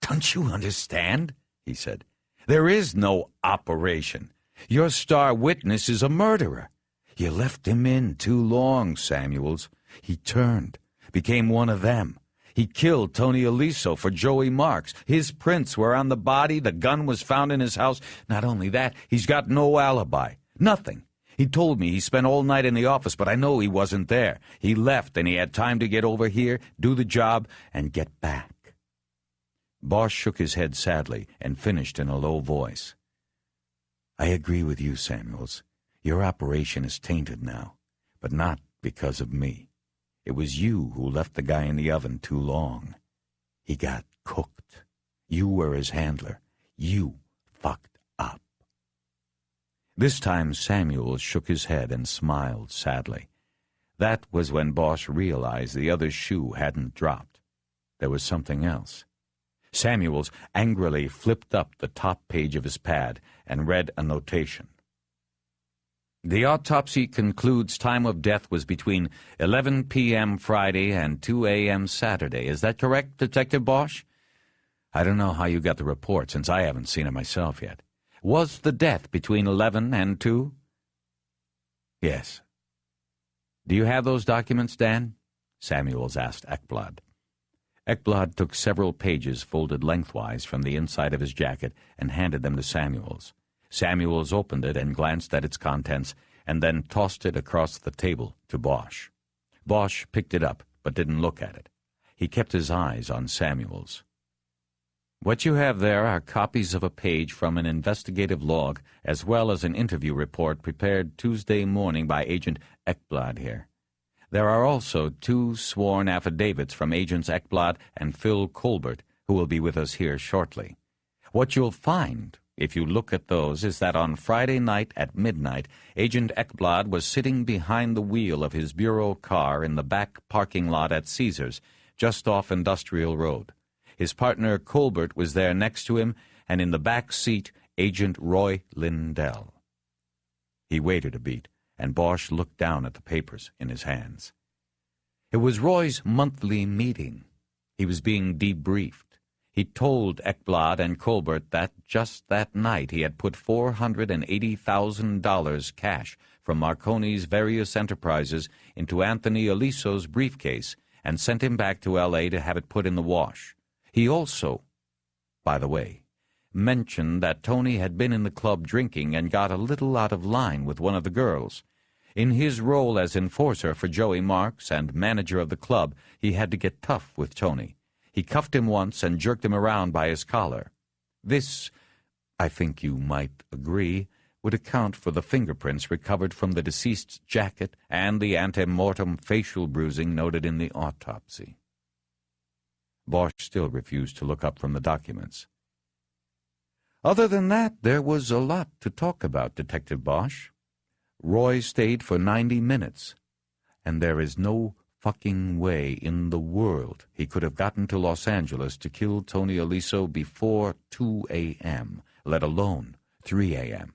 S7: Don't you understand?
S2: He said. There is no operation. Your star witness is a murderer. You left him in too long, Samuels. He turned, became one of them. He killed Tony Aliso for Joey Marks. His prints were on the body. The gun was found in his house. Not only that, he's got no alibi. Nothing. He told me he spent all night in the office, but I know he wasn't there. He left, and he had time to get over here, do the job, and get back.
S9: Bosch shook his head sadly and finished in a low voice. I agree with you, Samuels. Your operation is tainted now, but not because of me. It was you who left the guy in the oven too long. He got cooked. You were his handler. You fucked up. This time Samuels shook his head and smiled sadly. That was when Bosch realized the other shoe hadn't dropped. There was something else. Samuels angrily flipped up the top page of his pad and read a notation. The autopsy concludes time of death was between 11 p.m. Friday and 2 a.m. Saturday. Is that correct, Detective Bosch? I don't know how you got the report, since I haven't seen it myself yet. Was the death between 11 and 2? Yes. Do you have those documents, Dan? Samuels asked Ekblad. Ekblad took several pages folded lengthwise from the inside of his jacket and handed them to Samuels. Samuels opened it and glanced at its contents, and then tossed it across the table to Bosch. Bosch picked it up, but didn't look at it. He kept his eyes on Samuels. What you have there are copies of a page from an investigative log, as well as an interview report prepared Tuesday morning by Agent Ekblad here. There are also 2 sworn affidavits from Agents Ekblad and Phil Colbert, who will be with us here shortly. What you'll find, if you look at those, is that on Friday night at midnight, Agent Ekblad was sitting behind the wheel of his bureau car in the back parking lot at Caesars, just off Industrial Road. His partner Colbert was there next to him, and in the back seat, Agent Roy Lindell. He waited a beat, and Bosch looked down at the papers in his hands. It was Roy's monthly meeting. He was being debriefed. He told Ekblad and Colbert that just that night he had put $480,000 cash from Marconi's various enterprises into Anthony Aliso's briefcase and sent him back to L.A. to have it put in the wash. He also, by the way, mentioned that Tony had been in the club drinking and got a little out of line with one of the girls. In his role as enforcer for Joey Marks and manager of the club, he had to get tough with Tony. He cuffed him once and jerked him around by his collar. This, I think you might agree, would account for the fingerprints recovered from the deceased's jacket and the ante-mortem facial bruising noted in the autopsy. Bosch still refused to look up from the documents. Other than that, there was a lot to talk about, Detective Bosch. Roy stayed for 90 minutes, and there is no fucking way in the world he could have gotten to Los Angeles to kill Tony Aliso before 2 a.m., let alone 3 a.m.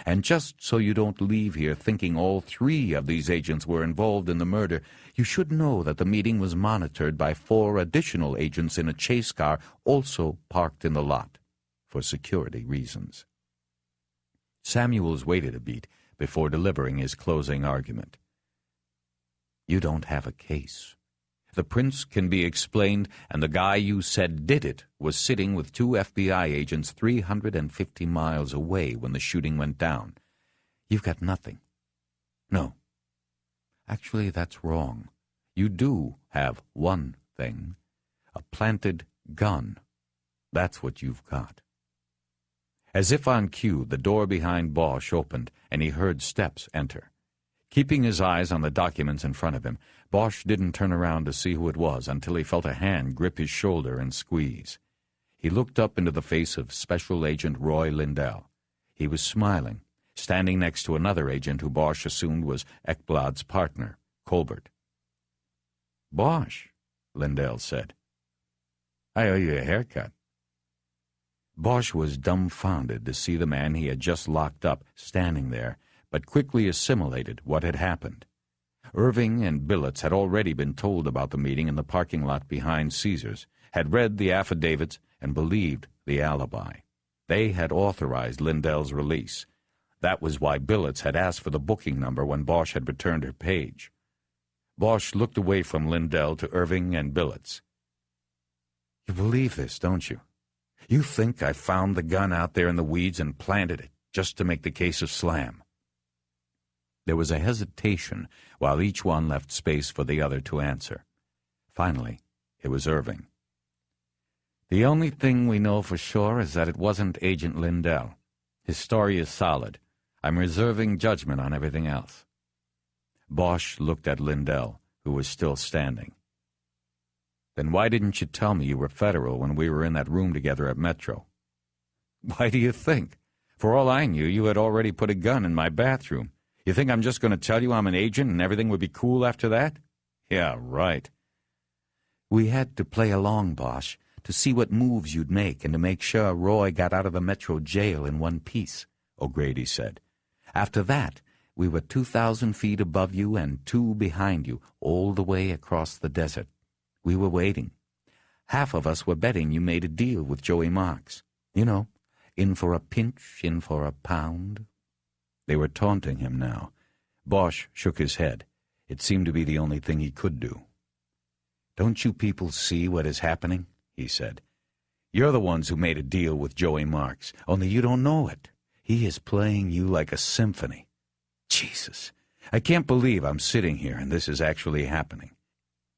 S9: And just so you don't leave here thinking all 3 of these agents were involved in the murder, you should know that the meeting was monitored by 4 additional agents in a chase car also parked in the lot, for security reasons. Samuels waited a beat before delivering his closing argument. You don't have a case. The prints can be explained, and the guy you said did it was sitting with 2 FBI agents 350 miles away when the shooting went down. You've got nothing. No. Actually, that's wrong. You do have one thing. A planted gun. That's what you've got. As if on cue, the door behind Bosch opened, and he heard steps enter. Keeping his eyes on the documents in front of him, Bosch didn't turn around to see who it was until he felt a hand grip his shoulder and squeeze. He looked up into the face of Special Agent Roy Lindell. He was smiling, standing next to another agent who Bosch assumed was Ekblad's partner, Colbert. "Bosch," Lindell said, "I owe you a haircut." Bosch was dumbfounded to see the man he had just locked up standing there, but quickly assimilated what had happened. Irving and Billets had already been told about the meeting in the parking lot behind Caesar's, had read the affidavits, and believed the alibi. They had authorized Lindell's release. That was why Billets had asked for the booking number when Bosch had returned her page. Bosch looked away from Lindell to Irving and Billets. "You believe this, don't you? You think I found the gun out there in the weeds and planted it just to make the case of Slam?" There was a hesitation while each one left space for the other to answer. Finally, it was Irving. "The only thing we know for sure is that it wasn't Agent Lindell. His story is solid. I'm reserving judgment on everything else." Bosch looked at Lindell, who was still standing. "Then why didn't you tell me you were Federal when we were in that room together at Metro?" "Why do you think? For all I knew, you had already put a gun in my bathroom. You think I'm just going to tell you I'm an agent and everything would be cool after that?" "Yeah, right." "We had to play along, Bosch, to see what moves you'd make and to make sure Roy got out of the Metro jail in one piece," O'Grady said. "After that, we were 2,000 feet above you and 2 behind you, all the way across the desert. We were waiting. Half of us were betting you made a deal with Joey Marks. You know, in for a pinch, in for a pound." They were taunting him now. Bosch shook his head. It seemed to be the only thing he could do. "Don't you people see what is happening?" he said. "You're the ones who made a deal with Joey Marks, only you don't know it. He is playing you like a symphony. Jesus, I can't believe I'm sitting here and this is actually happening."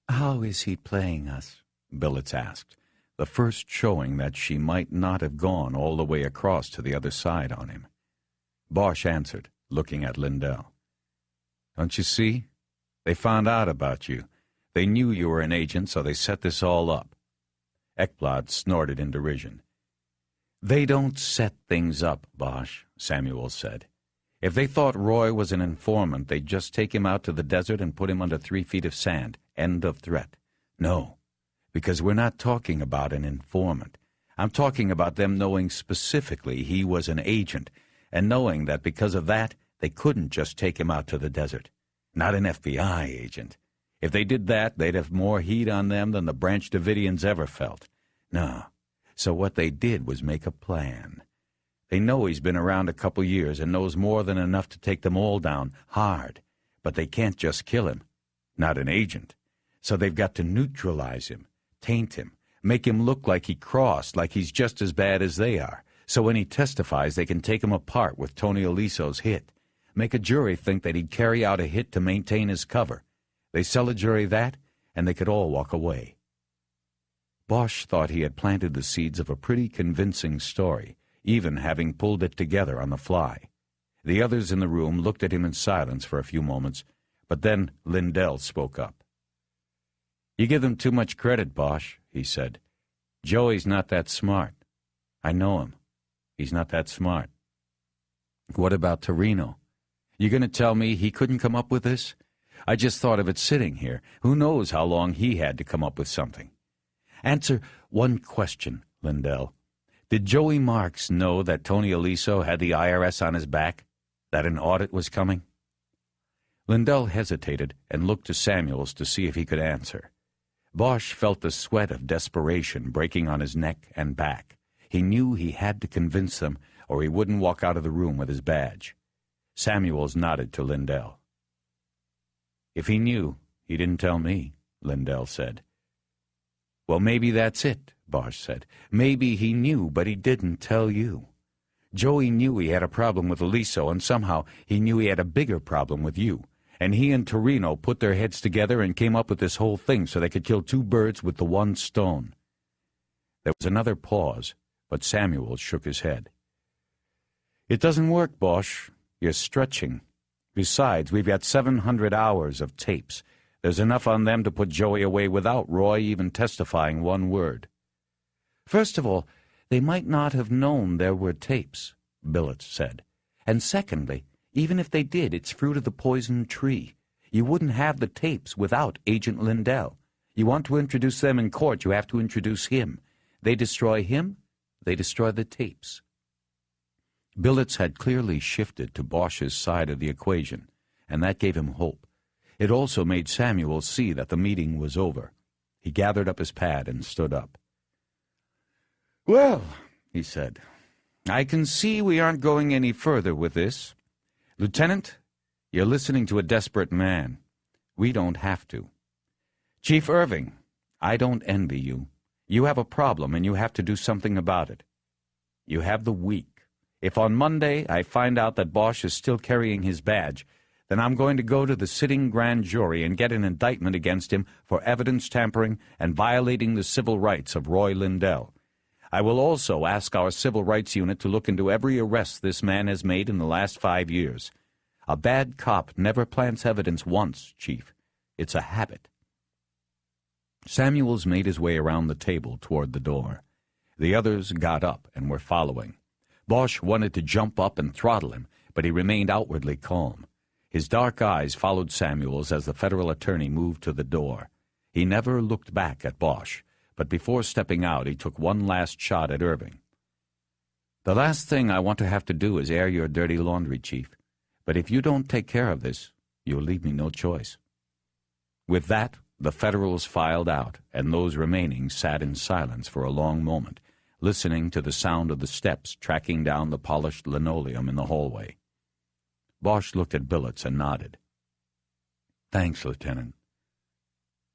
S9: "How is he playing us?" Billets asked, the first showing that she might not have gone all the way across to the other side on him. Bosch answered, looking at Lindell. "Don't you see? They found out about you. They knew you were an agent, so they set this all up." Ekblad snorted in derision. "They don't set things up, Bosch," Samuel said. "If they thought Roy was an informant, they'd just take him out to the desert and put him under 3 feet of sand. End of threat. No, because we're not talking about an informant. I'm talking about them knowing specifically he was an agent, and knowing that because of that, they couldn't just take him out to the desert. Not an FBI agent. If they did that, they'd have more heat on them than the Branch Davidians ever felt. No. So what they did was make a plan. They know he's been around a couple years and knows more than enough to take them all down hard. But they can't just kill him. Not an agent. So they've got to neutralize him, taint him, make him look like he crossed, like he's just as bad as they are. So when he testifies, they can take him apart with Tony Eliso's hit. Make a jury think that he'd carry out a hit to maintain his cover. They sell a jury that, and they could all walk away. Bosch thought he had planted the seeds of a pretty convincing story, even having pulled it together on the fly. The others in the room looked at him in silence for a few moments, but then Lindell spoke up. "You give them too much credit, Bosch," he said. "Joey's not that smart. I know him. He's not that smart." "What about Torino? You going to tell me he couldn't come up with this? I just thought of it sitting here. Who knows how long he had to come up with something?" "Answer one question, Lindell. Did Joey Marks know that Tony Eliso had the IRS on his back? That an audit was coming?" Lindell hesitated and looked to Samuels to see if he could answer. Bosch felt the sweat of desperation breaking on his neck and back. He knew he had to convince them, or he wouldn't walk out of the room with his badge. Samuels nodded to Lindell. "If he knew, he didn't tell me," Lindell said. "Well, maybe that's it," Bosch said. "Maybe he knew, but he didn't tell you. Joey knew he had a problem with Eliso, and somehow he knew he had a bigger problem with you. And he and Torino put their heads together and came up with this whole thing so they could kill 2 birds with the 1 stone. There was another pause, but Samuel shook his head. "It doesn't work, Bosch. You're stretching. Besides, we've got 700 hours of tapes. There's enough on them to put Joey away without Roy even testifying 1 word." "First of all, they might not have known there were tapes," Billets said.
S2: And secondly, even if they did, it's fruit of the poison tree. You wouldn't have the tapes without Agent Lindell. You want to introduce them in court, you have to introduce him. They destroy him, they destroy the tapes. Billets had clearly shifted to Bosch's side of the equation, and that gave him hope. It also made Samuel see that the meeting was over. He gathered up his pad and stood up. "Well," he said, "I can see we aren't going any further with this. Lieutenant, you're listening to a desperate man. We don't have to. Chief Irving, I don't envy you. You have a problem and you have to do something about it. You have the week. If on Monday I find out that Bosch is still carrying his badge, then I'm going to go to the sitting grand jury and get an indictment against him for evidence tampering and violating the civil rights of Roy Lindell. I will also ask our civil rights unit to look into every arrest this man has made in the last 5 years. A bad cop never plants evidence once, Chief. It's a habit." Samuels made his way around the table toward the door. The others got up and were following. Bosch wanted to jump up and throttle him, but he remained outwardly calm. His dark eyes followed Samuel's as the federal attorney moved to the door. He never looked back at Bosch, but before stepping out he took one last shot at Irving. "The last thing I want to have to do is air your dirty laundry, Chief. But if you don't take care of this, you'll leave me no choice." With that, the Federals filed out, and those remaining sat in silence for a long moment, listening to the sound of the steps tracking down the polished linoleum in the hallway. Bosch looked at Billets and nodded. "Thanks, Lieutenant."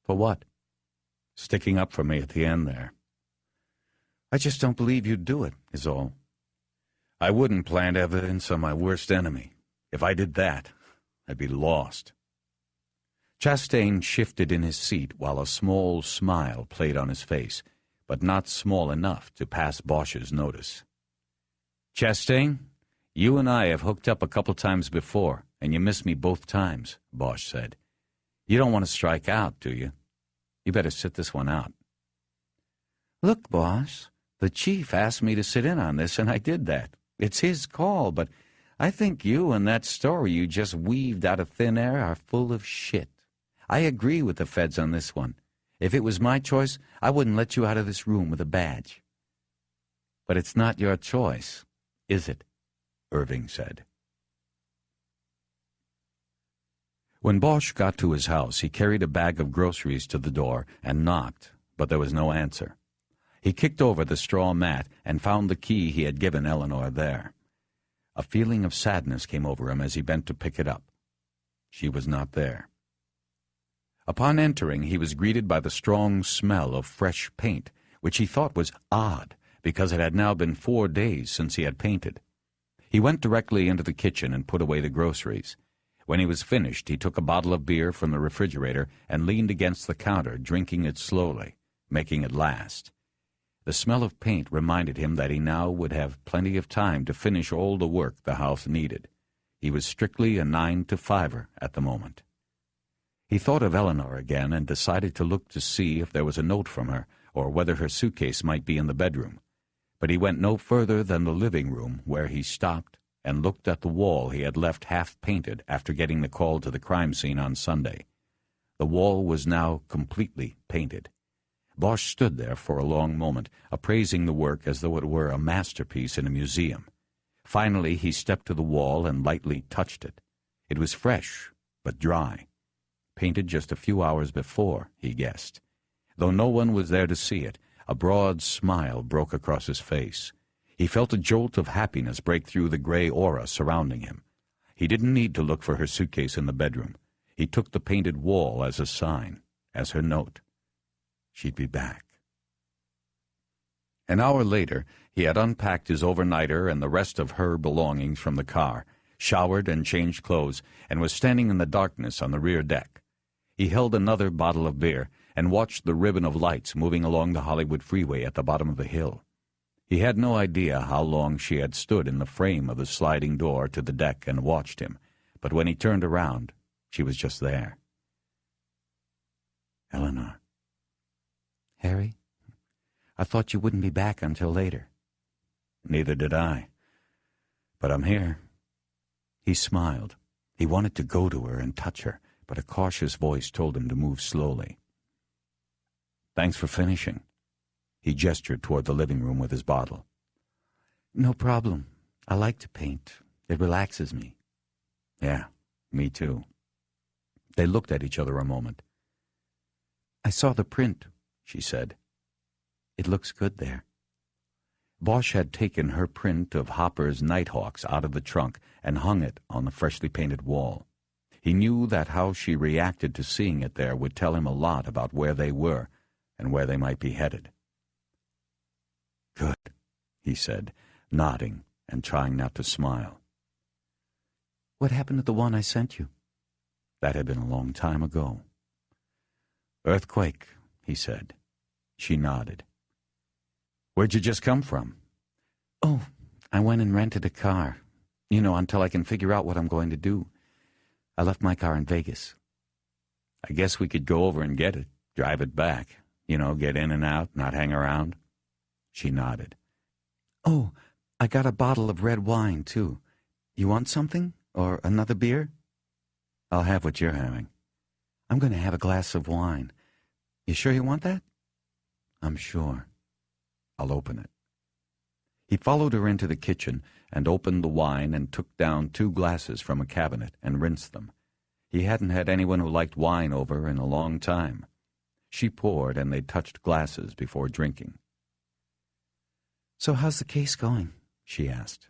S2: "For what?" "Sticking up for me at the end there." "I just don't believe you'd do it, is all." "I wouldn't plant evidence on my worst enemy. If I did that, I'd be lost." Chastain shifted in his seat while a small smile played on his face, but not small enough to pass Bosch's notice. "Chastain, you and I have hooked up a couple times before, and you missed me both times," Bosch said. "You don't want to strike out, do you? You better sit this one out." "Look, boss, the chief asked me to sit in on this, and I did that. It's his call, but I think you and that story you just weaved out of thin air are full of shit. I agree with the feds on this one. If it was my choice, I wouldn't let you out of this room with a badge." "But it's not your choice, is it?" Irving said. When Bosch got to his house, he carried a bag of groceries to the door and knocked, but there was no answer. He kicked over the straw mat and found the key he had given Eleanor there. A feeling of sadness came over him as he bent to pick it up. She was not there. Upon entering, he was greeted by the strong smell of fresh paint, which he thought was odd because it had now been 4 days since he had painted. He went directly into the kitchen and put away the groceries. When he was finished, he took a bottle of beer from the refrigerator and leaned against the counter, drinking it slowly, making it last. The smell of paint reminded him that he now would have plenty of time to finish all the work the house needed. He was strictly a 9-to-5er at the moment. He thought of Eleanor again and decided to look to see if there was a note from her or whether her suitcase might be in the bedroom. But he went no further than the living room, where he stopped and looked at the wall he had left half-painted after getting the call to the crime scene on Sunday. The wall was now completely painted. Bosch stood there for a long moment, appraising the work as though it were a masterpiece in a museum. Finally, he stepped to the wall and lightly touched it. It was fresh, but dry. Painted just a few hours before, he guessed. Though no one was there to see it, a broad smile broke across his face. He felt a jolt of happiness break through the gray aura surrounding him. He didn't need to look for her suitcase in the bedroom. He took the painted wall as a sign, as her note. She'd be back. An hour later, he had unpacked his overnighter and the rest of her belongings from the car, showered and changed clothes, and was standing in the darkness on the rear deck. He held another bottle of beer and watched the ribbon of lights moving along the Hollywood freeway at the bottom of the hill. He had no idea how long she had stood in the frame of the sliding door to the deck and watched him, but when he turned around, she was just there. "Eleanor." "Harry, I thought you wouldn't be back until later." "Neither did I. But I'm here.
S9: He smiled. He wanted to go to her and touch her, but a cautious voice told him to move slowly. "Thanks for finishing." He gestured toward the living room with his bottle.
S2: "No problem. I like to paint. It relaxes me."
S9: "Yeah, me too." They looked at each other a moment.
S2: "I saw the print," she said. "It looks good there."
S9: Bosch had taken her print of Hopper's Nighthawks out of the trunk and hung it on the freshly painted wall. He knew that how she reacted to seeing it there would tell him a lot about where they were and where they might be headed. "Good," he said, nodding and trying not to smile.
S2: "What happened to the one I sent you?"
S9: That had been a long time ago. "Earthquake," he said. She nodded. "Where'd you just come from?"
S2: "Oh, I went and rented a car. Until I can figure out what I'm going to do. I left my car in Vegas."
S9: "I guess we could go over and get it, drive it back. Get in and out, not hang around." She nodded.
S2: "Oh, I got a bottle of red wine, too. You want something? Or another beer?"
S9: "I'll have what you're having."
S2: "I'm going to have a glass of wine. You sure you want that?"
S9: "I'm sure. I'll open it." He followed her into the kitchen and opened the wine and took down 2 glasses from a cabinet and rinsed them. He hadn't had anyone who liked wine over in a long time. She poured and they touched glasses before drinking.
S2: "So how's the case going?"
S9: she asked.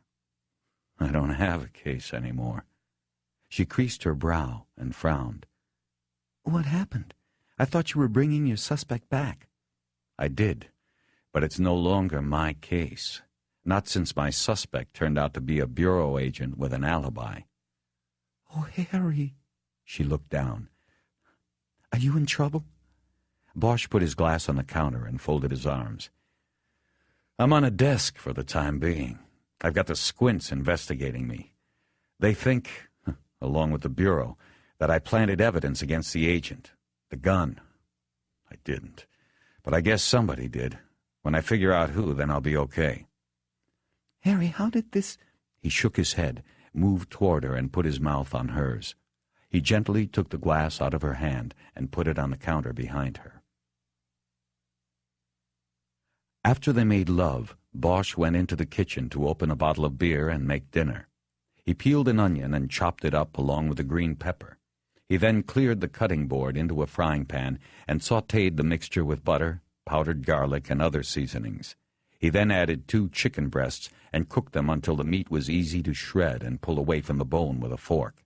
S9: "I don't have a case anymore." She creased her brow and frowned.
S2: "What happened? I thought you were bringing your suspect back."
S9: "I did, but it's no longer my case. Not since my suspect turned out to be a bureau agent with an alibi."
S2: "Oh, Harry."
S9: She looked down.
S2: "Are you in trouble?"
S9: Bosch put his glass on the counter and folded his arms. "I'm on a desk for the time being. I've got the squints investigating me. They think, along with the bureau, that I planted evidence against the agent. The gun. I didn't. But I guess somebody did. When I figure out who, then I'll be okay."
S2: "Harry, how did this—"
S9: He shook his head, moved toward her, and put his mouth on hers. He gently took the glass out of her hand and put it on the counter behind her. After they made love, Bosch went into the kitchen to open a bottle of beer and make dinner. He peeled an onion and chopped it up along with the green pepper. He then cleared the cutting board into a frying pan and sautéed the mixture with butter, powdered garlic, and other seasonings. He then added 2 chicken breasts and cooked them until the meat was easy to shred and pull away from the bone with a fork.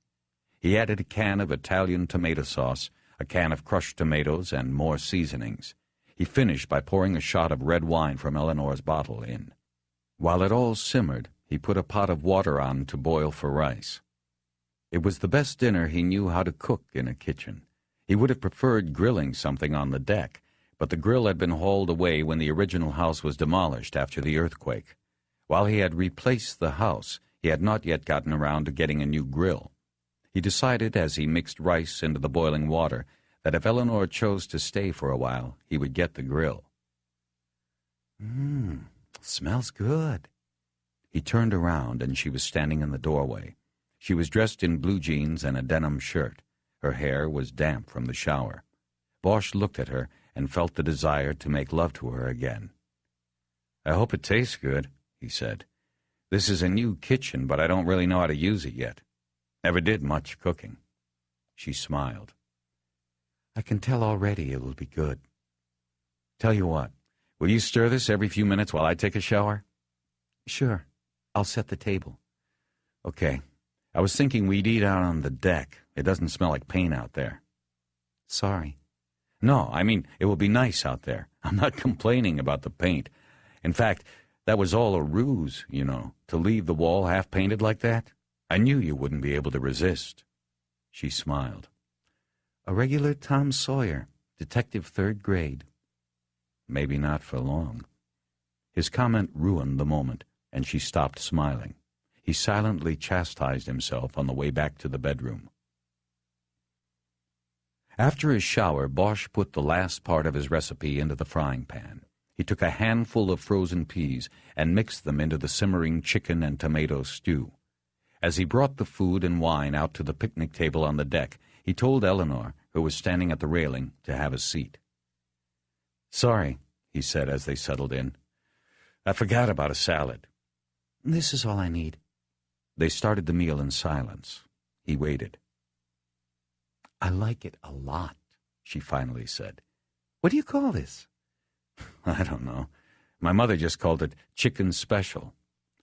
S9: He added a can of Italian tomato sauce, a can of crushed tomatoes, and more seasonings. He finished by pouring a shot of red wine from Eleanor's bottle in. While it all simmered, he put a pot of water on to boil for rice. It was the best dinner he knew how to cook in a kitchen. He would have preferred grilling something on the deck, but the grill had been hauled away when the original house was demolished after the earthquake. While he had replaced the house, he had not yet gotten around to getting a new grill. He decided, as he mixed rice into the boiling water, that if Eleanor chose to stay for a while, he would get the grill.
S2: Smells good."
S9: He turned around, and she was standing in the doorway. She was dressed in blue jeans and a denim shirt. Her hair was damp from the shower. Bosch looked at her and felt the desire to make love to her again. "I hope it tastes good," he said. "This is a new kitchen, but I don't really know how to use it yet. Never did much cooking." She smiled.
S2: "I can tell already it will be good."
S9: "Tell you what, will you stir this every few minutes while I take a shower?"
S2: "Sure. I'll set the table."
S9: "Okay. I was thinking we'd eat out on the deck. It doesn't smell like paint out there."
S2: "Sorry."
S9: "No, I mean, it will be nice out there. I'm not complaining about the paint. In fact, that was all a ruse, to leave the wall half-painted like that. I knew you wouldn't be able to resist." She smiled.
S2: "A regular Tom Sawyer, detective 3rd grade."
S9: "Maybe not for long." His comment ruined the moment, and she stopped smiling. He silently chastised himself on the way back to the bedroom. After his shower, Bosch put the last part of his recipe into the frying pan. He took a handful of frozen peas and mixed them into the simmering chicken and tomato stew. As he brought the food and wine out to the picnic table on the deck, he told Eleanor, who was standing at the railing, to have a seat.
S5: "Sorry," he said as they settled in. "I forgot about a salad."
S2: "This is all I need."
S9: They started the meal in silence. He waited.
S2: "I like it a lot," she finally said.
S5: "What do you call this?"
S9: "I don't know. My mother just called it chicken special.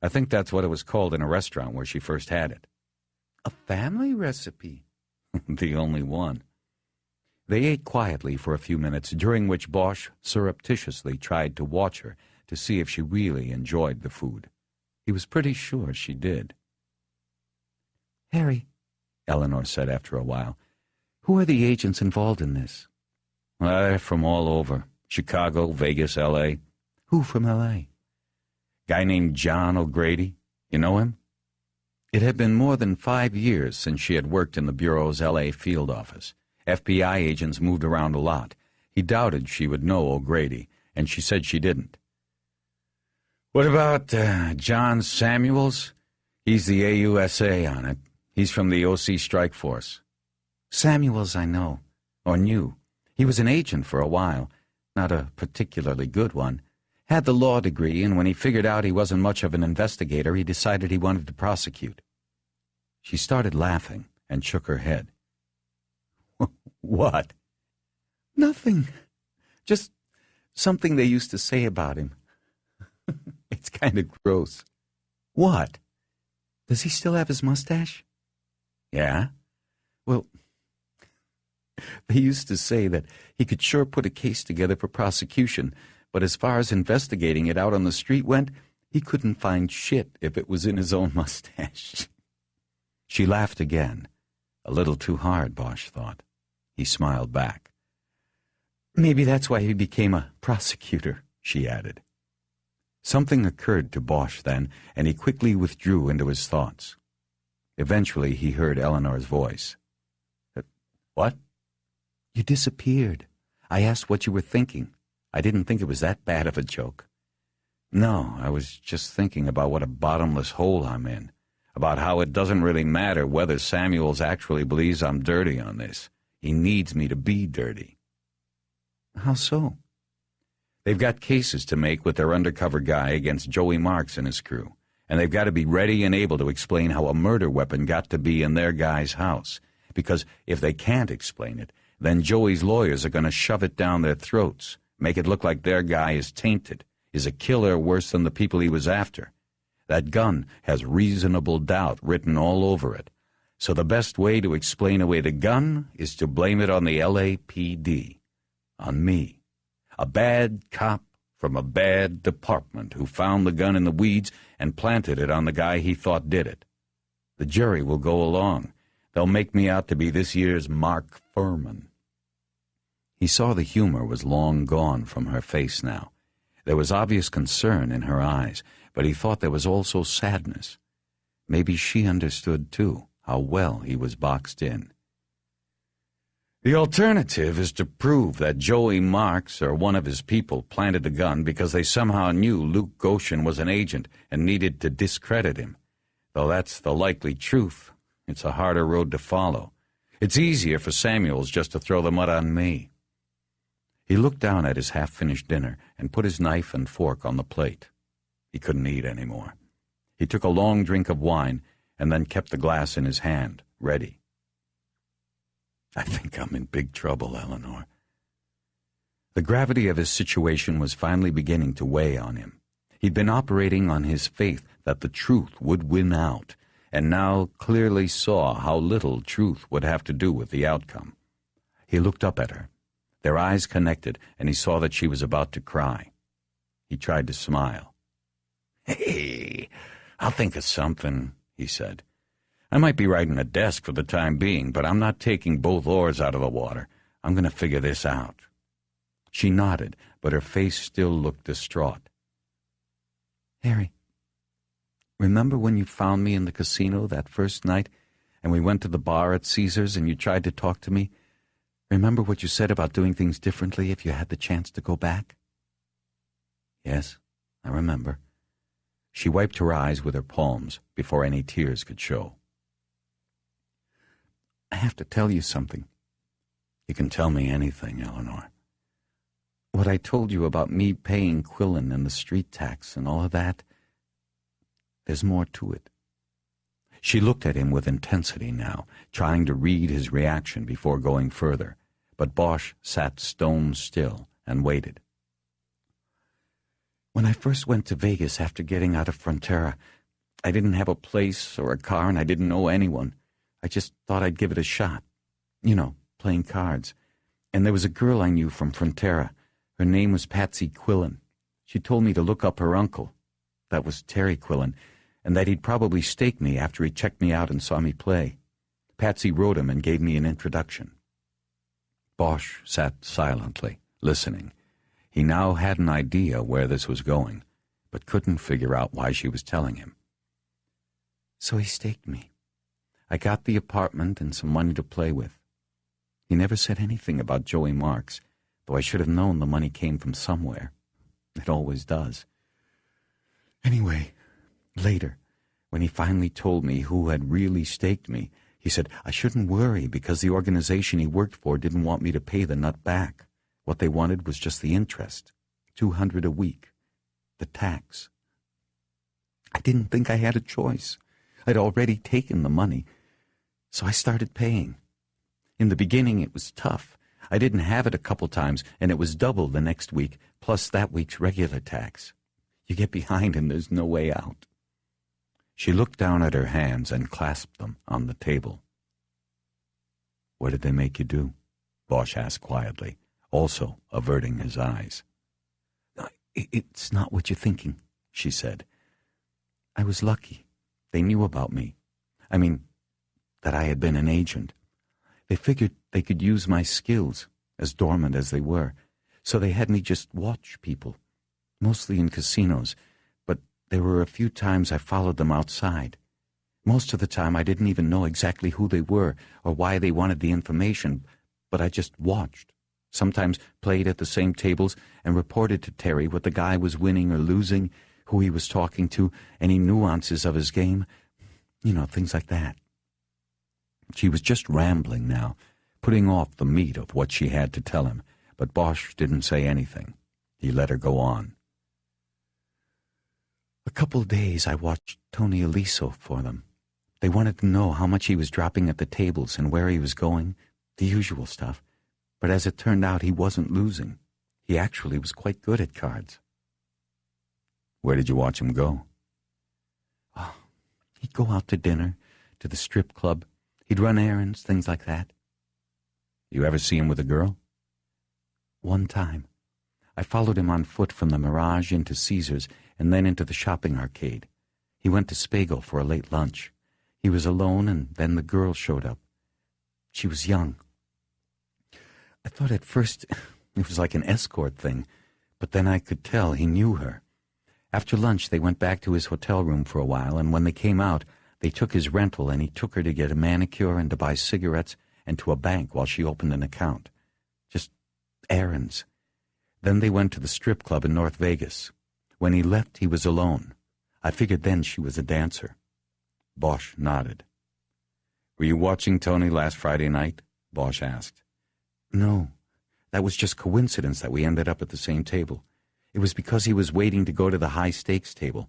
S9: I think that's what it was called in a restaurant where she first had it."
S2: "A family recipe."
S9: The only one. They ate quietly for a few minutes, during which Bosch surreptitiously tried to watch her to see if she really enjoyed the food. He was pretty sure she did.
S2: "Harry,"
S9: Eleanor said after a while,
S2: "who are the agents involved in this?"
S9: "They're from all over. Chicago, Vegas, L.A.
S2: "Who from L.A.?
S9: Guy named John O'Grady. You know him?" It had been more than 5 years since she had worked in the Bureau's L.A. field office. FBI agents moved around a lot. He doubted she would know O'Grady, and she said she didn't. "What about John Samuels? He's the AUSA on it. He's from the OC Strike Force."
S2: "Samuels I know, or knew. He was an agent for a while, not a particularly good one. Had the law degree, and when he figured out he wasn't much of an investigator, he decided he wanted to prosecute."
S9: She started laughing and shook her head. "What?"
S2: "Nothing. Just something they used to say about him."
S9: It's kind of gross." "What?"
S2: "Does he still have his mustache?"
S9: "Yeah?"
S2: "Well, they used to say that he could sure put a case together for prosecution, but as far as investigating it out on the street went, he couldn't find shit if it was in his own mustache."
S9: She laughed again. A little too hard, Bosch thought. He smiled back.
S2: "Maybe that's why he became a prosecutor," she added.
S9: Something occurred to Bosch then, and he quickly withdrew into his thoughts. Eventually he heard Eleanor's voice. "What?"
S2: "You disappeared. I asked what you were thinking. I didn't think it was that bad of a joke."
S9: "No, I was just thinking about what a bottomless hole I'm in, about how it doesn't really matter whether Samuels actually believes I'm dirty on this. He needs me to be dirty."
S2: "How so?"
S9: "They've got cases to make with their undercover guy against Joey Marks and his crew, and they've got to be ready and able to explain how a murder weapon got to be in their guy's house, because if they can't explain it, then Joey's lawyers are going to shove it down their throats, make it look like their guy is tainted, is a killer worse than the people he was after. That gun has reasonable doubt written all over it. So the best way to explain away the gun is to blame it on the LAPD, on me, a bad cop from a bad department who found the gun in the weeds and planted it on the guy he thought did it. The jury will go along. They'll make me out to be this year's Mark Furman." He saw the humor was long gone from her face now. There was obvious concern in her eyes, but he thought there was also sadness. Maybe she understood, too, how well he was boxed in. "The alternative is to prove that Joey Marks or one of his people planted the gun because they somehow knew Luke Goshen was an agent and needed to discredit him. Though that's the likely truth, it's a harder road to follow. It's easier for Samuels just to throw the mud on me." He looked down at his half-finished dinner and put his knife and fork on the plate. He couldn't eat any more. He took a long drink of wine and then kept the glass in his hand, ready. "I think I'm in big trouble, Eleanor." The gravity of his situation was finally beginning to weigh on him. He'd been operating on his faith that the truth would win out, and now clearly saw how little truth would have to do with the outcome. He looked up at her. Their eyes connected, and he saw that she was about to cry. He tried to smile. "Hey, I'll think of something," he said. "I might be riding a desk for the time being, but I'm not taking both oars out of the water. I'm going to figure this out." She nodded, but her face still looked distraught.
S2: "Harry, remember when you found me in the casino that first night, and we went to the bar at Caesar's and you tried to talk to me? Remember what you said about doing things differently if you had the chance to go back?"
S9: "Yes, I remember." She wiped her eyes with her palms before any tears could show.
S5: I have to tell you something.
S9: You can tell me anything, Eleanor.
S5: What I told you about me paying Quillen and the street tax and all of that, there's more to it.
S9: She looked at him with intensity now, trying to read his reaction before going further, but Bosch sat stone still and waited.
S5: When I first went to Vegas after getting out of Frontera, I didn't have a place or a car and I didn't know anyone. I just thought I'd give it a shot. You know, playing cards. And there was a girl I knew from Frontera. Her name was Patsy Quillen. She told me to look up her uncle. That was Terry Quillen, and that he'd probably stake me after he checked me out and saw me play. Patsy wrote him and gave me an introduction.
S9: Bosch sat silently, listening. He now had an idea where this was going, but couldn't figure out why she was telling him.
S5: So he staked me. I got the apartment and some money to play with. He never said anything about Joey Marks, though I should have known the money came from somewhere. It always does. Anyway, later, when he finally told me who had really staked me, he said I shouldn't worry because the organization he worked for didn't want me to pay the nut back. What they wanted was just the interest, $200 a week, the tax. I didn't think I had a choice. I'd already taken the money, so I started paying. In the beginning, it was tough. I didn't have it a couple times, and it was double the next week, plus that week's regular tax. You get behind and there's no way out.
S9: She looked down at her hands and clasped them on the table. What did they make you do? Bosch asked quietly, also averting his eyes.
S5: It's not what you're thinking, she said. I was lucky. They knew about me. I mean, that I had been an agent. They figured they could use my skills, as dormant as they were, so they had me just watch people, mostly in casinos, but there were a few times I followed them outside. Most of the time I didn't even know exactly who they were or why they wanted the information, but I just watched, sometimes played at the same tables and reported to Terry what the guy was winning or losing, who he was talking to, any nuances of his game, you know, things like that.
S9: She was just rambling now, putting off the meat of what she had to tell him, but Bosch didn't say anything. He let her go on.
S5: A couple days I watched Tony Aliso for them. They wanted to know how much he was dropping at the tables and where he was going, the usual stuff. But as it turned out, he wasn't losing. He actually was quite good at cards.
S9: Where did you watch him go?
S5: Oh, he'd go out to dinner, to the strip club. He'd run errands, things like that.
S9: You ever see him with a girl?
S5: One time. I followed him on foot from the Mirage into Caesars and then into the shopping arcade. He went to Spago for a late lunch. He was alone, and then the girl showed up. She was young. I thought at first it was like an escort thing, but then I could tell he knew her. After lunch, they went back to his hotel room for a while, and when they came out, they took his rental, and he took her to get a manicure and to buy cigarettes and to a bank while she opened an account. Just errands. Then they went to the strip club in North Vegas. When he left, he was alone. I figured then she was a dancer.
S9: Bosch nodded. Were you watching Tony last Friday night? Bosch asked.
S5: No, that was just coincidence that we ended up at the same table. It was because he was waiting to go to the high-stakes table.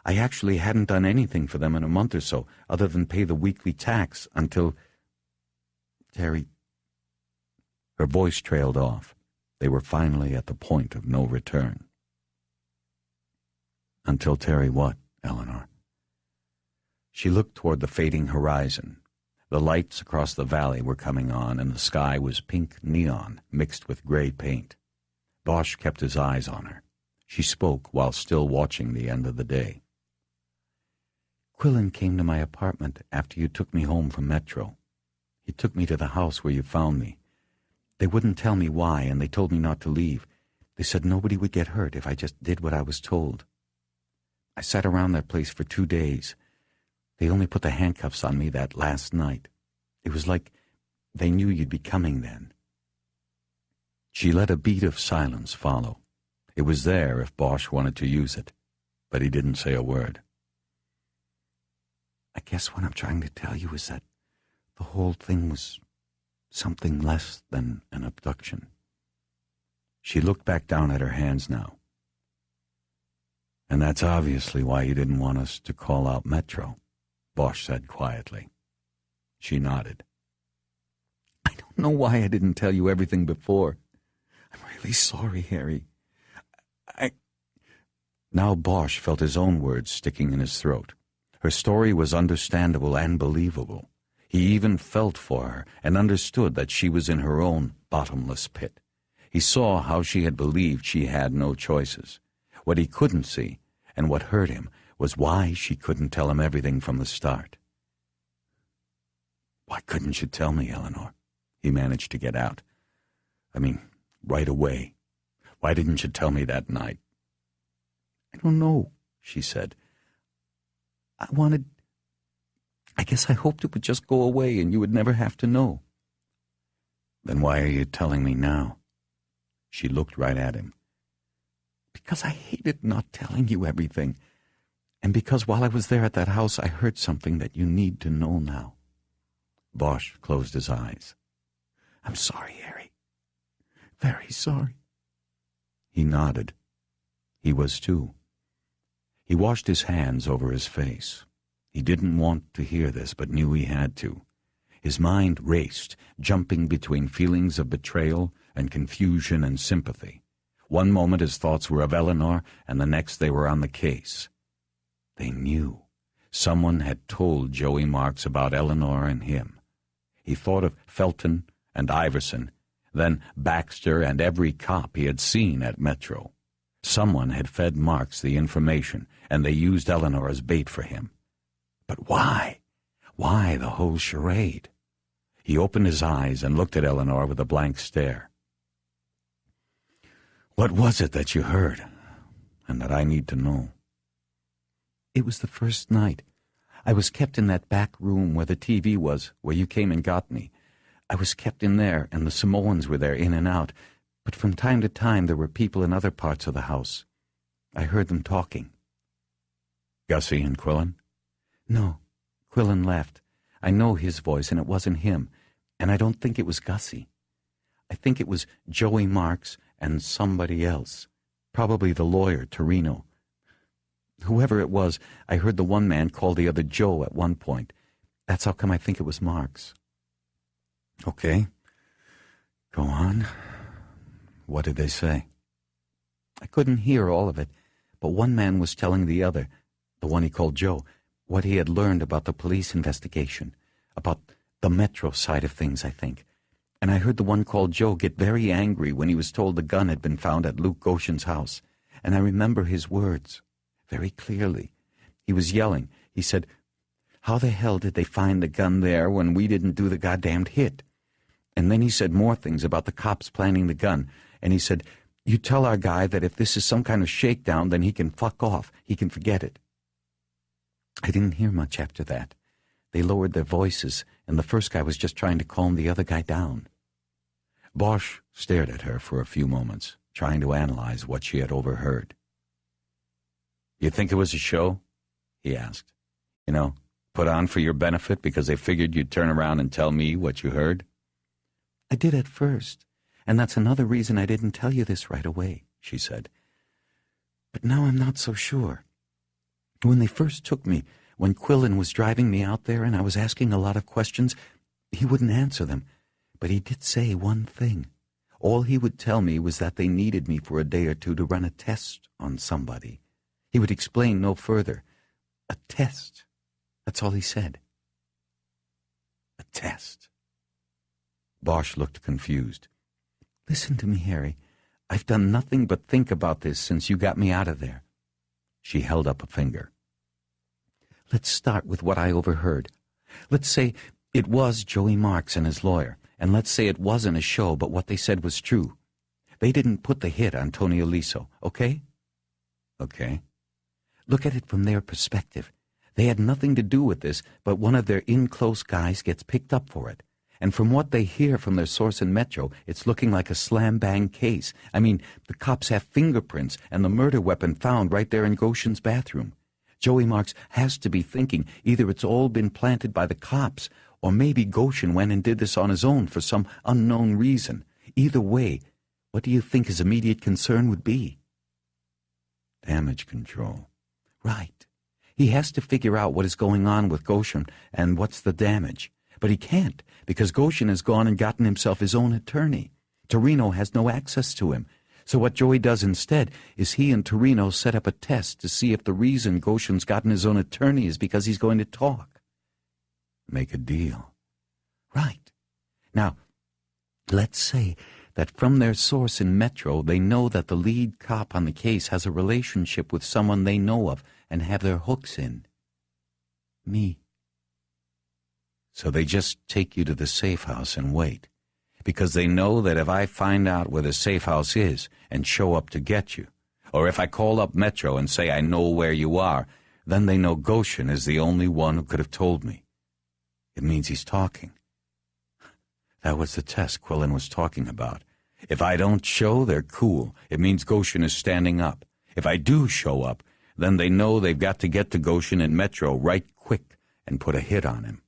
S5: I actually hadn't done anything for them in a month or so, other than pay the weekly tax until... Terry...
S9: Her voice trailed off. They were finally at the point of no return. Until Terry what, Eleanor? She looked toward the fading horizon. The lights across the valley were coming on, and the sky was pink neon mixed with gray paint. Bosch kept his eyes on her. She spoke while still watching the end of the day.
S5: Quillen came to my apartment after you took me home from Metro. He took me to the house where you found me. They wouldn't tell me why, and they told me not to leave. They said nobody would get hurt if I just did what I was told. I sat around that place for 2 days. They only put the handcuffs on me that last night. It was like they knew you'd be coming then.
S9: She let a beat of silence follow. It was there if Bosch wanted to use it. but he didn't say a word.
S5: I guess what I'm trying to tell you is that the whole thing was something less than an abduction.
S9: She looked back down at her hands now. And that's obviously why you didn't want us to call out Metro, Bosch said quietly. She nodded.
S5: I don't know why I didn't tell you everything before. I'm really sorry, Harry.
S9: Now Bosch felt his own words sticking in his throat. Her story was understandable and believable. He even felt for her and understood that she was in her own bottomless pit. He saw how she had believed she had no choices. What he couldn't see, and what hurt him, was why she couldn't tell him everything from the start. "Why couldn't you tell me, Eleanor?" he managed to get out. "I mean, right away. Why didn't you tell me that night?"
S5: I don't know, she said. I guess I hoped it would just go away and you would never have to know.
S9: "Then why are you telling me now?" She looked right at him.
S5: Because I hated not telling you everything. And because while I was there at that house, I heard something that you need to know now.
S9: Bosch closed his eyes.
S5: I'm sorry, Harry. Very sorry.
S9: He nodded. He was too. He washed his hands over his face. He didn't want to hear this, but knew he had to. His mind raced, jumping between feelings of betrayal and confusion and sympathy. One moment his thoughts were of Eleanor, and the next they were on the case. They knew. Someone had told Joey Marks about Eleanor and him. He thought of Felton and Iverson, then Baxter and every cop he had seen at Metro. Someone had fed Marks the information, and they used Eleanor as bait for him. But why? Why the whole charade? He opened his eyes and looked at Eleanor with a blank stare. "What was it that you heard, and that I need to know?"
S5: It was the first night. I was kept in that back room where the TV was, where you came and got me. I was kept in there, and the Samoans were there in and out, but from time to time there were people in other parts of the house. I heard them talking.
S9: Gussie and Quillen?
S5: No, Quillen left. I know his voice, and it wasn't him, and I don't think it was Gussie. I think it was Joey Marks and somebody else, probably the lawyer, Torino. Whoever it was, I heard the one man call the other Joe at one point. That's how come I think it was Marks.
S9: Okay. Go on. What did they say?
S5: I couldn't hear all of it, but one man was telling the other, the one he called Joe, what he had learned about the police investigation, about the Metro side of things, I think. And I heard the one called Joe get very angry when he was told the gun had been found at Luke Goshen's house. And I remember his words very clearly. He was yelling. He said, "How the hell did they find the gun there when we didn't do the goddamned hit?" And then he said more things about the cops planting the gun. And he said, "You tell our guy that if this is some kind of shakedown, then he can fuck off. He can forget it." I didn't hear much after that. They lowered their voices, and the first guy was just trying to calm the other guy down.
S9: Bosch stared at her for a few moments, trying to analyze what she had overheard. "You think it was a show?" he asked. "You know, put on for your benefit because they figured you'd turn around and tell me what you heard?"
S5: I did at first, and that's another reason I didn't tell you this right away," she said. "But now I'm not so sure. When they first took me, when Quillen was driving me out there and I was asking a lot of questions, he wouldn't answer them. But he did say one thing. All he would tell me was that they needed me for a day or two to run a test on somebody. He would explain no further. A test. That's all he said."
S9: "A test?" Bosch looked confused.
S5: "Listen to me, Harry. I've done nothing but think about this since you got me out of there."
S9: She held up a finger.
S5: "Let's start with what I overheard. Let's say it was Joey Marks and his lawyer, and let's say it wasn't a show, but what they said was true. They didn't put the hit on Tony Aliso, okay?"
S9: "Okay."
S5: Look at it from their perspective. They had nothing to do with this, but one of their in-close guys gets picked up for it.
S2: And from what they hear from their source in Metro, it's looking like a slam-bang case. I mean, the cops have fingerprints and the murder weapon found right there in Goshen's bathroom. Joey Marks has to be thinking either it's all been planted by the cops, or maybe Goshen went and did this on his own for some unknown reason. Either way, what do you think his immediate concern would be?
S9: Damage control.
S2: Right. He has to figure out what is going on with Goshen and what's the damage. But he can't, because Goshen has gone and gotten himself his own attorney. Torino has no access to him. So what Joey does instead is he and Torino set up a test to see if the reason Goshen's gotten his own attorney is because he's going to talk.
S9: Make a deal.
S2: Right. Now, let's say that from their source in Metro, they know that the lead cop on the case has a relationship with someone they know of and have their hooks in. Me.
S9: So they just take you to the safe house and wait, because they know that if I find out where the safe house is and show up to get you, or if I call up Metro and say I know where you are, then they know Goshen is the only one who could have told me. It means he's talking. That was the test Quillen was talking about. If I don't show, they're cool. It means Goshen is standing up. If I do show up, then they know they've got to get to Goshen and Metro right quick and put a hit on him.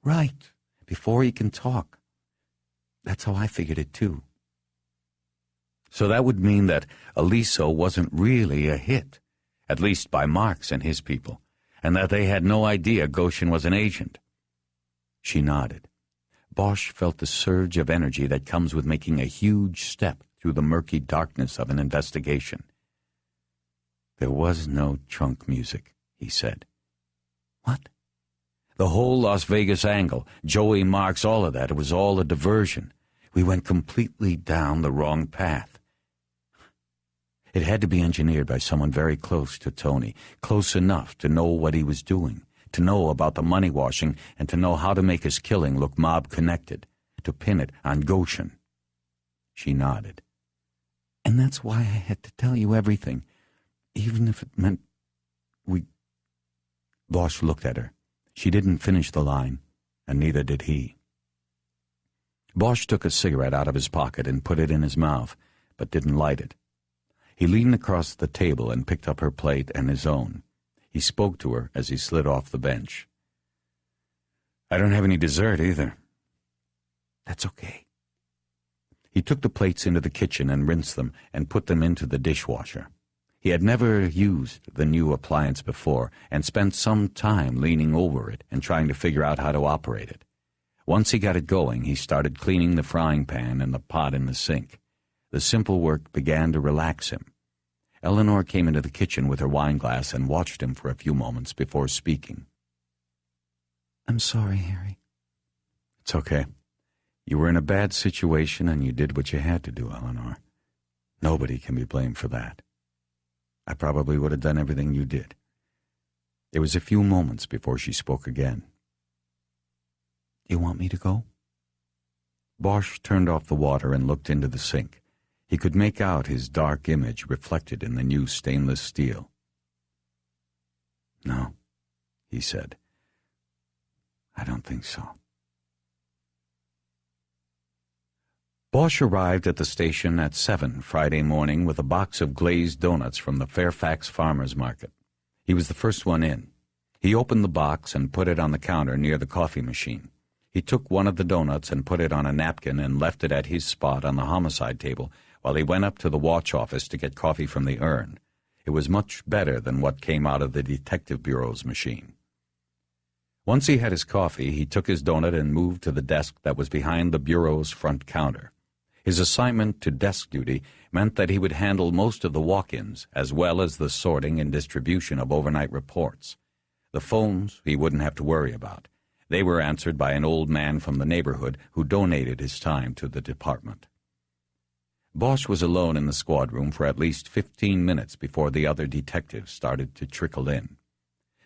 S2: Right, before he can talk. That's how I figured it, too.
S9: So that would mean that Aliso wasn't really a hit, at least by Marks and his people, and that they had no idea Goshen was an agent. She nodded. Bosch felt the surge of energy that comes with making a huge step through the murky darkness of an investigation. There was no trunk music, he said.
S2: What?
S9: The whole Las Vegas angle, Joey Marks, all of that, it was all a diversion. We went completely down the wrong path. It had to be engineered by someone very close to Tony, close enough to know what he was doing, to know about the money washing, and to know how to make his killing look mob-connected, to pin it on Goshen. She nodded.
S2: And that's why I had to tell you everything, even if it meant we...
S9: Bosch looked at her. She didn't finish the line, and neither did he. Bosch took a cigarette out of his pocket and put it in his mouth, but didn't light it. He leaned across the table and picked up her plate and his own. He spoke to her as he slid off the bench. I don't have any dessert either.
S2: That's okay.
S9: He took the plates into the kitchen and rinsed them and put them into the dishwasher. He had never used the new appliance before and spent some time leaning over it and trying to figure out how to operate it. Once he got it going, he started cleaning the frying pan and the pot in the sink. The simple work began to relax him. Eleanor came into the kitchen with her wine glass and watched him for a few moments before speaking.
S2: I'm sorry, Harry.
S9: It's okay. You were in a bad situation and you did what you had to do, Eleanor. Nobody can be blamed for that. I probably would have done everything you did. There was a few moments before she spoke again.
S2: You want me to go?
S9: Bosch turned off the water and looked into the sink. He could make out his dark image reflected in the new stainless steel. No, he said. I don't think so. Bosch arrived at the station at 7 Friday morning with a box of glazed donuts from the Fairfax Farmers Market. He was the first one in. He opened the box and put it on the counter near the coffee machine. He took one of the donuts and put it on a napkin and left it at his spot on the homicide table while he went up to the watch office to get coffee from the urn. It was much better than what came out of the Detective Bureau's machine. Once he had his coffee, he took his donut and moved to the desk that was behind the Bureau's front counter. His assignment to desk duty meant that he would handle most of the walk-ins, as well as the sorting and distribution of overnight reports. The phones he wouldn't have to worry about. They were answered by an old man from the neighborhood who donated his time to the department. Bosch was alone in the squad room for at least 15 minutes before the other detectives started to trickle in.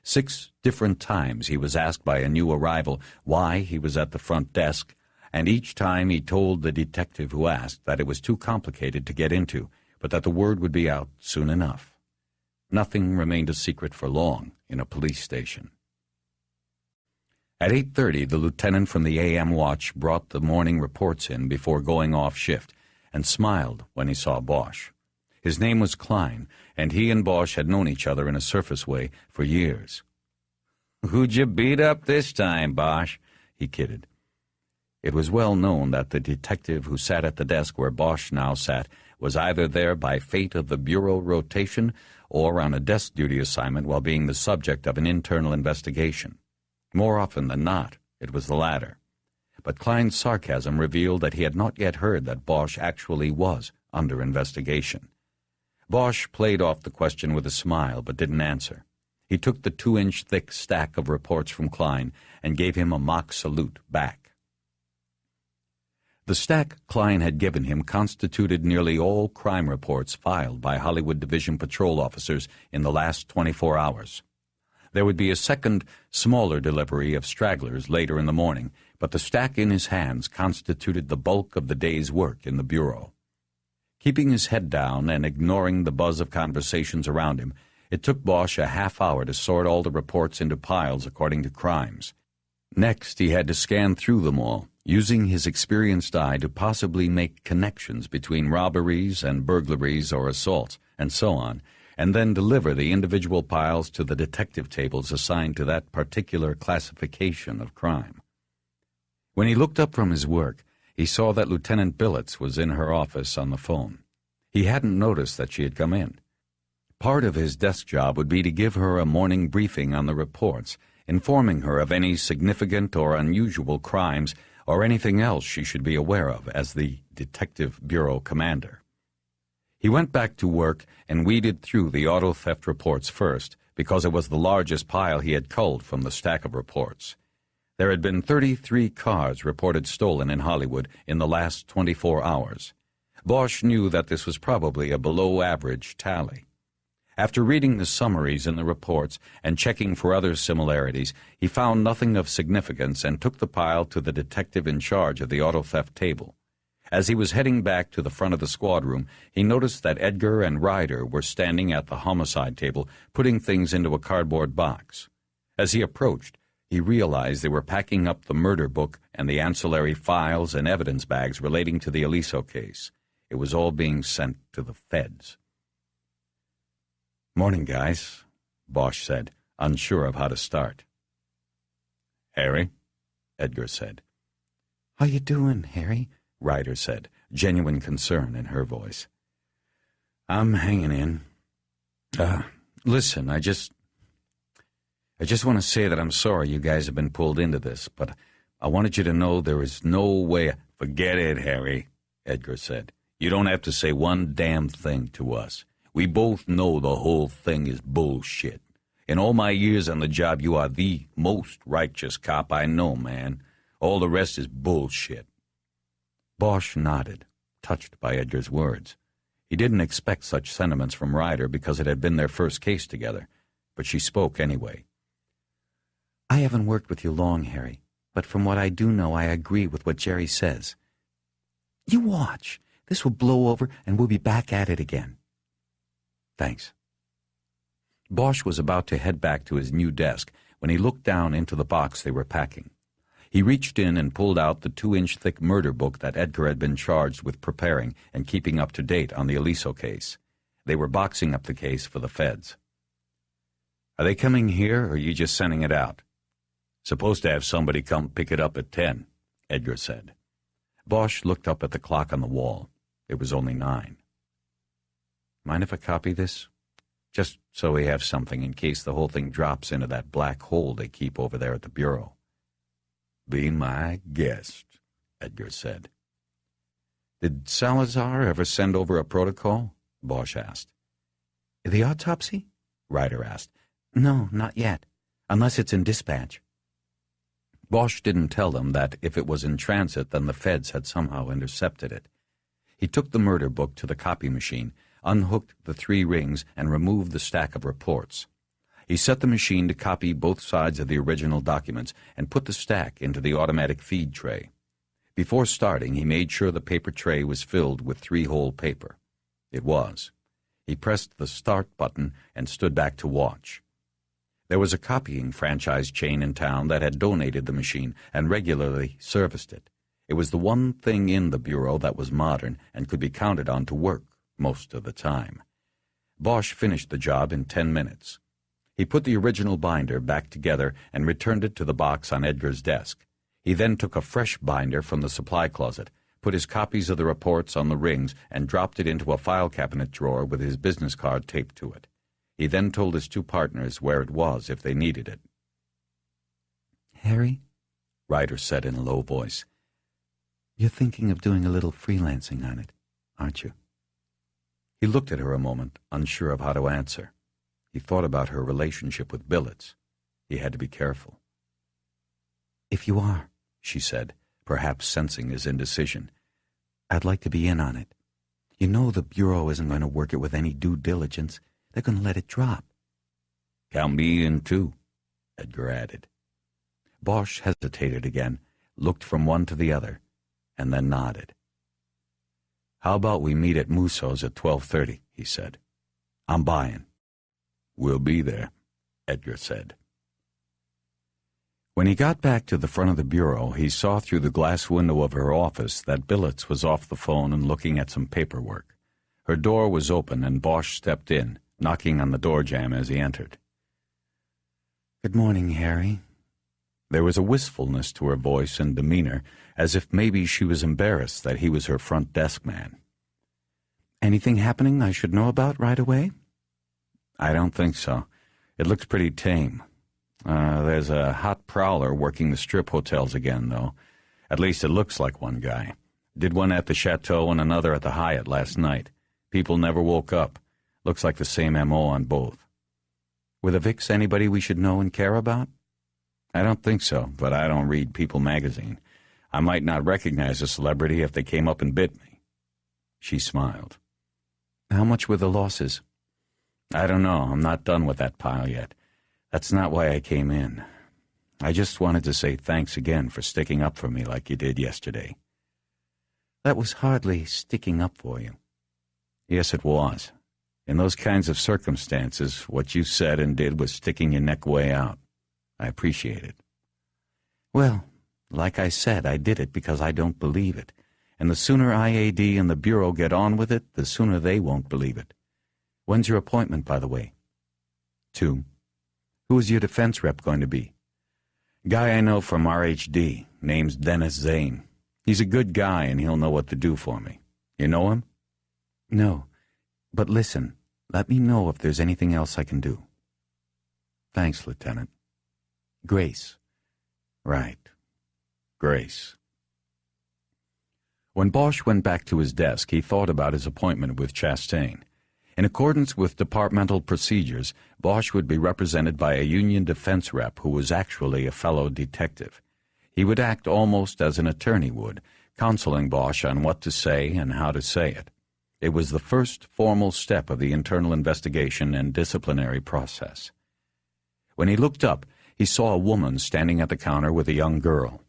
S9: 6 different times he was asked by a new arrival why he was at the front desk, and each time he told the detective who asked that it was too complicated to get into, but that the word would be out soon enough. Nothing remained a secret for long in a police station. At 8:30, the lieutenant from the AM watch brought the morning reports in before going off shift and smiled when he saw Bosch. His name was Klein, and he and Bosch had known each other in a surface way for years. "Who'd you beat up this time, Bosch?" he kidded. It was well known that the detective who sat at the desk where Bosch now sat was either there by fate of the bureau rotation or on a desk duty assignment while being the subject of an internal investigation. More often than not, it was the latter. But Klein's sarcasm revealed that he had not yet heard that Bosch actually was under investigation. Bosch played off the question with a smile but didn't answer. He took the 2-inch thick stack of reports from Klein and gave him a mock salute back. The stack Klein had given him constituted nearly all crime reports filed by Hollywood Division patrol officers in the last 24 hours. There would be a second, smaller delivery of stragglers later in the morning, but the stack in his hands constituted the bulk of the day's work in the bureau. Keeping his head down and ignoring the buzz of conversations around him, it took Bosch a half hour to sort all the reports into piles according to crimes. Next, he had to scan through them all, using his experienced eye to possibly make connections between robberies and burglaries or assaults, and so on, and then deliver the individual piles to the detective tables assigned to that particular classification of crime. When he looked up from his work, he saw that Lieutenant Billets was in her office on the phone. He hadn't noticed that she had come in. Part of his desk job would be to give her a morning briefing on the reports, informing her of any significant or unusual crimes or anything else she should be aware of as the Detective Bureau commander. He went back to work and weeded through the auto theft reports first, because it was the largest pile he had culled from the stack of reports. There had been 33 cars reported stolen in Hollywood in the last 24 hours. Bosch knew that this was probably a below-average tally. After reading the summaries in the reports and checking for other similarities, he found nothing of significance and took the pile to the detective in charge of the auto theft table. As he was heading back to the front of the squad room, he noticed that Edgar and Ryder were standing at the homicide table, putting things into a cardboard box. As he approached, he realized they were packing up the murder book and the ancillary files and evidence bags relating to the Aliso case. It was all being sent to the feds. "Morning, guys," Bosch said, unsure of how to start. "Harry?" Edgar said.
S2: "How you doing, Harry?"
S9: Ryder said, genuine concern in her voice. "I'm hanging in. Listen, I just want to say that I'm sorry you guys have been pulled into this, but I wanted you to know there is no way—"
S3: "Forget it, Harry," Edgar said. "You don't have to say one damn thing to us. We both know the whole thing is bullshit. In all my years on the job, you are the most righteous cop I know, man. All the rest is bullshit."
S9: Bosch nodded, touched by Edgar's words. He didn't expect such sentiments from Ryder because it had been their first case together, but she spoke anyway.
S2: "I haven't worked with you long, Harry, but from what I do know, I agree with what Jerry says. You watch. This will blow over, and we'll be back at it again."
S9: "Thanks." Bosch was about to head back to his new desk when he looked down into the box they were packing. He reached in and pulled out the 2-inch thick murder book that Edgar had been charged with preparing and keeping up to date on the Aliso case. They were boxing up the case for the feds.
S3: "Are they coming here, or are you just sending it out?" "Supposed to have somebody come pick it up at 10, Edgar said.
S9: Bosch looked up at the clock on the wall. It was only 9. "Mind if I copy this? Just so we have something in case the whole thing drops into that black hole they keep over there at the Bureau."
S3: "Be my guest," Edgar said.
S9: "Did Salazar ever send over a protocol?" Bosch asked.
S2: "The autopsy?"
S9: Ryder asked.
S2: "No, not yet, unless it's in dispatch."
S9: Bosch didn't tell them that if it was in transit, then the feds had somehow intercepted it. He took the murder book to the copy machine, unhooked the 3 rings, and removed the stack of reports. He set the machine to copy both sides of the original documents and put the stack into the automatic feed tray. Before starting, he made sure the paper tray was filled with 3-hole paper. It was. He pressed the start button and stood back to watch. There was a copying franchise chain in town that had donated the machine and regularly serviced it. It was the one thing in the bureau that was modern and could be counted on to work most of the time. Bosch finished the job in 10 minutes. He put the original binder back together and returned it to the box on Edgar's desk. He then took a fresh binder from the supply closet, put his copies of the reports on the rings, and dropped it into a file cabinet drawer with his business card taped to it. He then told his two partners where it was if they needed it.
S2: "Harry,"
S9: Ryder said in a low voice,
S2: "you're thinking of doing a little freelancing on it, aren't you?"
S9: He looked at her a moment, unsure of how to answer. He thought about her relationship with Billets. He had to be careful.
S2: "If you are,"
S9: she said, perhaps sensing his indecision,
S2: "I'd like to be in on it. You know the Bureau isn't going to work it with any due diligence. They're going to let it drop."
S9: "Count me in, too," Edgar added. Bosch hesitated again, looked from one to the other, and then nodded. "How about we meet at Musso's at 12:30, he said. "I'm buying." "We'll be there," Edgar said. When he got back to the front of the bureau, he saw through the glass window of her office that Billets was off the phone and looking at some paperwork. Her door was open, and Bosch stepped in, knocking on the door jamb as he entered.
S2: "Good morning, Harry."
S9: There was a wistfulness to her voice and demeanor, as if maybe she was embarrassed that he was her front desk man.
S2: "Anything happening I should know about right away?"
S9: "I don't think so. It looks pretty tame. There's a hot prowler working the strip hotels again, though. At least it looks like one guy. Did one at the Chateau and another at the Hyatt last night. People never woke up. Looks like the same M.O. on both."
S2: "Were the Vics anybody we should know and care about?"
S9: "I don't think so, but I don't read People magazine. I might not recognize a celebrity if they came up and bit me." She smiled.
S2: "How much were the losses?"
S9: "I don't know. I'm not done with that pile yet. That's not why I came in. I just wanted to say thanks again for sticking up for me like you did yesterday."
S2: "That was hardly sticking up for you."
S9: "Yes, it was. In those kinds of circumstances, what you said and did was sticking your neck way out. I appreciate it."
S2: "Well, like I said, I did it because I don't believe it. And the sooner IAD and the Bureau get on with it, the sooner they won't believe it. When's your appointment, by the way?"
S9: 2.
S2: "Who is your defense rep going to be?"
S9: "Guy I know from RHD. Name's Dennis Zane. He's a good guy, and he'll know what to do for me. You know him?"
S2: "No. But listen, let me know if there's anything else I can do."
S9: "Thanks, Lieutenant."
S2: "Grace."
S9: "Right. Grace." When Bosch went back to his desk, he thought about his appointment with Chastain. In accordance with departmental procedures, Bosch would be represented by a union defense rep who was actually a fellow detective. He would act almost as an attorney would, counseling Bosch on what to say and how to say it. It was the first formal step of the internal investigation and disciplinary process. When he looked up, he saw a woman standing at the counter with a young girl.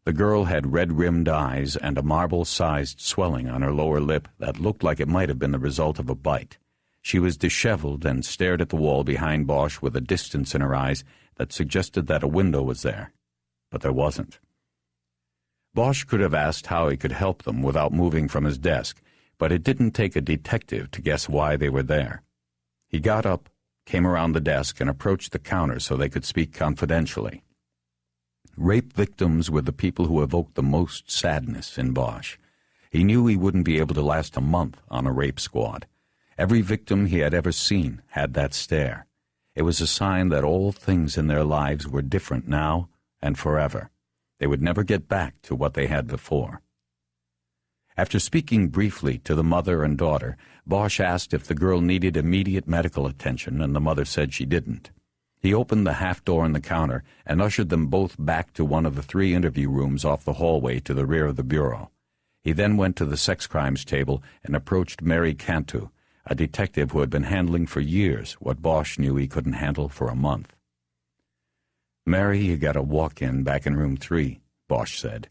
S9: The girl had red-rimmed eyes and a marble-sized swelling on her lower lip that looked like it might have been the result of a bite. She was disheveled and stared at the wall behind Bosch with a distance in her eyes that suggested that a window was there. But there wasn't. Bosch could have asked how he could help them without moving from his desk, but it didn't take a detective to guess why they were there. He got up, came around the desk, and approached the counter so they could speak confidentially. Rape victims were the people who evoked the most sadness in Bosch. He knew he wouldn't be able to last a month on a rape squad. Every victim he had ever seen had that stare. It was a sign that all things in their lives were different now and forever. They would never get back to what they had before. After speaking briefly to the mother and daughter, Bosch asked if the girl needed immediate medical attention, and the mother said she didn't. He opened the half door in the counter and ushered them both back to one of the 3 interview rooms off the hallway to the rear of the bureau. He then went to the sex crimes table and approached Mary Cantu, a detective who had been handling for years what Bosch knew he couldn't handle for a month. "Mary, you got a walk-in back in room 3, Bosch said.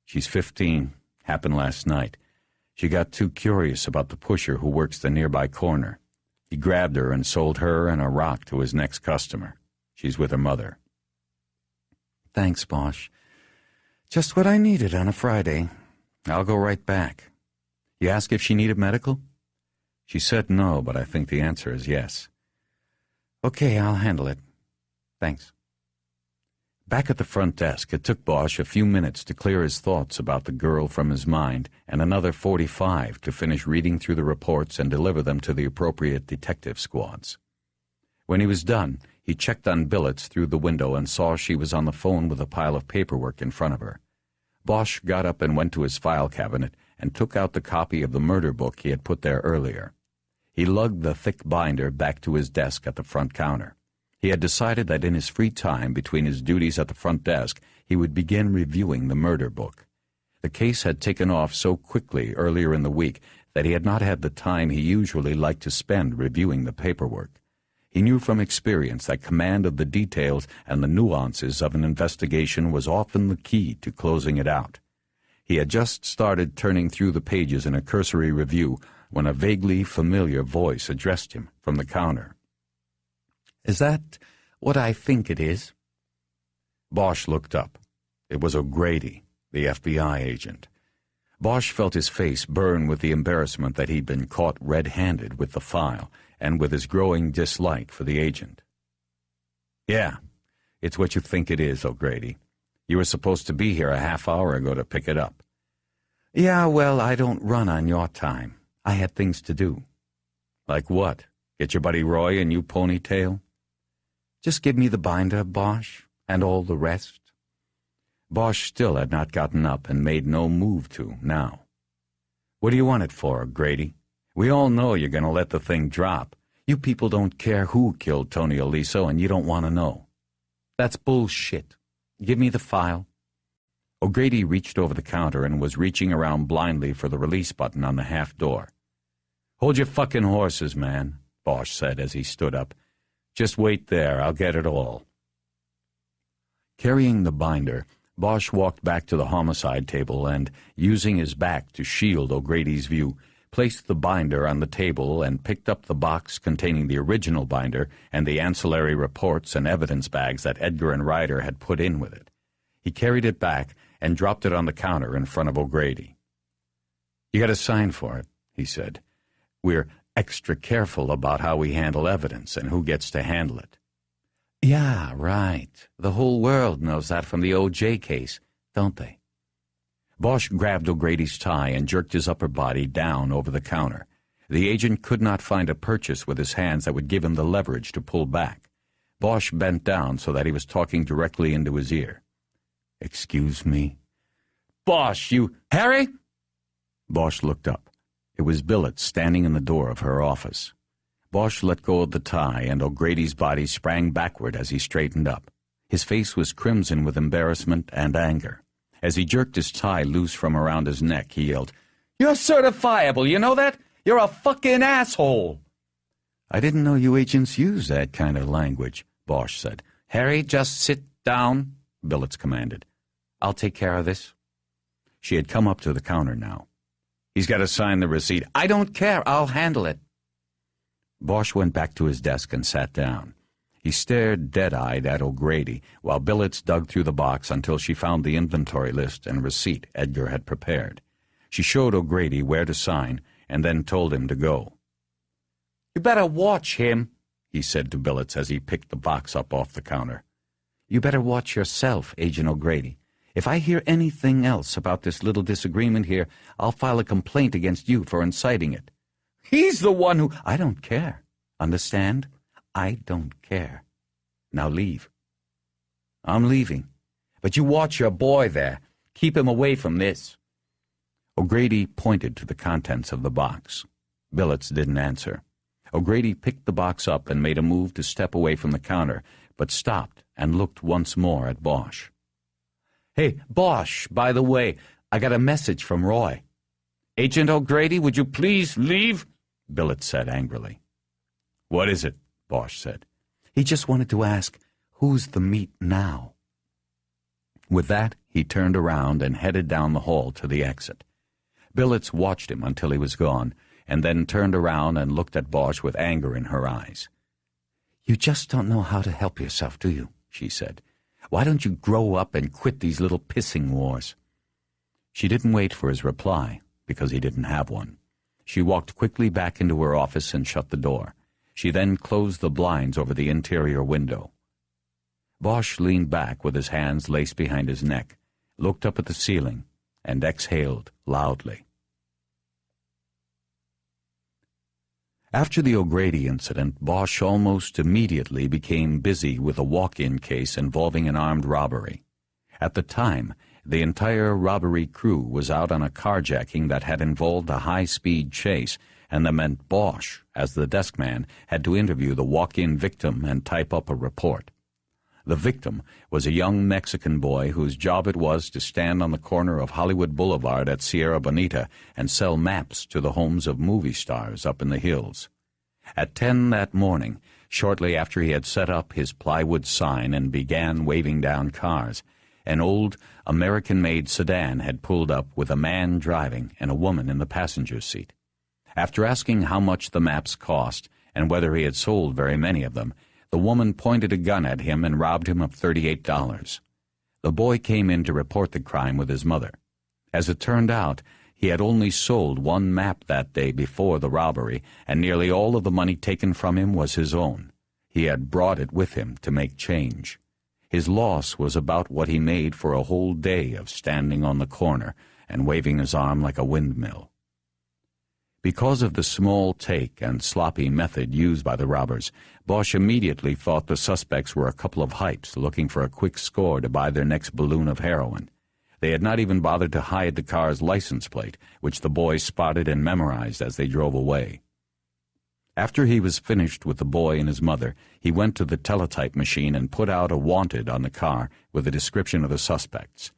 S9: "She's 15, happened last night. She got too curious about the pusher who works the nearby corner. He grabbed her and sold her and a rock to his next customer. She's with her mother.
S5: Thanks, Bosch. Just what I needed on a Friday. I'll go right back.
S9: You ask if she needed medical? She said no, but I think the answer is yes.
S5: Okay, I'll handle it. Thanks.
S9: Back at the front desk, it took Bosch a few minutes to clear his thoughts about the girl from his mind, and another 45 to finish reading through the reports and deliver them to the appropriate detective squads. When he was done, he checked on Billets through the window and saw she was on the phone with a pile of paperwork in front of her. Bosch got up and went to his file cabinet and took out the copy of the murder book he had put there earlier. He lugged the thick binder back to his desk at the front counter. He had decided that in his free time between his duties at the front desk, he would begin reviewing the murder book. The case had taken off so quickly earlier in the week that he had not had the time he usually liked to spend reviewing the paperwork. He knew from experience that command of the details and the nuances of an investigation was often the key to closing it out. He had just started turning through the pages in a cursory review when a vaguely familiar voice addressed him from the counter.
S5: Is that what I think it is?
S9: Bosch looked up. It was O'Grady, the FBI agent. Bosch felt his face burn with the embarrassment that he'd been caught red-handed with the file and with his growing dislike for the agent. Yeah, it's what you think it is, O'Grady. You were supposed to be here a half hour ago to pick it up.
S5: Yeah, well, I don't run on your time. I had things to do.
S9: Like what? Get your buddy Roy a new ponytail?
S5: Just give me the binder, Bosch, and all the rest.
S9: Bosch still had not gotten up and made no move to now. What do you want it for, O'Grady? We all know you're going to let the thing drop. You people don't care who killed Tony Aliso, and you don't want to know.
S5: That's bullshit. Give me the file.
S9: O'Grady reached over the counter and was reaching around blindly for the release button on the half door. Hold your fucking horses, man, Bosch said as he stood up. Just wait there, I'll get it all. Carrying the binder, Bosch walked back to the homicide table and, using his back to shield O'Grady's view, placed the binder on the table and picked up the box containing the original binder and the ancillary reports and evidence bags that Edgar and Ryder had put in with it. He carried it back and dropped it on the counter in front of O'Grady. You got to sign for it, he said. We're extra careful about how we handle evidence and who gets to handle it.
S5: Yeah, right. The whole world knows that from the O.J. case, don't they?
S9: Bosch grabbed O'Grady's tie and jerked his upper body down over the counter. The agent could not find a purchase with his hands that would give him the leverage to pull back. Bosch bent down so that he was talking directly into his ear. Excuse me? Bosch, you... Harry? Bosch looked up. It was Billets standing in the door of her office. Bosch let go of the tie, and O'Grady's body sprang backward as he straightened up. His face was crimson with embarrassment and anger. As he jerked his tie loose from around his neck, he yelled, You're certifiable, you know that? You're a fucking asshole! I didn't know you agents use that kind of language, Bosch said.
S5: Harry, just sit down, Billets commanded. I'll take care of this.
S9: She had come up to the counter now. He's got to sign the receipt.
S5: I don't care. I'll handle it.
S9: Bosch went back to his desk and sat down. He stared dead-eyed at O'Grady while Billets dug through the box until she found the inventory list and receipt Edgar had prepared. She showed O'Grady where to sign and then told him to go.
S5: You better watch him,
S9: he said to Billets as he picked the box up off the counter.
S5: You better watch yourself, Agent O'Grady. If I hear anything else about this little disagreement here, I'll file a complaint against you for inciting it. He's the one who... I don't care. Understand? I don't care. Now leave.
S9: I'm leaving.
S5: But you watch your boy there. Keep him away from this.
S9: O'Grady pointed to the contents of the box. Billets didn't answer. O'Grady picked the box up and made a move to step away from the counter, but stopped and looked once more at Bosch.
S5: Hey, Bosch, by the way, I got a message from Roy.
S9: Agent O'Grady, would you please leave? Billets said angrily. What is it? Bosch said.
S5: He just wanted to ask, who's the meat now?
S9: With that, he turned around and headed down the hall to the exit. Billets watched him until he was gone, and then turned around and looked at Bosch with anger in her eyes.
S2: "You just don't know how to help yourself, do you?" she said. "Why don't you grow up and quit these little pissing wars?" She didn't wait for his reply, because he didn't have one. She walked quickly back into her office and shut the door. She then closed the blinds over the interior window. Bosch leaned back with his hands laced behind his neck, looked up at the ceiling, and exhaled loudly. After the O'Grady incident, Bosch almost immediately became busy with a walk-in case involving an armed robbery. At the time, the entire robbery crew was out on a carjacking that had involved a high-speed chase, and that meant Bosch, as the desk man, had to interview the walk-in victim and type up a report. The victim was a young Mexican boy whose job it was to stand on the corner of Hollywood Boulevard at Sierra Bonita and sell maps to the homes of movie stars up in the hills. At 10 that morning, shortly after he had set up his plywood sign and began waving down cars, an old American-made sedan had pulled up with a man driving and a woman in the passenger seat. After asking how much the maps cost and whether he had sold very many of them, the woman pointed a gun at him and robbed him of $38. The boy came in to report the crime with his mother. As it turned out, he had only sold one map that day before the robbery, and nearly all of the money taken from him was his own. He had brought it with him to make change. His loss was about what he made for a whole day of standing on the corner and waving his arm like a windmill. Because of the small take and sloppy method used by the robbers, Bosch immediately thought the suspects were a couple of hypes looking for a quick score to buy their next balloon of heroin. They had not even bothered to hide the car's license plate, which the boys spotted and memorized as they drove away. After he was finished with the boy and his mother, he went to the teletype machine and put out a wanted on the car with a description of the suspects.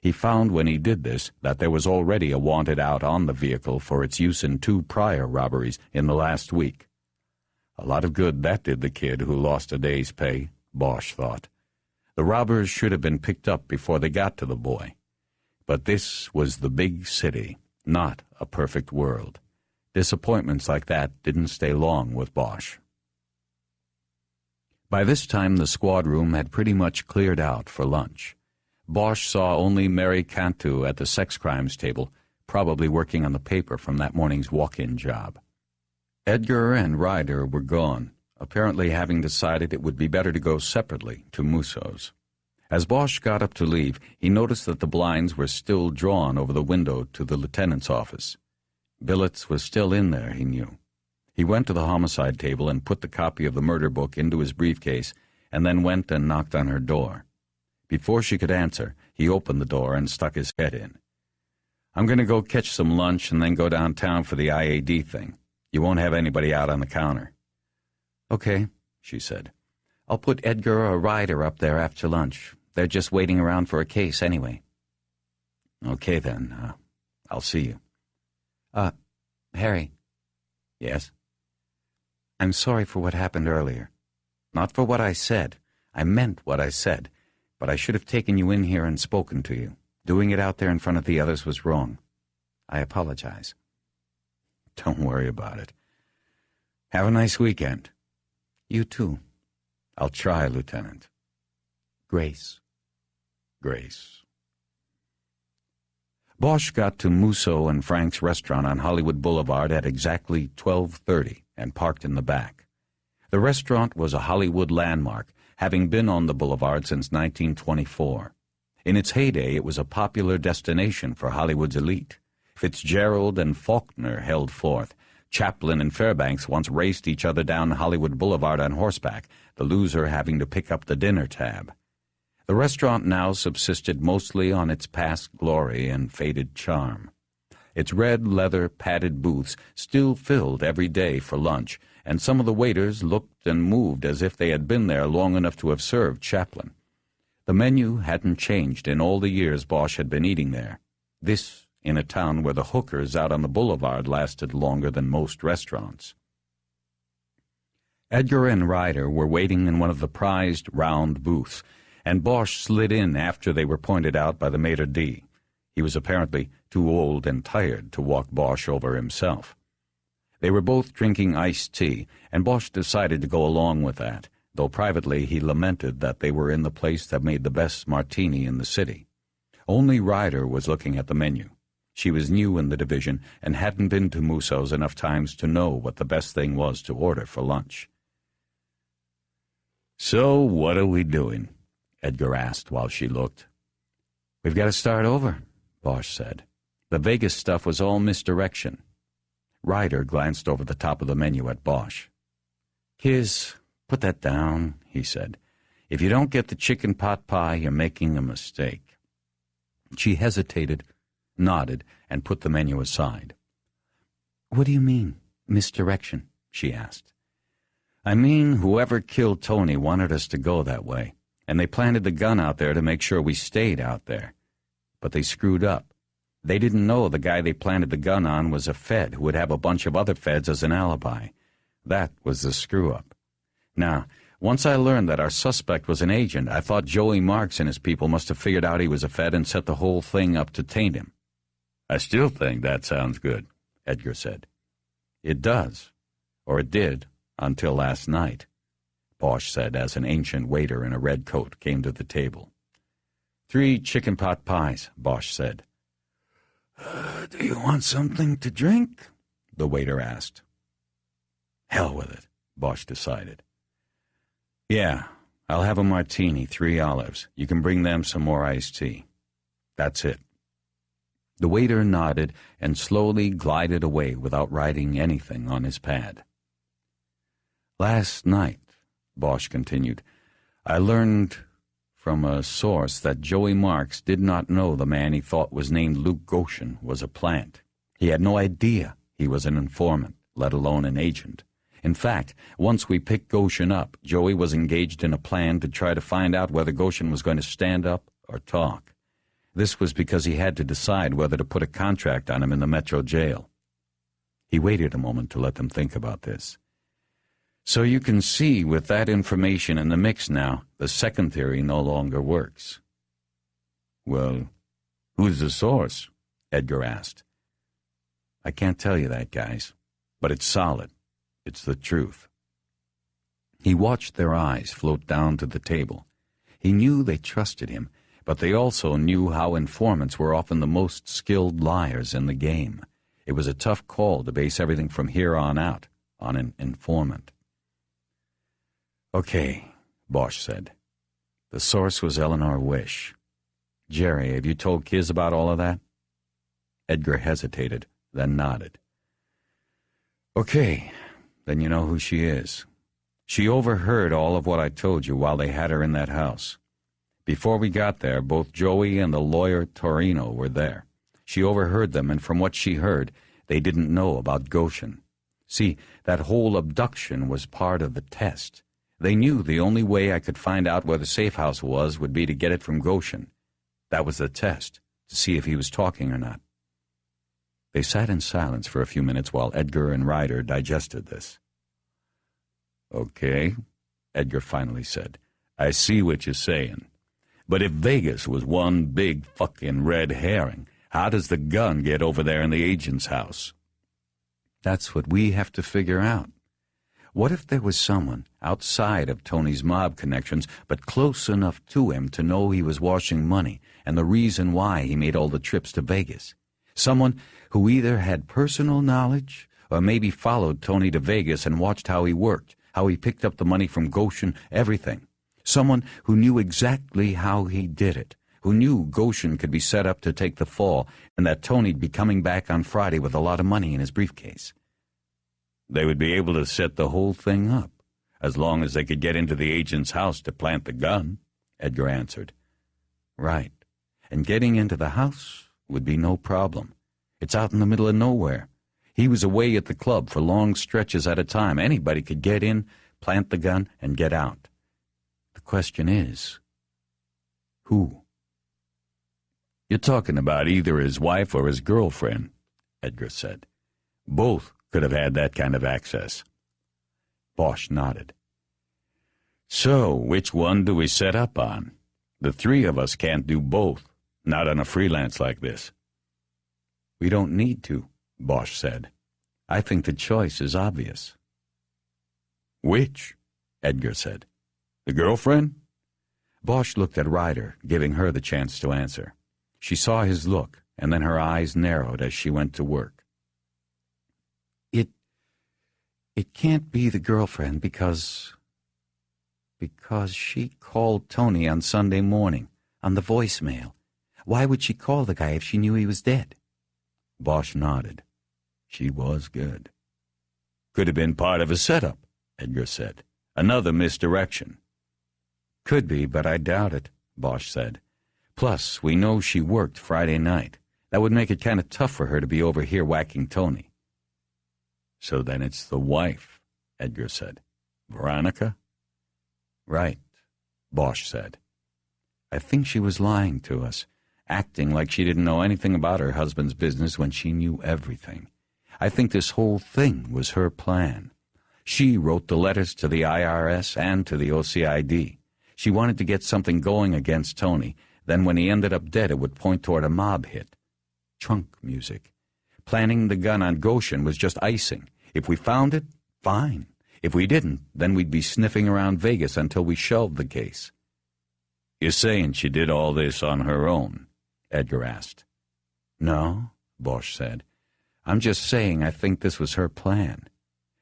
S2: He found when he did this that there was already a wanted out on the vehicle for its use in 2 prior robberies in the last week. A lot of good that did the kid who lost a day's pay, Bosch thought. The robbers should have been picked up before they got to the boy. But this was the big city, not a perfect world. Disappointments like that didn't stay long with Bosch. By this time, the squad room had pretty much cleared out for lunch. Bosch saw only Mary Cantu at the sex crimes table, probably working on the paper from that morning's walk-in job. Edgar and Ryder were gone, apparently having decided it would be better to go separately to Musso's. As Bosch got up to leave, he noticed that the blinds were still drawn over the window to the lieutenant's office. Billets was still in there, he knew. He went to the homicide table and put the copy of the murder book into his briefcase, and then went and knocked on her door. Before she could answer, he opened the door and stuck his head in. "I'm going to go catch some lunch and then go downtown for the IAD thing. You won't have anybody out on the counter." "Okay," she said. "I'll put Edgar or Ryder up there after lunch. They're just waiting around for a case anyway." "Okay, then. I'll see you." Harry."
S9: "Yes?"
S2: "I'm sorry for what happened earlier. Not for what I said. I meant what I said. But I should have taken you in here and spoken to you. Doing it out there in front of the others was wrong. I apologize."
S9: "Don't worry about it. Have a nice weekend."
S2: "You too."
S9: "I'll try, Lieutenant."
S2: Grace.
S9: Grace. Bosch got to Musso and Frank's restaurant on Hollywood Boulevard at exactly 12:30 and parked in the back. The restaurant was a Hollywood landmark, having been on the boulevard since 1924. In its heyday, it was a popular destination for Hollywood's elite. Fitzgerald and Faulkner held forth. Chaplin and Fairbanks once raced each other down Hollywood Boulevard on horseback, the loser having to pick up the dinner tab. The restaurant now subsisted mostly on its past glory and faded charm. Its red leather padded booths still filled every day for lunch, and some of the waiters looked and moved as if they had been there long enough to have served Chaplin. The menu hadn't changed in all the years Bosch had been eating there. This in a town where the hookers out on the boulevard lasted longer than most restaurants. Edgar and Ryder were waiting in one of the prized round booths, and Bosch slid in after they were pointed out by the maitre d'. He was apparently too old and tired to walk Bosch over himself. They were both drinking iced tea, and Bosch decided to go along with that, though privately he lamented that they were in the place that made the best martini in the city. Only Ryder was looking at the menu. She was new in the division and hadn't been to Musso's enough times to know what the best thing was to order for lunch.
S1: "So, what are we doing?" Edgar asked while she looked.
S9: "We've got to start over," Bosch said. "The Vegas stuff was all misdirection." Ryder glanced over the top of the menu at Bosch. "Kiz, put that down," he said. "If you don't get the chicken pot pie, you're making a mistake." She hesitated, nodded, and put the menu aside. "What do you mean, misdirection?" she asked. "I mean, whoever killed Tony wanted us to go that way, and they planted the gun out there to make sure we stayed out there. But they screwed up. They didn't know the guy they planted the gun on was a Fed who would have a bunch of other Feds as an alibi. That was the screw-up. Now, once I learned that our suspect was an agent, I thought Joey Marks and his people must have figured out he was a Fed and set the whole thing up to taint him."
S1: "I still think that sounds good," Edgar said.
S9: "It does. Or it did, until last night," Bosch said as an ancient waiter in a red coat came to the table. "3 chicken pot pies," Bosch said.
S7: Do you want something to drink?"
S9: the waiter asked. "Hell with it," Bosch decided. "Yeah, I'll have a martini, 3 olives. You can bring them some more iced tea. That's it." The waiter nodded and slowly glided away without writing anything on his pad. "Last night," Bosch continued, "I learned from a source that Joey Marks did not know the man he thought was named Luke Goshen was a plant. He had no idea he was an informant, let alone an agent. In fact, once we picked Goshen up, Joey was engaged in a plan to try to find out whether Goshen was going to stand up or talk. This was because he had to decide whether to put a contract on him in the Metro jail." He waited a moment to let them think about this. "So you can see, with that information in the mix now, the second theory no longer works."
S1: "Well, who's the source?" Edgar asked.
S9: "I can't tell you that, guys, but it's solid. It's the truth." He watched their eyes float down to the table. He knew they trusted him, but they also knew how informants were often the most skilled liars in the game. It was a tough call to base everything from here on out on an informant. "Okay," Bosch said. "The source was Eleanor Wish. Jerry, have you told Kiz about all of that?" Edgar hesitated, then nodded. "Okay, then you know who she is. She overheard all of what I told you while they had her in that house. Before we got there, both Joey and the lawyer Torino were there. She overheard them, and from what she heard, they didn't know about Goshen. See, that whole abduction was part of the test. They knew the only way I could find out where the safe house was would be to get it from Goshen. That was the test, to see if he was talking or not." They sat in silence for a few minutes while Edgar and Ryder digested this.
S1: "Okay," Edgar finally said. "I see what you're saying. But if Vegas was one big fucking red herring, how does the gun get over there in the agent's house?"
S9: "That's what we have to figure out. What if there was someone outside of Tony's mob connections, but close enough to him to know he was washing money and the reason why he made all the trips to Vegas? Someone who either had personal knowledge or maybe followed Tony to Vegas and watched how he worked, how he picked up the money from Goshen, everything. Someone who knew exactly how he did it, who knew Goshen could be set up to take the fall and that Tony'd be coming back on Friday with a lot of money in his briefcase."
S1: "They would be able to set the whole thing up, as long as they could get into the agent's house to plant the gun," Edgar answered.
S9: "Right. And getting into the house would be no problem. It's out in the middle of nowhere. He was away at the club for long stretches at a time. Anybody could get in, plant the gun, and get out. The question is, who?"
S1: "You're talking about either his wife or his girlfriend," Edgar said. "Both could have had that kind of access."
S9: Bosch nodded.
S1: "So, which one do we set up on? The 3 of us can't do both, not on a freelance like this."
S9: "We don't need to," Bosch said. I think the choice is obvious. Which? Edgar said. The girlfriend? Bosch looked at Ryder, giving her the chance to answer. She saw his look, and then her eyes narrowed as she went to work.
S2: It can't be the girlfriend because she called Tony on Sunday morning, on the voicemail. Why would she call the guy if she knew he was dead?
S9: Bosch nodded. She was good. Could have been part of a setup, Edgar said. Another misdirection.
S2: Could be, but I doubt it, Bosch said. Plus, we know she worked Friday night. That would make it kind of tough for her to be over here whacking Tony.
S9: So then it's the wife, Edgar said. Veronica?
S2: Right,
S9: Bosch said.
S2: I think she was lying to us, acting like she didn't know anything about her husband's business when she knew everything. I think this whole thing was her plan. She wrote the letters to the IRS and to the OCID. She wanted to get something going against Tony. Then when he ended up dead, it would point toward a mob hit. Trunk music. Planning the gun on Goshen was just icing. If we found it, fine. If we didn't, then we'd be sniffing around Vegas until we shelved the case.
S9: You're saying she did all this on her own? Edgar asked.
S2: No, Bosch said. I'm just saying I think this was her plan.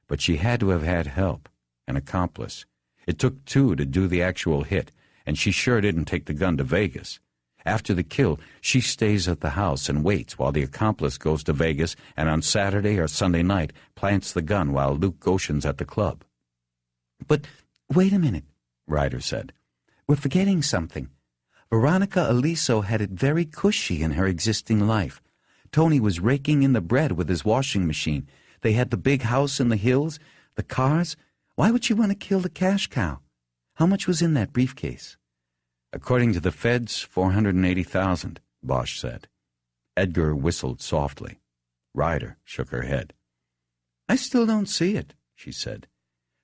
S2: But she had to have had help, an accomplice. It took two to do the actual hit, and she sure didn't take the gun to Vegas. After the kill, she stays at the house and waits while the accomplice goes to Vegas and on Saturday or Sunday night plants the gun while Luke Goshen's at the club. But wait a minute, Ryder said. We're forgetting something. Veronica Aliso had it very cushy in her existing life. Tony was raking in the bread with his washing machine. They had the big house in the hills, the cars. Why would she want to kill the cash cow? How much was in that briefcase?
S9: According to the feds, $480,000, Bosch said. Edgar whistled softly. Ryder shook her head.
S2: I still don't see it, she said.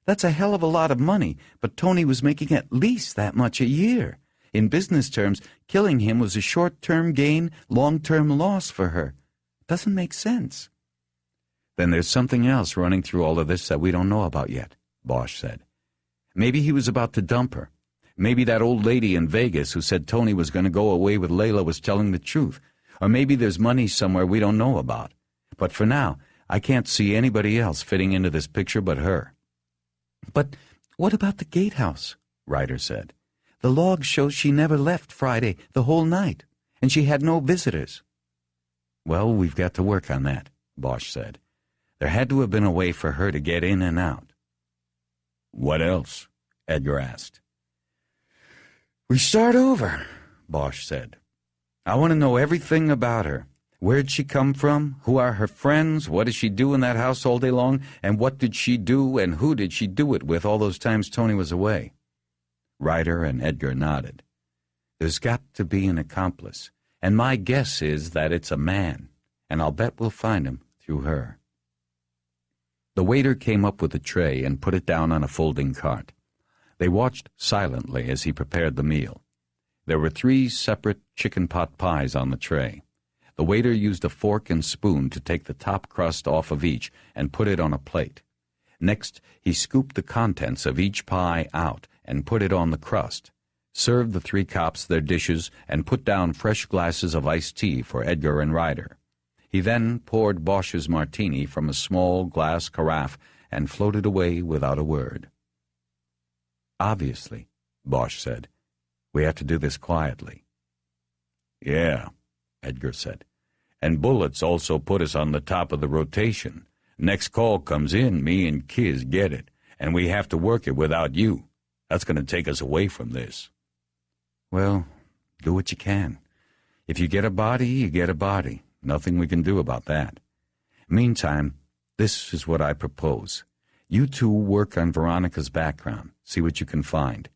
S2: That's a hell of a lot of money, but Tony was making at least that much a year. In business terms, killing him was a short-term gain, long-term loss for her. Doesn't make sense.
S9: Then there's something else running through all of this that we don't know about yet, Bosch said. Maybe he was about to dump her. Maybe that old lady in Vegas who said Tony was going to go away with Layla was telling the truth. Or maybe there's money somewhere we don't know about. But for now, I can't see anybody else fitting into this picture but her.
S2: But what about the gatehouse? Ryder said. The log shows she never left Friday the whole night, and she had no visitors.
S9: Well, we've got to work on that, Bosch said. There had to have been a way for her to get in and out. What else? Edgar asked.
S2: We start over, Bosch said. I want to know everything about her. Where'd she come from? Who are her friends? What does she do in that house all day long? And what did she do and who did she do it with all those times Tony was away?
S9: Ryder and Edgar nodded.
S2: There's got to be an accomplice, and my guess is that it's a man, and I'll bet we'll find him through her.
S9: The waiter came up with a tray and put it down on a folding cart. They watched silently as he prepared the meal. There were 3 separate chicken pot pies on the tray. The waiter used a fork and spoon to take the top crust off of each and put it on a plate. Next, he scooped the contents of each pie out and put it on the crust, served the 3 cops their dishes, and put down fresh glasses of iced tea for Edgar and Ryder. He then poured Bosch's martini from a small glass carafe and floated away without a word.
S2: Obviously, Bosch said, we have to do this quietly.
S9: Yeah, Edgar said. And bullets also put us on the top of the rotation. Next call comes in, me and Kiz get it, and we have to work it without you. That's going to take us away from this.
S2: Well, do what you can. If you get a body, you get a body. Nothing we can do about that. Meantime, this is what I propose. You 2 work on Veronica's background. See what you can find.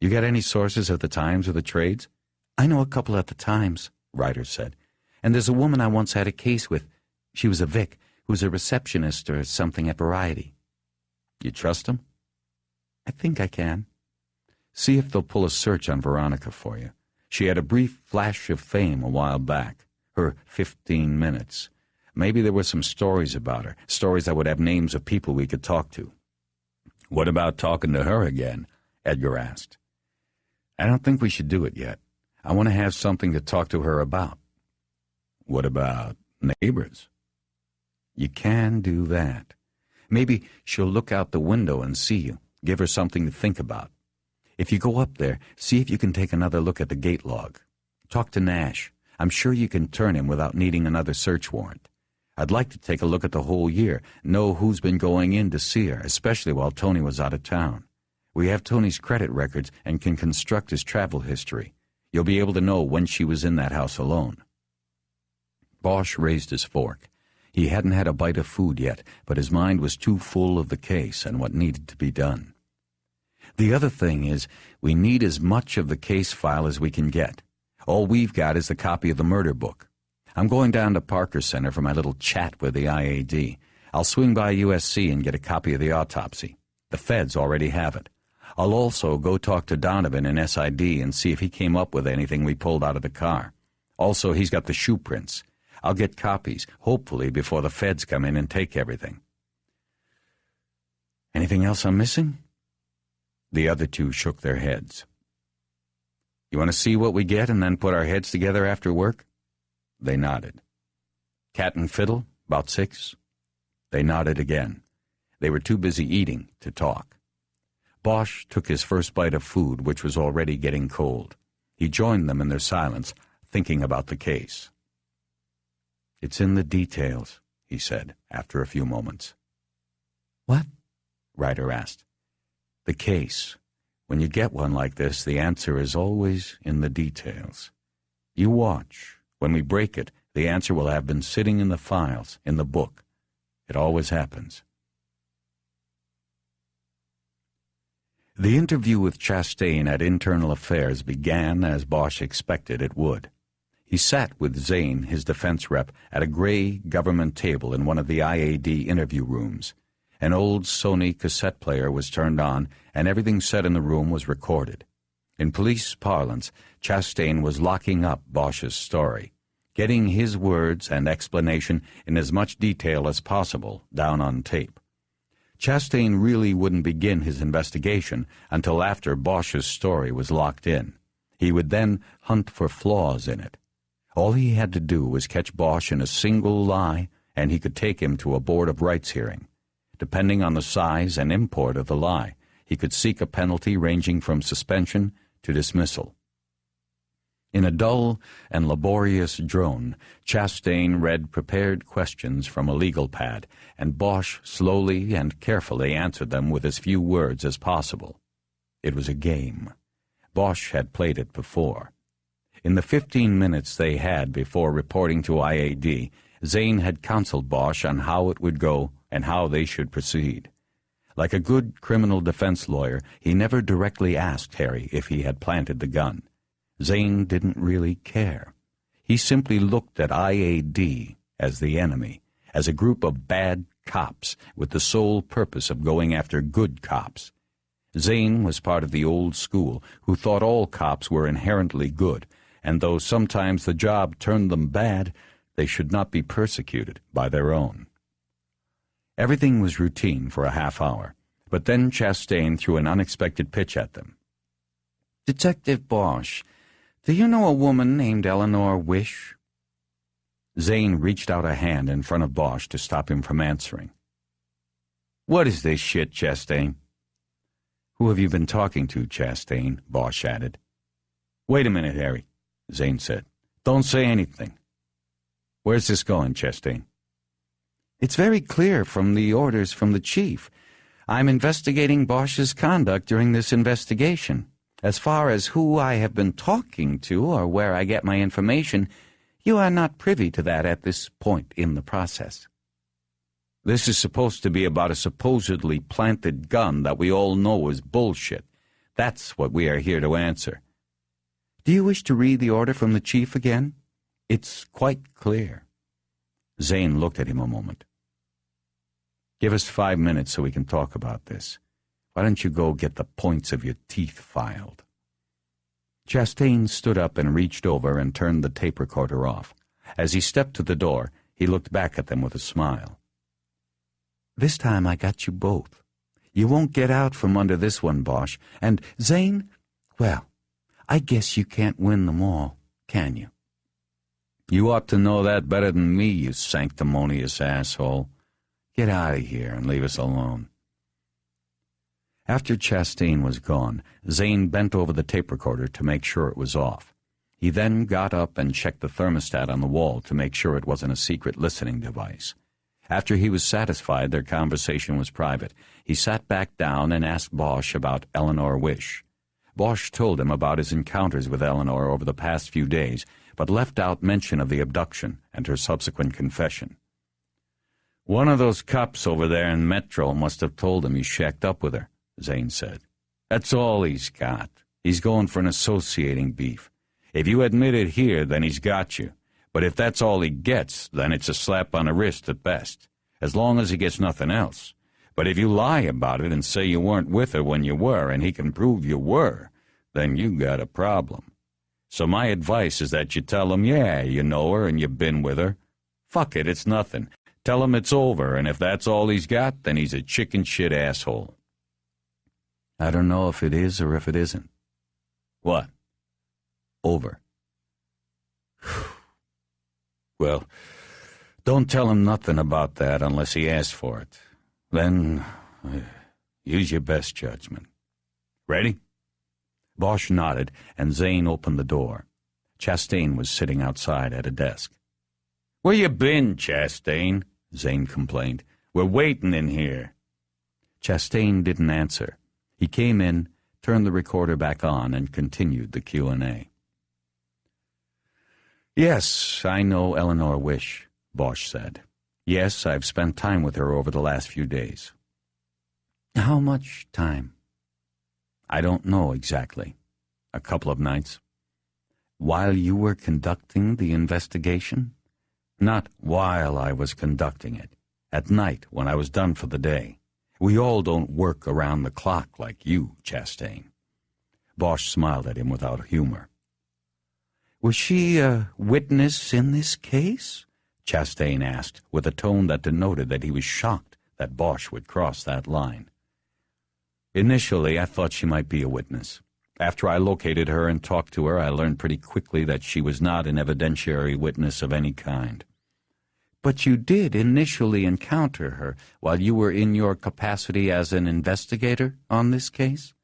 S2: You got any sources at the Times or the trades? I know a couple at the Times, Ryder said. And there's a woman I once had a case with. She was a Vic, who was a receptionist or something at Variety.
S9: You trust them?
S2: I think I can. See if they'll pull a search on Veronica for you. She had a brief flash of fame a while back. Her 15 minutes.
S9: Maybe there were some stories about her, stories that would have names of people we could talk to.
S1: What about talking to her again? Edgar asked.
S9: I don't think we should do it yet. I want to have something to talk to her about.
S1: What about neighbors?
S9: You can do that. Maybe she'll look out the window and see you, give her something to think about. If you go up there, see if you can take another look at the gate log. Talk to Nash. I'm sure you can turn him without needing another search warrant. I'd like to take a look at the whole year, know who's been going in to see her, especially while Tony was out of town. We have Tony's credit records and can construct his travel history. You'll be able to know when she was in that house alone. Bosch raised his fork. He hadn't had a bite of food yet, but his mind was too full of the case and what needed to be done. The other thing is, we need as much of the case file as we can get. All we've got is the copy of the murder book. I'm going down to Parker Center for my little chat with the IAD. I'll swing by USC and get a copy of the autopsy. The feds already have it. I'll also go talk to Donovan in SID and see if he came up with anything we pulled out of the car. Also, he's got the shoe prints. I'll get copies, hopefully before the feds come in and take everything. Anything else I'm missing? The other two shook their heads. You want to see what we get and then put our heads together after work? They nodded. Cat and fiddle, about 6? They nodded again. They were too busy eating to talk. Bosch took his first bite of food, which was already getting cold. He joined them in their silence, thinking about the case. It's in the details, he said, after a few moments.
S6: What?
S9: Ryder asked. The case. When you get one like this, the answer is always in the details. You watch. When we break it, the answer will have been sitting in the files, in the book. It always happens. The interview with Chastain at Internal Affairs began as Bosch expected it would. He sat with Zane, his defense rep, at a gray government table in one of the IAD interview rooms. An old Sony cassette player was turned on, and everything said in the room was recorded. In police parlance, Chastain was locking up Bosch's story, getting his words and explanation in as much detail as possible down on tape. Chastain really wouldn't begin his investigation until after Bosch's story was locked in. He would then hunt for flaws in it. All he had to do was catch Bosch in a single lie, and he could take him to a Board of Rights hearing. Depending on the size and import of the lie, he could seek a penalty ranging from suspension to dismissal. In a dull and laborious drone, Chastain read prepared questions from a legal pad, and Bosch slowly and carefully answered them with as few words as possible. It was a game. Bosch had played it before. In the 15 minutes they had before reporting to IAD, Zane had counseled Bosch on how it would go and how they should proceed. Like a good criminal defense lawyer, he never directly asked Harry if he had planted the gun. Zane didn't really care. He simply looked at IAD as the enemy, as a group of bad cops with the sole purpose of going after good cops. Zane was part of the old school who thought all cops were inherently good, and though sometimes the job turned them bad, they should not be persecuted by their own. Everything was routine for a half hour, but then Chastain threw an unexpected pitch at them. "Detective Bosch, do you know a woman named Eleanor Wish?" Zane reached out a hand in front of Bosch to stop him from answering. "What is this shit, Chastain?" "Who have you been talking to, Chastain?" Bosch added. "Wait a minute, Harry," Zane said. "Don't say anything. Where's this going, Chastain?" "It's very clear from the orders from the chief. I'm investigating Bosch's conduct during this investigation. As far as who I have been talking to or where I get my information, you are not privy to that at this point in the process." "This is supposed to be about a supposedly planted gun that we all know is bullshit. That's what we are here to answer." "Do you wish to read the order from the chief again? It's quite clear." Zane looked at him a moment. "Give us 5 minutes so we can talk about this. Why don't you go get the points of your teeth filed?" Chastain stood up and reached over and turned the tape recorder off. As he stepped to the door, He looked back at them with a smile. "This time I got you both. You won't get out from under this one, Bosch. And Zane, well, I guess you can't win them all, can you?" "You ought to know that better than me, you sanctimonious asshole. Get out of here and leave us alone." After Chastain was gone, Zane bent over the tape recorder to make sure it was off. He then got up and checked the thermostat on the wall to make sure it wasn't a secret listening device. After he was satisfied their conversation was private, he sat back down and asked Bosch about Eleanor Wish. Bosch told him about his encounters with Eleanor over the past few days, but left out mention of the abduction and her subsequent confession. "One of those cops over there in Metro must have told him you shacked up with her," Zane said. "That's all he's got. He's going for an associating beef. If you admit it here, then he's got you. But if that's all he gets, then it's a slap on the wrist at best, as long as he gets nothing else. But if you lie about it and say you weren't with her when you were, and he can prove you were, then you got a problem. So my advice is that you tell him, yeah, you know her and you've been with her. Fuck it, it's nothing. Tell him it's over, and if that's all he's got, then he's a chicken shit asshole." "I don't know if it is or if it isn't." "What?" "Over." "Well, don't tell him nothing about that unless he asks for it. Then use your best judgment. Ready?" Bosch nodded, and Zane opened the door. Chastain was sitting outside at a desk. "Where you been, Chastain?" Zane complained. "We're waiting in here." Chastain didn't answer. He came in, turned the recorder back on, and continued the Q&A. "Yes, I know Eleanor Wish," Bosch said. "Yes, I've spent time with her over the last few days." "How much time?" "I don't know exactly. A couple of nights." "While you were conducting the investigation?" "Not while I was conducting it. At night, when I was done for the day. We all don't work around the clock like you, Chastain." Bosch smiled at him without humor. "Was she a witness in this case?" Chastain asked, with a tone that denoted that he was shocked that Bosch would cross that line. "Initially, I thought she might be a witness. After I located her and talked to her, I learned pretty quickly that she was not an evidentiary witness of any kind." "But you did initially encounter her while you were in your capacity as an investigator on this case?"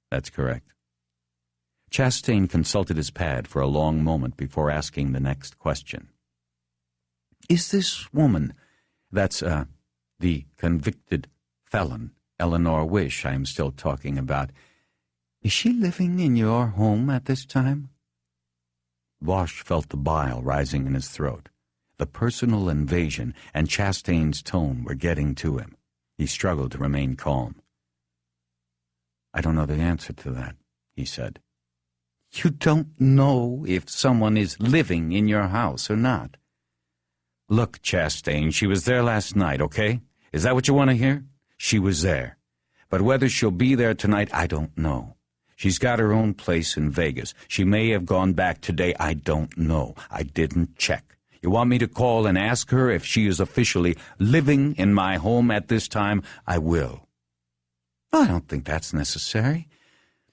S9: "That's correct." Chastain consulted his pad for a long moment before asking the next question. "Is this woman, that's, the convicted felon, Eleanor Wish I am still talking about, is she living in your home at this time?" Bosch felt the bile rising in his throat. The personal invasion and Chastain's tone were getting to him. He struggled to remain calm. "I don't know the answer to that," he said. "You don't know if someone is living in your house or not?" "Look, Chastain, she was there last night, okay? Is that what you want to hear? She was there. But whether she'll be there tonight, I don't know. She's got her own place in Vegas. She may have gone back today. I don't know. I didn't check. You want me to call and ask her if she is officially living in my home at this time? I will." "I don't think that's necessary.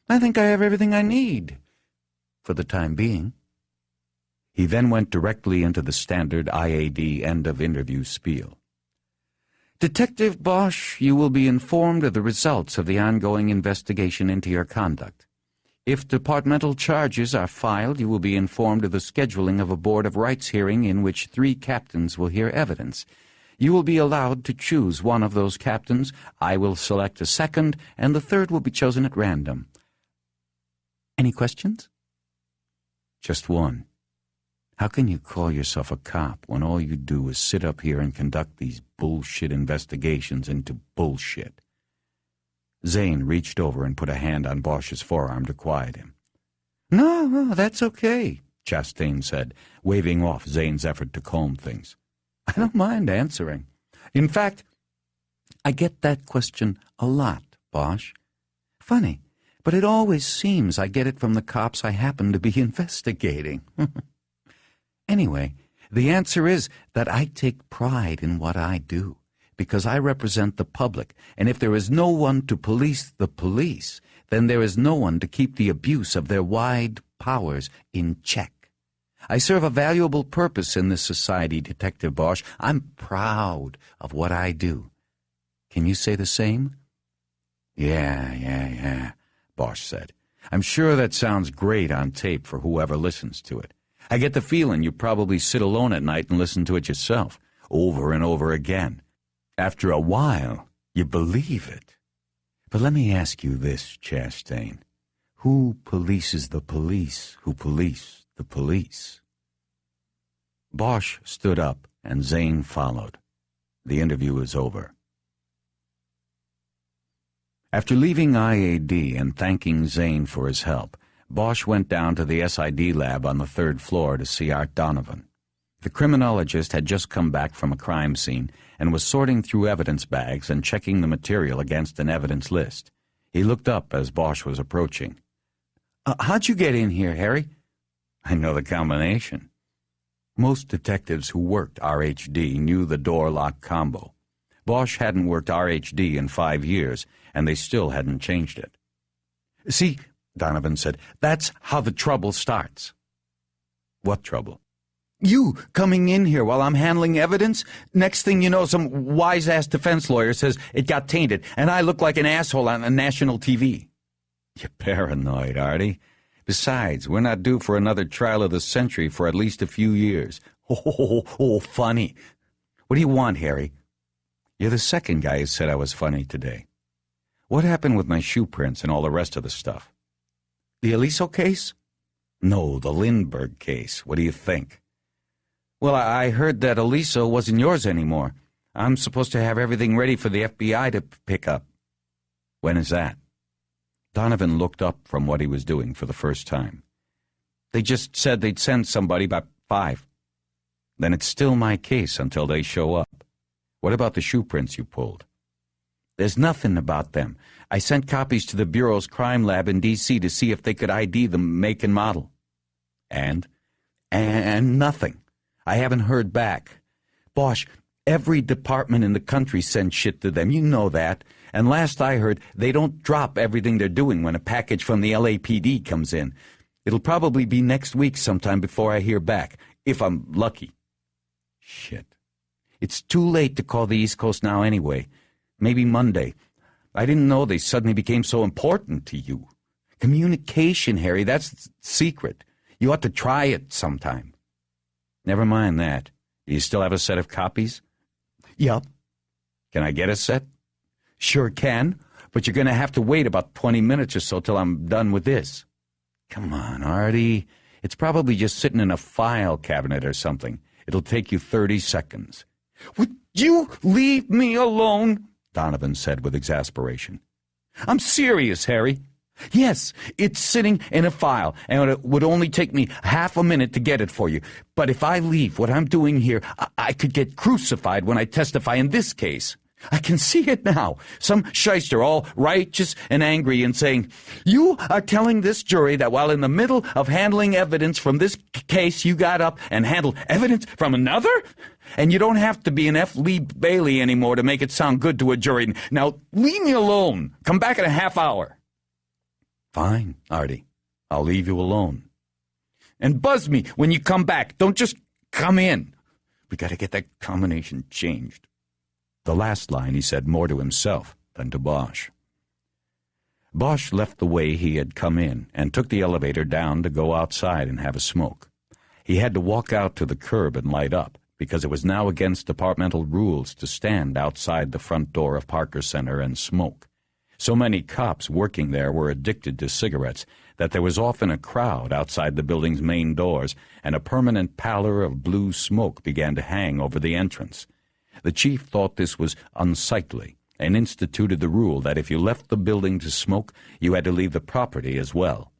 S9: I think I have everything I need, for the time being." He then went directly into the standard IAD end-of-interview spiel. "Detective Bosch, you will be informed of the results of the ongoing investigation into your conduct. If departmental charges are filed, you will be informed of the scheduling of a Board of Rights hearing in which 3 captains will hear evidence. You will be allowed to choose one of those captains. I will select a second, and the third will be chosen at random. Any questions?" "Just one. How can you call yourself a cop when all you do is sit up here and conduct these bullshit investigations into bullshit?" Zane reached over and put a hand on Bosch's forearm to quiet him. No, that's okay," Chastain said, waving off Zane's effort to calm things. "I don't mind answering. In fact, I get that question a lot, Bosch. Funny, but it always seems I get it from the cops I happen to be investigating. Anyway,
S2: The answer is that I take pride in what I do, because I represent the public, and if there is no one to police the police, then there is no one to keep the abuse of their wide powers in check. I serve a valuable purpose in this society, Detective Bosch. I'm proud of what I do. Can you say the same?
S9: Yeah, Bosch said. I'm sure that sounds great on tape for whoever listens to it. I get the feeling you probably sit alone at night and listen to it yourself, over and over again. After a while, you believe it. But let me ask you this, Chastain. Who polices the police who police the police?
S2: Bosch stood up, and Zane followed.
S9: The interview was over. After leaving IAD and thanking Zane for his help, Bosch went down to the SID lab on the 3rd floor to see Art Donovan. The criminologist had just come back from a crime scene and was sorting through evidence bags and checking the material against an evidence list. He looked up as Bosch was approaching.
S2: How'd you get in here, Harry?
S9: I know the combination. Most detectives who worked RHD knew the door-lock combo. Bosch hadn't worked RHD in 5 years, and they still hadn't changed it.
S2: See, Donovan said, that's how the trouble starts.
S9: What trouble?
S2: You coming in here while I'm handling evidence? Next thing you know, some wise-ass defense lawyer says it got tainted, and I look like an asshole on national TV.
S9: You're paranoid, Artie. Besides, we're not due for another trial of the century for at least a few years.
S2: Oh, funny. What do you want, Harry?
S9: You're the second guy who said I was funny today. What happened with my shoe prints and all the rest of the stuff?
S2: The Aliso case?
S9: No, the Lindbergh case. What do you think?
S2: Well, I heard that Aliso wasn't yours anymore. I'm supposed to have everything ready for the FBI to pick up.
S9: When is that? Donovan looked up from what he was doing for the first time.
S2: They just said they'd send somebody by 5.
S9: Then it's still my case until they show up. What about the shoe prints you pulled?
S2: There's nothing about them. I sent copies to the Bureau's crime lab in D.C. to see if they could ID the make and model.
S9: And
S2: nothing. I haven't heard back. Bosch, every department in the country sends shit to them. You know that. And last I heard, they don't drop everything they're doing when a package from the LAPD comes in. It'll probably be next week sometime before I hear back, if I'm lucky.
S9: Shit.
S2: It's too late to call the East Coast now anyway. Maybe Monday. I didn't know they suddenly became so important to you. Communication, Harry, that's the secret. You ought to try it sometime.
S9: Never mind that. Do you still have a set of copies?
S2: Yup.
S9: Can I get a set?
S2: Sure can, but you're going to have to wait about 20 minutes or so till I'm done with this.
S9: Come on, Artie. It's probably just sitting in a file cabinet or something. It'll take you 30 seconds.
S2: Would you leave me alone?
S9: Donovan said with exasperation.
S2: I'm serious, Harry. Yes, it's sitting in a file, and it would only take me half a minute to get it for you. But if I leave what I'm doing here, I could get crucified when I testify in this case. I can see it now. Some shyster all righteous and angry and saying, you are telling this jury that while in the middle of handling evidence from this case, you got up and handled evidence from another? And you don't have to be an F. Lee Bailey anymore to make it sound good to a jury. Now, leave me alone. Come back in a half hour.
S9: Fine, Artie. I'll leave you alone.
S2: And buzz me when you come back. Don't just come in. We got to get that combination changed.
S9: The last line he said more to himself than to Bosch. Bosch left the way he had come in and took the elevator down to go outside and have a smoke. He had to walk out to the curb and light up, because it was now against departmental rules to stand outside the front door of Parker Center and smoke. So many cops working there were addicted to cigarettes that there was often a crowd outside the building's main doors, and a permanent pallor of blue smoke began to hang over the entrance. The chief thought this was unsightly and instituted the rule that if you left the building to smoke, you had to leave the property as well.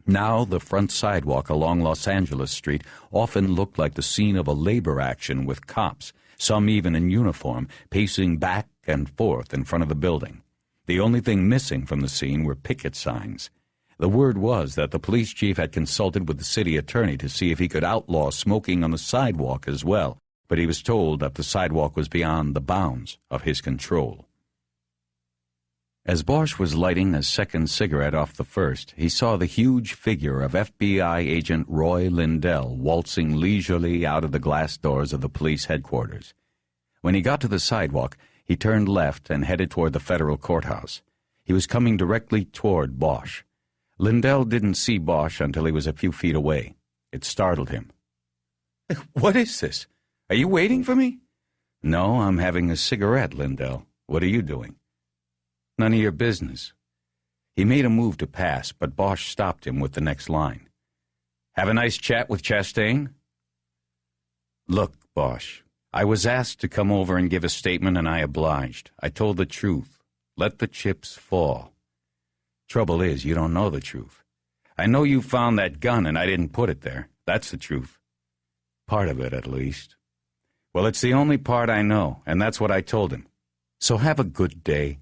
S9: Now the front sidewalk along Los Angeles Street often looked like the scene of a labor action with cops, some even in uniform, pacing back and forth in front of the building. The only thing missing from the scene were picket signs. The word was that the police chief had consulted with the city attorney to see if he could outlaw smoking on the sidewalk as well, but he was told that the sidewalk was beyond the bounds of his control. As Bosch was lighting a second cigarette off the first, he saw the huge figure of FBI agent Roy Lindell waltzing leisurely out of the glass doors of the police headquarters. When he got to the sidewalk, he turned left and headed toward the federal courthouse. He was coming directly toward Bosch. Lindell didn't see Bosch until he was a few feet away. It startled him.
S2: What is this? Are you waiting for me?
S9: No, I'm having a cigarette, Lindell. What are you doing?
S2: None of your business.
S9: He made a move to pass, but Bosch stopped him with the next line.
S2: Have a nice chat with Chastain?
S9: Look, Bosch, I was asked to come over and give a statement, and I obliged. I told the truth. Let the chips fall. Trouble is, you don't know the truth. I know you found that gun, and I didn't put it there. That's the truth. Part of it, at least. Well, it's the only part I know, and that's what I told him. So have a good day.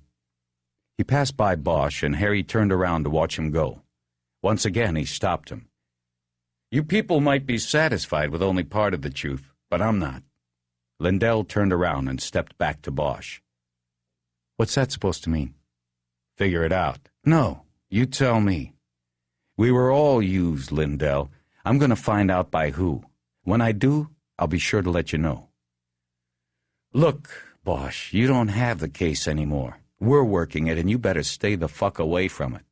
S9: He passed by Bosch, and Harry turned around to watch him go. Once again, he stopped him. You people might be satisfied with only part of the truth, but I'm not. Lindell turned around and stepped back to Bosch.
S2: What's that supposed to mean?
S9: Figure it out.
S2: No, you tell me.
S9: We were all used, Lindell. I'm going to find out by who. When I do, I'll be sure to let you know. Look, Bosch, you don't have the case anymore. We're working it, and you better stay the fuck away from it.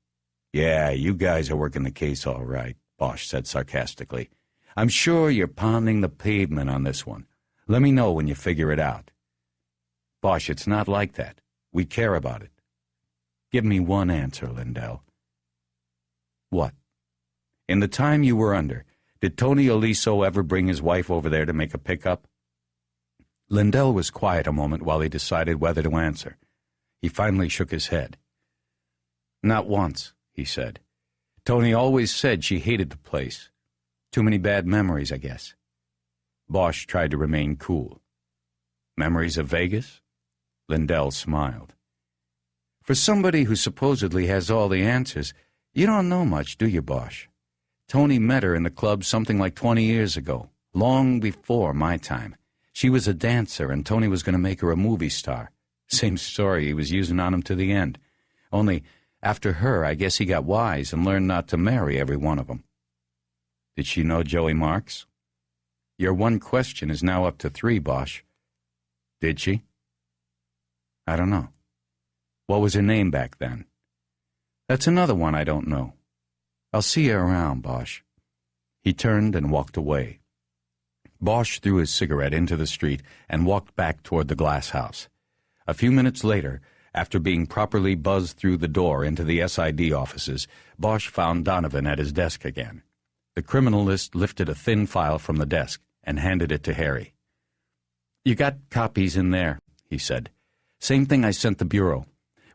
S9: Yeah, you guys are working the case all right, Bosch said sarcastically. I'm sure you're pounding the pavement on this one. Let me know when you figure it out. Bosch, it's not like that. We care about it. Give me one answer, Lindell. What? In the time you were under, did Tony Oliso ever bring his wife over there to make a pickup? Lindell was quiet a moment while he decided whether to answer. He finally shook his head. Not once, he said. Tony always said she hated the place. Too many bad memories, I guess. Bosch tried to remain cool. Memories of Vegas? Lindell smiled. For somebody who supposedly has all the answers, you don't know much, do you, Bosch? Tony met her in the club something like 20 years ago, long before my time. She was a dancer, and Tony was going to make her a movie star. Same story, he was using on him to the end. Only, after her, I guess he got wise and learned not to marry every one of them. Did she know Joey Marks? Your one question is now up to 3, Bosch. Did she? I don't know. What was her name back then? That's another one I don't know. I'll see you around, Bosch. He turned and walked away. Bosch threw his cigarette into the street and walked back toward the glass house. A few minutes later, after being properly buzzed through the door into the SID offices, Bosch found Donovan at his desk again. The criminalist lifted a thin file from the desk and handed it to Harry. You got copies in there, he said. Same thing I sent the Bureau.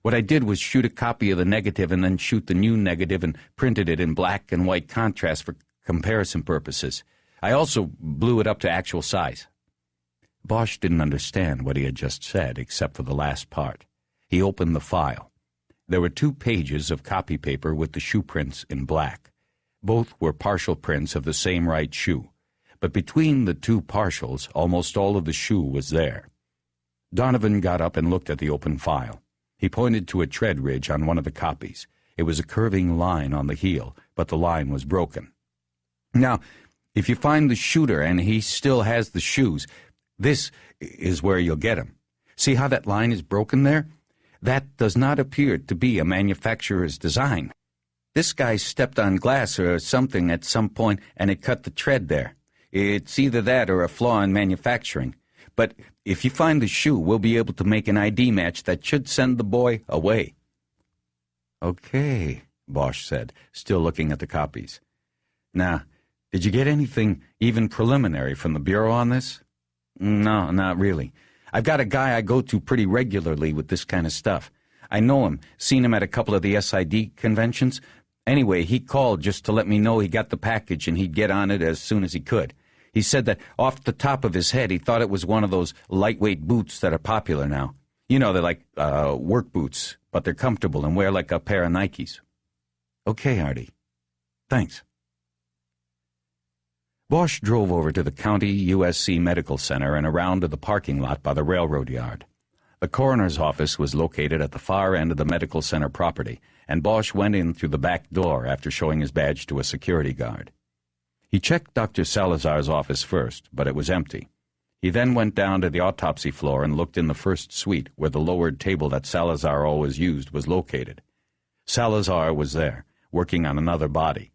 S9: What I did was shoot a copy of the negative and then shoot the new negative and printed it in black and white contrast for comparison purposes. I also blew it up to actual size. Bosch didn't understand what he had just said, except for the last part. He opened the file. There were 2 pages of copy paper with the shoe prints in black. Both were partial prints of the same right shoe, but between the 2 partials, almost all of the shoe was there. Donovan got up and looked at the open file. He pointed to a tread ridge on one of the copies. It was a curving line on the heel, but the line was broken. Now, if you find the shooter and he still has the shoes, this is where you'll get him. See how that line is broken there? That does not appear to be a manufacturer's design. This guy stepped on glass or something at some point and it cut the tread there. It's either that or a flaw in manufacturing. But if you find the shoe, we'll be able to make an ID match that should send the boy away. Okay, Bosch said, still looking at the copies. Now, did you get anything even preliminary from the Bureau on this? No, not really. I've got a guy I go to pretty regularly with this kind of stuff. I know him, seen him at a couple of the SID conventions. Anyway, he called just to let me know he got the package and he'd get on it as soon as he could. He said that off the top of his head he thought it was one of those lightweight boots that are popular now. You know, they're like work boots, but they're comfortable and wear like a pair of Nikes.
S5: Okay, Artie. Thanks. Bosch drove over to the County USC Medical Center and around to the parking lot by the railroad yard. The coroner's office was located at the far end of the medical center property, and Bosch went in through the back door after showing his badge to a security guard. He checked Dr. Salazar's office first, but it was empty. He then went down to the autopsy floor and looked in the first suite where the lowered table that Salazar always used was located. Salazar was there, working on another body.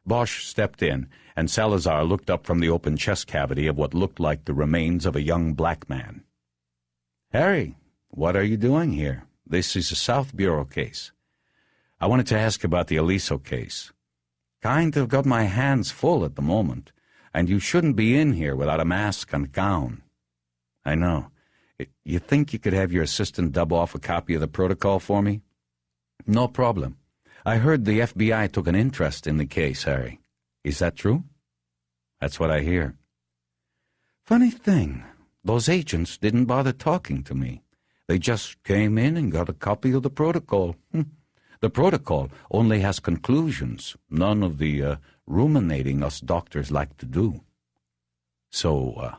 S5: Bosch stepped in, and Salazar looked up from the open chest cavity of what looked like the remains of a young black man. "Harry, what are you doing here? This is a South Bureau case. I wanted to ask about the Aliso case. Kind of got my hands full at the moment, and you shouldn't be in here without a mask and gown." "I know. You think you could have your assistant dub off a copy of the protocol for me?" "No problem. I heard the FBI took an interest in the case, Harry. Is that true?" "That's what I hear." "Funny thing, those agents didn't bother talking to me. They just came in and got a copy of the protocol. The protocol only has conclusions, none of the ruminating us doctors like to do." "So,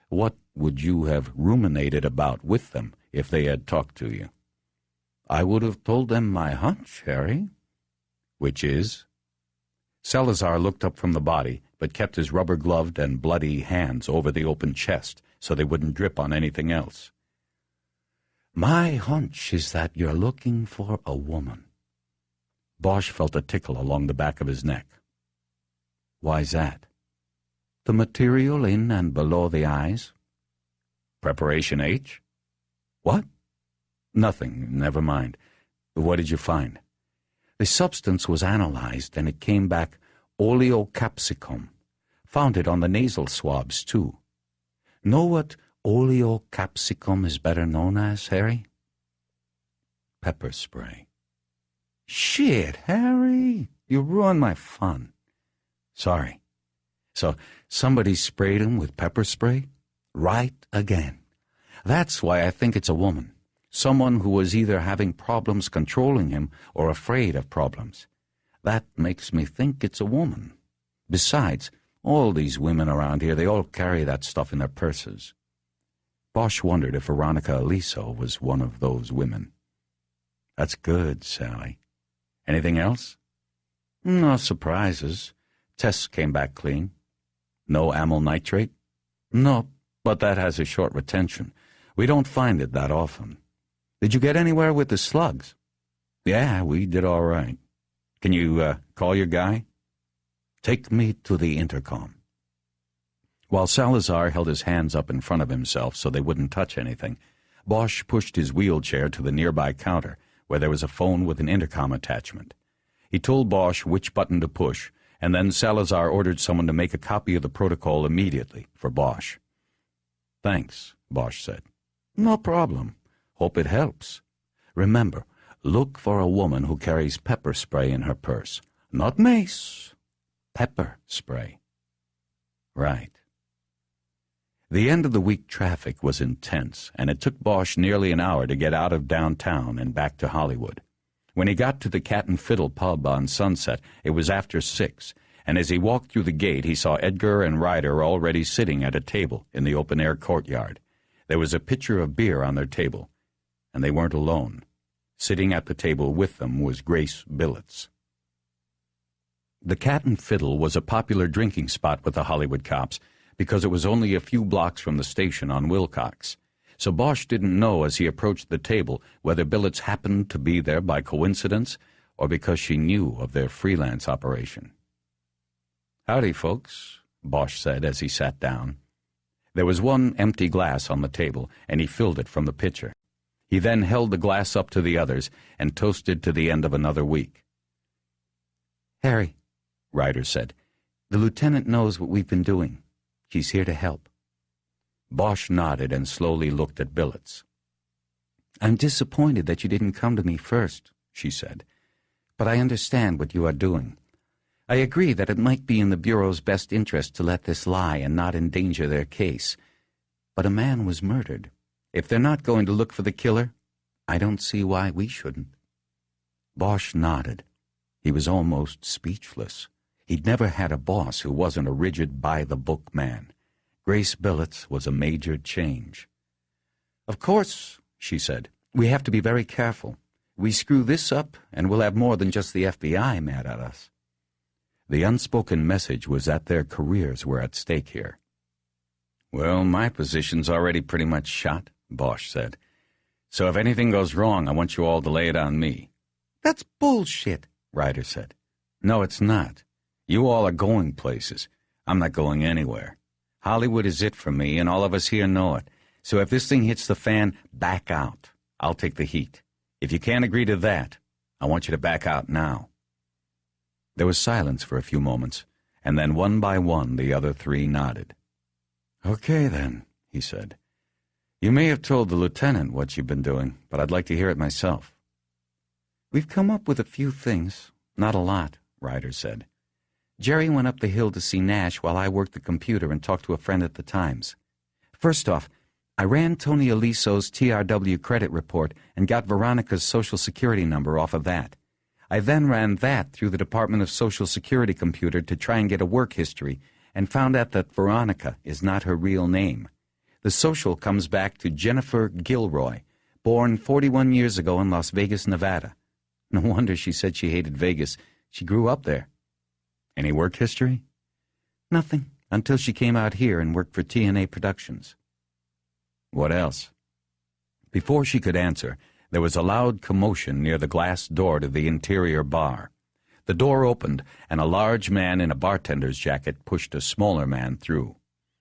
S5: what would you have ruminated about with them if they had talked to you?" "I would have told them my hunch, Harry." "Which is?" Salazar looked up from the body, but kept his rubber-gloved and bloody hands over the open chest so they wouldn't drip on anything else. "My hunch is that you're looking for a woman." Bosch felt a tickle along the back of his neck. "Why's that?" "The material in and below the eyes." "Preparation H?" "What?" "Nothing, never mind. What did you find?" "The substance was analyzed, and it came back oleocapsicum. Found it on the nasal swabs, too. Know what oleocapsicum is better known as, Harry?" "Pepper spray." "Shit, Harry! You ruined my fun." "Sorry. So somebody sprayed him with pepper spray?" "Right again. That's why I think it's a woman. Someone who was either having problems controlling him or afraid of problems. That makes me think it's a woman. Besides, all these women around here, they all carry that stuff in their purses." Bosch wondered if Veronica Aliso was one of those women. "That's good, Sally. Anything else?" "No surprises. Tests came back clean." "No amyl nitrate?" "No, but that has a short retention. We don't find it that often." "Did you get anywhere with the slugs?" "Yeah, we did all right. Can you call your guy?" "Take me to the intercom." While Salazar held his hands up in front of himself so they wouldn't touch anything, Bosch pushed his wheelchair to the nearby counter, where there was a phone with an intercom attachment. He told Bosch which button to push, and then Salazar ordered someone to make a copy of the protocol immediately for Bosch. "Thanks," Bosch said. "No problem. Hope it helps. Remember, look for a woman who carries pepper spray in her purse. Not mace. Pepper spray." "Right." The end of the week traffic was intense, and it took Bosch nearly an hour to get out of downtown and back to Hollywood. When he got to the Cat and Fiddle pub on Sunset, it was after 6, and as he walked through the gate he saw Edgar and Ryder already sitting at a table in the open-air courtyard. There was a pitcher of beer on their table, and they weren't alone. Sitting at the table with them was Grace Billets. The Cat and Fiddle was a popular drinking spot with the Hollywood cops because it was only a few blocks from the station on Wilcox. So Bosch didn't know as he approached the table whether Billets happened to be there by coincidence or because she knew of their freelance operation. "Howdy, folks," Bosch said as he sat down. There was one empty glass on the table, and he filled it from the pitcher. He then held the glass up to the others and toasted to the end of another week. "Harry," Ryder said, "the lieutenant knows what we've been doing. She's here to help." Bosch nodded and slowly looked at Billets. "I'm disappointed that you didn't come to me first," she said, "but I understand what you are doing. I agree that it might be in the Bureau's best interest to let this lie and not endanger their case. But a man was murdered. If they're not going to look for the killer, I don't see why we shouldn't." Bosch nodded.
S9: He was almost speechless. He'd never had a boss who wasn't a rigid, by-the-book man. Grace Billets was a major change.
S2: "Of course," she said, "we have to be very careful. We screw this up, and we'll have more than just the FBI mad at us."
S9: The unspoken message was that their careers were at stake here.
S2: "Well, my position's already pretty much shot," Bosch said. "So if anything goes wrong, I want you all to lay it on me."
S5: "That's bullshit,"
S2: Ryder said. "No, it's not. You all are going places. I'm not going anywhere. Hollywood is it for me, and all of us here know it. So if this thing hits the fan, back out. I'll take the heat. If you can't agree to that, I want you to back out now."
S9: There was silence for a few moments, and then one by one the other three nodded.
S2: "Okay, then," he said. "You may have told the lieutenant what you've been doing, but I'd like to hear it myself." "We've come up with a few things. Not a lot," Ryder said. "Jerry went up the hill to see Nash while I worked the computer and talked to a friend at the Times. First off, I ran Tony Aliso's TRW credit report and got Veronica's Social Security number off of that. I then ran that through the Department of Social Security computer to try and get a work history and found out that Veronica is not her real name. The social comes back to Jennifer Gilroy, born 41 years ago in Las Vegas, Nevada. No wonder she said she hated Vegas. She grew up there."
S9: "Any work history?"
S2: "Nothing, until she came out here and worked for TNA Productions."
S9: "What else?" Before she could answer, there was a loud commotion near the glass door to the interior bar. The door opened, and a large man in a bartender's jacket pushed a smaller man through.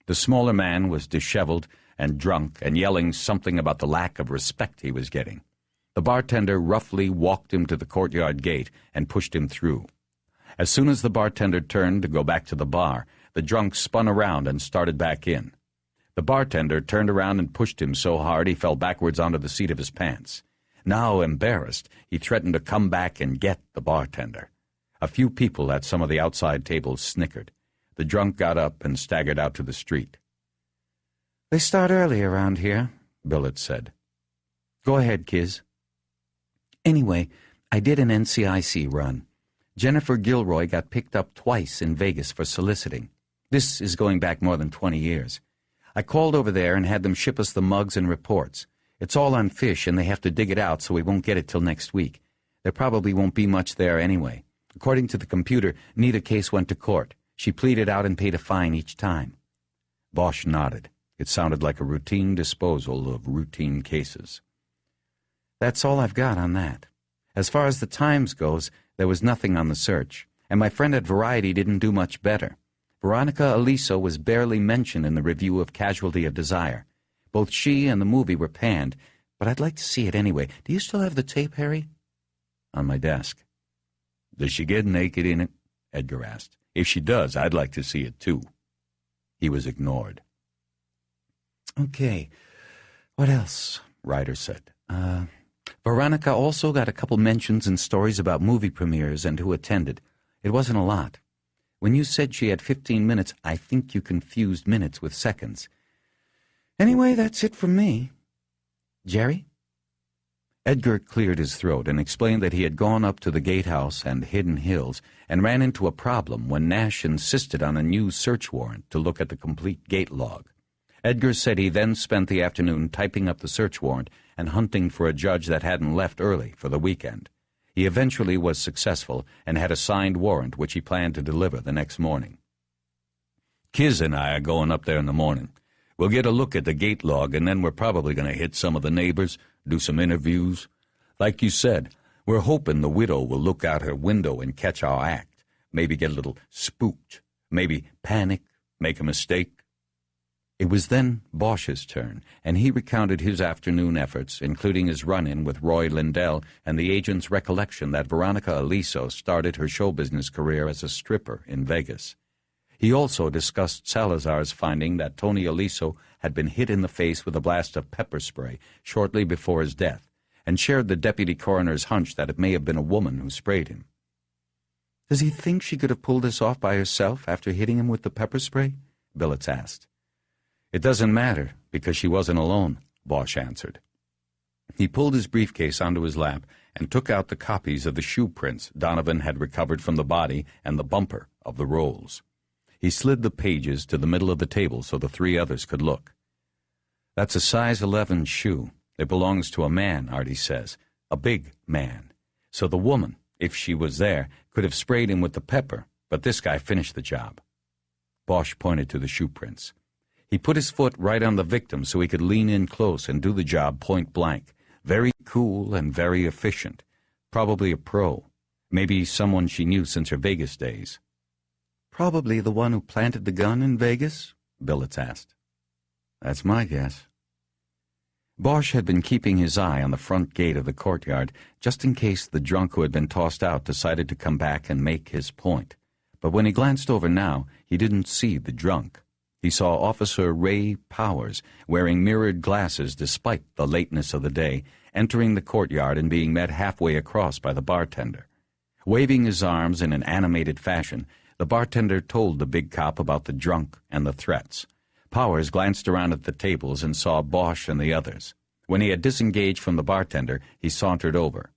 S9: The smaller man was disheveled and drunk and yelling something about the lack of respect he was getting. The bartender roughly walked him to the courtyard gate and pushed him through. As soon as the bartender turned to go back to the bar, the drunk spun around and started back in. The bartender turned around and pushed him so hard he fell backwards onto the seat of his pants. Now embarrassed, he threatened to come back and get the bartender. A few people at some of the outside tables snickered. The drunk got up and staggered out to the street.
S2: "They start early around here," Billets said. "Go ahead, Kiz." "Anyway, I did an NCIC run. Jennifer Gilroy got picked up twice in Vegas for soliciting. This is going back more than 20 years. I called over there and had them ship us the mugs and reports. It's all on fish, and they have to dig it out, so we won't get it till next week. There probably won't be much there anyway. According to the computer, neither case went to court. She pleaded out and paid a fine each time."
S9: Bosch nodded. It sounded like a routine disposal of routine cases.
S2: "That's all I've got on that. As far as the Times goes, there was nothing on the search, and my friend at Variety didn't do much better. Veronica Aliso was barely mentioned in the review of Casualty of Desire. Both she and the movie were panned, but I'd like to see it anyway. Do you still have the tape, Harry?"
S9: "On my desk."
S3: "Does she get naked in it?" Edgar asked. "If she does, I'd like to see it too."
S9: He was ignored.
S2: "Okay, what else?" Ryder said. Veronica also got a couple mentions and stories about movie premieres and who attended. It wasn't a lot. When you said she had 15 minutes, I think you confused minutes with seconds. Anyway, that's it from me. Jerry?"
S9: Edgar cleared his throat and explained that he had gone up to the gatehouse and Hidden Hills and ran into a problem when Nash insisted on a new search warrant to look at the complete gate log. Edgar said he then spent the afternoon typing up the search warrant and hunting for a judge that hadn't left early for the weekend. He eventually was successful and had a signed warrant which he planned to deliver the next morning.
S3: "Kiz and I are going up there in the morning. We'll get a look at the gate log, and then we're probably going to hit some of the neighbors, do some interviews. Like you said, we're hoping the widow will look out her window and catch our act, maybe get a little spooked, maybe panic, make a mistake."
S9: It was then Bosch's turn, and he recounted his afternoon efforts, including his run-in with Roy Lindell and the agent's recollection that Veronica Aliso started her show business career as a stripper in Vegas. He also discussed Salazar's finding that Tony Aliso had been hit in the face with a blast of pepper spray shortly before his death, and shared the deputy coroner's hunch that it may have been a woman who sprayed him.
S2: "Does he think she could have pulled this off by herself after hitting him with the pepper spray?" Billets asked.
S9: "It doesn't matter, because she wasn't alone," Bosch answered. He pulled his briefcase onto his lap and took out the copies of the shoe prints Donovan had recovered from the body and the bumper of the rolls. He slid the pages to the middle of the table so the three others could look. "That's a size 11 shoe. It belongs to a man," Artie says. "A big man. So the woman, if she was there, could have sprayed him with the pepper, but this guy finished the job." Bosch pointed to the shoe prints. "He put his foot right on the victim so he could lean in close and do the job point blank. Very cool and very efficient. Probably a pro. Maybe someone she knew since her Vegas days."
S2: "Probably the one who planted the gun in Vegas?" Billets asked.
S9: "That's my guess." Bosch had been keeping his eye on the front gate of the courtyard just in case the drunk who had been tossed out decided to come back and make his point. But when he glanced over now, he didn't see the drunk. He saw Officer Ray Powers, wearing mirrored glasses despite the lateness of the day, entering the courtyard and being met halfway across by the bartender. Waving his arms in an animated fashion, the bartender told the big cop about the drunk and the threats. Powers glanced around at the tables and saw Bosch and the others. When he had disengaged from the bartender, he sauntered over.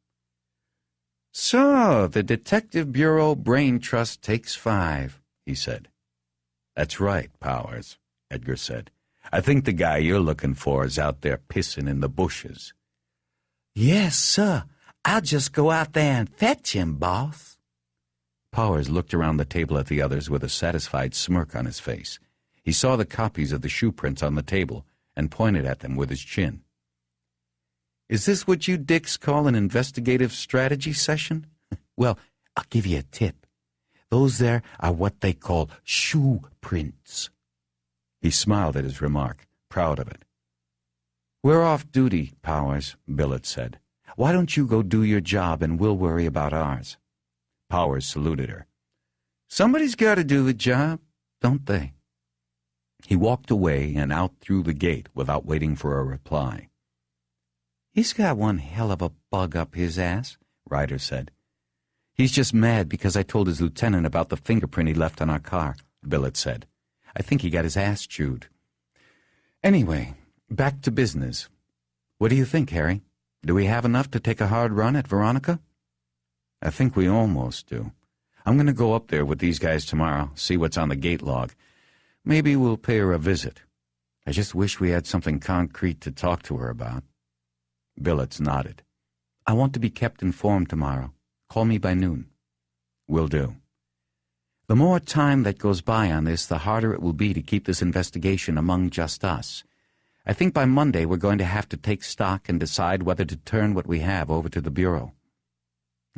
S2: "So, the Detective Bureau Brain Trust takes 5, he said.
S9: "That's right, Powers," Edgar said. "I think the guy you're looking for is out there pissing in the bushes."
S7: "Yes, sir. I'll just go out there and fetch him, boss."
S9: Powers looked around the table at the others with a satisfied smirk on his face. He saw the copies of the shoe prints on the table and pointed at them with his chin.
S2: "Is this what you dicks call an investigative strategy session?
S7: Well, I'll give you a tip. Those there are what they call shoe prints."
S9: He smiled at his remark, proud of it.
S2: "We're off duty, Powers," Billets said. "Why don't you go do your job and we'll worry about ours?"
S9: Powers saluted her.
S2: "Somebody's got to do the job, don't they?"
S9: He walked away and out through the gate without waiting for a reply.
S2: "He's got one hell of a bug up his ass," Ryder said. "He's just mad because I told his lieutenant about the fingerprint he left on our car," Billets said. "I think he got his ass chewed. Anyway, back to business. What do you think, Harry? Do we have enough to take a hard run at Veronica?"
S9: "I think we almost do. I'm going to go up there with these guys tomorrow, see what's on the gate log. Maybe we'll pay her a visit. I just wish we had something concrete to talk to her about." Billets nodded.
S2: "I want to be kept informed tomorrow. Call me by noon."
S9: "Will do."
S2: "The more time that goes by on this, the harder it will be to keep this investigation among just us. I think by Monday we're going to have to take stock and decide whether to turn what we have over to the Bureau."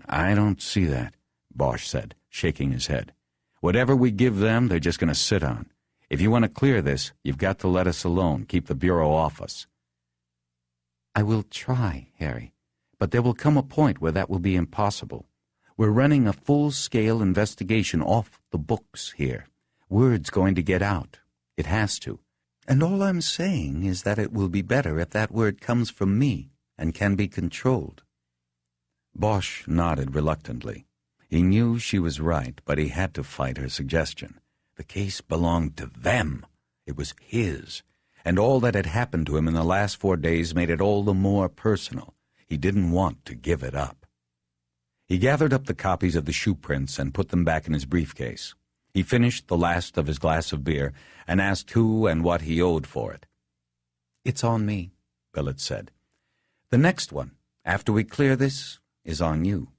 S9: "I don't see that," Bosch said, shaking his head. "Whatever we give them, they're just going to sit on. If you want to clear this, you've got to let us alone, keep the Bureau off us."
S2: "I will try, Harry, but there will come a point where that will be impossible. We're running a full-scale investigation off the books here. Word's going to get out. It has to. And all I'm saying is that it will be better if that word comes from me and can be controlled."
S9: Bosch nodded reluctantly. He knew she was right, but he had to fight her suggestion. The case belonged to them. It was his. And all that had happened to him in the last 4 days made it all the more personal. He didn't want to give it up. He gathered up the copies of the shoe prints and put them back in his briefcase. He finished the last of his glass of beer and asked who and what he owed for it.
S2: "It's on me,"
S9: Billets said.
S2: "The next one, after we clear this, is on you."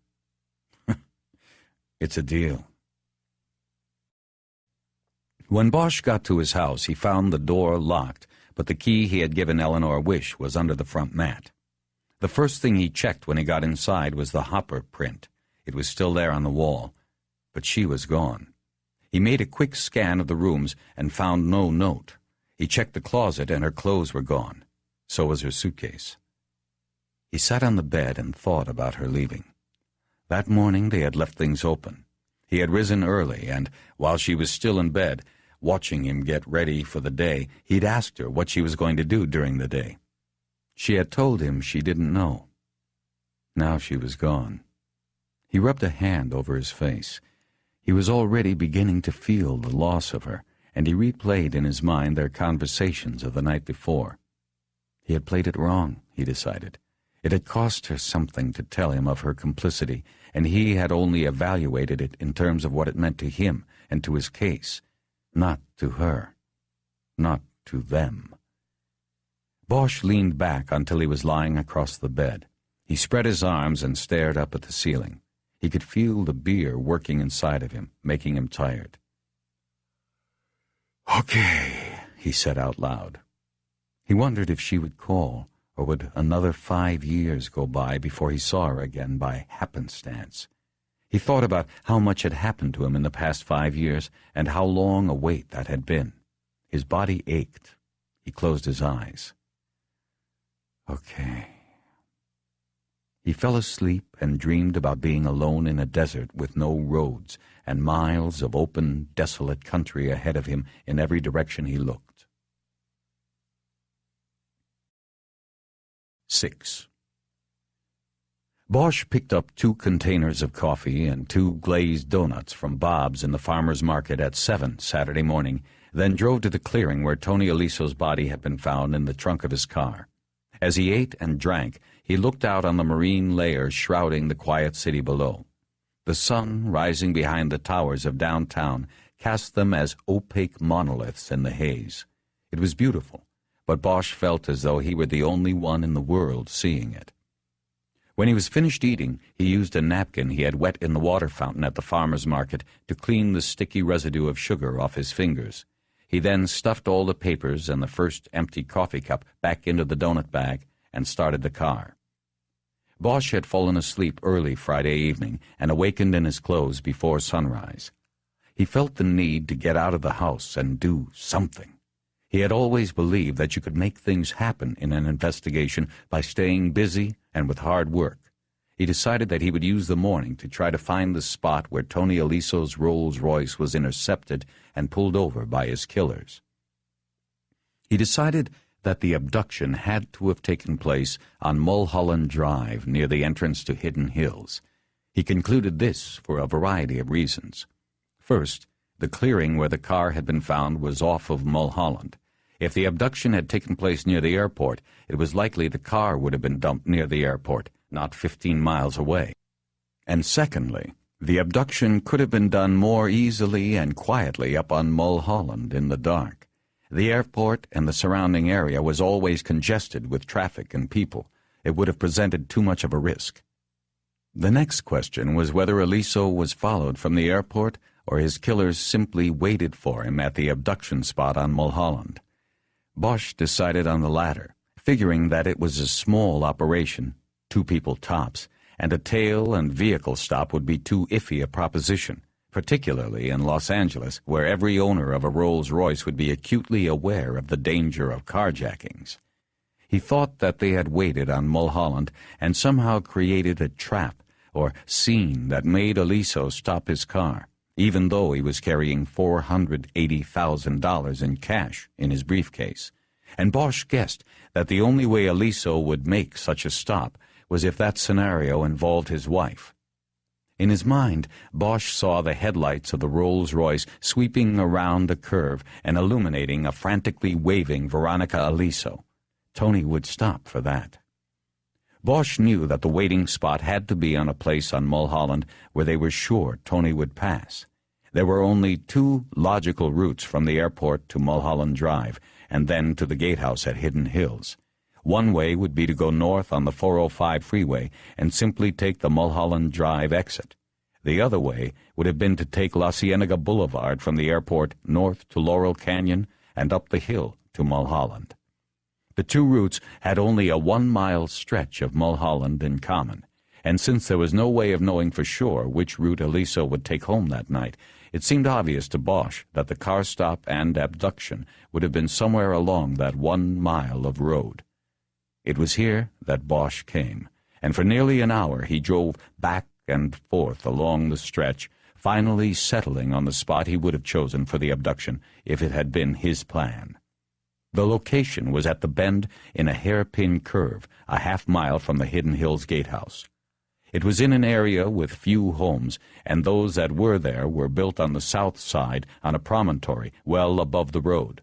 S9: "It's a deal." When Bosch got to his house, he found the door locked, but the key he had given Eleanor Wish was under the front mat. The first thing he checked when he got inside was the Hopper print. It was still there on the wall, but she was gone. He made a quick scan of the rooms and found no note. He checked the closet and her clothes were gone. So was her suitcase. He sat on the bed and thought about her leaving. That morning they had left things open. He had risen early and, while she was still in bed, watching him get ready for the day, he'd asked her what she was going to do during the day. She had told him she didn't know. Now she was gone. He rubbed a hand over his face. He was already beginning to feel the loss of her, and he replayed in his mind their conversations of the night before. He had played it wrong, he decided. It had cost her something to tell him of her complicity, and he had only evaluated it in terms of what it meant to him and to his case, not to her, not to them. Bosch leaned back until he was lying across the bed. He spread his arms and stared up at the ceiling. He could feel the beer working inside of him, making him tired. "Okay," he said out loud. He wondered if she would call, or would another 5 years go by before he saw her again by happenstance. He thought about how much had happened to him in the past 5 years, and how long a wait that had been. His body ached. He closed his eyes. Okay. He fell asleep and dreamed about being alone in a desert with no roads and miles of open, desolate country ahead of him in every direction he looked. 6. Bosch picked up 2 containers of coffee and 2 glazed donuts from Bob's in the farmer's market at 7 Saturday morning, then drove to the clearing where Tony Aliso's body had been found in the trunk of his car. As he ate and drank, he looked out on the marine layers shrouding the quiet city below. The sun, rising behind the towers of downtown, cast them as opaque monoliths in the haze. It was beautiful, but Bosch felt as though he were the only one in the world seeing it. When he was finished eating, he used a napkin he had wet in the water fountain at the farmer's market to clean the sticky residue of sugar off his fingers. He then stuffed all the papers and the first empty coffee cup back into the donut bag and started the car. Bosch had fallen asleep early Friday evening and awakened in his clothes before sunrise. He felt the need to get out of the house and do something. He had always believed that you could make things happen in an investigation by staying busy and with hard work. He decided that he would use the morning to try to find the spot where Tony Aliso's Rolls-Royce was intercepted and pulled over by his killers. He decided that the abduction had to have taken place on Mulholland Drive near the entrance to Hidden Hills. He concluded this for a variety of reasons. First, the clearing where the car had been found was off of Mulholland. If the abduction had taken place near the airport, it was likely the car would have been dumped near the airport, not 15 miles away. And secondly, the abduction could have been done more easily and quietly up on Mulholland in the dark. The airport and the surrounding area was always congested with traffic and people. It would have presented too much of a risk. The next question was whether Aliso was followed from the airport or his killers simply waited for him at the abduction spot on Mulholland. Bosch decided on the latter, figuring that it was a small operation, 2 people tops, and a tail and vehicle stop would be too iffy a proposition, particularly in Los Angeles, where every owner of a Rolls-Royce would be acutely aware of the danger of carjackings. He thought that they had waited on Mulholland and somehow created a trap or scene that made Aliso stop his car, even though he was carrying $480,000 in cash in his briefcase. And Bosch guessed that the only way Aliso would make such a stop was if that scenario involved his wife. In his mind, Bosch saw the headlights of the Rolls-Royce sweeping around a curve and illuminating a frantically waving Veronica Aliso. Tony would stop for that. Bosch knew that the waiting spot had to be on a place on Mulholland where they were sure Tony would pass. There were only 2 logical routes from the airport to Mulholland Drive and then to the gatehouse at Hidden Hills. One way would be to go north on the 405 freeway and simply take the Mulholland Drive exit. The other way would have been to take La Cienega Boulevard from the airport north to Laurel Canyon and up the hill to Mulholland. The 2 routes had only a 1-mile stretch of Mulholland in common, and since there was no way of knowing for sure which route Aliso would take home that night, it seemed obvious to Bosch that the car stop and abduction would have been somewhere along that 1 mile of road. It was here that Bosch came, and for nearly an hour he drove back and forth along the stretch, finally settling on the spot he would have chosen for the abduction if it had been his plan. The location was at the bend in a hairpin curve, a half-mile from the Hidden Hills gatehouse. It was in an area with few homes, and those that were there were built on the south side on a promontory well above the road.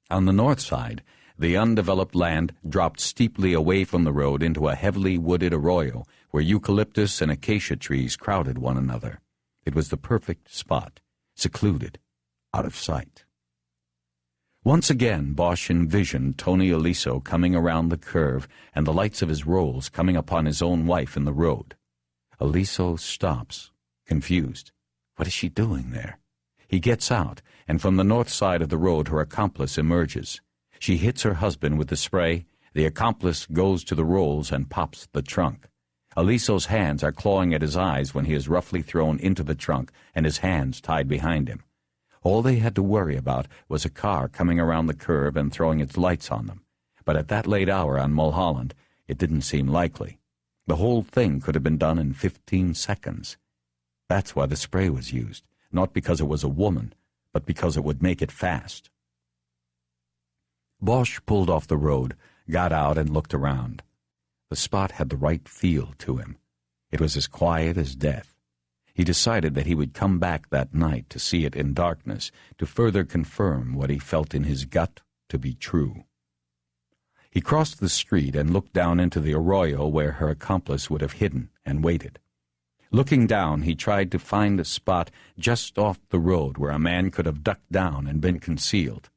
S9: On the north side, The undeveloped land dropped steeply away from the road into a heavily wooded arroyo where eucalyptus and acacia trees crowded one another. It was the perfect spot, secluded, out of sight. Once again, Bosch envisioned Tony Aliso coming around the curve and the lights of his rolls coming upon his own wife in the road. Aliso stops, confused. What is she doing there? He gets out, and from the north side of the road her accomplice emerges. She hits her husband with the spray. The accomplice goes to the rolls and pops the trunk. Aliso's hands are clawing at his eyes when he is roughly thrown into the trunk and his hands tied behind him. All they had to worry about was a car coming around the curve and throwing its lights on them. But at that late hour on Mulholland, it didn't seem likely. The whole thing could have been done in 15 seconds. That's why the spray was used, not because it was a woman, but because it would make it fast. Bosch pulled off the road, got out and looked around. The spot had the right feel to him. It was as quiet as death. He decided that he would come back that night to see it in darkness, to further confirm what he felt in his gut to be true. He crossed the street and looked down into the arroyo where her accomplice would have hidden and waited. Looking down, he tried to find a spot just off the road where a man could have ducked down and been concealed.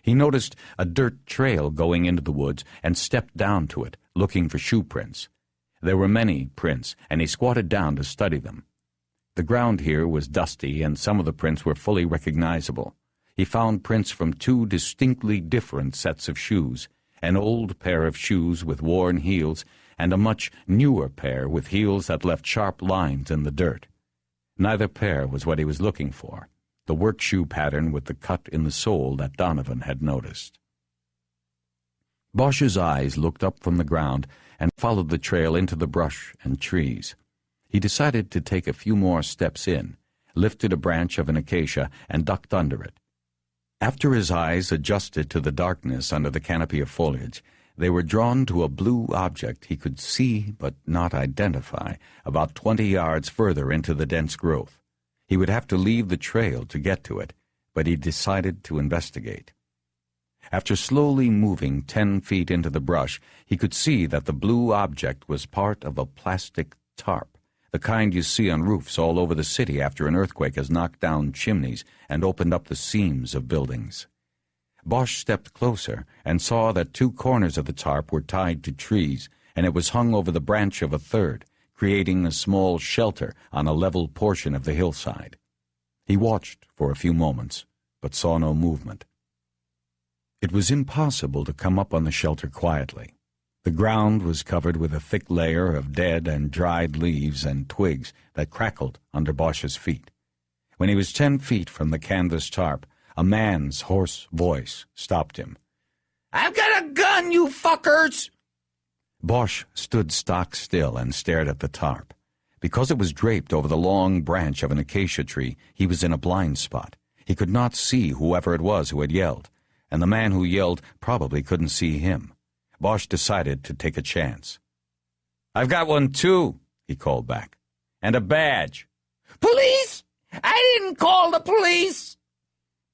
S9: He noticed a dirt trail going into the woods and stepped down to it, looking for shoe prints. There were many prints, and he squatted down to study them. The ground here was dusty, and some of the prints were fully recognizable. He found prints from two distinctly different sets of shoes, an old pair of shoes with worn heels, and a much newer pair with heels that left sharp lines in the dirt. Neither pair was what he was looking for, the work shoe pattern with the cut in the sole that Donovan had noticed. Bosch's eyes looked up from the ground and followed the trail into the brush and trees. He decided to take a few more steps in, lifted a branch of an acacia, and ducked under it. After his eyes adjusted to the darkness under the canopy of foliage, they were drawn to a blue object he could see but not identify about 20 yards further into the dense growth. He would have to leave the trail to get to it, but he decided to investigate. After slowly moving 10 feet into the brush, he could see that the blue object was part of a plastic tarp, the kind you see on roofs all over the city after an earthquake has knocked down chimneys and opened up the seams of buildings. Bosch stepped closer and saw that 2 corners of the tarp were tied to trees, and it was hung over the branch of a third, creating a small shelter on a level portion of the hillside. He watched for a few moments, but saw no movement. It was impossible to come up on the shelter quietly. The ground was covered with a thick layer of dead and dried leaves and twigs that crackled under Bosch's feet. When he was 10 feet from the canvas tarp, a man's hoarse voice stopped him. "I've got a gun, you fuckers!" Bosch stood stock still and stared at the tarp. Because it was draped over the long branch of an acacia tree, he was in a blind spot. He could not see whoever it was who had yelled, and the man who yelled probably couldn't see him. Bosch decided to take a chance. "I've got one too," he called back. "And a badge." "Police! I didn't call the police!"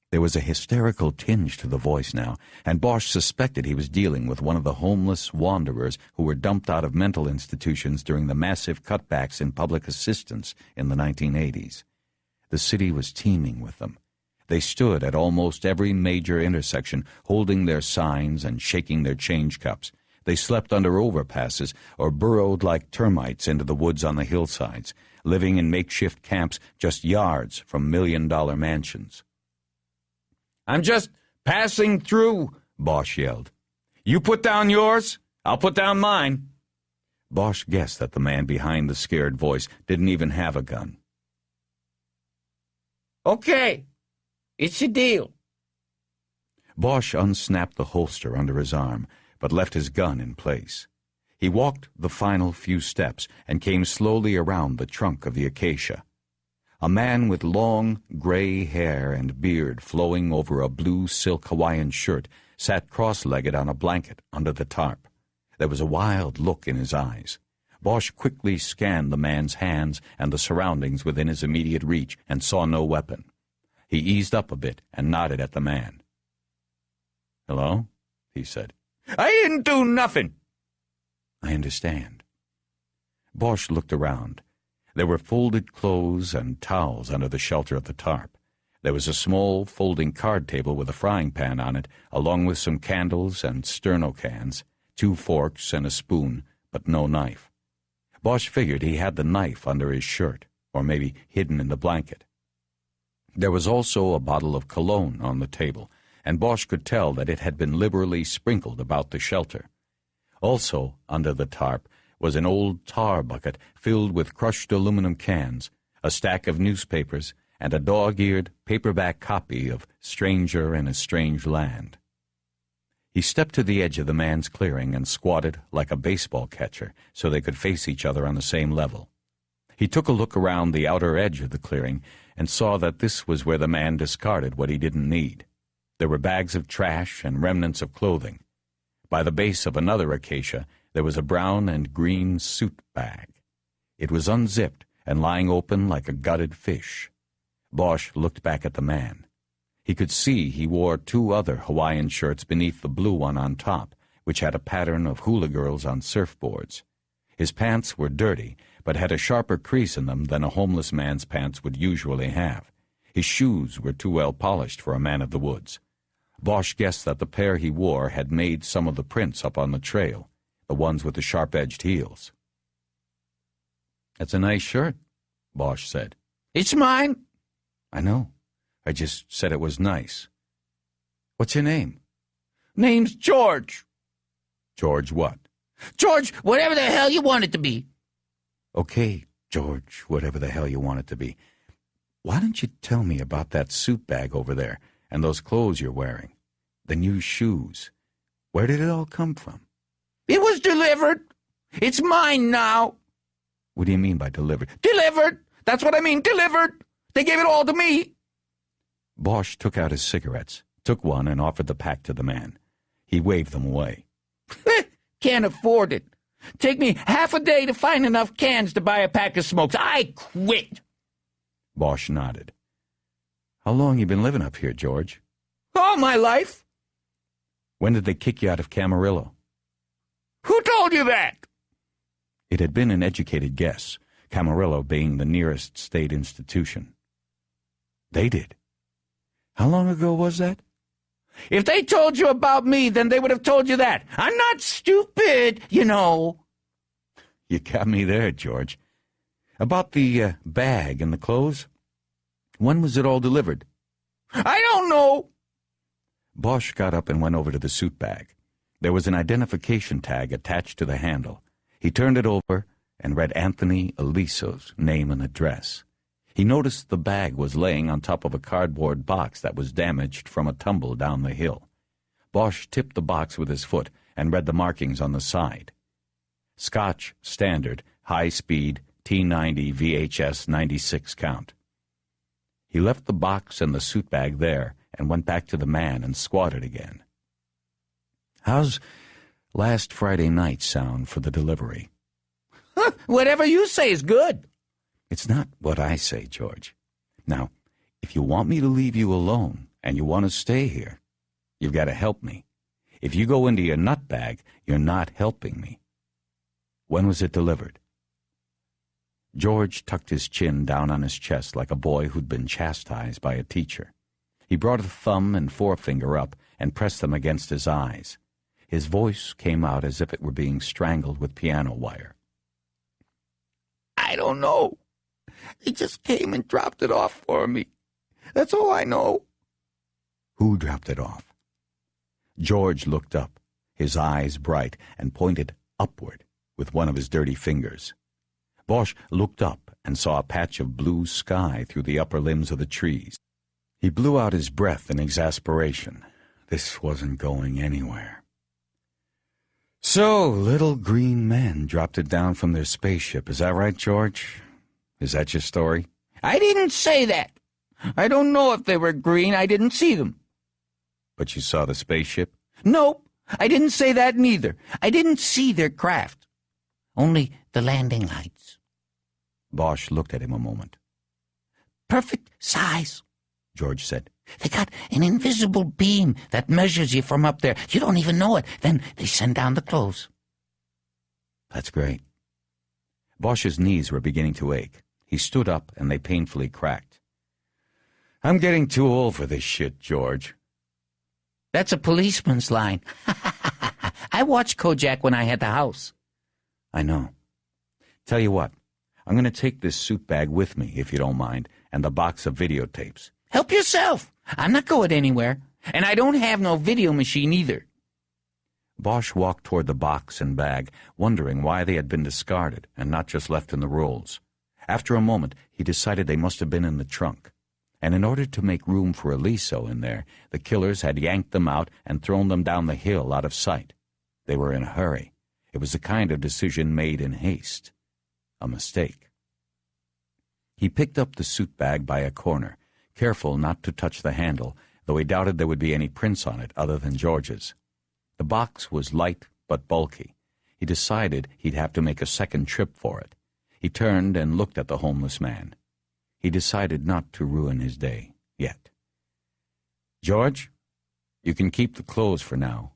S9: There was a hysterical tinge to the voice now, and Bosch suspected he was dealing with one of the homeless wanderers who were dumped out of mental institutions during the massive cutbacks in public assistance in the 1980s. The city was teeming with them. They stood at almost every major intersection, holding their signs and shaking their change cups. They slept under overpasses or burrowed like termites into the woods on the hillsides, living in makeshift camps just yards from million-dollar mansions. "I'm just passing through," Bosch yelled. "You put down yours, I'll put down mine." Bosch guessed that the man behind the scared voice didn't even have a gun. "Okay. It's a deal." Bosch unsnapped the holster under his arm, but left his gun in place. He walked the final few steps and came slowly around the trunk of the acacia. A man with long, gray hair and beard flowing over a blue silk Hawaiian shirt sat cross-legged on a blanket under the tarp. There was a wild look in his eyes. Bosch quickly scanned the man's hands and the surroundings within his immediate reach and saw no weapon. He eased up a bit and nodded at the man. "Hello?" he said.
S5: I didn't do nothing.
S9: I understand. Bosch looked around. There were folded clothes and towels under the shelter of the tarp. There was a small folding card table with a frying pan on it, along with some candles and sterno cans, 2 forks and a spoon, but no knife. Bosch figured he had the knife under his shirt, or maybe hidden in the blanket. There was also a bottle of cologne on the table, and Bosch could tell that it had been liberally sprinkled about the shelter. Also, under the tarp, was an old tar bucket filled with crushed aluminum cans, a stack of newspapers, and a dog-eared paperback copy of Stranger in a Strange Land. He stepped to the edge of the man's clearing and squatted like a baseball catcher so they could face each other on the same level. He took a look around the outer edge of the clearing and saw that this was where the man discarded what he didn't need. There were bags of trash and remnants of clothing. By the base of another acacia, there was a brown and green suit bag. It was unzipped and lying open like a gutted fish. Bosch looked back at the man. He could see he wore 2 other Hawaiian shirts beneath the blue one on top, which had a pattern of hula girls on surfboards. His pants were dirty, but had a sharper crease in them than a homeless man's pants would usually have. His shoes were too well polished for a man of the woods. Bosch guessed that the pair he wore had made some of the prints up on the trail, the ones with the sharp-edged heels.
S5: That's a nice shirt,
S9: Bosch said.
S5: It's mine.
S9: I know. I just said it was nice. What's your name?
S5: Name's George.
S9: George what?
S5: George, whatever the hell you want it to be.
S9: Okay, George, whatever the hell you want it to be. Why don't you tell me about that suit bag over there and those clothes you're wearing? The new shoes. Where did it all come from?
S5: It was delivered. It's mine now.
S9: What do you mean by delivered?
S5: Delivered. That's what I mean, delivered. They gave it all to me.
S9: Bosch took out his cigarettes, took one, and offered the pack to the man. He waved them away.
S5: Can't afford it. Take me half a day to find enough cans to buy a pack of smokes. I quit.
S9: Bosch nodded. How long you been living up here, George?
S5: All my life.
S9: When did they kick you out of Camarillo?
S5: Who told you that?
S9: It had been an educated guess, Camarillo being the nearest state institution. They did. How long ago was that?
S5: If they told you about me, then they would have told you that. I'm not stupid, you know.
S9: You got me there, George. About the bag and the clothes? When was it all delivered?
S5: I don't know.
S9: Bosch got up and went over to the suit bag. There was an identification tag attached to the handle. He turned it over and read Anthony Eliso's name and address. He noticed the bag was laying on top of a cardboard box that was damaged from a tumble down the hill. Bosch tipped the box with his foot and read the markings on the side. Scotch Standard, High Speed, T90 VHS 96 count. He left the box and the suit bag there and went back to the man and squatted again. How's last Friday night sound for the delivery?
S5: Whatever you say is good.
S9: It's not what I say, George. Now, if you want me to leave you alone and you want to stay here, you've got to help me. If you go into your nut bag, you're not helping me. When was it delivered? George tucked his chin down on his chest like a boy who'd been chastised by a teacher. He brought a thumb and forefinger up and pressed them against his eyes. His voice came out as if it were being strangled with piano wire.
S5: I don't know. He just came and dropped it off for me. That's all I know.
S9: Who dropped it off? George looked up, his eyes bright, and pointed upward with one of his dirty fingers. Bosch looked up and saw a patch of blue sky through the upper limbs of the trees. He blew out his breath in exasperation. This wasn't going anywhere. So, little green men dropped it down from their spaceship. Is that right, George? Is that your story?
S5: I didn't say that. I don't know if they were green. I didn't see them.
S9: But you saw the spaceship?
S5: Nope. I didn't say that neither. I didn't see their craft. Only the landing lights.
S9: Bosch looked at him a moment.
S5: Perfect size,
S9: George said.
S10: They got an invisible beam that measures you from up there. You don't even know it. Then they send down the clothes.
S9: That's great. Bosch's knees were beginning to ache. He stood up, and they painfully cracked. I'm getting too old for this shit, George.
S10: That's a policeman's line. I watched Kojak when I had the house.
S9: I know. Tell you what, I'm going to take this suit bag with me, if you don't mind, and the box of videotapes.
S10: Help yourself. I'm not going anywhere, and I don't have no video machine either.
S9: Bosch walked toward the box and bag, wondering why they had been discarded and not just left in the rolls. After a moment, he decided they must have been in the trunk. And in order to make room for Aliso in there, the killers had yanked them out and thrown them down the hill out of sight. They were in a hurry. It was the kind of decision made in haste. A mistake. He picked up the suit bag by a corner, careful not to touch the handle, though he doubted there would be any prints on it other than George's. The box was light but bulky. He decided he'd have to make a second trip for it. He turned and looked at the homeless man. He decided not to ruin his day yet. George, you can keep the clothes for now.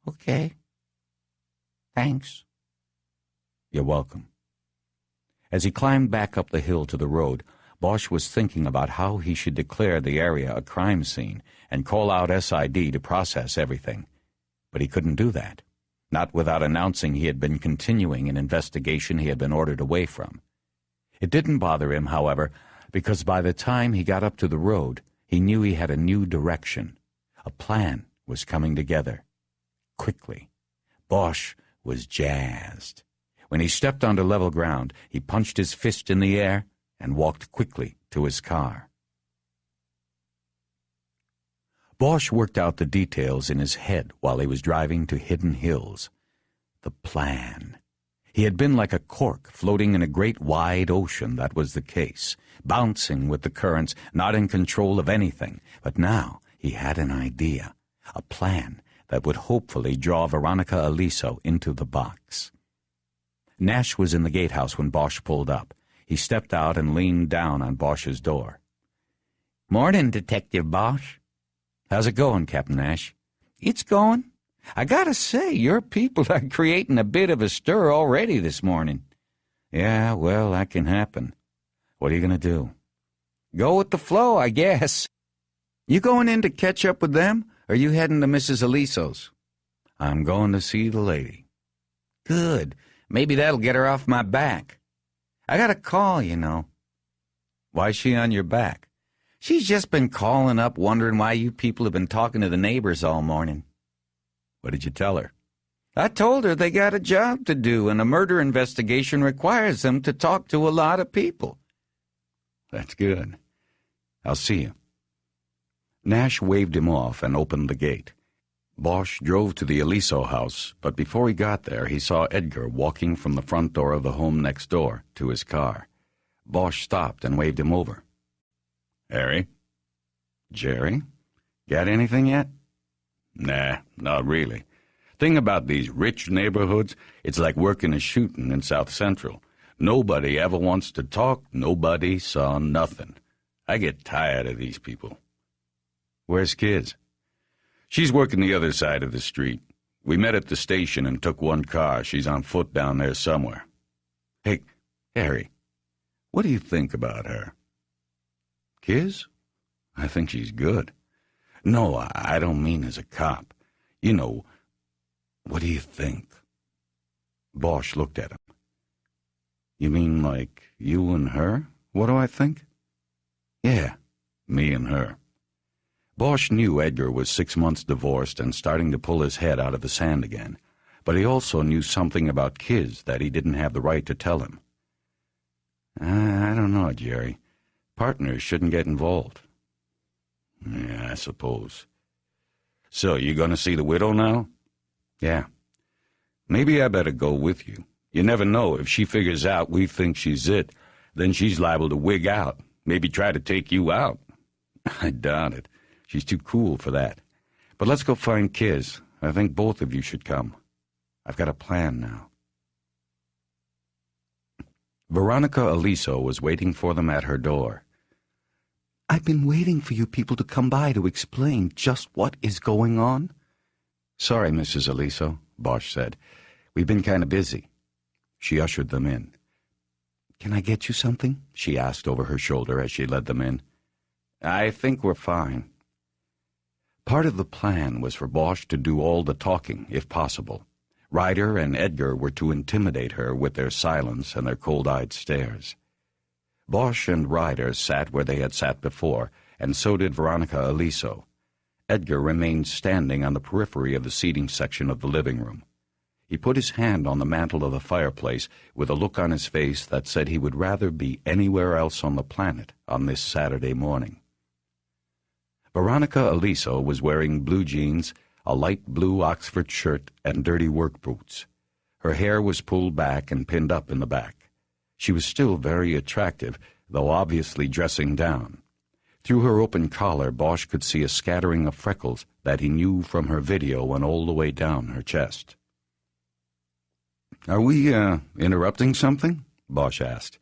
S10: Okay. Thanks.
S9: You're welcome. As he climbed back up the hill to the road, Bosch was thinking about how he should declare the area a crime scene and call out SID to process everything. But he couldn't do that, not without announcing he had been continuing an investigation he had been ordered away from. It didn't bother him, however, because by the time he got up to the road, he knew he had a new direction. A plan was coming together. Quickly. Bosch was jazzed. When he stepped onto level ground, he punched his fist in the air and walked quickly to his car. Bosch worked out the details in his head while he was driving to Hidden Hills. The plan. He had been like a cork floating in a great wide ocean, that was the case, bouncing with the currents, not in control of anything. But now he had an idea, a plan that would hopefully draw Veronica Aliso into the box. Nash was in the gatehouse when Bosch pulled up. He stepped out and leaned down on Bosch's door.
S10: Morning, Detective Bosch.
S9: How's it going, Captain Nash?
S10: It's going. I gotta say, your people are creating a bit of a stir already this morning.
S9: Yeah, well, that can happen. What are you going to do?
S10: Go with the flow, I guess. You going in to catch up with them, or you heading to Mrs. Aliso's?
S9: I'm going to see the lady.
S10: Good. Maybe that'll get her off my back. I got a call, you know.
S9: Why's she on your back?
S10: She's just been calling up wondering why you people have been talking to the neighbors all morning.
S9: What did you tell her?
S10: I told her they got a job to do, and a murder investigation requires them to talk to a lot of people.
S9: That's good. I'll see you. Nash waved him off and opened the gate. Bosch drove to the Aliso house, but before he got there, he saw Edgar walking from the front door of the home next door to his car. Bosch stopped and waved him over. Harry? Jerry? Got anything yet? Nah, not really. Thing about these rich neighborhoods, it's like working a shooting in South Central. Nobody ever wants to talk, nobody saw nothing. I get tired of these people. Where's Kiz? She's working the other side of the street. We met at the station and took one car. She's on foot down there somewhere. Hey, Harry, what do you think about her? Kiz? I think she's good. No, I don't mean as a cop. You know, what do you think? Bosch looked at him. You mean like you and her? What do I think? Yeah, me and her. Bosch knew Edgar was 6 months divorced and starting to pull his head out of the sand again, but he also knew something about Kiz that he didn't have the right to tell him. I don't know, Jerry. Partners shouldn't get involved. Yeah, I suppose. So, you gonna see the widow now? Yeah. Maybe I better go with you. You never know. If she figures out we think she's it, then she's liable to wig out. Maybe try to take you out. I doubt it. She's too cool for that. But let's go find Kiz. I think both of you should come. I've got a plan now. Veronica Aliso was waiting for them at her door.
S10: I've been waiting for you people to come by to explain just what is going on.
S9: Sorry, Mrs. Aliso, Bosch said. We've been kind of busy. She ushered them in.
S10: Can I get you something?
S9: She asked over her shoulder as she led them in. I think we're fine. Part of the plan was for Bosch to do all the talking, if possible. Ryder and Edgar were to intimidate her with their silence and their cold-eyed stares. Bosch and Ryder sat where they had sat before, and so did Veronica Aliso. Edgar remained standing on the periphery of the seating section of the living room. He put his hand on the mantel of the fireplace with a look on his face that said he would rather be anywhere else on the planet on this Saturday morning. Veronica Aliso was wearing blue jeans, a light blue Oxford shirt, and dirty work boots. Her hair was pulled back and pinned up in the back. She was still very attractive, though obviously dressing down. Through her open collar, Bosch could see a scattering of freckles that he knew from her video went all the way down her chest. Are we, interrupting something? Bosch asked.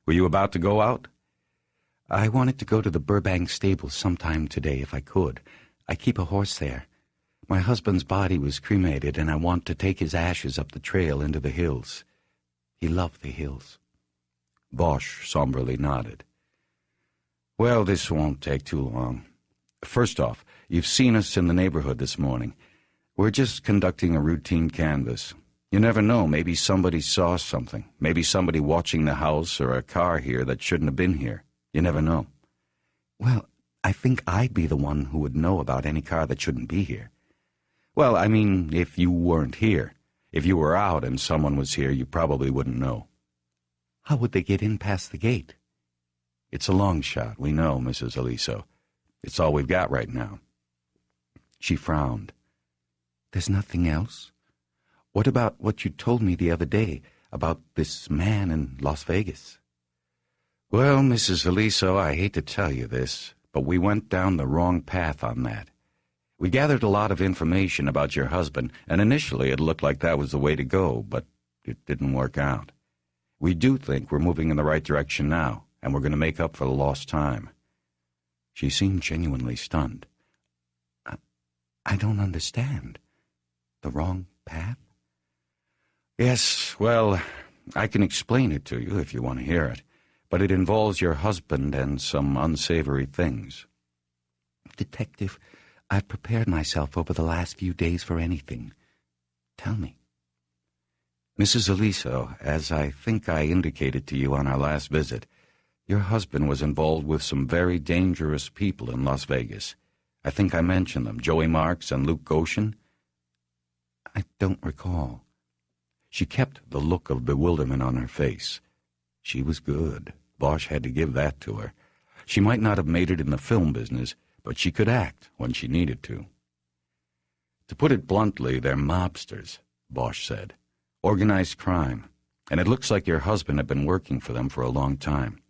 S9: Were you about to go out?
S10: I wanted to go to the Burbank stables sometime today if I could. I keep a horse there. My husband's body was cremated, and I want to take his ashes up the trail into the hills. He loved the hills.
S9: Bosch somberly nodded. Well, this won't take too long. First off, you've seen us in the neighborhood this morning. We're just conducting a routine canvass. You never know, maybe somebody saw something. Maybe somebody watching the house or a car here that shouldn't have been here. You never know.
S10: Well, I think I'd be the one who would know about any car that shouldn't be here.
S9: Well, I mean, if you weren't here. If you were out and someone was here, you probably wouldn't know.
S10: How would they get in past the gate?
S9: It's a long shot, we know, Mrs. Aliso. It's all we've got right now. She frowned.
S10: There's nothing else? What about what you told me the other day about this man in Las Vegas?
S9: Well, Mrs. Aliso, I hate to tell you this, but we went down the wrong path on that. We gathered a lot of information about your husband, and initially it looked like that was the way to go, but it didn't work out. We do think we're moving in the right direction now, and we're going to make up for the lost time. She seemed genuinely stunned.
S10: I don't understand. The wrong path?
S9: Yes, well, I can explain it to you if you want to hear it, but it involves your husband and some unsavory things.
S10: Detective, I've prepared myself over the last few days for anything. Tell me.
S9: Mrs. Aliso, as I think I indicated to you on our last visit, your husband was involved with some very dangerous people in Las Vegas. I think I mentioned them, Joey Marks and Luke Goshen.
S10: I don't recall.
S9: She kept the look of bewilderment on her face. She was good. Bosch had to give that to her. She might not have made it in the film business, but she could act when she needed to. To put it bluntly, they're mobsters, Bosch said. Organized crime. And it looks like your husband had been working for them for a long time.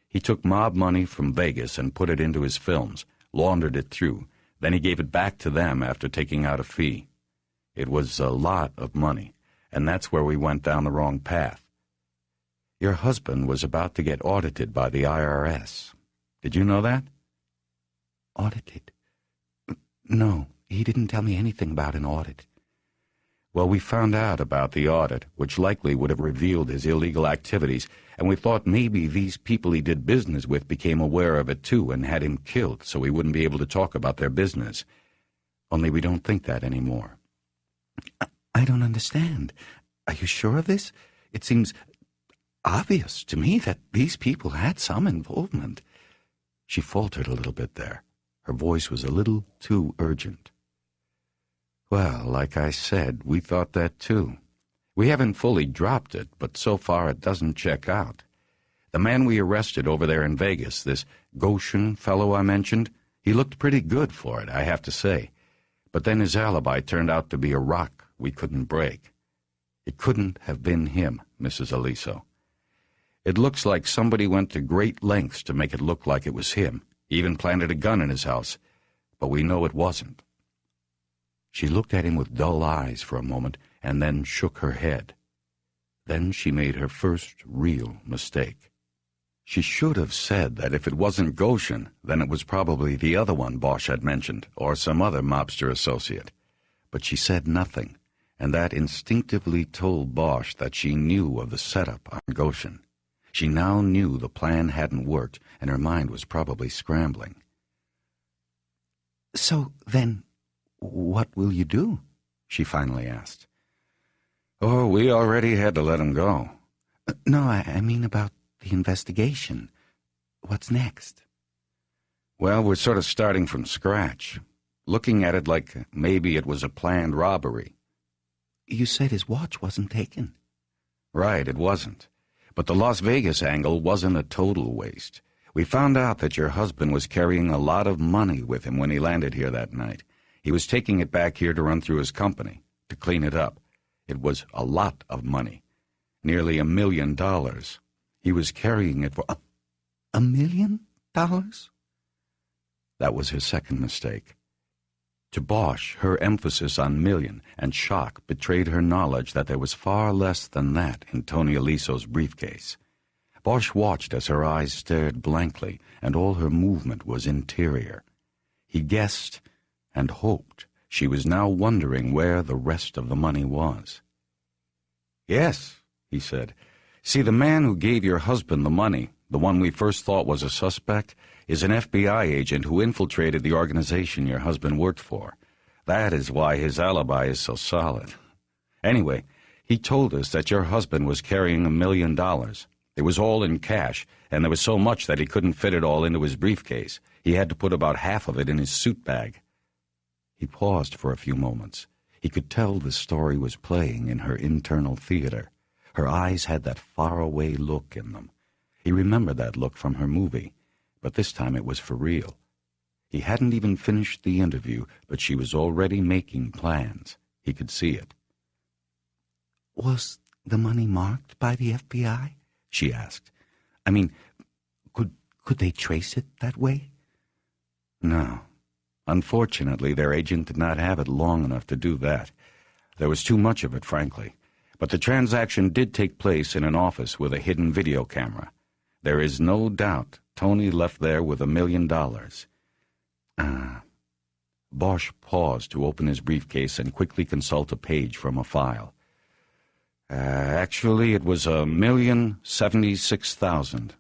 S9: He took mob money from Vegas and put it into his films, laundered it through. Then he gave it back to them after taking out a fee. It was a lot of money, and that's where we went down the wrong path. Your husband was about to get audited by the IRS. Did you know that?
S10: Audited? No, he didn't tell me anything about an audit.
S9: Well, we found out about the audit, which likely would have revealed his illegal activities, and we thought maybe these people he did business with became aware of it too and had him killed so he wouldn't be able to talk about their business. Only we don't think that anymore.
S10: I don't understand. Are you sure of this? It seems obvious to me that these people had some involvement.
S9: She faltered a little bit there. Her voice was a little too urgent. Well, like I said, we thought that too. We haven't fully dropped it, but so far it doesn't check out. The man we arrested over there in Vegas, this Goshen fellow I mentioned, he looked pretty good for it, I have to say. But then his alibi turned out to be a rock we couldn't break. It couldn't have been him, Mrs. Aliso. It looks like somebody went to great lengths to make it look like it was him. He even planted a gun in his house, but we know it wasn't. She looked at him with dull eyes for a moment and then shook her head. Then she made her first real mistake. She should have said that if it wasn't Goshen, then it was probably the other one Bosch had mentioned, or some other mobster associate. But she said nothing, and that instinctively told Bosch that she knew of the setup on Goshen. She now knew the plan hadn't worked, and her mind was probably scrambling.
S10: "So, then, what will you do?" she finally asked.
S9: "Oh, we already had to let him go."
S10: No, I mean about the investigation. What's next?
S9: "Well, we're sort of starting from scratch, looking at it like maybe it was a planned robbery."
S10: You said his watch wasn't taken.
S9: "Right, it wasn't. But the Las Vegas angle wasn't a total waste. We found out that your husband was carrying a lot of money with him when he landed here that night. He was taking it back here to run through his company, to clean it up. It was a lot of money. Nearly $1 million. He was carrying it for
S10: $1 million?
S9: That was his second mistake. To Bosch, her emphasis on million and shock betrayed her knowledge that there was far less than that in Tony Aliso's briefcase. Bosch watched as her eyes stared blankly, and all her movement was interior. He guessed and hoped she was now wondering where the rest of the money was. "Yes," he said. "See, the man who gave your husband the money, the one we first thought was a suspect, is an FBI agent who infiltrated the organization your husband worked for. That is why his alibi is so solid. Anyway, he told us that your husband was carrying $1 million. It was all in cash, and there was so much that he couldn't fit it all into his briefcase. He had to put about half of it in his suit bag." He paused for a few moments. He could tell the story was playing in her internal theater. Her eyes had that faraway look in them. He remembered that look from her movie, but this time it was for real. He hadn't even finished the interview, but she was already making plans. He could see it.
S10: "Was the money marked by the FBI?" she asked. "I mean, could they trace it that way?"
S9: No. Unfortunately, their agent did not have it long enough to do that. There was too much of it, frankly. But the transaction did take place in an office with a hidden video camera. There is no doubt Tony left there with $1 million. Bosch paused to open his briefcase and quickly consult a page from a file. Actually, it was $1,076,000,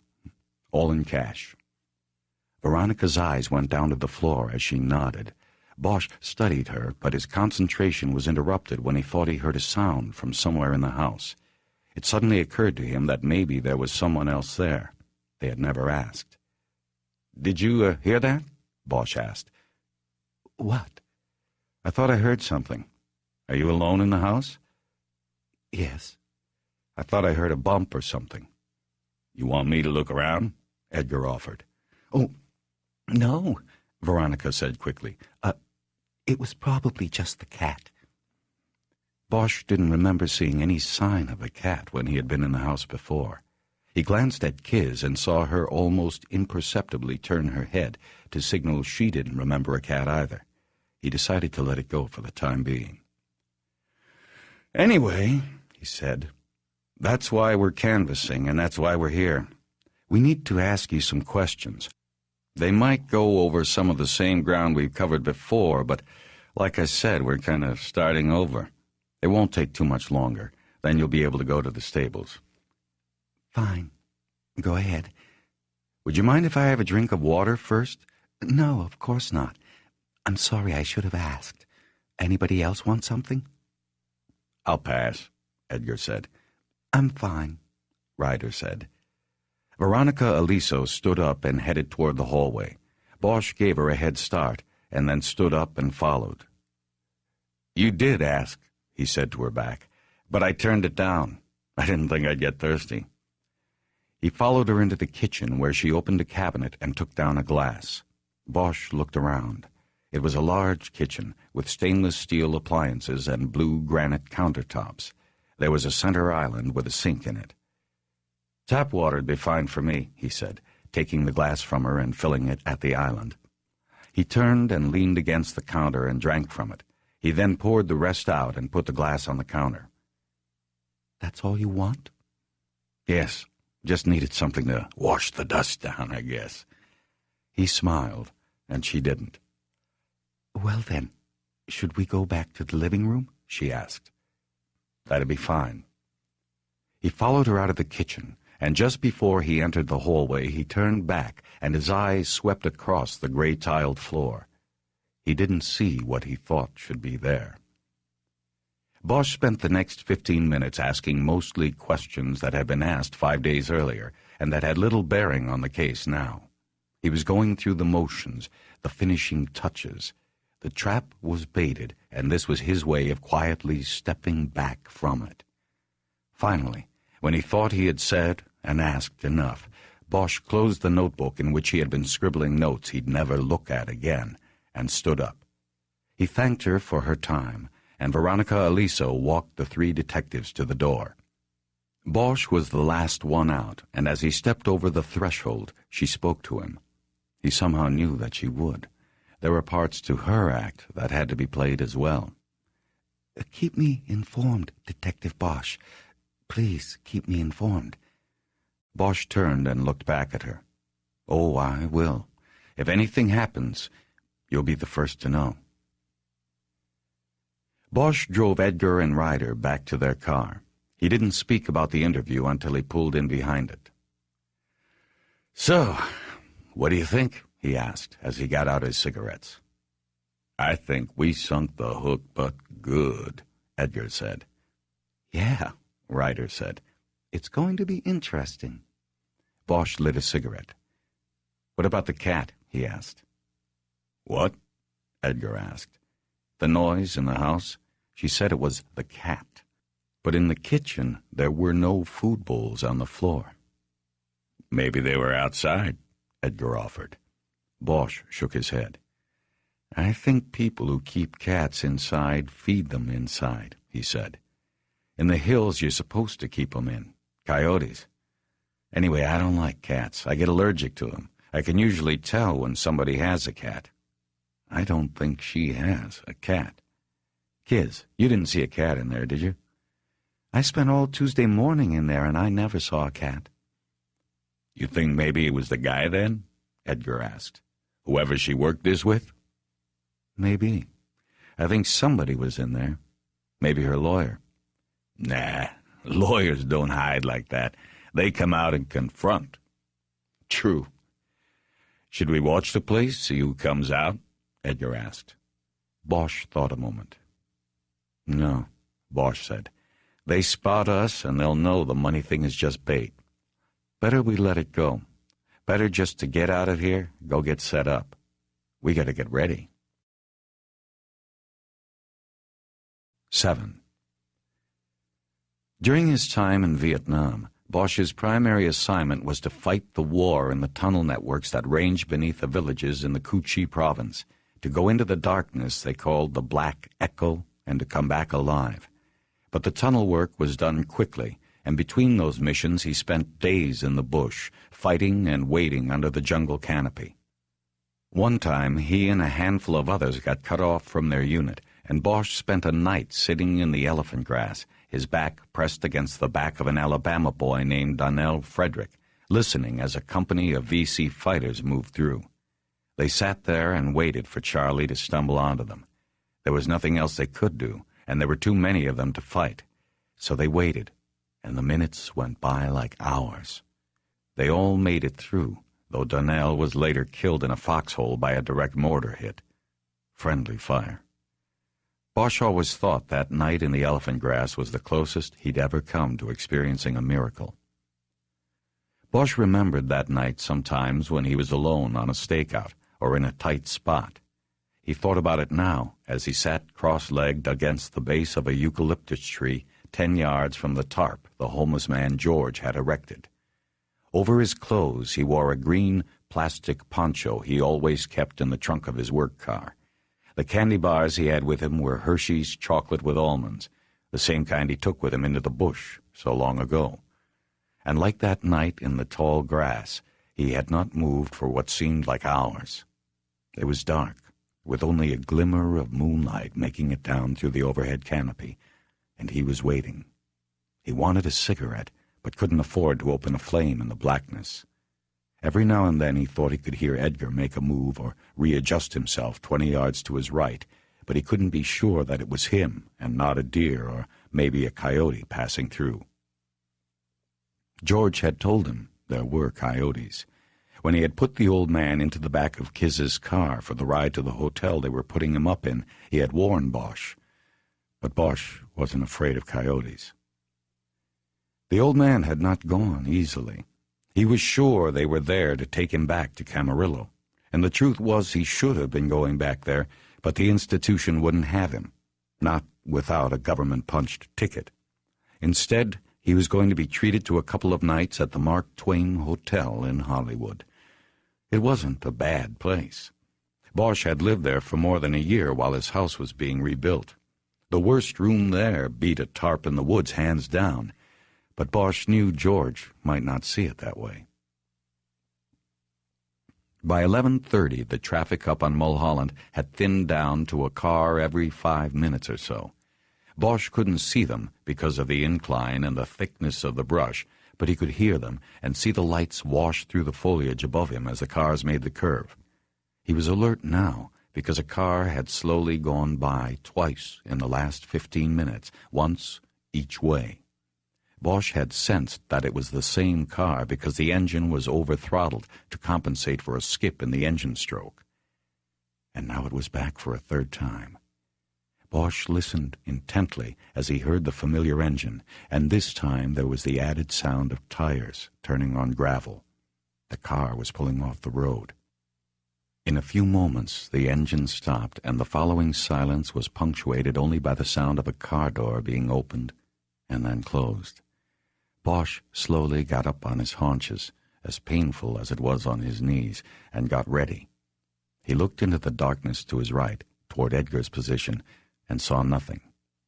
S9: all in cash. Veronica's eyes went down to the floor as she nodded. Bosch studied her, but his concentration was interrupted when he thought he heard a sound from somewhere in the house. It suddenly occurred to him that maybe there was someone else there. They had never asked. "Did you hear that?" Bosch asked.
S10: "What?"
S9: "I thought I heard something. Are you alone in the house?"
S10: "Yes."
S9: "I thought I heard a bump or something." "You want me to look around?" Edgar offered.
S10: "Oh, no,"
S9: Veronica said quickly.
S10: It was probably just the cat."
S9: Bosch didn't remember seeing any sign of a cat when he had been in the house before. He glanced at Kiz and saw her almost imperceptibly turn her head to signal she didn't remember a cat either. He decided to let it go for the time being. "Anyway," he said, "that's why we're canvassing, and that's why we're here. We need to ask you some questions. They might go over some of the same ground we've covered before, but like I said, we're kind of starting over. It won't take too much longer. Then you'll be able to go to the stables."
S10: "Fine. Go ahead."
S9: "Would you mind if I have a drink of water first?"
S10: "No, of course not. I'm sorry, I should have asked. Anybody else want something?"
S9: "I'll pass," Edgar said.
S10: "I'm fine,"
S9: Ryder said. Veronica Aliso stood up and headed toward the hallway. Bosch gave her a head start and then stood up and followed. "You did ask," he said to her back, "but I turned it down. I didn't think I'd get thirsty." He followed her into the kitchen where she opened a cabinet and took down a glass. Bosch looked around. It was a large kitchen with stainless steel appliances and blue granite countertops. There was a center island with a sink in it. "Tap water'd be fine for me," he said, taking the glass from her and filling it at the island. He turned and leaned against the counter and drank from it. He then poured the rest out and put the glass on the counter.
S10: "That's all you want?"
S9: "Yes,"
S7: Just needed something to wash the dust down, I guess. He smiled, and she didn't.
S10: Well then, should we go back to the living room? She asked.
S7: That'd be fine. He followed her out of the kitchen, and just before he entered the hallway, he turned back, and his eyes swept across the gray-tiled floor. He didn't see what he thought should be there. Bosch spent the next 15 minutes asking mostly questions that had been asked 5 days earlier, and that had little bearing on the case now. He was going through the motions, the finishing touches. The trap was baited, and this was his way of quietly stepping back from it. Finally, when he thought he had said and asked enough, Bosch closed the notebook in which he had been scribbling notes he'd never look at again, and stood up. He thanked her for her time, and Veronica Aliso walked the 3 detectives to the door. Bosch was the last one out, and as he stepped over the threshold, she spoke to him. He somehow knew that she would. There were parts to her act that had to be played as well.
S10: Keep me informed, Detective Bosch. Please keep me informed.
S7: Bosch turned and looked back at her. Oh, I will. If anything happens, you'll be the first to know. Bosch drove Edgar and Ryder back to their car. He didn't speak about the interview until he pulled in behind it. "So, what do you think?" he asked as he got out his cigarettes. "I think we sunk the hook, but good," Edgar said.
S10: "Yeah,"
S7: Ryder said.
S10: "It's going to be interesting."
S7: Bosch lit a cigarette. "What about the cat?" he asked. "What?" Edgar asked. "The noise in the house? She said it was the cat. But in the kitchen, there were no food bowls on the floor." "Maybe they were outside," Edgar offered. Bosch shook his head. "I think people who keep cats inside feed them inside," he said. "In the hills, you're supposed to keep them in. Coyotes. Anyway, I don't like cats. I get allergic to them. I can usually tell when somebody has a cat. I don't think she has a cat. Kids, you didn't see a cat in there, did you?"
S10: "I spent all Tuesday morning in there, and I never saw a cat."
S7: "You think maybe it was the guy then?" Edgar asked. "Whoever she worked this with?"
S10: "Maybe. I think somebody was in there. Maybe her lawyer."
S7: "Nah, lawyers don't hide like that. They come out and confront." "True. Should we watch the place, see who comes out?" Edgar asked. Bosch thought a moment. "No," Bosch said. "They spot us, and they'll know the money thing is just bait. Better we let it go. Better just to get out of here, go get set up. We got to get ready." 7. During his time in Vietnam, Bosch's primary assignment was to fight the war in the tunnel networks that ranged beneath the villages in the Cu Chi province, to go into the darkness they called the Black Echo, and to come back alive. But the tunnel work was done quickly, and between those missions he spent days in the bush, fighting and waiting under the jungle canopy. One time he and a handful of others got cut off from their unit, and Bosch spent a night sitting in the elephant grass, his back pressed against the back of an Alabama boy named Donnell Frederick, listening as a company of VC fighters moved through. They sat there and waited for Charlie to stumble onto them. There was nothing else they could do, and there were too many of them to fight. So they waited, and the minutes went by like hours. They all made it through, though Donnell was later killed in a foxhole by a direct mortar hit. Friendly fire. Bosch always thought that night in the elephant grass was the closest he'd ever come to experiencing a miracle. Bosch remembered that night sometimes when he was alone on a stakeout or in a tight spot. He thought about it now as he sat cross-legged against the base of a eucalyptus tree 10 yards from the tarp the homeless man George had erected. Over his clothes he wore a green plastic poncho he always kept in the trunk of his work car. The candy bars he had with him were Hershey's chocolate with almonds, the same kind he took with him into the bush so long ago. And like that night in the tall grass, he had not moved for what seemed like hours. It was dark, with only a glimmer of moonlight making it down through the overhead canopy, and he was waiting. He wanted a cigarette,
S9: but couldn't afford to open a flame in the blackness. Every now and then he thought he could hear Edgar make a move or readjust himself 20 yards to his right, but he couldn't be sure that it was him and not a deer or maybe a coyote passing through. George had told him there were coyotes. When he had put the old man into the back of Kiz's car for the ride to the hotel they were putting him up in, he had warned Bosch. But Bosch wasn't afraid of coyotes. The old man had not gone easily. He was sure they were there to take him back to Camarillo, and the truth was he should have been going back there, but the institution wouldn't have him, not without a government-punched ticket. Instead, he was going to be treated to a couple of nights at the Mark Twain Hotel in Hollywood. It wasn't a bad place. Bosch had lived there for more than a year while his house was being rebuilt. The worst room there beat a tarp in the woods hands down, but Bosch knew George might not see it that way. By 11:30, the traffic up on Mulholland had thinned down to a car every 5 minutes or so. Bosch couldn't see them because of the incline and the thickness of the brush, but he could hear them and see the lights wash through the foliage above him as the cars made the curve. He was alert now because a car had slowly gone by twice in the last 15 minutes, once each way. Bosch had sensed that it was the same car because the engine was over-throttled to compensate for a skip in the engine stroke. And now it was back for a third time. Bosch listened intently as he heard the familiar engine, and this time there was the added sound of tires turning on gravel. The car was pulling off the road. In a few moments the engine stopped, and the following silence was punctuated only by the sound of a car door being opened and then closed. Bosch slowly got up on his haunches, as painful as it was on his knees, and got ready. He looked into the darkness to his right, toward Edgar's position, and saw nothing.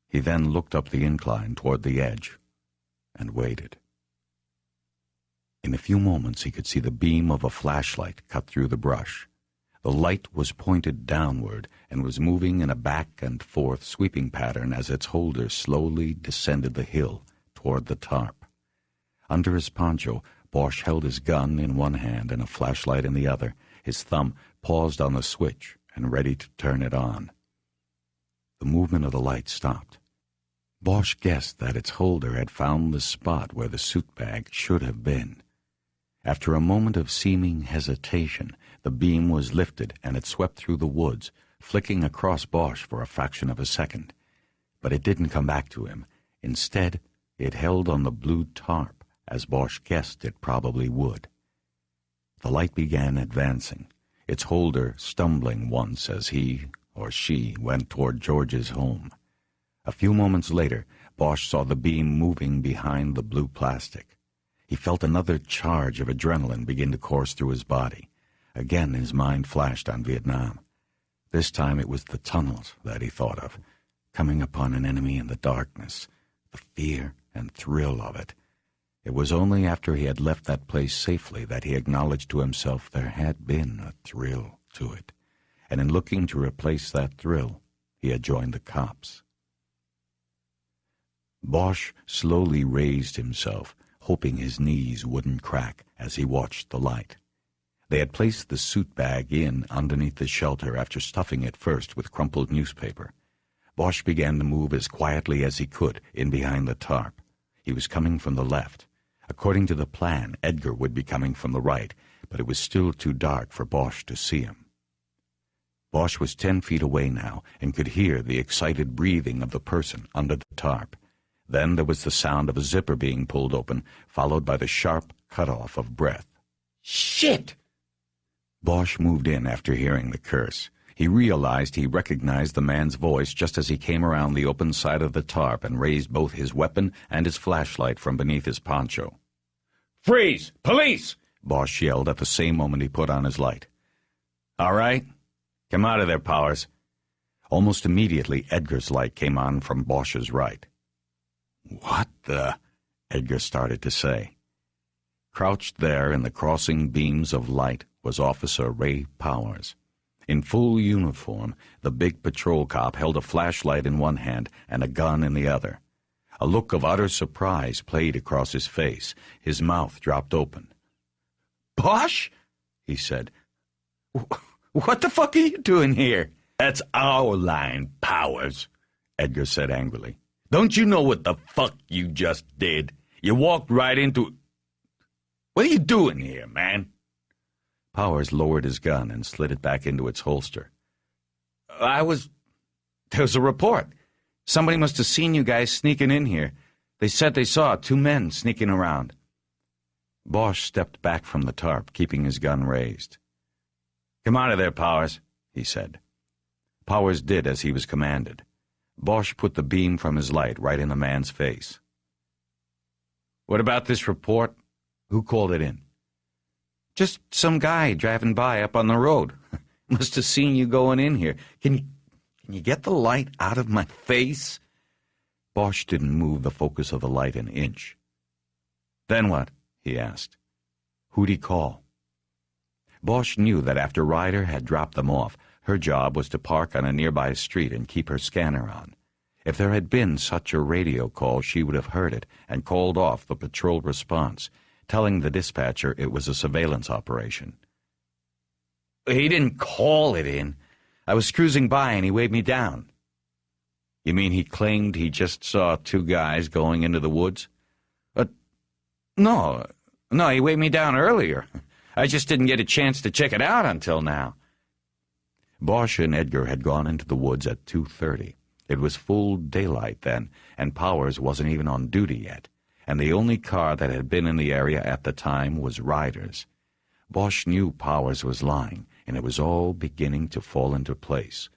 S9: He then looked up the incline toward the edge and waited. In a few moments he could see the beam of a flashlight cut through the brush. The light was pointed downward and was moving in a back-and-forth sweeping pattern as its holder slowly descended the hill toward the tarp. Under his poncho, Bosch held his gun in one hand and a flashlight in the other, his thumb paused on the switch and ready to turn it on. The movement of the light stopped. Bosch guessed that its holder had found the spot where the suit bag should have been. After a moment of seeming hesitation, the beam was lifted and it swept through the woods, flicking across Bosch for a fraction of a second. But it didn't come back to him. Instead, it held on the blue tarp, as Bosch guessed it probably would. The light began advancing, its holder stumbling once as he or she went toward George's home. A few moments later, Bosch saw the beam moving behind the blue plastic. He felt another charge of adrenaline begin to course through his body. Again his mind flashed on Vietnam. This time it was the tunnels that he thought of, coming upon an enemy in the darkness, the fear and thrill of it. It was only after he had left that place safely that he acknowledged to himself there had been a thrill to it, and in looking to replace that thrill, he had joined the cops. Bosch slowly raised himself, hoping his knees wouldn't crack as he watched the light. They had placed the suit bag in underneath the shelter after stuffing it first with crumpled newspaper. Bosch began to move as quietly as he could in behind the tarp. He was coming from the left. According to the plan, Edgar would be coming from the right, but it was still too dark for Bosch to see him. Bosch was 10 feet away now and could hear the excited breathing of the person under the tarp. Then there was the sound of a zipper being pulled open, followed by the sharp cutoff of breath.
S7: Shit!
S9: Bosch moved in after hearing the curse. He realized he recognized the man's voice just as he came around the open side of the tarp and raised both his weapon and his flashlight from beneath his poncho.
S7: Freeze! Police!
S9: Bosch yelled at the same moment he put on his light. All right, come out of there, Powers. Almost immediately, Edgar's light came on from Bosch's right. What the? Edgar started to say. Crouched there in the crossing beams of light was Officer Ray Powers. In full uniform, the big patrol cop held a flashlight in one hand and a gun in the other.
S1: A look of utter surprise played across his face. His mouth dropped open.
S7: Bosch? He said. What the fuck are you doing here?
S1: That's our line, Powers, Edgar said angrily. Don't you know what the fuck you just did? You walked right into... What are you doing here, man? Powers lowered his gun and slid it back into its holster.
S5: There was a report. Somebody must have seen you guys sneaking in here. They said they saw 2 men sneaking around.
S1: Bosch stepped back from the tarp, keeping his gun raised. Come out of there, Powers, he said. Powers did as he was commanded. Bosch put the beam from his light right in the man's face.
S5: What about this report?
S1: Who called it in?
S5: Just some guy driving by up on the road. Must have seen you going in here. Can you get the light out of my face?
S1: Bosch didn't move the focus of the light an inch.
S5: Then what?
S1: He asked. Who'd he call? Bosch knew that after Ryder had dropped them off, her job was to park on a nearby street and keep her scanner on. If there had been such a radio call, she would have heard it and called off the patrol response, telling the dispatcher it was a surveillance operation.
S5: He didn't call it in. I was cruising by and he waved me down.
S1: You mean he claimed he just saw 2 guys going into the woods?
S5: No, he waved me down earlier. I just didn't get a chance to check it out until now.
S1: Bosch and Edgar had gone into the woods at 2:30. It was full daylight then, and Powers wasn't even on duty yet, and the only car that had been in the area at the time was Ryder's. Bosch knew Powers was lying, and it was all beginning to fall into place.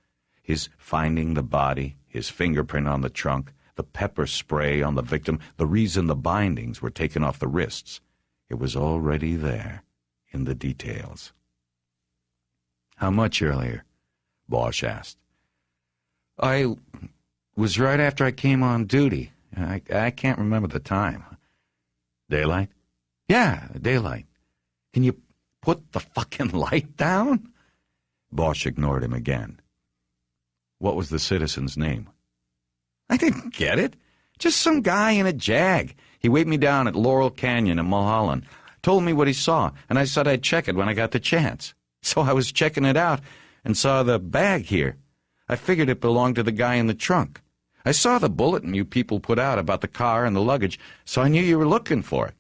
S1: His finding the body, his fingerprint on the trunk, the pepper spray on the victim, the reason the bindings were taken off the wrists. It was already there, in the details.
S5: How much earlier?
S1: Bosch asked.
S5: I was right after I came on duty. I can't remember the time.
S1: Daylight?
S5: Yeah, daylight. Can you put the fucking light down?
S1: Bosch ignored him again. What was the citizen's name?
S5: I didn't get it. Just some guy in a Jag. He waved me down at Laurel Canyon in Mulholland, told me what he saw, and I said I'd check it when I got the chance. So I was checking it out and saw the bag here. I figured it belonged to the guy in the trunk. I saw the bulletin you people put out about the car and the luggage, so I knew you were looking for it.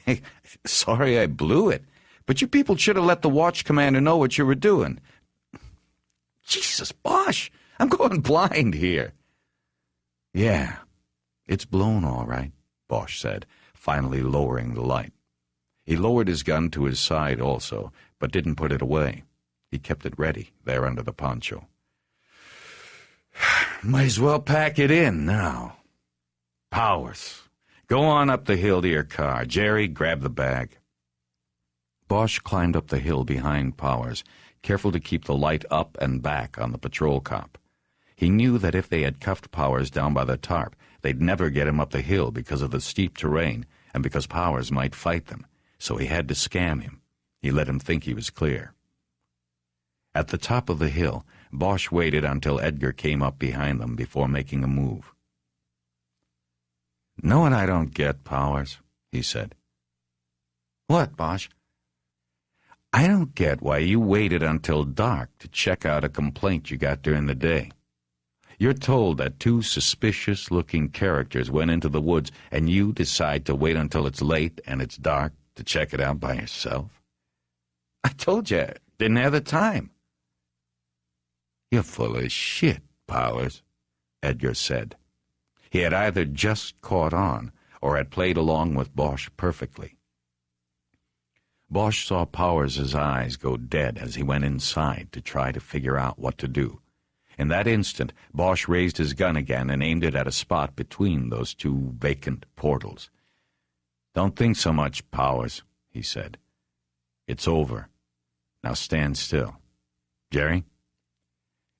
S5: Hey, sorry I blew it, but you people should have let the watch commander know what you were doing. Jesus, Bosch, I'm going blind here.
S1: Yeah, it's blown all right, Bosch said, finally lowering the light. He lowered his gun to his side also, but didn't put it away. He kept it ready, there under the poncho.
S5: Might as well pack it in now.
S1: Powers, go on up the hill to your car. Jerry, grab the bag. Bosch climbed up the hill behind Powers, careful to keep the light up and back on the patrol cop. He knew that if they had cuffed Powers down by the tarp, they'd never get him up the hill because of the steep terrain and because Powers might fight them, so he had to scam him. He let him think he was clear. At the top of the hill, Bosch waited until Edgar came up behind them before making a move.
S5: Know what I don't get, Powers? He said.
S2: What, Bosch?
S5: I don't get why you waited until dark to check out a complaint you got during the day. You're told that 2 suspicious-looking characters went into the woods, and you decide to wait until it's late and it's dark to check it out by yourself?
S2: I told you, didn't have the time.
S5: You're full of shit, Powers, Edgar said. He had either just caught on or had played along with Bosch perfectly. Bosch saw Powers' eyes go dead as he went inside to try to figure out what to do. In that instant, Bosch raised his gun again and aimed it at a spot between those 2 vacant portals.
S1: Don't think so much, Powers, he said. It's over. Now stand still. Jerry?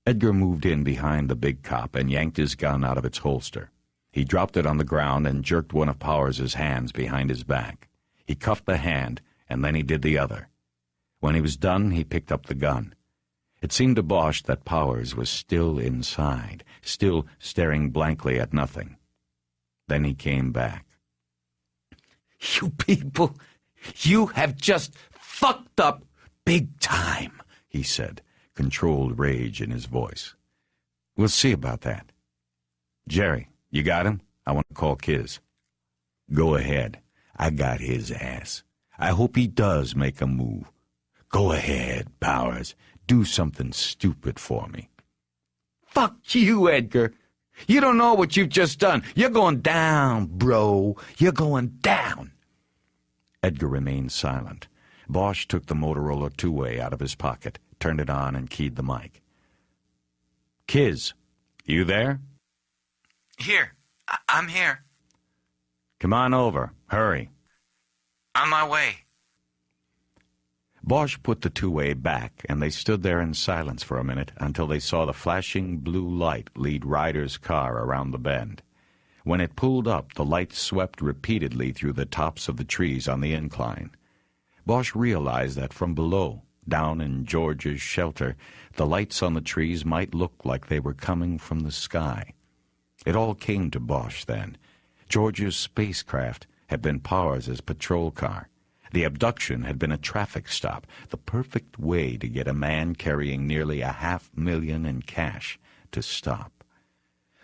S1: Edgar moved in behind the big cop and yanked his gun out of its holster. He dropped it on the ground and jerked one of Powers' hands behind his back. He cuffed the hand, and then he did the other. When he was done, he picked up the gun. It seemed to Bosch that Powers was still inside, still staring blankly at nothing.
S9: Then he came back. "You people, you have just fucked up big time," he said, controlled rage in his voice. "We'll see about that. Jerry, you got him? I want to call Kiz." "Go ahead. I got his ass. I hope he does make a move. Go ahead, Powers. Do something stupid for me." "Fuck you, Edgar. You don't know what you've just done. You're going down, bro. You're going down." Edgar remained silent. Bosch took the Motorola two-way out of his pocket, turned it on, and keyed the mic. "Kiz, you there?"
S4: Here. I'm here.
S9: "Come on over. Hurry."
S4: On my way.
S9: Bosch put the two-way back, and they stood there in silence for a minute until they saw the flashing blue light lead Ryder's car around the bend. When it pulled up, the light swept repeatedly through the tops of the trees on the incline. Bosch realized that from below, down in George's shelter, the lights on the trees might look like they were coming from the sky. It all came to Bosch then. George's spacecraft had been Powers' patrol car. The abduction had been a traffic stop, the perfect way to get a man carrying nearly $500,000 in cash to stop.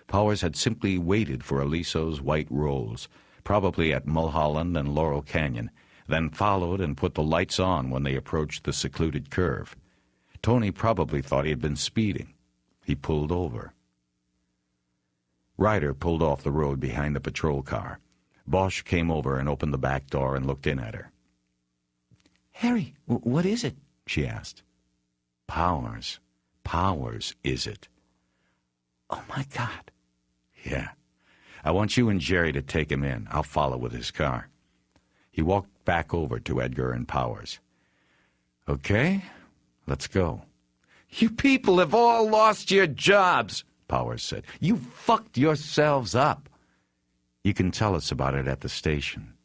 S9: Powers had simply waited for Aliso's white rolls, probably at Mulholland and Laurel Canyon, then followed and put the lights on when they approached the secluded curve. Tony probably thought he had been speeding. He pulled over. Ryder pulled off the road behind the patrol car. Bosch came over and opened the back door and looked in at her.
S6: "Harry, what is it?"
S9: she asked. "Powers. Powers, is it?"
S6: "Oh, my God."
S9: "Yeah. I want you and Jerry to take him in. I'll follow with his car." He walked back over to Edgar and Powers. "Okay, let's go." "You people have all lost your jobs," Powers said. "You fucked yourselves up." "You can tell us about it at the station."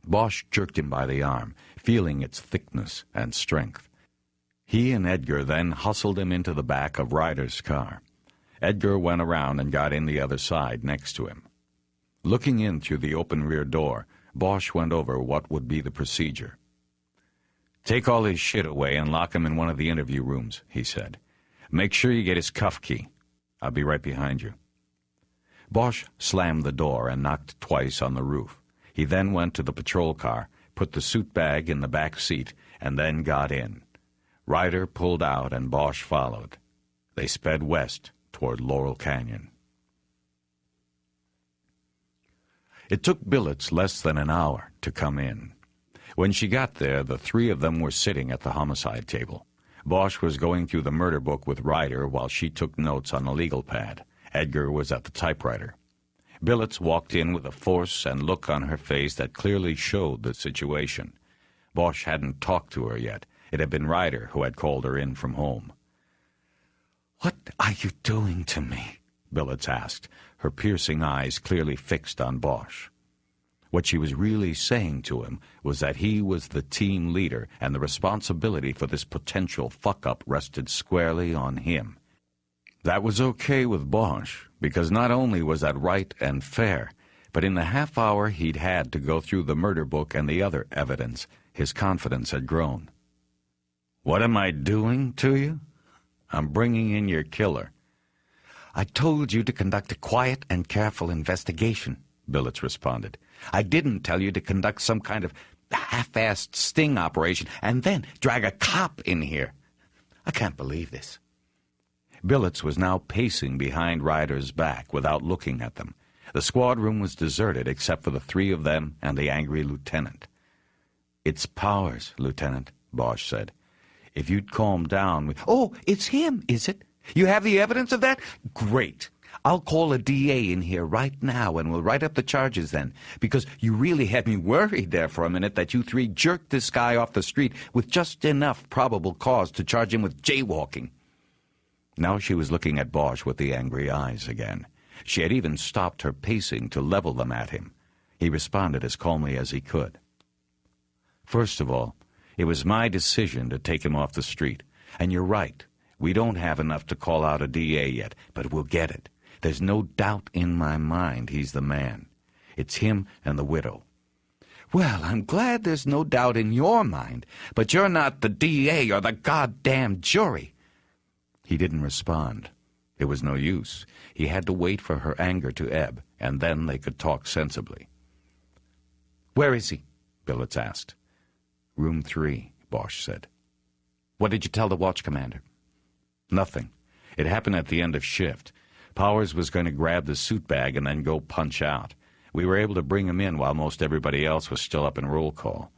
S9: Bosch jerked him by the arm, feeling its thickness and strength. He and Edgar then hustled him into the back of Ryder's car. Edgar went around and got in the other side next to him. Looking in through the open rear door, Bosch went over what would be the procedure. "Take all his shit away and lock him in one of the interview rooms," he said. "Make sure you get his cuff key. I'll be right behind you." Bosch slammed the door and knocked twice on the roof. He then went to the patrol car, put the suit bag in the back seat, and then got in. Ryder pulled out and Bosch followed. They sped west toward Laurel Canyon. It took Billets less than an hour to come in. When she got there, the three of them were sitting at the homicide table. Bosch was going through the murder book with Ryder while she took notes on a legal pad. Edgar was at the typewriter. Billets walked in with a force and look on her face that clearly showed the situation. Bosch hadn't talked to her yet. It had been Ryder who had called her in from home.
S6: "What are you doing to me?"
S9: Billets asked, her piercing eyes clearly fixed on Bosch. What she was really saying to him was that he was the team leader and the responsibility for this potential fuck-up rested squarely on him. That was okay with Bosch, because not only was that right and fair, but in the half hour he'd had to go through the murder book and the other evidence, his confidence had grown. "What am I doing to you? I'm bringing in your killer."
S6: "I told you to conduct a quiet and careful investigation," Billets responded. "I didn't tell you to conduct some kind of half-assed sting operation and then drag a cop in here. I can't believe this."
S9: Billets was now pacing behind Ryder's back without looking at them. The squad room was deserted except for the three of them and the angry lieutenant. "It's Powers, Lieutenant," Bosch said. "If you'd calm down..."
S6: "Oh, it's him, is it? You have the evidence of that? Great. I'll call a DA in here right now and we'll write up the charges then, because you really had me worried there for a minute that you three jerked this guy off the street with just enough probable cause to charge him with jaywalking."
S9: Now she was looking at Bosch with the angry eyes again. She had even stopped her pacing to level them at him. He responded as calmly as he could. "First of all, it was my decision to take him off the street. And you're right, we don't have enough to call out a DA yet, but we'll get it.
S10: There's no doubt in my mind he's the man. It's him and the widow. Well, I'm glad there's no doubt in your mind, but you're not the DA or the goddamn jury. He didn't respond. It was no use. He had to wait for her anger to ebb, and then they could talk sensibly. "Where is he?" Billets asked. "Room 3, Bosch said. "What did you tell the watch commander?" "Nothing. It happened at the end of shift. Powers was going to grab the suit bag and then go punch out. We were able to bring him in while most everybody else was still up in roll call.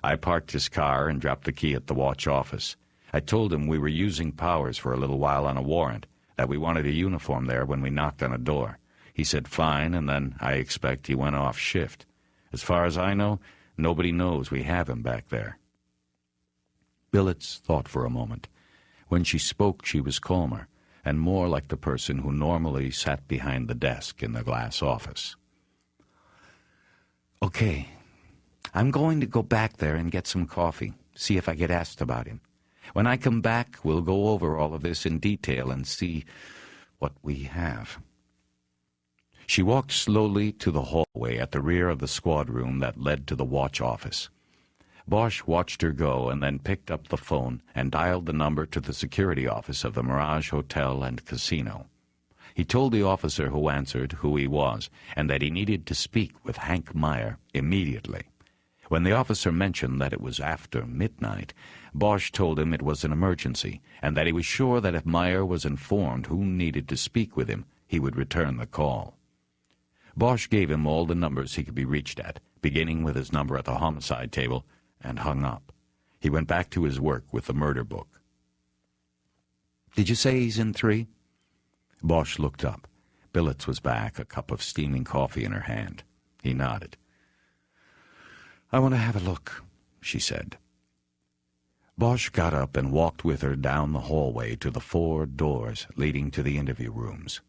S10: I parked his car and dropped the key at the watch office. I told him we were using Powers for a little while on a warrant, that we wanted a uniform there when we knocked on a door. He said fine, and then I expect he went off shift. As far as I know, nobody knows we have him back there." Billets thought for a moment. When she spoke, she was calmer, and more like the person who normally sat behind the desk in the glass office. "Okay, I'm going to go back there and get some coffee, see if I get asked about him. When I come back, we'll go over all of this in detail and see what we have." She walked slowly to the hallway at the rear of the squad room that led to the watch office. Bosch watched her go and then picked up the phone and dialed the number to the security office of the Mirage Hotel and Casino. He told the officer who answered who he was and that he needed to speak with Hank Meyer immediately. When the officer mentioned that it was after midnight, Bosch told him it was an emergency and that he was sure that if Meyer was informed who needed to speak with him, he would return the call. Bosch gave him all the numbers he could be reached at, beginning with his number at the homicide table, and hung up. He went back to his work with the murder book. "Did you say he's in 3? Bosch looked up. Billets was back, a cup of steaming coffee in her hand. He nodded. "I want to have a look," she said. Bosch got up and walked with her down the hallway to the 4 doors leading to the interview rooms.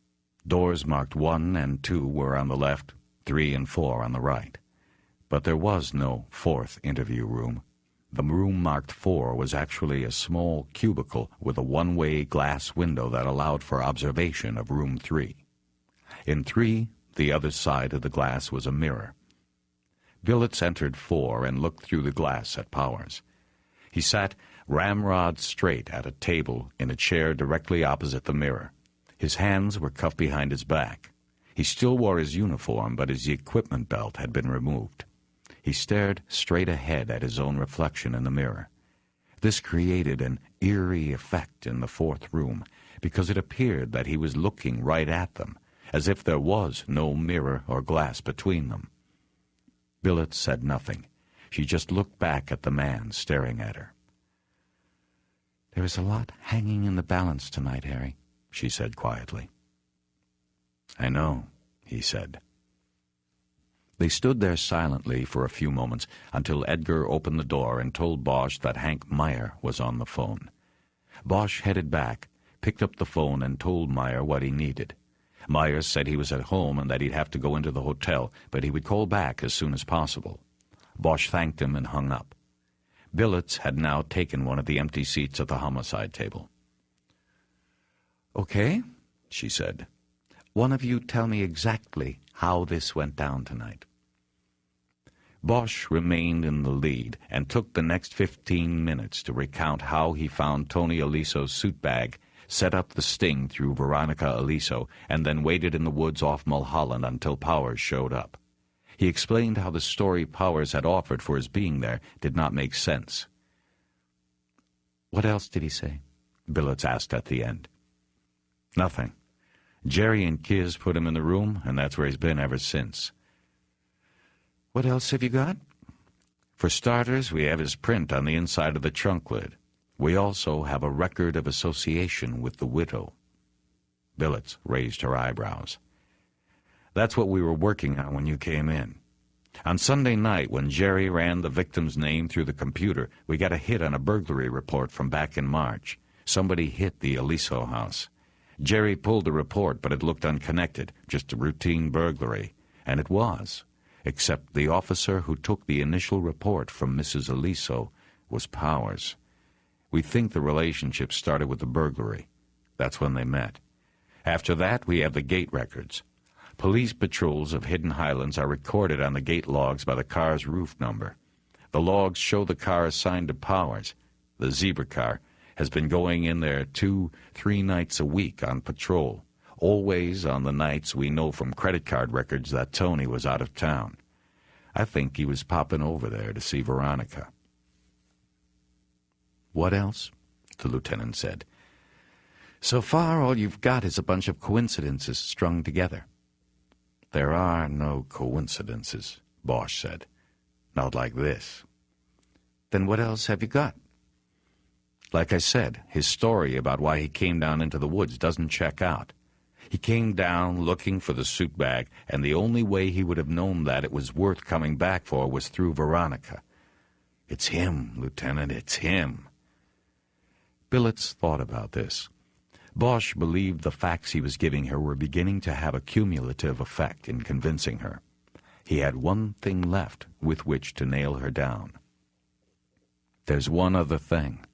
S10: Doors marked 1 and 2 were on the left, 3 and 4 on the right. But there was no 4th interview room. The room marked 4 was actually a small cubicle with a one-way glass window that allowed for observation of room 3. In 3, the other side of the glass was a mirror. Billets entered 4 and looked through the glass at Powers. He sat ramrod straight at a table in a chair directly opposite the mirror. His hands were cuffed behind his back. He still wore his uniform, but his equipment belt had been removed. He stared straight ahead at his own reflection in the mirror. This created an eerie effect in the 4th room, because it appeared that he was looking right at them, as if there was no mirror or glass between them. Billets said nothing. She just looked back at the man staring at her. "There is a lot hanging in the balance tonight, Harry," she said quietly. "I know," he said. They stood there silently for a few moments until Edgar opened the door and told Bosch that Hank Meyer was on the phone. Bosch headed back, picked up the phone, and told Meyer what he needed. Meyer said he was at home and that he'd have to go into the hotel, but he would call back as soon as possible. Bosch thanked him and hung up. Billets had now taken one of the empty seats at the homicide table. "Okay," she said. "One of you tell me exactly how this went down tonight." Bosch remained in the lead and took the next 15 minutes to recount how he found Tony Aliso's suit bag, set up the sting through Veronica Aliso, and then waited in the woods off Mulholland until Powers showed up. He explained how the story Powers had offered for his being there did not make sense. "What else did he say?" Billets asked at the end. "Nothing. Jerry and Kiz put him in the room, and that's where he's been ever since." "What else have you got?" "For starters, we have his print on the inside of the trunk lid. We also have a record of association with the widow." Billets raised her eyebrows. "That's what we were working on when you came in. On Sunday night, when Jerry ran the victim's name through the computer, we got a hit on a burglary report from back in March. Somebody hit the Aliso house. Jerry pulled the report, but it looked unconnected, just a routine burglary. And it was, except the officer who took the initial report from Mrs. Aliso was Powers. We think the relationship started with the burglary. That's when they met.
S9: After that, we have the gate records. Police patrols of hidden Highlands are recorded on the gate logs by the car's roof number. The logs show the car assigned to Powers, the zebra car, has been going in there 2-3 nights a week on patrol, always on the nights we know from credit card records that Tony was out of town. I think he was popping over there to see Veronica.
S5: What else? The lieutenant said. So far, all you've got is a bunch of coincidences strung together.
S9: There are no coincidences, Bosch said. Not like this.
S5: Then what else have you got?
S9: Like I said, his story about why he came down into the woods doesn't check out. He came down looking for the suit bag, and the only way he would have known that it was worth coming back for was through Veronica. It's him, Lieutenant, it's him.
S5: Billets thought about this. Bosch believed the facts he was giving her were beginning to have a cumulative effect in convincing her. He had one thing left with which to nail her down. There's one other thing.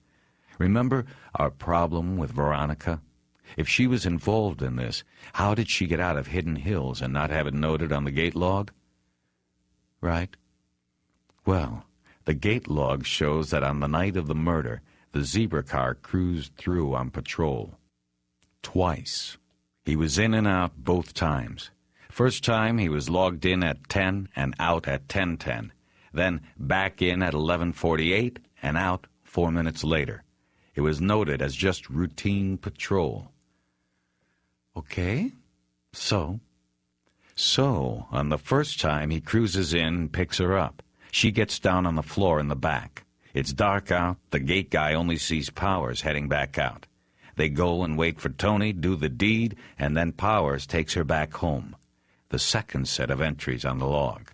S5: Remember our problem with Veronica? If she was involved in this, how did she get out of Hidden Hills and not have it noted on the gate log? Right. Well, the gate log shows that on the night of the murder, the zebra car cruised through on patrol. Twice. He was in and out both times. First time he was logged in at 10 and out at 10:10. Then back in at 11:48 and out 4 minutes later. It was noted as just routine patrol. Okay. So,
S9: on the first time he cruises in and picks her up. She gets down on the floor in the back. It's dark out. The gate guy only sees Powers heading back out. They go and wait for Tony, do the deed, and then Powers takes her back home. The second set of entries on the log.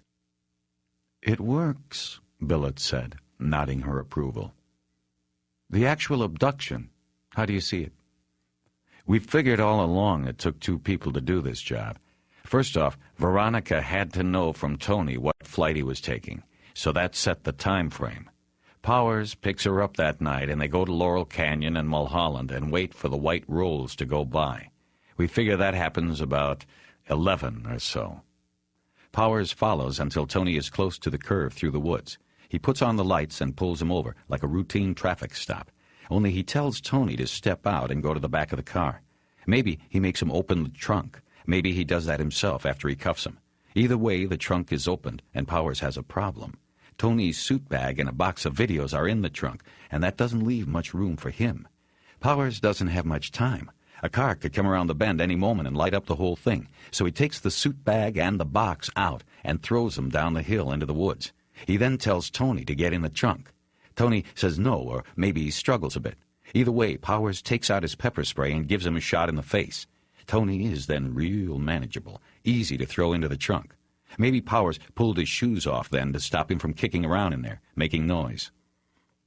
S5: It works, Billets said, nodding her approval. The actual abduction, how do you see it?
S9: We've figured all along it took 2 people to do this job. First off, Veronica had to know from Tony what flight he was taking, so that set the time frame. Powers picks her up that night, and they go to Laurel Canyon and Mulholland and wait for the white rolls to go by. We figure that happens about 11 or so. Powers follows until Tony is close to the curve through the woods. He puts on the lights and pulls him over, like a routine traffic stop. Only he tells Tony to step out and go to the back of the car. Maybe he makes him open the trunk. Maybe he does that himself after he cuffs him. Either way, the trunk is opened, and Powers has a problem. Tony's suit bag and a box of videos are in the trunk, and that doesn't leave much room for him. Powers doesn't have much time. A car could come around the bend any moment and light up the whole thing, so he takes the suit bag and the box out and throws them down the hill into the woods. He then tells Tony to get in the trunk. Tony says no, or maybe he struggles a bit. Either way, Powers takes out his pepper spray and gives him a shot in the face. Tony is then real manageable, easy to throw into the trunk. Maybe Powers pulled his shoes off then to stop him from kicking around in there, making noise.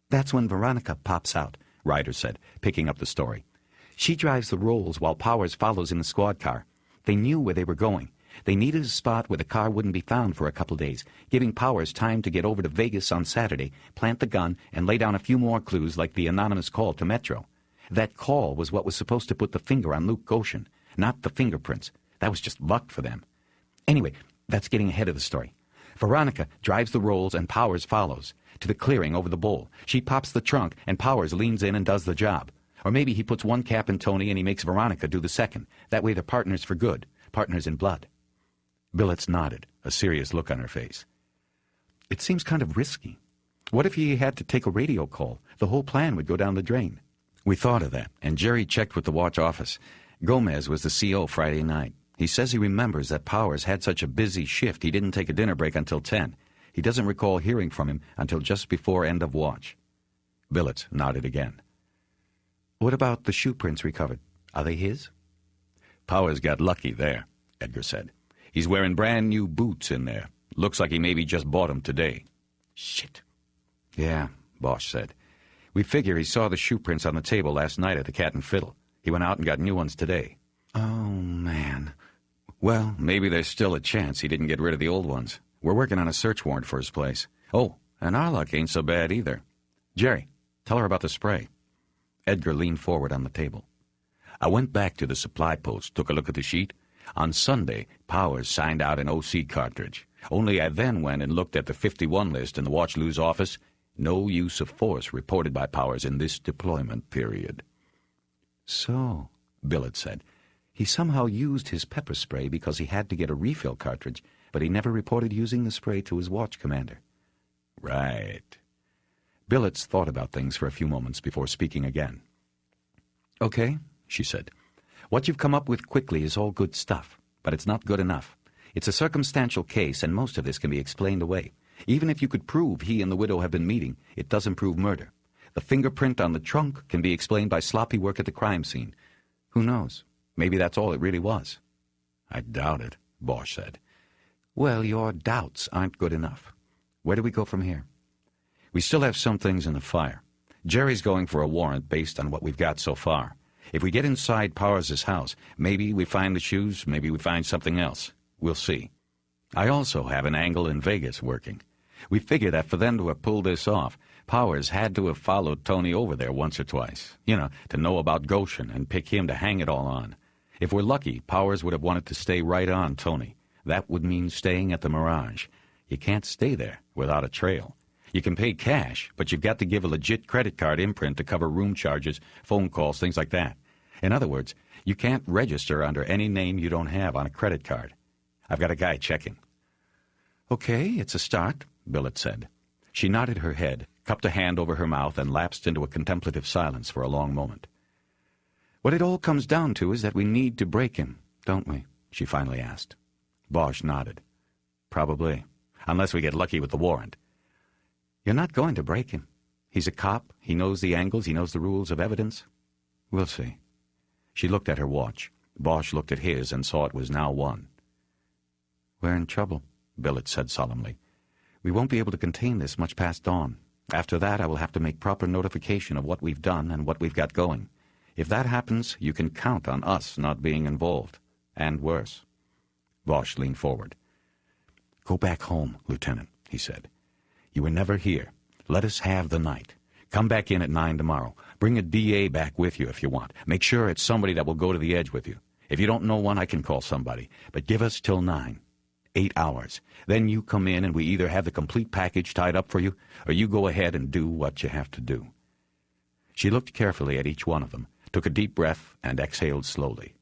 S5: That's when Veronica pops out, Ryder said, picking up the story. She drives the rolls while Powers follows in the squad car. They knew where they were going. They needed a spot where the car wouldn't be found for a couple days, giving Powers time to get over to Vegas on Saturday, plant the gun, and lay down a few more clues like the anonymous call to Metro. That call was what was supposed to put the finger on Luke Goshen, not the fingerprints. That was just luck for them. Anyway, that's getting ahead of the story. Veronica drives the rolls and Powers follows. To the clearing over the bowl. She pops the trunk and Powers leans in and does the job. Or maybe he puts one cap in Tony and he makes Veronica do the second. That way they're partners for good. Partners in blood. Billets nodded, a serious look on her face. It seems kind of risky. What if he had to take a radio call? The whole plan would go down the drain.
S9: We thought of that, and Jerry checked with the watch office. Gomez was the CO Friday night. He says he remembers that Powers had such a busy shift he didn't take a dinner break until 10. He doesn't recall hearing from him until just before end of watch.
S5: Billets nodded again. What about the shoe prints recovered? Are they his?
S9: Powers got lucky there, Edgar said. He's wearing brand new boots in there. Looks like he maybe just bought them today.
S5: Shit. Yeah, Bosch said. We figure he saw the shoe prints on the table last night at the Cat and Fiddle. He went out and got new ones today.
S9: Oh, man. Well, maybe there's still a chance he didn't get rid of the old ones. We're working on a search warrant for his place. Oh, and our luck ain't so bad either.
S5: Jerry, tell her about the spray. Edgar leaned forward on the table.
S1: I went back to the supply post, took a look at the sheet. On Sunday, Powers signed out an OC cartridge. Only I then went and looked at the 51 list in the Watch-Lou's office. No use of force reported by Powers in this deployment period.
S2: So, Billett said, he somehow used his pepper spray because he had to get a refill cartridge, but he never reported using the spray to his watch commander.
S1: Right.
S2: Billets thought about things for a few moments before speaking again. Okay, she said. What you've come up with quickly is all good stuff, but it's not good enough. It's a circumstantial case, and most of this can be explained away. Even if you could prove he and the widow have been meeting, it doesn't prove murder. The fingerprint on the trunk can be explained by sloppy work at the crime scene. Who knows? Maybe that's all it really was.
S1: I doubt it, Bosch said.
S2: Well, your doubts aren't good enough. Where do we go from here?
S1: We still have some things in the fire. Jerry's going for a warrant based on what we've got so far. If we get inside Powers' house, maybe we find the shoes, maybe we find something else. We'll see. I also have an angle in Vegas working. We figure that for them to have pulled this off, Powers had to have followed Tony over there once or twice, to know about Goshen and pick him to hang it all on. If we're lucky, Powers would have wanted to stay right on Tony. That would mean staying at the Mirage. You can't stay there without a trail. You can pay cash, but you've got to give a legit credit card imprint to cover room charges, phone calls, things like that. In other words, you can't register under any name you don't have on a credit card. I've got a guy checking.
S2: Okay, it's a start, Billett said.
S1: She nodded her head, cupped a hand over her mouth, and lapsed into a contemplative silence for a long moment.
S2: What it all comes down to is that we need to break him, don't we? She finally asked.
S1: Bosch nodded. Probably, unless we get lucky with the warrant.
S2: You're not going to break him. He's a cop. He knows the angles. He knows the rules of evidence.
S1: We'll see. She looked at her watch. Bosch looked at his and saw it was now 1.
S2: We're in trouble, Billett said solemnly. We won't be able to contain this much past dawn. After that, I will have to make proper notification of what we've done and what we've got going. If that happens, you can count on us not being involved. And worse.
S1: Bosch leaned forward.
S2: Go back home, Lieutenant, he said.
S1: You were never here. Let us have the night. Come back in at 9 tomorrow. Bring a DA back with you if you want. Make sure it's somebody that will go to the edge with you. If you don't know one, I can call somebody. But give us till 9. 8 hours. Then you come in and we either have the complete package tied up for you, or you go ahead and do what you have to do. She looked carefully at each one of them, took a deep breath, and exhaled slowly.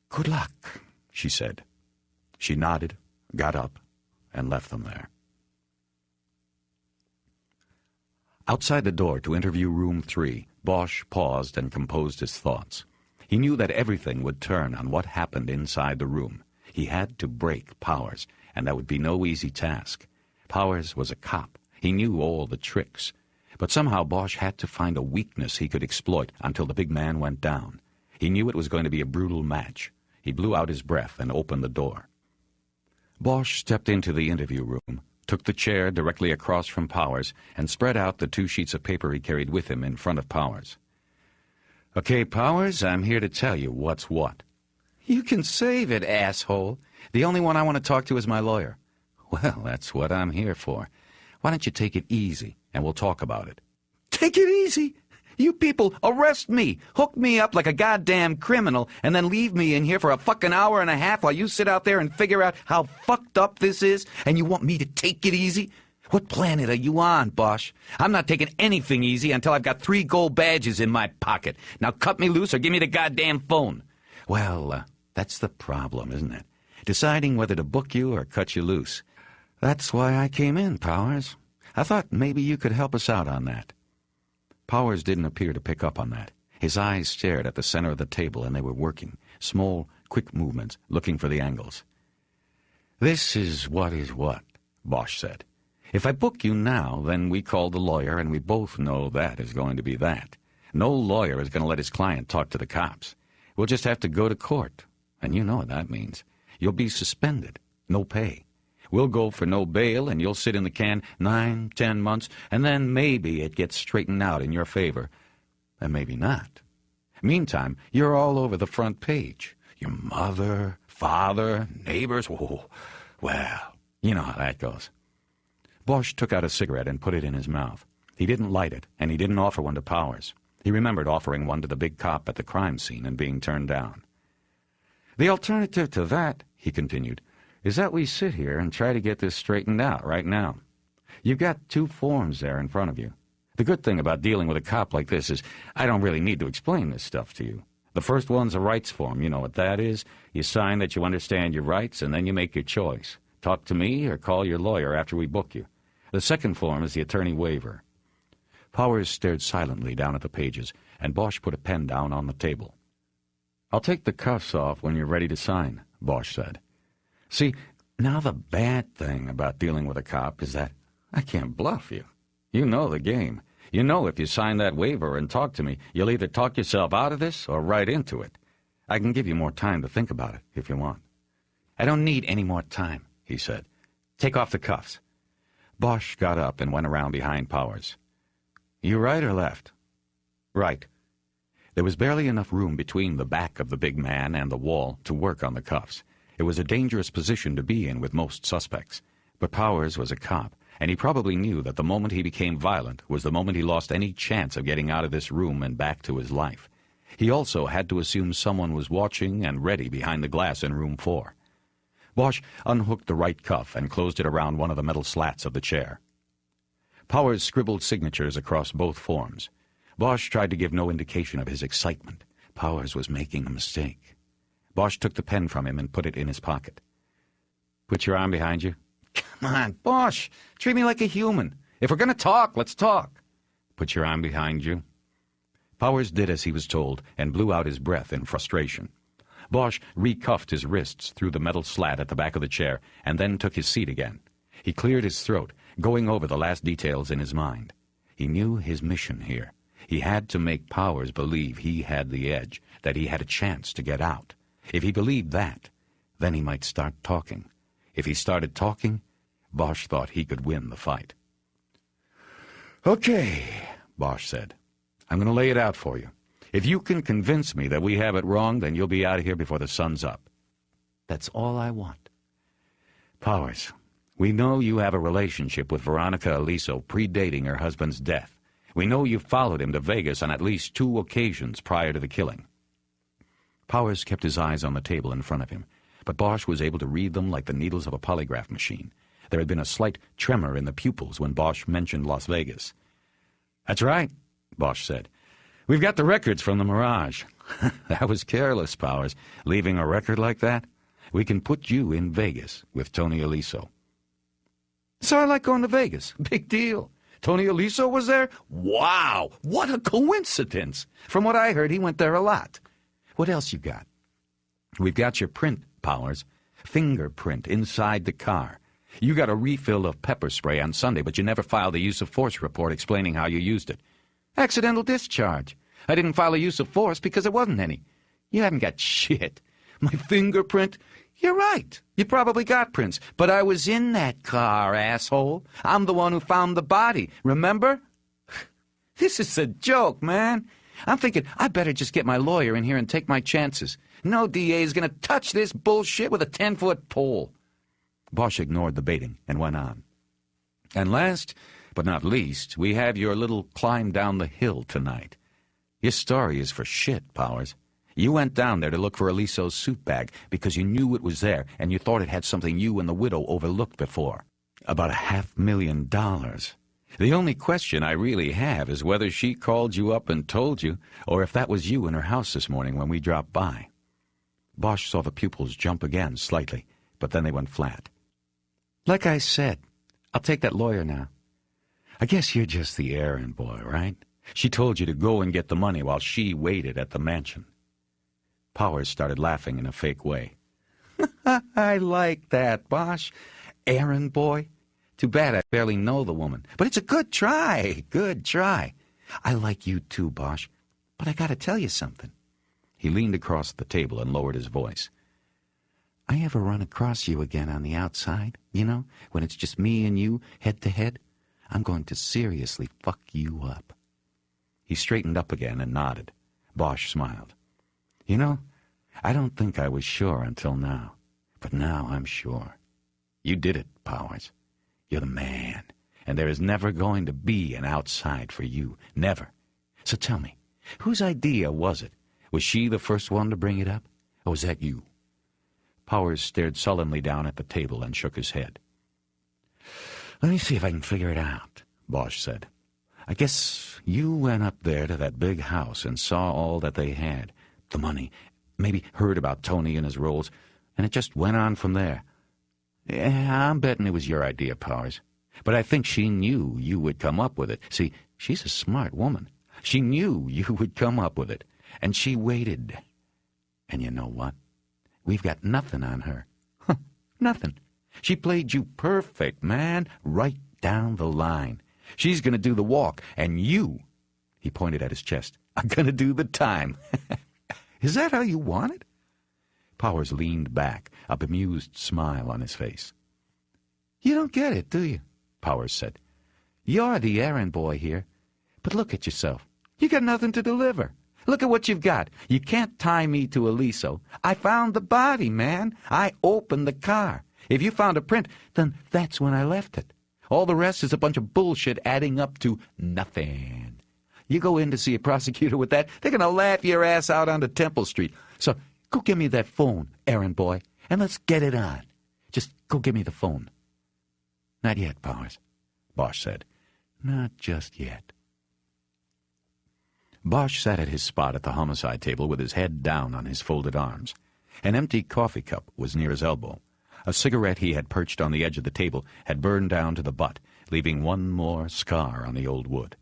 S2: Good luck,
S1: she said. She nodded, got up, and left them there. Outside the door to interview room 3, Bosch paused and composed his thoughts. He knew that everything would turn on what happened inside the room. He had to break Powers, and that would be no easy task. Powers was a cop. He knew all the tricks. But somehow Bosch had to find a weakness he could exploit until the big man went down. He knew it was going to be a brutal match. He blew out his breath and opened the door. Bosch stepped into the interview room, took the chair directly across from Powers, and spread out the 2 sheets of paper he carried with him in front of Powers. Okay, Powers, I'm here to tell you what's what.
S2: You can save it, asshole. The only one I want to talk to is my lawyer.
S1: Well, that's what I'm here for. Why don't you take it easy, and we'll talk about it.
S2: Take it easy? You people arrest me, hook me up like a goddamn criminal, and then leave me in here for a fucking hour and a half while you sit out there and figure out how fucked up this is, and you want me to take it easy? What planet are you on, Bosch? I'm not taking anything easy until I've got 3 gold badges in my pocket. Now cut me loose or give me the goddamn phone.
S1: Well, that's the problem, isn't it? Deciding whether to book you or cut you loose. That's why I came in, Powers. I thought maybe you could help us out on that. Powers didn't appear to pick up on that. His eyes stared at the center of the table, and they were working, small, quick movements, looking for the angles. This is what, Bosch said. If I book you now, then we call the lawyer, and we both know that is going to be that. No lawyer is going to let his client talk to the cops. We'll just have to go to court, and you know what that means. You'll be suspended, no pay. We'll go for no bail, and you'll sit in the can 9, 10 months, and then maybe it gets straightened out in your favor. And maybe not. Meantime, you're all over the front page. Your mother, father, neighbors, whoa. Well, you know how that goes. Bosch took out a cigarette and put it in his mouth. He didn't light it, and he didn't offer one to Powers. He remembered offering one to the big cop at the crime scene and being turned down. "The alternative to that," he continued, "is that we sit here and try to get this straightened out right now. You've got 2 forms there in front of you. The good thing about dealing with a cop like this is I don't really need to explain this stuff to you. The first one's a rights form. You know what that is? You sign that you understand your rights, and then you make your choice. Talk to me or call your lawyer after we book you. The second form is the attorney waiver." Powers stared silently down at the pages, and Bosch put a pen down on the table. "I'll take the cuffs off when you're ready to sign," Bosch said. "See, now the bad thing about dealing with a cop is that I can't bluff you. You know the game. You know if you sign that waiver and talk to me, you'll either talk yourself out of this or right into it. I can give you more time to think about it if you want." "I don't need any more time," he said. "Take off the cuffs." Bosch got up and went around behind Powers. "You right or left?" "Right." There was barely enough room between the back of the big man and the wall to work on the cuffs. It was a dangerous position to be in with most suspects. But Powers was a cop, and he probably knew that the moment he became violent was the moment he lost any chance of getting out of this room and back to his life. He also had to assume someone was watching and ready behind the glass in room 4. Bosch unhooked the right cuff and closed it around one of the metal slats of the chair. Powers scribbled signatures across both forms. Bosch tried to give no indication of his excitement. Powers was making a mistake. Bosch took the pen from him and put it in his pocket. "Put your arm behind you." "Come on, Bosch, treat me like a human. If we're going to talk, let's talk." "Put your arm behind you." Powers did as he was told and blew out his breath in frustration. Bosch recuffed his wrists through the metal slat at the back of the chair and then took his seat again. He cleared his throat, going over the last details in his mind. He knew his mission here. He had to make Powers believe he had the edge, that he had a chance to get out. If he believed that, then he might start talking. If he started talking, Bosch thought he could win the fight. "Okay," Bosch said. "I'm going to lay it out for you. If you can convince me that we have it wrong, then you'll be out of here before the sun's up. That's all I want. Powers, we know you have a relationship with Veronica Aliso predating her husband's death. We know you followed him to Vegas on at least 2 occasions prior to the killing." Powers kept his eyes on the table in front of him, but Bosch was able to read them like the needles of a polygraph machine. There had been a slight tremor in the pupils when Bosch mentioned Las Vegas. "That's right," Bosch said. "We've got the records from the Mirage." "That was careless, Powers, leaving a record like that. We can put you in Vegas with Tony Aliso." "So I like going to Vegas. Big deal. Tony Aliso was there? Wow, what a coincidence. From what I heard, he went there a lot. What else you got?" "We've got your print, Powers. Fingerprint inside the car. You got a refill of pepper spray on Sunday, but you never filed a use of force report explaining how you used it." "Accidental discharge. I didn't file a use of force because there wasn't any." "You haven't got shit. My fingerprint? You're right. You probably got prints. But I was in that car, asshole. I'm the one who found the body. Remember?" "This is a joke, man. I'm thinking I better just get my lawyer in here and take my chances. No DA is going to touch this bullshit with a 10-foot pole." Bosch ignored the baiting and went on. "And last but not least, we have your little climb down the hill tonight. Your story is for shit, Powers. You went down there to look for Aliso's suit bag because you knew it was there and you thought it had something you and the widow overlooked before. About $500,000. The only question I really have is whether she called you up and told you, or if that was you in her house this morning when we dropped by." Bosch saw the pupils jump again slightly, but then they went flat. "Like I said, I'll take that lawyer now." "I guess you're just the errand boy, right? She told you to go and get the money while she waited at the mansion." Powers started laughing in a fake way. "I like that, Bosch. Errand boy. Too bad I barely know the woman. But it's a good try, good try. I like you too, Bosch. But I gotta tell you something." He leaned across the table and lowered his voice. "I ever run across you again on the outside, you know, when it's just me and you, head to head, I'm going to seriously fuck you up." He straightened up again and nodded. Bosch smiled. "You know, I don't think I was sure until now. But now I'm sure. You did it, Powers. You're the man, and there is never going to be an outside for you. Never. So tell me,
S5: Whose idea was it? Was she the first one to bring it up? Or was that you? Powers stared sullenly down at the table and shook his head. Let me see if I can figure it out, Bosch said. I guess you went up there to that big house and saw all that they had. The money, maybe heard about Tony and his rolls, and it just went on from there. Yeah, I'm betting it was your idea, Powers. But I think she knew you would come up with it. See, she's a smart woman. She knew you would come up with it, and she waited. And you know what? We've got nothing on her. Nothing. She played you perfect, man, right down the line. She's going to do the walk, and you, he pointed at his chest, are going to do the time. Is that how you want it? Powers leaned back, a bemused smile on his face. You don't get it, do you? Powers said. You're the errand boy here. But look at yourself. You got nothing to deliver. Look at what you've got. You can't tie me to Aliso. I found the body, man. I opened the car. If you found a print, then that's when I left it. All the rest is a bunch of bullshit adding up to nothing. You go in to see a prosecutor with that, they're going to laugh your ass out onto Temple Street. So go give me that phone, errand boy, and let's get it on. Just go give me the phone. Not yet, Powers, Bosch said. Not just yet. Bosch sat at his spot at the homicide table with his head down on his folded arms. An empty coffee cup was near his elbow. A cigarette he had perched on the edge of the table had burned down to the butt, leaving one more scar on the old wood.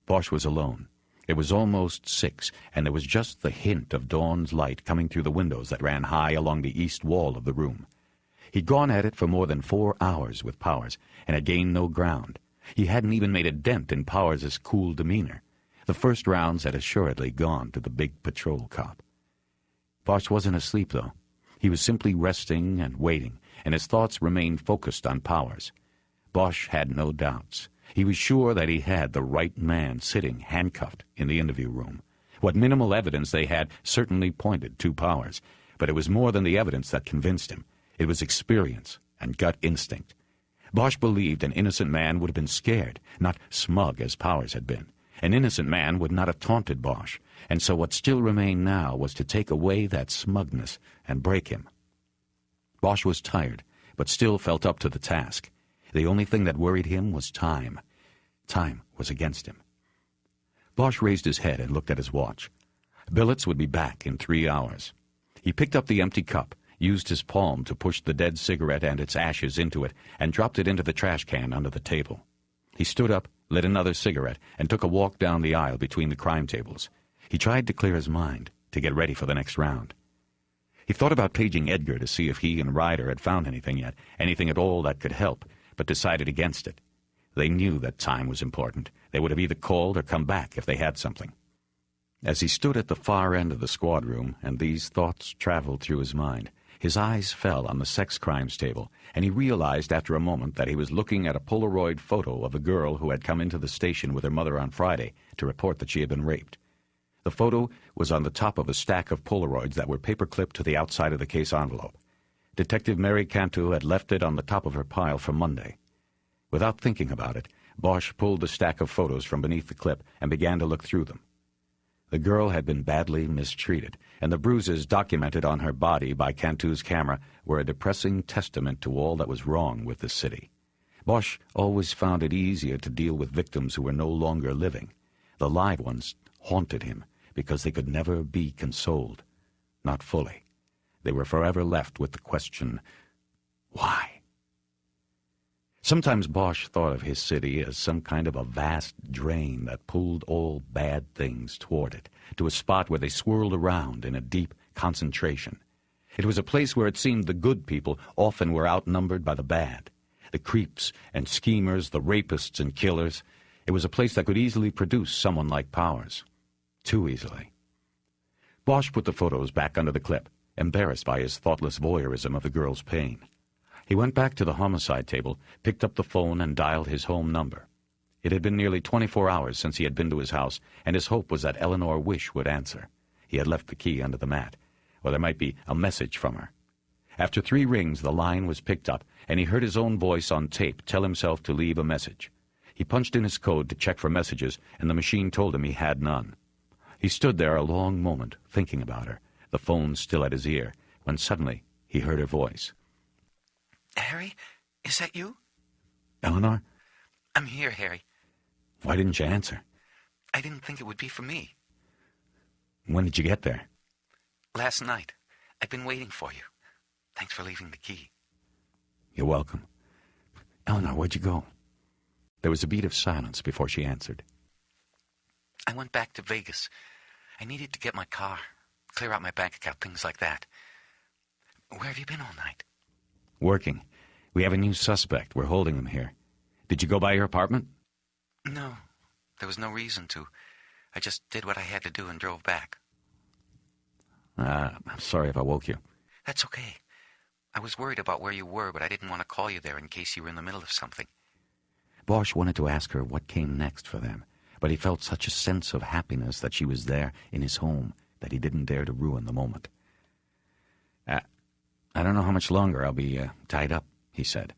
S5: Bosch was alone. It was almost 6, and there was just the hint of dawn's light coming through the windows that ran high along the east wall of the room. He'd gone at it for more than 4 hours with Powers, and had gained no ground. He hadn't even made a dent in Powers' cool demeanor. The first rounds had assuredly gone to the big patrol cop. Bosch wasn't asleep, though. He was simply resting and waiting, and his thoughts remained focused on Powers. Bosch had no doubts. He was sure that he had the right man sitting handcuffed in the interview room. What minimal evidence they had certainly pointed to Powers, but it was more than the evidence that convinced him. It was experience and gut instinct. Bosch believed an innocent man would have been scared, not smug as Powers had been. An innocent man would not have taunted Bosch, and so what still remained now was to take away that smugness and break him. Bosch was tired, but still felt up to the task. The only thing that worried him was time. Time was against him. Bosch raised his head and looked at his watch. Billets would be back in 3 hours. He picked up the empty cup, used his palm to push the dead cigarette and its ashes into it, and dropped it into the trash can under the table. He stood up, lit another cigarette, and took a walk down the aisle between the crime tables. He tried to clear his mind, to get ready for the next round. He thought about paging Edgar to see if he and Ryder had found anything yet, anything at all that could help, but decided against it. They knew that time was important. They would have either called or come back if they had something. As he stood at the far end of the squad room, and these thoughts traveled through his mind, his eyes fell on the sex crimes table, and he realized after a moment that he was looking at a Polaroid photo of a girl who had come into the station with her mother on Friday to report that she had been raped. The photo was on the top of a stack of Polaroids that were paper-clipped to the outside of the case envelope. Detective Mary Cantu had left it on the top of her pile for Monday. Without thinking about it, Bosch pulled the stack of photos from beneath the clip and began to look through them. The girl had been badly mistreated, and the bruises documented on her body by Cantu's camera were a depressing testament to all that was wrong with the city. Bosch always found it easier to deal with victims who were no longer living. The live ones haunted him because they could never be consoled. Not fully. They were forever left with the question, why? Sometimes Bosch thought of his city as some kind of a vast drain that pulled all bad things toward it, to a spot where they swirled around in a deep concentration. It was a place where it seemed the good people often were outnumbered by the bad, the creeps and schemers, the rapists and killers. It was a place that could easily produce someone like Powers. Too easily. Bosch put the photos back under the clip, embarrassed by his thoughtless voyeurism of the girl's pain. He went back to the homicide table, picked up the phone, and dialed his home number. It had been nearly 24 hours since he had been to his house, and his hope was that Eleanor Wish would answer. He had left the key under the mat, or there might be a message from her. After 3 rings, the line was picked up, and he heard his own voice on tape tell himself to leave a message. He punched in his code to check for messages, and the machine told him he had none.
S1: He stood there a long moment, thinking about her, the phone still at his ear, when suddenly he heard her voice.
S4: Harry, is that you?
S1: Eleanor?
S4: I'm here, Harry.
S1: Why didn't you answer?
S4: I didn't think it would be for me.
S1: When did you get there?
S4: Last night. I've been waiting for you. Thanks for leaving the key.
S1: You're welcome. Eleanor, where'd you go? There was a beat of silence before she answered.
S4: I went back to Vegas. I needed to get my car, clear out my bank account, things like that. Where have you been all night?
S1: Working. We have a new suspect. We're holding him here. Did you go by your apartment?
S4: No, there was no reason to. I just did what I had to do and drove back.
S1: I'm sorry if I woke you.
S4: That's okay. I was worried about where you were, but I didn't want to call you there in case you were in the middle of something.
S1: Bosch wanted to ask her what came next for them, but he felt such a sense of happiness that she was there in his home that he didn't dare to ruin the moment. I don't know how much longer I'll be tied up, he said.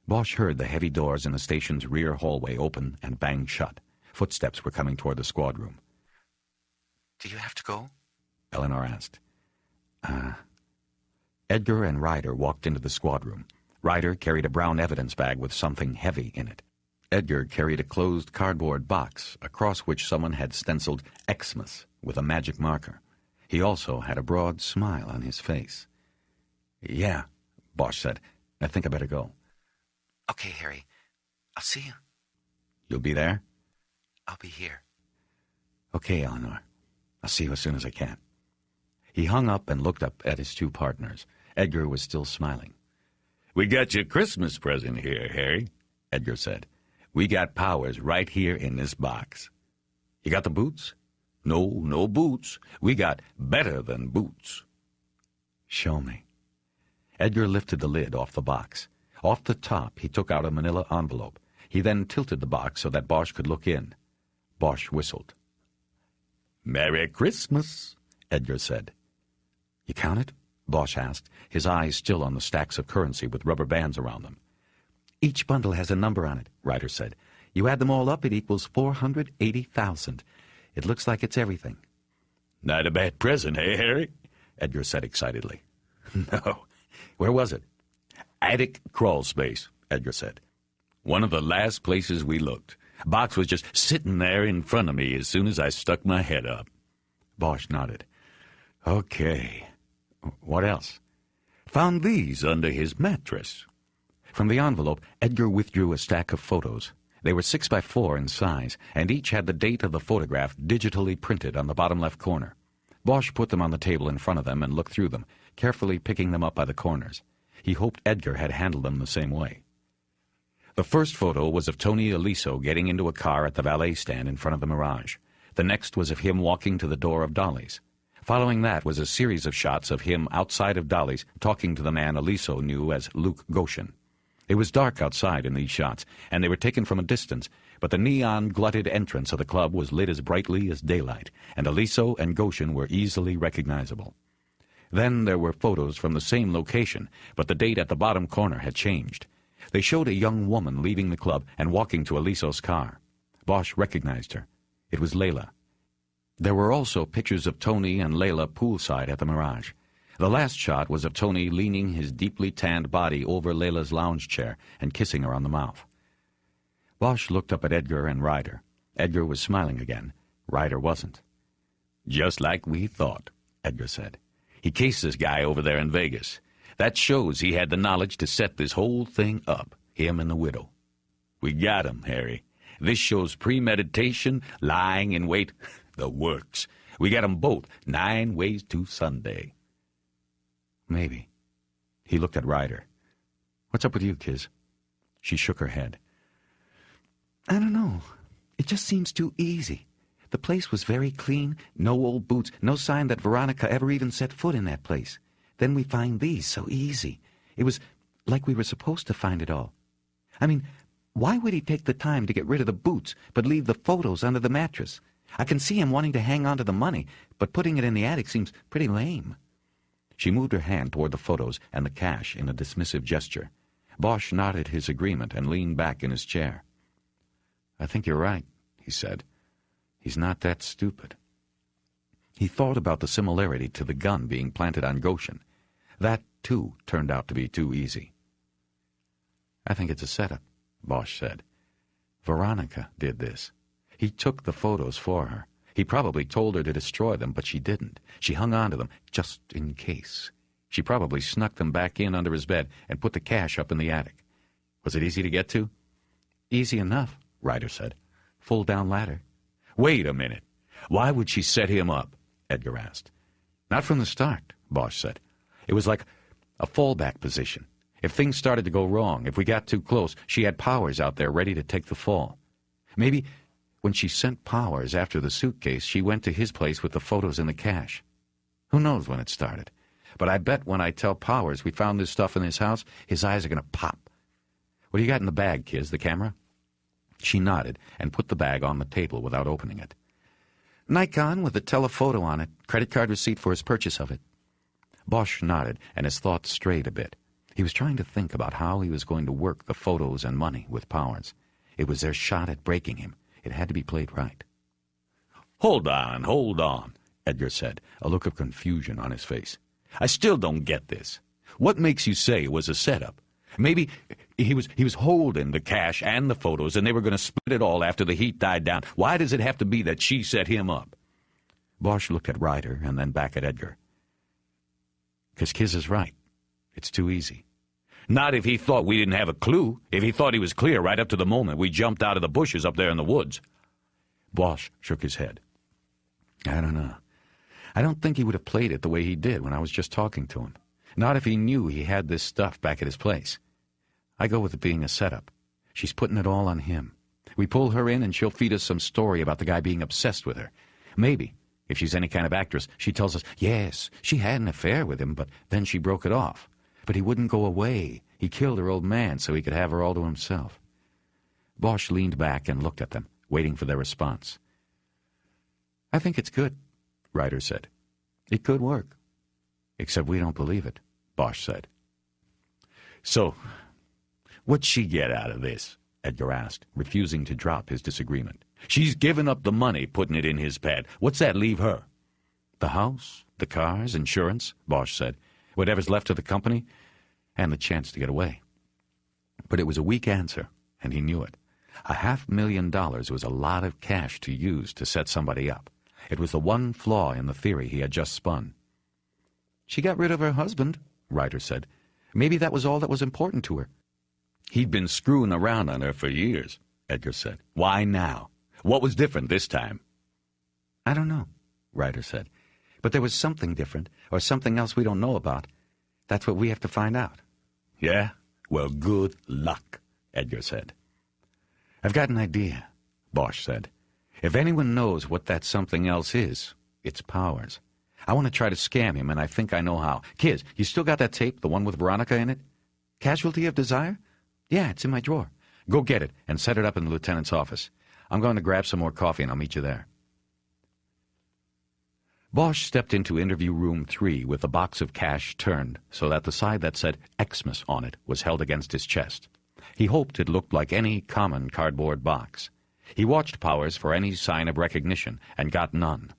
S1: Bosch heard the heavy doors in the station's rear hallway open and bang shut. Footsteps were coming toward the squad room.
S4: Do you have to go?
S1: Eleanor asked. Edgar and Ryder walked into the squad room. Ryder carried a brown evidence bag with something heavy in it. Edgar carried a closed cardboard box, across which someone had stenciled Xmas with a magic marker. He also had a broad smile on his face. Yeah, Bosch said. I think I better go.
S4: Okay, Harry. I'll see you.
S1: You'll be there?
S4: I'll be here.
S1: Okay, Eleanor. I'll see you as soon as I can. He hung up and looked up at his two partners. Edgar was still smiling. We got you a Christmas present here, Harry, Edgar said. We got Powers right here in this box. You got the boots? No boots. We got better than boots. Show me. Edgar lifted the lid off the box. Off the top, he took out a manila envelope. He then tilted the box so that Bosch could look in. Bosch whistled. Merry Christmas, Edgar said. You count it? Bosch asked, his eyes still on the stacks of currency with rubber bands around them. Each bundle has a number on it, Ryder said. You add them all up, it equals 480,000. It looks like it's everything. Not a bad present, eh, Harry? Edgar said excitedly. No. Where was it? Attic crawl space, Edgar said. One of the last places we looked. Box was just sitting there in front of me as soon as I stuck my head up. Bosch nodded. Okay. What else? Found these under his mattress. From the envelope, Edgar withdrew a stack of photos. They were 6 by 4 in size, and each had the date of the photograph digitally printed on the bottom left corner. Bosch put them on the table in front of them and looked through them, carefully picking them up by the corners. He hoped Edgar had handled them the same way. The first photo was of Tony Aliso getting into a car at the valet stand in front of the Mirage. The next was of him walking to the door of Dolly's. Following that was a series of shots of him outside of Dolly's talking to the man Aliso knew as Luke Goshen. It was dark outside in these shots, and they were taken from a distance, but the neon-glutted entrance of the club was lit as brightly as daylight, and Aliso and Goshen were easily recognizable. Then there were photos from the same location, but the date at the bottom corner had changed. They showed a young woman leaving the club and walking to Aliso's car. Bosch recognized her. It was Layla. There were also pictures of Tony and Layla poolside at the Mirage. The last shot was of Tony leaning his deeply tanned body over Layla's lounge chair and kissing her on the mouth. Bosch looked up at Edgar and Ryder. Edgar was smiling again. Ryder wasn't. Just like we thought, Edgar said. He cased this guy over there in Vegas. That shows he had the knowledge to set this whole thing up, him and the widow. We got him, Harry. This shows premeditation, lying in wait, the works. We got 'em both, 9 ways to Sunday. Maybe. He looked at Ryder. What's up with you, Kiz? She shook her head. I don't know. It just seems too easy. The place was very clean, no old boots, no sign that Veronica ever even set foot in that place. Then we find these so easy. It was like we were supposed to find it all. I mean, why would he take the time to get rid of the boots but leave the photos under the mattress? I can see him wanting to hang on to the money, but putting it in the attic seems pretty lame. She moved her hand toward the photos and the cash in a dismissive gesture. Bosch nodded his agreement and leaned back in his chair. I think you're right, he said. He's not that stupid.
S9: He thought about the similarity to the gun being planted on Goshen. That, too, turned out to be too easy. "I think it's a setup," Bosch said. "Veronica did this. He took the photos for her. He probably told her to destroy them, but she didn't. She hung on to them, just in case. She probably snuck them back in under his bed and put the cash up in the attic. Was it easy to get to?" "Easy enough," Ryder said. "Full down ladder."
S3: "Wait a minute. Why would she set him up?"
S9: Edgar asked. "Not from the start," Bosch said. "It was like a fallback position. If things started to go wrong, if we got too close, she had Powers out there ready to take the fall. Maybe when she sent Powers after the suitcase, she went to his place with the photos and the cash. Who knows when it started? But I bet when I tell Powers we found this stuff in his house, his eyes are going to pop. What do you got in the bag, kids? The camera?" She nodded and put the bag on the table without opening it. "Nikon with a telephoto on it, credit card receipt for his purchase of it." Bosch nodded, and his thoughts strayed a bit. He was trying to think about how he was going to work the photos and money with Powers. It was their shot at breaking him. It had to be played right.
S3: Hold on,
S9: Edgar said, a look of confusion on his face.
S3: "I still don't get this. What makes you say it was a setup? Maybe he was holding the cash and the photos, and they were going to split it all after the heat died down. Why does it have to be that she set him up?"
S9: Bosch looked at Ryder and then back at Edgar. "'Cause Kiz is right. It's too easy."
S3: "Not if he thought we didn't have a clue. If he thought he was clear right up to the moment we jumped out of the bushes up there in the woods."
S9: Bosch shook his head. "I don't know. I don't think he would have played it the way he did when I was just talking to him. Not if he knew he had this stuff back at his place. I go with it being a setup. She's putting it all on him. We pull her in and she'll feed us some story about the guy being obsessed with her. Maybe, if she's any kind of actress, she tells us, yes, she had an affair with him, but then she broke it off. But he wouldn't go away. He killed her old man so he could have her all to himself." Bosch leaned back and looked at them, waiting for their response. "I think it's good," Ryder said. "It could work. Except we don't believe it," Bosch said.
S3: "So, what'd she get out of this?"
S9: Edgar asked, refusing to drop his disagreement.
S3: "She's given up the money, putting it in his pad. What's that leave her?"
S9: "The house, the cars, insurance," Bosch said. "Whatever's left to the company, and the chance to get away." But it was a weak answer, and he knew it. $500,000 was a lot of cash to use to set somebody up. It was the one flaw in the theory he had just spun. "She got rid of her husband," Ryder said. "Maybe that was all that was important to her."
S3: "He'd been screwing around on her for years," Edgar said. "Why now? What was different this time?"
S9: "I don't know," Ryder said. "But there was something different, or something else we don't know about. That's what we have to find out."
S3: "Yeah? Well, good luck," Edgar said.
S9: "I've got an idea," Bosch said. "If anyone knows what that something else is, it's Powers. I want to try to scam him, and I think I know how. Kids, you still got that tape, the one with Veronica in it? Casualty of Desire? Yeah, it's in my drawer. Go get it and set it up in the lieutenant's office. I'm going to grab some more coffee, and I'll meet you there." Bosch stepped into interview room 3 with the box of cash turned so that the side that said Xmas on it was held against his chest. He hoped it looked like any common cardboard box. He watched Powers for any sign of recognition and got none.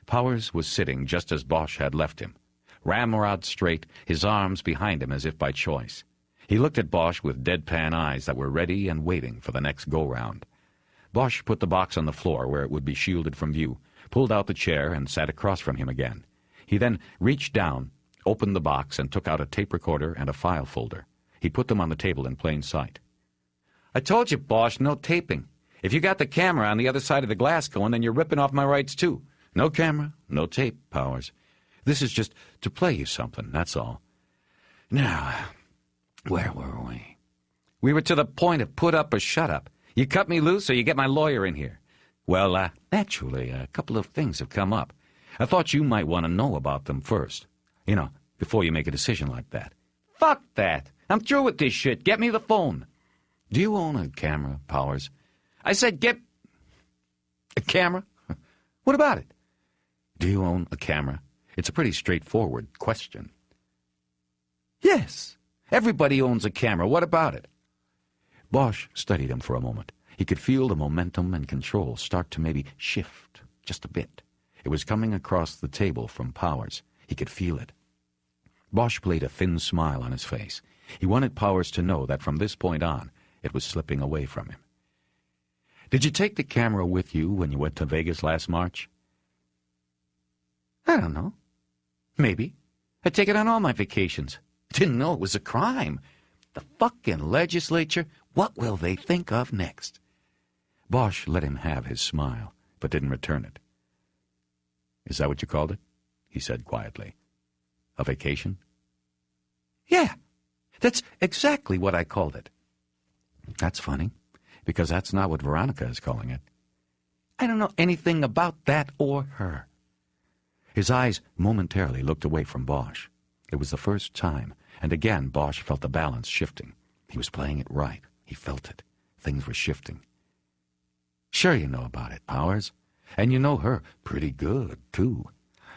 S9: Powers was sitting just as Bosch had left him, ramrod straight, his arms behind him as if by choice. He looked at Bosch with deadpan eyes that were ready and waiting for the next go-round. Bosch put the box on the floor where it would be shielded from view, pulled out the chair, and sat across from him again. He then reached down, opened the box, and took out a tape recorder and a file folder. He put them on the table in plain sight. "I told you, Bosch, no taping. If you got the camera on the other side of the glass going, then you're ripping off my rights, too. No camera, no tape, Powers. This is just to play you something, that's all." Now, where were we? "We were to the point of put up or shut up. You cut me loose or you get my lawyer in here." "Well, actually, a couple of things have come up. I thought you might want to know about them first. You know, before you make a decision like that." "Fuck that. I'm through with this shit. Get me the phone." "Do you own a camera, Powers?" "I said get a camera? What about it?" "Do you own a camera?" It's a pretty straightforward question. "Yes. Everybody owns a camera. What about it?" Bosch studied him for a moment. He could feel the momentum and control start to maybe shift just a bit. It was coming across the table from Powers. He could feel it. Bosch played a thin smile on his face. He wanted Powers to know that from this point on, it was slipping away from him. "Did you take the camera with you when you went to Vegas last March?"
S2: I don't know. Maybe. I take it on all my vacations. Didn't know it was a crime. The fucking legislature, what will they think of next?
S9: Bosch let him have his smile, but didn't return it. "Is that what you called it?" he said quietly. "A vacation?"
S2: Yeah, that's exactly what I called it.
S9: That's funny, because that's not what Veronica is calling it.
S2: I don't know anything about that or her.
S9: His eyes momentarily looked away from Bosch. It was the first time, and again Bosch felt the balance shifting. He was playing it right. He felt it. Things were shifting. "Sure you know about it, Powers. And you know her pretty good, too.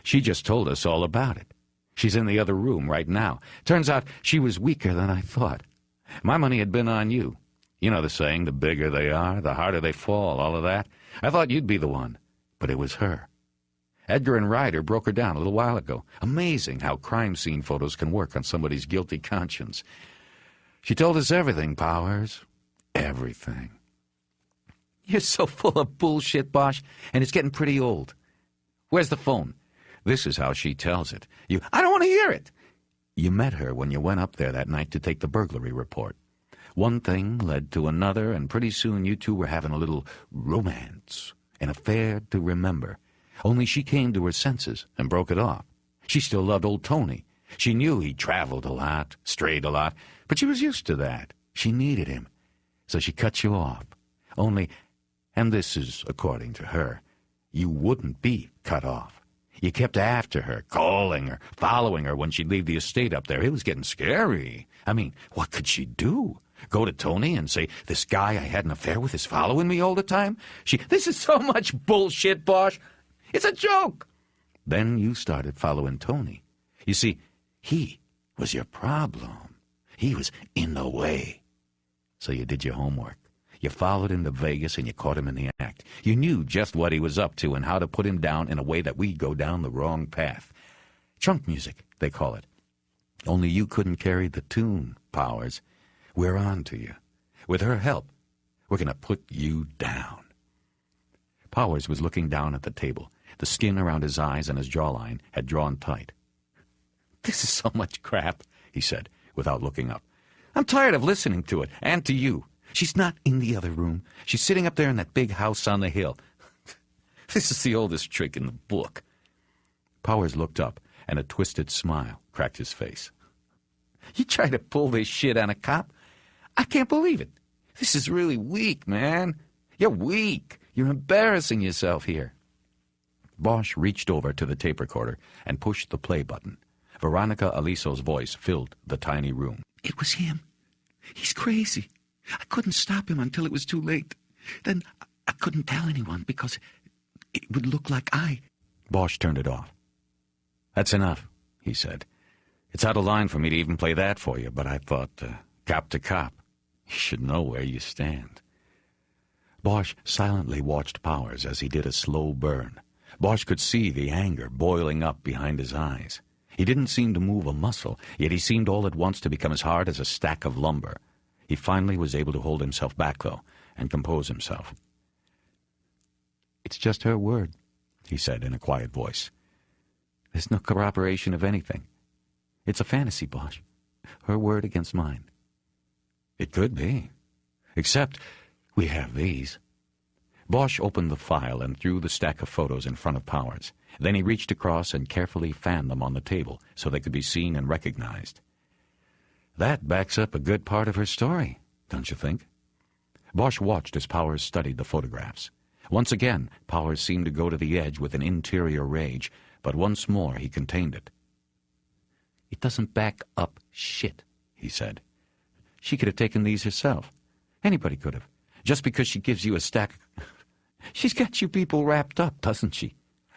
S9: She just told us all about it. She's in the other room right now. Turns out she was weaker than I thought. My money had been on you. You know the saying, the bigger they are, the harder they fall, all of that. I thought you'd be the one, but it was her. Edgar and Ryder broke her down a little while ago. Amazing how crime scene photos can work on somebody's guilty conscience. She told us everything, Powers. Everything."
S2: You're so full of bullshit, Bosch, and it's getting pretty old. Where's the phone?
S9: This is how she tells it.
S2: I don't want to hear it.
S9: You met her when you went up there that night to take the burglary report. One thing led to another, and pretty soon you two were having a little romance, an affair to remember. Only she came to her senses and broke it off. She still loved old Tony. She knew he traveled a lot, strayed a lot, but she was used to that. She needed him. So she cut you off. Only, and this is according to her, you wouldn't be cut off. You kept after her, calling her, following her when she'd leave the estate up there. It was getting scary. I mean, what could she do? Go to Tony and say, "This guy I had an affair with is following me all the time"?
S2: This is so much bullshit, Bosch. It's a joke.
S9: Then you started following Tony. You see, he was your problem. He was in the way. So you did your homework. You followed him to Vegas and you caught him in the act. You knew just what he was up to and how to put him down in a way that we'd go down the wrong path. Trunk music, they call it. Only you couldn't carry the tune, Powers. We're on to you. With her help, we're going to put you down. Powers was looking down at the table. The skin around his eyes and his jawline had drawn tight.
S2: "This is so much crap,"
S9: he said, without looking up.
S2: "I'm tired of listening to it, and to you. She's not in the other room. She's sitting up there in that big house on the hill. This is the oldest trick in the book."
S9: Powers looked up, and a twisted smile cracked his face.
S2: "You try to pull this shit on a cop? I can't believe it. This is really weak, man. You're weak. You're embarrassing yourself here."
S9: Bosch reached over to the tape recorder and pushed the play button. Veronica Aliso's voice filled the tiny room.
S6: "It was him. He's crazy. I couldn't stop him until it was too late. Then I couldn't tell anyone because it would look like I..."
S9: Bosch turned it off. "That's enough," he said. "It's out of line for me to even play that for you, but I thought, cop to cop, you should know where you stand." Bosch silently watched Powers as he did a slow burn. Bosch could see the anger boiling up behind his eyes. He didn't seem to move a muscle, yet he seemed all at once to become as hard as a stack of lumber. He finally was able to hold himself back, though, and compose himself. "It's just her word," he said in a quiet voice. "There's no corroboration of anything. It's a fantasy, Bosch. Her word against mine." "It could be. Except we have these." Bosch opened the file and threw the stack of photos in front of Powers. Then he reached across and carefully fanned them on the table so they could be seen and recognized. "That backs up a good part of her story, don't you think?" Bosch watched as Powers studied the photographs. Once again, Powers seemed to go to the edge with an interior rage, but once more he contained it. "It doesn't back up shit," he said. "She could have taken these herself. Anybody could have. Just because she gives you a stack... She's got you people wrapped up, doesn't she?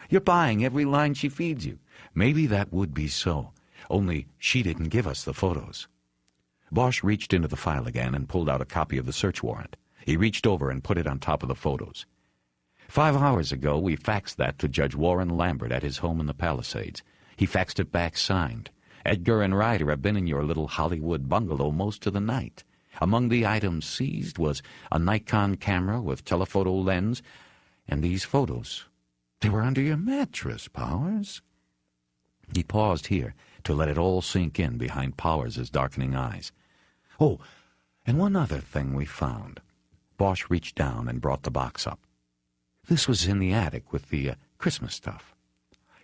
S9: You're buying every line she feeds you. Maybe that would be so, only she didn't give us the photos." Bosch reached into the file again and pulled out a copy of the search warrant. He reached over and put it on top of the photos.
S2: 5 hours ago, we faxed that to Judge Warren Lambert at his home in the Palisades. He faxed it back signed. Edgar and Ryder have been in your little Hollywood bungalow most of the night. Among the items seized was a Nikon camera with telephoto lens and these photos. They were under your mattress, Powers." He paused here to let it all sink in behind Powers' darkening eyes. "Oh, and one other thing we found." Bosch reached down and brought the box up. "This was in the attic with the Christmas stuff."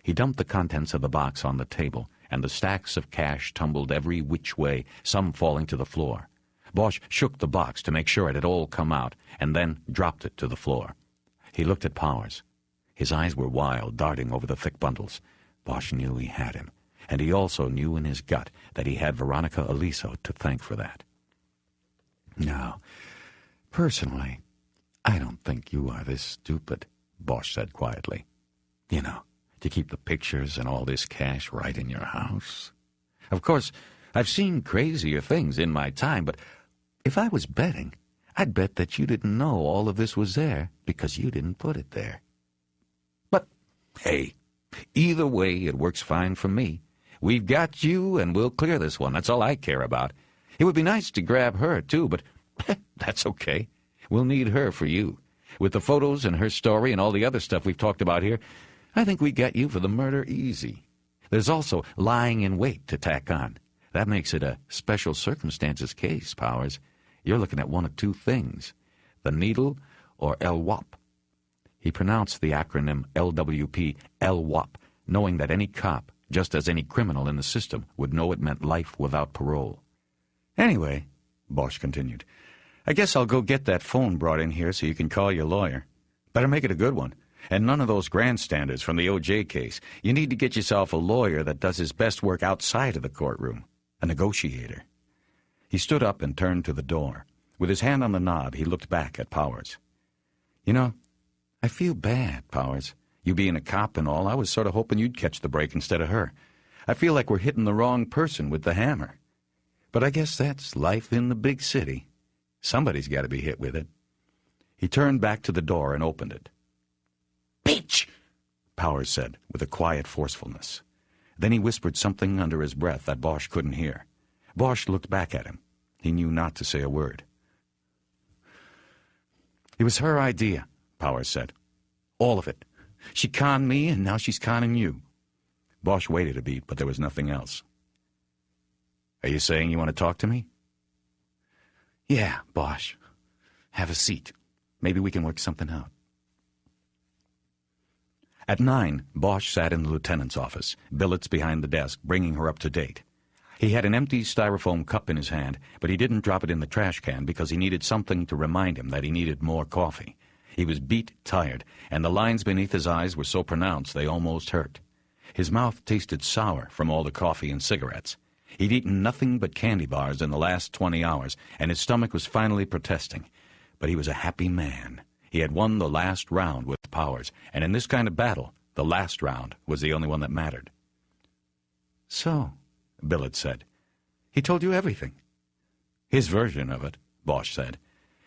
S2: He dumped the contents of the box on the table, and the stacks of cash tumbled every which way, some falling to the floor. Bosch shook the box to make sure it had all come out, and then dropped it to the floor. He looked at Powers. His eyes were wild, darting over the thick bundles. Bosch knew he had him, and he also knew in his gut that he had Veronica Aliso to thank for that. "Now, personally, I don't think you are this stupid," Bosch said quietly. "You know, to keep the pictures and all this cash right in your house. Of course, I've seen crazier things in my time, but if I was betting, I'd bet that you didn't know all of this was there because you didn't put it there. But, hey, either way, it works fine for me. We've got you, and we'll clear this one. That's all I care about. It would be nice to grab her, too, but that's okay. We'll need her for you. With the photos and her story and all the other stuff we've talked about here, I think we got you for the murder easy. There's also lying in wait to tack on. That makes it a special circumstances case, Powers. You're looking at one of two things, the needle or LWOP. He pronounced the acronym LWP, LWOP, knowing that any cop, just as any criminal in the system, would know it meant life without parole. "Anyway," Bosch continued, "I guess I'll go get that phone brought in here so you can call your lawyer. Better make it a good one. And none of those grandstanders from the O.J. case. You need to get yourself a lawyer that does his best work outside of the courtroom, a negotiator." He stood up and turned to the door. With his hand on the knob, he looked back at Powers. "You know, I feel bad, Powers. You being a cop and all, I was sort of hoping you'd catch the break instead of her. I feel like we're hitting the wrong person with the hammer. But I guess that's life in the big city. Somebody's got to be hit with it." He turned back to the door and opened it. "Bitch!" Powers said, with a quiet forcefulness. Then he whispered something under his breath that Bosch couldn't hear. Bosch looked back at him. He knew not to say a word. "It was her idea," Powers said. "All of it. She conned me, and now she's conning you." Bosch waited a beat, but there was nothing else. "Are you saying you want to talk to me?" "Yeah, Bosch. Have a seat. Maybe we can work something out." At 9, Bosch sat in the lieutenant's office, billets behind the desk, bringing her up to date. He had an empty styrofoam cup in his hand, but he didn't drop it in the trash can because he needed something to remind him that he needed more coffee. He was beat tired, and the lines beneath his eyes were so pronounced they almost hurt. His mouth tasted sour from all the coffee and cigarettes. He'd eaten nothing but candy bars in the last 20 hours, and his stomach was finally protesting. But he was a happy man. He had won the last round with Powers, and in this kind of battle, the last round was the only one that mattered. "So," Billet said, "he told you everything?" "His version of it," Bosch said.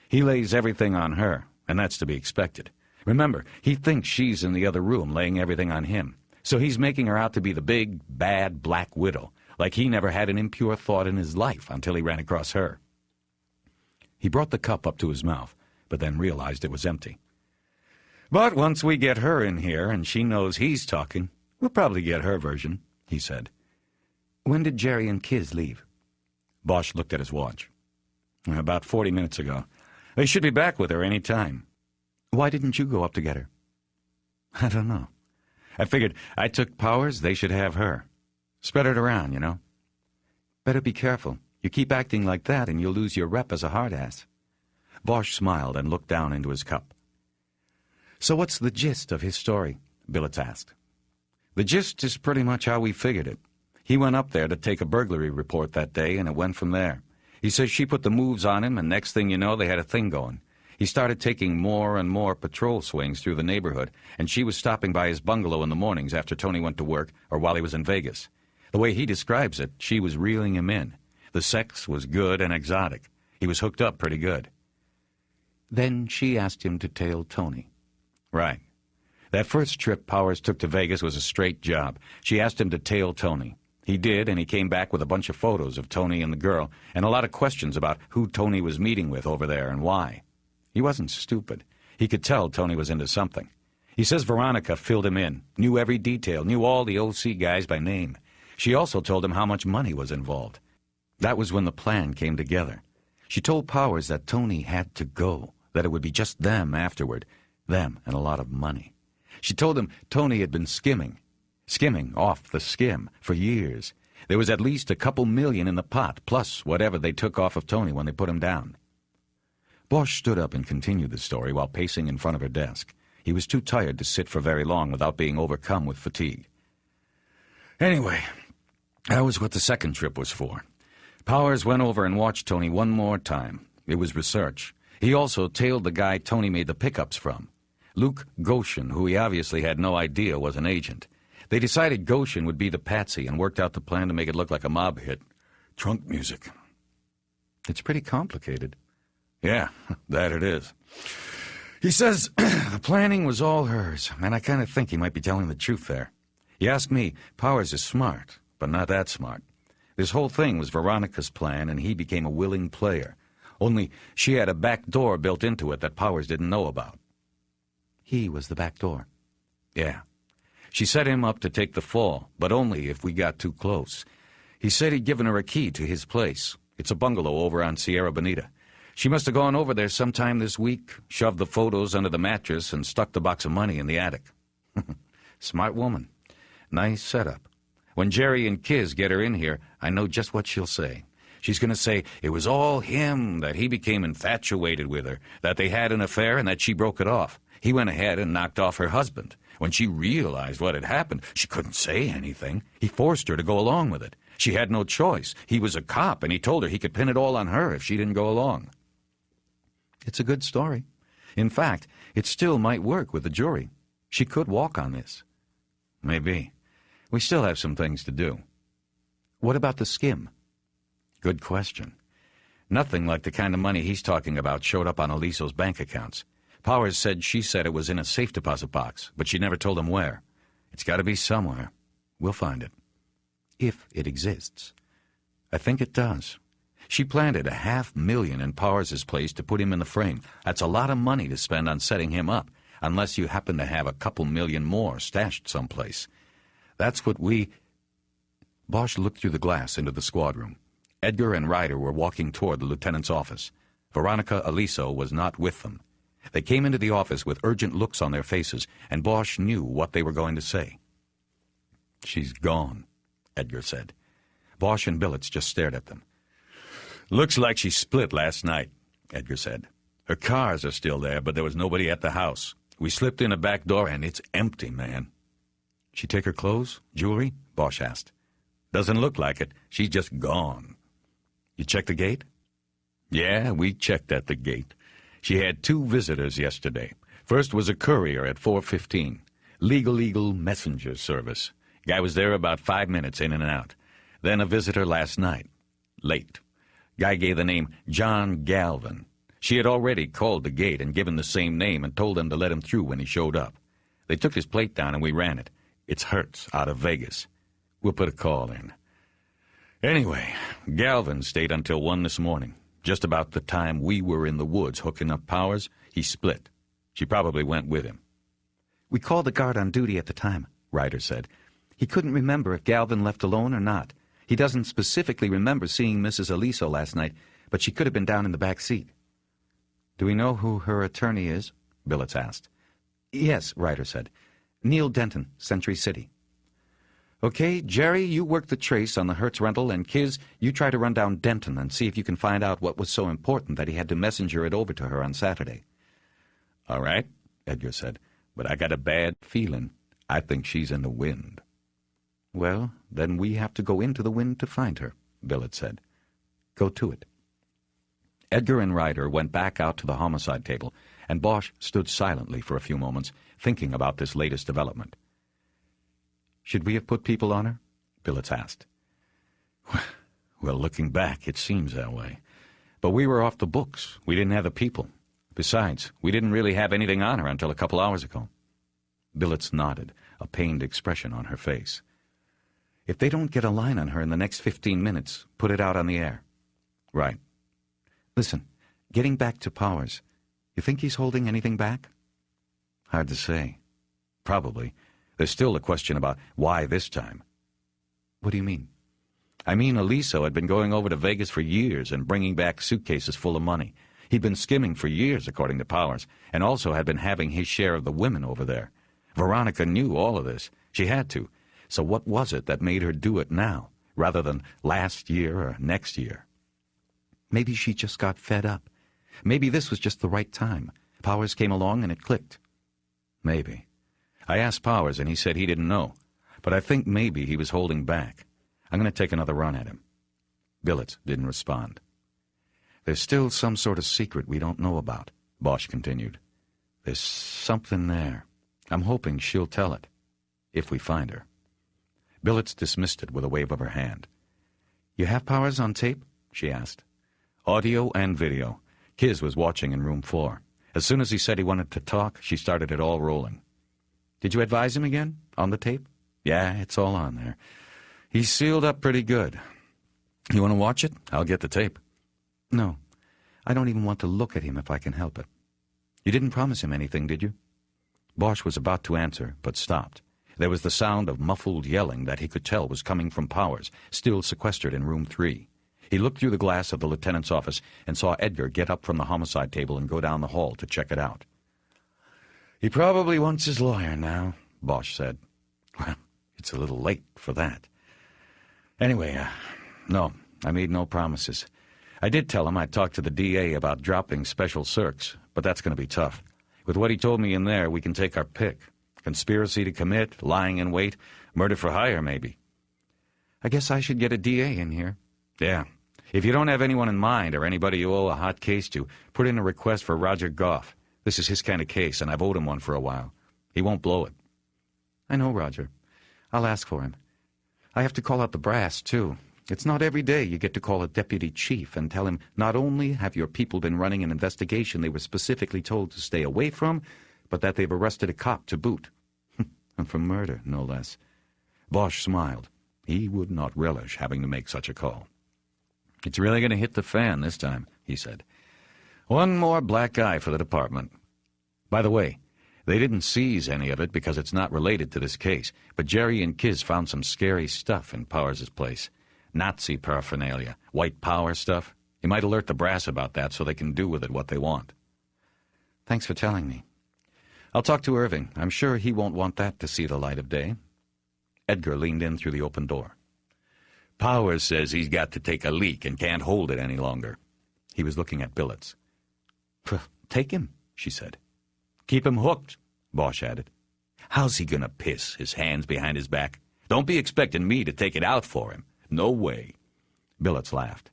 S2: "He lays everything on her, and that's to be expected. Remember, he thinks she's in the other room laying everything on him, so he's making her out to be the big, bad Black Widow, like he never had an impure thought in his life until he ran across her." He brought the cup up to his mouth, but then realized it was empty. "But once we get her in here and she knows he's talking, we'll probably get her version," he said. "When did Jerry and Kiz leave?" Bosch looked at his watch. "About 40 minutes ago. They should be back with her any time." "Why didn't you go up to get her?" "I don't know. I figured I took Powers, they should have her. Spread it around, you know." "Better be careful. You keep acting like that and you'll lose your rep as a hard-ass." Bosch smiled and looked down into his cup. "So what's the gist of his story?" Billet asked. "The gist is pretty much how we figured it. He went up there to take a burglary report that day, and it went from there. He says she put the moves on him, and next thing you know, they had a thing going. He started taking more and more patrol swings through the neighborhood, and she was stopping by his bungalow in the mornings after Tony went to work or while he was in Vegas. The way he describes it, she was reeling him in. The sex was good and exotic. He was hooked up pretty good. Then she asked him to tail Tony."
S9: Right. That first trip Powers took to Vegas was a straight job. She asked him to tail Tony. He did, and he came back with a bunch of photos of Tony and the girl, and a lot of questions about who Tony was meeting with over there and why. He wasn't stupid. He could tell Tony was into something. He says Veronica filled him in, knew every detail, knew all the OC guys by name. She also told him how much money was involved. That was when the plan came together. She told Powers that Tony had to go, that it would be just them afterward, them and a lot of money. She told him Tony had been skimming off the skim for years. There was at least a couple million in the pot, plus whatever they took off of Tony when they put him down. Bosch stood up and continued the story while pacing in front of her desk. He was too tired to sit for very long without being overcome with fatigue. Anyway, that was what the second trip was for. Powers went over and watched Tony one more time. It was research. He also tailed the guy Tony made the pickups from. Luke Goshen, who he obviously had no idea was an agent. They decided Goshen would be the patsy and worked out the plan to make it look like a mob hit. Trunk music. It's pretty complicated. Yeah, that it is. He says the planning was all hers, and I kind of think he might be telling the truth there. You ask me, Powers is smart, but not that smart. This whole thing was Veronica's plan, and he became a willing player. Only she had a back door built into it that Powers didn't know about. He was the back door. Yeah. She set him up to take the fall, but only if we got too close. He said he'd given her a key to his place. It's a bungalow over on Sierra Bonita. She must have gone over there sometime this week, shoved the photos under the mattress, and stuck the box of money in the attic. Smart woman. Nice setup. When Jerry and Kiz get her in here, I know just what she'll say. She's going to say it was all him, that he became infatuated with her, that they had an affair and that she broke it off. He went ahead and knocked off her husband. When she realized what had happened, she couldn't say anything. He forced her to go along with it. She had no choice. He was a cop, and he told her he could pin it all on her if she didn't go along. It's a good story. In fact, it still might work with the jury. She could walk on this. Maybe. We still have some things to do. What about the skim? Good question. Nothing like the kind of money he's talking about showed up on Aliso's bank accounts. Powers said she said it was in a safe deposit box, but she never told him where. It's got to be somewhere. We'll find it. If it exists. I think it does. She planted $500,000 in Powers' place to put him in the frame. That's a lot of money to spend on setting him up, unless you happen to have a couple million more stashed someplace. That's what we... Bosch looked through the glass into the squad room. Edgar and Ryder were walking toward the lieutenant's office. Veronica Aliso was not with them. They came into the office with urgent looks on their faces, and Bosch knew what they were going to say. "She's gone," Edgar said. Bosch and Billets just stared at them. "Looks like she split last night," Edgar said. "Her cars are still there, but there was nobody at the house. We slipped in a back door, and it's empty, man." "She take her clothes, jewelry?" Bosch asked. "Doesn't look like it. She's just gone." "You checked the gate?" "Yeah, we checked at the gate. She had 2 visitors yesterday. First was a courier at 4:15. Legal messenger service. Guy was there about 5 minutes in and out. Then a visitor last night. Late. Guy gave the name John Galvin. She had already called the gate and given the same name and told them to let him through when he showed up. They took his plate down and we ran it. It's Hertz out of Vegas. We'll put a call in. Anyway, Galvin stayed until 1 this morning. Just about the time we were in the woods hooking up Powers, he split. She probably went with him." "We called the guard on duty at the time," Ryder said. "He couldn't remember if Galvin left alone or not. He doesn't specifically remember seeing Mrs. Aliso last night, but she could have been down in the back seat." "Do we know who her attorney is?" Billets asked. "Yes," Ryder said. "Neil Denton, Century City." "Okay, Jerry, you work the trace on the Hertz rental, and Kiz, you try to run down Denton and see if you can find out what was so important that he had to messenger it over to her on Saturday." "All right," Edgar said, "but I got a bad feeling. I think she's in the wind." "Well, then we have to go into the wind to find her," Billet said. "Go to it." Edgar and Ryder went back out to the homicide table, and Bosch stood silently for a few moments, thinking about this latest development. "Should we have put people on her?" Billets asked. "Well, looking back, it seems that way. But we were off the books. We didn't have the people. Besides, we didn't really have anything on her until a couple hours ago. Billets nodded, a pained expression on her face. If they don't get a line on her in the next 15 minutes, put it out on the air. Right. Listen, getting back to Powers, you think he's holding anything back? Hard to say. Probably. There's still a question about why this time. What do you mean? I mean, Aliso had been going over to Vegas for years and bringing back suitcases full of money. He'd been skimming for years, according to Powers, and also had been having his share of the women over there. Veronica knew all of this. She had to. So what was it that made her do it now, rather than last year or next year? Maybe she just got fed up. Maybe this was just the right time. Powers came along and it clicked. Maybe. I asked Powers and he said he didn't know. But I think maybe he was holding back. I'm going to take another run at him. Billets didn't respond. There's still some sort of secret we don't know about, Bosch continued. There's something there. I'm hoping she'll tell it, if we find her. Billets dismissed it with a wave of her hand. You have Powers on tape? She asked. Audio and video. Kiz was watching in room 4. As soon as he said he wanted to talk, she started it all rolling. Did you advise him again, on the tape? Yeah, it's all on there. He's sealed up pretty good. You want to watch it? I'll get the tape. No, I don't even want to look at him if I can help it. You didn't promise him anything, did you? Bosch was about to answer, but stopped. There was the sound of muffled yelling that he could tell was coming from Powers, still sequestered in room 3. He looked through the glass of the lieutenant's office and saw Edgar get up from the homicide table and go down the hall to check it out. He probably wants his lawyer now, Bosch said. Well, it's a little late for that. Anyway, no, I made no promises. I did tell him I'd talk to the DA about dropping special circs, but that's going to be tough. With what he told me in there, we can take our pick. Conspiracy to commit, lying in wait, murder for hire, maybe. I guess I should get a DA in here. Yeah. If you don't have anyone in mind or anybody you owe a hot case to, put in a request for Roger Goff. This is his kind of case, and I've owed him one for a while. He won't blow it. I know, Roger. I'll ask for him. I have to call out the brass, too. It's not every day you get to call a deputy chief and tell him not only have your people been running an investigation they were specifically told to stay away from, but that they've arrested a cop to boot. And for murder, no less. Bosch smiled. He would not relish having to make such a call. It's really going to hit the fan this time, he said. One more black eye for the department. By the way, they didn't seize any of it because it's not related to this case, but Jerry and Kiz found some scary stuff in Powers' place. Nazi paraphernalia, white power stuff. You might alert the brass about that so they can do with it what they want. Thanks for telling me. I'll talk to Irving. I'm sure he won't want that to see the light of day. Edgar leaned in through the open door. Powers says he's got to take a leak and can't hold it any longer. He was looking at Billets. Take him, she said. Keep him hooked, Bosch added. How's he gonna piss, his hands behind his back? Don't be expecting me to take it out for him. No way. Billets laughed.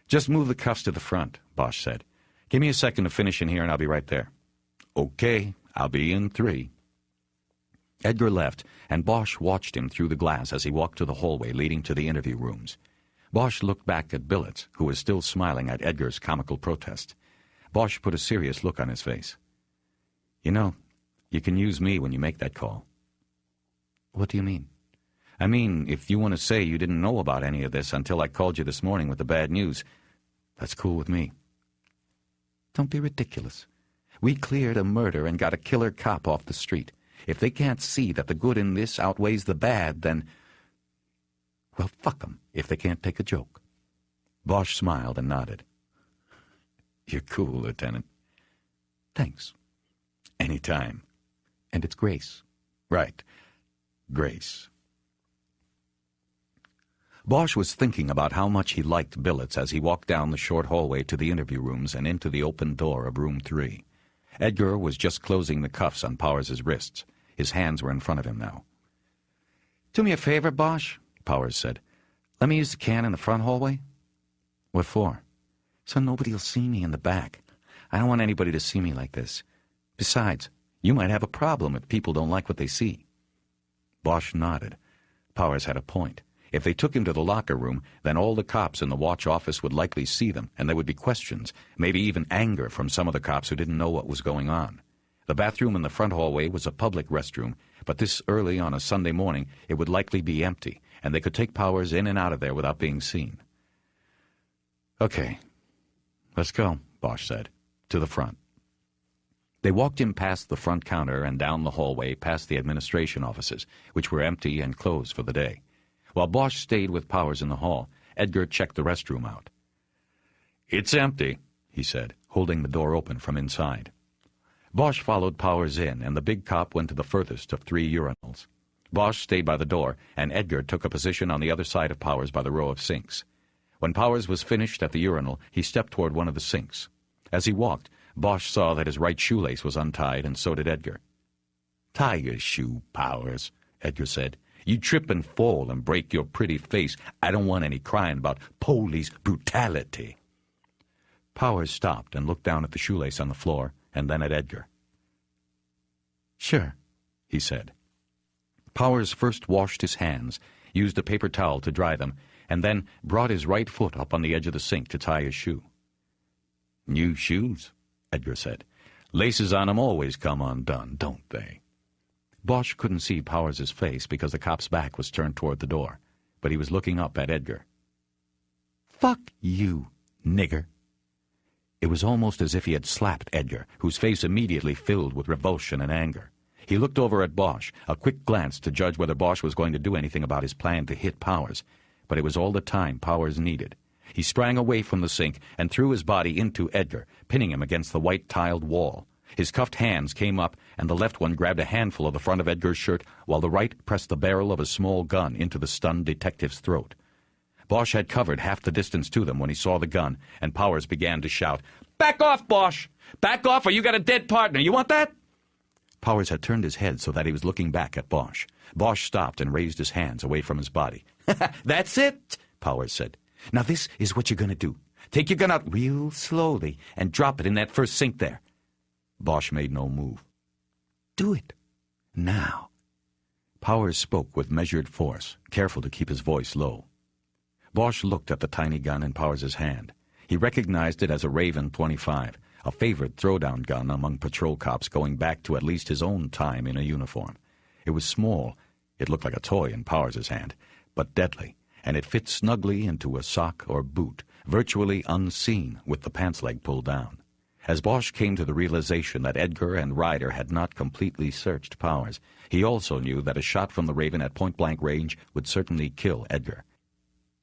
S9: Just move the cuffs to the front, Bosch said. Give me a second to finish in here and I'll be right there. Okay, I'll be in 3. Edgar left, and Bosch watched him through the glass as he walked to the hallway leading to the interview rooms. Bosch looked back at Billets, who was still smiling at Edgar's comical protest. Bosch put a serious look on his face. You know, you can use me when you make that call. What do you mean? I mean, if you want to say you didn't know about any of this until I called you this morning with the bad news, that's cool with me. Don't be ridiculous. We cleared a murder and got a killer cop off the street. If they can't see that the good in this outweighs the bad, then... Well, fuck them if they can't take a joke. Bosch smiled and nodded. You're cool, Lieutenant. Thanks. Anytime. And it's Grace. Right. Grace. Bosch was thinking about how much he liked Billets as he walked down the short hallway to the interview rooms and into the open door of room 3. Edgar was just closing the cuffs on Powers' wrists. His hands were in front of him now. Do me a favor, Bosch, Powers said. Let me use the can in the front hallway. What for? So nobody'll see me in the back. I don't want anybody to see me like this. Besides, you might have a problem if people don't like what they see. Bosch nodded. Powers had a point. If they took him to the locker room, then all the cops in the watch office would likely see them, and there would be questions, maybe even anger from some of the cops who didn't know what was going on. The bathroom in the front hallway was a public restroom, but this early on a Sunday morning it would likely be empty, and they could take Powers in and out of there without being seen. "Okay, let's go," Bosch said, "to the front." They walked him past the front counter and down the hallway past the administration offices, which were empty and closed for the day. While Bosch stayed with Powers in the hall, Edgar checked the restroom out. "It's empty," he said, holding the door open from inside. Bosch followed Powers in, and the big cop went to the furthest of 3 urinals. Bosch stayed by the door, and Edgar took a position on the other side of Powers by the row of sinks. When Powers was finished at the urinal, he stepped toward one of the sinks. As he walked, Bosch saw that his right shoelace was untied, and so did Edgar. "Tie your shoe, Powers," Edgar said. "You trip and fall and break your pretty face. I don't want any crying about police brutality." Powers stopped and looked down at the shoelace on the floor, and then at Edgar. "Sure," he said. Powers first washed his hands, used a paper towel to dry them, and then brought his right foot up on the edge of the sink to tie his shoe. "New shoes," Edgar said. "Laces on 'em always come undone, don't they?" Bosch couldn't see Powers' face because the cop's back was turned toward the door, but he was looking up at Edgar. "Fuck you, nigger." It was almost as if he had slapped Edgar, whose face immediately filled with revulsion and anger. He looked over at Bosch, a quick glance to judge whether Bosch was going to do anything about his plan to hit Powers, but it was all the time Powers needed. He sprang away from the sink and threw his body into Edgar, pinning him against the white-tiled wall. His cuffed hands came up, and the left one grabbed a handful of the front of Edgar's shirt, while the right pressed the barrel of a small gun into the stunned detective's throat. Bosch had covered half the distance to them when he saw the gun, and Powers began to shout, "Back off, Bosch! Back off, or you got a dead partner! You want that?" Powers had turned his head so that he was looking back at Bosch. Bosch stopped and raised his hands away from his body. "That's it," Powers said. "Now this is what you're going to do. Take your gun out real slowly and drop it in that first sink there." Bosch made no move. "Do it. Now." Powers spoke with measured force, careful to keep his voice low. Bosch looked at the tiny gun in Powers' hand. He recognized it as a Raven 25, a favorite throwdown gun among patrol cops going back to at least his own time in a uniform. It was small. It looked like a toy in Powers' hand, but deadly, and it fit snugly into a sock or boot, virtually unseen with the pants leg pulled down. As Bosch came to the realization that Edgar and Ryder had not completely searched Powers, he also knew that a shot from the Raven at point-blank range would certainly kill Edgar.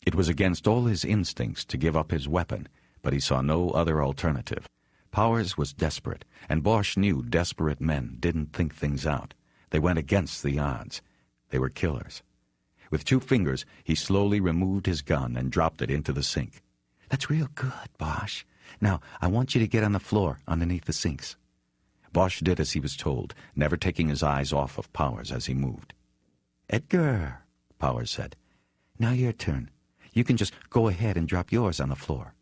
S9: It was against all his instincts to give up his weapon, but he saw no other alternative. Powers was desperate, and Bosch knew desperate men didn't think things out. They went against the odds. They were killers. With 2 fingers, he slowly removed his gun and dropped it into the sink. "That's real good, Bosch. Now, I want you to get on the floor underneath the sinks." Bosch did as he was told, never taking his eyes off of Powers as he moved. "Edgar," Powers said. "Now your turn. You can just go ahead and drop yours on the floor."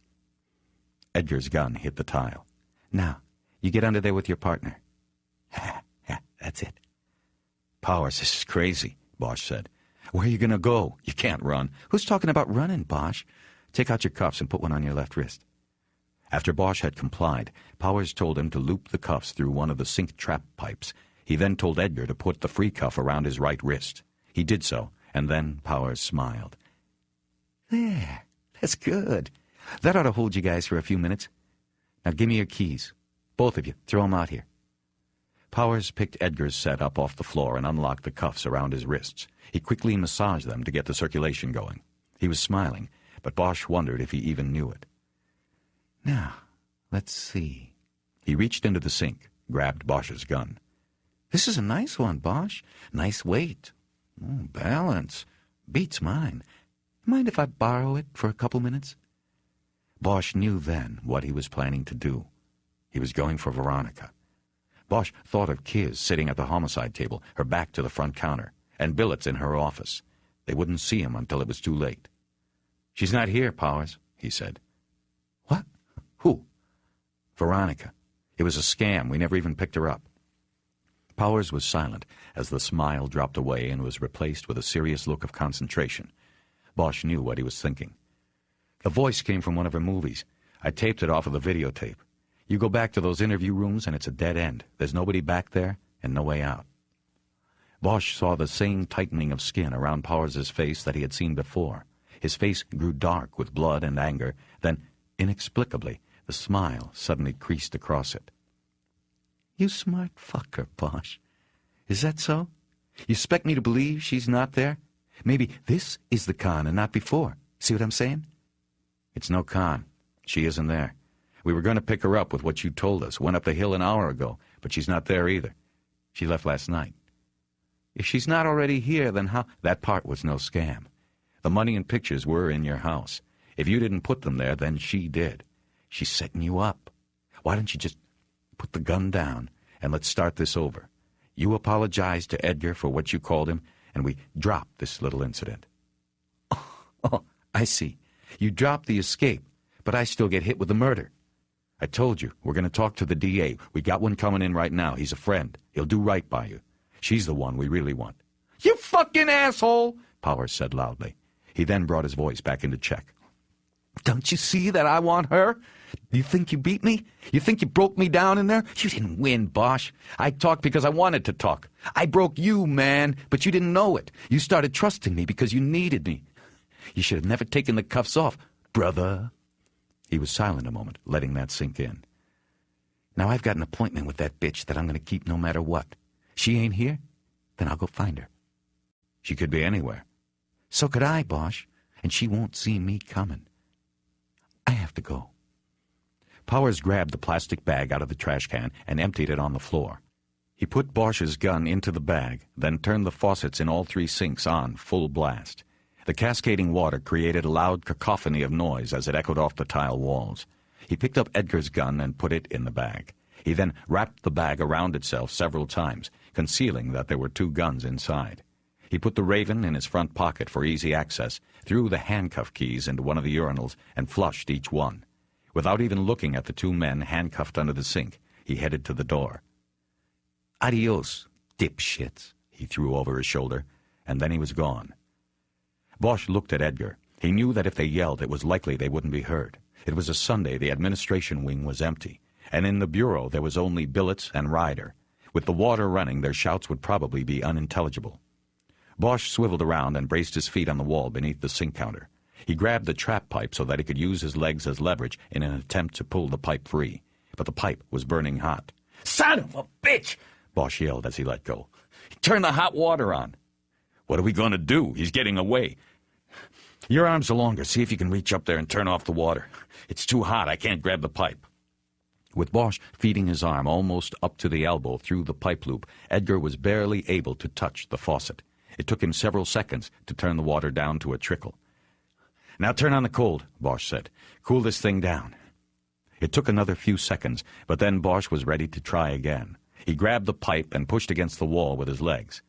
S9: Edgar's gun hit the tile. "Now, you get under there with your partner." "That's it." "Powers, this is crazy," Bosch said. "Where are you going to go? You can't run." "Who's talking about running, Bosch? Take out your cuffs and put one on your left wrist." After Bosch had complied, Powers told him to loop the cuffs through one of the sink trap pipes. He then told Edgar to put the free cuff around his right wrist. He did so, and then Powers smiled. "There, that's good. That ought to hold you guys for a few minutes. Now give me your keys. Both of you, throw them out here." Powers picked Edgar's set up off the floor and unlocked the cuffs around his wrists. He quickly massaged them to get the circulation going. He was smiling, but Bosch wondered if he even knew it. "Now, let's see." He reached into the sink, grabbed Bosch's gun. "This is a nice one, Bosch. Nice weight. Balance. Beats mine. Mind if I borrow it for a couple minutes?" Bosch knew then what he was planning to do. He was going for Veronica. Bosch thought of Kiz sitting at the homicide table, her back to the front counter, and Billets in her office. They wouldn't see him until it was too late. "She's not here, Powers," he said. "What? Who?" "Veronica. It was a scam. We never even picked her up." Powers was silent as the smile dropped away and was replaced with a serious look of concentration. Bosch knew what he was thinking. The voice came from one of her movies. I taped it off of the videotape. You go back to those interview rooms and it's a dead end. There's nobody back there and no way out. Bosch saw the same tightening of skin around Powers' face that he had seen before. His face grew dark with blood and anger. Then, inexplicably, the smile suddenly creased across it. You smart fucker, Bosch. Is that so? You expect me to believe she's not there? Maybe this is the con and not before. See what I'm saying? It's no con. She isn't there. We were going to pick her up with what you told us. Went up the hill an hour ago, but she's not there either. She left last night. If she's not already here, then how? That part was no scam. The money and pictures were in your house. If you didn't put them there, then she did. She's setting you up. Why don't you just put the gun down and let's start this over? You apologize to Edgar for what you called him, and we drop this little incident. Oh, I see. You dropped the escape, but I still get hit with the murder. I told you, we're going to talk to the DA. We got one coming in right now. He's a friend. He'll do right by you. She's the one we really want. You fucking asshole, Powers said loudly. He then brought his voice back into check. Don't you see that I want her? You think you beat me? You think you broke me down in there? You didn't win, Bosch. I talked because I wanted to talk. I broke you, man, but you didn't know it. You started trusting me because you needed me. You should have never taken the cuffs off, brother. He was silent a moment, letting that sink in. Now I've got an appointment with that bitch that I'm going to keep no matter what. She ain't here? Then I'll go find her. She could be anywhere. So could I, Bosch, and she won't see me coming. I have to go. Powers grabbed the plastic bag out of the trash can and emptied it on the floor. He put Bosch's gun into the bag, then turned the faucets in all 3 sinks on full blast. The cascading water created a loud cacophony of noise as it echoed off the tile walls. He picked up Edgar's gun and put it in the bag. He then wrapped the bag around itself several times, concealing that there were 2 guns inside. He put the Raven in his front pocket for easy access, threw the handcuff keys into one of the urinals, and flushed each one. Without even looking at the 2 men handcuffed under the sink, he headed to the door. Adios, dipshits, he threw over his shoulder, and then he was gone. Bosch looked at Edgar. He knew that if they yelled, it was likely they wouldn't be heard. It was a Sunday, the administration wing was empty, and in the bureau there was only Billets and Ryder. With the water running, their shouts would probably be unintelligible. Bosch swiveled around and braced his feet on the wall beneath the sink counter. He grabbed the trap pipe so that he could use his legs as leverage in an attempt to pull the pipe free. But the pipe was burning hot. Son of a bitch! Bosch yelled as he let go. Turn the hot water on. What are we going to do? He's getting away. Your arms are longer. See if you can reach up there and turn off the water. It's too hot. I can't grab the pipe. With Bosch feeding his arm almost up to the elbow through the pipe loop, Edgar was barely able to touch the faucet. It took him several seconds to turn the water down to a trickle. Now turn on the cold, Bosch said. Cool this thing down. It took another few seconds, but then Bosch was ready to try again. He grabbed the pipe and pushed against the wall with his legs.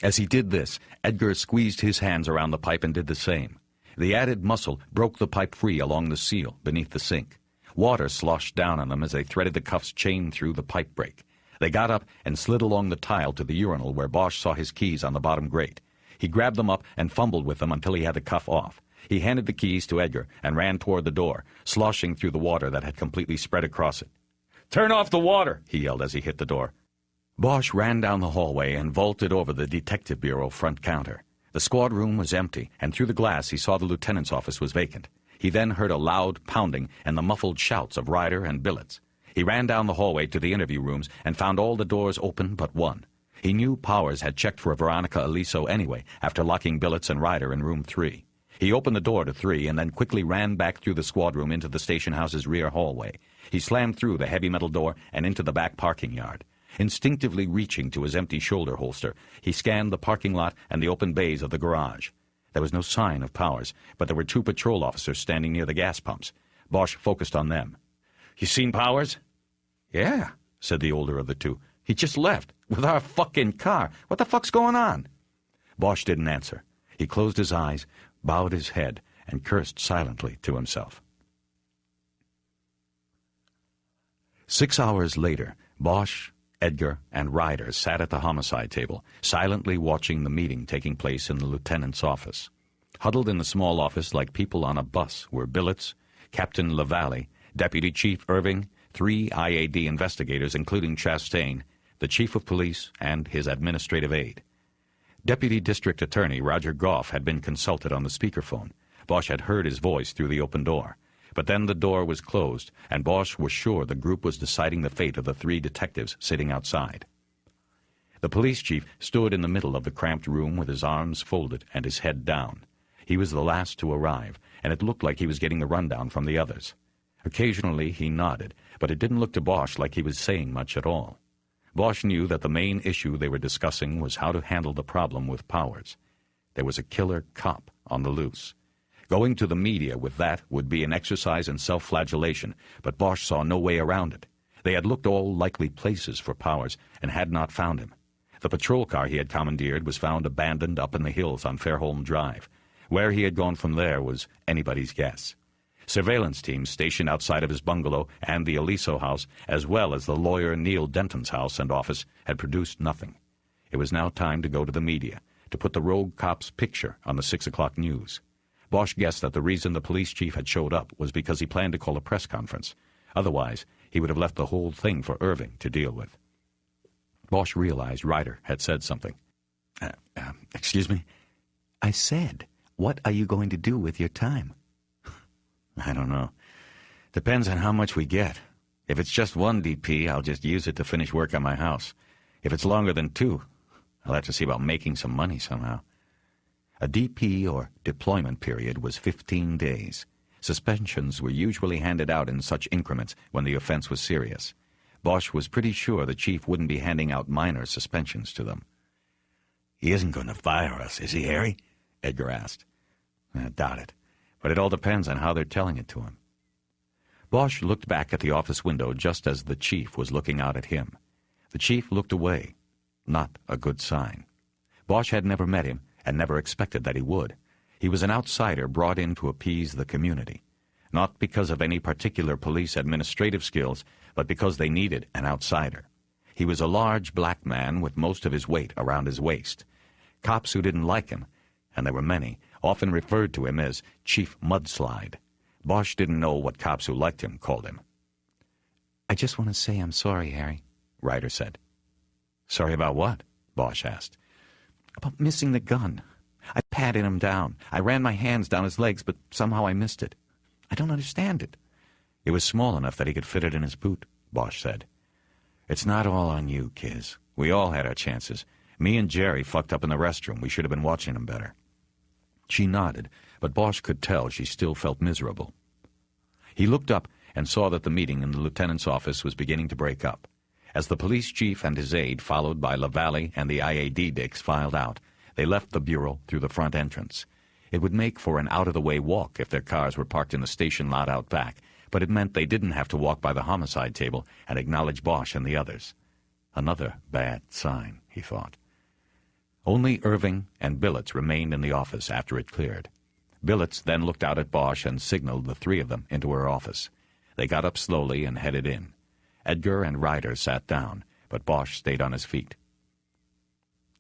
S9: As he did this, Edgar squeezed his hands around the pipe and did the same. The added muscle broke the pipe free along the seal beneath the sink. Water sloshed down on them as they threaded the cuff's chain through the pipe break. They got up and slid along the tile to the urinal where Bosch saw his keys on the bottom grate. He grabbed them up and fumbled with them until he had the cuff off. He handed the keys to Edgar and ran toward the door, sloshing through the water that had completely spread across it. Turn off the water, he yelled as he hit the door. Bosch ran down the hallway and vaulted over the Detective Bureau front counter. The squad room was empty, and through the glass he saw the lieutenant's office was vacant. He then heard a loud pounding and the muffled shouts of Ryder and Billets. He ran down the hallway to the interview rooms and found all the doors open but one. He knew Powers had checked for Veronica Aliso anyway after locking Billets and Ryder in room 3. He opened the door to 3 and then quickly ran back through the squad room into the station house's rear hallway. He slammed through the heavy metal door and into the back parking yard. Instinctively reaching to his empty shoulder holster, he scanned the parking lot and the open bays of the garage. There was no sign of Powers, but there were 2 patrol officers standing near the gas pumps. Bosch focused on them. You seen Powers? Yeah, said the older of the 2. He just left, with our fucking car. What the fuck's going on? Bosch didn't answer. He closed his eyes, bowed his head, and cursed silently to himself. 6 hours later, Bosch, Edgar, and Ryder sat at the homicide table, silently watching the meeting taking place in the lieutenant's office. Huddled in the small office like people on a bus were Billets, Captain LaValle, Deputy Chief Irving, 3 IAD investigators, including Chastain, the Chief of Police, and his administrative aide. Deputy District Attorney Roger Goff had been consulted on the speakerphone. Bosch had heard his voice through the open door. But then the door was closed, and Bosch was sure the group was deciding the fate of the 3 detectives sitting outside. The police chief stood in the middle of the cramped room with his arms folded and his head down. He was the last to arrive, and it looked like he was getting the rundown from the others. Occasionally he nodded, but it didn't look to Bosch like he was saying much at all. Bosch knew that the main issue they were discussing was how to handle the problem with Powers. There was a killer cop on the loose. Going to the media with that would be an exercise in self-flagellation, but Bosch saw no way around it. They had looked all likely places for Powers and had not found him. The patrol car he had commandeered was found abandoned up in the hills on Fairholme Drive. Where he had gone from there was anybody's guess. Surveillance teams stationed outside of his bungalow and the Aliso house, as well as the lawyer Neil Denton's house and office, had produced nothing. It was now time to go to the media, to put the rogue cop's picture on the 6 o'clock news. Bosch guessed that the reason the police chief had showed up was because he planned to call a press conference. Otherwise, he would have left the whole thing for Irving to deal with. Bosch realized Ryder had said something.
S10: Excuse me? I said, what are you going to do with your time?
S9: I don't know. Depends on how much we get. If it's just 1 DP, I'll just use it to finish work on my house. If it's longer than 2, I'll have to see about making some money somehow. A DP, or deployment period, was 15 days. Suspensions were usually handed out in such increments when the offense was serious. Bosch was pretty sure the chief wouldn't be handing out minor suspensions to them.
S7: He isn't going to fire us, is he, Harry?
S9: Edgar asked. I doubt it, but it all depends on how they're telling it to him. Bosch looked back at the office window just as the chief was looking out at him. The chief looked away. Not a good sign. Bosch had never met him and never expected that he would. He was an outsider brought in to appease the community, not because of any particular police administrative skills, but because they needed an outsider. He was a large black man with most of his weight around his waist. Cops who didn't like him, and there were many, often referred to him as Chief Mudslide. Bosch didn't know what cops who liked him called him.
S10: I just want to say I'm sorry, Harry,
S9: Ryder said. Sorry about what? Bosch asked.
S10: About missing the gun. I patted him down. I ran my hands down his legs, but somehow I missed it. I don't understand it.
S9: It was small enough that he could fit it in his boot, Bosch said. It's not all on you, Kiz. We all had our chances. Me and Jerry fucked up in the restroom. We should have been watching him better. She nodded, but Bosch could tell she still felt miserable. He looked up and saw that the meeting in the lieutenant's office was beginning to break up. As the police chief and his aide, followed by LaValle and the IAD dicks, filed out, they left the bureau through the front entrance. It would make for an out-of-the-way walk if their cars were parked in the station lot out back, but it meant they didn't have to walk by the homicide table and acknowledge Bosch and the others. Another bad sign, he thought. Only Irving and Billets remained in the office after it cleared. Billets then looked out at Bosch and signaled the 3 of them into her office. They got up slowly and headed in. Edgar and Ryder sat down, but Bosch stayed on his feet.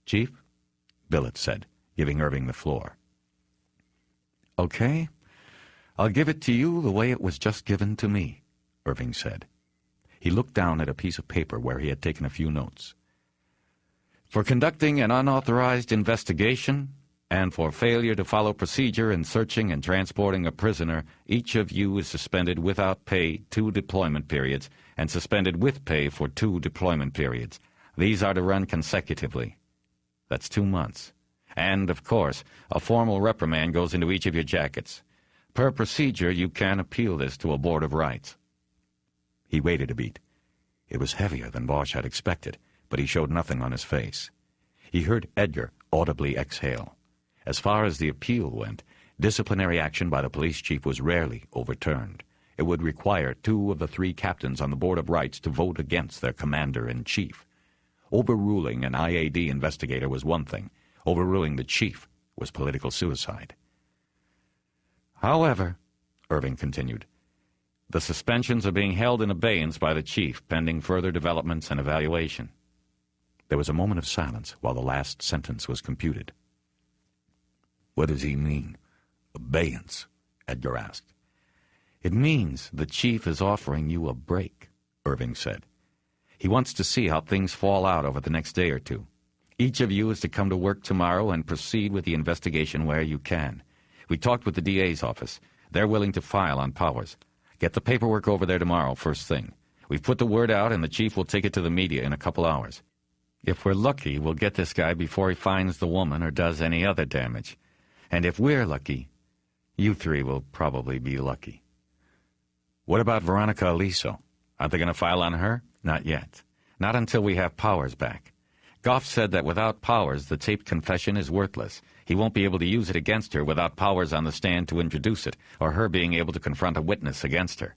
S9: Chief? Billets said, giving Irving the floor.
S10: Okay, I'll give it to you the way it was just given to me, Irving said.
S9: He looked down at a piece of paper where he had taken a few notes. For conducting an unauthorized investigation and for failure to follow procedure in searching and transporting a prisoner, each of you is suspended without pay 2 deployment periods and suspended with pay for 2 deployment periods. These are to run consecutively. That's 2 months. And, of course, a formal reprimand goes into each of your jackets. Per procedure, you can appeal this to a Board of Rights. He waited a beat. It was heavier than Bosch had expected, but he showed nothing on his face. He heard Edgar audibly exhale. As far as the appeal went, disciplinary action by the police chief was rarely overturned. It would require 2 of the 3 captains on the Board of Rights to vote against their commander-in-chief. Overruling an IAD investigator was one thing. Overruling the chief was political suicide. However, Irving continued, the suspensions are being held in abeyance by the chief, pending further developments and evaluation. There was a moment of silence while the last sentence was computed.
S7: What does he mean?
S9: abeyance?" Edgar asked.
S5: "It means the chief is offering you a break," Irving said. "He wants to see how things fall out over the next day or two. Each of you is to come to work tomorrow and proceed with the investigation where you can. We talked with the DA's office. They're willing to file on Powers. Get the paperwork over there tomorrow, first thing. We've put the word out, and the chief will take it to the media in a couple hours. If we're lucky, we'll get this guy before he finds the woman or does any other damage. And if we're lucky, you three will probably be lucky."
S9: "What about Veronica Aliso? Aren't they going to file on her?"
S5: "Not yet. Not until we have Powers back. Goff said that without Powers, the taped confession is worthless. He won't be able to use it against her without Powers on the stand to introduce it, or her being able to confront a witness against her."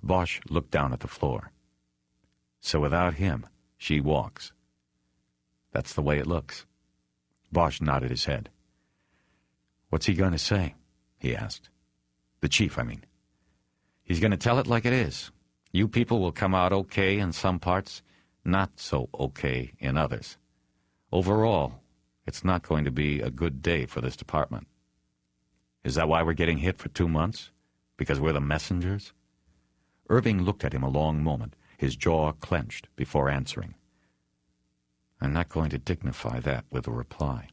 S9: Bosch looked down at the floor.
S5: "So without him, she walks."
S9: "That's the way it looks." Bosch nodded his head.
S5: "What's he going to say?" he asked.
S9: "The chief, I mean."
S5: "He's going to tell it like it is. You people will come out okay in some parts, not so okay in others. Overall, it's not going to be a good day for this department."
S9: "Is that why we're getting hit for 2 months? Because we're the messengers?"
S5: Irving looked at him a long moment, his jaw clenched before answering. "I'm not going to dignify that with a reply."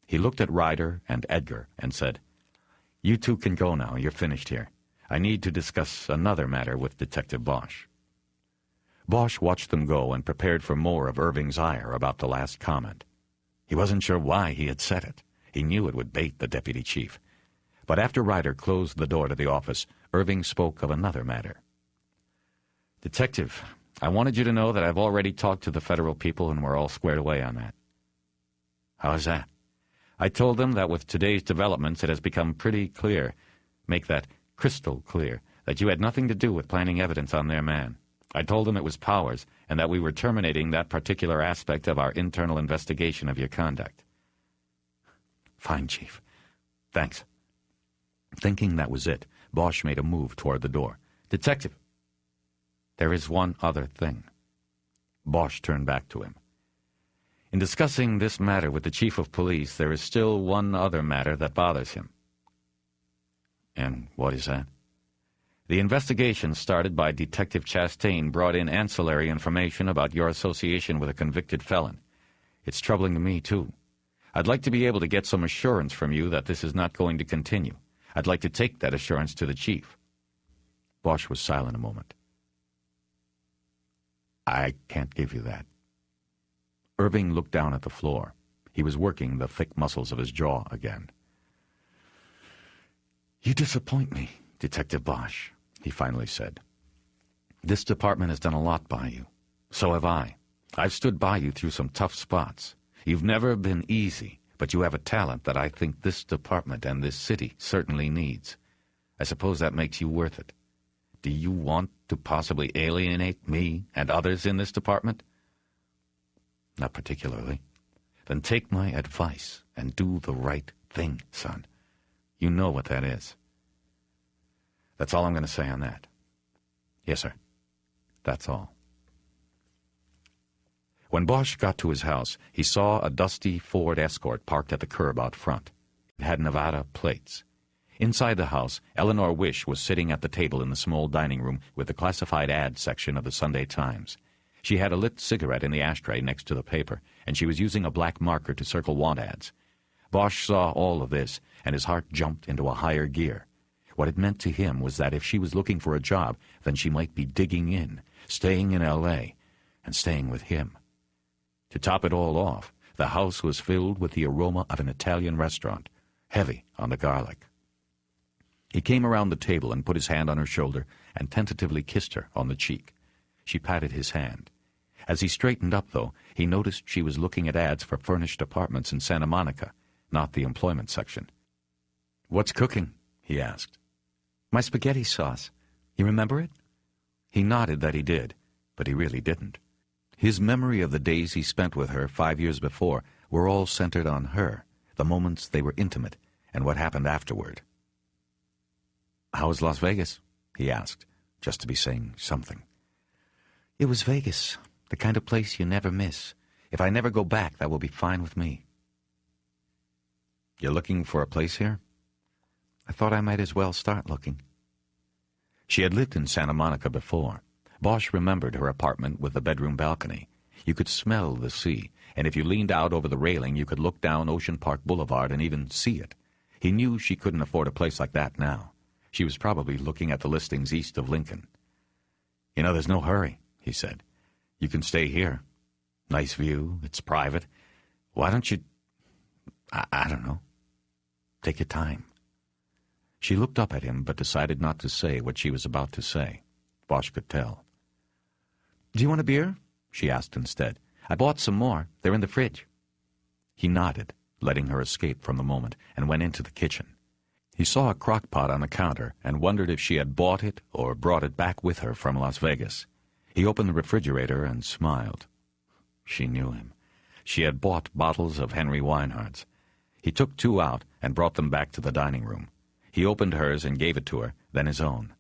S5: He looked at Ryder and Edgar and said, "You two can go now. You're finished here. I need to discuss another matter with Detective Bosch." Bosch watched them go and prepared for more of Irving's ire about the last comment. He wasn't sure why he had said it. He knew it would bait the deputy chief. But after Ryder closed the door to the office, Irving spoke of another matter. "Detective, I wanted you to know that I've already talked to the federal people and we're all squared away on that."
S9: "How's that?"
S5: "I told them that with today's developments it has become pretty clear, make that crystal clear, that you had nothing to do with planting evidence on their man. I told them it was Powers, and that we were terminating that particular aspect of our internal investigation of your conduct."
S9: "Fine, Chief. Thanks."
S5: Thinking that was it, Bosch made a move toward the door. "Detective, there is one other thing." Bosch turned back to him. "In discussing this matter with the chief of police, there is still one other matter that bothers him."
S9: "And what is that?"
S5: "The investigation started by Detective Chastain brought in ancillary information about your association with a convicted felon. It's troubling to me, too. I'd like to be able to get some assurance from you that this is not going to continue. I'd like to take that assurance to the chief."
S9: Bosch was silent a moment. "I can't give you that."
S5: Irving looked down at the floor. He was working the thick muscles of his jaw again. "You disappoint me, Detective Bosch," he finally said. "This department has done a lot by you. So have I. I've stood by you through some tough spots. You've never been easy, but you have a talent that I think this department and this city certainly needs. I suppose that makes you worth it. Do you want to possibly alienate me and others in this department?"
S9: "Not particularly."
S5: "Then take my advice and do the right thing, son. You know what that is." That's all I'm going to say on that.
S9: "Yes, sir."
S5: That's all. When Bosch got to his house, he saw a dusty Ford Escort parked at the curb out front. It had Nevada plates. Inside the house, Eleanor Wish was sitting at the table in the small dining room with the classified ad section of the Sunday Times. She had a lit cigarette in the ashtray next to the paper, and she was using a black marker to circle want ads. Bosch saw all of this, and his heart jumped into a higher gear. What it meant to him was that if she was looking for a job, then she might be digging in, staying in L.A., and staying with him. To top it all off, the house was filled with the aroma of an Italian restaurant, heavy on the garlic. He came around the table and put his hand on her shoulder and tentatively kissed her on the cheek. She patted his hand. As he straightened up, though, he noticed she was looking at ads for furnished apartments in Santa Monica, not the employment section. "What's cooking?" he asked. "My spaghetti sauce. You remember it?" He nodded that he did, but he really didn't. His memory of the days he spent with her 5 years before were all centered on her, the moments they were intimate, and what happened afterward. "How was Las Vegas?" he asked, just to be saying something. "It was Vegas, the kind of place you never miss. If I never go back, that will be fine with me." "You're looking for a place here?"
S2: I thought I might as well start looking.
S9: She had lived in Santa Monica before. Bosch remembered her apartment with a bedroom balcony. You could smell the sea, and if you leaned out over the railing, you could look down Ocean Park Boulevard and even see it. He knew she couldn't afford a place like that now. She was probably looking at the listings east of Lincoln. "You know, there's no hurry," he said. "You can stay here. Nice view. It's private. Why don't you... I don't know. Take your time." She looked up at him, but decided not to say what she was about to say. Bosch could tell.
S2: "Do you want a beer?" she asked instead. "I bought some more. They're in the fridge."
S9: He nodded, letting her escape from the moment, and went into the kitchen. He saw a crock pot on the counter and wondered if she had bought it or brought it back with her from Las Vegas. He opened the refrigerator and smiled. She knew him. She had bought bottles of Henry Weinhard's. He took 2 out and brought them back to the dining room. He opened hers and gave it to her, then his own.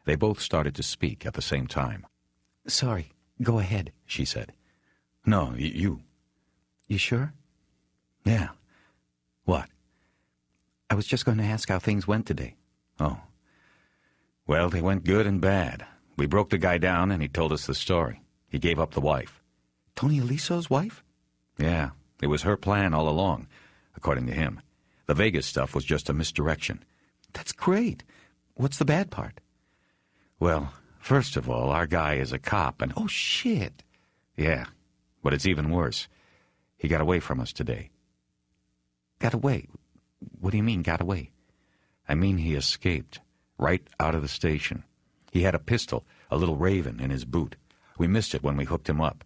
S9: They both started to speak at the same time.
S2: "Sorry, go ahead," she said.
S9: "No, you."
S2: "You sure?"
S9: "Yeah." "What?"
S2: "I was just going to ask how things went today."
S9: "Oh. Well, they went good and bad. We broke the guy down and he told us the story. He gave up the wife."
S2: "Tony Aliso's wife?"
S9: "Yeah, it was her plan all along, according to him. The Vegas stuff was just a misdirection."
S2: "That's great. What's the bad part?"
S9: "Well, first of all, our guy is a cop and..."
S2: "Oh, shit."
S9: "Yeah, but it's even worse. He got away from us today."
S2: "Got away? What do you mean, got away?"
S9: "I mean he escaped, right out of the station. He had a pistol, a little Raven, in his boot. We missed it when we hooked him up.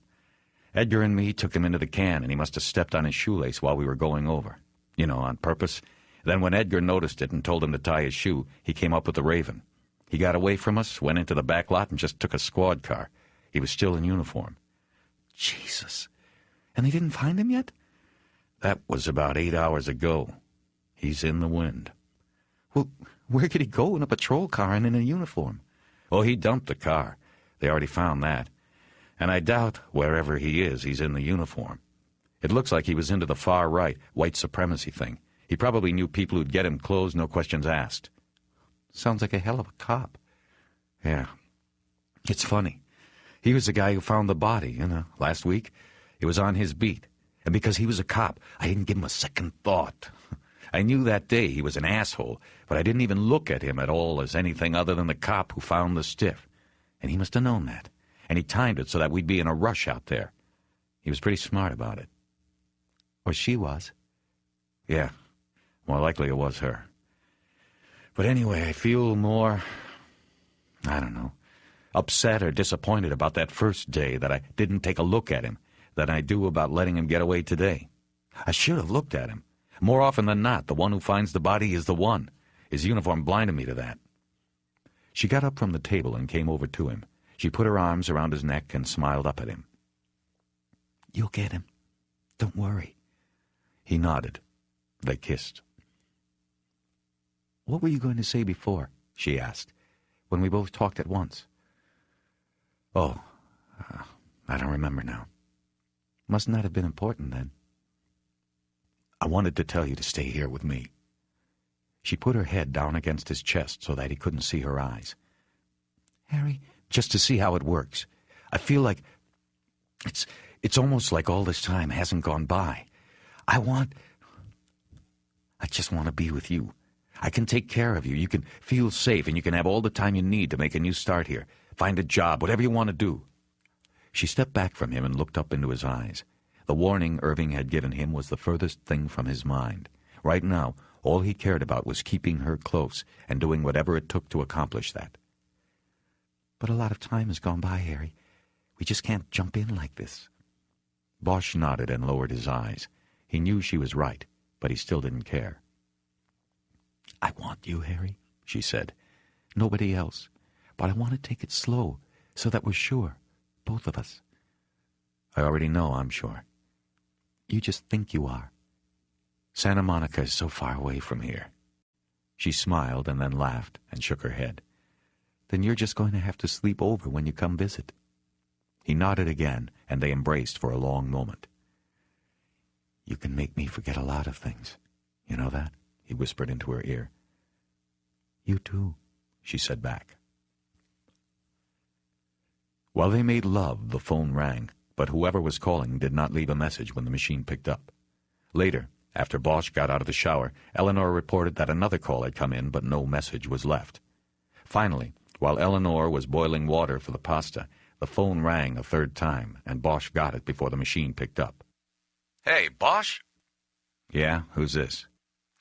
S9: Edgar and me took him into the can, and he must have stepped on his shoelace while we were going over. You know, on purpose. Then when Edgar noticed it and told him to tie his shoe, he came up with the Raven. He got away from us, went into the back lot, and just took a squad car. He was still in uniform."
S2: "Jesus. And they didn't find him yet?"
S9: "That was about 8 hours ago. He's in the wind."
S2: "Well, where could he go in a patrol car and in a uniform?"
S9: "Oh, he dumped the car. They already found that. And I doubt, wherever he is, he's in the uniform. It looks like he was into the far right, white supremacy thing. He probably knew people who'd get him clothes, no questions asked."
S2: "Sounds like a hell of a cop."
S9: "Yeah. It's funny. He was the guy who found the body, last week. It was on his beat. And because he was a cop, I didn't give him a second thought. I knew that day he was an asshole, but I didn't even look at him at all as anything other than the cop who found the stiff. And he must have known that. And he timed it so that we'd be in a rush out there. He was pretty smart about it."
S2: "Or she was."
S9: "Yeah, more likely it was her. But anyway, I feel more, I don't know, upset or disappointed about that first day that I didn't take a look at him than I do about letting him get away today. I should have looked at him. More often than not, the one who finds the body is the one. His uniform blinded me to that." She got up from the table and came over to him. She put her arms around his neck and smiled up at him.
S2: "You'll get him. Don't worry."
S9: He nodded. They kissed.
S2: "What were you going to say before?" she asked, "when we both talked at once?"
S9: "Oh, I don't remember now."
S2: "Must not have been important then."
S9: "I wanted to tell you to stay here with me." She put her head down against his chest so that he couldn't see her eyes.
S2: "Harry..."
S9: "Just to see how it works. I feel like it's almost like all this time hasn't gone by. I just want to be with you. I can take care of you. You can feel safe, and you can have all the time you need to make a new start here. Find a job, whatever you want to do." She stepped back from him and looked up into his eyes. The warning Irving had given him was the furthest thing from his mind. Right now, all he cared about was keeping her close and doing whatever it took to accomplish that.
S2: "But a lot of time has gone by, Harry. We just can't jump in like this."
S9: Bosch nodded and lowered his eyes. He knew she was right, but he still didn't care.
S2: "I want you, Harry," she said. "Nobody else. But I want to take it slow, so that we're sure, both of us."
S9: "I already know I'm sure."
S2: "You just think you are."
S9: "Santa Monica is so far away from here." She smiled and then laughed and shook her head.
S2: "Then you're just going to have to sleep over when you come visit."
S9: He nodded again, and they embraced for a long moment.
S2: "You can make me forget a lot of things. You know that?"
S9: he whispered into her ear. You too, she said back. While they made love, the phone rang, but whoever was calling did not leave a message when the machine picked up. Later, after Bosch got out of the shower, Eleanor reported that another call had come in, but no message was left. Finally, while Eleanor was boiling water for the pasta, the phone rang a third time, and Bosch got it before the machine picked up.
S4: Hey, Bosch?
S9: Yeah, who's this?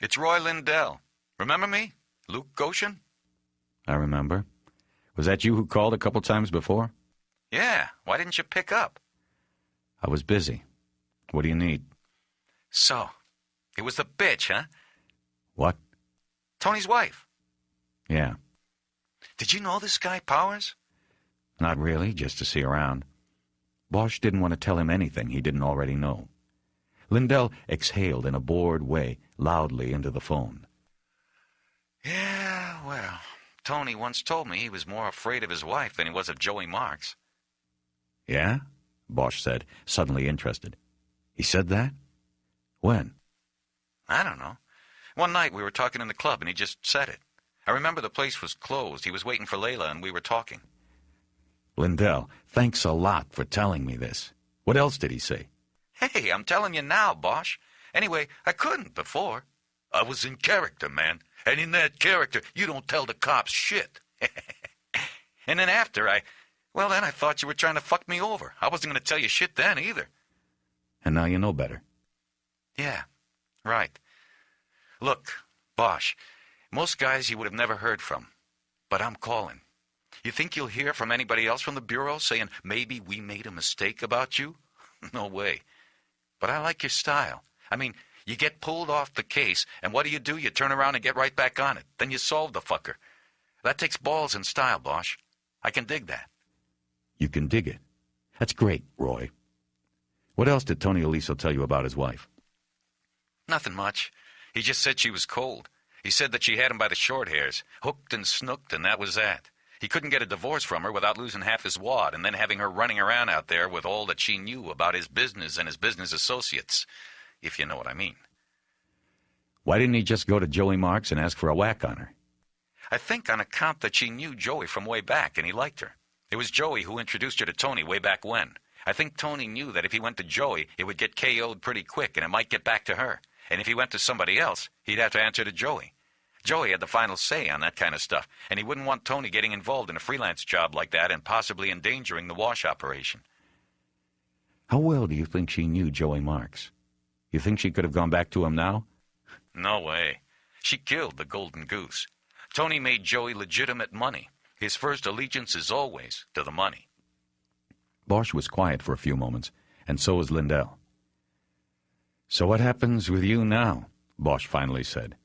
S4: It's Roy Lindell. Remember me? Luke Goshen?
S9: I remember. Was that you who called a couple times before?
S4: Yeah, why didn't you pick up?
S9: I was busy. What do you need?
S4: So, it was the bitch, huh?
S9: What?
S4: Tony's wife.
S9: Yeah.
S4: Did you know this guy, Powers?
S9: Not really, just to see around. Bosch didn't want to tell him anything he didn't already know. Lindell exhaled in a bored way, loudly into the phone.
S4: Yeah, well, Tony once told me he was more afraid of his wife than he was of Joey Marks.
S9: Yeah? Bosch said, suddenly interested. He said that? When?
S4: I don't know. One night we were talking in the club and he just said it. I remember the place was closed. He was waiting for Layla and we were talking.
S9: Lindell, thanks a lot for telling me this. What else did he say?
S4: Hey, I'm telling you now, Bosch. Anyway, I couldn't before. I was in character, man. And in that character, you don't tell the cops shit. And then after, I thought you were trying to fuck me over. I wasn't going to tell you shit then either.
S9: And now you know better.
S4: Yeah, right. Look, Bosch, most guys you would have never heard from. But I'm calling. You think you'll hear from anybody else from the Bureau saying maybe we made a mistake about you? No way. But I like your style. I mean, you get pulled off the case, and what do? You turn around and get right back on it. Then you solve the fucker. That takes balls and style, Bosch. I can dig that.
S9: You can dig it. That's great, Roy. What else did Tony Aliso tell you about his wife?
S4: Nothing much. He just said she was cold. He said that she had him by the short hairs, hooked and snooked, and that was that. He couldn't get a divorce from her without losing half his wad and then having her running around out there with all that she knew about his business and his business associates, if you know what I mean.
S9: Why didn't he just go to Joey Marks and ask for a whack on her?
S4: I think on account that she knew Joey from way back and he liked her. It was Joey who introduced her to Tony way back when. I think Tony knew that if he went to Joey, it would get KO'd pretty quick and it might get back to her. And if he went to somebody else, he'd have to answer to Joey. Joey had the final say on that kind of stuff, and he wouldn't want Tony getting involved in a freelance job like that and possibly endangering the wash operation.
S9: How well do you think she knew Joey Marks? You think she could have gone back to him now?
S4: No way. She killed the golden goose. Tony made Joey legitimate money. His first allegiance is always to the money.
S9: Bosch was quiet for a few moments, and so was Lindell. So what happens with you now? Bosch finally said.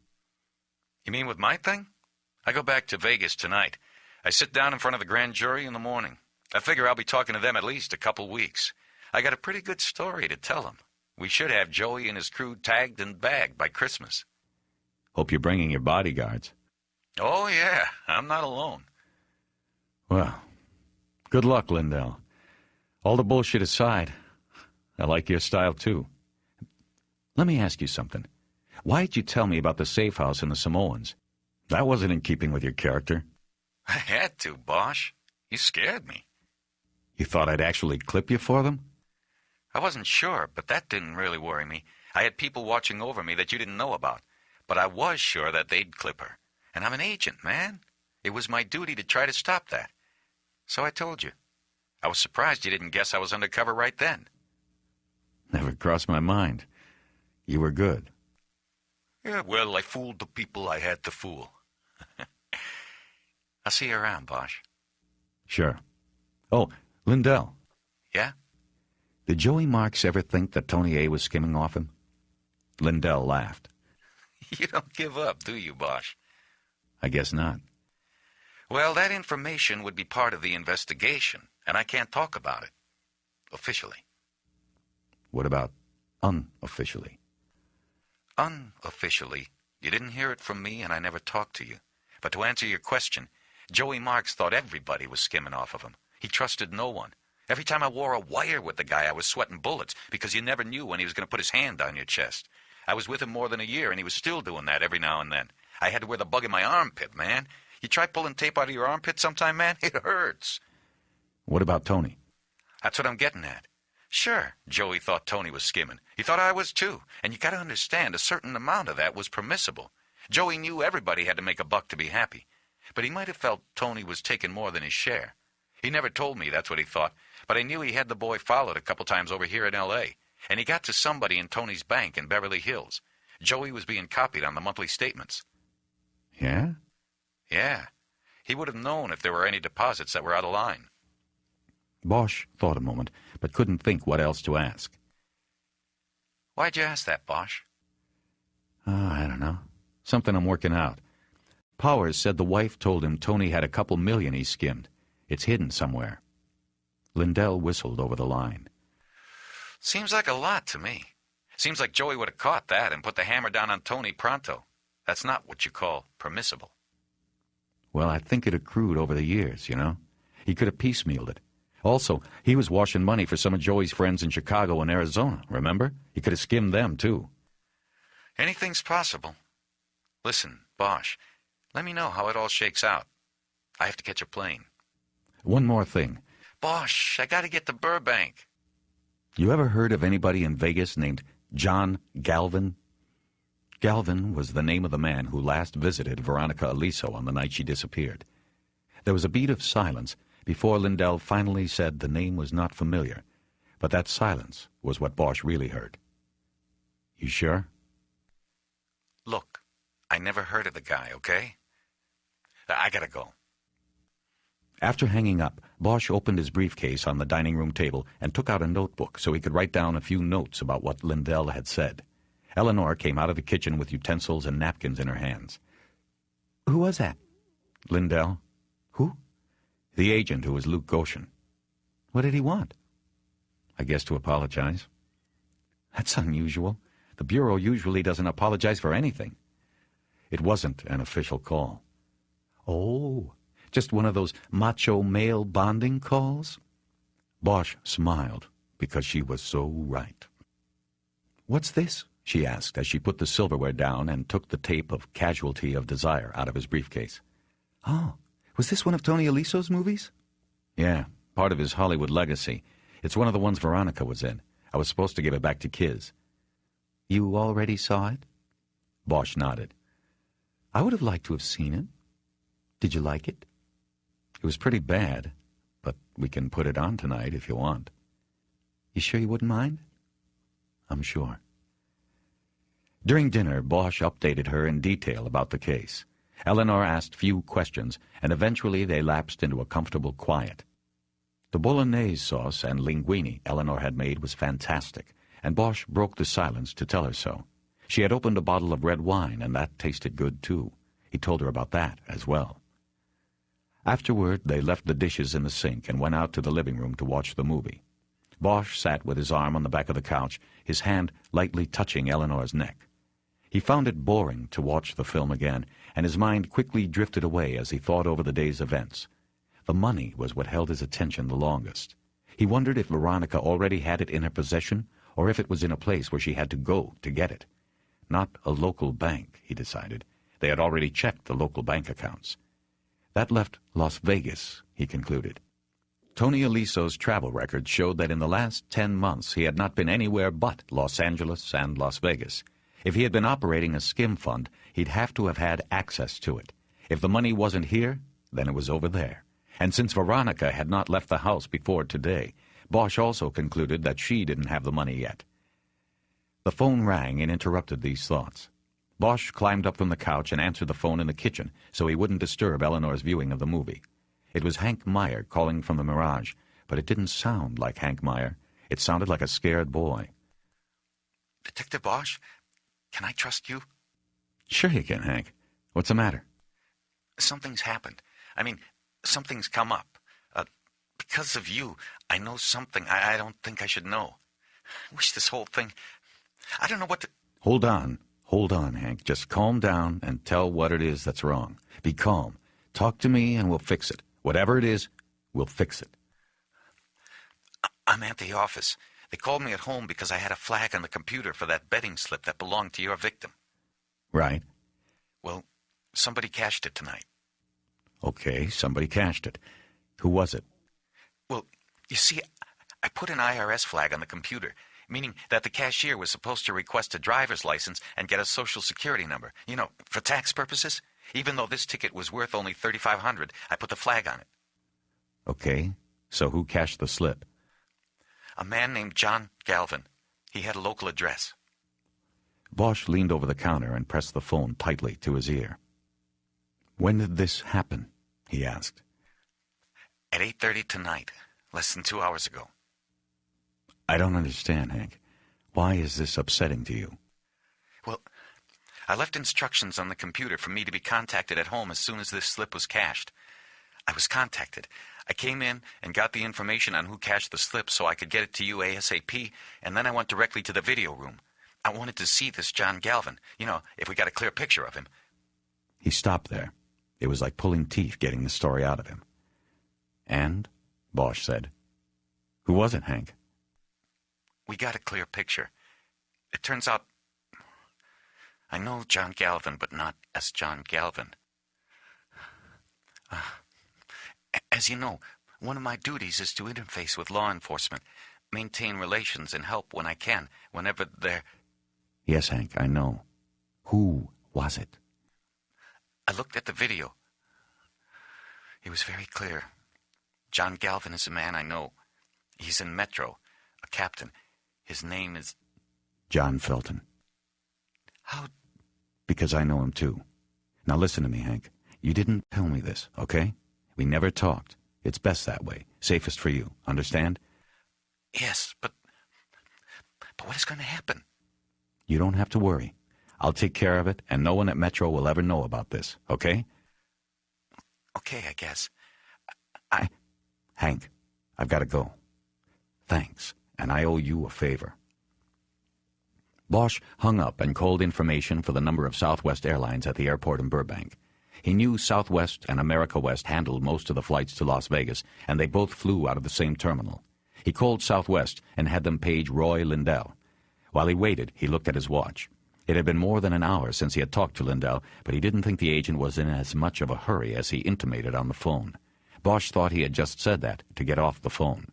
S4: You mean with my thing? I go back to Vegas tonight. I sit down in front of the grand jury in the morning. I figure I'll be talking to them at least a couple weeks. I got a pretty good story to tell them. We should have Joey and his crew tagged and bagged by Christmas.
S9: Hope you're bringing your bodyguards.
S4: Oh, yeah. I'm not alone.
S9: Well, good luck, Lindell. All the bullshit aside, I like your style, too. Let me ask you something. Why'd you tell me about the safe house and the Samoans? That wasn't in keeping with your character.
S4: I had to, Bosch. You scared me.
S9: You thought I'd actually clip you for them?
S4: I wasn't sure, but that didn't really worry me. I had people watching over me that you didn't know about. But I was sure that they'd clip her. And I'm an agent, man. It was my duty to try to stop that. So I told you. I was surprised you didn't guess I was undercover right then.
S9: Never crossed my mind. You were good.
S4: Yeah, well, I fooled the people I had to fool. I'll see you around, Bosch.
S9: Sure. Oh, Lindell.
S4: Yeah?
S9: Did Joey Marks ever think that Tony A. was skimming off him? Lindell laughed.
S4: You don't give up, do you, Bosch?
S9: I guess not.
S4: Well, that information would be part of the investigation, and I can't talk about it. Officially.
S9: What about unofficially?
S4: Unofficially, you didn't hear it from me and I never talked to you. But to answer your question, Joey Marks thought everybody was skimming off of him. He trusted no one. Every time I wore a wire with the guy, I was sweating bullets because you never knew when he was going to put his hand on your chest. I was with him more than a year and he was still doing that every now and then. I had to wear the bug in my armpit, man. You try pulling tape out of your armpit sometime, man? It hurts.
S9: What about Tony?
S4: That's what I'm getting at. Sure, Joey thought Tony was skimming. He thought I was too. And you gotta understand, a certain amount of that was permissible. Joey knew everybody had to make a buck to be happy. But he might have felt Tony was taking more than his share. He never told me that's what he thought, but I knew he had the boy followed a couple times over here in L.A., and he got to somebody in Tony's bank in Beverly Hills. Joey was being copied on the monthly statements.
S9: Yeah?
S4: Yeah. He would have known if there were any deposits that were out of line.
S9: Bosch thought a moment, but couldn't think what else to ask.
S4: Why'd you ask that, Bosch?
S9: I don't know. Something I'm working out. Powers said the wife told him Tony had a couple million he skimmed. It's hidden somewhere. Lindell whistled over the line.
S4: Seems like a lot to me. Seems like Joey would have caught that and put the hammer down on Tony pronto. That's not what you call permissible.
S9: Well, I think it accrued over the years, you know. He could have piecemealed it. Also, he was washing money for some of Joey's friends in Chicago and Arizona, remember? He could have skimmed them, too.
S4: Anything's possible. Listen, Bosch, let me know how it all shakes out. I have to catch a plane.
S9: One more thing.
S4: Bosch, I gotta get to Burbank.
S9: You ever heard of anybody in Vegas named John Galvin? Galvin was the name of the man who last visited Veronica Aliso on the night she disappeared. There was a beat of silence before Lindell finally said the name was not familiar, but that silence was what Bosch really heard. You sure?
S4: Look, I never heard of the guy, okay? I gotta go.
S9: After hanging up, Bosch opened his briefcase on the dining room table and took out a notebook so he could write down a few notes about what Lindell had said. Eleanor came out of the kitchen with utensils and napkins in her hands.
S10: Who was that?
S9: Lindell.
S10: Who?
S9: The agent who was Luke Goshen.
S10: What did he want?
S9: I guess to apologize.
S10: That's unusual.
S9: The Bureau usually doesn't apologize for anything. It wasn't an official call.
S10: Oh, just one of those macho male bonding calls?
S9: Bosch smiled because she was so right.
S10: What's this?
S9: She asked as she put the silverware down and took the tape of Casualty of Desire out of his briefcase.
S10: Oh, was this one of Tony Aliso's movies?
S9: Yeah, part of his Hollywood legacy. It's one of the ones Veronica was in. I was supposed to give it back to Kiz.
S10: You already saw it?
S9: Bosch nodded.
S10: I would have liked to have seen it. Did you like it?
S9: It was pretty bad, but we can put it on tonight if you want.
S10: You sure you wouldn't mind?
S9: I'm sure. During dinner, Bosch updated her in detail about the case. Eleanor asked few questions, and eventually they lapsed into a comfortable quiet. The bolognese sauce and linguine Eleanor had made was fantastic, and Bosch broke the silence to tell her so. She had opened a bottle of red wine, and that tasted good, too. He told her about that as well. Afterward, they left the dishes in the sink and went out to the living room to watch the movie. Bosch sat with his arm on the back of the couch, his hand lightly touching Eleanor's neck. He found it boring to watch the film again, and his mind quickly drifted away as he thought over the day's events. The money was what held his attention the longest. He wondered if Veronica already had it in her possession, or if it was in a place where she had to go to get it. Not a local bank, he decided. They had already checked the local bank accounts. That left Las Vegas, he concluded. Tony Aliso's travel record showed that in the last 10 months he had not been anywhere but Los Angeles and Las Vegas. If he had been operating a skim fund, he'd have to have had access to it. If the money wasn't here, then it was over there. And since Veronica had not left the house before today, Bosch also concluded that she didn't have the money yet. The phone rang and interrupted these thoughts. Bosch climbed up from the couch and answered the phone in the kitchen so he wouldn't disturb Eleanor's viewing of the movie. It was Hank Meyer calling from the Mirage, but it didn't sound like Hank Meyer. It sounded like a scared boy.
S4: Detective Bosch, can I trust you?
S9: Sure you can, Hank. What's the matter?
S4: Something's happened. I mean, something's come up. Because of you, I know something I don't think I should know. I wish this whole thing... I don't know what to...
S9: Hold on, Hank. Just calm down and tell what it is that's wrong. Be calm. Talk to me and we'll fix it. Whatever it is, we'll fix it.
S4: I'm at the office. They called me at home because I had a flag on the computer for that betting slip that belonged to your victim.
S9: Right.
S4: Well, Somebody cashed it tonight.
S9: Okay, somebody cashed it. Who was it?
S4: Well, you see, I put an IRS flag on the computer, meaning that the cashier was supposed to request a driver's license and get a social security number, for tax purposes. Even though this ticket was worth only $3,500, I put the flag on it.
S9: Okay, so who cashed the slip?
S4: A man named John Galvin. He had a local address.
S9: Bosch leaned over the counter and pressed the phone tightly to his ear. When did this happen? He asked.
S4: At 8:30 tonight, less than 2 hours ago.
S9: I don't understand, Hank. Why is this upsetting to you?
S4: Well, I left instructions on the computer for me to be contacted at home as soon as this slip was cashed. I was contacted. I came in and got the information on who cashed the slip so I could get it to you ASAP, and then I went directly to the video room. I wanted to see this John Galvin, if we got a clear picture of him.
S9: He stopped there. It was like pulling teeth getting the story out of him. And? Bosch said. Who was it, Hank?
S4: We got a clear picture. It turns out I know John Galvin, but not as John Galvin. As you know, one of my duties is to interface with law enforcement, maintain relations, and help when I can, whenever they're...
S9: Yes, Hank, I know. Who was it?
S4: I looked at the video. It was very clear. John Galvin is a man I know. He's in Metro, a captain. His name is...
S9: John Felton.
S4: How...
S9: Because I know him too. Now listen to me, Hank. You didn't tell me this, okay? We never talked. It's best that way. Safest for you. Understand?
S4: Yes, but what is going to happen?
S9: You don't have to worry. I'll take care of it, and no one at Metro will ever know about this, okay?
S4: Okay, I guess.
S9: Hank, I've got to go. Thanks, and I owe you a favor. Bosch hung up and called information for the number of Southwest Airlines at the airport in Burbank. He knew Southwest and America West handled most of the flights to Las Vegas, and they both flew out of the same terminal. He called Southwest and had them page Roy Lindell. While he waited, he looked at his watch. It had been more than an hour since he had talked to Lindell, but he didn't think the agent was in as much of a hurry as he intimated on the phone. Bosch thought he had just said that to get off the phone.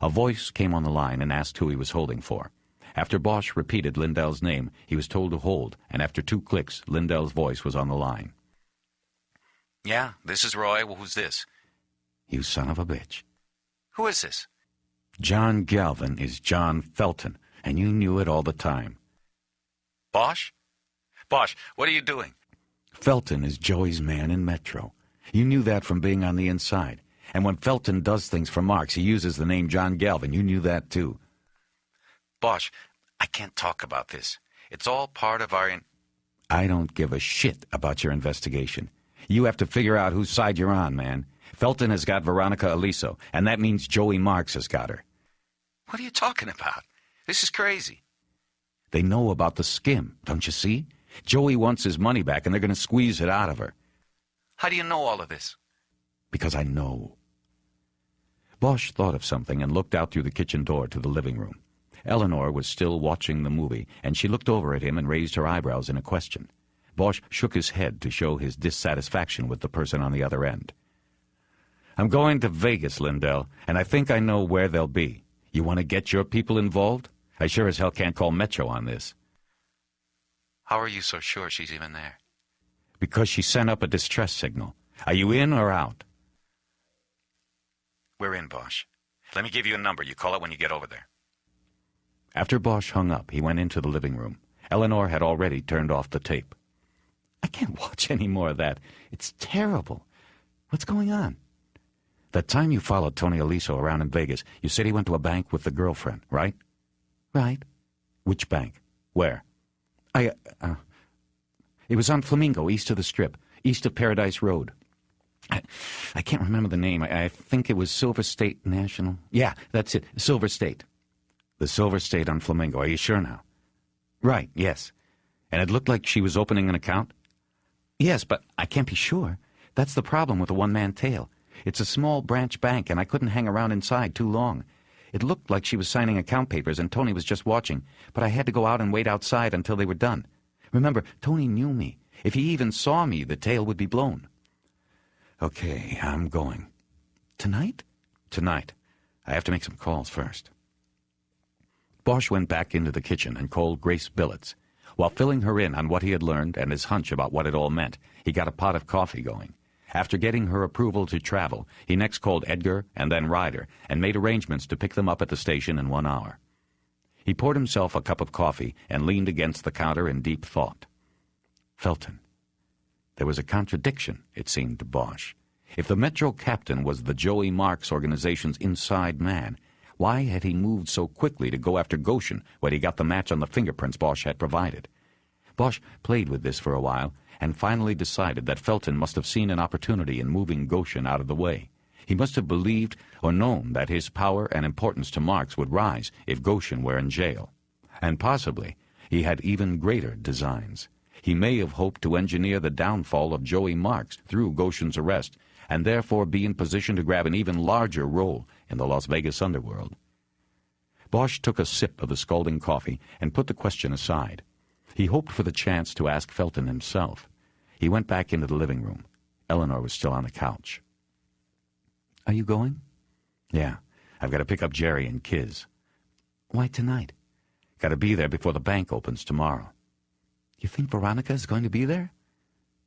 S9: A voice came on the line and asked who he was holding for. After Bosch repeated Lindell's name, he was told to hold, and after 2 clicks, Lindell's voice was on the line.
S4: Yeah, this is Roy. Well, who's this?
S9: You son of a bitch.
S4: Who is this?
S9: John Galvin is John Felton, and you knew it all the time.
S4: Bosch? Bosch, what are you doing?
S9: Felton is Joey's man in Metro. You knew that from being on the inside. And when Felton does things for marks, he uses the name John Galvin. You knew that, too.
S4: Bosch, I can't talk about this. It's all part of our...
S9: I don't give a shit about your investigation. You have to figure out whose side you're on, man. Felton has got Veronica Aliso, and that means Joey Marks has got her.
S4: What are you talking about? This is crazy.
S9: They know about the skim, don't you see? Joey wants his money back, and they're going to squeeze it out of her.
S4: How do you know all of this?
S9: Because I know. Bosch thought of something and looked out through the kitchen door to the living room. Eleanor was still watching the movie, and she looked over at him and raised her eyebrows in a question. Bosch shook his head to show his dissatisfaction with the person on the other end. I'm going to Vegas, Lindell, and I think I know where they'll be. You want to get your people involved? I sure as hell can't call Metro on this.
S4: How are you so sure she's even there?
S9: Because she sent up a distress signal. Are you in or out?
S4: We're in, Bosch. Let me give you a number. You call it when you get over there.
S9: After Bosch hung up, he went into the living room. Eleanor had already turned off the tape. I can't watch any more of that. It's terrible. What's going on? That time you followed Tony Aliso around in Vegas, you said he went to a bank with the girlfriend, right? Right. Which bank? Where? It was on Flamingo, east of the Strip, east of Paradise Road. I can't remember the name. I think it was Silver State National. Yeah, that's it, Silver State. The Silver State on Flamingo. Are you sure now? Right, yes. And it looked like she was opening an account? Yes, but I can't be sure. That's the problem with a one-man tale. It's a small branch bank, and I couldn't hang around inside too long. It looked like she was signing account papers, and Tony was just watching, but I had to go out and wait outside until they were done. Remember, Tony knew me.
S2: If he even saw me, the tail would be blown.
S9: Okay, I'm going.
S2: Tonight?
S9: Tonight. I have to make some calls first.
S2: Bosch went back into the kitchen and called Grace Billets. While filling her in on what he had learned and his hunch about what it all meant, he got a pot of coffee going. After getting her approval to travel, he next called Edgar and then Ryder and made arrangements to pick them up at the station in 1 hour. He poured himself a cup of coffee and leaned against the counter in deep thought. Felton. There was a contradiction, it seemed to Bosch. If the Metro captain was the Joey Marks organization's inside man, why had he moved so quickly to go after Goshen when he got the match on the fingerprints Bosch had provided? Bosch played with this for a while and finally decided that Felton must have seen an opportunity in moving Goshen out of the way. He must have believed or known that his power and importance to Marks would rise if Goshen were in jail. And possibly he had even greater designs. He may have hoped to engineer the downfall of Joey Marks through Goshen's arrest and therefore be in position to grab an even larger role in the Las Vegas underworld. Bosch took a sip of the scalding coffee and put the question aside. He hoped for the chance to ask Felton himself. He went back into the living room. Eleanor was still on the couch. Are you going?
S9: Yeah, I've got to pick up Jerry and Kiz.
S2: Why tonight?
S9: Got to be there before the bank opens tomorrow.
S2: You think Veronica is going to be there?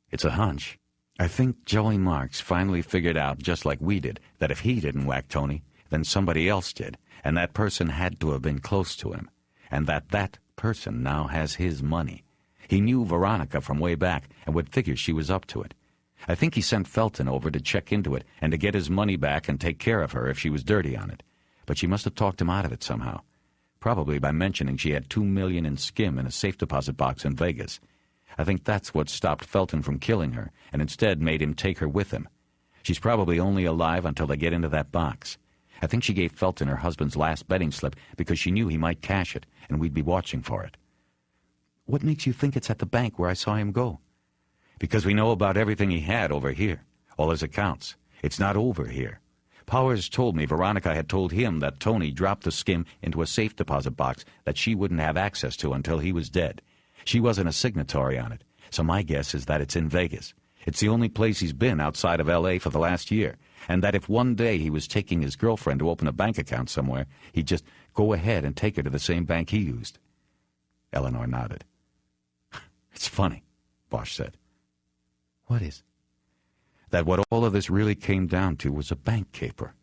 S9: It's a hunch. I think Joey Marks finally figured out, just like we did, that if he didn't whack Tony, then somebody else did, and that person had to have been close to him, and that person now has his money. He knew Veronica from way back and would figure she was up to it. I think he sent Felton over to check into it and to get his money back and take care of her if she was dirty on it. But she must have talked him out of it somehow, probably by mentioning she had $2 million in skim in a safe deposit box in Vegas. I think that's what stopped Felton from killing her and instead made him take her with him. She's probably only alive until they get into that box. I think she gave Felton her husband's last betting slip because she knew he might cash it and we'd be watching for it.
S2: What makes you think it's at the bank where I saw him go?
S9: Because we know about everything he had over here, all his accounts. It's not over here. Powers told me Veronica had told him that Tony dropped the skim into a safe deposit box that she wouldn't have access to until he was dead. She wasn't a signatory on it, so my guess is that it's in Vegas. It's the only place he's been outside of L.A. for the last year, and that if one day he was taking his girlfriend to open a bank account somewhere, he'd just go ahead and take her to the same bank he used. Eleanor nodded. It's funny, Bosch said.
S2: What is?
S9: That what all of this really came down to was a bank caper.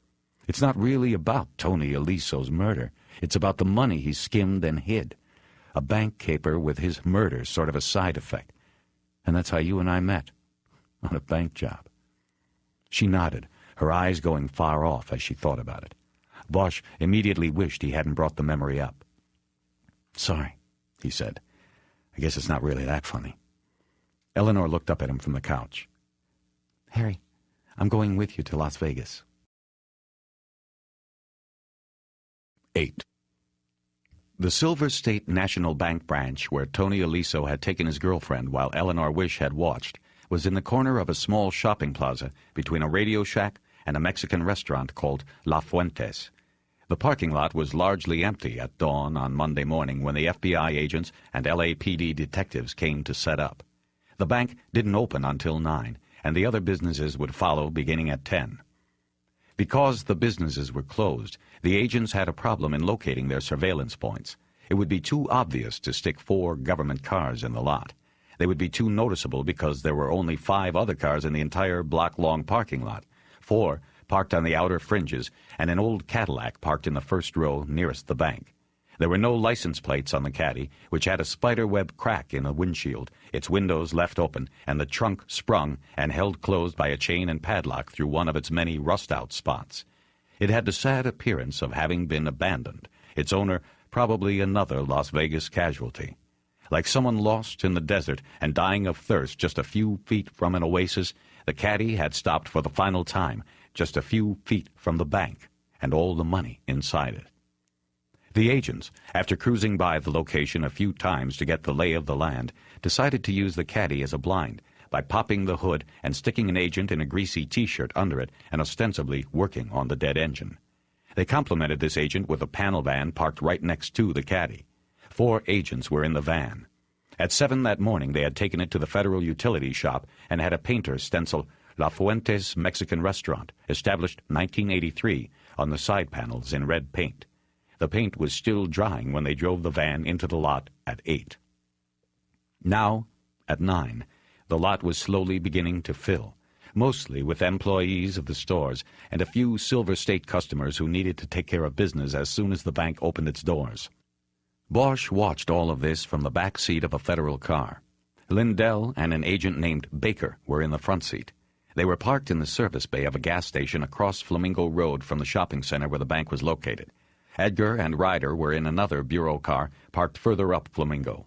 S9: It's not really about Tony Eliso's murder. It's about the money he skimmed and hid. A bank caper with his murder sort of a side effect. And that's how you and I met, on a bank job. She nodded, her eyes going far off as she thought about it. Bosch immediately wished he hadn't brought the memory up. Sorry, he said. I guess it's not really that funny. Eleanor looked up at him from the couch.
S2: Harry, I'm going with you to Las Vegas.
S9: 8. The Silver State National Bank branch, where Tony Eliso had taken his girlfriend while Eleanor Wish had watched, was in the corner of a small shopping plaza between a radio shack and a Mexican restaurant called La Fuentes. The parking lot was largely empty at dawn on Monday morning when the FBI agents and LAPD detectives came to set up. The bank didn't open until 9, and the other businesses would follow beginning at 10. Because the businesses were closed, the agents had a problem in locating their surveillance points. It would be too obvious to stick 4 government cars in the lot. They would be too noticeable because there were only 5 other cars in the entire block-long parking lot, 4 parked on the outer fringes, and an old Cadillac parked in the first row nearest the bank. There were no license plates on the Caddy, which had a spiderweb crack in the windshield, its windows left open, and the trunk sprung and held closed by a chain and padlock through one of its many rust-out spots. It had the sad appearance of having been abandoned, its owner probably another Las Vegas casualty. Like someone lost in the desert and dying of thirst just a few feet from an oasis, the Caddy had stopped for the final time, just a few feet from the bank, and all the money inside it. The agents, after cruising by the location a few times to get the lay of the land, decided to use the Caddy as a blind by popping the hood and sticking an agent in a greasy T-shirt under it and ostensibly working on the dead engine. They complimented this agent with a panel van parked right next to the Caddy. 4 agents were in the van.
S1: At 7 that morning, they had taken it to the Federal Utility Shop and had a painter stencil La Fuente's Mexican Restaurant, established 1983, on the side panels in red paint. The paint was still drying when they drove the van into the lot at 8. Now, at 9, the lot was slowly beginning to fill, mostly with employees of the stores and a few Silver State customers who needed to take care of business as soon as the bank opened its doors. Bosch watched all of this from the back seat of a federal car. Lindell and an agent named Baker were in the front seat. They were parked in the service bay of a gas station across Flamingo Road from the shopping center where the bank was located. Edgar and Ryder were in another bureau car parked further up Flamingo.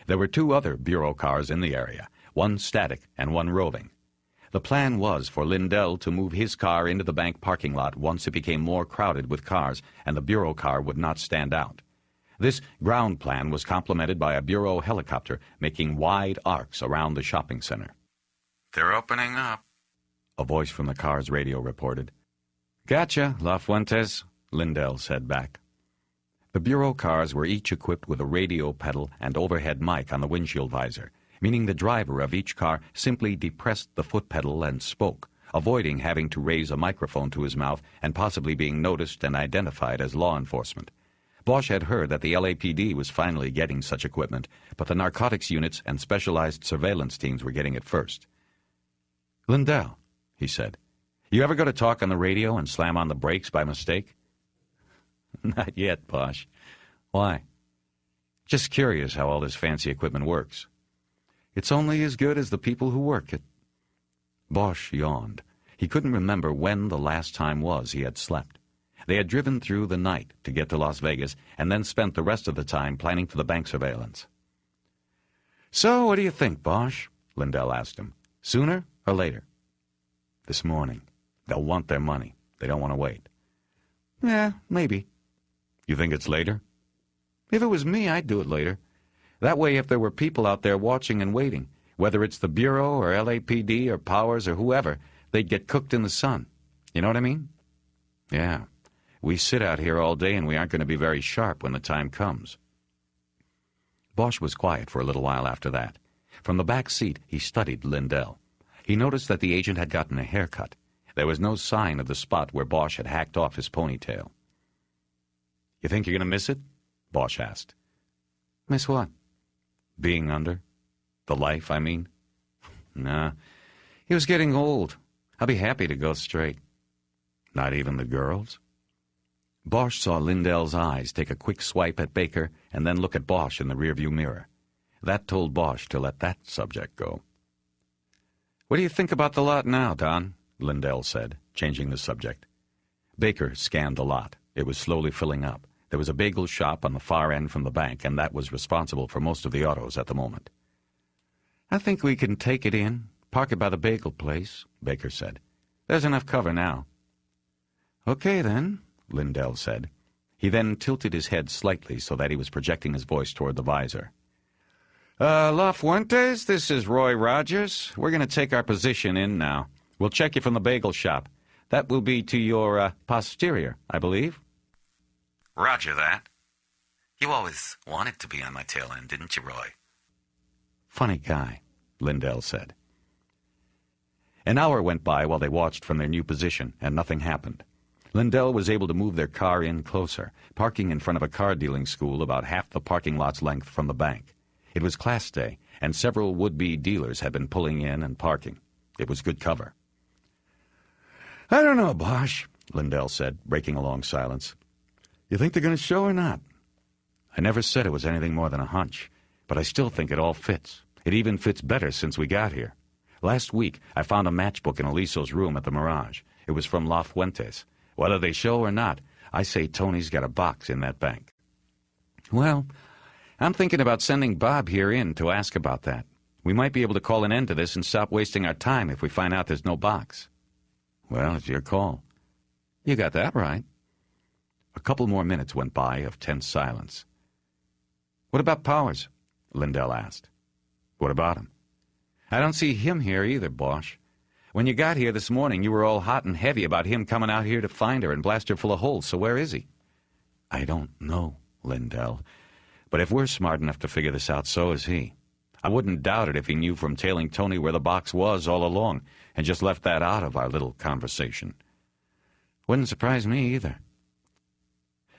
S1: There were 2 other bureau cars in the area, one static and one roving. The plan was for Lindell to move his car into the bank parking lot once it became more crowded with cars and the bureau car would not stand out. This ground plan was complemented by a bureau helicopter making wide arcs around the shopping center.
S3: "They're opening up,"
S1: a voice from the car's radio reported.
S5: "Gotcha, La Fuentes," Lindell said back. The bureau cars were each equipped with a radio pedal and overhead mic on the windshield visor, meaning the driver of each car simply depressed the foot pedal and spoke, avoiding having to raise a microphone to his mouth and possibly being noticed and identified as law enforcement. Bosch had heard that the LAPD was finally getting such equipment, but the narcotics units and specialized surveillance teams were getting it first. "Lindell," he said, "you ever go to talk on the radio and slam on the brakes by mistake?" "Not yet, Bosch." "Why?" "Just curious how all this fancy equipment works." "It's only as good as the people who work it." Bosch yawned. He couldn't remember when the last time was he had slept. They had driven through the night to get to Las Vegas and then spent the rest of the time planning for the bank surveillance. "So, what do you think, Bosch?" Lindell asked him. "Sooner or later?" "This morning. They'll want their money. They don't want to wait." "Yeah, maybe." "You think it's later?" "If it was me, I'd do it later. That way, if there were people out there watching and waiting, whether it's the Bureau or LAPD or Powers or whoever, they'd get cooked in the sun. You know what I mean?" "Yeah. We sit out here all day and we aren't going to be very sharp when the time comes." Bosch was quiet for a little while after that. From the back seat, he studied Lindell. He noticed that the agent had gotten a haircut. There was no sign of the spot where Bosch had hacked off his ponytail. "You think you're going to miss it?" Bosch asked. "Miss what?" "Being under. The life, I mean." "Nah. He was getting old. I'll be happy to go straight." "Not even the girls?" Bosch saw Lindell's eyes take a quick swipe at Baker and then look at Bosch in the rearview mirror. That told Bosch to let that subject go. "What do you think about the lot now, Don?" Lindell said, changing the subject. Baker scanned the lot. It was slowly filling up. There was a bagel shop on the far end from the bank, and that was responsible for most of the autos at the moment. "I think we can take it in, park it by the bagel place," Baker said. "There's enough cover now." "Okay, then," Lindell said. He then tilted his head slightly so that he was projecting his voice toward the visor. La Fuentes, this is Roy Rogers. We're going to take our position in now. We'll check you from the bagel shop. That will be to your posterior, I believe."
S4: Roger that. You always wanted to be on my tail end, didn't you, Roy?
S1: "Funny guy," Lindell said. An hour went by while they watched from their new position, and nothing happened. Lindell was able to move their car in closer, parking in front of a car-dealing school about half the parking lot's length from the bank. It was class day, and several would-be dealers had been pulling in and parking. It was good cover. "I don't know, Bosch," Lindell said, breaking a long silence. "You think they're going to show or not?" "I never said it was anything more than a hunch, but I still think it all fits. It even fits better since we got here. Last week, I found a matchbook in Aliso's room at the Mirage. It was from La Fuentes. Whether they show or not, I say Tony's got a box in that bank." "Well, I'm thinking about sending Bob here in to ask about that. We might be able to call an end to this and stop wasting our time if we find out there's no box." "Well, it's your call." "You got that right." A couple more minutes went by of tense silence. "What about Powers?" Lindell asked. "What about him?" "I don't see him here either, Bosch. When you got here this morning, you were all hot and heavy about him coming out here to find her and blast her full of holes, so where is he?" "I don't know, Lindell. But if we're smart enough to figure this out, so is he. I wouldn't doubt it if he knew from tailing Tony where the box was all along and just left that out of our little conversation.
S2: Wouldn't surprise me either.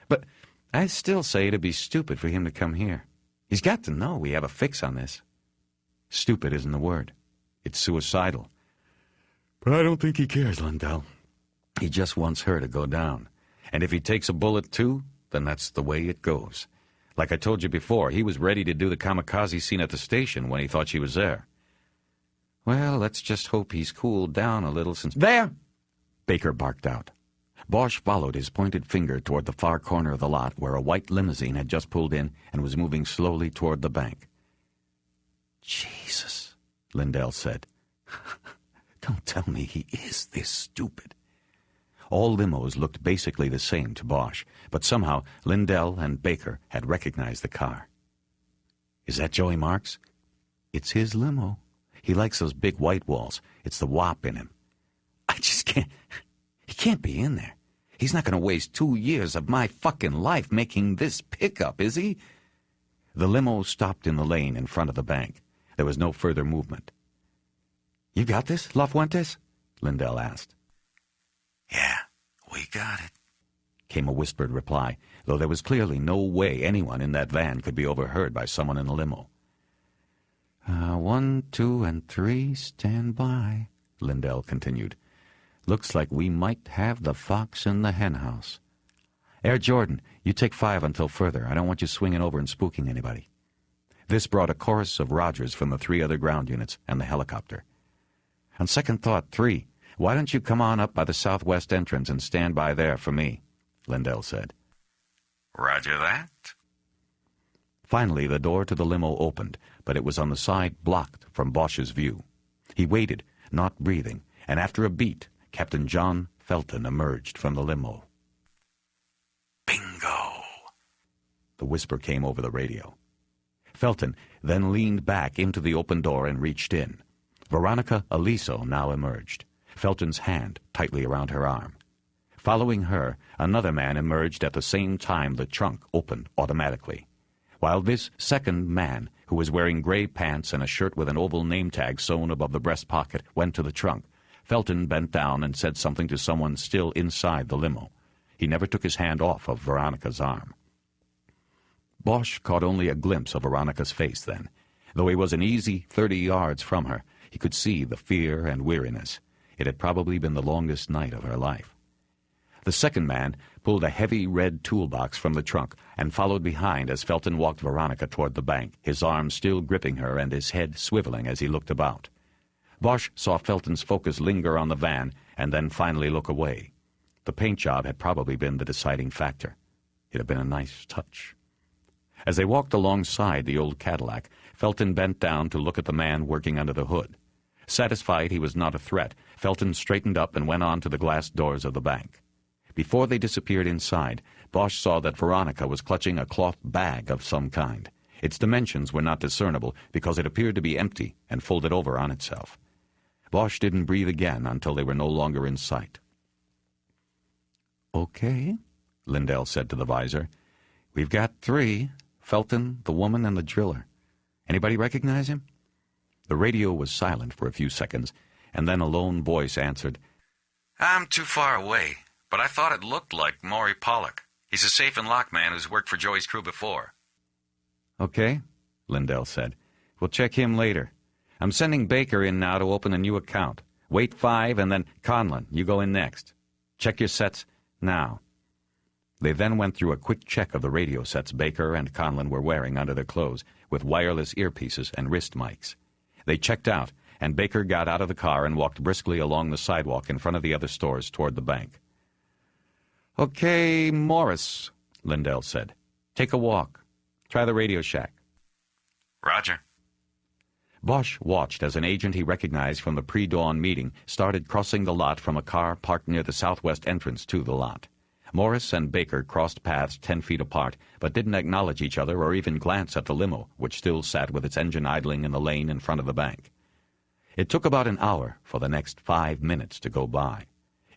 S2: But I still say it'd be stupid for him to come here. He's got to know we have a fix on this.
S1: Stupid isn't the word. It's suicidal. But I don't think he cares, Lindell. He just wants her to go down. And if he takes a bullet too, then that's the way it goes. Like I told you before, he was ready to do the kamikaze scene at the station when he thought she was there.
S2: Well, let's just hope he's cooled down a little since...
S1: There! Baker barked out. Bosch followed his pointed finger toward the far corner of the lot where a white limousine had just pulled in and was moving slowly toward the bank.
S2: Jesus,
S1: Lindell said. Don't tell me he is this stupid. All limos looked basically the same to Bosch, but somehow Lindell and Baker had recognized the car. Is that Joey Marks? It's his limo. He likes those big white walls. It's the wop in him. I just can't... He can't be in there. He's not going to waste 2 years of my fucking life making this pickup, is he? The limo stopped in the lane in front of the bank. There was no further movement. You got this, Lafuentes? Lindell asked.
S3: Yeah, we got it,
S1: came a whispered reply, though there was clearly no way anyone in that van could be overheard by someone in the limo.
S2: 1, 2, and 3, stand by,
S1: Lindell continued.
S2: Looks like we might have the fox in the henhouse. Air Jordan, you take 5 until further. I don't want you swinging over and spooking anybody.
S1: This brought a chorus of Rogers from the 3 other ground units and the helicopter.
S2: On second thought, 3, why don't you come on up by the southwest entrance and stand by there for me, Lindell said.
S3: Roger that.
S1: Finally, the door to the limo opened, but it was on the side blocked from Bosch's view. He waited, not breathing, and after a beat, Captain John Felton emerged from the limo.
S3: Bingo!
S1: The whisper came over the radio. Felton then leaned back into the open door and reached in. Veronica Aliso now emerged, Felton's hand tightly around her arm. Following her, another man emerged at the same time the trunk opened automatically. While this second man, who was wearing gray pants and a shirt with an oval name tag sewn above the breast pocket, went to the trunk, Felton bent down and said something to someone still inside the limo. He never took his hand off of Veronica's arm. Bosch caught only a glimpse of Veronica's face then. Though he was an easy 30 yards from her, he could see the fear and weariness. It had probably been the longest night of her life. The second man pulled a heavy red toolbox from the trunk and followed behind as Felton walked Veronica toward the bank, his arm still gripping her and his head swiveling as he looked about. Bosch saw Felton's focus linger on the van and then finally look away. The paint job had probably been the deciding factor. It had been a nice touch. As they walked alongside the old Cadillac, Felton bent down to look at the man working under the hood. Satisfied he was not a threat, Felton straightened up and went on to the glass doors of the bank. Before they disappeared inside, Bosch saw that Veronica was clutching a cloth bag of some kind. Its dimensions were not discernible because it appeared to be empty and folded over on itself. Bosch didn't breathe again until they were no longer in sight.
S2: Okay, Lindell said to the visor. We've got 3, Felton, the woman, and the driller. Anybody recognize him?
S1: The radio was silent for a few seconds, and then a lone voice answered,
S3: I'm too far away, but I thought it looked like Maury Pollock. He's a safe and lock man who's worked for Joey's crew before.
S2: Okay, Lindell said. We'll check him later. I'm sending Baker in now to open a new account. Wait 5, and then Conlon, you go in next. Check your sets now.
S1: They then went through a quick check of the radio sets Baker and Conlon were wearing under their clothes, with wireless earpieces and wrist mics. They checked out, and Baker got out of the car and walked briskly along the sidewalk in front of the other stores toward the bank.
S2: Okay, Morris, Lindell said. Take a walk. Try the Radio Shack.
S3: Roger.
S1: Bosch watched as an agent he recognized from the pre-dawn meeting started crossing the lot from a car parked near the southwest entrance to the lot. Morris and Baker crossed paths 10 feet apart, but didn't acknowledge each other or even glance at the limo, which still sat with its engine idling in the lane in front of the bank. It took about an hour for the next 5 minutes to go by.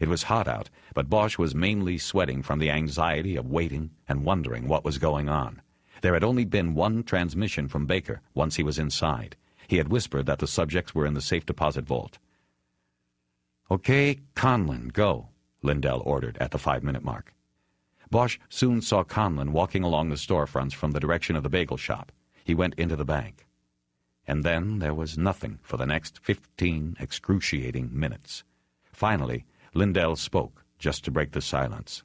S1: It was hot out, but Bosch was mainly sweating from the anxiety of waiting and wondering what was going on. There had only been one transmission from Baker once he was inside. He had whispered that the subjects were in the safe deposit vault. "Okay, Conlon, go," Lindell ordered at the 5-minute mark. Bosch soon saw Conlon walking along the storefronts from the direction of the bagel shop. He went into the bank. And then there was nothing for the next 15 excruciating minutes. Finally, Lindell spoke, just to break the silence.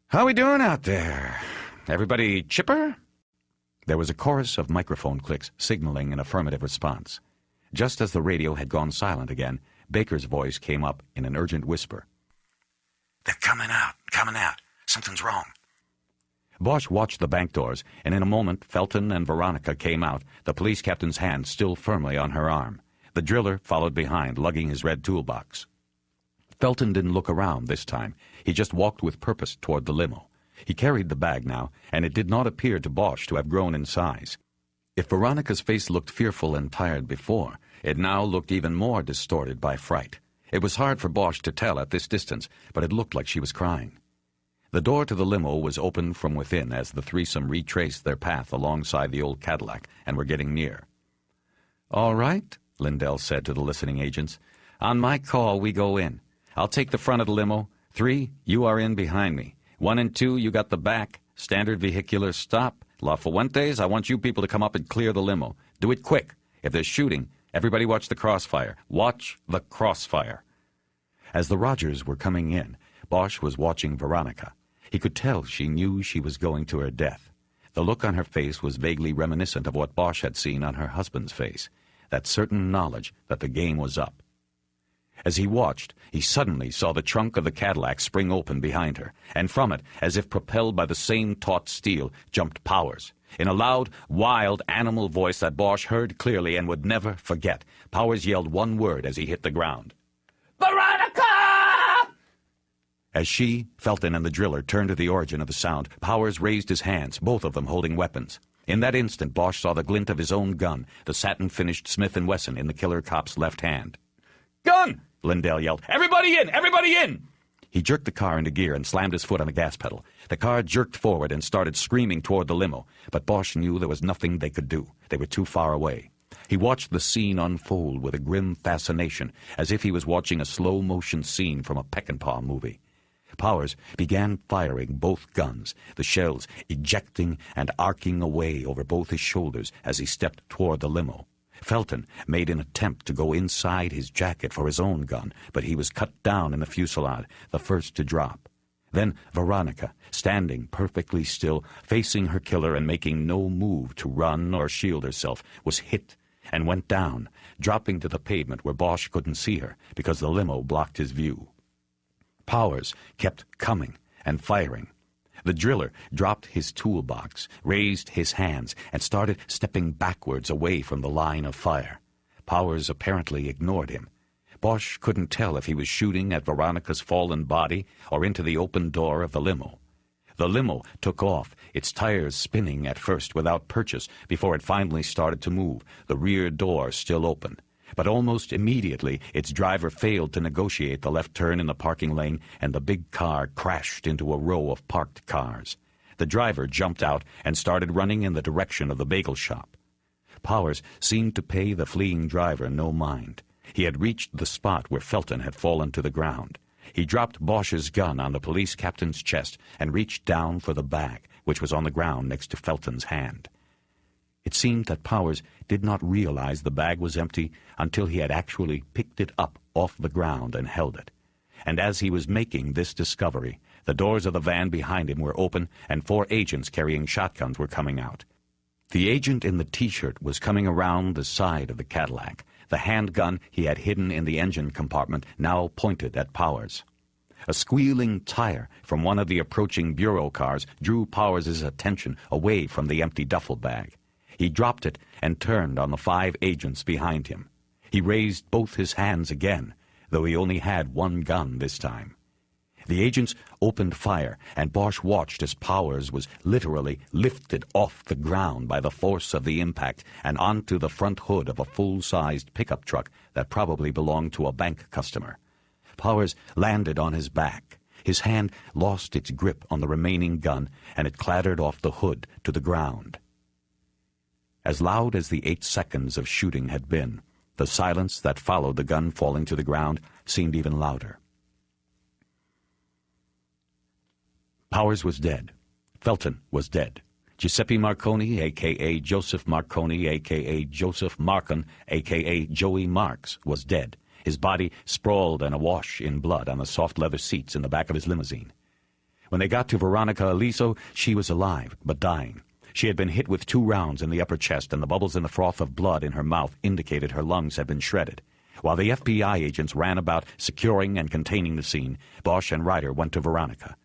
S1: "How we doing out there? Everybody chipper?" There was a chorus of microphone clicks signaling an affirmative response. Just as the radio had gone silent again, Baker's voice came up in an urgent whisper.
S7: "They're coming out. Something's wrong."
S1: Bosch watched the bank doors, and in a moment Felton and Veronica came out, the police captain's hand still firmly on her arm. The driller followed behind, lugging his red toolbox. Felton didn't look around this time. He just walked with purpose toward the limo. He carried the bag now, and it did not appear to Bosch to have grown in size. If Veronica's face looked fearful and tired before, it now looked even more distorted by fright. It was hard for Bosch to tell at this distance, but it looked like she was crying. The door to the limo was opened from within as the threesome retraced their path alongside the old Cadillac and were getting near. "All right," Lindell said to the listening agents. "On my call, we go in. I'll take the front of the limo. 3, you are in behind me. 1 and 2, you got the back. Standard vehicular stop. La Fuentes, I want you people to come up and clear the limo. Do it quick. If there's shooting, everybody watch the crossfire. Watch the crossfire." As the Rogers were coming in, Bosch was watching Veronica. He could tell she knew she was going to her death. The look on her face was vaguely reminiscent of what Bosch had seen on her husband's face, that certain knowledge that the game was up. As he watched, he suddenly saw the trunk of the Cadillac spring open behind her, and from it, as if propelled by the same taut steel, jumped Powers. In a loud, wild, animal voice that Bosch heard clearly and would never forget, Powers yelled one word as he hit the ground. "Veronica!" As she, Felton, and the driller turned to the origin of the sound, Powers raised his hands, both of them holding weapons. In that instant, Bosch saw the glint of his own gun, the satin-finished Smith & Wesson, in the killer cop's left hand. "Gun!" Lindell yelled. "Everybody in! Everybody in!" He jerked the car into gear and slammed his foot on the gas pedal. The car jerked forward and started screaming toward the limo, but Bosch knew there was nothing they could do. They were too far away. He watched the scene unfold with a grim fascination, as if he was watching a slow-motion scene from a Peckinpah movie. Powers began firing both guns, the shells ejecting and arcing away over both his shoulders as he stepped toward the limo. Felton made an attempt to go inside his jacket for his own gun, but he was cut down in the fusillade, the first to drop. Then Veronica, standing perfectly still, facing her killer and making no move to run or shield herself, was hit and went down, dropping to the pavement where Bosch couldn't see her because the limo blocked his view. Powers kept coming and firing. The driller dropped his toolbox, raised his hands, and started stepping backwards away from the line of fire. Powers apparently ignored him. Bosch couldn't tell if he was shooting at Veronica's fallen body or into the open door of the limo. The limo took off, its tires spinning at first without purchase before it finally started to move, the rear door still open. But almost immediately, its driver failed to negotiate the left turn in the parking lane, and the big car crashed into a row of parked cars. The driver jumped out and started running in the direction of the bagel shop. Powers seemed to pay the fleeing driver no mind. He had reached the spot where Felton had fallen to the ground. He dropped Bosch's gun on the police captain's chest and reached down for the bag, which was on the ground next to Felton's hand. It seemed that Powers did not realize the bag was empty until he had actually picked it up off the ground and held it. And as he was making this discovery, the doors of the van behind him were open and 4 agents carrying shotguns were coming out. The agent in the T-shirt was coming around the side of the Cadillac, the handgun he had hidden in the engine compartment now pointed at Powers. A squealing tire from one of the approaching bureau cars drew Powers' attention away from the empty duffel bag. He dropped it and turned on the 5 agents behind him. He raised both his hands again, though he only had one gun this time. The agents opened fire, and Bosch watched as Powers was literally lifted off the ground by the force of the impact and onto the front hood of a full-sized pickup truck that probably belonged to a bank customer. Powers landed on his back. His hand lost its grip on the remaining gun, and it clattered off the hood to the ground. As loud as the 8 seconds of shooting had been, the silence that followed the gun falling to the ground seemed even louder. Powers was dead. Felton was dead. Giuseppe Marconi, a.k.a. Joseph Marconi, a.k.a. Joseph Marcon, a.k.a. Joey Marks, was dead, his body sprawled and awash in blood on the soft leather seats in the back of his limousine. When they got to Veronica Aliso, she was alive, but dying. She had been hit with 2 rounds in the upper chest, and the bubbles in the froth of blood in her mouth indicated her lungs had been shredded. While the FBI agents ran about securing and containing the scene, Bosch and Ryder went to Veronica.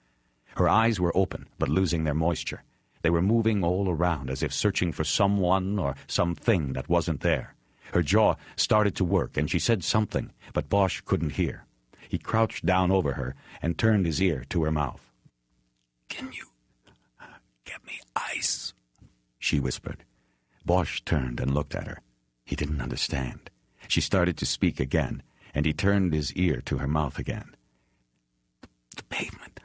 S1: Her eyes were open, but losing their moisture. They were moving all around as if searching for someone or something that wasn't there. Her jaw started to work, and she said something, but Bosch couldn't hear. He crouched down over her and turned his ear to her mouth.
S7: "Can you get me ice?"
S1: she whispered. Bosch turned and looked at her. He didn't understand. She started to speak again, and he turned his ear to her mouth again.
S7: "The pavement.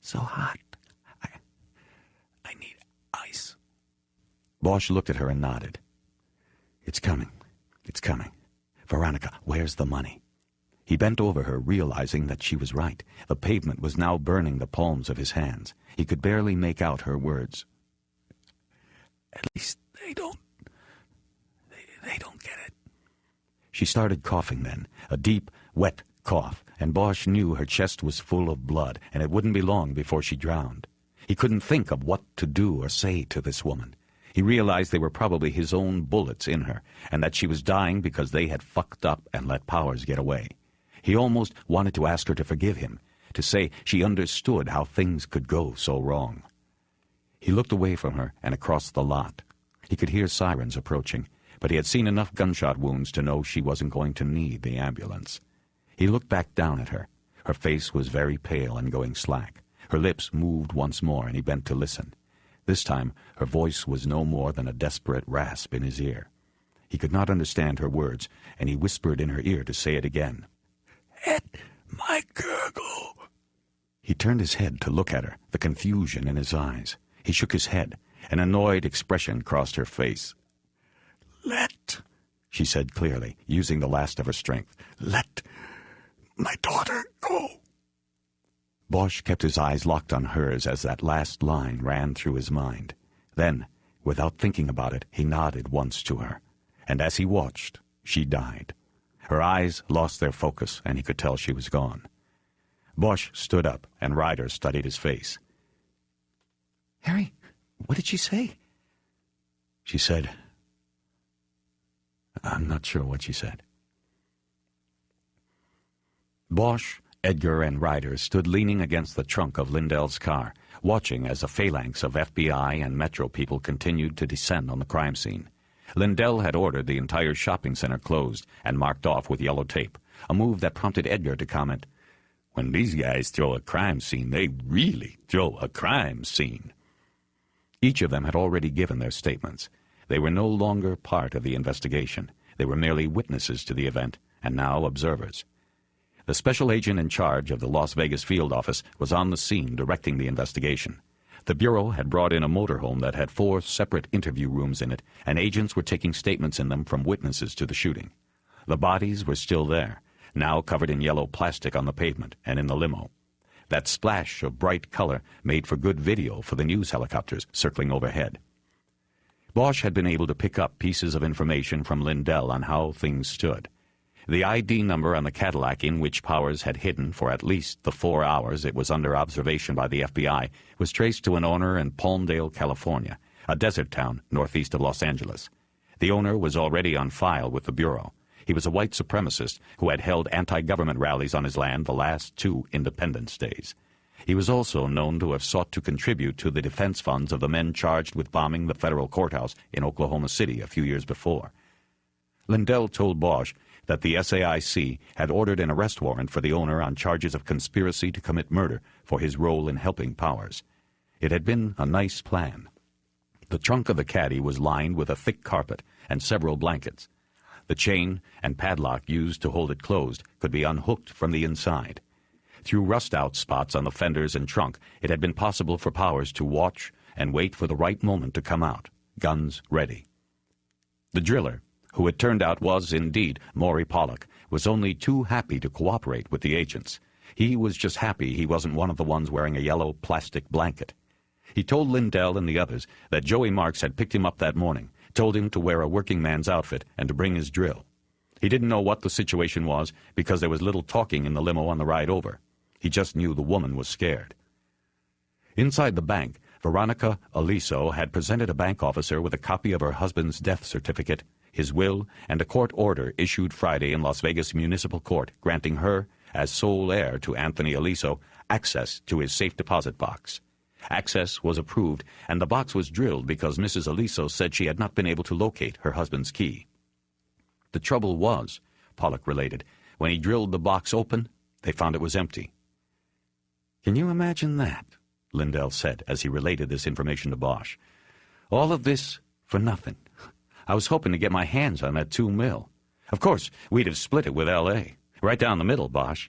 S7: So hot. I need ice."
S1: Bosch looked at her and nodded. It's coming. Veronica, where's the money?" He bent over her, realizing that she was right. The pavement was now burning the palms of his hands. He could barely make out her words.
S7: "At least they don't get it."
S1: She started coughing then, a deep, wet cough, and Bosch knew her chest was full of blood, and it wouldn't be long before she drowned. He couldn't think of what to do or say to this woman. He realized they were probably his own bullets in her, and that she was dying because they had fucked up and let Powers get away. He almost wanted to ask her to forgive him, to say she understood how things could go so wrong. He looked away from her and across the lot. He could hear sirens approaching, but he had seen enough gunshot wounds to know she wasn't going to need the ambulance. He looked back down at her. Her face was very pale and going slack. Her lips moved once more, and he bent to listen. This time, her voice was no more than a desperate rasp in his ear. He could not understand her words, and he whispered in her ear to say it again.
S7: "Ed, my gurgle."
S1: He turned his head to look at her, the confusion in his eyes. He shook his head. An annoyed expression crossed her face.
S7: "Let,"
S1: she said clearly, using the last of her strength,
S7: "let my daughter go."
S1: Bosch kept his eyes locked on hers as that last line ran through his mind. Then, without thinking about it, he nodded once to her. And as he watched, she died. Her eyes lost their focus, and he could tell she was gone. Bosch stood up, and Ryder studied his face.
S2: "Harry, what did she say?"
S1: She said, I'm not sure what she said. Bosch, Edgar, and Ryder stood leaning against the trunk of Lindell's car, watching as a phalanx of FBI and Metro people continued to descend on the crime scene. Lindell had ordered the entire shopping center closed and marked off with yellow tape, a move that prompted Edgar to comment, "When these guys throw a crime scene, they really throw a crime scene." Each of them had already given their statements. They were no longer part of the investigation. They were merely witnesses to the event, and now observers. The special agent in charge of the Las Vegas field office was on the scene directing the investigation. The Bureau had brought in a motorhome that had 4 separate interview rooms in it, and agents were taking statements in them from witnesses to the shooting. The bodies were still there, now covered in yellow plastic on the pavement and in the limo. That splash of bright color made for good video for the news helicopters circling overhead. Bosch had been able to pick up pieces of information from Lindell on how things stood. The ID number on the Cadillac in which Powers had hidden for at least the 4 hours it was under observation by the FBI was traced to an owner in Palmdale, California, a desert town northeast of Los Angeles. The owner was already on file with the Bureau. He was a white supremacist who had held anti-government rallies on his land the last 2 Independence Days. He was also known to have sought to contribute to the defense funds of the men charged with bombing the federal courthouse in Oklahoma City a few years before. Lindell told Bosch that the SAIC had ordered an arrest warrant for the owner on charges of conspiracy to commit murder for his role in helping Powers. It had been a nice plan. The trunk of the caddy was lined with a thick carpet and several blankets. The chain and padlock used to hold it closed could be unhooked from the inside. Through rust-out spots on the fenders and trunk, it had been possible for Powers to watch and wait for the right moment to come out, guns ready. The driller, who it turned out was indeed Maury Pollock, was only too happy to cooperate with the agents. He was just happy he wasn't one of the ones wearing a yellow plastic blanket. He told Lindell and the others that Joey Marks had picked him up that morning, told him to wear a working man's outfit and to bring his drill. He didn't know what the situation was because there was little talking in the limo on the ride over. He just knew the woman was scared. Inside the bank, Veronica Aliso had presented a bank officer with a copy of her husband's death certificate, his will, and a court order issued Friday in Las Vegas Municipal Court granting her, as sole heir to Anthony Aliso, access to his safe deposit box. Access was approved, and the box was drilled because Mrs. Aliso said she had not been able to locate her husband's key. The trouble was, Pollock related, when he drilled the box open, they found it was empty. "Can you imagine that?" Lindell said as he related this information to Bosch. "All of this for nothing. I was hoping to get my hands on that $2 million. Of course, we'd have split it with L.A. Right down the middle, Bosch."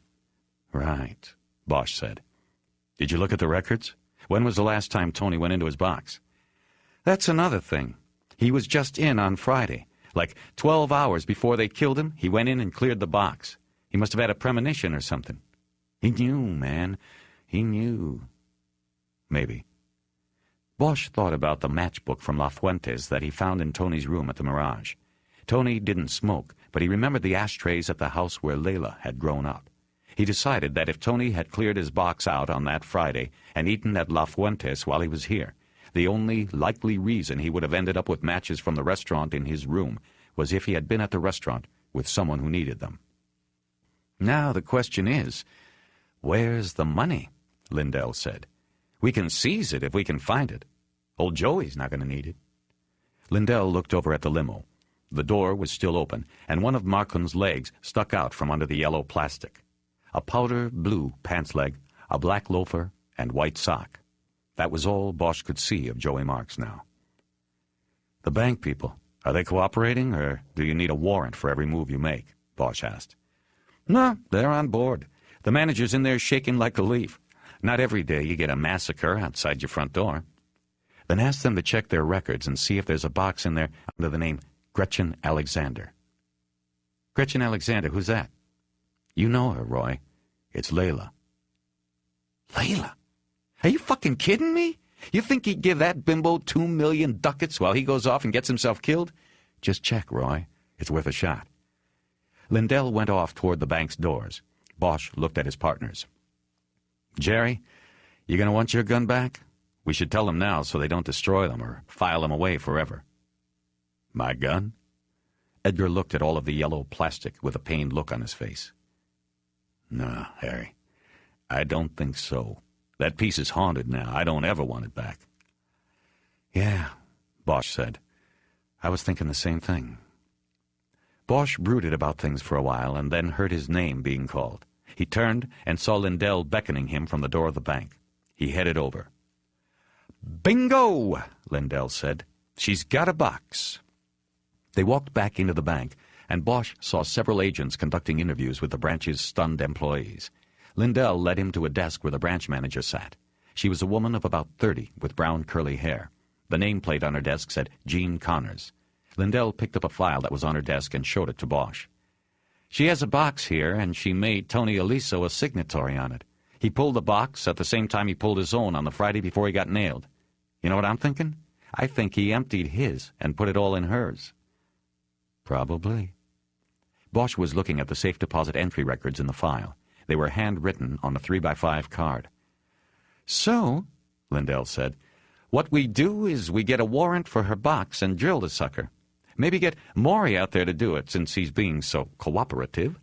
S1: "Right," Bosch said. "Did you look at the records? When was the last time Tony went into his box?" "That's another thing. He was just in on Friday. Like 12 hours before they killed him, he went in and cleared the box. He must have had a premonition or something. He knew, man. He knew." Maybe. Bosch thought about the matchbook from La Fuentes that he found in Tony's room at the Mirage. Tony didn't smoke, but he remembered the ashtrays at the house where Layla had grown up. He decided that if Tony had cleared his box out on that Friday and eaten at La Fuentes while he was here, the only likely reason he would have ended up with matches from the restaurant in his room was if he had been at the restaurant with someone who needed them. "Now the question is, where's the money?" Lindell said. "We can seize it if we can find it. Old Joey's not going to need it." Lindell looked over at the limo. The door was still open, and one of Markham's legs stuck out from under the yellow plastic. A powder blue pants leg, a black loafer, and white sock. That was all Bosch could see of Joey Marks now. "The bank people, are they cooperating, or do you need a warrant for every move you make?" Bosch asked. "No, they're on board. The manager's in there shaking like a leaf. Not every day you get a massacre outside your front door." "Then ask them to check their records and see if there's a box in there under the name Gretchen Alexander." "Gretchen Alexander, who's that?" "You know her, Roy. It's Layla." "Layla? Are you fucking kidding me? You think he'd give that bimbo 2 million ducats while he goes off and gets himself killed? Just check, Roy. It's worth a shot." Lindell went off toward the bank's doors. Bosch looked at his partners. "Jerry, you going to want your gun back? We should tell them now so they don't destroy them or file them away forever." "My gun?" Edgar looked at all of the yellow plastic with a pained look on his face. "No, Harry, I don't think so. That piece is haunted now. I don't ever want it back." "Yeah," Bosch said. "I was thinking the same thing." Bosch brooded about things for a while and then heard his name being called. He turned and saw Lindell beckoning him from the door of the bank. He headed over. "Bingo!" Lindell said. "She's got a box." They walked back into the bank, and Bosch saw several agents conducting interviews with the branch's stunned employees. Lindell led him to a desk where the branch manager sat. She was a woman of about 30 with brown curly hair. The nameplate on her desk said Jean Connors. Lindell picked up a file that was on her desk and showed it to Bosch. "She has a box here, and she made Tony Aliso a signatory on it. He pulled the box at the same time he pulled his own on the Friday before he got nailed. You know what I'm thinking? I think he emptied his and put it all in hers." "Probably." Bosch was looking at the safe deposit entry records in the file. They were handwritten on a 3x5 card. "So," Lindell said, "what we do is we get a warrant for her box and drill the sucker. Maybe get Maury out there to do it since he's being so cooperative.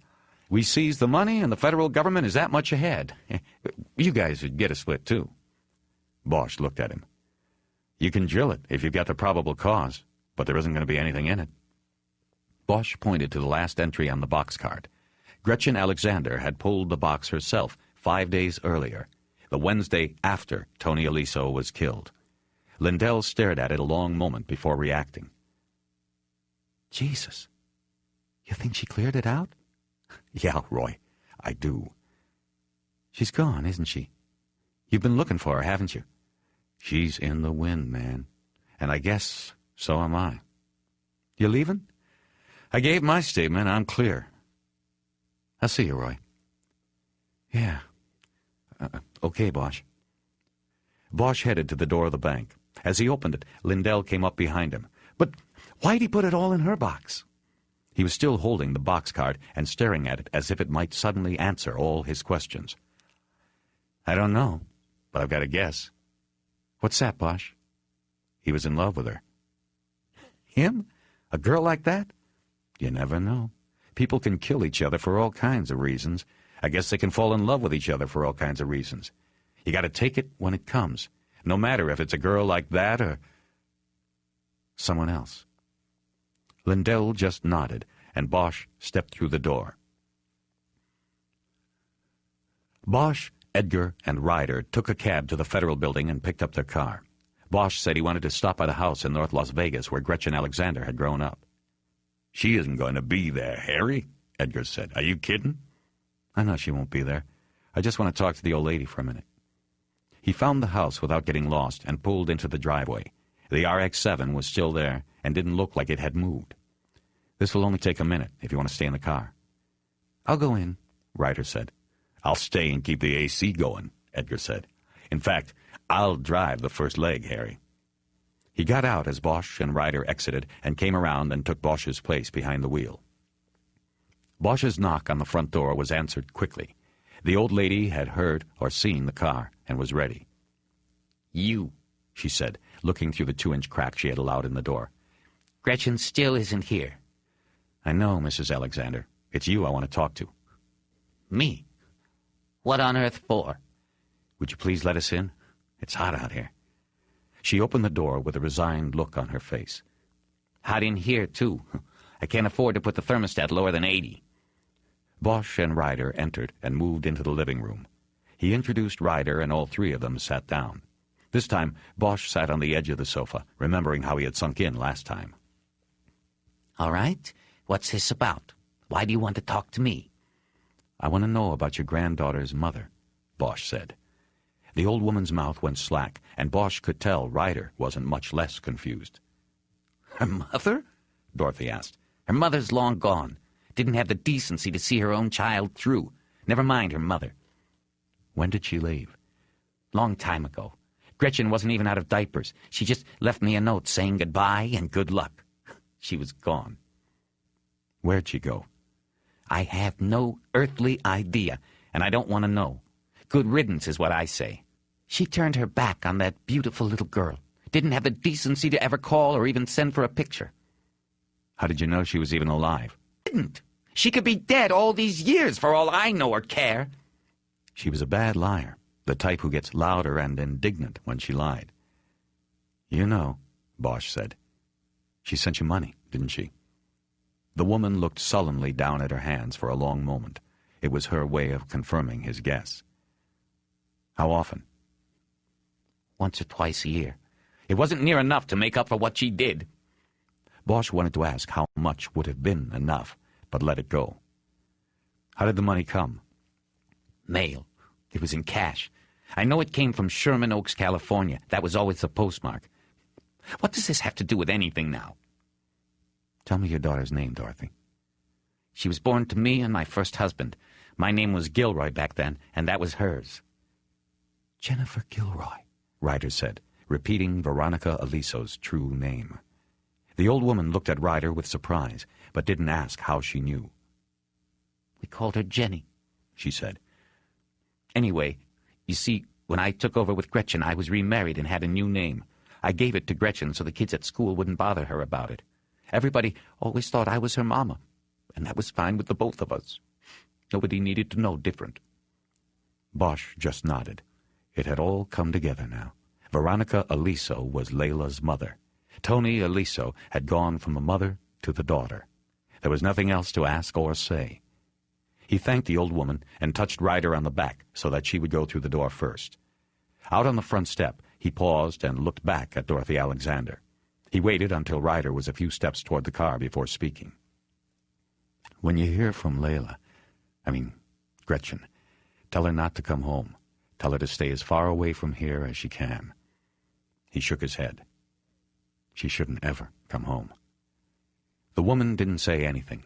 S1: We seize the money and the federal government is that much ahead. You guys would get a split too." Bosch looked at him. "You can drill it if you've got the probable cause, but there isn't going to be anything in it." Bosch pointed to the last entry on the box card. Gretchen Alexander had pulled the box herself 5 days earlier, the Wednesday after Tony Aliso was killed. Lindell stared at it a long moment before reacting. "Jesus, you think she cleared it out?" "Yeah, Roy, I do."
S2: She's gone, isn't she? You've been looking for her, haven't you?
S1: She's in the wind, man. And I guess so am I.
S2: You leaving?
S1: I gave my statement. I'm clear. I'll see you, Roy.
S2: Yeah. Okay, Bosch.
S1: Bosch headed to the door of the bank. As he opened it, Lindell came up behind him. But why'd he put it all in her box? He was still holding the box card and staring at it as if it might suddenly answer all his questions. I don't know, but I've got a guess.
S2: What's that, Bosch?
S1: He was in love with her.
S2: Him? A girl like that?
S1: You never know. People can kill each other for all kinds of reasons. I guess they can fall in love with each other for all kinds of reasons. You got to take it when it comes, no matter if it's a girl like that or someone else. Lindell just nodded, and Bosch stepped through the door. Bosch, Edgar, and Ryder took a cab to the Federal Building and picked up their car. Bosch said he wanted to stop by the house in North Las Vegas where Gretchen Alexander had grown up.
S3: She isn't going to be there, Harry, Edgar said. Are you kidding?
S1: I know she won't be there. I just want to talk to the old lady for a minute. He found the house without getting lost and pulled into the driveway. The RX-7 was still there and didn't look like it had moved. This will only take a minute if you want to stay in the car.
S2: I'll go in,
S1: Ryder said.
S3: I'll stay and keep the AC going, Edgar said. In fact, I'll drive the first leg, Harry.
S1: He got out as Bosch and Ryder exited and came around and took Bosch's place behind the wheel. Bosch's knock on the front door was answered quickly. The old lady had heard or seen the car and was ready.
S2: You,
S1: she said, looking through the 2-inch crack she had allowed in the door.
S2: Gretchen still isn't here.
S1: I know, Mrs. Alexander. It's you I want to talk to.
S2: Me? What on earth for?
S1: Would you please let us in? It's hot out here. She opened the door with a resigned look on her face.
S2: Hot in here, too. I can't afford to put the thermostat lower than 80.
S1: Bosch and Ryder entered and moved into the living room. He introduced Ryder, and all three of them sat down. This time, Bosch sat on the edge of the sofa, remembering how he had sunk in last time.
S2: All right. What's this about? Why do you want to talk to me?
S1: I want to know about your granddaughter's mother, Bosch said. The old woman's mouth went slack, and Bosch could tell Ryder wasn't much less confused.
S2: Her mother? Dorothy asked. Her mother's long gone. Didn't have the decency to see her own child through. Never mind her mother.
S1: When did she leave?
S2: Long time ago. Gretchen wasn't even out of diapers. She just left me a note saying goodbye and good luck. She was gone.
S1: Where'd she go?
S2: I have no earthly idea, and I don't want to know. Good riddance is what I say. She turned her back on that beautiful little girl. Didn't have the decency to ever call or even send for a picture.
S1: How did you know she was even alive?
S2: Didn't. She could be dead all these years for all I know or care.
S1: She was a bad liar, the type who gets louder and indignant when she lied. You know, Bosch said. She sent you money, didn't she? The woman looked sullenly down at her hands for a long moment. It was her way of confirming his guess. How often?
S2: Once or twice a year. It wasn't near enough to make up for what she did.
S1: Bosch wanted to ask how much would have been enough, but let it go. How did the money come?
S2: Mail. It was in cash. I know it came from Sherman Oaks, California. That was always the postmark. What does this have to do with anything now?
S1: Tell me your daughter's name, Dorothy.
S2: She was born to me and my first husband. My name was Gilroy back then, and that was hers.
S1: Jennifer Gilroy, Ryder said, repeating Veronica Aliso's true name. The old woman looked at Ryder with surprise, but didn't ask how she knew.
S2: We called her Jenny,
S1: she said.
S2: Anyway, you see, when I took over with Gretchen, I was remarried and had a new name. I gave it to Gretchen so the kids at school wouldn't bother her about it. Everybody always thought I was her mama, and that was fine with the both of us. Nobody needed to know different.
S1: Bosch just nodded. It had all come together now. Veronica Aliso was Layla's mother. Tony Aliso had gone from the mother to the daughter. There was nothing else to ask or say. He thanked the old woman and touched Ryder on the back so that she would go through the door first. Out on the front step, he paused and looked back at Dorothy Alexander. He waited until Ryder was a few steps toward the car before speaking. When you hear from Gretchen, Tell her not to come home. Tell her to stay as far away from here as she can." He shook his head. She shouldn't ever come home. The woman didn't say anything.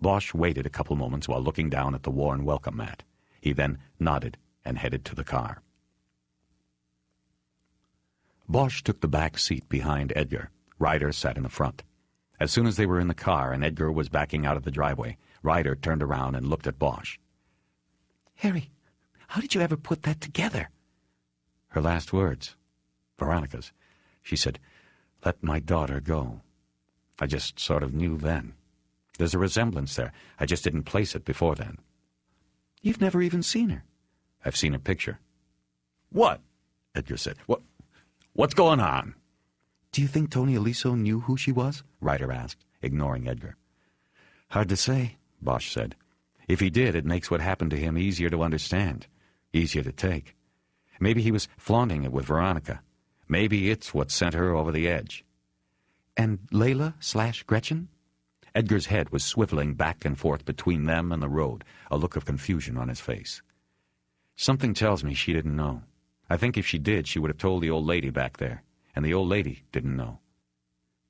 S1: Bosch waited a couple moments while looking down at the worn welcome mat. He then nodded and headed to the car. Bosch took the back seat behind Edgar. Ryder sat in the front. As soon as they were in the car and Edgar was backing out of the driveway, Ryder turned around and looked at Bosch.
S10: "Harry, how did you ever put that together?"
S1: Her last words, Veronica's. She said, "Let my daughter go." I just sort of knew then. There's a resemblance there. I just didn't place it before then.
S10: "You've never even seen her."
S1: "I've seen her picture." "What?" Edgar said. What's going on?"
S10: "Do you think Tony Aliso knew who she was?" Ryder asked, ignoring Edgar.
S1: "Hard to say," Bosch said. "If he did, it makes what happened to him easier to understand, easier to take. Maybe he was flaunting it with Veronica. Maybe it's what sent her over the edge."
S10: "And Layla/Gretchen?"
S1: Edgar's head was swiveling back and forth between them and the road, a look of confusion on his face. "Something tells me she didn't know. I think if she did, she would have told the old lady back there, and the old lady didn't know."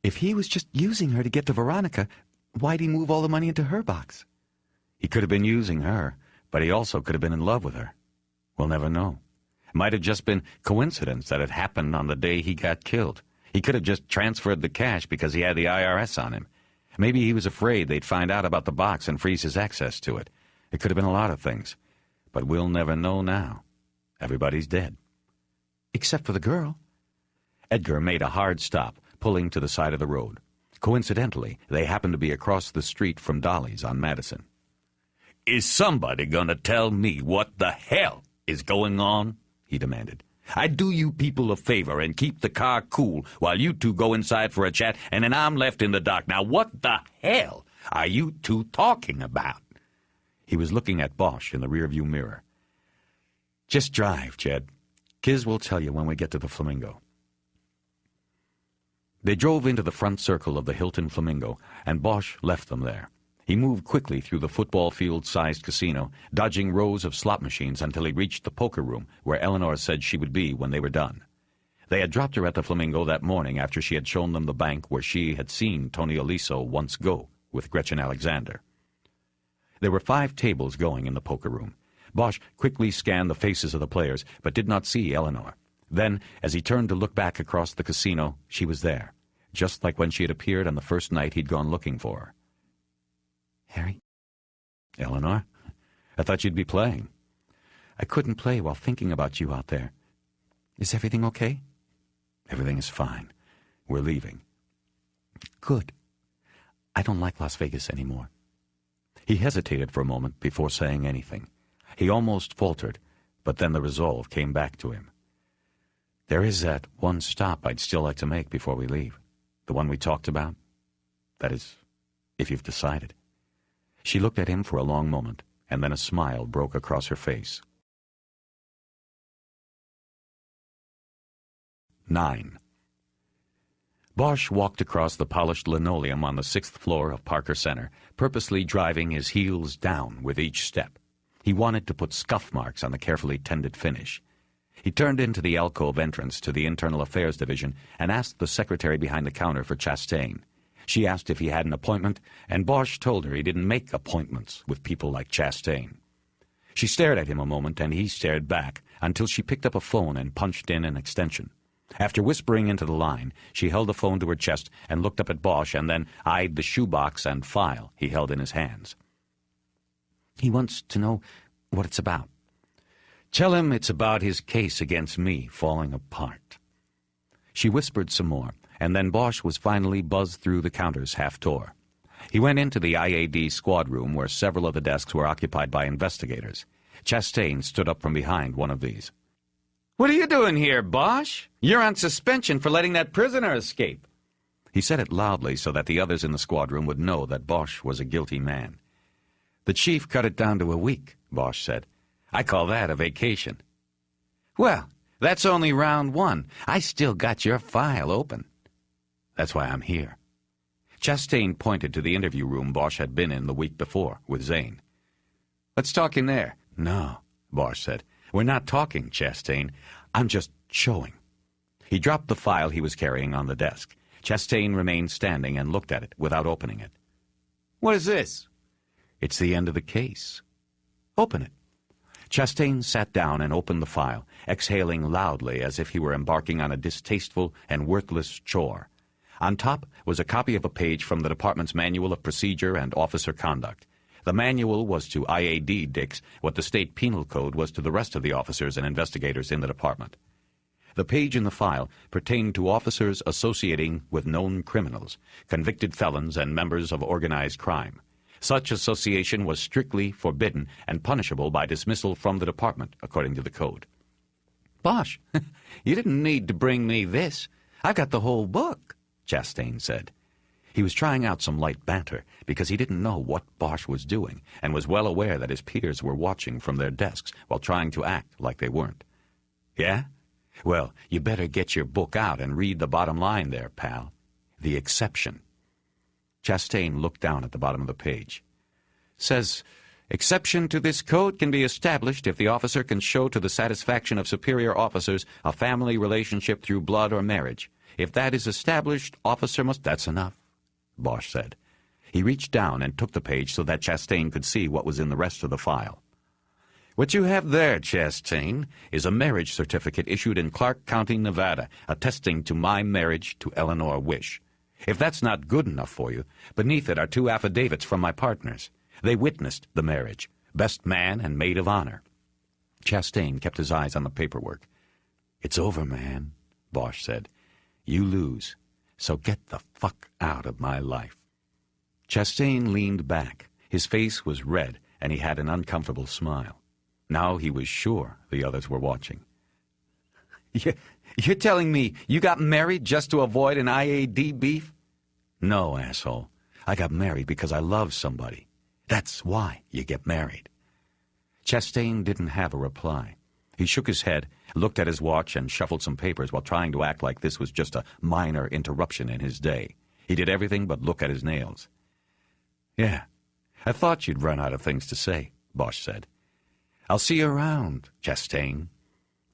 S10: "If he was just using her to get to Veronica, why'd he move all the money into her box?"
S1: "He could have been using her, but he also could have been in love with her. We'll never know. It might have just been coincidence that it happened on the day he got killed. He could have just transferred the cash because he had the IRS on him. Maybe he was afraid they'd find out about the box and freeze his access to it. It could have been a lot of things. But we'll never know now. Everybody's dead."
S10: "Except for the girl."
S1: Edgar made a hard stop, pulling to the side of the road. Coincidentally, they happened to be across the street from Dolly's on Madison. "Is somebody going to tell me what the hell is going on?" he demanded. "I do you people a favor and keep the car cool while you two go inside for a chat, and then I'm left in the dark. Now what the hell are you two talking about?" He was looking at Bosch in the rearview mirror. "Just drive, Jed. Kiz will tell you when we get to the Flamingo." They drove into the front circle of the Hilton Flamingo, and Bosch left them there. He moved quickly through the football field-sized casino, dodging rows of slot machines until he reached the poker room where Eleanor said she would be when they were done. They had dropped her at the Flamingo that morning after she had shown them the bank where she had seen Tony Aliso once go with Gretchen Alexander. There were 5 tables going in the poker room. Bosch quickly scanned the faces of the players, but did not see Eleanor. Then, as he turned to look back across the casino, she was there, just like when she had appeared on the first night he'd gone looking for her.
S10: "Harry?"
S1: "Eleanor? I thought you'd be playing."
S10: "I couldn't play while thinking about you out there. Is everything okay?"
S1: "Everything is fine. We're leaving."
S10: "Good. I don't like Las Vegas anymore."
S1: He hesitated for a moment before saying anything. He almost faltered, but then the resolve came back to him. "There is that one stop I'd still like to make before we leave. The one we talked about. That is, if you've decided." She looked at him for a long moment, and then a smile broke across her face. 9. Bosch walked across the polished linoleum on the 6th floor of Parker Center, purposely driving his heels down with each step. He wanted to put scuff marks on the carefully tended finish. He turned into the alcove entrance to the Internal Affairs Division and asked the secretary behind the counter for Chastain. She asked if he had an appointment, and Bosch told her he didn't make appointments with people like Chastain. She stared at him a moment, and he stared back, until she picked up a phone and punched in an extension. After whispering into the line, she held the phone to her chest and looked up at Bosch and then eyed the shoebox and file he held in his hands.
S10: "He wants to know what it's about."
S1: "Tell him it's about his case against me falling apart." She whispered some more, and then Bosch was finally buzzed through the counter's half door. He went into the IAD squad room where several of the desks were occupied by investigators. Chastain stood up from behind one of these.
S2: "What are you doing here, Bosch? You're on suspension for letting that prisoner escape."
S1: He said it loudly so that the others in the squad room would know that Bosch was a guilty man. "The chief cut it down to a week," Bosch said. "I call that a vacation."
S2: "Well, that's only round 1. I still got your file open."
S1: "That's why I'm here." Chastain pointed to the interview room Bosch had been in the week before with Zane.
S2: "Let's talk in there."
S1: "No," Bosch said. "We're not talking, Chastain. I'm just showing." He dropped the file he was carrying on the desk. Chastain remained standing and looked at it without opening it. "What is this?" "It's the end of the case." "Open it." Chastain sat down and opened the file, exhaling loudly as if he were embarking on a distasteful and worthless chore. On top was a copy of a page from the department's Manual of Procedure and Officer Conduct. The manual was to IAD dicks what the state penal code was to the rest of the officers and investigators in the department. The page in the file pertained to officers associating with known criminals, convicted felons, and members of organized crime. Such association was strictly forbidden and punishable by dismissal from the department, according to the code. "Bosch, you didn't need to bring me this. I've got the whole book," Chastain said. He was trying out some light banter because he didn't know what Bosch was doing and was well aware that his peers were watching from their desks while trying to act like they weren't. "Yeah? Well, you better get your book out and read the bottom line there, pal. The exception." Chastain looked down at the bottom of the page. "Says, exception to this code can be established if the officer can show to the satisfaction of superior officers a family relationship through blood or marriage. If that is established, officer must—" "That's enough," Bosch said. He reached down and took the page so that Chastain could see what was in the rest of the file. "What you have there, Chastain, is a marriage certificate issued in Clark County, Nevada, attesting to my marriage to Eleanor Wish. If that's not good enough for you, beneath it are 2 affidavits from my partners. They witnessed the marriage, best man and maid of honor." Chastain kept his eyes on the paperwork. "It's over, man," Bosch said. "You lose, so get the fuck out of my life." Chastain leaned back. His face was red, and he had an uncomfortable smile. Now he was sure the others were watching. You're telling me you got married just to avoid an IAD beef?" "No, asshole. I got married because I love somebody. That's why you get married." Chastain didn't have a reply. He shook his head, looked at his watch, and shuffled some papers while trying to act like this was just a minor interruption in his day. He did everything but look at his nails. "Yeah, I thought you'd run out of things to say," Bosch said. "I'll see you around, Chastain."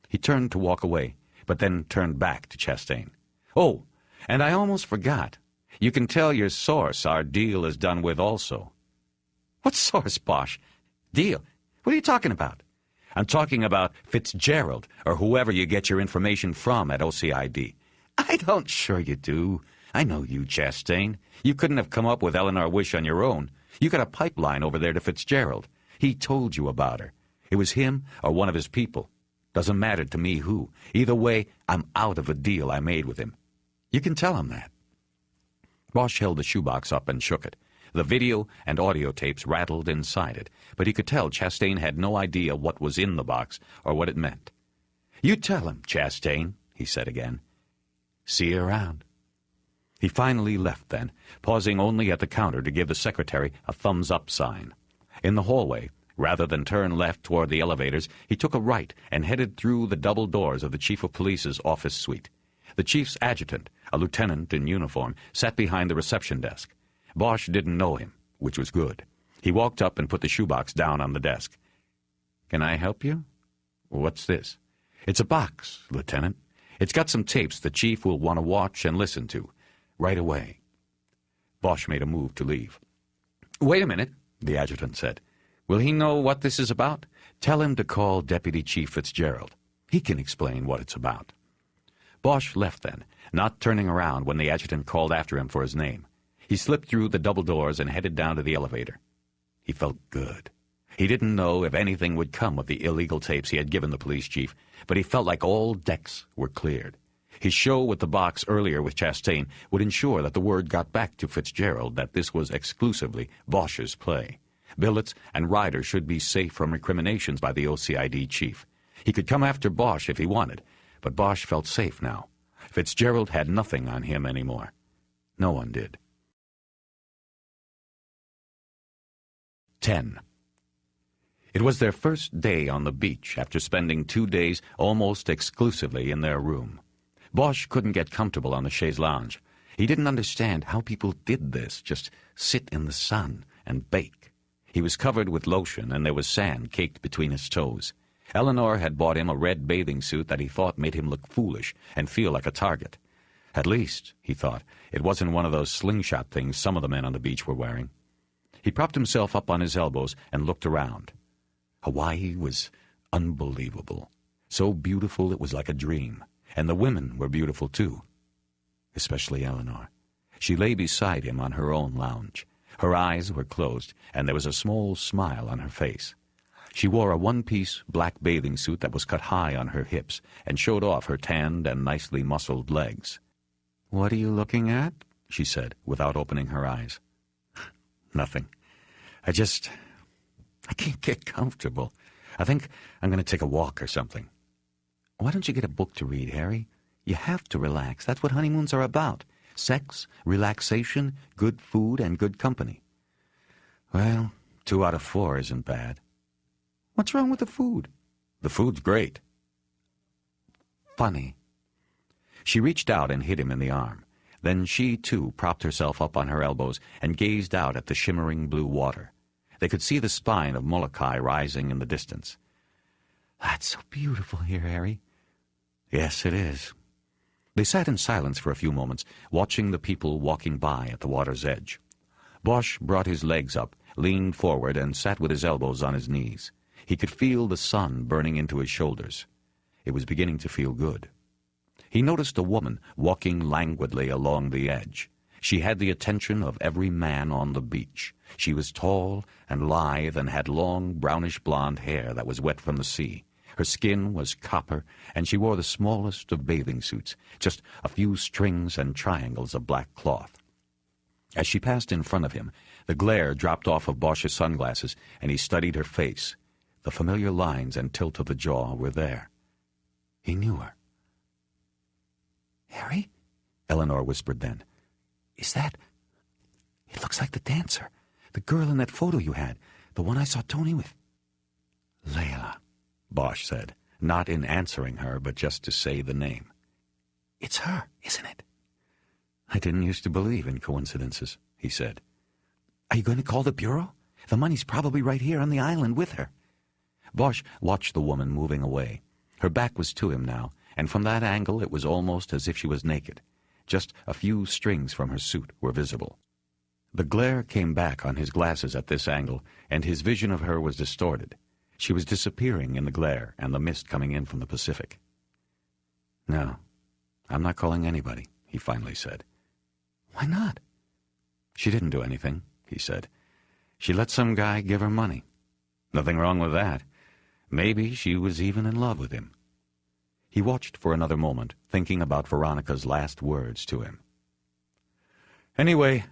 S1: He turned to walk away, but then turned back to Chastain. "Oh, and I almost forgot. You can tell your source our deal is done with also." "What source, Bosch? Deal? What are you talking about?" "I'm talking about Fitzgerald, or whoever you get your information from at OCID. "I don't sure you do. I know you, Chastain. You couldn't have come up with Eleanor Wish on your own. You got a pipeline over there to Fitzgerald. He told you about her. It was him or one of his people. Doesn't matter to me who. Either way, I'm out of a deal I made with him. You can tell him that." Bosch held the shoebox up and shook it. The video and audio tapes rattled inside it, but he could tell Chastain had no idea what was in the box or what it meant. "You tell him, Chastain," he said again. "See you around." He finally left then, pausing only at the counter to give the secretary a thumbs-up sign. In the hallway, rather than turn left toward the elevators, he took a right and headed through the double doors of the chief of police's office suite. The chief's adjutant, a lieutenant in uniform, sat behind the reception desk. Bosch didn't know him, which was good. He walked up and put the shoebox down on the desk. "Can I help you?" "What's this?" "It's a box, Lieutenant. It's got some tapes the chief will want to watch and listen to. Right away." Bosch made a move to leave. "Wait a minute," the adjutant said. "Will he know what this is about? Tell him to call Deputy Chief Fitzgerald. He can explain what it's about." Bosch left then, not turning around when the adjutant called after him for his name. He slipped through the double doors and headed down to the elevator. He felt good. He didn't know if anything would come of the illegal tapes he had given the police chief, but he felt like all decks were cleared. His show with the box earlier with Chastain would ensure that the word got back to Fitzgerald that this was exclusively Bosch's play. Billets and riders should be safe from recriminations by the OCID chief. He could come after Bosch if he wanted, but Bosch felt safe now. Fitzgerald had nothing on him anymore. No one did. 10. It was their first day on the beach after spending 2 days almost exclusively in their room. Bosch couldn't get comfortable on the chaise lounge. He didn't understand how people did this, just sit in the sun and bake. He was covered with lotion, and there was sand caked between his toes. Eleanor had bought him a red bathing suit that he thought made him look foolish and feel like a target. At least, he thought, it wasn't one of those slingshot things some of the men on the beach were wearing. He propped himself up on his elbows and looked around. Hawaii was unbelievable. So beautiful it was like a dream. And the women were beautiful too. Especially Eleanor. She lay beside him on her own lounge. Her eyes were closed, and there was a small smile on her face. She wore a one-piece black bathing suit that was cut high on her hips and showed off her tanned and nicely muscled legs. "What are you looking at?" she said, without opening her eyes. "Nothing. I can't get comfortable. I think I'm going to take a walk or something." "Why don't you get a book to read, Harry? You have to relax. That's what honeymoons are about. Sex, relaxation, good food, and good company." "Well, 2 out of 4 isn't bad." "What's wrong with the food?" "The food's great." "Funny." She reached out and hit him in the arm. Then she, too, propped herself up on her elbows and gazed out at the shimmering blue water. They could see the spine of Molokai rising in the distance. "That's so beautiful here, Harry." "Yes, it is." They sat in silence for a few moments, watching the people walking by at the water's edge. Bosch brought his legs up, leaned forward, and sat with his elbows on his knees. He could feel the sun burning into his shoulders. It was beginning to feel good. He noticed a woman walking languidly along the edge. She had the attention of every man on the beach. She was tall and lithe and had long brownish blonde hair that was wet from the sea. Her skin was copper, and she wore the smallest of bathing suits, just a few strings and triangles of black cloth. As she passed in front of him, the glare dropped off of Bosch's sunglasses, and he studied her face. The familiar lines and tilt of the jaw were there. He knew her. "Harry?" Eleanor whispered then. "Is that... It looks like the dancer. The girl in that photo you had. The one I saw Tony with." "Layla," Bosch said, not in answering her, but just to say the name. "It's her, isn't it?" "I didn't used to believe in coincidences," he said. "Are you going to call the bureau? The money's probably right here on the island with her." Bosch watched the woman moving away. Her back was to him now, and from that angle it was almost as if she was naked. Just a few strings from her suit were visible. The glare came back on his glasses at this angle, and his vision of her was distorted. She was disappearing in the glare and the mist coming in from the Pacific. "No, I'm not calling anybody," he finally said. "Why not?" "She didn't do anything," he said. "She let some guy give her money. Nothing wrong with that. Maybe she was even in love with him." He watched for another moment, thinking about Veronica's last words to him. "Anyway,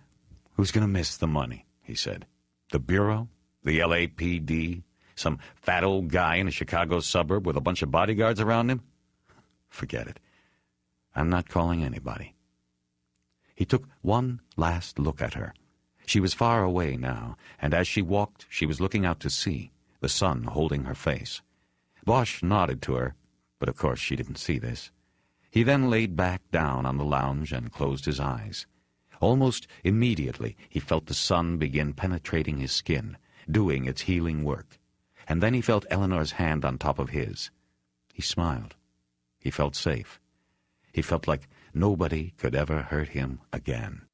S1: who's going to miss the money?" he said. "The Bureau? The LAPD? Some fat old guy in a Chicago suburb with a bunch of bodyguards around him? Forget it. I'm not calling anybody." He took one last look at her. She was far away now, and as she walked, she was looking out to sea, the sun holding her face. Bosch nodded to her, but of course she didn't see this. He then laid back down on the lounge and closed his eyes. Almost immediately he felt the sun begin penetrating his skin, doing its healing work. And then he felt Eleanor's hand on top of his. He smiled. He felt safe. He felt like nobody could ever hurt him again.